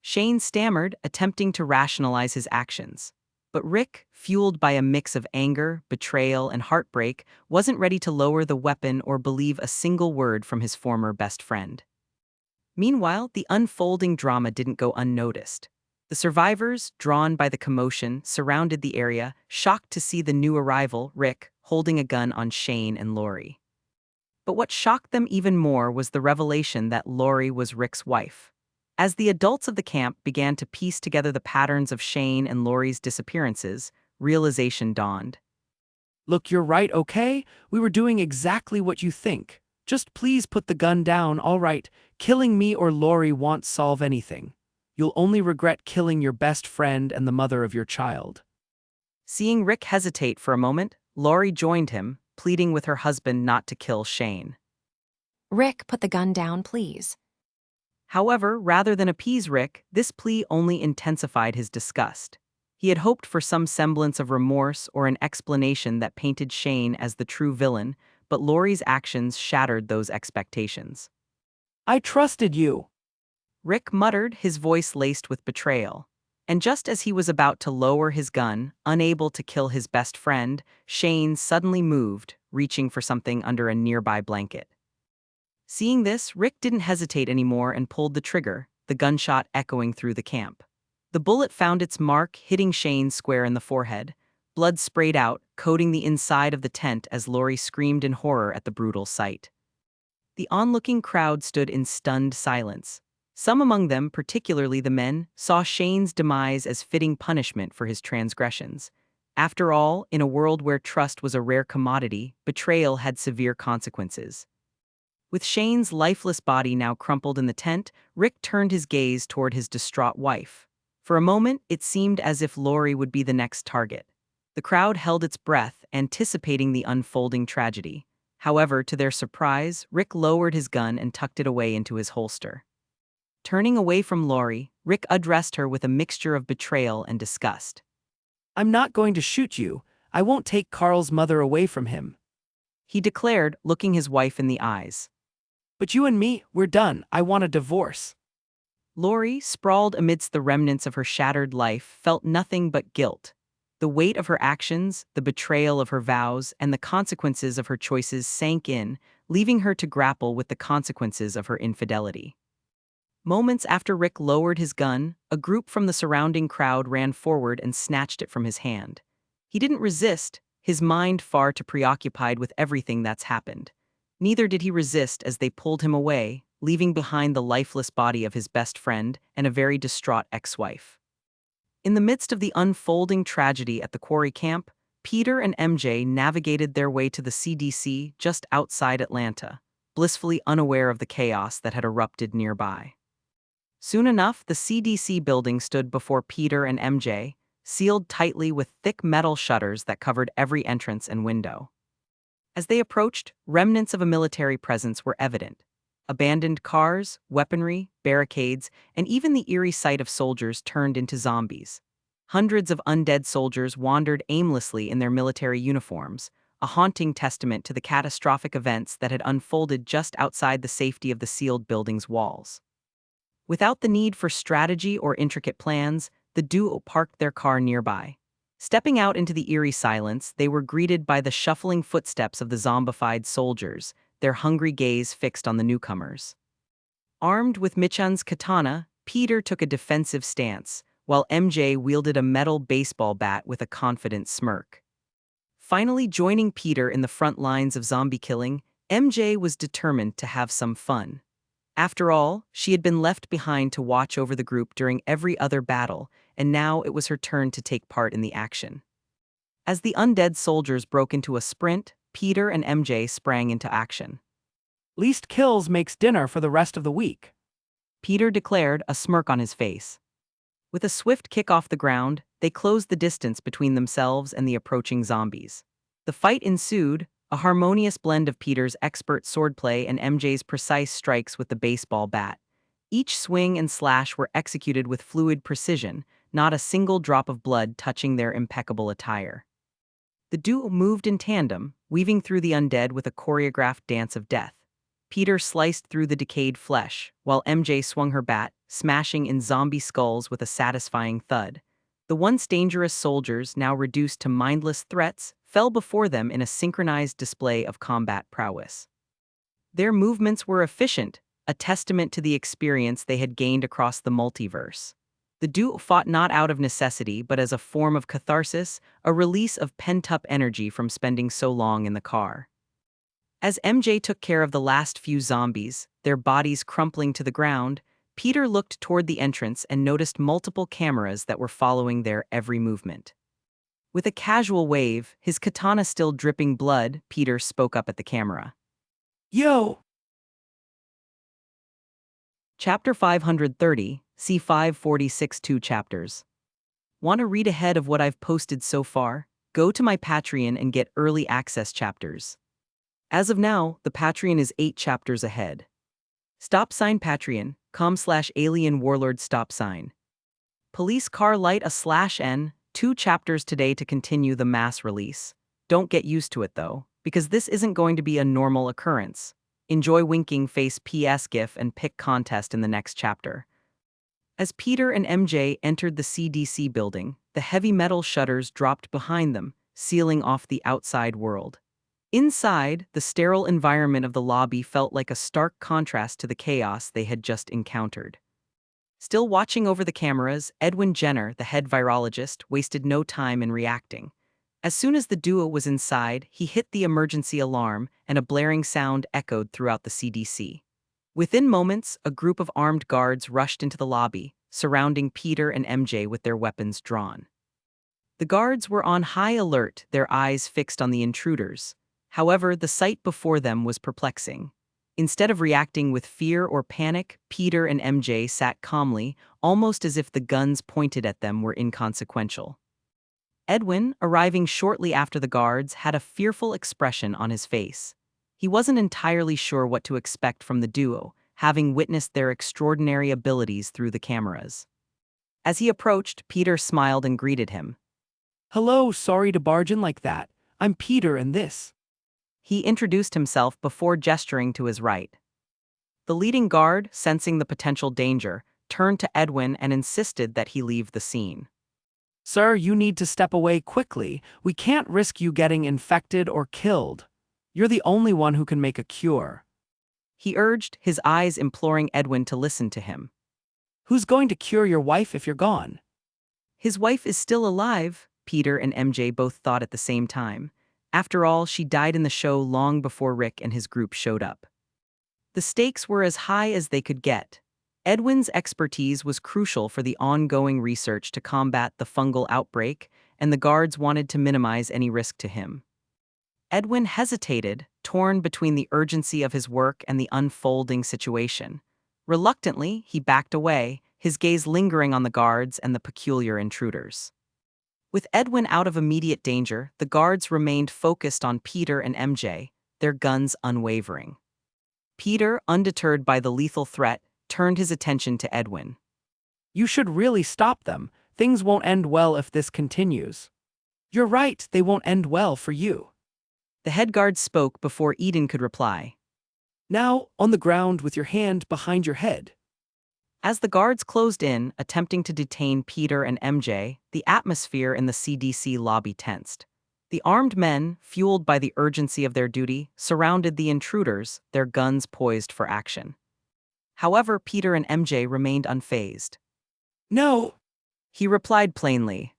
Shane stammered, attempting to rationalize his actions. But Rick, fueled by a mix of anger, betrayal, and heartbreak, wasn't ready to lower the weapon or believe a single word from his former best friend. Meanwhile, the unfolding drama didn't go unnoticed. The survivors, drawn by the commotion, surrounded the area, shocked to see the new arrival, Rick, holding a gun on Shane and Lori. But what shocked them even more was the revelation that Lori was Rick's wife. As the adults of the camp began to piece together the patterns of Shane and Lori's disappearances, realization dawned. Look, you're right, okay? We were doing exactly what you think. Just please put the gun down, all right? Killing me or Lori won't solve anything. You'll only regret killing your best friend and the mother of your child. Seeing Rick hesitate for a moment, Lori joined him, pleading with her husband not to kill Shane. Rick, put the gun down, please. However, rather than appease Rick, this plea only intensified his disgust. He had hoped for some semblance of remorse or an explanation that painted Shane as the true villain, but Lori's actions shattered those expectations. I trusted you. Rick muttered, his voice laced with betrayal. And just as he was about to lower his gun, unable to kill his best friend, Shane suddenly moved, reaching for something under a nearby blanket. Seeing this, Rick didn't hesitate anymore and pulled the trigger, the gunshot echoing through the camp. The bullet found its mark, hitting Shane square in the forehead. Blood sprayed out, coating the inside of the tent as Lori screamed in horror at the brutal sight. The onlooking crowd stood in stunned silence. Some among them, particularly the men, saw Shane's demise as fitting punishment for his transgressions. After all, in a world where trust was a rare commodity, betrayal had severe consequences. With Shane's lifeless body now crumpled in the tent, Rick turned his gaze toward his distraught wife. For a moment, it seemed as if Lori would be the next target. The crowd held its breath, anticipating the unfolding tragedy. However, to their surprise, Rick lowered his gun and tucked it away into his holster. Turning away from Lori, Rick addressed her with a mixture of betrayal and disgust. I'm not going to shoot you. I won't take Carl's mother away from him. He declared, looking his wife in the eyes. But you and me, we're done. I want a divorce. Lori, sprawled amidst the remnants of her shattered life, felt nothing but guilt. The weight of her actions, the betrayal of her vows, and the consequences of her choices sank in, leaving her to grapple with the consequences of her infidelity. Moments after Rick lowered his gun, a group from the surrounding crowd ran forward and snatched it from his hand. He didn't resist, his mind far too preoccupied with everything that's happened. Neither did he resist as they pulled him away, leaving behind the lifeless body of his best friend and a very distraught ex-wife. In the midst of the unfolding tragedy at the quarry camp, Peter and MJ navigated their way to the CDC just outside Atlanta, blissfully unaware of the chaos that had erupted nearby. Soon enough, the CDC building stood before Peter and MJ, sealed tightly with thick metal shutters that covered every entrance and window. As they approached, remnants of a military presence were evident. Abandoned cars, weaponry, barricades, and even the eerie sight of soldiers turned into zombies. Hundreds of undead soldiers wandered aimlessly in their military uniforms, a haunting testament to the catastrophic events that had unfolded just outside the safety of the sealed building's walls. Without the need for strategy or intricate plans, the duo parked their car nearby. Stepping out into the eerie silence, they were greeted by the shuffling footsteps of the zombified soldiers, their hungry gaze fixed on the newcomers. Armed with Michan's katana, Peter took a defensive stance, while MJ wielded a metal baseball bat with a confident smirk. Finally joining Peter in the front lines of zombie killing, MJ was determined to have some fun. After all, she had been left behind to watch over the group during every other battle, and now it was her turn to take part in the action. As the undead soldiers broke into a sprint, Peter and MJ sprang into action. Least kills makes dinner for the rest of the week. Peter declared, a smirk on his face. With a swift kick off the ground, they closed the distance between themselves and the approaching zombies. The fight ensued, a harmonious blend of Peter's expert swordplay and MJ's precise strikes with the baseball bat. Each swing and slash were executed with fluid precision, not a single drop of blood touching their impeccable attire. The duo moved in tandem, weaving through the undead with a choreographed dance of death. Peter sliced through the decayed flesh, while MJ swung her bat, smashing in zombie skulls with a satisfying thud. The once dangerous soldiers, now reduced to mindless threats, fell before them in a synchronized display of combat prowess. Their movements were efficient, a testament to the experience they had gained across the multiverse. The duo fought not out of necessity but as a form of catharsis, a release of pent-up energy from spending so long in the car. As MJ took care of the last few zombies, their bodies crumpling to the ground, Peter looked toward the entrance and noticed multiple cameras that were following their every movement. With a casual wave, his katana still dripping blood, Peter spoke up at the camera. Yo! Chapter 530, see 546 2 chapters. Want to read ahead of what I've posted so far? Go to my Patreon and get early access chapters. As of now, the Patreon is 8 chapters ahead. Stop sign Patreon.com/alien warlord stop sign. Police car light /n, 2 chapters today to continue the mass release. Don't get used to it though, because this isn't going to be a normal occurrence. Enjoy winking face PS GIF and pick contest in the next chapter. As Peter and MJ entered the CDC building, the heavy metal shutters dropped behind them, sealing off the outside world. Inside, the sterile environment of the lobby felt like a stark contrast to the chaos they had just encountered. Still watching over the cameras, Edwin Jenner, the head virologist, wasted no time in reacting. As soon as the duo was inside, he hit the emergency alarm, and a blaring sound echoed throughout the CDC. Within moments, a group of armed guards rushed into the lobby, surrounding Peter and MJ with their weapons drawn. The guards were on high alert, their eyes fixed on the intruders. However, the sight before them was perplexing. Instead of reacting with fear or panic, Peter and MJ sat calmly, almost as if the guns pointed at them were inconsequential. Edwin, arriving shortly after the guards, had a fearful expression on his face. He wasn't entirely sure what to expect from the duo, having witnessed their extraordinary abilities through the cameras. As he approached, Peter smiled and greeted him. Hello, sorry to barge in like that. I'm Peter and this. He introduced himself before gesturing to his right. The leading guard, sensing the potential danger, turned to Edwin and insisted that he leave the scene. Sir, you need to step away quickly. We can't risk you getting infected or killed. You're the only one who can make a cure. He urged, his eyes imploring Edwin to listen to him. Who's going to cure your wife if you're gone? His wife is still alive, Peter and MJ both thought at the same time. After all, she died in the show long before Rick and his group showed up. The stakes were as high as they could get. Edwin's expertise was crucial for the ongoing research to combat the fungal outbreak, and the guards wanted to minimize any risk to him. Edwin hesitated, torn between the urgency of his work and the unfolding situation. Reluctantly, he backed away, his gaze lingering on the guards and the peculiar intruders. With Edwin out of immediate danger, the guards remained focused on Peter and MJ, their guns unwavering. Peter, undeterred by the lethal threat, turned his attention to Edwin. You should really stop them. Things won't end well if this continues. You're right, they won't end well for you. The head guard spoke before Eden could reply. Now, on the ground with your hand behind your head. As the guards closed in, attempting to detain Peter and MJ, the atmosphere in the CDC lobby tensed. The armed men, fueled by the urgency of their duty, surrounded the intruders, their guns poised for action. However, Peter and MJ remained unfazed. No! He replied plainly.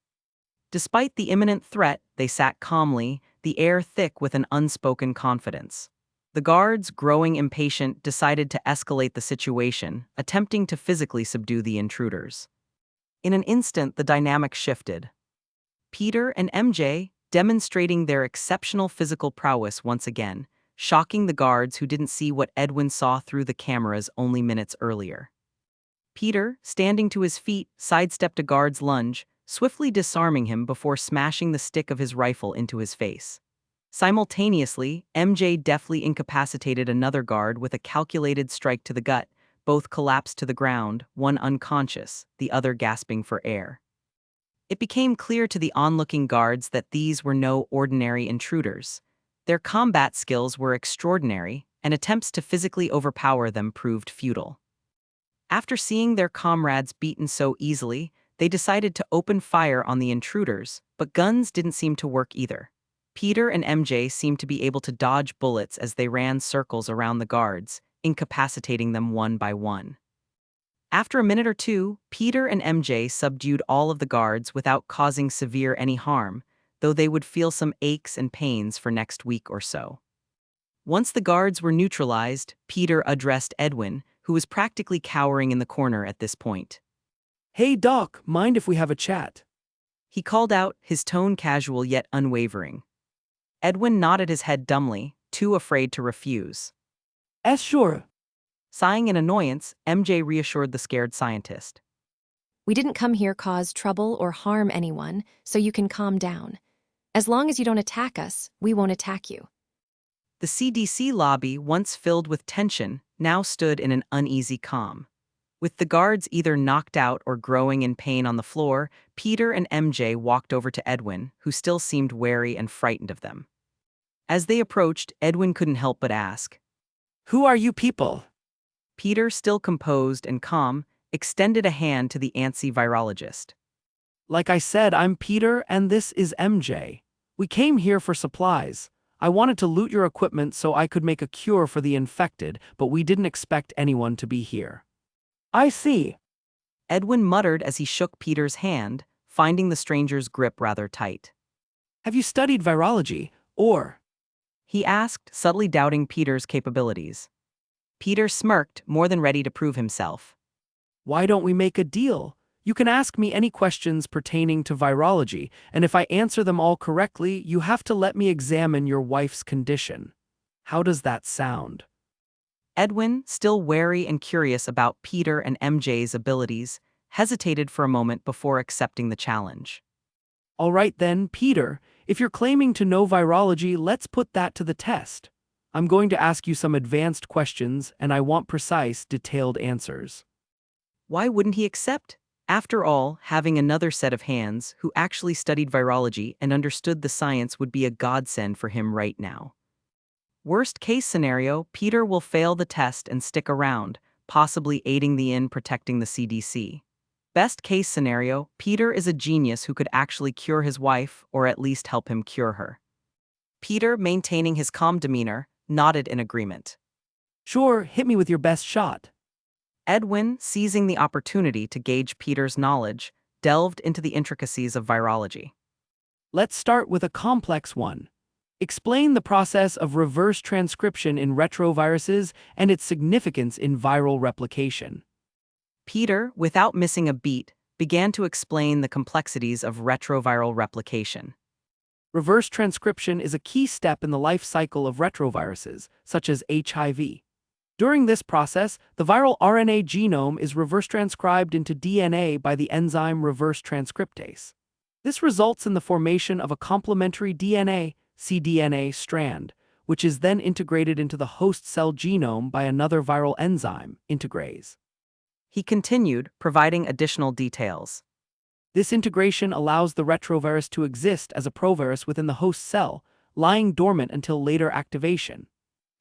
Despite the imminent threat, they sat calmly, the air thick with an unspoken confidence. The guards, growing impatient, decided to escalate the situation, attempting to physically subdue the intruders. In an instant, the dynamic shifted. Peter and MJ, demonstrating their exceptional physical prowess once again, shocking the guards who didn't see what Edwin saw through the cameras only minutes earlier. Peter, standing to his feet, sidestepped a guard's lunge, swiftly disarming him before smashing the stick of his rifle into his face. Simultaneously, MJ deftly incapacitated another guard with a calculated strike to the gut. Both collapsed to the ground, one unconscious, the other gasping for air. It became clear to the onlooking guards that these were no ordinary intruders. Their combat skills were extraordinary, and attempts to physically overpower them proved futile. After seeing their comrades beaten so easily, they decided to open fire on the intruders, but guns didn't seem to work either. Peter and MJ seemed to be able to dodge bullets as they ran circles around the guards, incapacitating them one by one. After a minute or two, Peter and MJ subdued all of the guards without causing severe any harm, though they would feel some aches and pains for next week or so. Once the guards were neutralized, Peter addressed Edwin, who was practically cowering in the corner at this point. Hey Doc, mind if we have a chat? He called out, his tone casual yet unwavering. Edwin nodded his head dumbly, too afraid to refuse. Sure. Sighing in annoyance, MJ reassured the scared scientist. We didn't come here cause trouble or harm anyone, so you can calm down. As long as you don't attack us, we won't attack you. The CDC lobby, once filled with tension, now stood in an uneasy calm. With the guards either knocked out or growing in pain on the floor, Peter and MJ walked over to Edwin, who still seemed wary and frightened of them. As they approached, Edwin couldn't help but ask. Who are you people? Peter, still composed and calm, extended a hand to the antsy virologist. Like I said, I'm Peter and this is MJ. We came here for supplies. I wanted to loot your equipment so I could make a cure for the infected, but we didn't expect anyone to be here. I see. Edwin muttered as he shook Peter's hand, finding the stranger's grip rather tight. Have you studied virology, or? He asked, subtly doubting Peter's capabilities. Peter smirked, more than ready to prove himself. Why don't we make a deal? You can ask me any questions pertaining to virology, and if I answer them all correctly, you have to let me examine your wife's condition. How does that sound? Edwin, still wary and curious about Peter and MJ's abilities, hesitated for a moment before accepting the challenge. All right then, Peter, if you're claiming to know virology, let's put that to the test. I'm going to ask you some advanced questions, and I want precise, detailed answers. Why wouldn't he accept? After all, having another set of hands who actually studied virology and understood the science would be a godsend for him right now. Worst case scenario, Peter will fail the test and stick around, possibly aiding in protecting the CDC. Best case scenario, Peter is a genius who could actually cure his wife or at least help him cure her. Peter, maintaining his calm demeanor, nodded in agreement. Sure, hit me with your best shot. Edwin, seizing the opportunity to gauge Peter's knowledge, delved into the intricacies of virology. Let's start with a complex one. Explain the process of reverse transcription in retroviruses and its significance in viral replication. Peter, without missing a beat, began to explain the complexities of retroviral replication. Reverse transcription is a key step in the life cycle of retroviruses, such as HIV. During this process, the viral RNA genome is reverse transcribed into DNA by the enzyme reverse transcriptase. This results in the formation of a complementary DNA, cDNA strand, which is then integrated into the host cell genome by another viral enzyme, integrase. He continued, providing additional details. This integration allows the retrovirus to exist as a provirus within the host cell, lying dormant until later activation.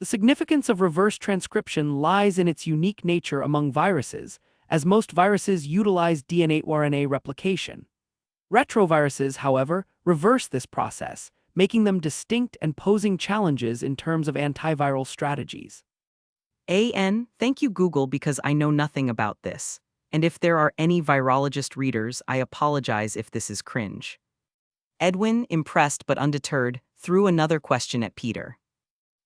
The significance of reverse transcription lies in its unique nature among viruses, as most viruses utilize DNA-RNA replication. Retroviruses, however, reverse this process, making them distinct and posing challenges in terms of antiviral strategies. Thank you Google because I know nothing about this. And if there are any virologist readers, I apologize if this is cringe. Edwin, impressed but undeterred, threw another question at Peter.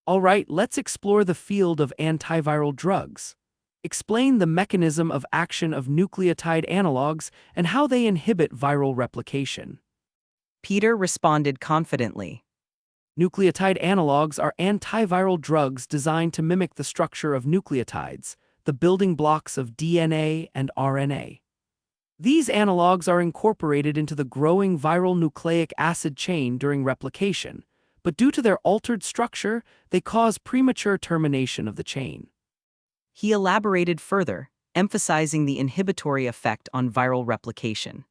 All right, let's explore the field of antiviral drugs. Explain the mechanism of action of nucleotide analogs and how they inhibit viral replication. Peter responded confidently. Nucleotide analogs are antiviral drugs designed to mimic the structure of nucleotides, the building blocks of DNA and RNA. These analogs are incorporated into the growing viral nucleic acid chain during replication, but due to their altered structure, they cause premature termination of the chain. He elaborated further, emphasizing the inhibitory effect on viral replication.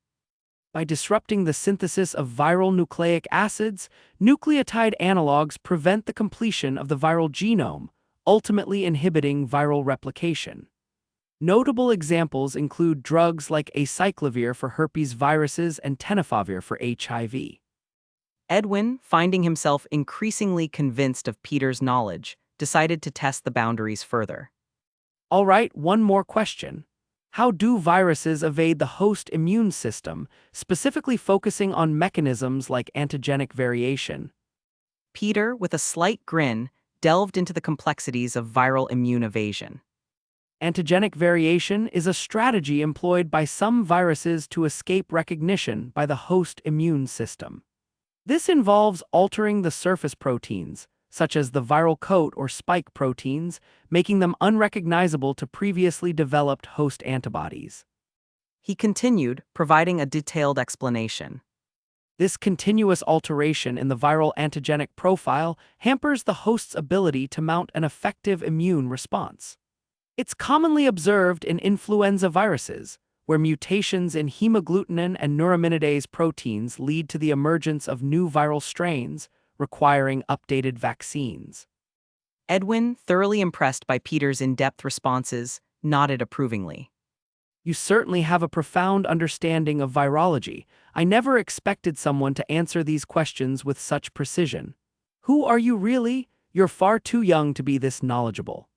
By disrupting the synthesis of viral nucleic acids, nucleotide analogs prevent the completion of the viral genome, ultimately inhibiting viral replication. Notable examples include drugs like acyclovir for herpes viruses and tenofovir for HIV. Edwin, finding himself increasingly convinced of Peter's knowledge, decided to test the boundaries further. All right, one more question. How do viruses evade the host immune system, specifically focusing on mechanisms like antigenic variation? Peter, with a slight grin, delved into the complexities of viral immune evasion. Antigenic variation is a strategy employed by some viruses to escape recognition by the host immune system. This involves altering the surface proteins, such as the viral coat or spike proteins, making them unrecognizable to previously developed host antibodies. He continued, providing a detailed explanation. This continuous alteration in the viral antigenic profile hampers the host's ability to mount an effective immune response. It's commonly observed in influenza viruses, where mutations in hemagglutinin and neuraminidase proteins lead to the emergence of new viral strains requiring updated vaccines. Edwin, thoroughly impressed by Peter's in-depth responses, nodded approvingly. You certainly have a profound understanding of virology. I never expected someone to answer these questions with such precision. Who are you really? You're far too young to be this knowledgeable.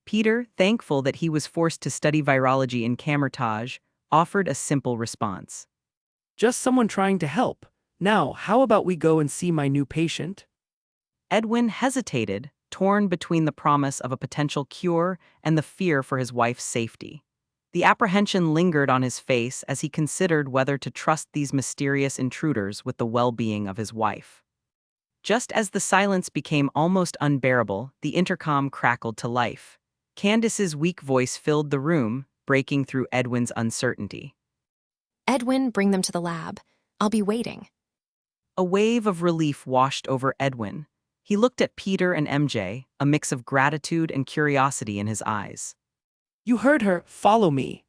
Peter, thankful that he was forced to study virology in Camertage, offered a simple response. Just someone trying to help. Now, how about we go and see my new patient? Edwin hesitated, torn between the promise of a potential cure and the fear for his wife's safety. The apprehension lingered on his face as he considered whether to trust these mysterious intruders with the well-being of his wife. Just as the silence became almost unbearable, the intercom crackled to life. Candace's weak voice filled the room, breaking through Edwin's uncertainty. Edwin, bring them to the lab. I'll be waiting. A wave of relief washed over Edwin. He looked at Peter and MJ, a mix of gratitude and curiosity in his eyes. You heard her. Follow me.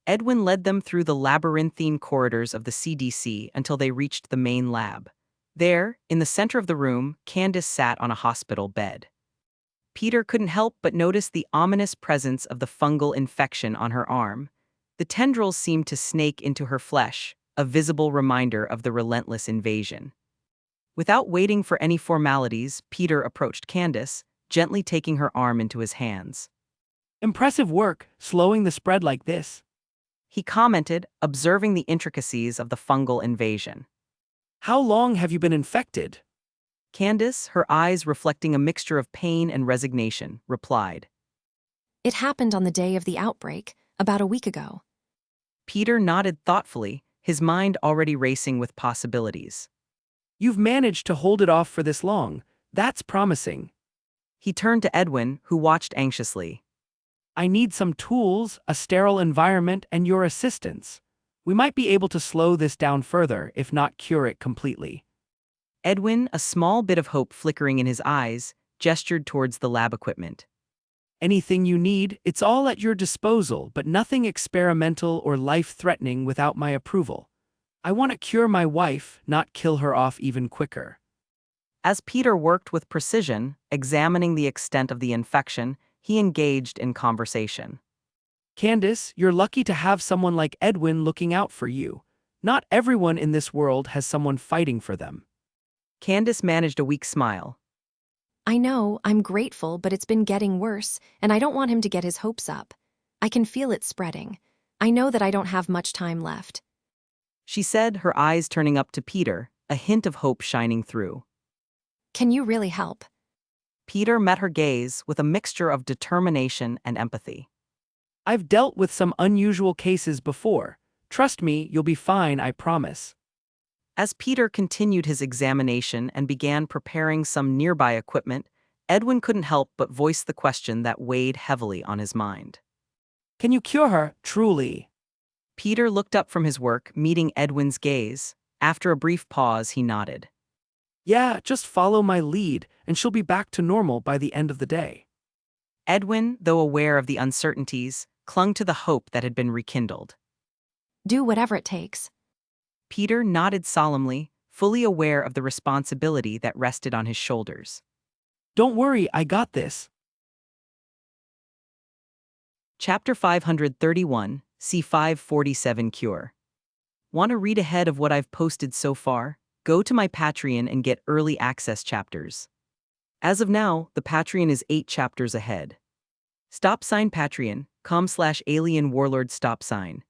Edwin led them through the labyrinthine corridors of the CDC until they reached the main lab. There, in the center of the room, Candace sat on a hospital bed. Peter couldn't help but notice the ominous presence of the fungal infection on her arm. The tendrils seemed to snake into her flesh, a visible reminder of the relentless invasion. Without waiting for any formalities, Peter approached Candace, gently taking her arm into his hands. Impressive work, slowing the spread like this. He commented, observing the intricacies of the fungal invasion. How long have you been infected? Candace, her eyes reflecting a mixture of pain and resignation, replied. It happened on the day of the outbreak, about a week ago. Peter nodded thoughtfully, his mind already racing with possibilities. You've managed to hold it off for this long. That's promising. He turned to Edwin, who watched anxiously. I need some tools, a sterile environment, and your assistance. We might be able to slow this down further, if not cure it completely. Edwin, a small bit of hope flickering in his eyes, gestured towards the lab equipment. Anything you need, it's all at your disposal, but nothing experimental or life-threatening without my approval. I want to cure my wife, not kill her off even quicker. As Peter worked with precision, examining the extent of the infection, he engaged in conversation. Candace, you're lucky to have someone like Edwin looking out for you. Not everyone in this world has someone fighting for them. Candace managed a weak smile. I know, I'm grateful, but it's been getting worse, and I don't want him to get his hopes up. I can feel it spreading. I know that I don't have much time left. She said, her eyes turning up to Peter, a hint of hope shining through. Can you really help? Peter met her gaze with a mixture of determination and empathy. I've dealt with some unusual cases before. Trust me, you'll be fine, I promise. As Peter continued his examination and began preparing some nearby equipment, Edwin couldn't help but voice the question that weighed heavily on his mind. Can you cure her, truly? Peter looked up from his work, meeting Edwin's gaze. After a brief pause, he nodded. Yeah, just follow my lead, and she'll be back to normal by the end of the day. Edwin, though aware of the uncertainties, clung to the hope that had been rekindled. Do whatever it takes. Peter nodded solemnly, fully aware of the responsibility that rested on his shoulders. Don't worry, I got this. Chapter 531, C547 Cure. Want to read ahead of what I've posted so far? Go to my Patreon and get early access chapters. As of now, the Patreon is 8 chapters ahead. Patreon.com/alien warlord stop sign.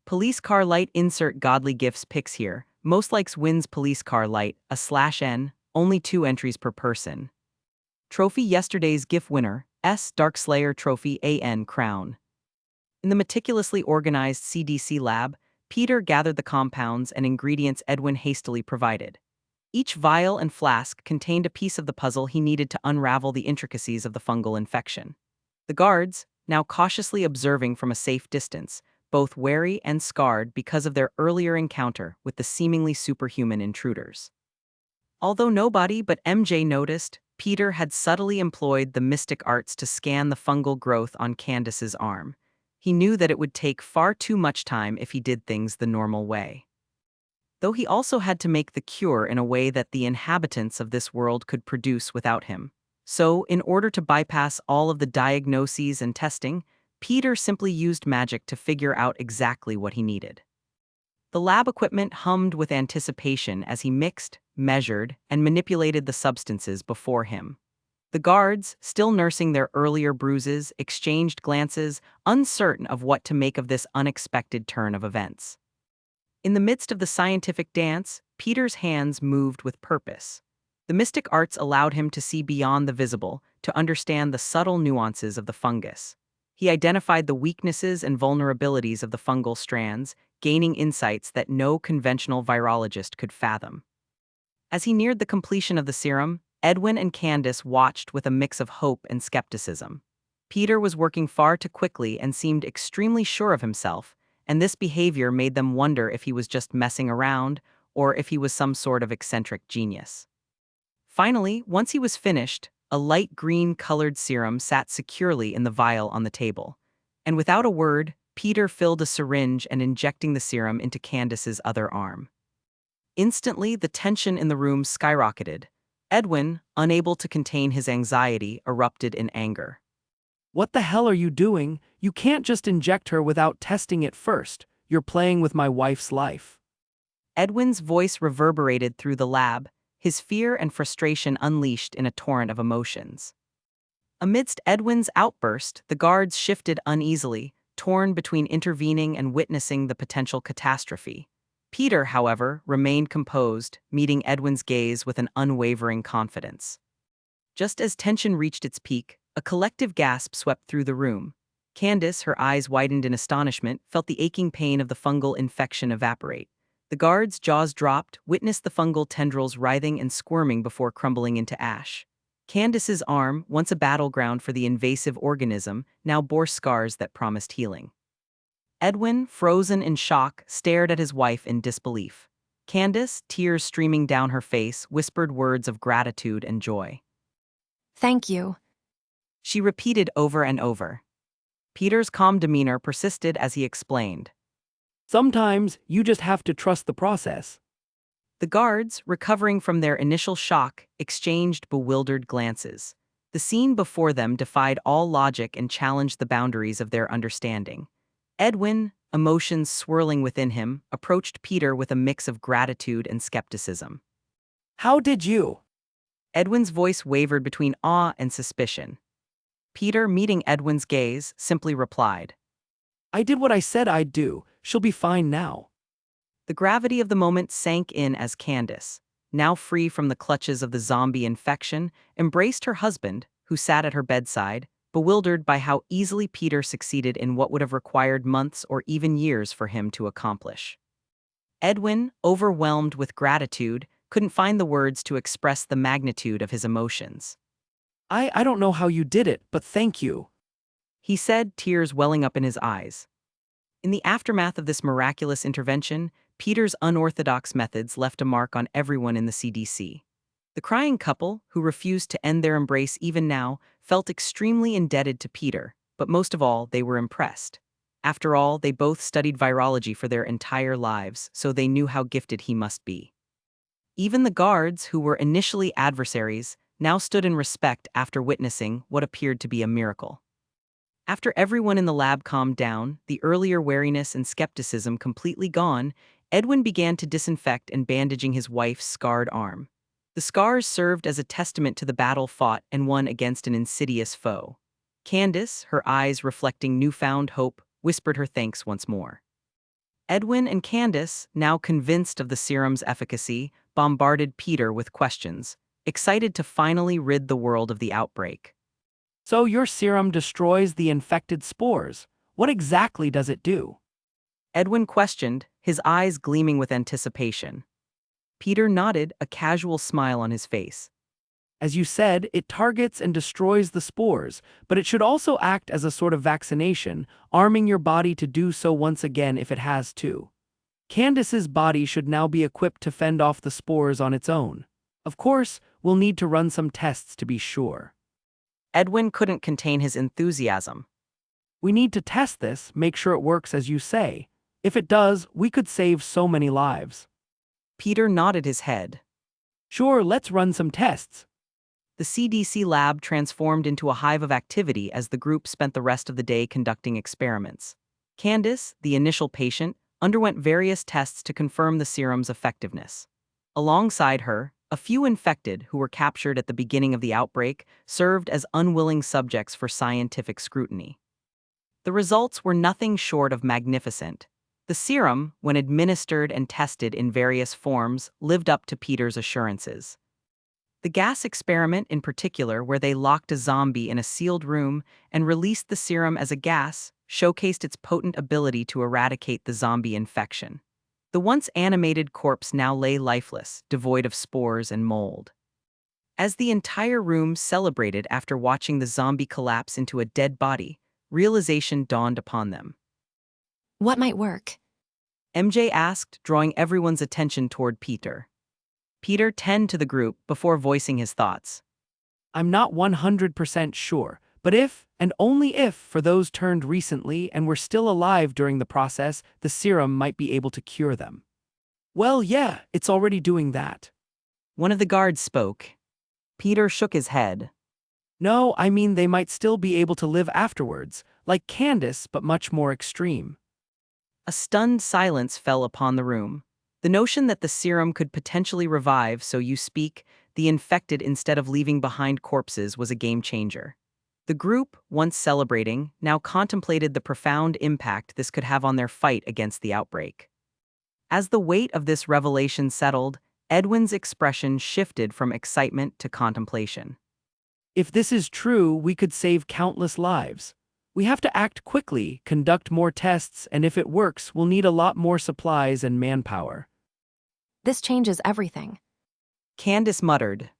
Police car light insert godly gifts pics here. Most likes wins police car light, a /N, only 2 entries per person. Trophy yesterday's GIF winner, S. Darkslayer Trophy AN Crown. In the meticulously organized CDC lab, Peter gathered the compounds and ingredients Edwin hastily provided. Each vial and flask contained a piece of the puzzle he needed to unravel the intricacies of the fungal infection. The guards, now cautiously observing from a safe distance, both wary and scarred because of their earlier encounter with the seemingly superhuman intruders. Although nobody but MJ noticed, Peter had subtly employed the mystic arts to scan the fungal growth on Candace's arm. He knew that it would take far too much time if he did things the normal way. Though he also had to make the cure in a way that the inhabitants of this world could produce without him. So, in order to bypass all of the diagnoses and testing, Peter simply used magic to figure out exactly what he needed. The lab equipment hummed with anticipation as he mixed, measured, and manipulated the substances before him. The guards, still nursing their earlier bruises, exchanged glances, uncertain of what to make of this unexpected turn of events. In the midst of the scientific dance, Peter's hands moved with purpose. The mystic arts allowed him to see beyond the visible, to understand the subtle nuances of the fungus. He identified the weaknesses and vulnerabilities of the fungal strands, gaining insights that no conventional virologist could fathom. As he neared the completion of the serum, Edwin and Candace watched with a mix of hope and skepticism. Peter was working far too quickly and seemed extremely sure of himself, and this behavior made them wonder if he was just messing around or if he was some sort of eccentric genius. Finally, once he was finished, a light green-colored serum sat securely in the vial on the table. And without a word, Peter filled a syringe and injecting the serum into Candace's other arm. Instantly, the tension in the room skyrocketed. Edwin, unable to contain his anxiety, erupted in anger. What the hell are you doing? You can't just inject her without testing it first. You're playing with my wife's life. Edwin's voice reverberated through the lab, his fear and frustration unleashed in a torrent of emotions. Amidst Edwin's outburst, the guards shifted uneasily, torn between intervening and witnessing the potential catastrophe. Peter, however, remained composed, meeting Edwin's gaze with an unwavering confidence. Just as tension reached its peak, a collective gasp swept through the room. Candace, her eyes widened in astonishment, felt the aching pain of the fungal infection evaporate. The guards' jaws dropped, witnessed the fungal tendrils writhing and squirming before crumbling into ash. Candace's arm, once a battleground for the invasive organism, now bore scars that promised healing. Edwin, frozen in shock, stared at his wife in disbelief. Candace, tears streaming down her face, whispered words of gratitude and joy. Thank you. She repeated over and over. Peter's calm demeanor persisted as he explained. Sometimes, you just have to trust the process. The guards, recovering from their initial shock, exchanged bewildered glances. The scene before them defied all logic and challenged the boundaries of their understanding. Edwin, emotions swirling within him, approached Peter with a mix of gratitude and skepticism. How did you? Edwin's voice wavered between awe and suspicion. Peter, meeting Edwin's gaze, simply replied, I did what I said I'd do. She'll be fine now. The gravity of the moment sank in as Candace, now free from the clutches of the zombie infection, embraced her husband, who sat at her bedside, bewildered by how easily Peter succeeded in what would have required months or even years for him to accomplish. Edwin, overwhelmed with gratitude, couldn't find the words to express the magnitude of his emotions. I don't know how you did it, but thank you. He said, tears welling up in his eyes. In the aftermath of this miraculous intervention, Peter's unorthodox methods left a mark on everyone in the CDC. The crying couple, who refused to end their embrace even now, felt extremely indebted to Peter, but most of all, they were impressed. After all, they both studied virology for their entire lives, so they knew how gifted he must be. Even the guards, who were initially adversaries, now stood in respect after witnessing what appeared to be a miracle. After everyone in the lab calmed down, the earlier wariness and skepticism completely gone, Edwin began to disinfect and bandaging his wife's scarred arm. The scars served as a testament to the battle fought and won against an insidious foe. Candace, her eyes reflecting newfound hope, whispered her thanks once more. Edwin and Candace, now convinced of the serum's efficacy, bombarded Peter with questions, excited to finally rid the world of the outbreak. So your serum destroys the infected spores. What exactly does it do? Edwin questioned, his eyes gleaming with anticipation. Peter nodded, a casual smile on his face. As you said, it targets and destroys the spores, but it should also act as a sort of vaccination, arming your body to do so once again if it has to. Candace's body should now be equipped to fend off the spores on its own. Of course, we'll need to run some tests to be sure. Edwin couldn't contain his enthusiasm. We need to test this, make sure it works as you say. If it does, we could save so many lives. Peter nodded his head. Sure, let's run some tests. The CDC lab transformed into a hive of activity as the group spent the rest of the day conducting experiments. Candace, the initial patient, underwent various tests to confirm the serum's effectiveness. Alongside her, a few infected who were captured at the beginning of the outbreak served as unwilling subjects for scientific scrutiny. The results were nothing short of magnificent. The serum, when administered and tested in various forms, lived up to Peter's assurances. The gas experiment in particular, where they locked a zombie in a sealed room and released the serum as a gas, showcased its potent ability to eradicate the zombie infection. The once animated corpse now lay lifeless, devoid of spores and mold. As the entire room celebrated after watching the zombie collapse into a dead body, realization dawned upon them. What might work? MJ asked, drawing everyone's attention toward Peter. Peter tended to the group before voicing his thoughts. I'm not 100% sure, but if, and only if, for those turned recently and were still alive during the process, the serum might be able to cure them. Well, yeah, it's already doing that. One of the guards spoke. Peter shook his head. No, I mean they might still be able to live afterwards, like Candace, but much more extreme. A stunned silence fell upon the room. The notion that the serum could potentially revive, so you speak, the infected instead of leaving behind corpses was a game changer. The group, once celebrating, now contemplated the profound impact this could have on their fight against the outbreak. As the weight of this revelation settled, Edwin's expression shifted from excitement to contemplation. If this is true, we could save countless lives. We have to act quickly, conduct more tests, and if it works, we'll need a lot more supplies and manpower. This changes everything. Candace muttered.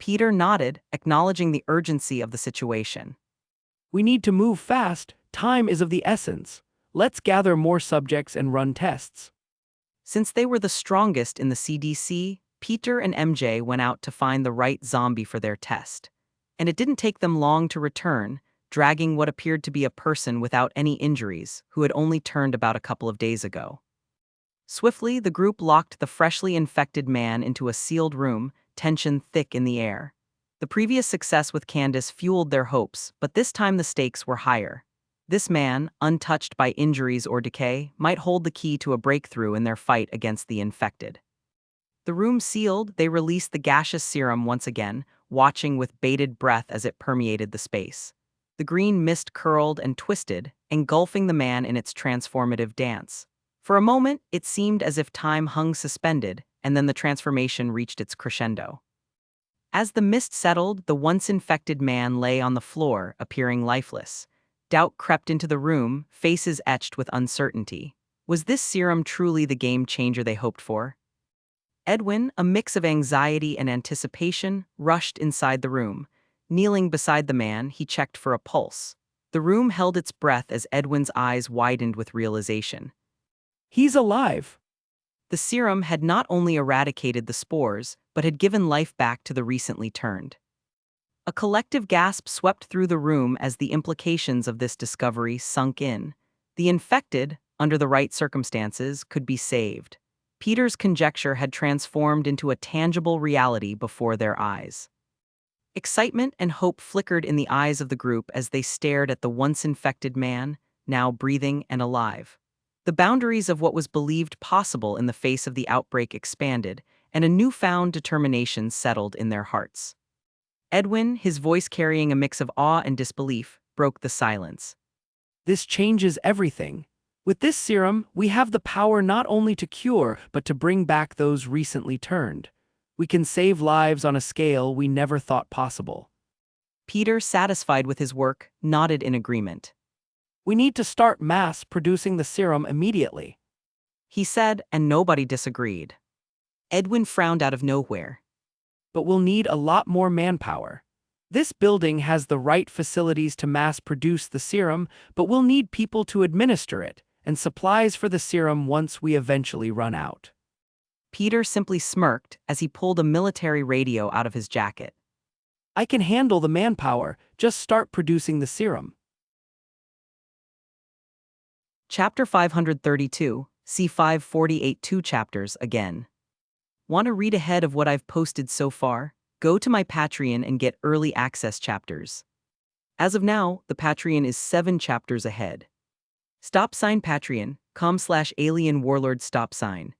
Peter nodded, acknowledging the urgency of the situation. We need to move fast. Time is of the essence. Let's gather more subjects and run tests. Since they were the strongest in the CDC, Peter and MJ went out to find the right zombie for their test. And it didn't take them long to return, dragging what appeared to be a person without any injuries, who had only turned about a couple of days ago. Swiftly, the group locked the freshly infected man into a sealed room, tension thick in the air. The previous success with Candace fueled their hopes, but this time the stakes were higher. This man, untouched by injuries or decay, might hold the key to a breakthrough in their fight against the infected. The room sealed, they released the gaseous serum once again, watching with bated breath as it permeated the space. The green mist curled and twisted, engulfing the man in its transformative dance. For a moment, it seemed as if time hung suspended, and then the transformation reached its crescendo. As the mist settled, the once infected man lay on the floor, appearing lifeless. Doubt crept into the room, faces etched with uncertainty. Was this serum truly the game changer they hoped for? Edwin, a mix of anxiety and anticipation, rushed inside the room. Kneeling beside the man, he checked for a pulse. The room held its breath as Edwin's eyes widened with realization. He's alive. The serum had not only eradicated the spores, but had given life back to the recently turned. A collective gasp swept through the room as the implications of this discovery sunk in. The infected, under the right circumstances, could be saved. Peter's conjecture had transformed into a tangible reality before their eyes. Excitement and hope flickered in the eyes of the group as they stared at the once infected man, now breathing and alive. The boundaries of what was believed possible in the face of the outbreak expanded, and a newfound determination settled in their hearts. Edwin, his voice carrying a mix of awe and disbelief, broke the silence. This changes everything. With this serum, we have the power not only to cure, but to bring back those recently turned. We can save lives on a scale we never thought possible. Peter, satisfied with his work, nodded in agreement. We need to start mass producing the serum immediately. He said, and nobody disagreed. Edwin frowned out of nowhere. But we'll need a lot more manpower. This building has the right facilities to mass produce the serum, but we'll need people to administer it, and supplies for the serum once we eventually run out. Peter simply smirked as he pulled a military radio out of his jacket. I can handle the manpower, just start producing the serum. Chapter 532, see 548 2 chapters again. Want to read ahead of what I've posted so far? Go to my Patreon and get early access chapters. As of now, the Patreon is 7 chapters ahead. Stop sign Patreon.com/alien warlord stop sign.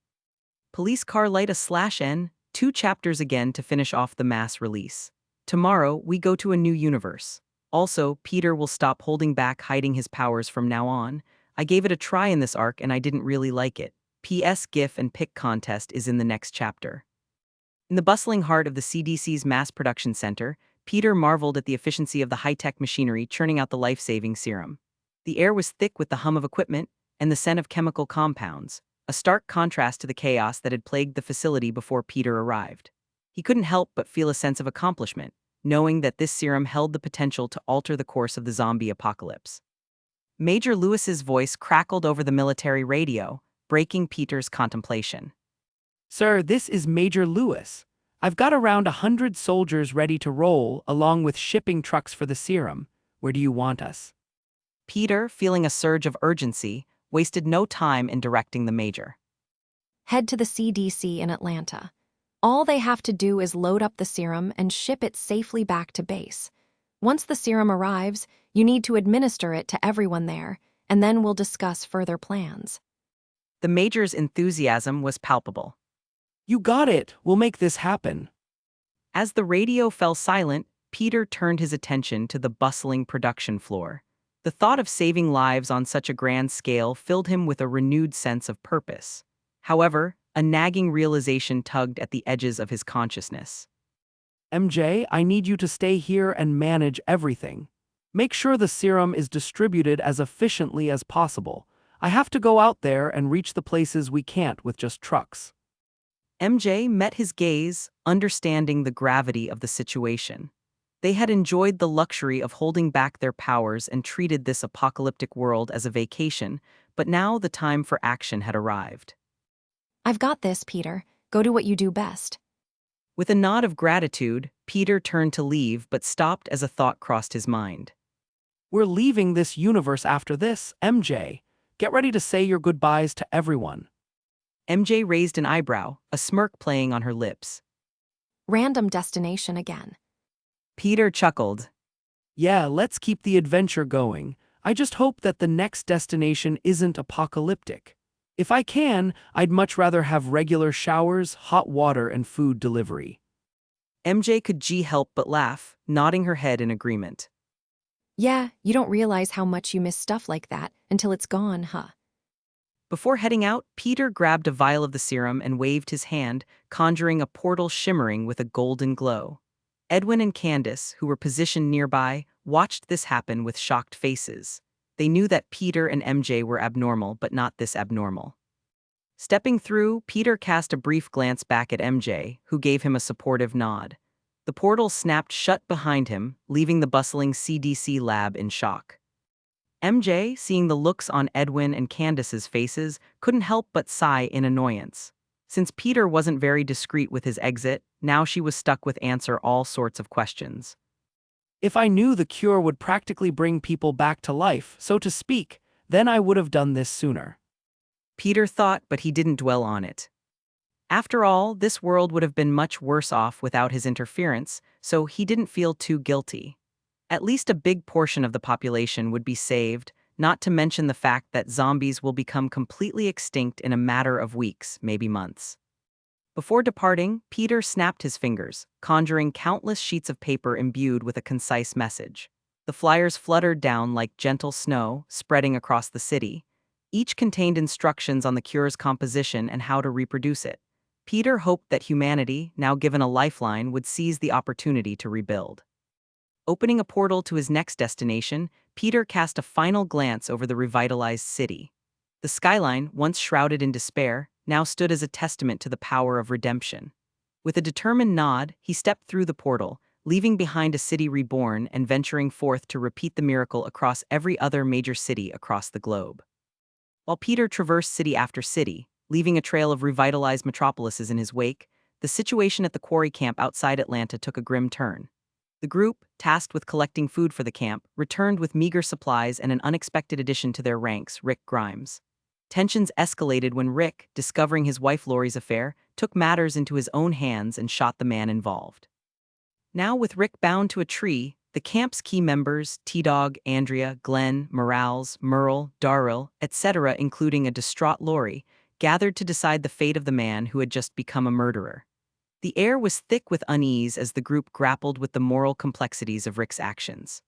Police car light /n, 2 chapters again to finish off the mass release. Tomorrow, we go to a new universe. Also, Peter will stop holding back hiding his powers from now on. I gave it a try in this arc and I didn't really like it. P.S. GIF and pick contest is in the next chapter. In the bustling heart of the CDC's mass production center, Peter marveled at the efficiency of the high-tech machinery churning out the life-saving serum. The air was thick with the hum of equipment and the scent of chemical compounds, a stark contrast to the chaos that had plagued the facility before Peter arrived. He couldn't help but feel a sense of accomplishment, knowing that this serum held the potential to alter the course of the zombie apocalypse. Major Lewis's voice crackled over the military radio, breaking Peter's contemplation. Sir, this is Major Lewis. I've got around 100 soldiers ready to roll, along with shipping trucks for the serum. Where do you want us? Peter, feeling a surge of urgency, wasted no time in directing the major. Head to the CDC in Atlanta. All they have to do is load up the serum and ship it safely back to base. Once the serum arrives, you need to administer it to everyone there, and then we'll discuss further plans. The major's enthusiasm was palpable. You got it. We'll make this happen. As the radio fell silent, Peter turned his attention to the bustling production floor. The thought of saving lives on such a grand scale filled him with a renewed sense of purpose. However, a nagging realization tugged at the edges of his consciousness. MJ, I need you to stay here and manage everything. Make sure the serum is distributed as efficiently as possible. I have to go out there and reach the places we can't with just trucks. MJ met his gaze, understanding the gravity of the situation. They had enjoyed the luxury of holding back their powers and treated this apocalyptic world as a vacation, but now the time for action had arrived. I've got this, Peter. Go do what you do best. With a nod of gratitude, Peter turned to leave but stopped as a thought crossed his mind. We're leaving this universe after this, MJ. Get ready to say your goodbyes to everyone. MJ raised an eyebrow, a smirk playing on her lips. Random destination again. Peter chuckled. Yeah, let's keep the adventure going. I just hope that the next destination isn't apocalyptic. If I can, I'd much rather have regular showers, hot water, and food delivery. MJ could help but laugh, nodding her head in agreement. Yeah, you don't realize how much you miss stuff like that until it's gone, huh? Before heading out, Peter grabbed a vial of the serum and waved his hand, conjuring a portal shimmering with a golden glow. Edwin and Candace, who were positioned nearby, watched this happen with shocked faces. They knew that Peter and MJ were abnormal, but not this abnormal. Stepping through, Peter cast a brief glance back at MJ, who gave him a supportive nod. The portal snapped shut behind him, leaving the bustling CDC lab in shock. MJ, seeing the looks on Edwin and Candace's faces, couldn't help but sigh in annoyance. Since Peter wasn't very discreet with his exit, now she was stuck with answer all sorts of questions. If I knew the cure would practically bring people back to life, so to speak, then I would have done this sooner. Peter thought, but he didn't dwell on it. After all, this world would have been much worse off without his interference, so he didn't feel too guilty. At least a big portion of the population would be saved, not to mention the fact that zombies will become completely extinct in a matter of weeks, maybe months. Before departing, Peter snapped his fingers, conjuring countless sheets of paper imbued with a concise message. The flyers fluttered down like gentle snow, spreading across the city. Each contained instructions on the cure's composition and how to reproduce it. Peter hoped that humanity, now given a lifeline, would seize the opportunity to rebuild. Opening a portal to his next destination, Peter cast a final glance over the revitalized city. The skyline, once shrouded in despair, now stood as a testament to the power of redemption. With a determined nod, he stepped through the portal, leaving behind a city reborn and venturing forth to repeat the miracle across every other major city across the globe. While Peter traversed city after city, leaving a trail of revitalized metropolises in his wake, the situation at the quarry camp outside Atlanta took a grim turn. The group, tasked with collecting food for the camp, returned with meager supplies and an unexpected addition to their ranks, Rick Grimes. Tensions escalated when Rick, discovering his wife Lori's affair, took matters into his own hands and shot the man involved. Now with Rick bound to a tree, the camp's key members, T-Dog, Andrea, Glenn, Morales, Merle, Darryl, etc., including a distraught Lori, gathered to decide the fate of the man who had just become a murderer. The air was thick with unease as the group grappled with the moral complexities of Rick's actions.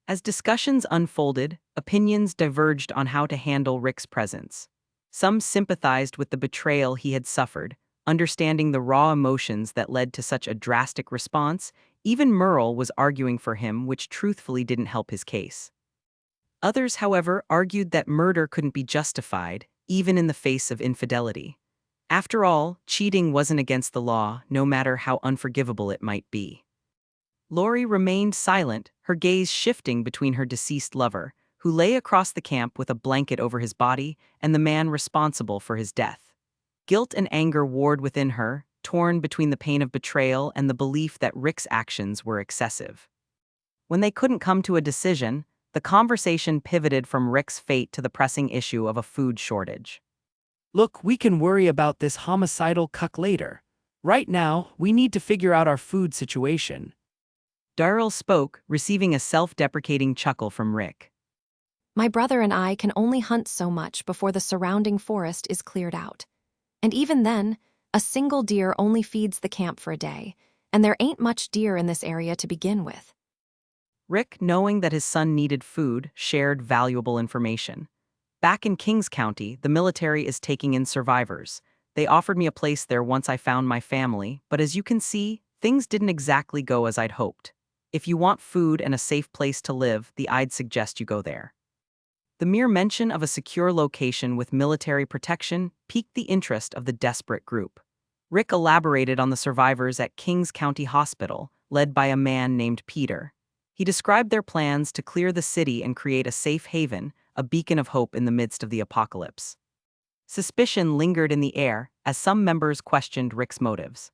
As discussions unfolded, opinions diverged on how to handle Rick's presence. Some sympathized with the betrayal he had suffered, understanding the raw emotions that led to such a drastic response. Even Merle was arguing for him, which truthfully didn't help his case. Others, however, argued that murder couldn't be justified, even in the face of infidelity. After all, cheating wasn't against the law, no matter how unforgivable it might be. Lori remained silent, her gaze shifting between her deceased lover, who lay across the camp with a blanket over his body, and the man responsible for his death. Guilt and anger warred within her, torn between the pain of betrayal and the belief that Rick's actions were excessive. When they couldn't come to a decision, the conversation pivoted from Rick's fate to the pressing issue of a food shortage. Look, we can worry about this homicidal cuck later. Right now, we need to figure out our food situation. Darryl spoke, receiving a self-deprecating chuckle from Rick. My brother and I can only hunt so much before the surrounding forest is cleared out. And even then, a single deer only feeds the camp for a day, and there ain't much deer in this area to begin with. Rick, knowing that his son needed food, shared valuable information. Back in Kings County, the military is taking in survivors. They offered me a place there once I found my family, but as you can see, things didn't exactly go as I'd hoped. If you want food and a safe place to live, I'd suggest you go there. The mere mention of a secure location with military protection piqued the interest of the desperate group. Rick elaborated on the survivors at Kings County Hospital, led by a man named Peter. He described their plans to clear the city and create a safe haven, a beacon of hope in the midst of the apocalypse. Suspicion lingered in the air as some members questioned Rick's motives.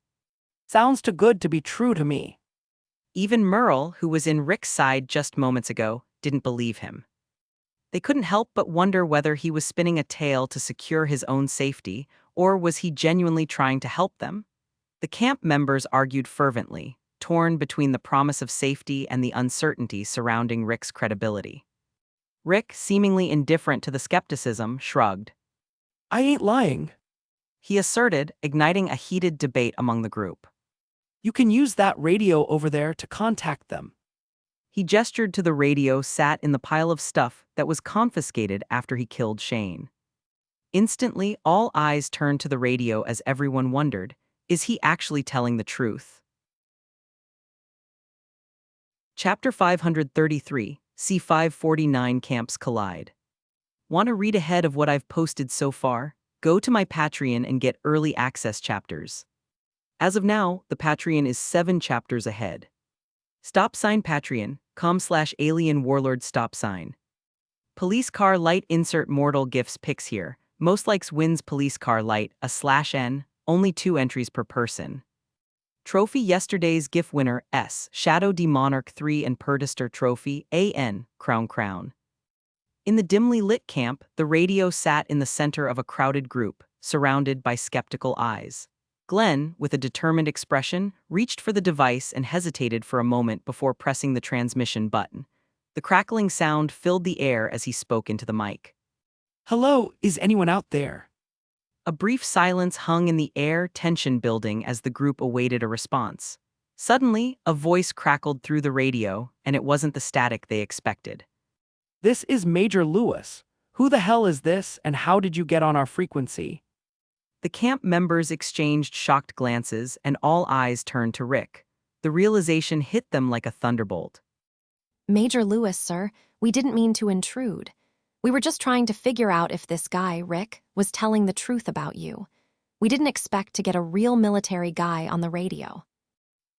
Sounds too good to be true to me. Even Merle, who was in Rick's side just moments ago, didn't believe him. They couldn't help but wonder whether he was spinning a tale to secure his own safety, or was he genuinely trying to help them? The camp members argued fervently, torn between the promise of safety and the uncertainty surrounding Rick's credibility. Rick, seemingly indifferent to the skepticism, shrugged. I ain't lying. He asserted, igniting a heated debate among the group. You can use that radio over there to contact them. He gestured to the radio sat in the pile of stuff that was confiscated after he killed Shane. Instantly, all eyes turned to the radio as everyone wondered, is he actually telling the truth? Chapter 533, C549 Camps Collide. Want to read ahead of what I've posted so far? Go to my Patreon and get early access chapters. As of now, the Patreon is 7 chapters ahead. Patreon.com/alien warlord stopsign. Police car light insert mortal gifts pics here. Most likes wins police car light, /n, only 2 entries per person. Trophy yesterday's GIF winner S, Shadow D Monarch 3 and Perdister Trophy, AN, Crown. In the dimly lit camp, the radio sat in the center of a crowded group, surrounded by skeptical eyes. Glenn, with a determined expression, reached for the device and hesitated for a moment before pressing the transmission button. The crackling sound filled the air as he spoke into the mic. Hello, is anyone out there? A brief silence hung in the air, tension building as the group awaited a response. Suddenly, a voice crackled through the radio, and it wasn't the static they expected. This is Major Lewis. Who the hell is this, and how did you get on our frequency? The camp members exchanged shocked glances, and all eyes turned to Rick. The realization hit them like a thunderbolt. Major Lewis, sir, we didn't mean to intrude. We were just trying to figure out if this guy, Rick, was telling the truth about you. We didn't expect to get a real military guy on the radio.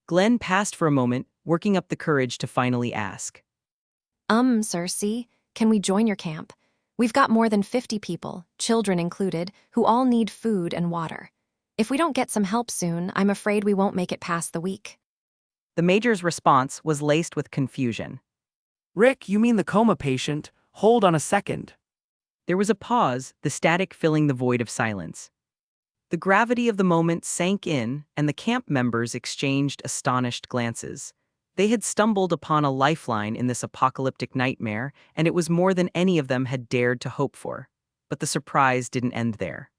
Glenn paused for a moment, working up the courage to finally ask. Sir, see, can we join your camp? We've got more than 50 people, children included, who all need food and water. If we don't get some help soon, I'm afraid we won't make it past the week. The major's response was laced with confusion. Rick, you mean the coma patient? Hold on a second. There was a pause, the static filling the void of silence. The gravity of the moment sank in, and the camp members exchanged astonished glances. They had stumbled upon a lifeline in this apocalyptic nightmare, and it was more than any of them had dared to hope for. But the surprise didn't end there.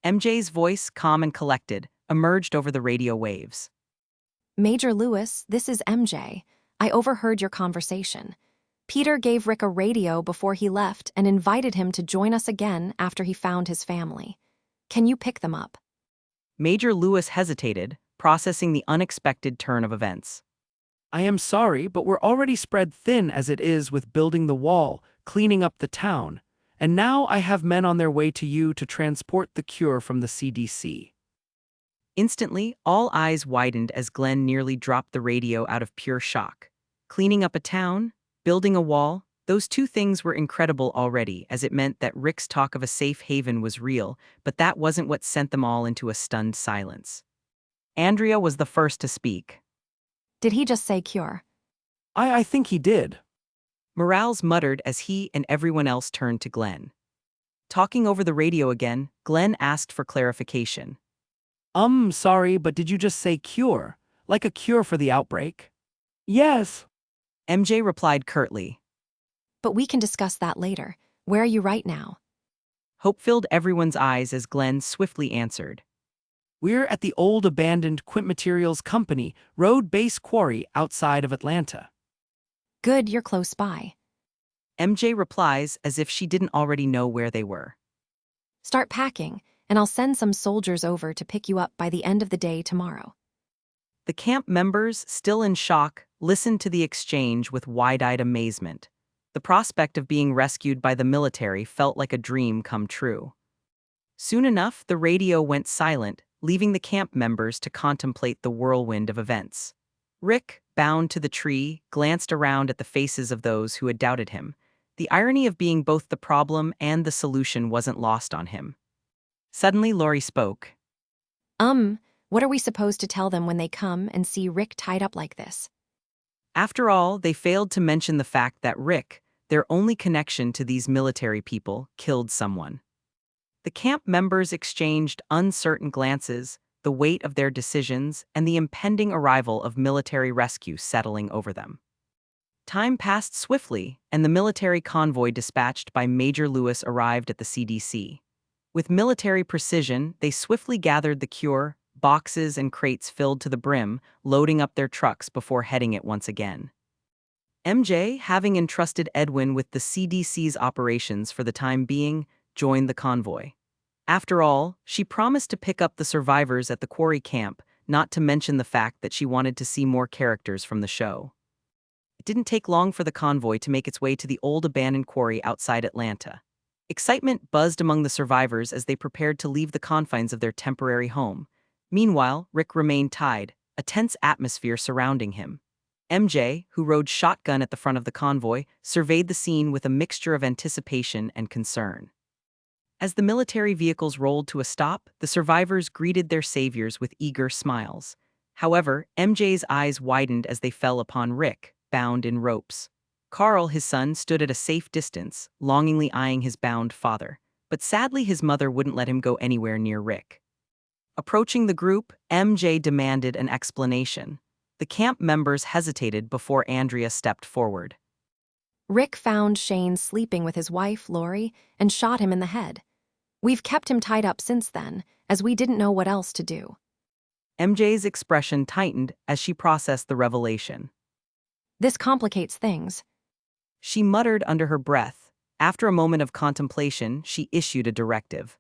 MJ's voice, calm and collected, emerged over the radio waves. Major Lewis, this is MJ. I overheard your conversation. Peter gave Rick a radio before he left and invited him to join us again after he found his family. Can you pick them up? Major Lewis hesitated, processing the unexpected turn of events. I am sorry, but we're already spread thin as it is with building the wall, cleaning up the town, and now I have men on their way to you to transport the cure from the CDC. Instantly, all eyes widened as Glenn nearly dropped the radio out of pure shock. Cleaning up a town, building a wall, those two things were incredible already, as it meant that Rick's talk of a safe haven was real, but that wasn't what sent them all into a stunned silence. Andrea was the first to speak. Did he just say cure? I think he did. Morales muttered as he and everyone else turned to Glenn. Talking over the radio again, Glenn asked for clarification. Sorry, but did you just say cure? Like a cure for the outbreak? Yes. MJ replied curtly. But we can discuss that later. Where are you right now? Hope filled everyone's eyes as Glenn swiftly answered. We're at the old abandoned Quint Materials Company, road base quarry outside of Atlanta. Good, you're close by. MJ replies as if she didn't already know where they were. Start packing, and I'll send some soldiers over to pick you up by the end of the day tomorrow. The camp members, still in shock, listened to the exchange with wide-eyed amazement. The prospect of being rescued by the military felt like a dream come true. Soon enough, the radio went silent, leaving the camp members to contemplate the whirlwind of events. Rick, bound to the tree, glanced around at the faces of those who had doubted him. The irony of being both the problem and the solution wasn't lost on him. Suddenly, Lori spoke. What are we supposed to tell them when they come and see Rick tied up like this? After all, they failed to mention the fact that Rick, their only connection to these military people, killed someone. The camp members exchanged uncertain glances, the weight of their decisions, and the impending arrival of military rescue settling over them. Time passed swiftly, and the military convoy dispatched by Major Lewis arrived at the CDC. With military precision, they swiftly gathered the cure, boxes and crates filled to the brim, loading up their trucks before heading it once again. MJ, having entrusted Edwin with the CDC's operations for the time being, joined the convoy. After all, she promised to pick up the survivors at the quarry camp, not to mention the fact that she wanted to see more characters from the show. It didn't take long for the convoy to make its way to the old abandoned quarry outside Atlanta. Excitement buzzed among the survivors as they prepared to leave the confines of their temporary home. Meanwhile, Rick remained tied, a tense atmosphere surrounding him. MJ, who rode shotgun at the front of the convoy, surveyed the scene with a mixture of anticipation and concern. As the military vehicles rolled to a stop, the survivors greeted their saviors with eager smiles. However, MJ's eyes widened as they fell upon Rick, bound in ropes. Carl, his son, stood at a safe distance, longingly eyeing his bound father. But sadly, his mother wouldn't let him go anywhere near Rick. Approaching the group, MJ demanded an explanation. The camp members hesitated before Andrea stepped forward. Rick found Shane sleeping with his wife, Lori, and shot him in the head. We've kept him tied up since then, as we didn't know what else to do. MJ's expression tightened as she processed the revelation. This complicates things. She muttered under her breath. After a moment of contemplation, she issued a directive.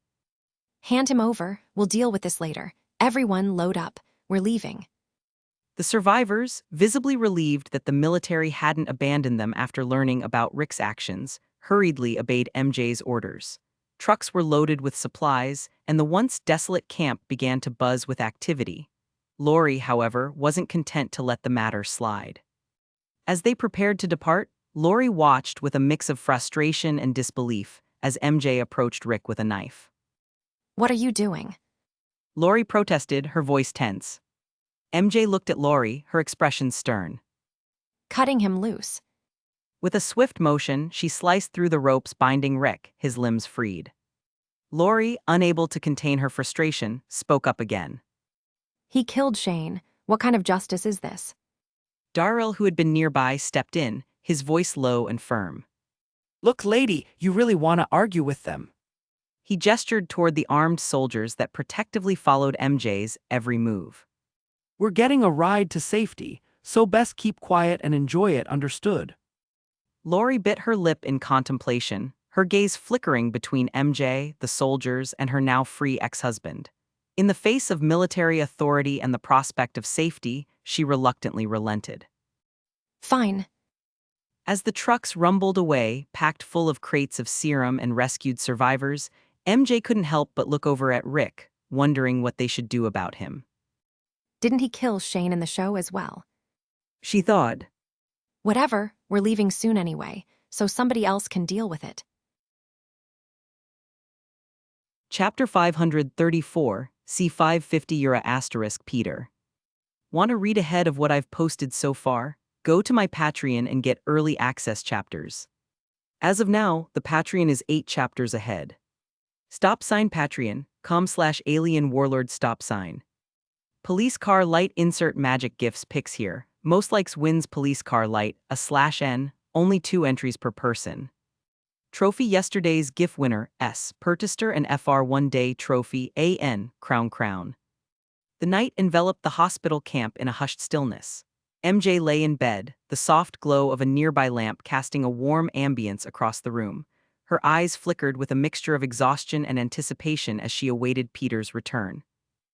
Hand him over. We'll deal with this later. Everyone load up. We're leaving. The survivors, visibly relieved that the military hadn't abandoned them after learning about Rick's actions, hurriedly obeyed MJ's orders. Trucks were loaded with supplies, and the once desolate camp began to buzz with activity. Lori, however, wasn't content to let the matter slide. As they prepared to depart, Lori watched with a mix of frustration and disbelief as MJ approached Rick with a knife. What are you doing? Lori protested, her voice tense. MJ looked at Lori, her expression stern. Cutting him loose. With a swift motion, she sliced through the ropes binding Rick, his limbs freed. Lori, unable to contain her frustration, spoke up again. He killed Shane. What kind of justice is this? Darrell, who had been nearby, stepped in, his voice low and firm. Look, lady, you really want to argue with them. He gestured toward the armed soldiers that protectively followed MJ's every move. We're getting a ride to safety, so best keep quiet and enjoy it, understood? Lori bit her lip in contemplation, her gaze flickering between MJ, the soldiers, and her now free ex-husband. In the face of military authority and the prospect of safety, she reluctantly relented. Fine. As the trucks rumbled away, packed full of crates of serum and rescued survivors, MJ couldn't help but look over at Rick, wondering what they should do about him. Didn't he kill Shane in the show as well? She thought. Whatever, we're leaving soon anyway, so somebody else can deal with it. Chapter 534, C550 Peter. Want to read ahead of what I've posted so far? Go to my Patreon and get early access chapters. As of now, the Patreon is 8 chapters ahead. Patreon.com/alien warlord stop sign. Police car light insert magic gifts pics here. Most likes wins police car light, /N, only 2 entries per person. Trophy yesterday's GIF winner, S. Pertister and FR 1 day trophy, AN, crown. The night enveloped the hospital camp in a hushed stillness. MJ lay in bed, the soft glow of a nearby lamp casting a warm ambience across the room. Her eyes flickered with a mixture of exhaustion and anticipation as she awaited Peter's return.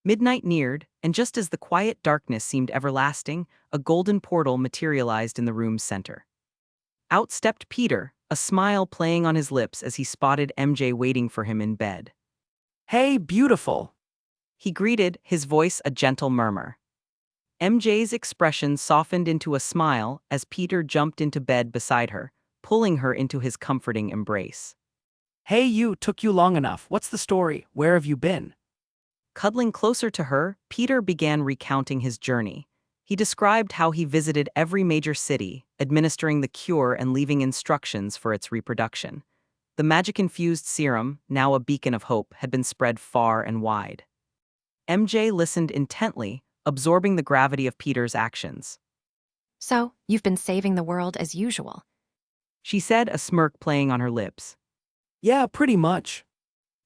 Midnight neared, and just as the quiet darkness seemed everlasting, a golden portal materialized in the room's center. Out stepped Peter, a smile playing on his lips as he spotted MJ waiting for him in bed. Hey, beautiful. He greeted, his voice a gentle murmur. MJ's expression softened into a smile as Peter jumped into bed beside her, pulling her into his comforting embrace. Hey, took you long enough. What's the story? Where have you been? Cuddling closer to her, Peter began recounting his journey. He described how he visited every major city, administering the cure and leaving instructions for its reproduction. The magic-infused serum, now a beacon of hope, had been spread far and wide. MJ listened intently, absorbing the gravity of Peter's actions. So, you've been saving the world as usual. She said, a smirk playing on her lips. Yeah, pretty much.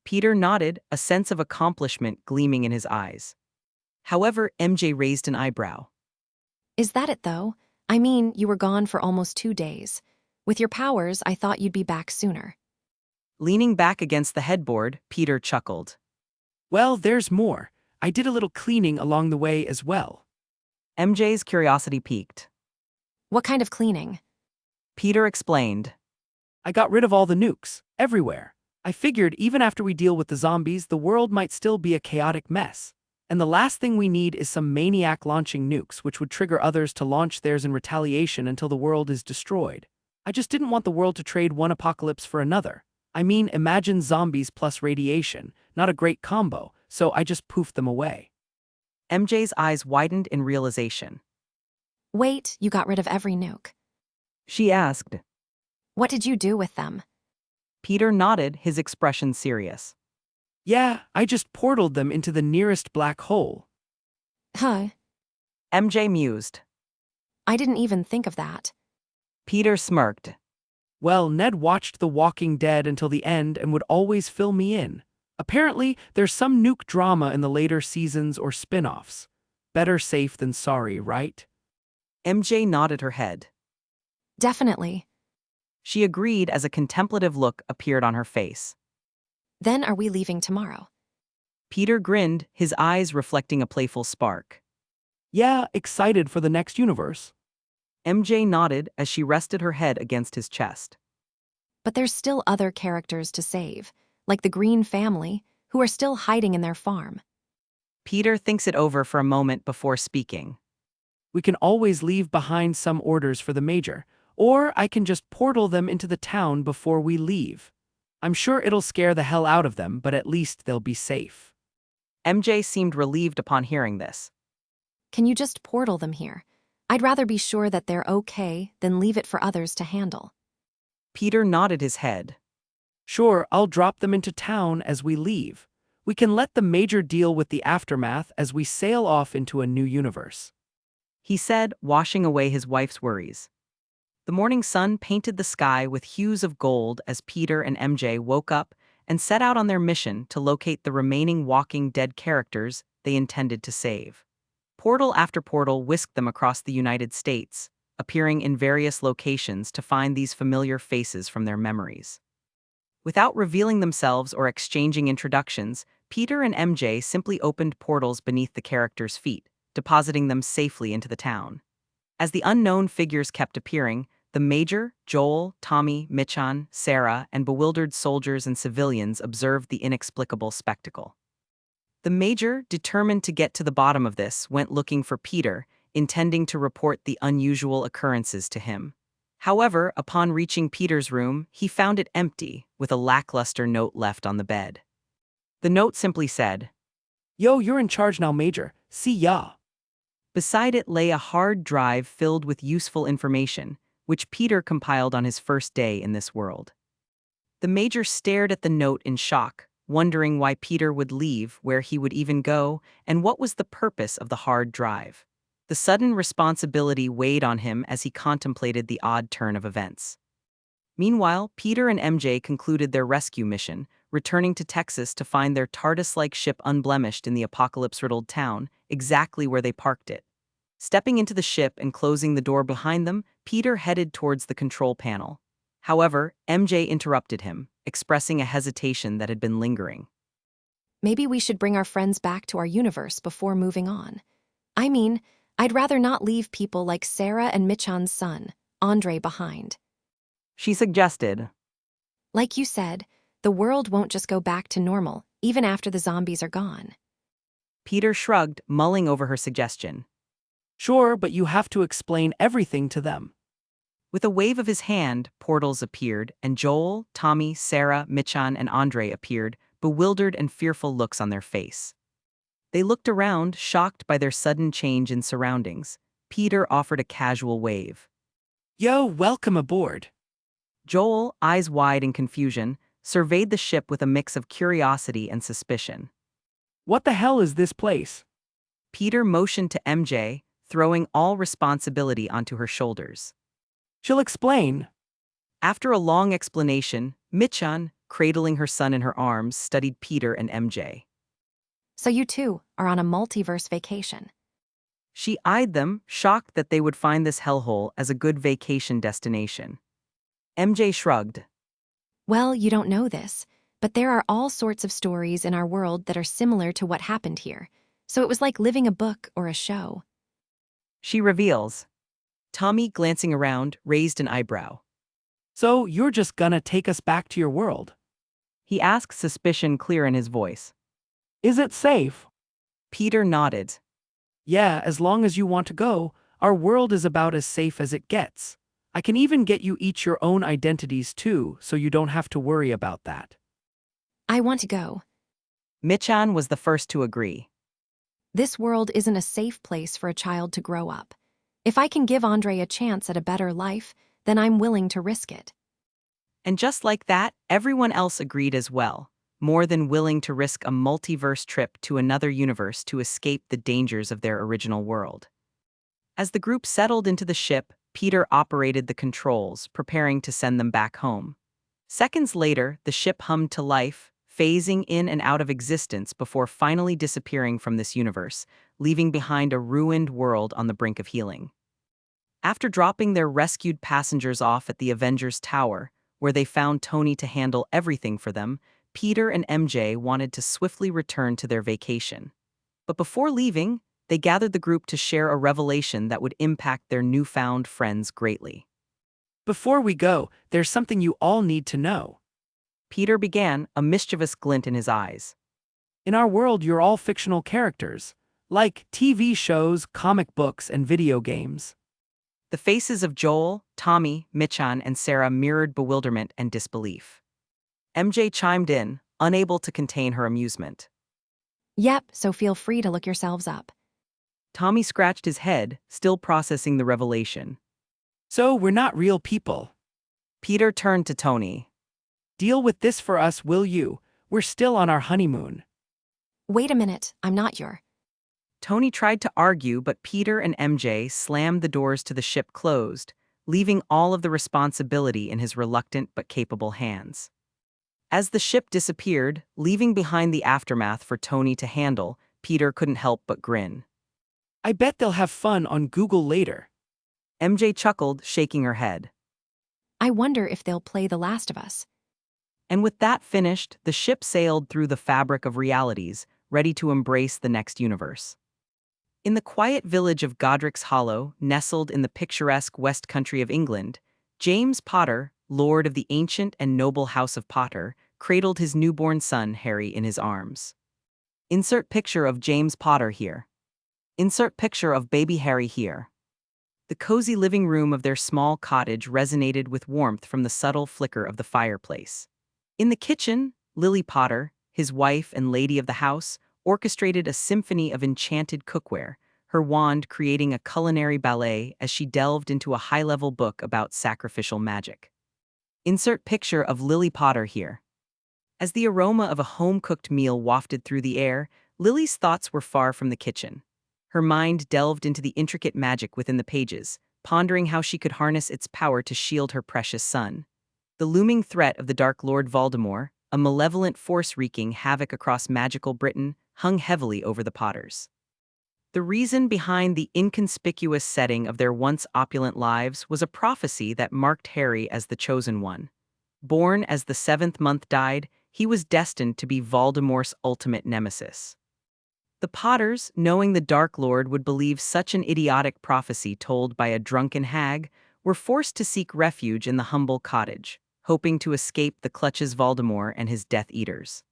Peter nodded, a sense of accomplishment gleaming in his eyes. However, MJ raised an eyebrow. Is that it, though? I mean, you were gone for almost 2 days. With your powers, I thought you'd be back sooner. Leaning back against the headboard, Peter chuckled. Well, there's more. I did a little cleaning along the way as well. MJ's curiosity piqued. What kind of cleaning? Peter explained. I got rid of all the nukes, everywhere. I figured even after we deal with the zombies, the world might still be a chaotic mess. And the last thing we need is some maniac launching nukes which would trigger others to launch theirs in retaliation until the world is destroyed. I just didn't want the world to trade one apocalypse for another. I mean, imagine zombies plus radiation, not a great combo, so I just poofed them away. MJ's eyes widened in realization. Wait, you got rid of every nuke. She asked. What did you do with them? Peter nodded, his expression serious. Yeah, I just portaled them into the nearest black hole. Huh? MJ mused. I didn't even think of that. Peter smirked. Well, Ned watched The Walking Dead until the end and would always fill me in. Apparently, there's some nuke drama in the later seasons or spin-offs. Better safe than sorry, right? MJ nodded her head. Definitely. She agreed as a contemplative look appeared on her face. Then are we leaving tomorrow? Peter grinned, his eyes reflecting a playful spark. Yeah, excited for the next universe. MJ nodded as she rested her head against his chest. But there's still other characters to save, like the Green family, who are still hiding in their farm. Peter thinks it over for a moment before speaking. We can always leave behind some orders for the Major, or I can just portal them into the town before we leave. I'm sure it'll scare the hell out of them, but at least they'll be safe. MJ seemed relieved upon hearing this. Can you just portal them here? I'd rather be sure that they're okay than leave it for others to handle. Peter nodded his head. Sure, I'll drop them into town as we leave. We can let the Major deal with the aftermath as we sail off into a new universe. He said, washing away his wife's worries. The morning sun painted the sky with hues of gold as Peter and MJ woke up and set out on their mission to locate the remaining Walking Dead characters they intended to save. Portal after portal whisked them across the United States, appearing in various locations to find these familiar faces from their memories. Without revealing themselves or exchanging introductions, Peter and MJ simply opened portals beneath the characters' feet, depositing them safely into the town. As the unknown figures kept appearing, the Major, Joel, Tommy, Michan, Sarah, and bewildered soldiers and civilians observed the inexplicable spectacle. The Major, determined to get to the bottom of this, went looking for Peter, intending to report the unusual occurrences to him. However, upon reaching Peter's room, he found it empty, with a lackluster note left on the bed. The note simply said, Yo, you're in charge now, Major. See ya. Beside it lay a hard drive filled with useful information, which Peter compiled on his first day in this world. The Major stared at the note in shock, wondering why Peter would leave, where he would even go, and what was the purpose of the hard drive. The sudden responsibility weighed on him as he contemplated the odd turn of events. Meanwhile, Peter and MJ concluded their rescue mission, returning to Texas to find their TARDIS-like ship unblemished in the apocalypse-riddled town, exactly where they parked it. Stepping into the ship and closing the door behind them, Peter headed towards the control panel. However, MJ interrupted him, expressing a hesitation that had been lingering. Maybe we should bring our friends back to our universe before moving on. I mean, I'd rather not leave people like Sarah and Michan's son, Andre, behind. She suggested. Like you said, the world won't just go back to normal, even after the zombies are gone. Peter shrugged, mulling over her suggestion. Sure, but you have to explain everything to them. With a wave of his hand, portals appeared, and Joel, Tommy, Sarah, Michan, and Andre appeared, bewildered and fearful looks on their face. They looked around, shocked by their sudden change in surroundings. Peter offered a casual wave. Yo, welcome aboard. Joel, eyes wide in confusion, surveyed the ship with a mix of curiosity and suspicion. What the hell is this place? Peter motioned to MJ, throwing all responsibility onto her shoulders. She'll explain. After a long explanation, Michan, cradling her son in her arms, studied Peter and MJ. So you two are on a multiverse vacation. She eyed them, shocked that they would find this hellhole as a good vacation destination. MJ shrugged. Well, you don't know this, but there are all sorts of stories in our world that are similar to what happened here. So it was like living a book or a show. She reveals. Tommy, glancing around, raised an eyebrow. So you're just gonna take us back to your world? He asked, suspicion clear in his voice. Is it safe? Peter nodded. Yeah, as long as you want to go, our world is about as safe as it gets. I can even get you each your own identities too, so you don't have to worry about that. I want to go. Michan was the first to agree. This world isn't a safe place for a child to grow up. If I can give Andre a chance at a better life, then I'm willing to risk it. And just like that, everyone else agreed as well, more than willing to risk a multiverse trip to another universe to escape the dangers of their original world. As the group settled into the ship, Peter operated the controls, preparing to send them back home. Seconds later, the ship hummed to life, phasing in and out of existence before finally disappearing from this universe, leaving behind a ruined world on the brink of healing. After dropping their rescued passengers off at the Avengers Tower, where they found Tony to handle everything for them, Peter and MJ wanted to swiftly return to their vacation. But before leaving, they gathered the group to share a revelation that would impact their newfound friends greatly. Before we go, there's something you all need to know. Peter began, a mischievous glint in his eyes. In our world, you're all fictional characters, like TV shows, comic books, and video games. The faces of Joel, Tommy, Michan, and Sarah mirrored bewilderment and disbelief. MJ chimed in, unable to contain her amusement. Yep, so feel free to look yourselves up. Tommy scratched his head, still processing the revelation. So we're not real people. Peter turned to Tony. Deal with this for us, will you? We're still on our honeymoon. Wait a minute, I'm not your. Tony tried to argue, but Peter and MJ slammed the doors to the ship closed, leaving all of the responsibility in his reluctant but capable hands. As the ship disappeared, leaving behind the aftermath for Tony to handle, Peter couldn't help but grin. I bet they'll have fun on Google later. MJ chuckled, shaking her head. I wonder if they'll play The Last of Us. And with that finished, the ship sailed through the fabric of realities, ready to embrace the next universe. In the quiet village of Godric's Hollow, nestled in the picturesque West Country of England, James Potter, lord of the ancient and noble House of Potter, cradled his newborn son Harry in his arms. Insert picture of James Potter here. Insert picture of baby Harry here. The cozy living room of their small cottage resonated with warmth from the subtle flicker of the fireplace. In the kitchen, Lily Potter, his wife and lady of the house, orchestrated a symphony of enchanted cookware, her wand creating a culinary ballet as she delved into a high-level book about sacrificial magic. Insert picture of Lily Potter here. As the aroma of a home-cooked meal wafted through the air, Lily's thoughts were far from the kitchen. Her mind delved into the intricate magic within the pages, pondering how she could harness its power to shield her precious son. The looming threat of the Dark Lord Voldemort, a malevolent force wreaking havoc across magical Britain, hung heavily over the Potters. The reason behind the inconspicuous setting of their once opulent lives was a prophecy that marked Harry as the chosen one. Born as the seventh month died, he was destined to be Voldemort's ultimate nemesis. The Potters, knowing the Dark Lord would believe such an idiotic prophecy told by a drunken hag, were forced to seek refuge in the humble cottage, hoping to escape the clutches Voldemort and his Death Eaters.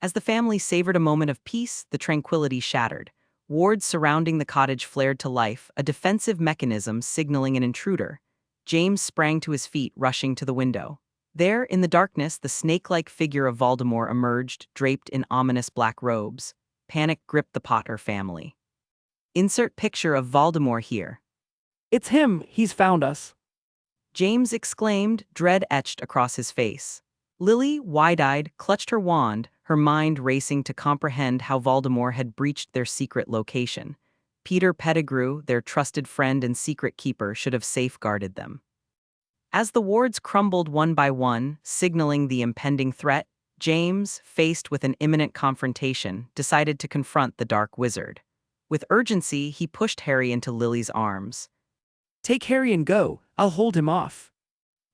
As the family savored a moment of peace, the tranquility shattered. Wards surrounding the cottage flared to life, a defensive mechanism signaling an intruder. James sprang to his feet, rushing to the window. There, in the darkness, the snake-like figure of Voldemort emerged, draped in ominous black robes. Panic gripped the Potter family. Insert picture of Voldemort here. It's him, he's found us. James exclaimed, dread etched across his face. Lily, wide-eyed, clutched her wand, her mind racing to comprehend how Voldemort had breached their secret location. Peter Pettigrew, their trusted friend and secret keeper, should have safeguarded them. As the wards crumbled one by one, signaling the impending threat, James, faced with an imminent confrontation, decided to confront the Dark Wizard. With urgency, he pushed Harry into Lily's arms. Take Harry and go, I'll hold him off.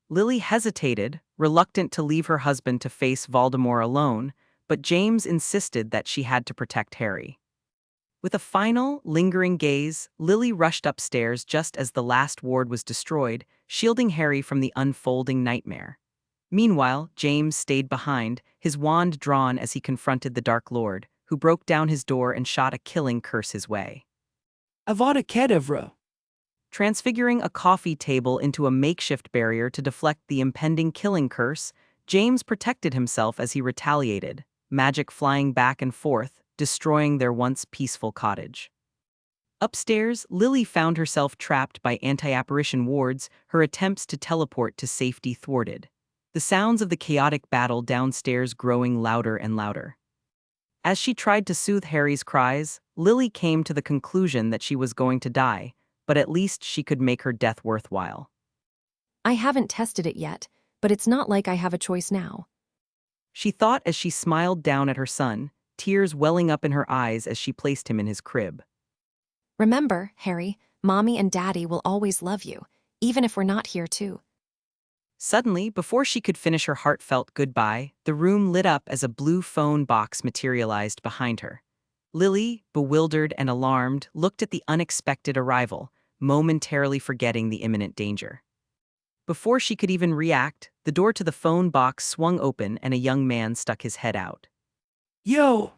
Lily hesitated, reluctant to leave her husband to face Voldemort alone, but James insisted that she had to protect Harry. With a final, lingering gaze, Lily rushed upstairs just as the last ward was destroyed, shielding Harry from the unfolding nightmare. Meanwhile, James stayed behind, his wand drawn as he confronted the Dark Lord, who broke down his door and shot a killing curse his way. Avada Kedavra. Transfiguring a coffee table into a makeshift barrier to deflect the impending killing curse, James protected himself as he retaliated, magic flying back and forth, destroying their once peaceful cottage. Upstairs, Lily found herself trapped by anti-apparition wards, her attempts to teleport to safety thwarted. The sounds of the chaotic battle downstairs growing louder and louder. As she tried to soothe Harry's cries, Lily came to the conclusion that she was going to die, but at least she could make her death worthwhile. I haven't tested it yet, but it's not like I have a choice now. She thought as she smiled down at her son, tears welling up in her eyes as she placed him in his crib. Remember, Harry, Mommy and Daddy will always love you, even if we're not here too. Suddenly, before she could finish her heartfelt goodbye, the room lit up as a blue phone box materialized behind her. Lily, bewildered and alarmed, looked at the unexpected arrival, momentarily forgetting the imminent danger. Before she could even react, the door to the phone box swung open and a young man stuck his head out. Yo,